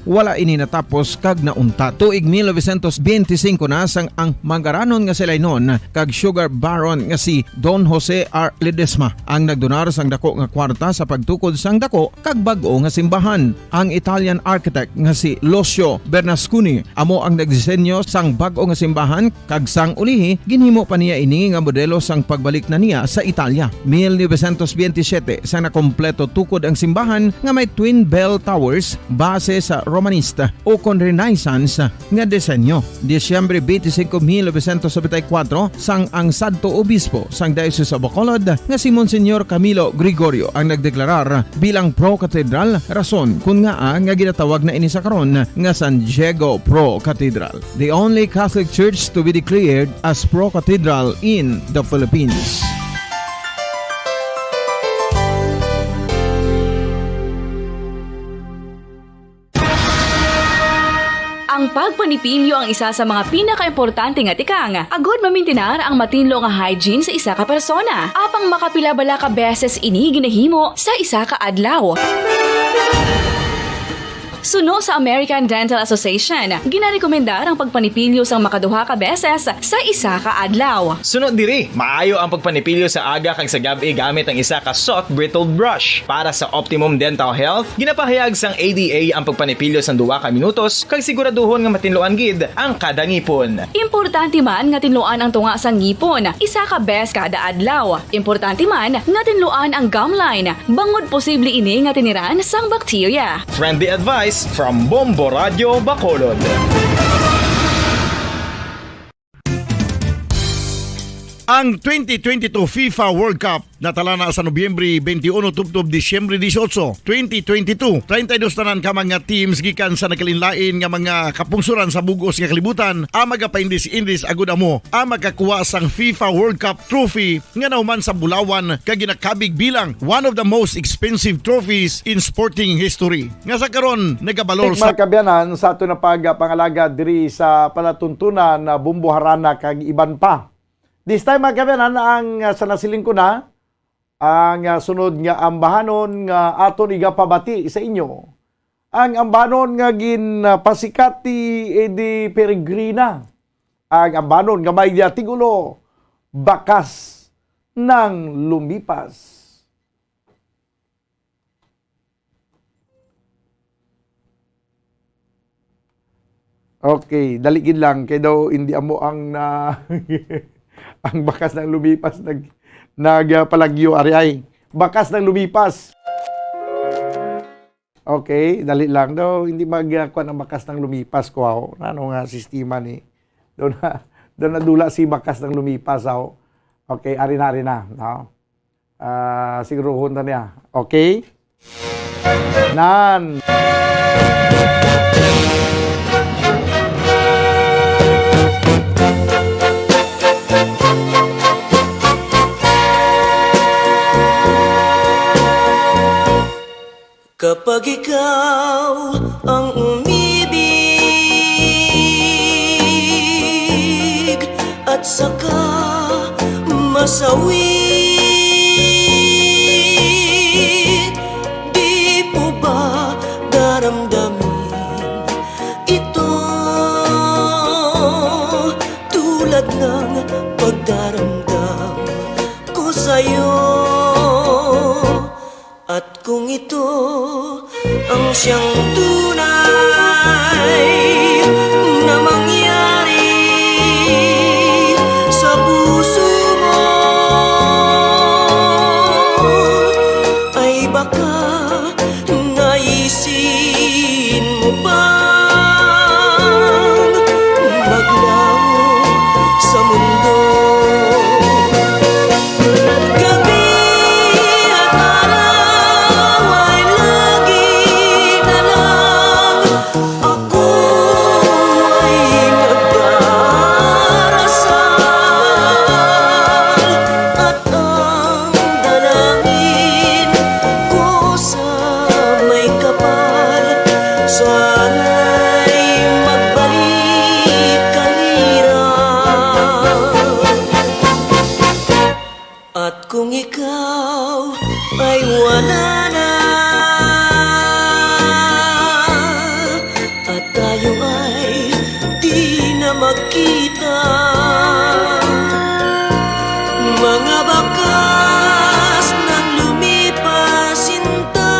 wala ini natapos kag naunta. Tuig 1925 na sang ang mangaranon nga sila noon kag sugar baron nga si Don Jose R. Ledesma ang nagdonar sang dako nga kwarta sa pagtukod sang dako kag bag-o nga simbahan. Ang Italian architect nga si Lucio Bernasconi amo ang nagdisenyo sang bag-o nga simbahan kag sang ulihi ginhimo pa niya ini nga modelo sang pagbalik na niya sa Italia. 1927 sang nakompleto tukod ang simbahan nga may twin bell towers base sa Romanista o kon Renaissance nga disenyo. Disyembre 25, 1974 sang ang Santo Obispo sang Diocese of Bacolod nga si Monsignor Camilo Gregorio ang nagdeklarar bilang pro-cathedral, rason kung nga ginatawag na ini sa karon nga San Diego Pro-Cathedral, the only Catholic Church to be declared as pro-cathedral in the Philippines. Ang pagpanipilyo ang isa sa mga pinaka-importante nga tikang. Agod mamintinar ang matinlo nga hygiene sa isa ka persona. Apang makapilabala ka beses ini ginahimo sa isa ka adlaw. Suno sa American Dental Association, ginarekomendar ang pagpanipilyo sang makaduha ka beses sa isa ka adlaw. Sunod diri, maayo ang pagpanipilyo sa aga kag sa gabi gamit ang isa ka soft brittle brush. Para sa optimum dental health, ginapahayag sang ADA ang pagpanipilyo sang 2 ka minutos kag siguraduhon nga matinloan gid ang kada ngipon. Importante man nga tinluan ang tunga sang ngipon, isa ka bes kada adlaw. Importante man nga tinluan ang gum line, bangod posible ini nga tiniran sang bakterya. Friendly advice from Bombo Radio Bacolod. Ang 2022 FIFA World Cup natala na sa Nobyembre 21 tubtob Disyembre 18, 2022. 32 tanan ka mga teams gikan sa nakalinlain nga mga kapungsuran sa bugos nga kalibutan ang magapaindis-indis agud amo ang magkakuha sang FIFA World Cup trophy nga nauman sa Bulawan kag ginakabig bilang one of the most expensive trophies in sporting history. Nga sa karon nagabalor sa kabyanan sa ato na pangalaga diri sa palatuntunan na Bumbuharana kag iban pa. This time mga kabyanan ang sa nasiling ko na ang sunod nga ambahanon nga aton igapabati sa inyo. Ang ambahanon nga ginpasikat ti Eddie Peregrina. Ang ambahanon nga may tigulo bakas ng lumipas. Okay, daligid lang kay daw hindi amo ang ang bakas ng lumipas nagpalagyo ari bakas ng lumipas. Okay, dali lang daw hindi magkuan ang bakas ng lumipas ko ano nga sistema ni doon na dula si bakas ng lumipas Okay, ari na no. Siguro hunta niya. Okay? Nan Kapag ikaw ang umibig at saka masawi, di mo ba daramdamin ito tulad ng pagdaramdam ko sa'yo? At kung ito ang siyang tunay na mangyari sa puso mo, ay baka naisin mo bang maglaho sa mundo? Kung ikaw ay wala na, at tayo ay di na magkita. Mga bakas ng lumipas sinta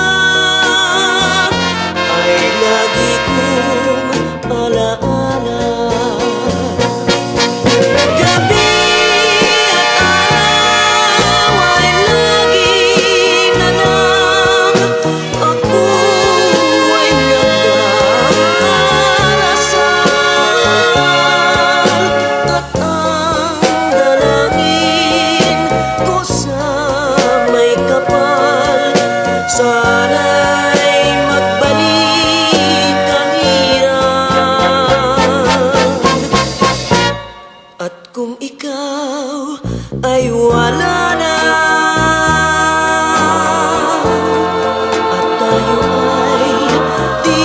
ay lagi kong alaala. Gabi at araw ay lagi na lang ako ay nagdarasal, at ang dalangin ko sa may kapal, sana'y magbalik ang hirap. At kung ikaw ay wala na, at tayo ay di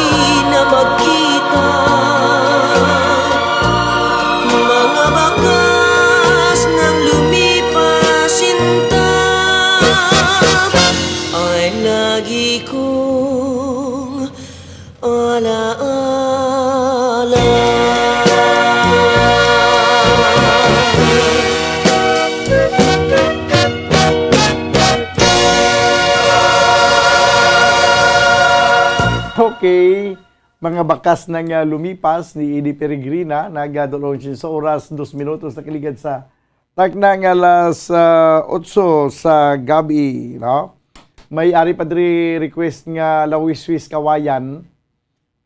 na magkita, mga bakas ng lumipas sinta ay lagi kong alaala. Okay, mga bakas ng lumipas ni Edie Peregrina, nagadulong siya sa oras 2 minutos na kiligad sa taknang alas 8 sa gabi, no? May ari padri request nga lawiswis kawayan.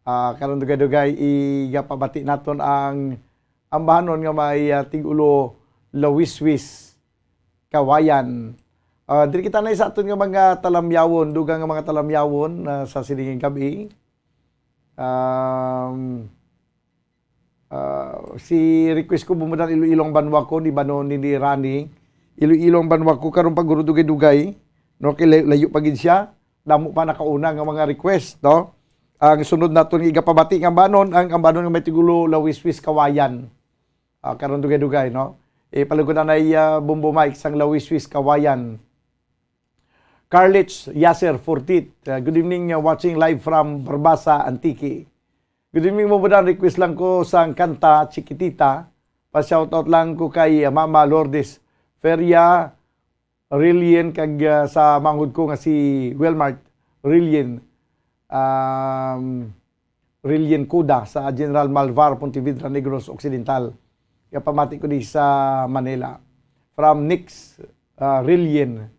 Karon dugay-dugay igapabati naton ang ambahanon nga may tigulo lawiswis kawayan. Diri kita na sa aton nga mga talamyawon, dugang nga mga talamyawon sa silinging gabi. Si request ko bumudan Iloilong Banwa ko, di ba no, ni Rani. Iloilong Banwa ko, karong paguro dugay-dugay, no, kay layo pagid siya, damo pa nakauna nga mga request, no. Ang sunod naton igapabati nga banon, ang ambanon nga may tigulo lawiswis kawayan. Karon dugay-dugay, no. Palugudan ay Bumbo Mike sang lawiswis kawayan. Carlich Yasser Fortit, good evening, watching live from Barbasa, Antique. Good evening mo ba, request lang ko sa kanta Chiquitita. Pa-shoutout lang ko kay Mama Lourdes Feria Rilien, kag sa manghud ko nga si Wilmart Rilien. Rilien Kuda sa General Malvar, Pontevedra, Negros Occidental. Kaya pamati ko di sa Manila. From Nix Rilien.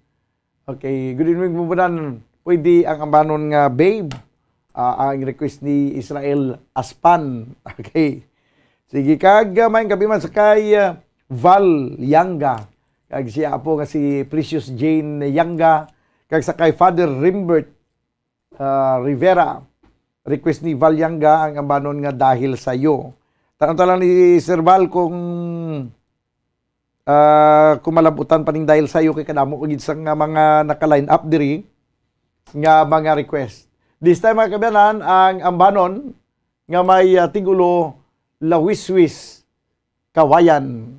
Okay, good evening mo ba, pwede ang ambanon nga babe. Ang request ni Israel Aspan. Okay. Sige, kag may gabi man sa kay Val Yanga. Kag siya po nga si Precious Jane Yanga. Kag sa kay Father Rimbert Rivera. Request ni Val Yanga ang ambanon nga dahil sa iyo. Tanong ni Sir Val kung malabutan pa ning dahil sa iyo kay kadamo ug sa mga naka-line up diri nga mga request. This time mga kabayanan, ang ambanon nga may tigulo lawiswis kawayan.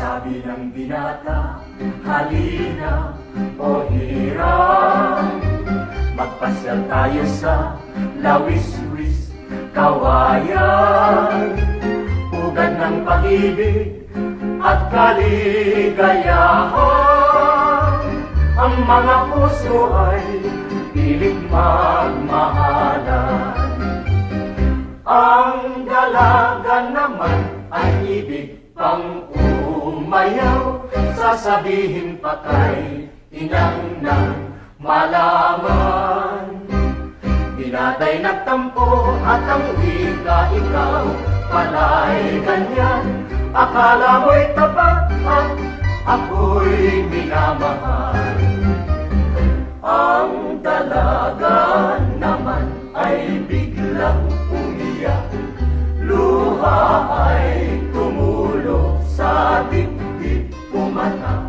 Sabi ng binata, halina o hirang, magpasyal tayo sa lawiswis kawayan. Ugan ng pag-ibig at kaligayahan, ang mga puso ay pilit magmahalan. Ang dalaga naman ay ibig pang umayaw, sasabihin pa kay inang ng malaman. Binatay nagtampo at ang wika ikaw pala'y ganyan. Akala mo'y tapat at ako'y minamahal. Ang dalaga naman ay biglang umiyak, luha ay tumulo sa dibdib, pumata.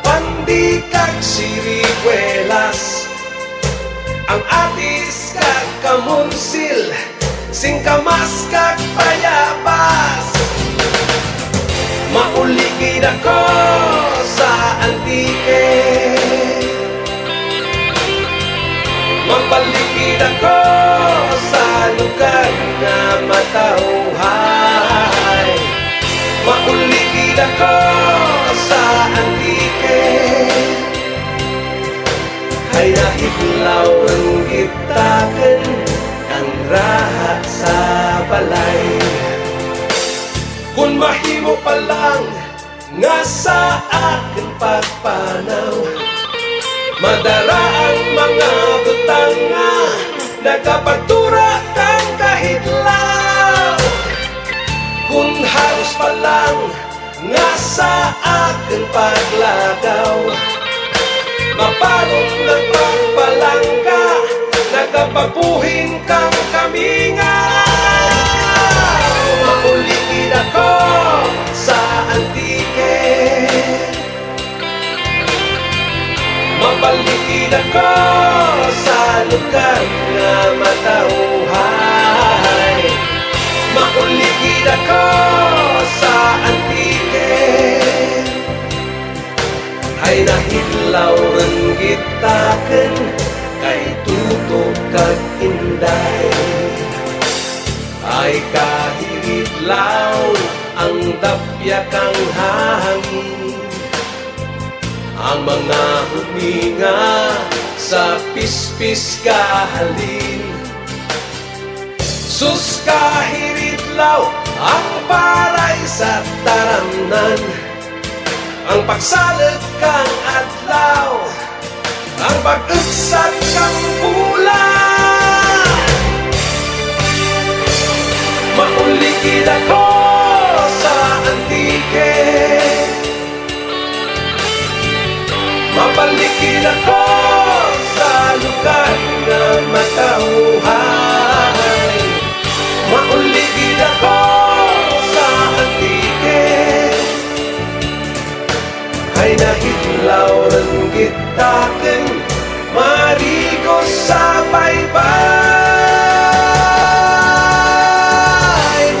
pandi kag siriguelas, ang atis kag kamunsil, singkamas kag payabas. Mauligid ako sa antike, mapaligid ako sa lugar na matauhay. Mauligid ako sa antike, ay nahitlaw ang gitaken ang raha sa balay. Kung mahimo pa lang nga sa akin pagpanaw, madara ang mga butang nga nagkapagtura kang kahitlaw. Kung halos pa lang nga sa akin paglagaw, mapalong ng pagpalangga, nagkapabuhin kang kamingaw. Mauligid ako sa antike, mapaligid ako sa lugar na matauhay. Mauligid ako sa antike, ay nahitlaw ang gitaken kay tutok kag inday. Ay kahitlaw ang dapya kang hangin, ang mga huminga sa pispis kahalin. Sus kahiritlaw ang paray sa taramnan, ang pagsalag kang adlaw, ang pag-ugsat kang bulan. Mauligid ako sa antike, mapaligid ako sa lugar na matauhay. Mauligid ako sa antike, ay nahitlaw ng gitaken marigo sa baybay.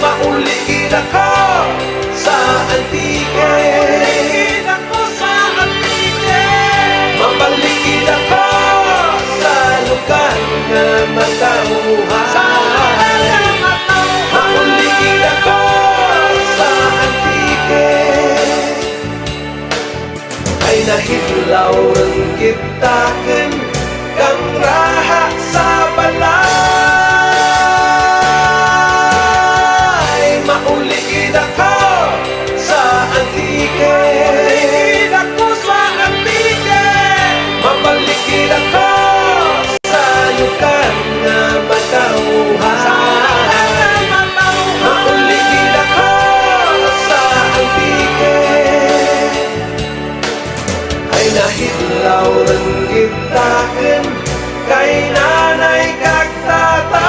Mauligid ako sa antike, mauligid ako sa antike, mapaligid ako sa lugar na matauhay. Mauligid ako sa antike, ay nahitlaw ng gitaken kang raha sa balay. Mauligid ako sa antike, mauligid ako sa antike, mapaligid ako sa lugar na matauhay. Mauligid ako sa antike, ay nahitlaw ng gitaken kay nanay kag tatay.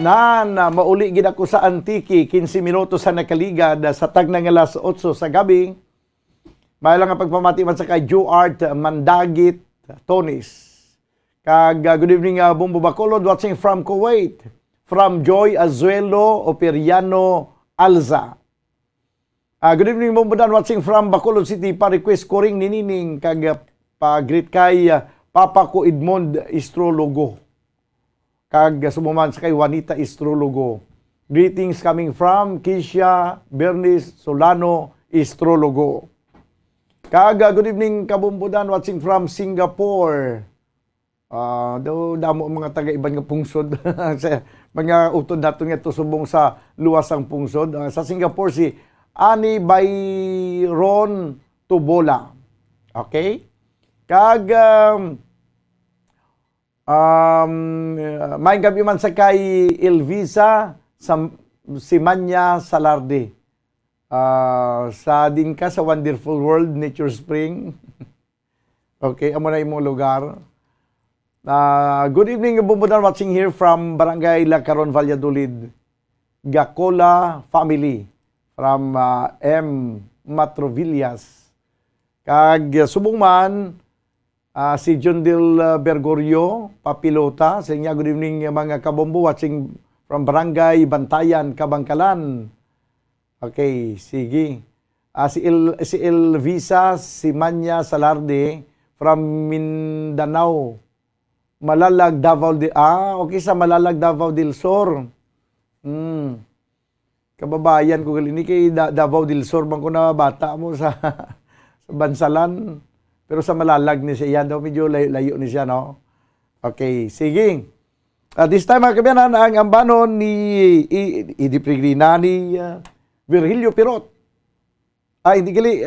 Na mauli gid ako sa antiki 15 minutos sa nakaligad sa tagnang alas 8 sa gabi. May lang nga pagpamati man sa kay Juart Mandagit Tonis. Kag good evening Bumbo Bacolod watching from Kuwait. From Joy Azuelo Operiano Alza. Good evening Bumbo Dan watching from Bacolod City. Pa-request ko ring ninining kag pa-greet kay Papa ko Edmond Astrologo. Kag sumuman sa kay Juanita Astrologo. Greetings coming from Kisha Bernice Solano Astrologo. Kag good evening kabumbudan watching from Singapore. Damo mga taga-ibang nga pungsod. Mga utod nato nga subong sa luwasang pungsod. Sa Singapore si Ani Bayron Tubola. Okay? Kag may gabi man sa kay Elvisa Simanya Salarde. Sa din ka sa Wonderful World Nature Spring. Okay, amo na imong lugar. Good evening, Bumbudan, watching here from Barangay Lacaron, Valladolid. Gacola family from M. Matrovillas. Kag subong man, si John Del Bergorio, papilota. Sa inyo, good evening mga kabombo, watching from Barangay Bantayan, Kabangkalan. Okay, sige. Si Elvisa, si Manya Salarde from Mindanao. Malalag Davao del okay, sa Malalag Davao del Sur. Kababayan ko gali ni kay Davao del Sur bang ko na bata mo sa Bansalan. Pero sa Malalag ni siya yan daw medyo layo ni siya, no? Okay, sige. At this time mga kabayan, ang ambanon ni Idi Pregrina ni Virgilio Pirot. Hindi gali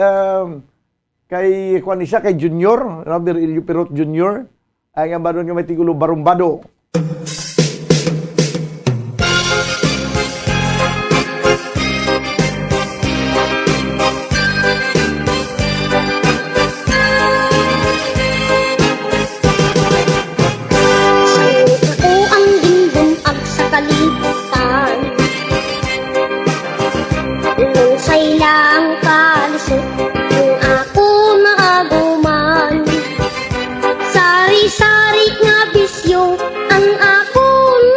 kay kuan siya kay Junior, Virgilio Pirot Junior. Ang ambanon nga may tigulo Barumbado. Sari-sari nga bisyo ang ako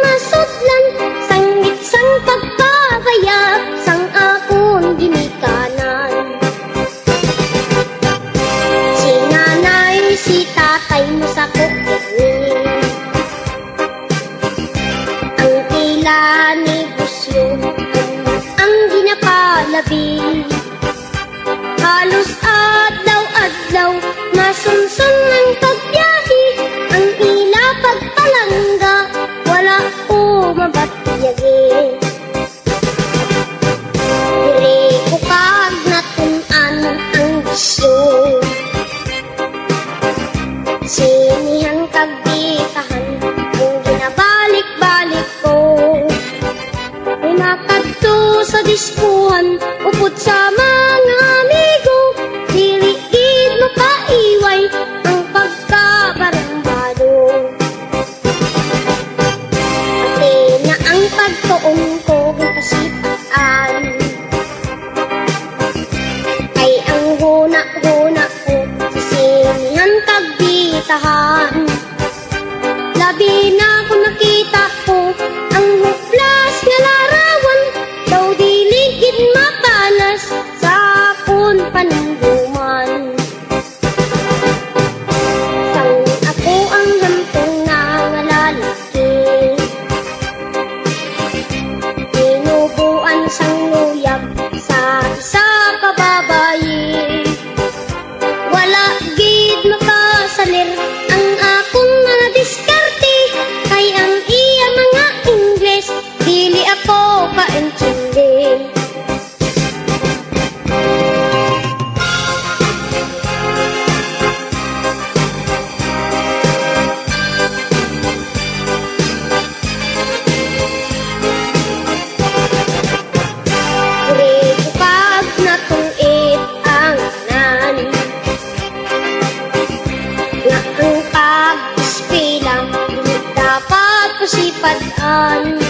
nasudlan, sangit sang pagkakaya sang akong ginikanan. Si nanay, si tatay mo sa kukunin, ang tila negosyo ang ginapalabi. Halos adlaw-adlaw masunsun ng pagbiyahe, ang ila pagpalangga wala ko mabatiyagi. Diri ko kag natunan ang bisyo, sinihan kag bitahan ang ginabalik-balik ko. May makadto sa diskuhan upod sa mga amigo, diligid mapaiway ang pagkabarambado. Pati na ang pagtuon ko kasipaan, ay ang guna-guna ko sa sinihan kagbitahan. Labi na kung nakita ko ang huplas nga larawan, daw diligid mapanas sa akon paningduman. Sang ako ang hantong nangalalaki, tinubuan sang luyag sa isa ka babayi. Wala gid makasalir ang akong mga diskarte, kay ang iya mga Ingles dili ako kaintindi. Diri ko pag natuit ang tanan, nga ang pag-eskwela dili dapat pasipadaan.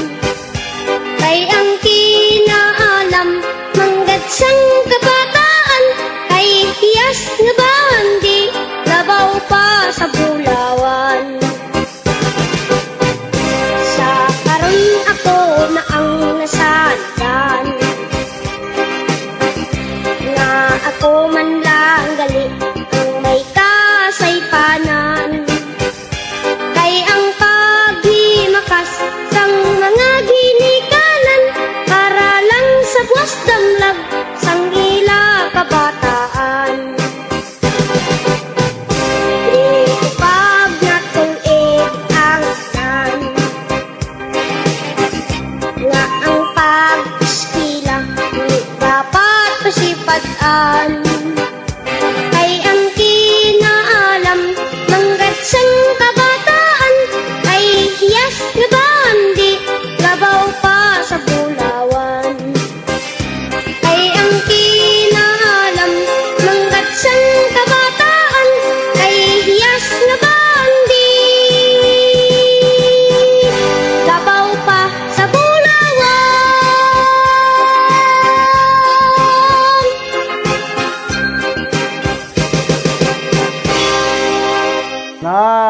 Kay ang kinaalam manggad sang kabataan, kay hiyas nga bandi labaw pa sa bulawan. Sa karon ako na ang nasandan, nga ako man lang gali ang may kasaypanan. Kay ang paghimakas sang mga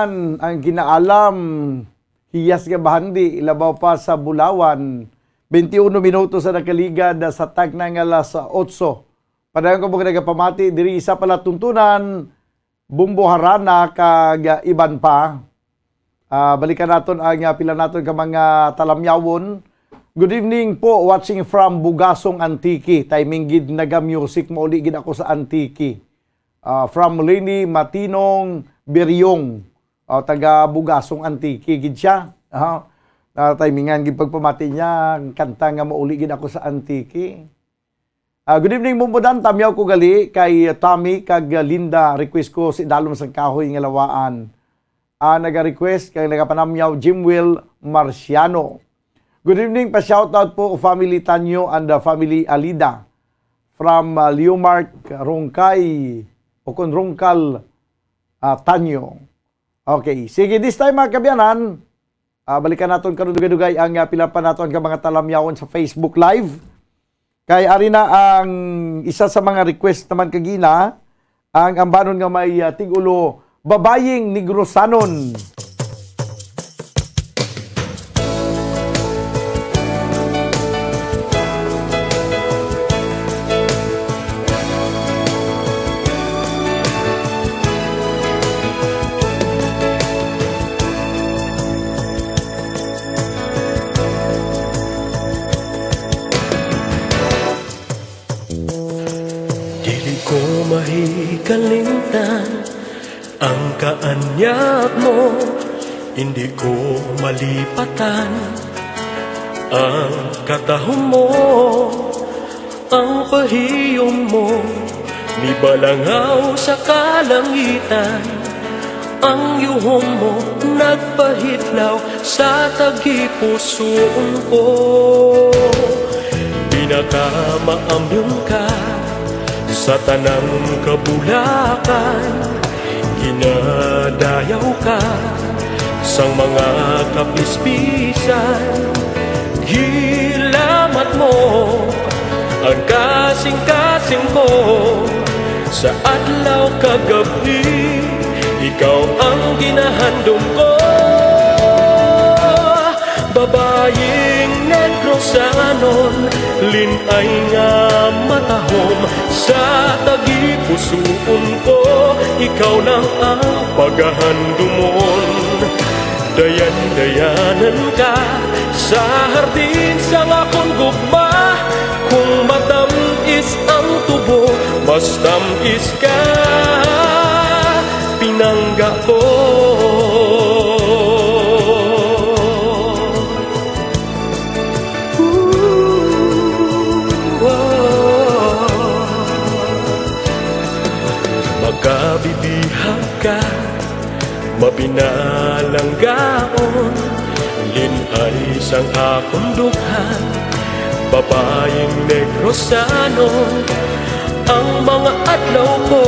tamingan ang ginaalam hiyas nga bahandi ilabaw pa sa Bulawan 21 minutos sa nakaligad sa tag ng alas 8. Padayon ko mo nagapamati diri isa pala tuntunan Bumbo Harana kag iban pa. Balikan naton ang pila naton ka mga talamyawon. Good evening po, watching from Bugasong Antique. Timing gid naga music mo uli gid ako sa Antique. From Leni Matinong Biryong. Taga Bugasong Antique gid siya. Timingan gid pagpamati niya kanta nga mauli gid ako sa Antique. Good evening Bumbudan, tamyaw ko gali kay Tommy kag Linda. Request ko si Dalom sa kahoy nga lawaan. Naga-request kay nagapanamyaw Jimwell Marciano. Good evening, pa-shoutout po family Tanyo and family Alida from Leomart Rongkay o kung Rongkal Tanyo. Okay, sige, this time mga kabyanan, balikan natin kanudugay-dugay ang pila pa natin ka mga talamyawon sa Facebook Live. Kay ari na ang isa sa mga request naman kagina, ang ambanon nga may tigulo, babaying Negrosanon. Kalimtan ang kaanyak mo, hindi ko malipatan ang katahom mo, ang pahiyom mo, nibalangaw sa kalangitan, ang yuhom mo nagpahitlaw sa tagipusoon ko. Pinakamaamyong ka sa tanang kabulakan, ginadayaw ka sa mga kapispisan. Gilamat mo ang kasing-kasing ko sa adlaw kagabi, ikaw ang ginahandom ko. Babaying Negrosanon, linay nga matahom sa tagipusoon ko, ikaw lang ang paghahandumon. Dayan-dayanan ka sa hardin sa akong gugma, kung matamis ang tubo, mas tamis ka, pinangga ko. Magkabibihag ka, mapinalanggaon, linay sang akong dukhan, babayeng Negrosanon. Ang mga adlaw ko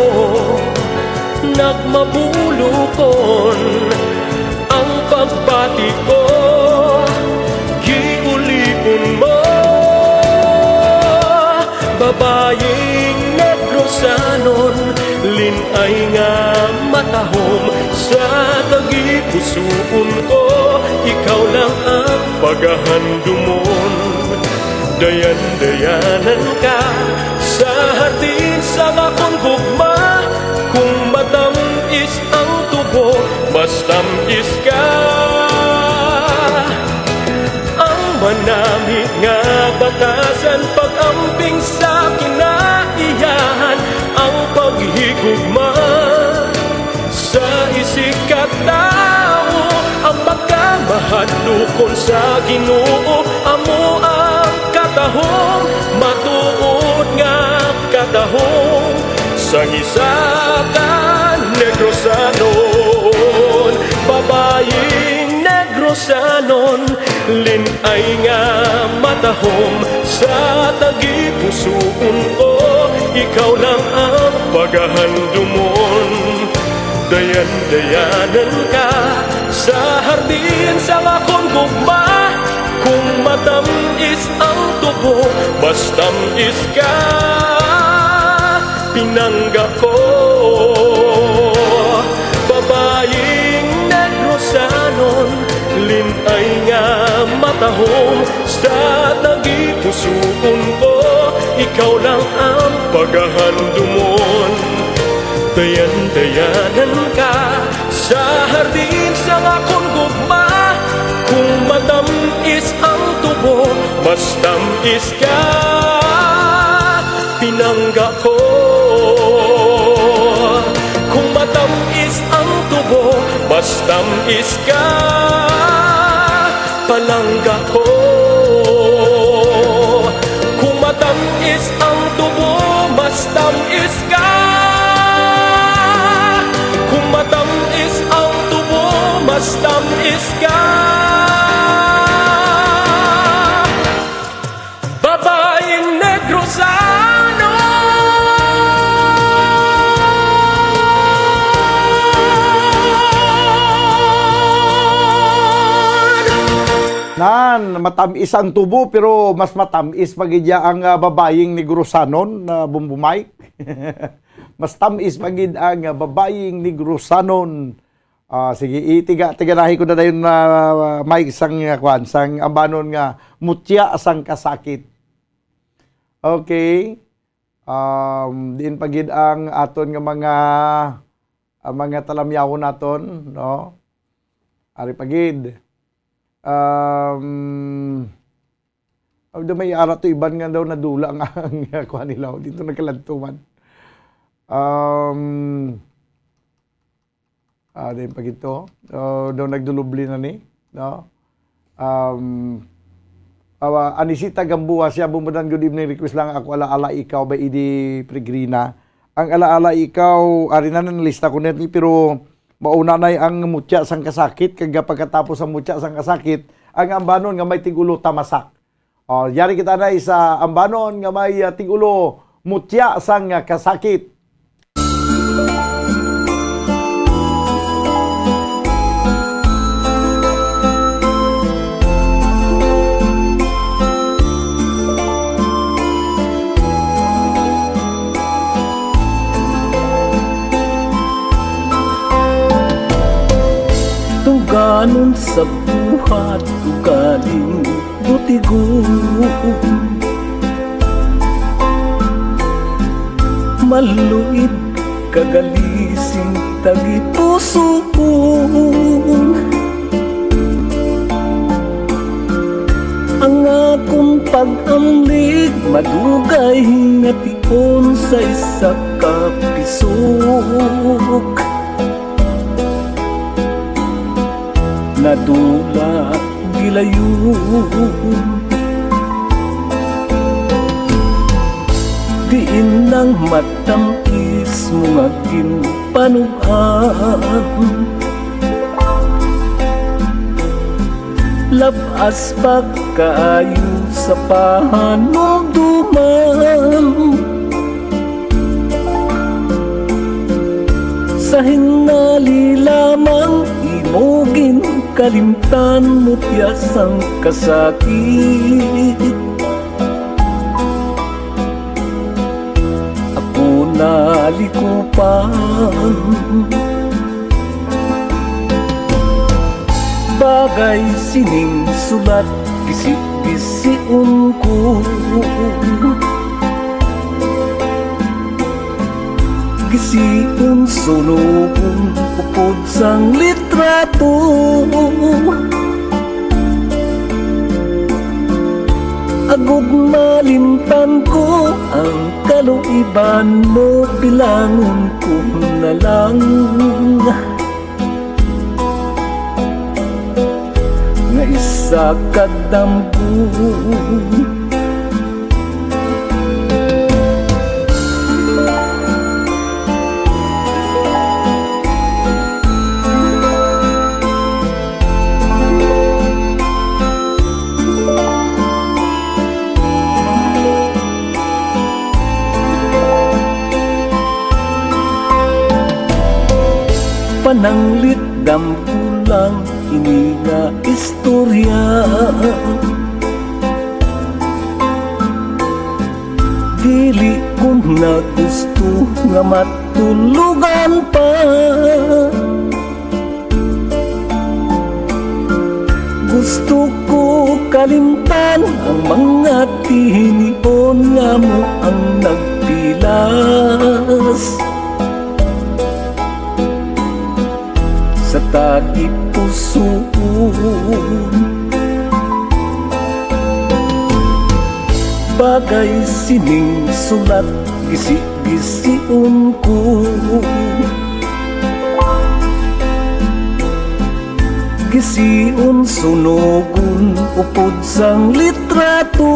nagmabulukon, ang pagbati ko giulipon mo. Babayeng Negrosanon, linay nga matahom sa tagipusoon ko, ikaw lang ang paghahandumon. Dayan-dayanan ka sa hardin sa akong gugma, kung matamis ang tubo, mas tamis ka. Ang manami nga batasan, pag-amping sa kinaiyahan, ang paghigugma sa isig katao, ang pagkamahadlukon sa Ginoo, amo ang katahom, matuod nga katahom sa isa ka Negrosanon. Babayeng Negrosanon, linay nga matahom sa tagipusoon ko, ikaw lang ang paghahandumon. Dayan-dayanan ka sa hardin sa akong gugma, kung matamis ang tubo, mas tamis ka, pinangga ko. Babayeng pagahandumon. Dayan-dayanan ka sa hardin sang akong gugma. Kung matamis ang tubo, mas tamis ka. Pinangga ko. Kung matamis ang tubo, mas tamis ka. Palangga ko. Kung matamis ang tubo, mas tamis ka. Kung matamis ang tubo, mas tamis ka. Babaeng Negrosano. Nan, matamis ang tubo pero mas matamis pagidya ang babayeng Negrosanon na bumbumay. Mas tamis pagid ang babayeng Negrosanon. Sige, tiganahin ko na dayon na mic sang kwan, sang ambanon nga mutya sang kasakit. Okay. Din pagid ang aton nga mga talamyawon naton, no? Ari pagid. May ara to iban nga daw nadula nga ang kuha nila dito nagkalantuman. Din pag ito daw nagdulubli na ni, no? Anisita Gambuha siya bumudan, good evening, request lang ako alaala ikaw ba idi Pregrina. Ang alaala ikaw ari na lista ko net ni pero mauna na ang mutya sang kasakit, kag pagkatapos ang mutya sang kasakit, ang ambanon nga may tigulo tamasak. Yari kita na sa ambanon nga may tigulo mutya sang kasakit. Tuganon sa buhat, tugaling butigon. Maluid kagalising tagipusoon. Ang akong pag-amlig madugay nga tion sa isa ka pisok. Nadula gilayon, diin nang matamis mo nga ginpanugan. Labas pa kaayo sa pahanumduman, sa hinali lamang imogin kalimtan mo tiyasang kasakit. Ako nalikupan, bagay sining sulat gisi-gisiun ko. Gisiun sunukon upod sang litrato. Agud malimtan ko ang kaluiban mo, bilangon ko na lang nga isa kadamgon. Pananglit dampulang ini nga istorya, dili ko na gusto nga matulugan pa. Gusto ko kalimtan ang mga tinion nga mo ang nagpili. gilas sa tagit pusoon, bagay sining sulat gisi-gisiun ko, gisiun sunogun upod sang litrato,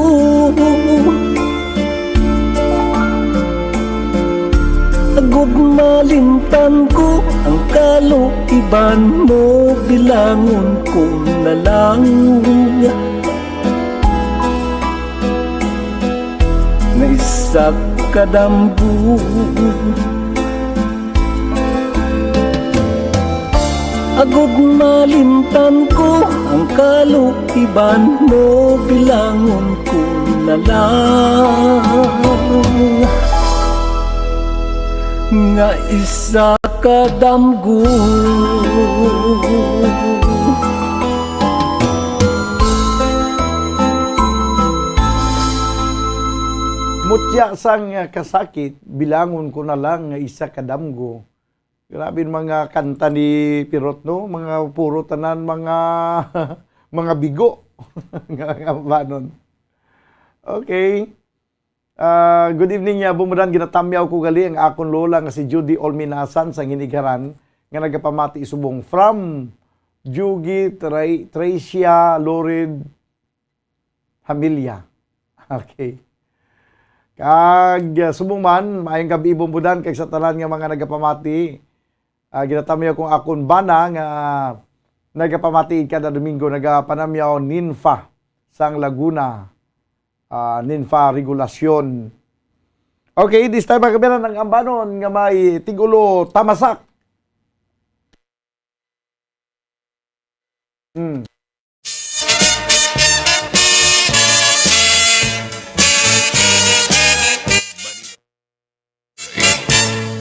agud malimtan ko ang kaluiban mo, bilangon ko na lang na isa kadambu. Agud malimtan ko ang kaluiban mo, bilangon ko na lang nga isa kadamgu. Mutya sang kasakit, bilangon ko na lang nga isa kadamgo. Grabe mga kanta ni Pirot, no? Mga puro tanan, mga mga bigo. Nga banon. Okay. Good evening niya, bumudan, ginatamyaw ko gali ang akong lola nga si Judy Olminasan sa Ginigaran, nga nagapamati isubong from Jugi Tracia Lorid Hamilia. Okay. Kag subong man, maayong gabi bumudan, kag sa tanan nga mga nagapamati, ginatamyaw kong akong bana nga nagapamati kada Domingo, nagapanamyaw Ninfa sang Laguna. Ninfa Regulasyon. Okay, this time magabiran ng ambanon nga may Tigulo Tamasak.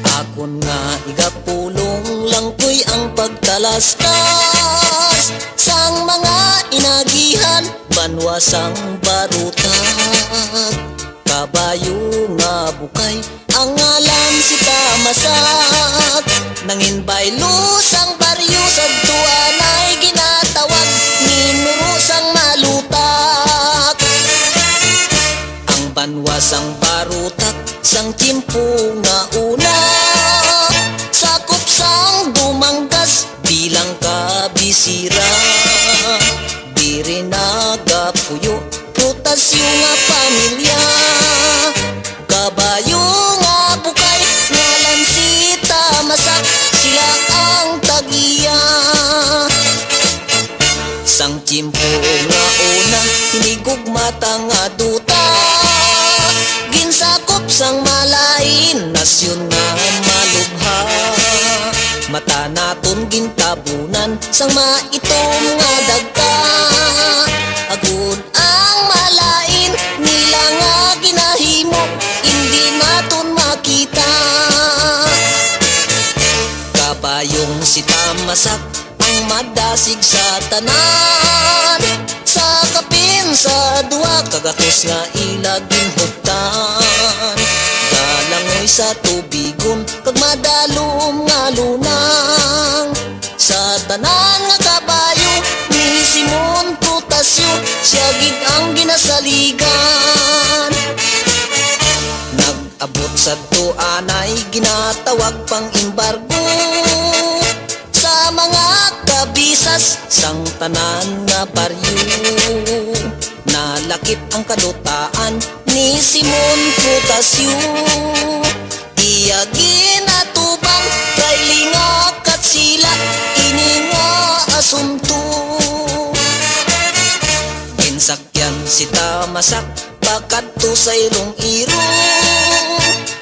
Akon nga igapulong lang ko'y ang pagtalastas sang mga inagihan, banwasang barutan, kabayo nga bukay ang ngalan si Tamasak, nangin baylo sang baryo sa tuan ay ginatawag ninuro sang malutak, ang banwasang barutak sang timpo nga una, sakop sang dumanggas bilang kabisira, diri nagapuyo prutasyo nga pamilya, kabayo nga bukay ngalan si Tamasak, sila ang tagiya, sang timpo nga una hinigugmata nga duta, ginsakop sang malain nasyon nga malubha, mata naton gintabunan sang maitom nga dagka, agud ang malain nila nga ginahimo hindi naton makita, kabayong si Tamasak ang madasig sa tanan, sa kapin sa duwa kagatos nga ilaging hugtan, galangoy sa tubigon kag madalom nga lunang, sa tanan nga kabayo ni Simon Prutasyo siya gid ang ginasaligan, nag-abot sa tuanay ginatawag pang embargo sa mga kabisas sang tanan nga baryo, nalakip ang kadutaan ni Simon Prutasyo, iya ginatubang kay lingak at sila ini nga asunto, ginsakyan si Tamasak pakadto sa ilong iro,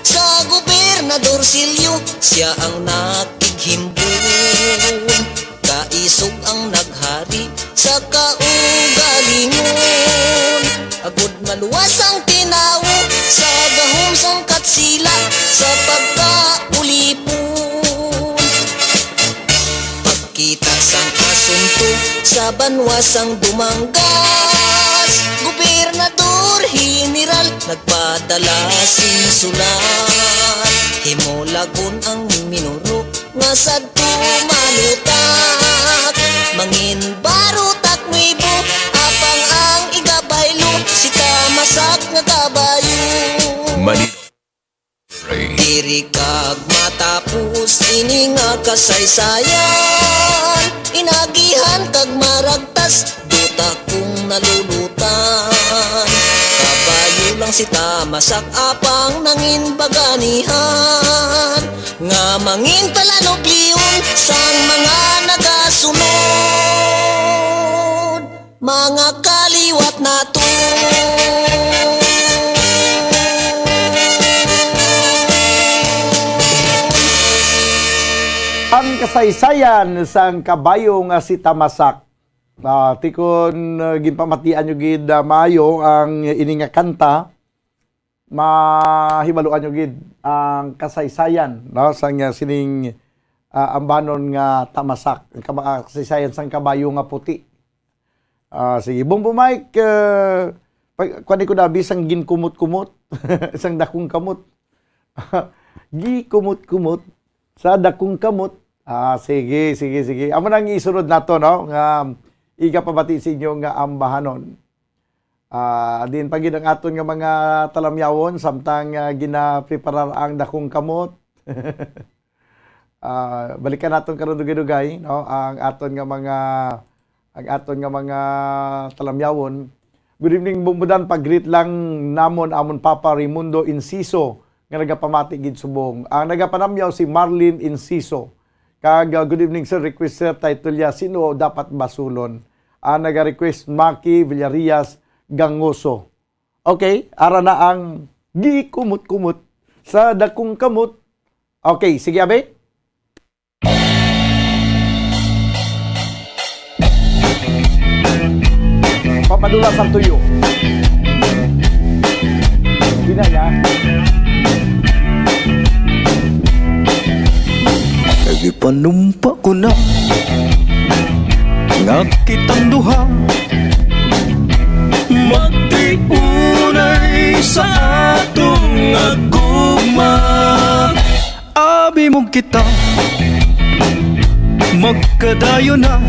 sa gobernador Silio siya ang nakighimbon, kaisog ang naghari sa kaugalingon, agud maluwas ang tinawo sa gahom sang katsila sa pagkaulipon, pagkita sang asunto sa banwasang dumanggan, batas, gobernador, general, nagpadala sing sulat. Himolagon ang minuro, nga sadto malutak. Mangin barutak nuibo, apang ang igabaylo, si tamasak nga kabayo. Diri kag matapos ini nga kasaysayan, inagihan kag maragtas, duta kong nalulutan. Kabayo lang si tamasak, apang nangin baganihan, nga mangin talanobliyon sang mga nagasunod, mga kaliwat nato. Ang kasaysayan sang kabayo nga si Tamasak. Tikon ginpamatian nyo gid maayo ang ini nga kanta, mahibaluan nyo gid ang kasaysayan, no, sang sining ambanon nga Tamasak, ang kasaysayan sang kabayo nga puti. Sige, Bombo Mike, kuani ko dabi sang ginkumot-kumot, sang dakong kamot. Gikumot-kumot sa dakong kamot. Sige. Amo nang isunod nato, no? Nga igapabati sa inyo nga ambahanon. Din pagid ang aton nga mga talamyawon samtang ginapreparar ang dakong kamot. Balikan naton karon dugay-dugay, no? Ang aton nga mga talamyawon. Good evening, Bumbudan, pag-greet lang namon amon Papa Raimundo Inciso nga nagapamati gid subong. Ang nagapanamyaw si Marlene Inciso. Kag good evening sir, request sir titulya sino dapat basulon. Naga-request Maki Villarias Gangoso. Okay, ara na ang gikumot-kumot sa dakong kamot. Okay, sige abe. Papadulas ang tuyo. Binaya. Nagipanumpa ko na nga kitang duha, magtiunay sa atong agugma. Abi mong kita magkadayo na,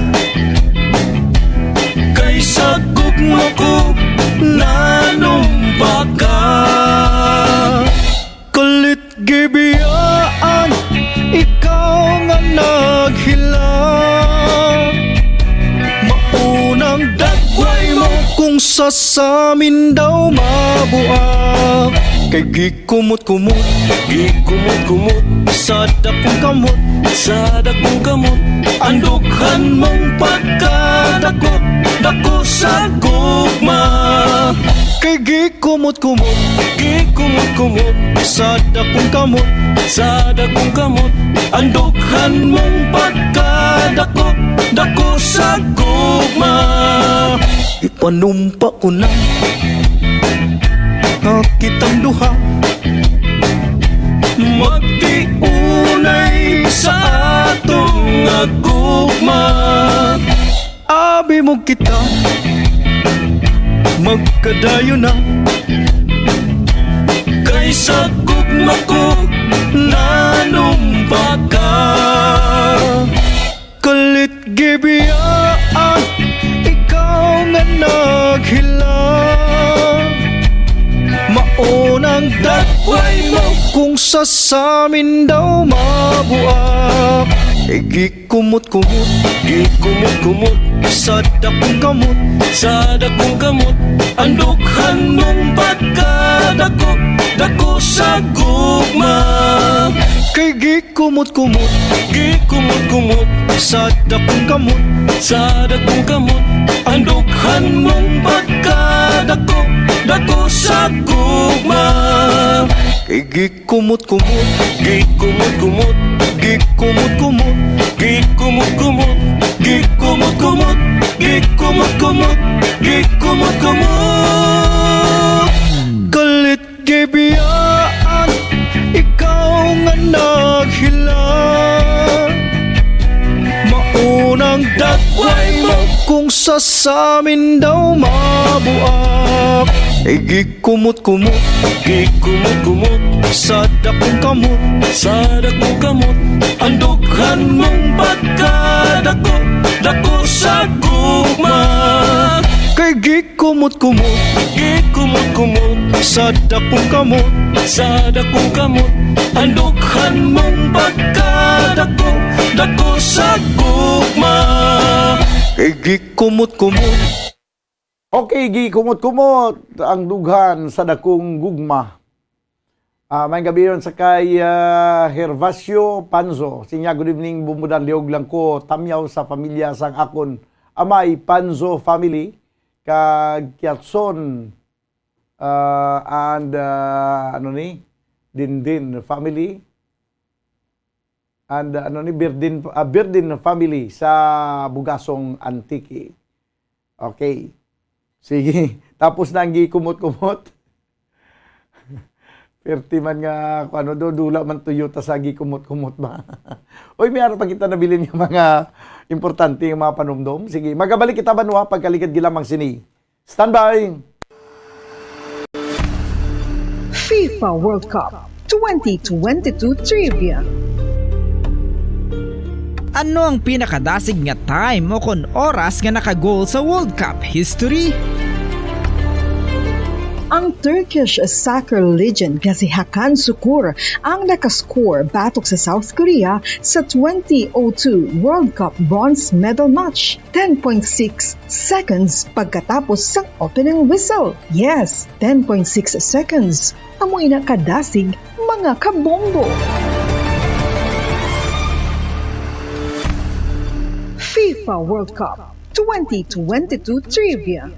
kaysa gugma ko nanumpa ka. Kulit gibiyaan, ikaw nga naghilang, maunang dagway mo kung sasamin daw mabuak. Kay gikumot-kumot sa dakong kamot, andughan mong pagkadako, dako sa gugma. Kay gikumot-kumot sa dakong kamot, andughan mong pagkadako, dako sa gugma. Ipanumpa ko na kitang duha, magtiunay sa atong agugma. Abi mo kita magkadayo na, kaysa gugma ko nanumpa ka. Kulit gibiyaan, ikaw nga naghilang, maunang dakway mo kung sasamin daw mabuak. Gikumot-kumot sa dakong kamot, andughan mong pagkadako, dako sa gugma. Kay gikumot-kumot sa dakong kamot, andughan mong pagkadako, dako sa gugma. Kay gikumot-kumot Galit gibiyaan, ikaw nga naghilang, maunang dakway mo kung kung sa samin daw mabuak. Gikumot-kumot, gikumot-kumot sa dakong kamot, sa dakong kamot. Ang dughan mong pagkadako, dako sa gugma. Kay gikumot-kumot, gikumot-kumot sa dakong kamot, sa dakong kamot. Ang dughan mong pagkadako, dako sa gugma. Kay gikumot-kumot. Okay, gikumot-kumot ang dughan sa dakong gugma. May gabi yun sa kay Hervasio Panzo. Sinya, good evening, bumudan liog lang ko. Tamyaw sa pamilya sang akon. Amay Panzo family. Kag Kiatson and Dindin family. And Birdin family sa Bugasong Antique. Okay. Sige, tapos na ang gikumot-kumot. Perti man nga, dula man Toyota sa gikumot-kumot ba? Uy, may araw pa kita nabilin yung mga importante yung mga panumdom. Sige, magabalik kita banwa pagkaligad gilamang sini. Stand by! FIFA World Cup 2022 Trivia. Ano ang pinakadasig nga time o kon oras nga nakagol sa World Cup history? Ang Turkish soccer legend nga si Hakan Şükür ang nakascore batok sa South Korea sa 2002 World Cup bronze medal match. 10.6 seconds pagkatapos sa opening whistle. Yes, 10.6 seconds. Amoy na kadasig mga kabombo. FIFA World Cup 2022 Trivia.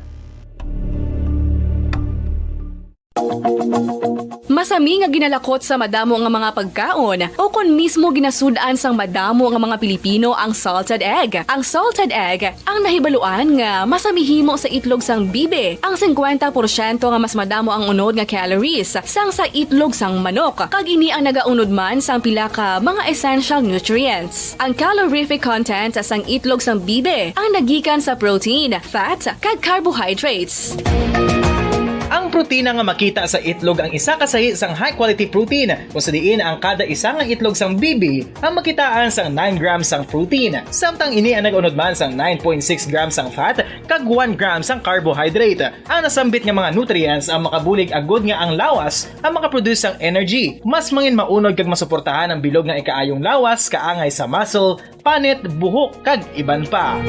Masami nga ginalakot sa madamo nga mga pagkaon o kon mismo ginasudaan sang madamo nga mga Pilipino ang salted egg. Ang salted egg ang nahibaluan nga masamihimo sa itlog sang bibe. Ang 50% nga mas madamo ang unod nga calories sang sa itlog sang manok. Kag ini ang nagaunod man sang pila ka mga essential nutrients. Ang calorific content sang itlog sang bibe ang nagikan sa protein, fat, kag carbohydrates. Ang protina nga makita sa itlog ang isa kasahi sang high quality protein kung sa diin ang kada isa nga itlog sang bibi ang makitaan sang 9 grams sang protein. Samtang ini ang nag-unod man sang 9.6 grams sang fat kag 1 gram sang carbohydrate. Ang nasambit nga mga nutrients ang makabulig agud nga ang lawas ang makaproduce sang energy. Mas mangin maunod kag masuportahan ang bilog nga ikaayong lawas kaangay sa muscle, panit, buhok kag iban pa.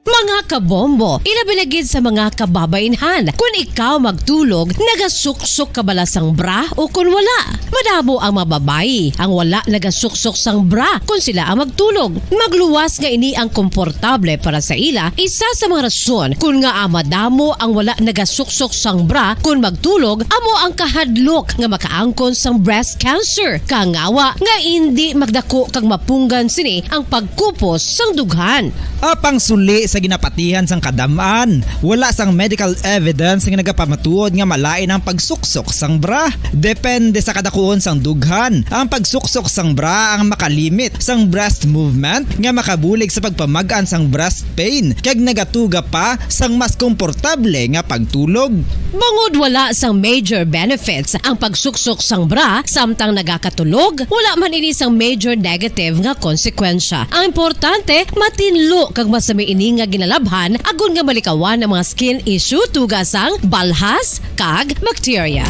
Mga kabombo, ilabilagid sa mga kababainhan. Kung ikaw magtulog, nagasuksok ka bala sang bra o kung wala. Madamo ang mababayi ang wala nagasuksok sang bra kung sila ang magtulog. Magluwas nga ini ang komportable para sa ila. Isa sa mga rason kung nga madamo ang wala nagasuksok sang bra kung magtulog, amo ang kahadlok nga makaangkon sang breast cancer. Kangawa nga hindi magdako kag mapunggan sini ang pagkupos sang dughan. Apang suli sa ginapatihan sang kadamaan, wala sang medical evidence nga nagapamatuod nga malain ang pagsuksok sang bra. Depende sa kadakuon sang dughan. Ang pagsuksok sang bra ang makalimit sang breast movement nga makabulig sa pagpamagaan sang breast pain kag nagatuga pa sang mas komportable nga pagtulog. Bangod wala sang major benefits ang pagsuksok sang bra samtang nagakatulog, wala man ini sang major negative nga konsekwensya. Ang importante, matinlo kag masami ini nga ginalabhan agon nga malikawan ang mga skin issue tugasang balhas kag bacteria.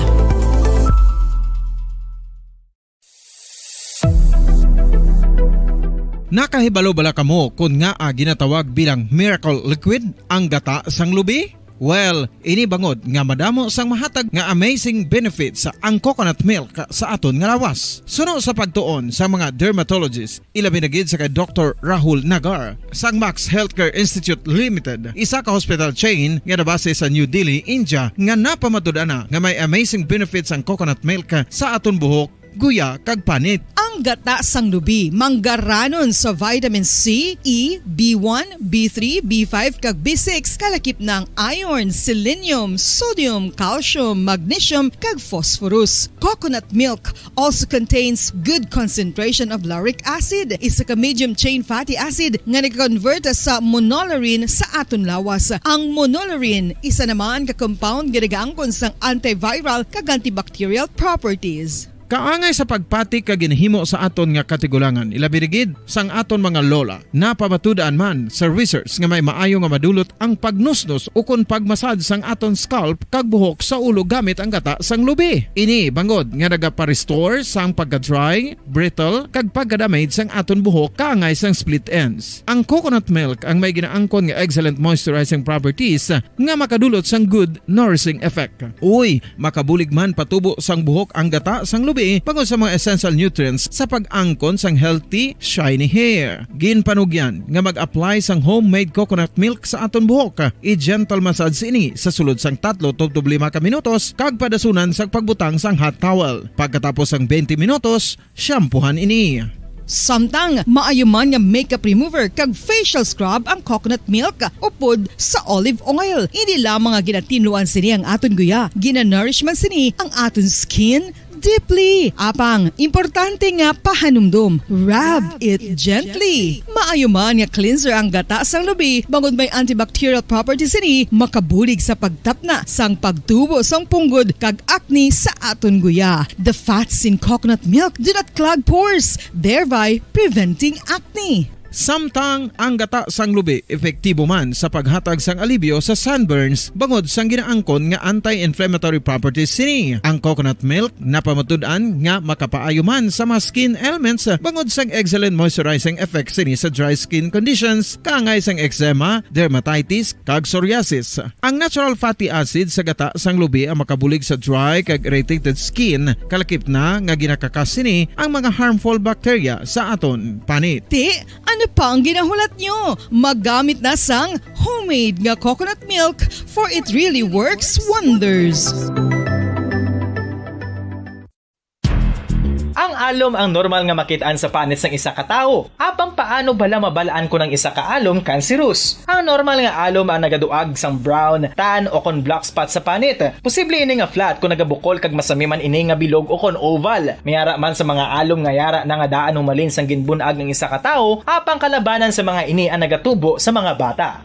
Nakahibalo bala kamo kung nga ginatawag bilang miracle liquid ang gata sang lubi? Well, ini bangod nga madamo sang mahatag nga amazing benefits sa ang coconut milk sa aton nga lawas. Suno sa pagtuon sa mga dermatologist, ilabi na gid sa kay Dr. Rahul Nagar sang Max Healthcare Institute Limited, isa ka hospital chain nga nabase sa New Delhi, India, nga napamatud-ana nga may amazing benefits ang coconut milk sa aton buhok, guya kag panit. Ang Ang gata sang lubi manggaranon sa vitamin C, E, B1, B3, B5 kag B6 kalakip ng iron, selenium, sodium, calcium, magnesium kag phosphorus. Coconut milk also contains good concentration of lauric acid, isa ka medium chain fatty acid nga nag-convert sa monolarin sa aton lawas. Ang monolarin isa naman ka compound ginagaangkon sang antiviral kag antibacterial properties. Kaangay sa pagpati ka ginhimo sa aton nga katigulangan, ilabirigid sang aton mga lola, napamatudan man sa research nga may maayo nga madulot ang pagnusnos o kon pagmasad sang aton scalp kag buhok sa ulo gamit ang gata sang lubi. Ini bangod nga nagapa-restore sang pagka-dry, brittle kag pagka-damage sang aton buhok kaangay sang split ends. Ang coconut milk ang may ginaangkon nga excellent moisturizing properties nga makadulot sang good nourishing effect. Uy, makabulig man patubo sang buhok ang gata sang lubi bangod sa mga essential nutrients sa pag-angkon sang healthy, shiny hair. Ginpanugyan nga mag-apply sang homemade coconut milk sa aton buhok. I-gentle massage ini sa sulod sang 3 to 5 ka minutos kag padasunan sa pagbutang sang hot towel. Pagkatapos sang 20 minutos, shampoohan ini. Samtang maayo man nga makeup remover kag facial scrub ang coconut milk upod sa olive oil. Hindi lamang nga ginatinluan sini ang aton guya, ginanourish man sini ang aton skin deeply. Apang, importante nga pahanumdum. Rub it gently. Maayo man nga cleanser ang gata sang lubi, bangod may antibacterial properties ini, makabulig sa pagtapna sang pagtubo sang punggod kag acne sa aton guya. The fats in coconut milk do not clog pores, thereby preventing acne. Samtang ang gata sang lubi epektibo man sa paghatag sang alibyo sa sunburns bangod sang ginaangkon nga anti-inflammatory properties sini. Ang coconut milk napamatud-an nga makapaayo man sa mga skin ailments bangod sang excellent moisturizing effect sini sa dry skin conditions kaangay sang eczema, dermatitis kag psoriasis. Ang natural fatty acid sa gata sang lubi ang makabulig sa dry kag irritated skin kalakip na nga ginakakas sini ang mga harmful bacteria sa aton panit. Ano pa ang ginahulat nyo? Maggamit na sang homemade nga coconut milk for it really works wonders. Ang alom ang normal nga makitaan sa panit sang isa ka tawo. Apang paano bala mabalaan ko ng isa ka alom cancerous? Ang normal nga alom ang nagaduag sang brown, tan o kon black spot sa panit. Posible ini nga flat kung nagabukol kag masami man ini nga bilog o kon oval. Mayara man sa mga alom nga yara na nga daan humalin sang ginbunag ng isa ka tawo, apang kalabanan sa mga ini ang nagatubo sa mga bata.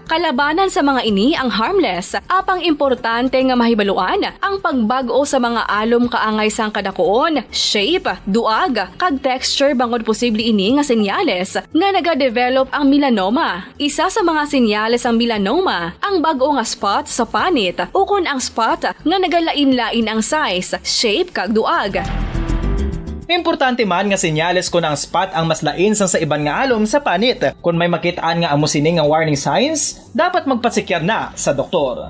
Kalabanan sa mga ini ang harmless, apang importante nga mahibaluan ang pagbag-o sa mga alom kaangay sang kadakuon, shape, duag, kag texture bangod posible ini nga senyales nga nagadevelop ang melanoma. Isa sa mga senyales ang melanoma, ang bag-o nga spot sa panit o kun ang spot nga nagalain-lain ang size, shape kag duag. Importante man nga senyales kung ang spot ang mas lain sang sa iban nga alom sa panit. Kung may makitaan nga amo sini nga warning signs, dapat magpasikyar na sa doktor.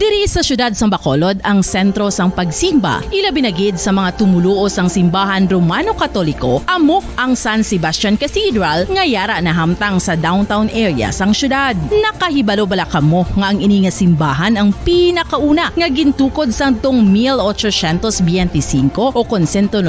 Diri sa syudad sang Bacolod ang sentro sang pagsimba, ilabi na gid sa mga tumuluo sang simbahan Romano-Katoliko, amo ang San Sebastian Cathedral nga yara na hamtang sa downtown area sang syudad. Nakahibalo bala kamo nga ang ini nga simbahan ang pinakauna nga gintukod sang tong 1825 o kon 197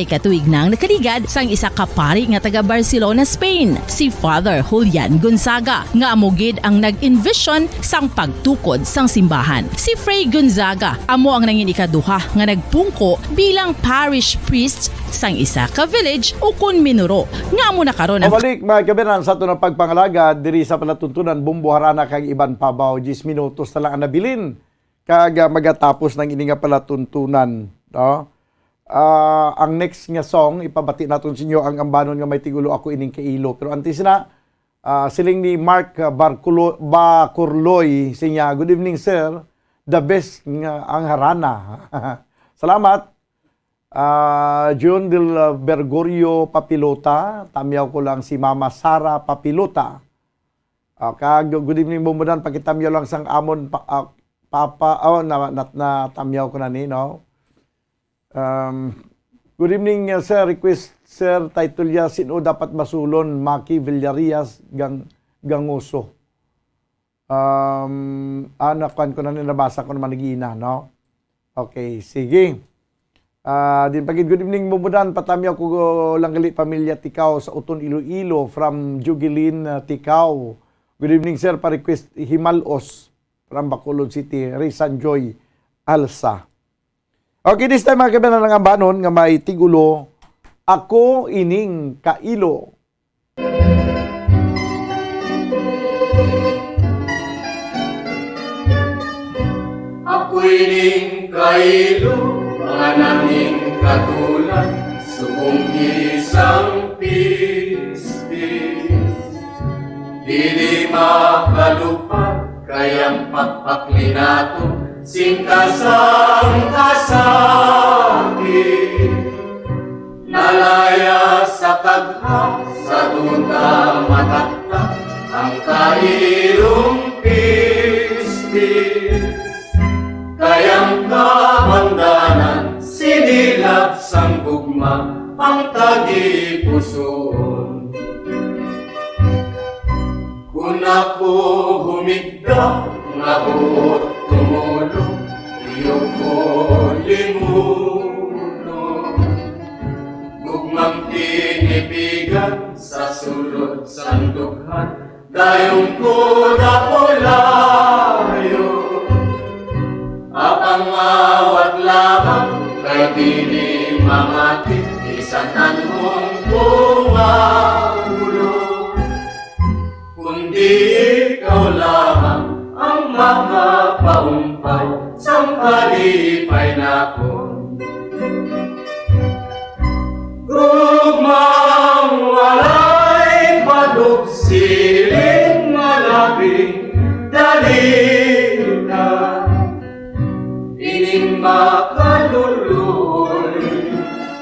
katuig nang nakaligad sang isa ka pari nga taga Barcelona, Spain, si Father Julian Gonzaga, nga amo gid ang nag-envision sang pagtukod sang simbahan. Si Fray Gonzaga amo ang nangin ikaduha nga nagpungko bilang parish priest sang isa ka village o kun minuro nga amo na karon ang Balik mga kabinan sa ito ng pagpangalaga diri sa palatuntunan bumbuharana kag iban pabaw 10 minutos na lang ang nabilin kag magatapos ng ini nga palatuntunan, no? Ang next nga song ipabati naton sa inyo ang ambanon nga may tigulo ako ining kailo, pero antes na siling ni Mark Bacurloy sinya. Good evening sir, the best nga ang harana. Salamat. John del Bergorio Papilota, tamyaw ko lang si Mama Sara Papilota. Good evening bumudan, pakitamyaw lang sang amon na tamyaw ko na ni, no? Good evening sir, request sir, title ya sino dapat masulon Maki Villarias Gangoso. Nakuan ko na nabasa ko naman nag-iina, no? Okay, sige. Din pagid good evening Mubudan, patamyaw ko lang gali pamilya Tikaw sa Uton Iloilo from Jugilin Tikaw. Good evening sir, pa-request Himalos from Bacolod City, Rizan Joy Alsa. Okay, this time mga kabanan ng ambanon nga may tigulo, ako ining kailo. Ako ining kailo, mga naming katulad, subong isang pispis. Dili makalupad, kayang pagpaklinato, singkasang kasakit. Nalaya sa tagha, sa duda matakta, ang kailong pispis. Kayang kabangdanan, sinilap sang gugma, ang tagipusoon. Kung ako humigda, nga buot tumulong, iyo ko limuno. Gugmang tinipigan, sa sulod sang dughan, dayong kuda ko layo. Apang awat lamang, kay dili mamati, isanan mong pumagulo. Kundi ikaw lamang, ang makapaumpay, sang kalipay nakon. Gugmang walay padugsiling nga labing dalita. Ining makaluluoy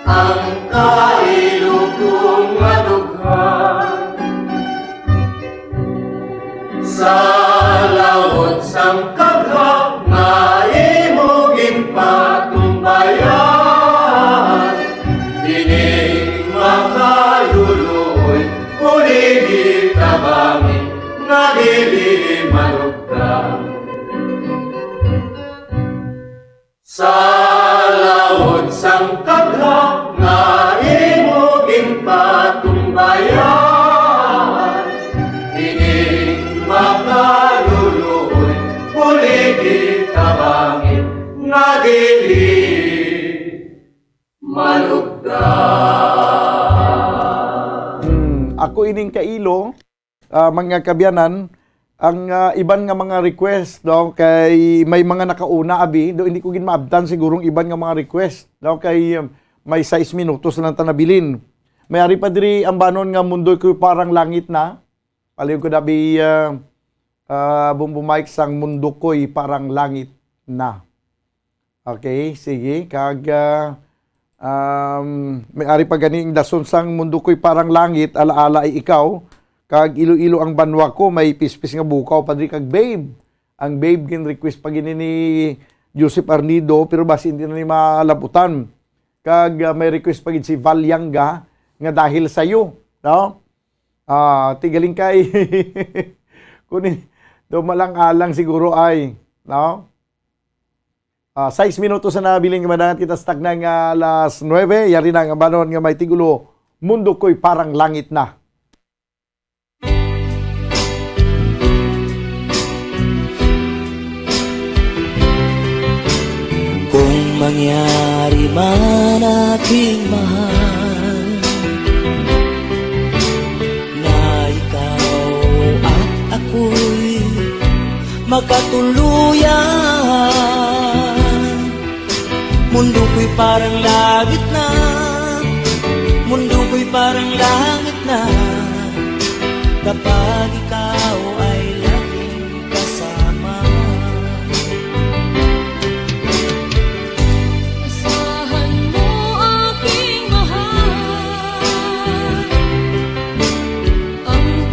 ang kailugong madughan. Sa laot sang kagha nga imuging patumbayan, ining makaluluoy kuligid tabangin nga dili malugdan. Sa laod sang kagha nga imuging patumbayan, ining makaluluoy kuligid tabangin nga dili malugdan. Ako ining kailo, mga kabyanan, ang iban nga mga request daw kay may mga nakauna abi do hindi ko gin maabtan sigurong iban nga mga request daw kay may 6 minutos lang tanabilin. May ari pa diri ang banon nga mundo ko parang langit na. Paliw ko dabi bumbumaik sang mundo ko'y parang langit na. Okay, sige kag may ari pa ganing dason sang mundo ko'y parang langit alaala ay ikaw. Kag ilo-ilo ang banwa ko, may pispis nga bukaw, padri kag babe. Ang babe gin request pa gini ni Joseph Arnido, pero basi hindi na ni malabutan. Kag may request pa gini si Valyanga, nga dahil sa'yo. No? Tigaling kay, kunin, dumalang-alang siguro ay, no? 6 minutos na nabiling kamadangan kita stag na nga alas 9, yari na nga banon nga may tigulo, mundo ko'y parang langit na. Kung mangyari man aking mahal na ikaw at ako'y magkatuluyan, mundo ko'y parang langit na, mundo ko'y parang langit na, kapag ikaw ay laging kasama.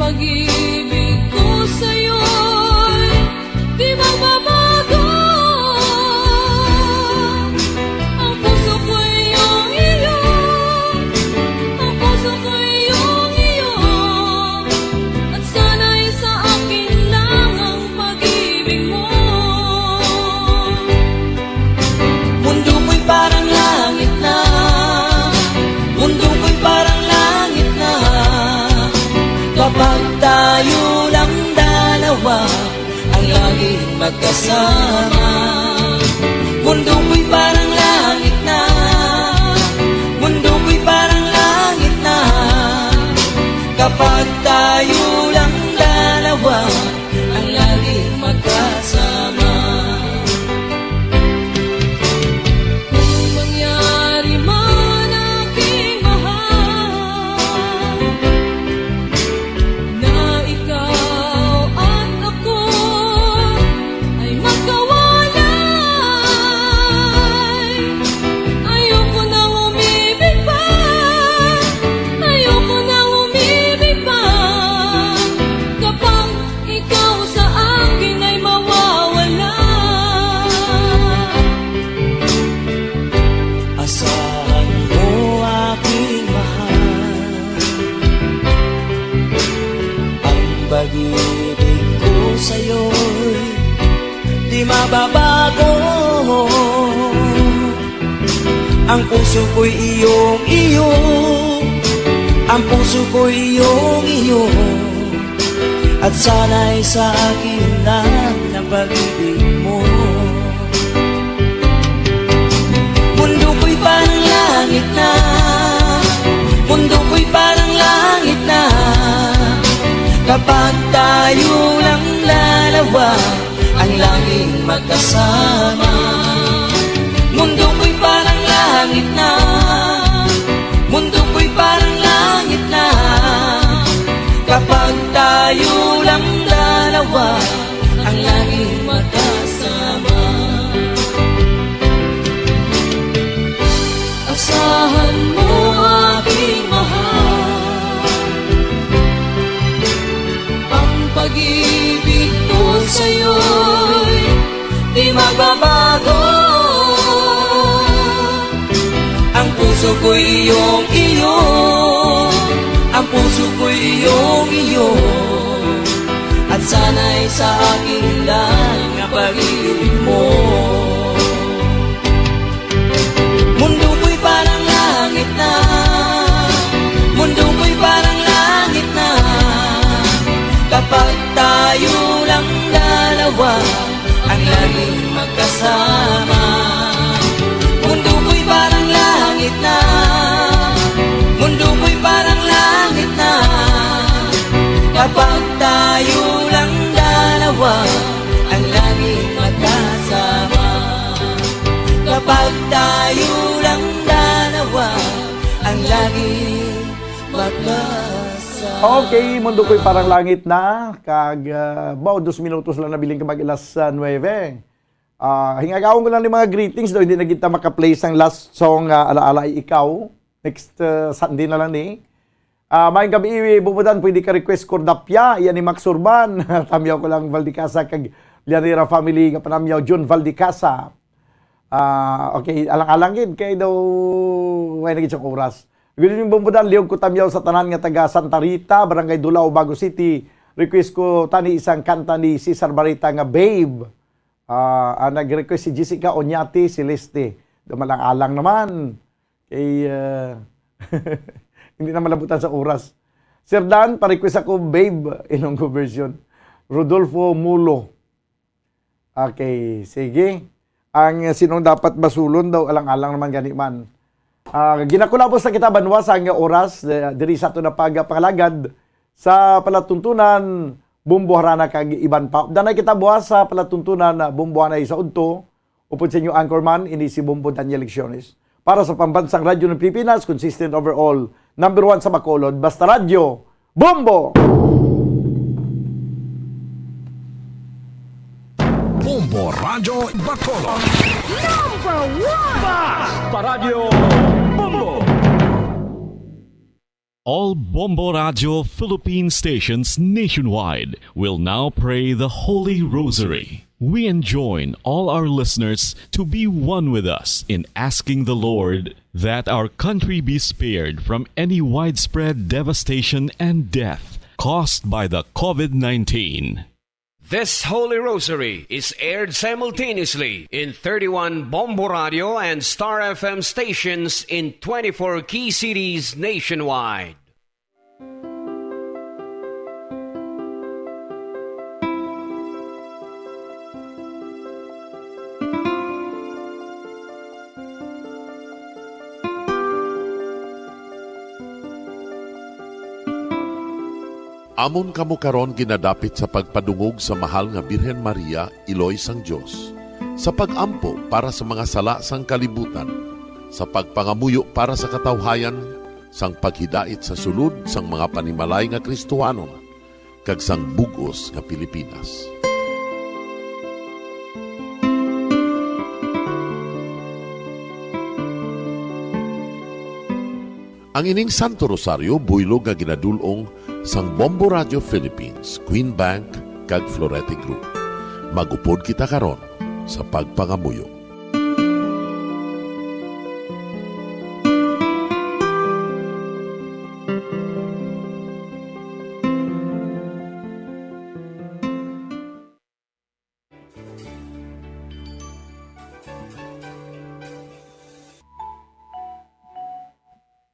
Pag-ibig ko sa'yo'y di magbabago. Ang puso ko'y iyong iyo, ang puso ko'y iyong iyo, at sana'y laging magkasama. Mundo ko'y parang langit na, mundo ko'y parang langit na, kapag tayo lang dalawa ang laging magkasama. Kung mangyari man aking mahal na ikaw at ako ay magkawalay, ayoko nang umibig pa, ayoko nang umibig pa, kapag ikaw sa akin ay mawawala. Asahan mo aking mahal, ang pag-ibig ko sa'yo'y di mababago. Ang puso ko'y iyong-iyo, ang puso ko'y iyong-iyo, at sana'y sa akin lang ang pag-ibig mo. Mundo ko'y parang langit na, mundo ko'y parang langit na, kapag tayo lang dalawa ang laging magkasama. Mundo ko'y parang langit na, mundo ko'y parang langit na, kapag tayo lang dalawa ang laging magkasama. Asahan mo aking mahal, ang pag-ibig ko sa'yo'y di magbabago. Ang puso ko'y iyong-iyo, ang puso ko'y iyong-iyo, at sana'y sa akin lang ang pag-ibig mo. Mundo ko'y parang langit na, mundo ko'y parang langit na, kapag tayo lang dalawa ang laging magkasama. Mundo ko'y parang langit na, mundo ko'y parang langit na, kapag tayo lang dalawa ang laging magkasama. Kapag tayo lang dalawa ang laging magkasama. Okay, mundo ko'y parang langit na. Bao 2 minutos lang nabiling ka mag-ilas 9. Hingagawin ko lang ng mga greetings daw. Hindi na kita makaplay sang last song, Alaala ay Ikaw. Next Sunday na lang ni. Mayang gabi, bubudan, pwede ka request Cordapia. Yan ni Max Urban. Tamyaw ko lang Valdicasa kag Llanera family. Panamyaw John Valdicasa. Okay, alang-alangin. Kaya daw, may naging siyang oras. Ganun yung bumbudan, liyog ko tamyaw sa tanan nga taga Santa Rita, Barangay Dulao, Bago City. Request ko tani isang kanta ni Cesar Barita nga Babe. Nag-request si Jessica Onyati, Celeste. Dumalang-alang naman. Hindi na malabutan sa oras. Sir Dan, pa-request ako Babe, Ilonggo version. Rodolfo Mulo. Okay, sige. Ang sinong dapat basulon daw, alang-alang naman ganiman. Ginakulabos na kita banwa sa nga oras, diri sa ito na pagpangalagad sa palatuntunan, bumbuharana kag iban pa. Danay kita buwas sa palatuntunan na bumbuharana sa udto, upod sa inyo anchorman, ini si Bumbo Daniel Lecciones. Para sa pambansang radyo ng Pilipinas, consistent overall, number 1 sa Bacolod, Basta Radyo, Bumbo! Bumbo Radyo Bacolod. Number 1! Basta Radyo Bumbo! All Bombo Radio Philippine stations nationwide will now pray the Holy Rosary. We enjoin all our listeners to be one with us in asking the Lord that our country be spared from any widespread devastation and death caused by the COVID-19. This Holy Rosary is aired simultaneously in 31 Bombo Radio and Star FM stations in 24 key cities nationwide. Amon kamo karon ginadapit sa pagpadungog sa mahal nga Birhen Maria, Iloy sang Dios, sa pagampo para sa mga sala sang kalibutan, sa pagpangamuyo para sa katawhayan, sang paghidait sa sulod sang mga panimalay nga Kristohanon, kag sang bugos nga Pilipinas. Ang ining Santo Rosario buylog nga ginadulong sang Bombo Radio Philippines, Queen Bank kag Florete Group. Magupod kita karon sa pagpangamuyo.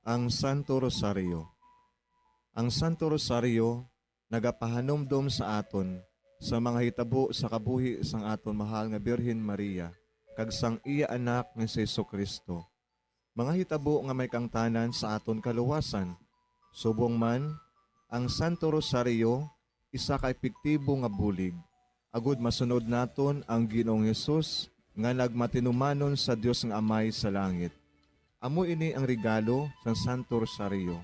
Ang Santo Rosario. Ang Santo Rosario nagapahanomdom sa aton sa mga hitabo sa kabuhi sang aton mahal nga Birhen Maria kag sang iya anak nga si Jesucristo. Mga hitabo nga may kangtanan sa aton kaluwasan. Subong man, ang Santo Rosario isa ka epektibo nga bulig. Agud masunod naton ang Ginoong Hesus nga nagmatinumanon sa Dios nga Amay sa langit. Amo ini ang regalo sa Santo Rosario.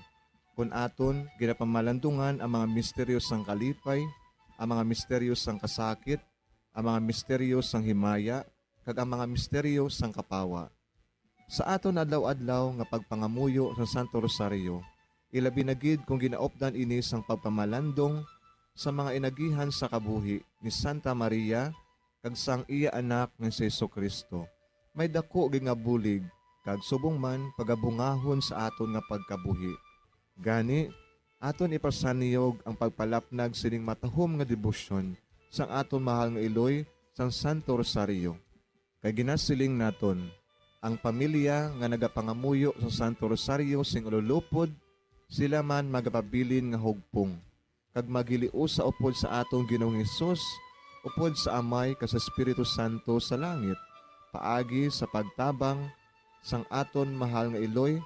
Kung aton ginapamalandungan ang mga misteryo sang kalipay, ang mga misteryo sang kasakit, ang mga misteryo sang himaya, kag ang mga misteryo sang kapawa. Sa aton adlaw-adlaw nga pagpangamuyo sa Santo Rosario, ilabi na gid kung ginaopdan ini sang pagpamalandong sa mga inagihan sa kabuhi ni Santa Maria kag sang iya anak nga si Jesucristo. May dako gid nga bulig kag subong man pagabungahon sa aton nga pagkabuhi. Gani, aton ipasaniyog ang pagpalapnag sining matahom nga debosyon sang aton mahal nga Iloy sang Santo Rosario. Kay ginasiling naton, ang pamilya nga nagapangamuyo sa Santo Rosario sing ululupod, sila man magapabilin nga hugpong. Kag magiliu sa upod sa atong Ginoong Hesus, upod sa Amay ka sa Espiritu Santo sa langit, paagi sa pagtabang sang aton mahal nga Iloy,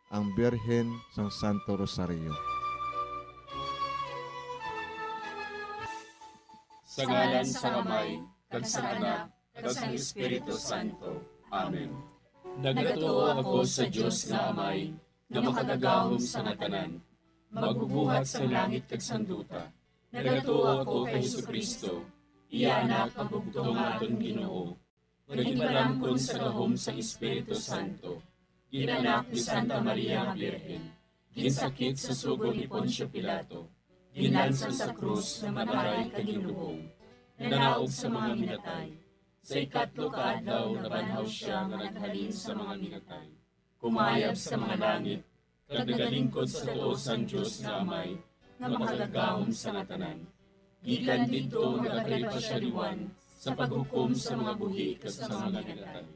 ang Birhen sang Santo Rosario. Sa ngalan sa Amay, kag sa Anak, kag sa Espiritu Santo. Amen. Nagatuo ako sa Dios nga Amay, nga makagagahom sa natanan, magbubuhat sa langit kag sanduta. Nagatuo ako kay Jesucristo, iya anak ang bugtong aton Ginoo. Nagimbalam sa gahom sa Espiritu Santo, ginanak ni Santa Maria nga Birhen, ginsakit sa sugod ni Poncio Pilato, ginansa sa krus na mataray kaginuong, nanaog sa mga minatay. Sa ikatlo ka adlaw nabanhaw siya nga naghalin sa mga minatay. Kumayab sa mga langit, kag nagalingkod sa tuos ang Diyos nga Amay, nga makagagahom sa natanan. Gikan dito nagakalipa siya liwan, sa paghukom sa mga buhi kas sa mga minatay.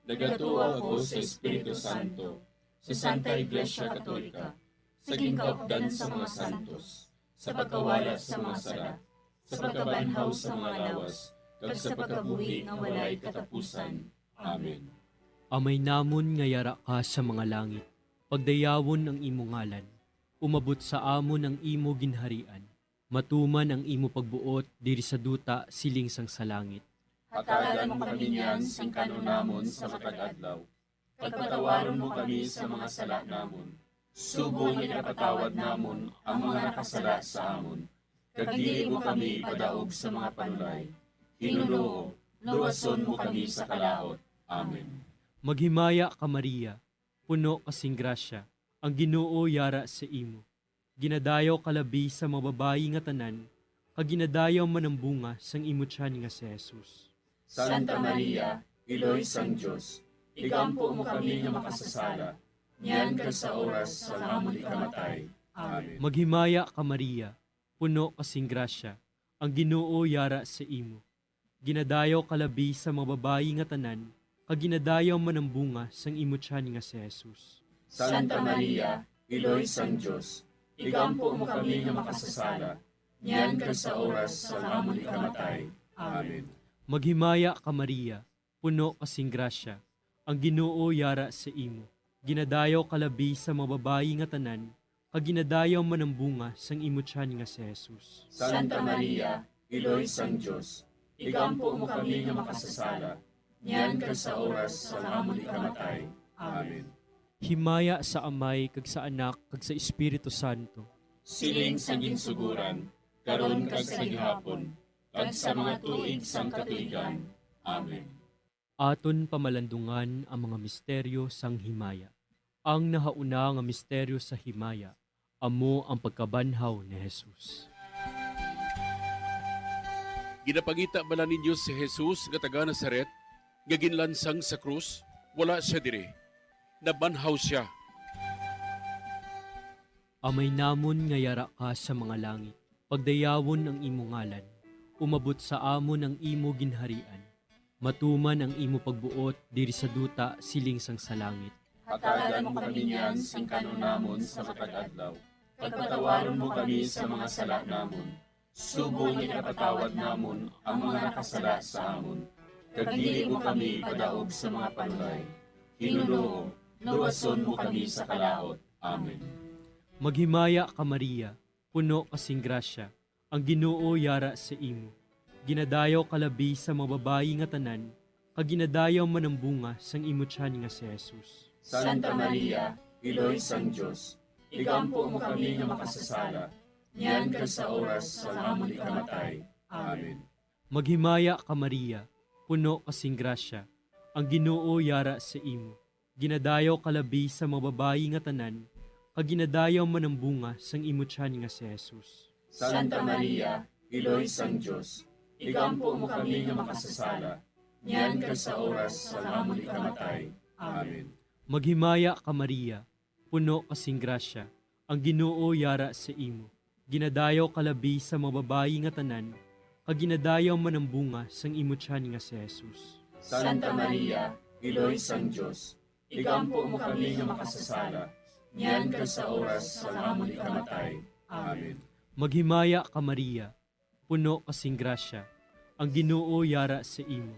Nagatuo ako sa Espiritu Santo, sa Santa Iglesia Katolika, sa gingkaupdan sa mga santos, sa pagkawala sa mga sala, sa pagkabanhaw sa mga lawas, kag sa pagkabuhi nga walay katapusan. Amen. Amay namon nga yara ka sa mga langit, pagdayawon ang imo ngalan, umabot sa amon ang imo ginharian. Matuman ang imo pagbuot diri sa duta siling sang sa langit. Hatagan mo kami niyan sing kanon namon sa matag adlaw. Pagpatawaron mo kami sa mga sala namon. Subong ipatawad namon ang mga nakasala sa amon. Kag dili mo kami padaog sa mga panulay. Hinunoo, luwason mo kami sa kalaot. Amen. Maghimaya ka Maria, puno kasing grasya, ang Ginoo yara sa imo. Ginadayaw kalabi sa mga babayi nga tanan, kag ginadayaw man ang bunga sang imo tiyan nga si Jesus. Santa Maria, Iloy sang Dios, igampo mo kami nga makasasala, niyan kag sa oras sa amon ikamatay. Amen. Maghimaya ka Maria, puno kasing grasya, ang Ginoo yara sa imo. Ginadayaw kalabi sa mga babayi nga tanan, kag ginadayaw man ang bunga sang imo tiyan nga si Jesus. Santa Maria, Iloy sang Dios, igampo mo kami nga makasasala, niyan kag sa oras sa amon ikamatay. Amen. Maghimaya ka Maria, puno kasing grasya, ang Ginoo yara sa imo. Ginadayaw kalabi sa mga babayi nga tanan, kaginadayaw man ang bunga sang imo tiyan nga si Jesus. Santa Maria, Iloy sang Diyos, igampo mo kami nga makasasala, niyan ka sa oras sa amon ikamatay. Amen. Himaya sa Amay, kag sa Anak, kag sa Espiritu Santo. Siling sa ginsuguran, karon kag sa gihapon, kag sa mga tuig sang katuigan. Amen. Aton pamalandungan ang mga misteryo sang himaya. Ang nahauna nga misteryo sa himaya, amo ang pagkabanhaw ni Jesus. Ginapangita bala ninyo si Jesus nga taga Nazaret, nga ginlansang sa krus, wala siya dire. Nabanhaw siya. Amay namon nga yara ka sa mga langit, pagdayawon ang imo ngalan, umabot sa amon ang imo ginharian, matuman ang imo pagbuot diri sa duta siling sang sa langit. Hatagan mo kami niyan sing kanon namon sa matag adlaw. Pagpatawaron mo kami sa mga sala namon. Subong inapatawad namon ang mga nakasala sa amon. Kag dili mo kami padaog sa mga panulay. Hinunoo, luwason mo kami sa kalaot. Amen. Maghimaya ka Maria, puno kasing grasya, ang Ginoo yara sa imo. Ginadayaw kalabi sa mga babayi nga tanan, kag ginadayaw man ang bunga sang imo tiyan nga si Jesus. Santa Maria, Iloy sang Diyos, igampo mo kami nga makasasala, niyan ka sa oras sa amon ikamatay. Amen. Maghimaya ka Maria, puno kasing grasya, ang Ginoo yara sa imo. Ginadayaw kalabi sa mga babayi nga tanan, kag ginadayaw man ang bunga sang imo tiyan nga si Jesus. Santa Maria, Iloy sang Diyos, igampo mo kami nga makasasala, niyan ka sa oras sa amon ikamatay. Amen. Maghimaya ka Maria, puno kasing grasya, ang Ginoo yara sa imo. Ginadayaw kalabi sa mga babayi nga tanan, kag ginadayaw man ang bunga sang imo tiyan nga si Jesus. Santa Maria, Iloy sang Diyos, igampo mo kami nga makasasala, niyan ka sa oras sa amon ikamatay. Amen. Maghimaya ka Maria, puno kasing grasya, ang Ginoo yara sa imo.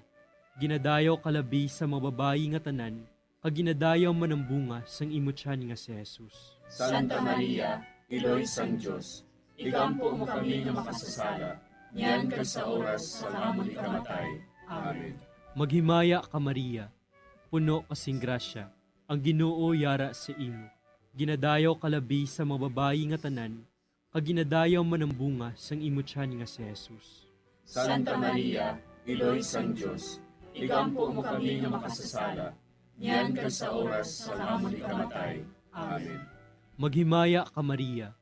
Ginadayaw kalabi sa mga babayi nga tanan, kag ginadayaw man ang bunga sang imo tiyan nga si Jesus. Santa Maria, Iloy sang Diyos, igampo mo kami nga makasasala, niyan ka sa oras sa amon ikamatay. Amen. Maghimaya ka Maria, puno kasing grasya, ang Ginoo yara sa imo. Ginadayaw kalabi sa mga babayi nga tanan, kag ginadayaw man ang bunga sang imo tiyan nga si Jesus. Santa Maria, Iloy sang Diyos, igampo mo kami nga makasasala, niyan ka sa oras sa amon ikamatay. Amen. Maghimaya ka Maria,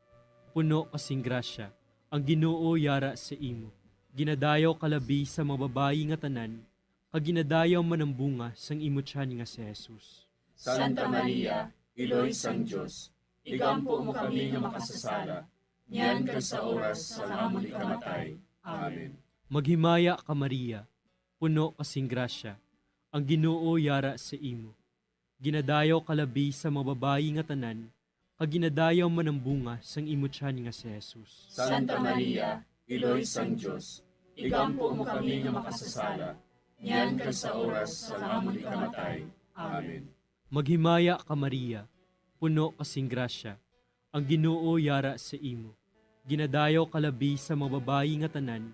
puno kasing grasya, ang Ginoo yara sa imo. Ginadayaw kalabi sa mga babayi nga tanan, kag ginadayaw man ang bunga sang imo tiyan nga si Jesus. Santa Maria, Iloy sang Diyos, igampo mo kami nga makasasala, niyan ka sa oras sa amon ikamatay. Amen. Maghimaya ka Maria, puno kasing grasya, ang Ginoo yara sa imo. Ginadayaw kalabi sa mga babayi nga tanan, kag ginadayaw man ang bunga sang imo tiyan nga si Jesus. Santa Maria, Iloy sang Diyos, igampo mo kami nga makasasala, niyan ka sa oras sa amon ikamatay. Amen. Maghimaya ka Maria, puno kasing grasya, ang Ginoo yara sa imo. Ginadayaw kalabi sa mga babayi nga tanan,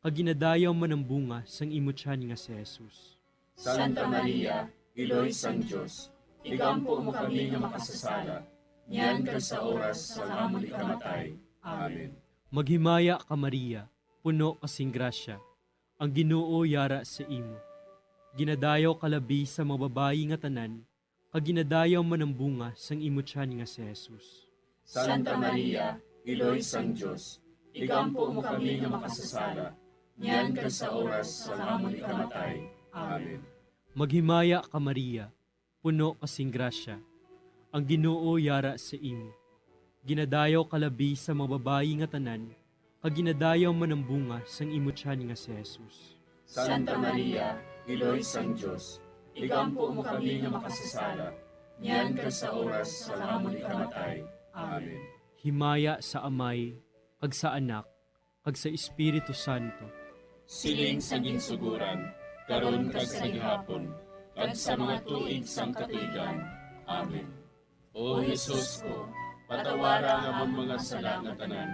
kag ginadayaw man ang bunga sang imo tiyan nga si Jesus. Santa Maria, Iloy sang Diyos, igampo mo kami nga makasasala, niyan ka sa oras sa amon ikamatay. Amen. Maghimaya ka Maria, puno kasing grasya, ang Ginoo yara sa imo. Ginadayaw kalabi sa mga babayi nga tanan, kag ginadayaw man ang bunga sang imo tiyan nga si Jesus. Santa Maria, Iloy sang Diyos, igampo mo kami nga makasasala, niyan ka sa oras sa amon ikamatay. Amen. Maghimaya ka Maria, puno kasing grasya, ang Ginoo yara sa imo. Ginadayaw kalabi sa mga babayi nga tanan, kag ginadayaw man ang bunga sang imo tiyan nga si Jesus. Santa Maria, Iloy sang Diyos, igampo mo kami nga makasasala, niyan ka sa oras sa amon ikamatay. Amen. Himaya sa Amay, kag sa Anak, kag sa Espiritu Santo. Siling sa ginsuguran, karon kag sa gihapon, kag sa mga tuig sang katuigan. Amen. O Jesus ko, patawara ang among mga sala nga tanan,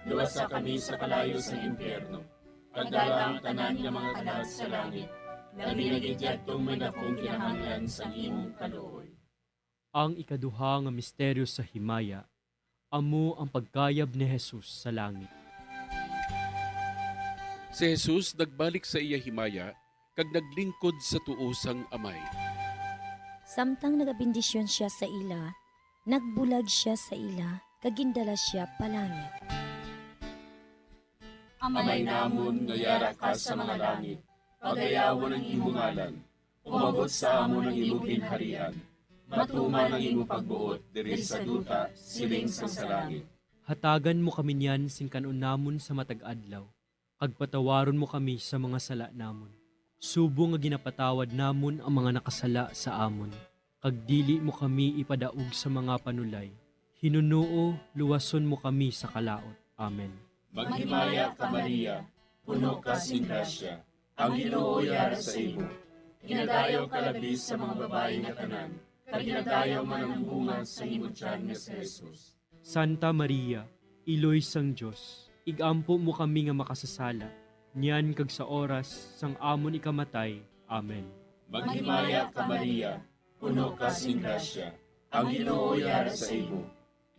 luwasa kami sa kalayo sa impyerno, pagdala ang tanan nga mga kalag sa langit, labi na gidyadtong may dakong kinahanglan sa imong kaluoy. Ang ikaduha nga misteryo sa himaya, amo ang pagkayab ni Jesus sa langit. Si Jesus nagbalik sa iya himaya, kag naglingkod sa tuosang amay. Samtang nagabindisyon siya sa ila, nagbulag siya sa ila, kagindala siya palangit. Amay namon nga yara ka sa mga langit, pagayawan ang imong ngalan, umabot sa amon ang imong ginharian, matuman ang imong pagbuot diri sa duta, siling sa langit. Hatagan mo kami niyan sing kanon namon sa matag adlaw, kag patawaron mo kami sa mga sala namon. Subo nga ginapatawad namon ang mga nakasala sa amon, kag dili mo kami ipadaog sa mga panulay. Hinunuo, luwason mo kami sa kalaot. Amen. Maghimaya ka Maria, puno ka sing grasya, ang Ginoo yara sa imo. Ginadayaw ka labis sa mga babae nga tanan, kag ginadayaw man ang bunga sa imong tiyan nga si Jesus. Santa Maria, Iloy sang Diyos, igampo mo kami nga makasasala, niyan kag sa oras sang amon ikamatay. Amen. Maghimaya ka Maria, puno ka sing grasya, ang Ginoo yara sa imo.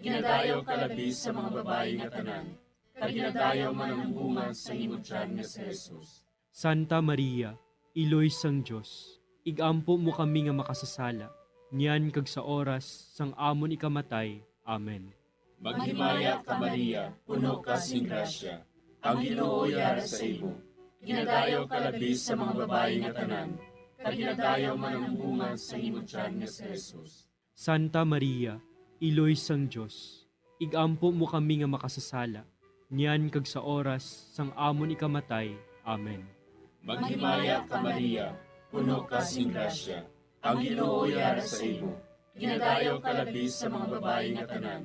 Ginadayaw ka labis sa mga babae nga tanan, kag ginadayaw man ang bunga sa imong tiyan nga si Jesus. Santa Maria, Iloy sang Diyos, igampo mo kami nga makasasala, niyan kag sa oras sang amon ikamatay. Amen. Maghimaya ka Maria, puno ka sing grasya, ang Ginoo yara sa imo. Ginadayaw ka labis sa mga babae nga tanan, kag ginadayaw man ang bunga sa imong tiyan nga si Jesus. Santa Maria, Iloy sang Diyos, igampo mo kami nga makasasala, niyan kag sa oras sang amon ikamatay. Amen. Maghimaya ka Maria, puno ka sing grasya, ang Ginoo yara sa imo. Ginadayaw ka labis sa mga babae nga tanan,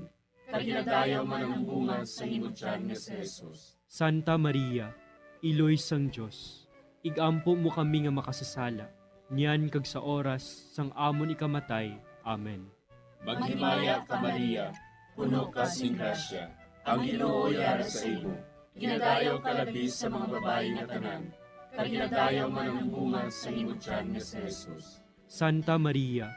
kag ginadayaw man ang bunga sa imong tiyan nga si Jesus. Santa Maria, Iloy sang Diyos, igampo mo kami nga makasasala, niyan kag sa oras sang amon ikamatay. Amen. Maghimaya ka Maria, puno ka sing grasya, ang Ginoo yara sa imo. Ginadayaw ka labis sa mga babae nga tanan, kag ginadayaw man ang bunga sa imong tiyan nga si Jesus. Santa Maria,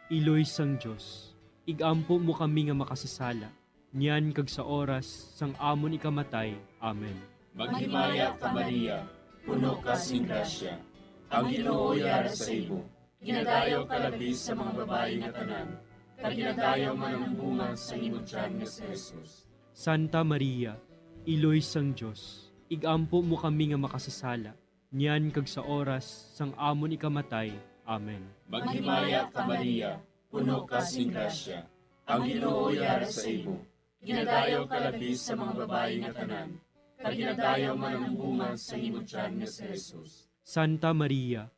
Iloy sang Diyos, igampo mo kami nga makasasala, niyan kag sa oras sang amon ikamatay. Amen. Maghimaya ka Maria, puno ka sing grasya, ang Ginoo yara sa imo. Ginadayaw ka labis sa mga babae nga tanan, kag ginadayaw man ang bunga sa imong tiyan nga si Jesus. Santa Maria, Iloy sang Diyos, igampo mo kami nga makasasala, niyan kag sa oras sang amon ikamatay. Amen. Maghimaya ka Maria, puno ka sing grasya, ang Ginoo yara sa imo. Ginadayaw ka labis sa mga babae nga tanan, kag ginadayaw man ang bunga sa imong tiyan nga si Jesus. Santa Maria,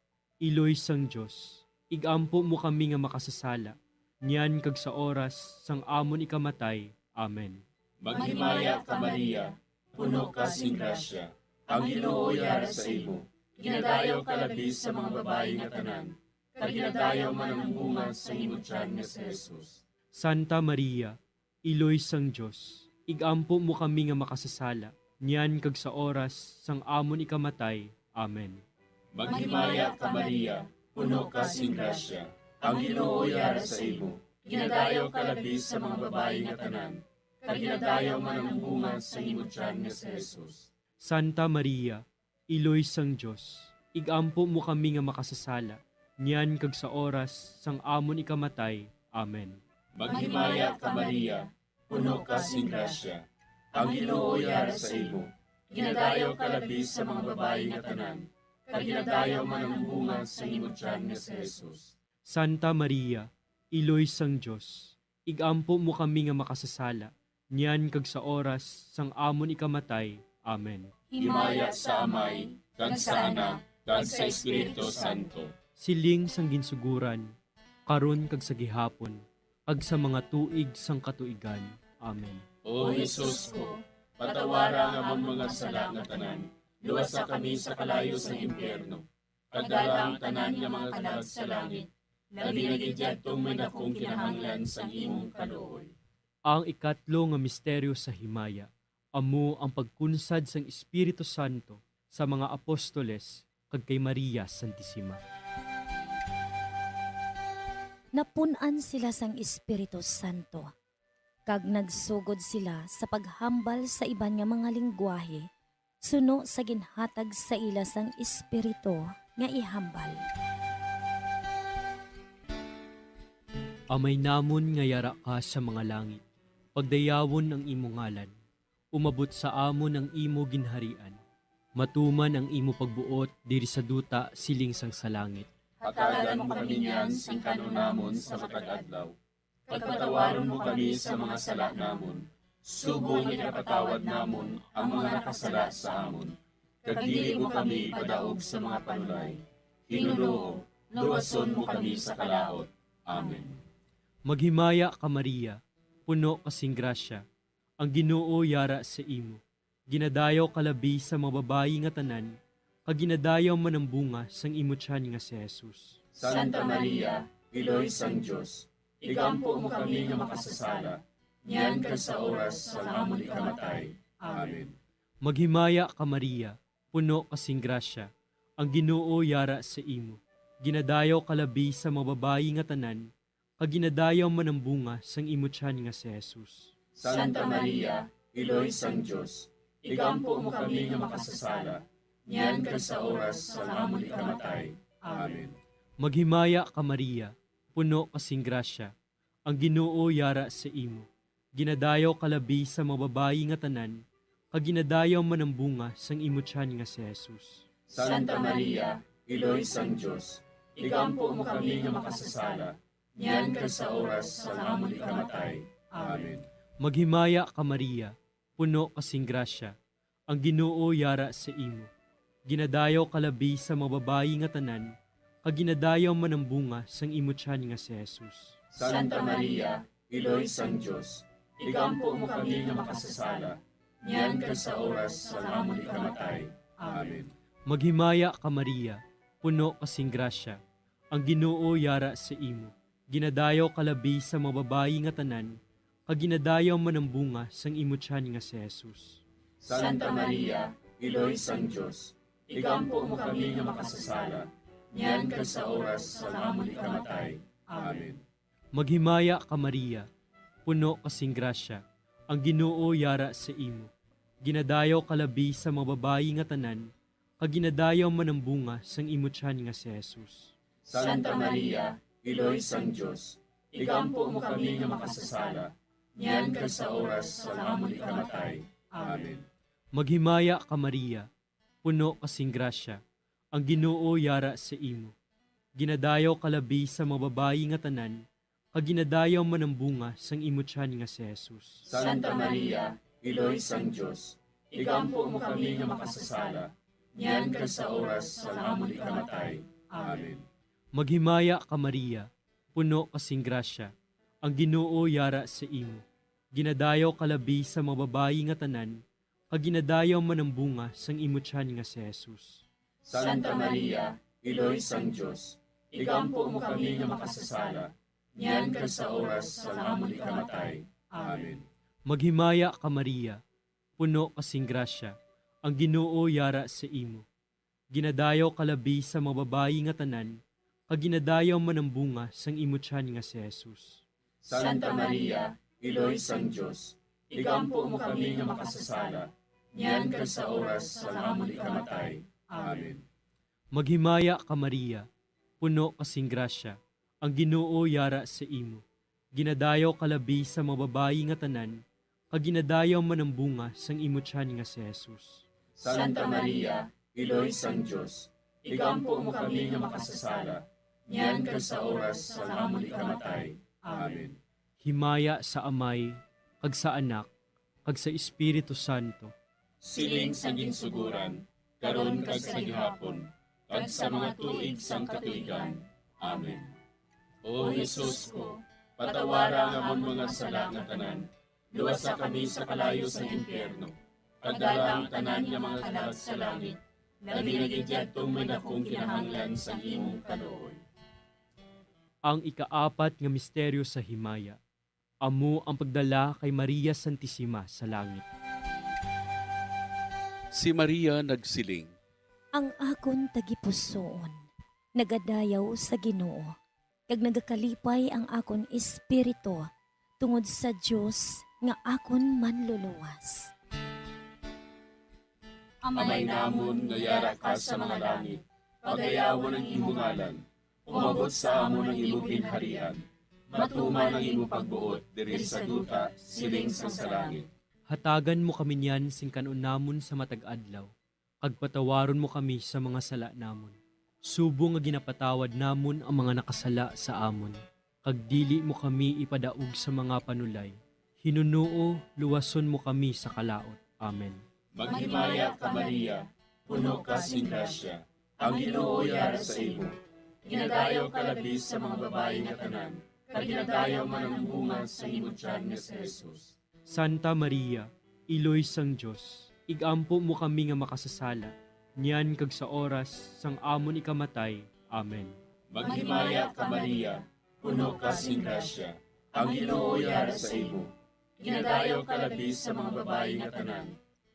Iloy sang Diyos, igampo mo kami nga makasasala, niyan kag sa oras sang amon ikamatay. Amen. Maghimaya ka Maria, puno ka sing grasya, ang Ginoo yara sa imo. Ginadayaw ka labis sa mga babae nga tanan, kag ginadayaw man ang bunga sa imong tiyan nga si Jesus. Santa Maria, Iloy sang Diyos, igampo mo kami nga makasasala, niyan kag sa oras sang amon ikamatay. Amen. Maghimaya ka Maria, puno ka sing grasya, ang Ginoo yara sa imo. Ginadayaw ka labis sa mga babae nga tanan, kag ginadayaw man ang bunga sa imong tiyan nga si Jesus. Santa Maria, Iloy sang Diyos, igampo mo kami nga makasasala, niyan kag sa oras sang amon ikamatay. Amen. Maghimaya ka Maria, puno ka sing grasya, ang Ginoo yara sa imo. Ginadayaw ka labis sa mga babae nga tanan, kag ginadayaw man ang bunga sa imong tiyan nga si Jesus. Santa Maria, Iloy sang Diyos, igampo mo kami nga makasasala, niyan kag sa oras sang amon ikamatay. Amen. Himaya sa Amay, kag sa Anak, kag sa Espiritu Santo. Siling sang ginsuguran, karon kag sa gihapon, ag sa mga tuig sang katuigan. Amen. O Jesus ko, patawara nga among mga sala nga tanan, luwasa kami sa kalayo sa impyerno, kag dala ang tanan nga mga kalag sa langit, labi na gidyadtong may dakong kinahanglan sa imong kaluoy. Ang ikatlo nga misteryo sa himaya, amo ang pagkunsad sang Espiritu Santo sa mga apostoles kag kay Maria Santissima. Napunan sila sang Espiritu Santo, kag nagsugod sila sa paghambal sa iban nga mga lingwahe, suno sa ginhatag sa ila sang Espiritu nga ihambal. Amay namon nga yara ka sa mga langit, pagdayawon ang imo ngalan, umabot sa amon ang imo ginharian, matuman ang imo pagbuot diri sa duta siling sang sa langit. Hatagan mo kami niyan sing kanunamon sa matag adlaw. Pagpatawaron mo kami sa mga sala namon. Subong ikapatawad namon ang mga nakasala sa amon. Kag dili mo kami padaog sa mga panulay. Hinunoo, luwason mo kami sa kalaot. Amen. Maghimaya ka Maria, puno kasing grasya, ang Ginoo yara sa imo. Ginadayaw kalabi sa mga babayi nga tanan, kag ginadayaw man ang bunga sang imo tiyan nga si Jesus. Santa Maria, Iloy sang Diyos, igampo mo kami nga makasasala, niyan ka sa oras sa amon ikamatay. Amen. Maghimaya ka Maria, puno kasing grasya, ang Ginoo yara sa imo. Ginadayaw kalabi sa mga babayi nga tanan, kag ginadayaw man ang bunga sang imo tiyan nga si Jesus. Santa Maria, Iloy sang Diyos, igampo mo kami nga makasasala, niyan ka sa oras sa amon ikamatay. Amen. Maghimaya ka Maria, puno kasing grasya, ang Ginoo yara sa imo. Ginadayaw kalabi sa mga babayi nga tanan, kag ginadayaw man ang bunga sang imo tiyan nga si Jesus. Santa Maria, Iloy sang Diyos, igampo mo kami nga makasasala, niyan ka sa oras sa amon ikamatay. Amen. Maghimaya ka Maria, puno kasing grasya, ang Ginoo yara sa imo. Ginadayaw kalabi sa mga babayi nga tanan, kag ginadayaw man ang bunga sang imo tiyan nga si Jesus. Santa Maria, Iloy sang Diyos, igampo mo kami nga makasasala, niyan ka sa oras sa amon ikamatay. Amen. Maghimaya ka Maria, puno kasing grasya, ang Ginoo yara sa imo. Ginadayaw kalabi sa mga babayi nga tanan, kag ginadayaw man ang bunga sang imo tiyan nga si Jesus. Santa Maria, Iloy sang Diyos, igampo mo kami nga makasasala, niyan ka sa oras sa amon ikamatay. Amen. Maghimaya ka Maria, puno kasing grasya, ang Ginoo yara sa imo. Ginadayaw kalabi sa mga babayi nga tanan, kag ginadayaw man ang bunga sang imo tiyan nga si Jesus. Santa Maria, Iloy sang Diyos, igampo mo kami nga makasasala, niyan ka sa oras sa amon ikamatay. Amen. Maghimaya ka Maria, puno kasing grasya, ang Ginoo yara sa imo. Ginadayaw kalabi sa mga babayi nga tanan, kag ginadayaw man ang bunga sang imo tiyan nga si Jesus. Santa Maria, Iloy sang Diyos, igampo mo kami nga makasasala, niyan ka sa oras sa amon ikamatay. Amen. Maghimaya ka Maria, puno kasing grasya, ang Ginoo yara sa imo. Ginadayaw kalabi sa mga babayi nga tanan, kag ginadayaw man ang bunga sang imo tiyan nga si Jesus. Santa Maria, Iloy sang Diyos, igampo mo kami nga makasasala, niyan ka sa oras sa amon ikamatay. Amen. Maghimaya ka Maria, puno kasing grasya, ang Ginoo yara sa imo. Ginadayaw kalabi sa mga babayi nga tanan, kag ginadayaw man ang bunga sang imo tiyan nga si Jesus. Santa Maria, Iloy sang Diyos, igampo mo kami nga makasasala, niyan ka sa oras sa amon ikamatay. Amen. Maghimaya ka Maria, puno kasing grasya, ang Ginoo yara sa imo. Ginadayaw kalabi sa mga babayi nga tanan, kag ginadayaw man ang bunga sang imo tiyan nga si Jesus. Santa Maria, Iloy sang Diyos, igampo mo kami nga makasasala, niyan ka sa oras sa amon ikamatay. Amen. Himaya sa Amay, kag sa Anak, kag sa Espiritu Santo. Siling sa ginsuguran, karon kag sa gihapon, kag sa mga tuig sang katuigan. Amen. O Jesus ko, patawara nga amon mga sala nga tanan, luwasa kami sa kalayo sa impyerno, kagdala ang tanan nga mga kalag sa langit, labi na gidyadtong may dakong kinahanglan sa imong kaluoy. Ang ikaapat nga misteryo sa himaya, Amo ang pagdala kay Maria Santissima sa langit. Si Maria nagsiling, Ang akon tagipusoon, nagadayaw sa Ginoo, kag nagakalipay ang akon espiritu tungod sa Dios nga akon manluluwas. Amay namon nga yara ka sa mga langit, pagayawan ang imong ngalan, umabot sa amon ang imong binharian, matuman ang imong pagbuot diri sa duta, siling sa langit. Hatagan mo kami niyan sing kanon namon sa matag adlaw, kag patawaron mo kami sa mga sala namon. Subo nga ginapatawad namon ang mga nakasala sa amon, kag dili mo kami ipadaog sa mga panulay. Hinunuo, luwason mo kami sa kalaot. Amen. Maghimaya ka Maria, puno ka sing grasya, ang Ginoo yara sa imo. Ginadayaw ka labis sa mga babae nga tanan, kag ginadayaw man ang bunga sa imong tiyan nga si Jesus. Santa Maria, Iloy sang Diyos, igampo mo kami nga makasasala, niyan kag sa oras sang amon ikamatay. Amen. Maghimaya ka Maria, puno ka sing grasya, ang Ginoo yara sa imo. Ginadayaw ka labis sa mga babae nga tanan,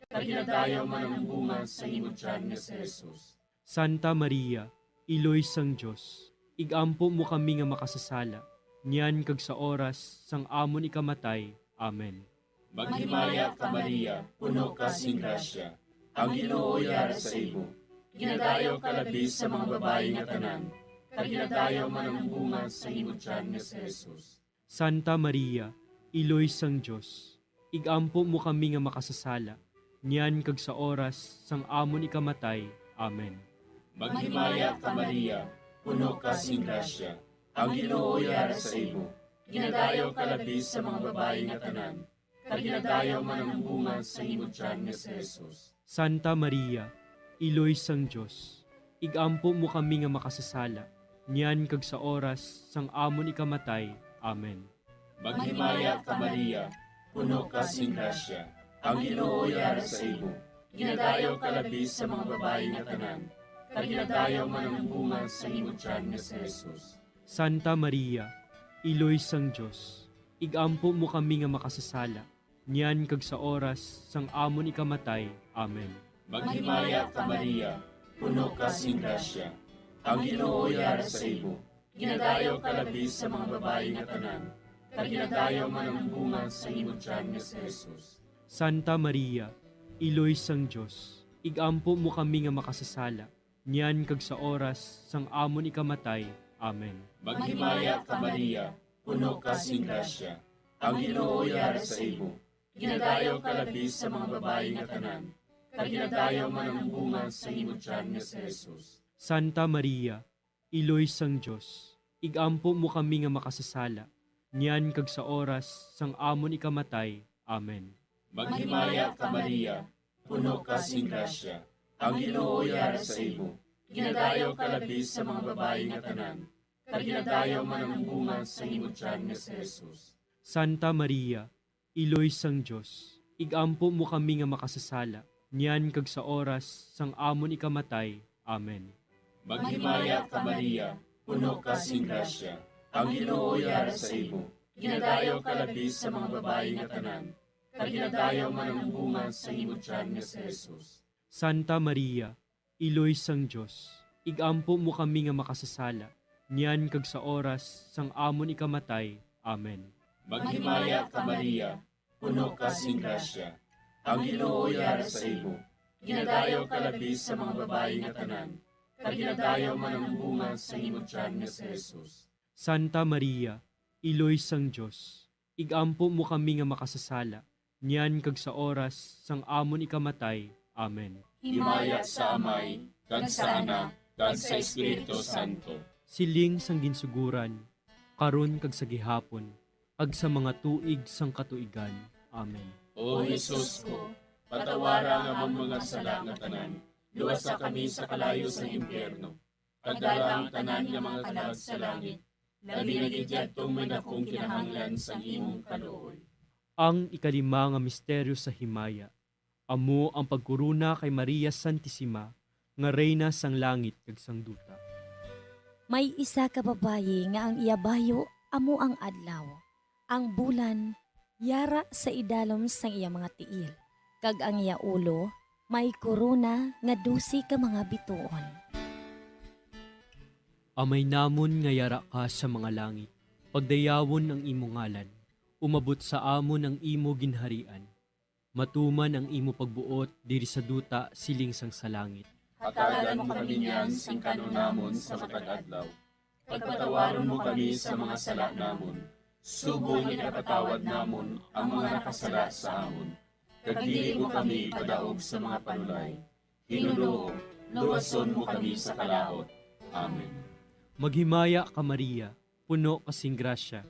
kag ginadayaw man ang bunga sa imong tiyan nga si Jesus. Santa Maria, Iloy sang Diyos, igampo mo kami nga makasasala, niyan kag sa oras sang amon ikamatay. Amen. Maghimaya ka Maria, puno ka sing grasya, ang Ginoo yara sa imo. Ginadayaw ka labis sa mga babae nga tanan, kag ginadayaw man ang bunga sa imong tiyan nga si Jesus. Santa Maria, Iloy sang Diyos, igampo mo kami nga makasasala, niyan kag sa oras sang amon ikamatay. Amen. Maghimaya ka Maria, puno ka sing grasya, ang Ginoo yara sa imo. Ginadayaw ka labis sa mga babae nga tanan, kag ginadayaw man ang bunga sa imong tiyan nga si Jesus. Santa Maria, Iloy sang Diyos, igampo mo kami nga makasasala, niyan kag sa oras sang amon ikamatay. Amen. Maghimaya ka Maria, puno ka sing grasya, ang Ginoo yara sa imo. Ginadayaw ka labis sa mga babae nga tanan, kag ginadayaw man ang bunga sa imong tiyan nga si Jesus. Santa Maria, Iloy sang Diyos, igampo mo kami nga makasasala, niyan kag sa oras sang amon ikamatay. Amen. Maghimaya ka Maria, puno ka sing grasya, ang Ginoo yara sa imo. Ginadayaw ka labis sa mga babae nga tanan, kag ginadayaw man ang bunga sa imong tiyan nga si Jesus. Santa Maria, Iloy sang Diyos, igampo mo kami nga makasasala, niyan kag sa oras sang amon ikamatay. Amen. Maghimaya ka Maria, puno ka sing grasya, ang Ginoo yara sa imo. Ginadayaw ka labis sa mga babae nga tanan, kag ginadayaw man ang bunga sa imong tiyan nga si Jesus. Santa Maria, Iloy sang Diyos, igampo mo kami nga makasasala, niyan kag sa oras sang amon ikamatay. Amen. Maghimaya ka Maria, puno ka sing grasya, ang Ginoo yara sa imo. Ginadayaw ka labis sa mga babae nga tanan, kag ginadayaw man ang bunga sa imong tiyan nga si Jesus. Santa Maria, Iloy sang Diyos, igampo mo kami nga makasasala, niyan kag sa oras sang amon ikamatay. Amen. Maghimaya ka Maria, puno ka sing grasya, ang Ginoo yara sa imo. Ginadayaw ka labis sa mga babae nga tanan, kag ginadayaw man ang bunga sa imong tiyan nga si Jesus. Santa Maria, Iloy sang Diyos, igampo mo kami nga makasasala, niyan kag sa oras sang amon ikamatay. Amen. Maghimaya ka Maria, puno ka sing grasya, ang Ginoo yara sa imo. Ginadayaw ka labis sa mga babae nga tanan, kag ginadayaw man ang bunga sa imong tiyan nga si Jesus. Santa Maria, Iloy sang Diyos, igampo mo kami nga makasasala, niyan kag sa oras sang amon ikamatay. Amen. Himaya sa Amay, kag sa Anak, kag sa Espiritu Santo. Siling sang ginsuguran, karon kag sa gihapon, kag sa mga tuig sang katuigan. Amen. O Jesus ko, patawara nga mong mga sala nga tanan, luwasa kami sa kalayo sa impyerno. Kagdala ang tanan nga mga kalag sa langit, labi na gidyadtong may dakong kinahanglan sa imong kaluoy. Ang ikalima nga misteryo sa himaya, amo ang pagkuruna kay Maria Santissima, nga reyna sang langit kag sang duta. May isa ka babaye nga ang iyabayo amo ang adlaw. Ang bulan yara sa idalom sang iya mga tiil. Kag ang iya ulo may korona nga 12 ka mga bituon. Amay namon nga yara ka sa mga langit. Pagdayawon ang imo ngalan. Umabot sa amon ang imo ginharian. Matuman ang imo pagbuot diri sa duta siling sang sa langit. Hatagan mo kami niyan sing kanunamon sa matag adlaw. Pagpatawaron mo kami sa mga sala namon. Subong ipatawad namon ang mga nakasala sa amon. Kag dili mo kami padaog sa mga panulay. Hinuloo, luwason mo kami sa kalaot. Amen. Maghimaya ka Maria, puno kasing grasya.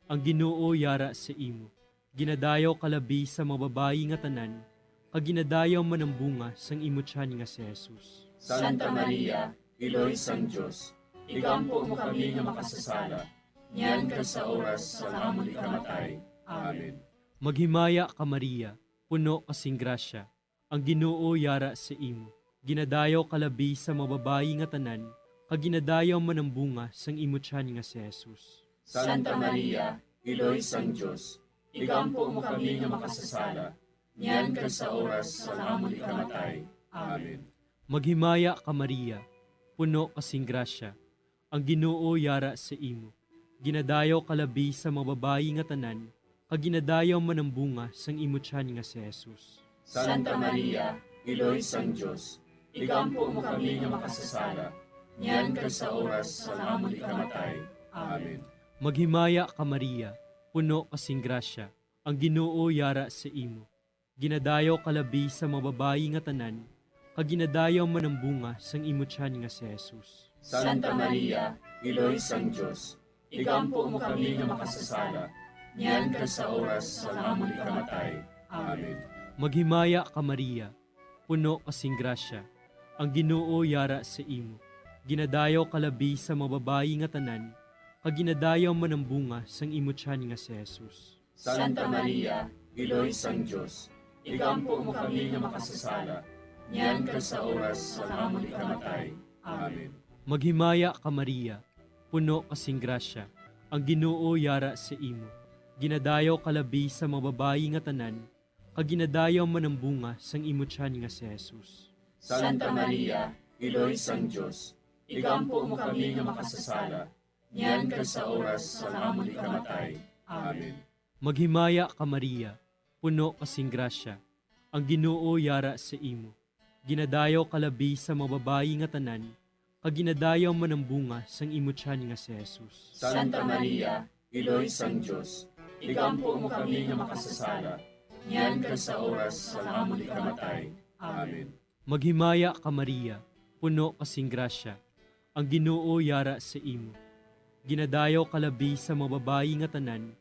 Ang Ginoo yara sa imo. Ginadayaw kalabi sa mga babayi nga tanan, kag ginadayaw man ang bunga sang imo tiyan nga si Jesus. Santa Maria, Iloy sang Diyos, igampo mo kami nga makasasala, niyan ka sa oras sa amon ikamatay. Amen. Maghimaya ka Maria, puno kasing grasya. Ang Ginoo yara sa imo. Ginadayaw kalabi sa mga babayi nga tanan, kag ginadayaw man ang bunga sang imo tiyan nga si Jesus. Santa Maria, Iloy sang Diyos, igampo mo kami nga makasasala, niyan ka sa oras sa amon ikamatay. Amen. Maghimaya ka Maria, puno kasing grasya. Ang Ginoo yara sa imo. Ginadayaw kalabi sa mga babayi nga tanan, kag ginadayaw man ang bunga sang imo tiyan nga si Jesus. Santa Maria, Iloy sang Diyos, igampo mo kami nga makasasala, niyan ka sa oras sa amon ikamatay. Amen. Maghimaya ka Maria, puno kasing grasya. Ang Ginoo yara sa imo. Ginadayaw kalabi sa mga babayi nga tanan, kag ginadayaw man ang bunga sang imo tiyan nga si Jesus. Santa Maria, Iloy sang Diyos, igampo mo kami nga makasasala, niyan ka sa oras sa amon ikamatay. Amen. Maghimaya ka Maria, puno kasing grasya. Ang Ginoo yara sa imo. Ginadayaw kalabi sa mga babayi nga tanan, kag ginadayaw man ang bunga sang imo tiyan nga si Jesus. Santa Maria, Iloy sang Diyos, igampo mo kami nga makasasala, niyan ka sa oras sa amon ikamatay. Amen. Maghimaya ka Maria, puno kasing grasya. Ang Ginoo yara sa imo. Ginadayaw kalabi sa mga babayi nga tanan, kag ginadayaw man ang bunga sang imo tiyan nga si Jesus. Santa Maria, Iloy sang Diyos, igampo mo kami nga makasasala, niyan ka sa oras sa amon ikamatay. Amen. Maghimaya ka Maria, puno kasing grasya. Ang Ginoo yara sa imo. Ginadayaw kalabi sa mga babayi nga tanan, kag ginadayaw man ang bunga sang imo tiyan nga si Jesus. Santa Maria, Iloy sang Diyos, igampo mo kami nga makasasala, niyan ka sa oras sa amon ikamatay. Amen. Maghimaya ka Maria, puno kasing grasya. Ang Ginoo yara sa imo. Ginadayaw kalabi sa mga babayi nga tanan,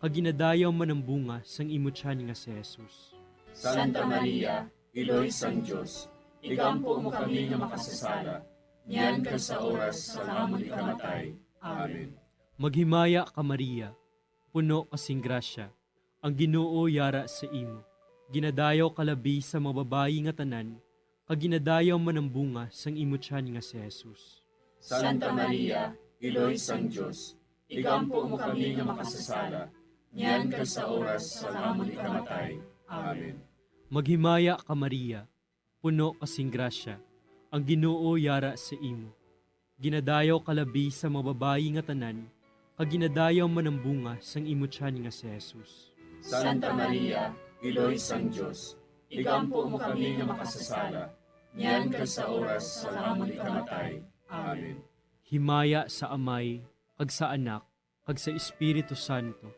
kag ginadayaw man ang bunga sang imo tiyan nga si Jesus. Santa Maria, Iloy sang Diyos, igampo mo kami nga makasasala, niyan ka sa oras sa amon ikamatay. Amen. Maghimaya ka Maria, puno kasing grasya. Ang Ginoo yara sa imo. Ginadayaw kalabi sa mga babayi nga tanan, kag ginadayaw man ang bunga sang imo tiyan nga si Jesus. Santa Maria, Iloy sang Diyos, igampo mo kami nga makasasala, niyan ka sa oras sa amon ikamatay. Amen. Maghimaya ka Maria, puno kasing grasya. Ang Ginoo yara sa imo. Ginadayaw kalabi sa mga babayi nga tanan, kag ginadayaw man ang bunga sang imo tiyan nga si Jesus. Santa Maria, Iloy sang Diyos, igampo mo kami nga makasasala, niyan ka sa oras sa amon ikamatay. Amen. Himaya sa Amay, kag sa Anak, kag sa Espiritu Santo.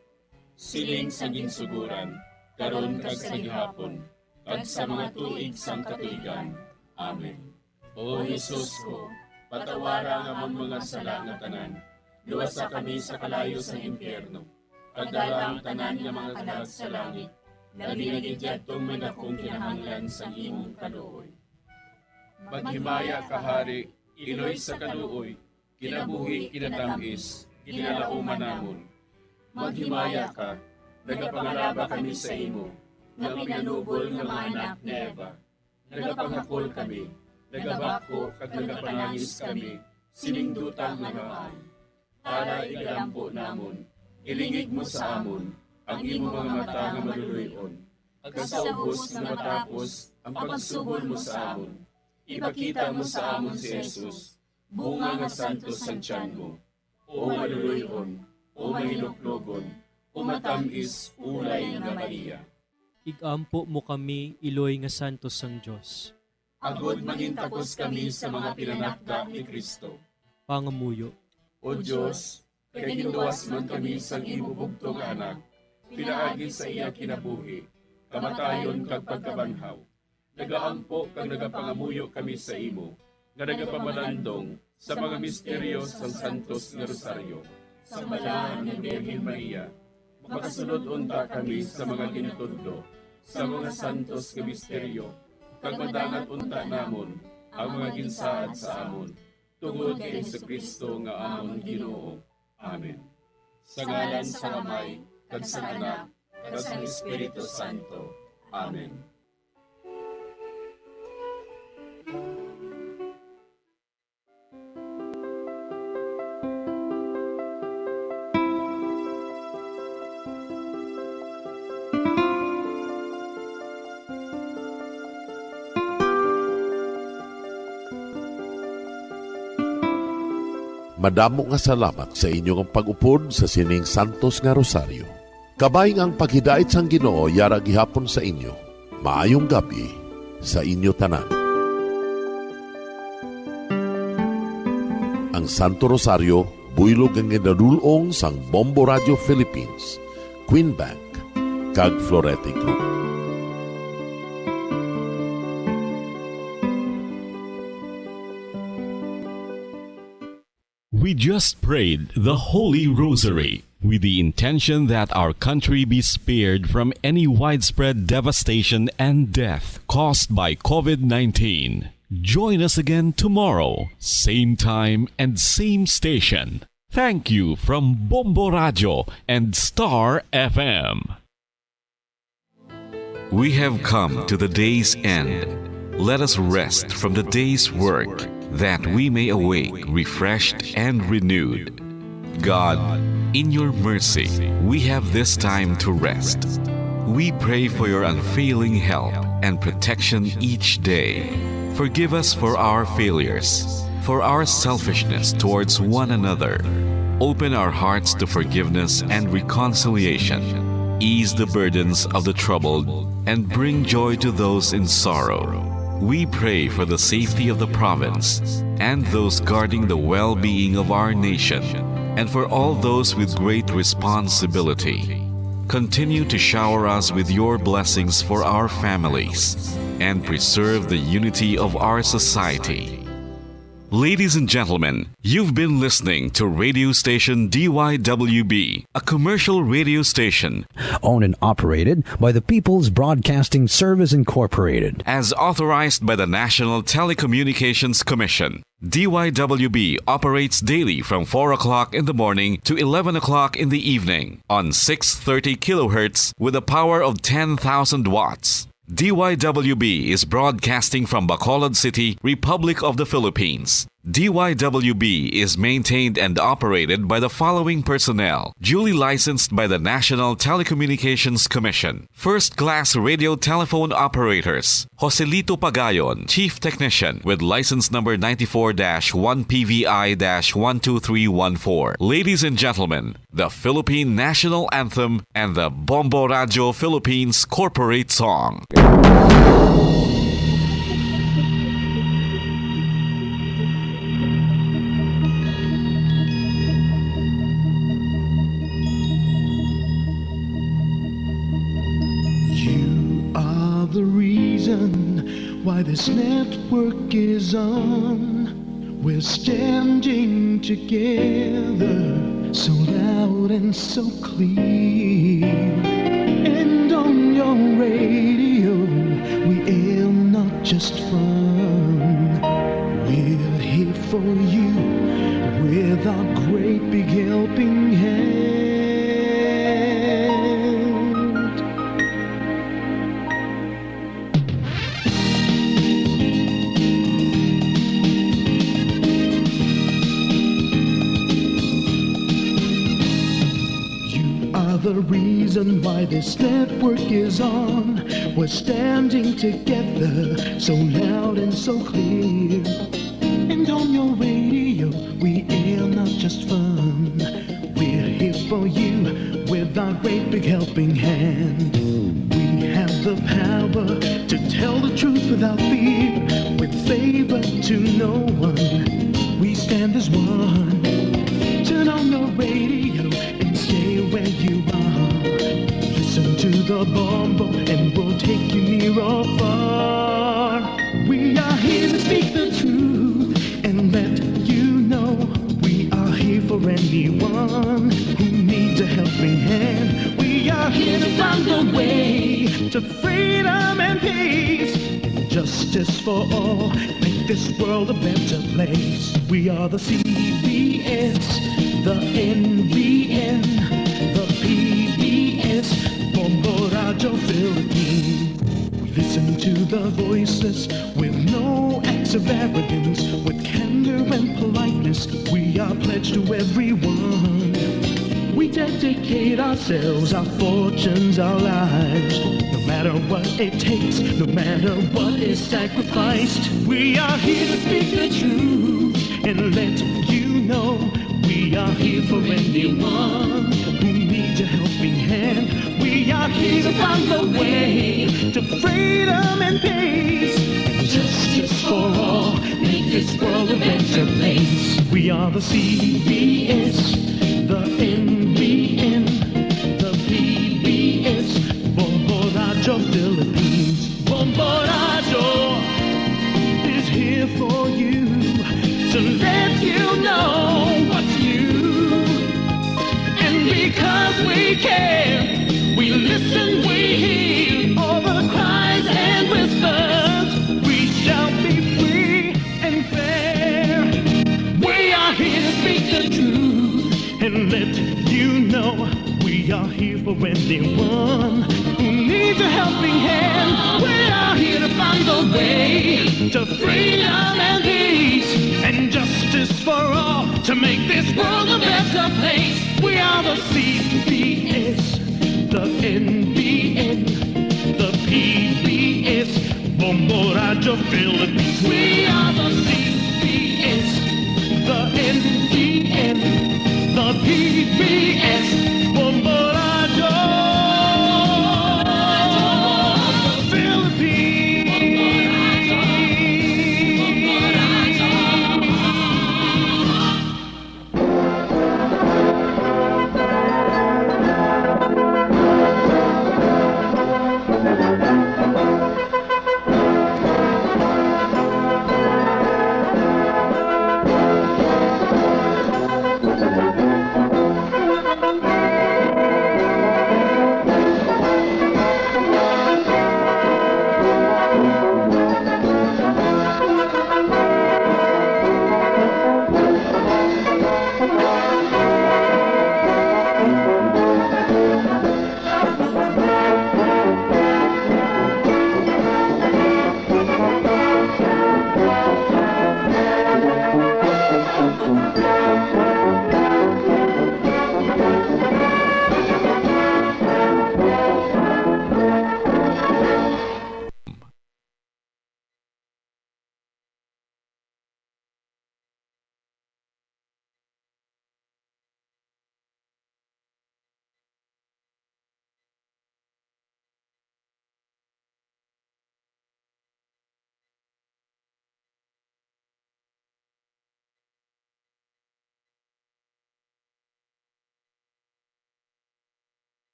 Siling sa ginsuguran, karon kag sa gihapon, kag sa mga tuig sang katuigan. Amen. O Jesus ko, patawara nga among mga sala nga tanan, luwasa kami sa kalayo sa impyerno, kadala ang tanan nga mga kalag sa langit, labi na gidyadtong may dakong kinahanglan sa imong kaluoy. Maghimaya ka Hari, Iloy sa kaluoy, kinabuhi kinatamis, ginalauman namon. Maghimaya ka, nagapangalaba kami sa imo, nga pinanubol nga mga anak ni Eva. Nagapangakol kami, nagabako kag nagapanangis kami, siningdutang nga maan. Para igalampo namon, ilingig mo sa amon ang imo mga mata nga maluluyon. Ag sa ubos nga matapos ang pagsugod mo sa amon, ipakita mo sa amon si Jesus, bunga nga santos ang tiyan mo. O maluluyon, o mahiloklogon, o matamis ulay nga Maria. Igampo mo kami, iloy nga santos sang Dios. Agod mangintapos kami sa mga pinanakda ni Kristo. Pangamuyo. O Diyos, kay ginuwas man kami sa imo bugtong nga anak, pinaagi sa iya kinabuhi, kamatayon kag pagkabanhaw. Nagaampo kag nagapangamuyo kami sa imo, nga nagapamalandong sa mga misteryo sang Santos nga Rosaryo. Sa balahan ng Birhen Maria, makasunod unta kami sa mga ginitudlo, sa mga santos nga misteryo, kag madangat unta namon ang mga ginsaad sa amon, tungod kay Jesucristo nga amon Ginoo. Amen. Sa ngalan sa Amay, kag sa Anak, kag sa Espiritu Santo. Amen. Madamo nga salamat sa inyong pag-upod sa sining Santos nga Rosaryo. Kabay ang paghidait sang Ginoo yara gihapon sa inyo. Maayong gabi sa inyo tanan. Ang Santo Rosario buylog ang ginadulong sang Bombo Radio Philippines, Queen Bank, kag Florete Group. We just prayed the Holy Rosary with the intention that our country be spared from any widespread devastation and death caused by COVID-19. Join us again tomorrow, same time and same station. Thank you from Bombo Radio and Star FM. We have come to the day's end. Let us rest from the day's work, that we may awake refreshed and renewed. God, in your mercy, we have this time to rest. We pray for your unfailing help and protection each day. Forgive us for our failures, for our selfishness towards one another. Open our hearts to forgiveness and reconciliation. Ease the burdens of the troubled and bring joy to those in sorrow. We pray for the safety of the province and those guarding the well-being of our nation, and for all those with great responsibility. Continue to shower us with your blessings for our families and preserve the unity of our society. Ladies and gentlemen, you've been listening to radio station DYWB, a commercial radio station owned and operated by the People's Broadcasting Service Incorporated, as authorized by the National Telecommunications Commission. DYWB operates daily from 4 o'clock in the morning to 11 o'clock in the evening on 630 kilohertz with a power of 10,000 watts. DYWB is broadcasting from Bacolod City, Republic of the Philippines. DYWB is maintained and operated by the following personnel, duly licensed by the National Telecommunications Commission. First-class radio telephone operators, Joselito Pagayon, Chief Technician with license number 94-1PVI-12314. Ladies and gentlemen, the Philippine National Anthem and the Bombo Radio Philippines Corporate Song. The reason why this network is on, we're standing together so loud and so clear. And on your radio we aim not just fun, we're here for you with our great big helping hand. the reason why this network is on. We're standing together, so loud and so clear. And on your radio, we air not just fun. We're here for you with our great big helping hand. We have the power to tell the truth without fear, with favor to no one. We stand as one. Turn on your radio and stay where you are. Listen to the Bombo and we'll take you near or far. We are here to speak the truth and let you know. We are here for anyone who needs a helping hand. We are here to find the way to freedom and peace, and justice for all. Make this world a better place. We are the CBS, the NBN, the PBS, Bombo Radio Philippines. We listen to the voiceless with no acts of arrogance, with candor and politeness. We are pledged to everyone. We dedicate ourselves, our fortunes, our lives. No matter what it takes, no matter what is sacrificed. We are here to speak the truth and let you know. We are here for anyone who needs a helping hand. We are here to find the way to freedom and peace, and justice for all. Make this world a better place. We are the CBS, the NBN, the PBS, Bombo Radio Philippines. Bombo Radio is here for you to let you know what's new. And because we care, we listen, we hear all the cries and whispers. We shall be free and fair. We are here to speak the truth and let you know. We are here for anyone who needs a helping hand. We are here to find the way to freedom and peace, and justice for all, to make this world a better place. We are the seed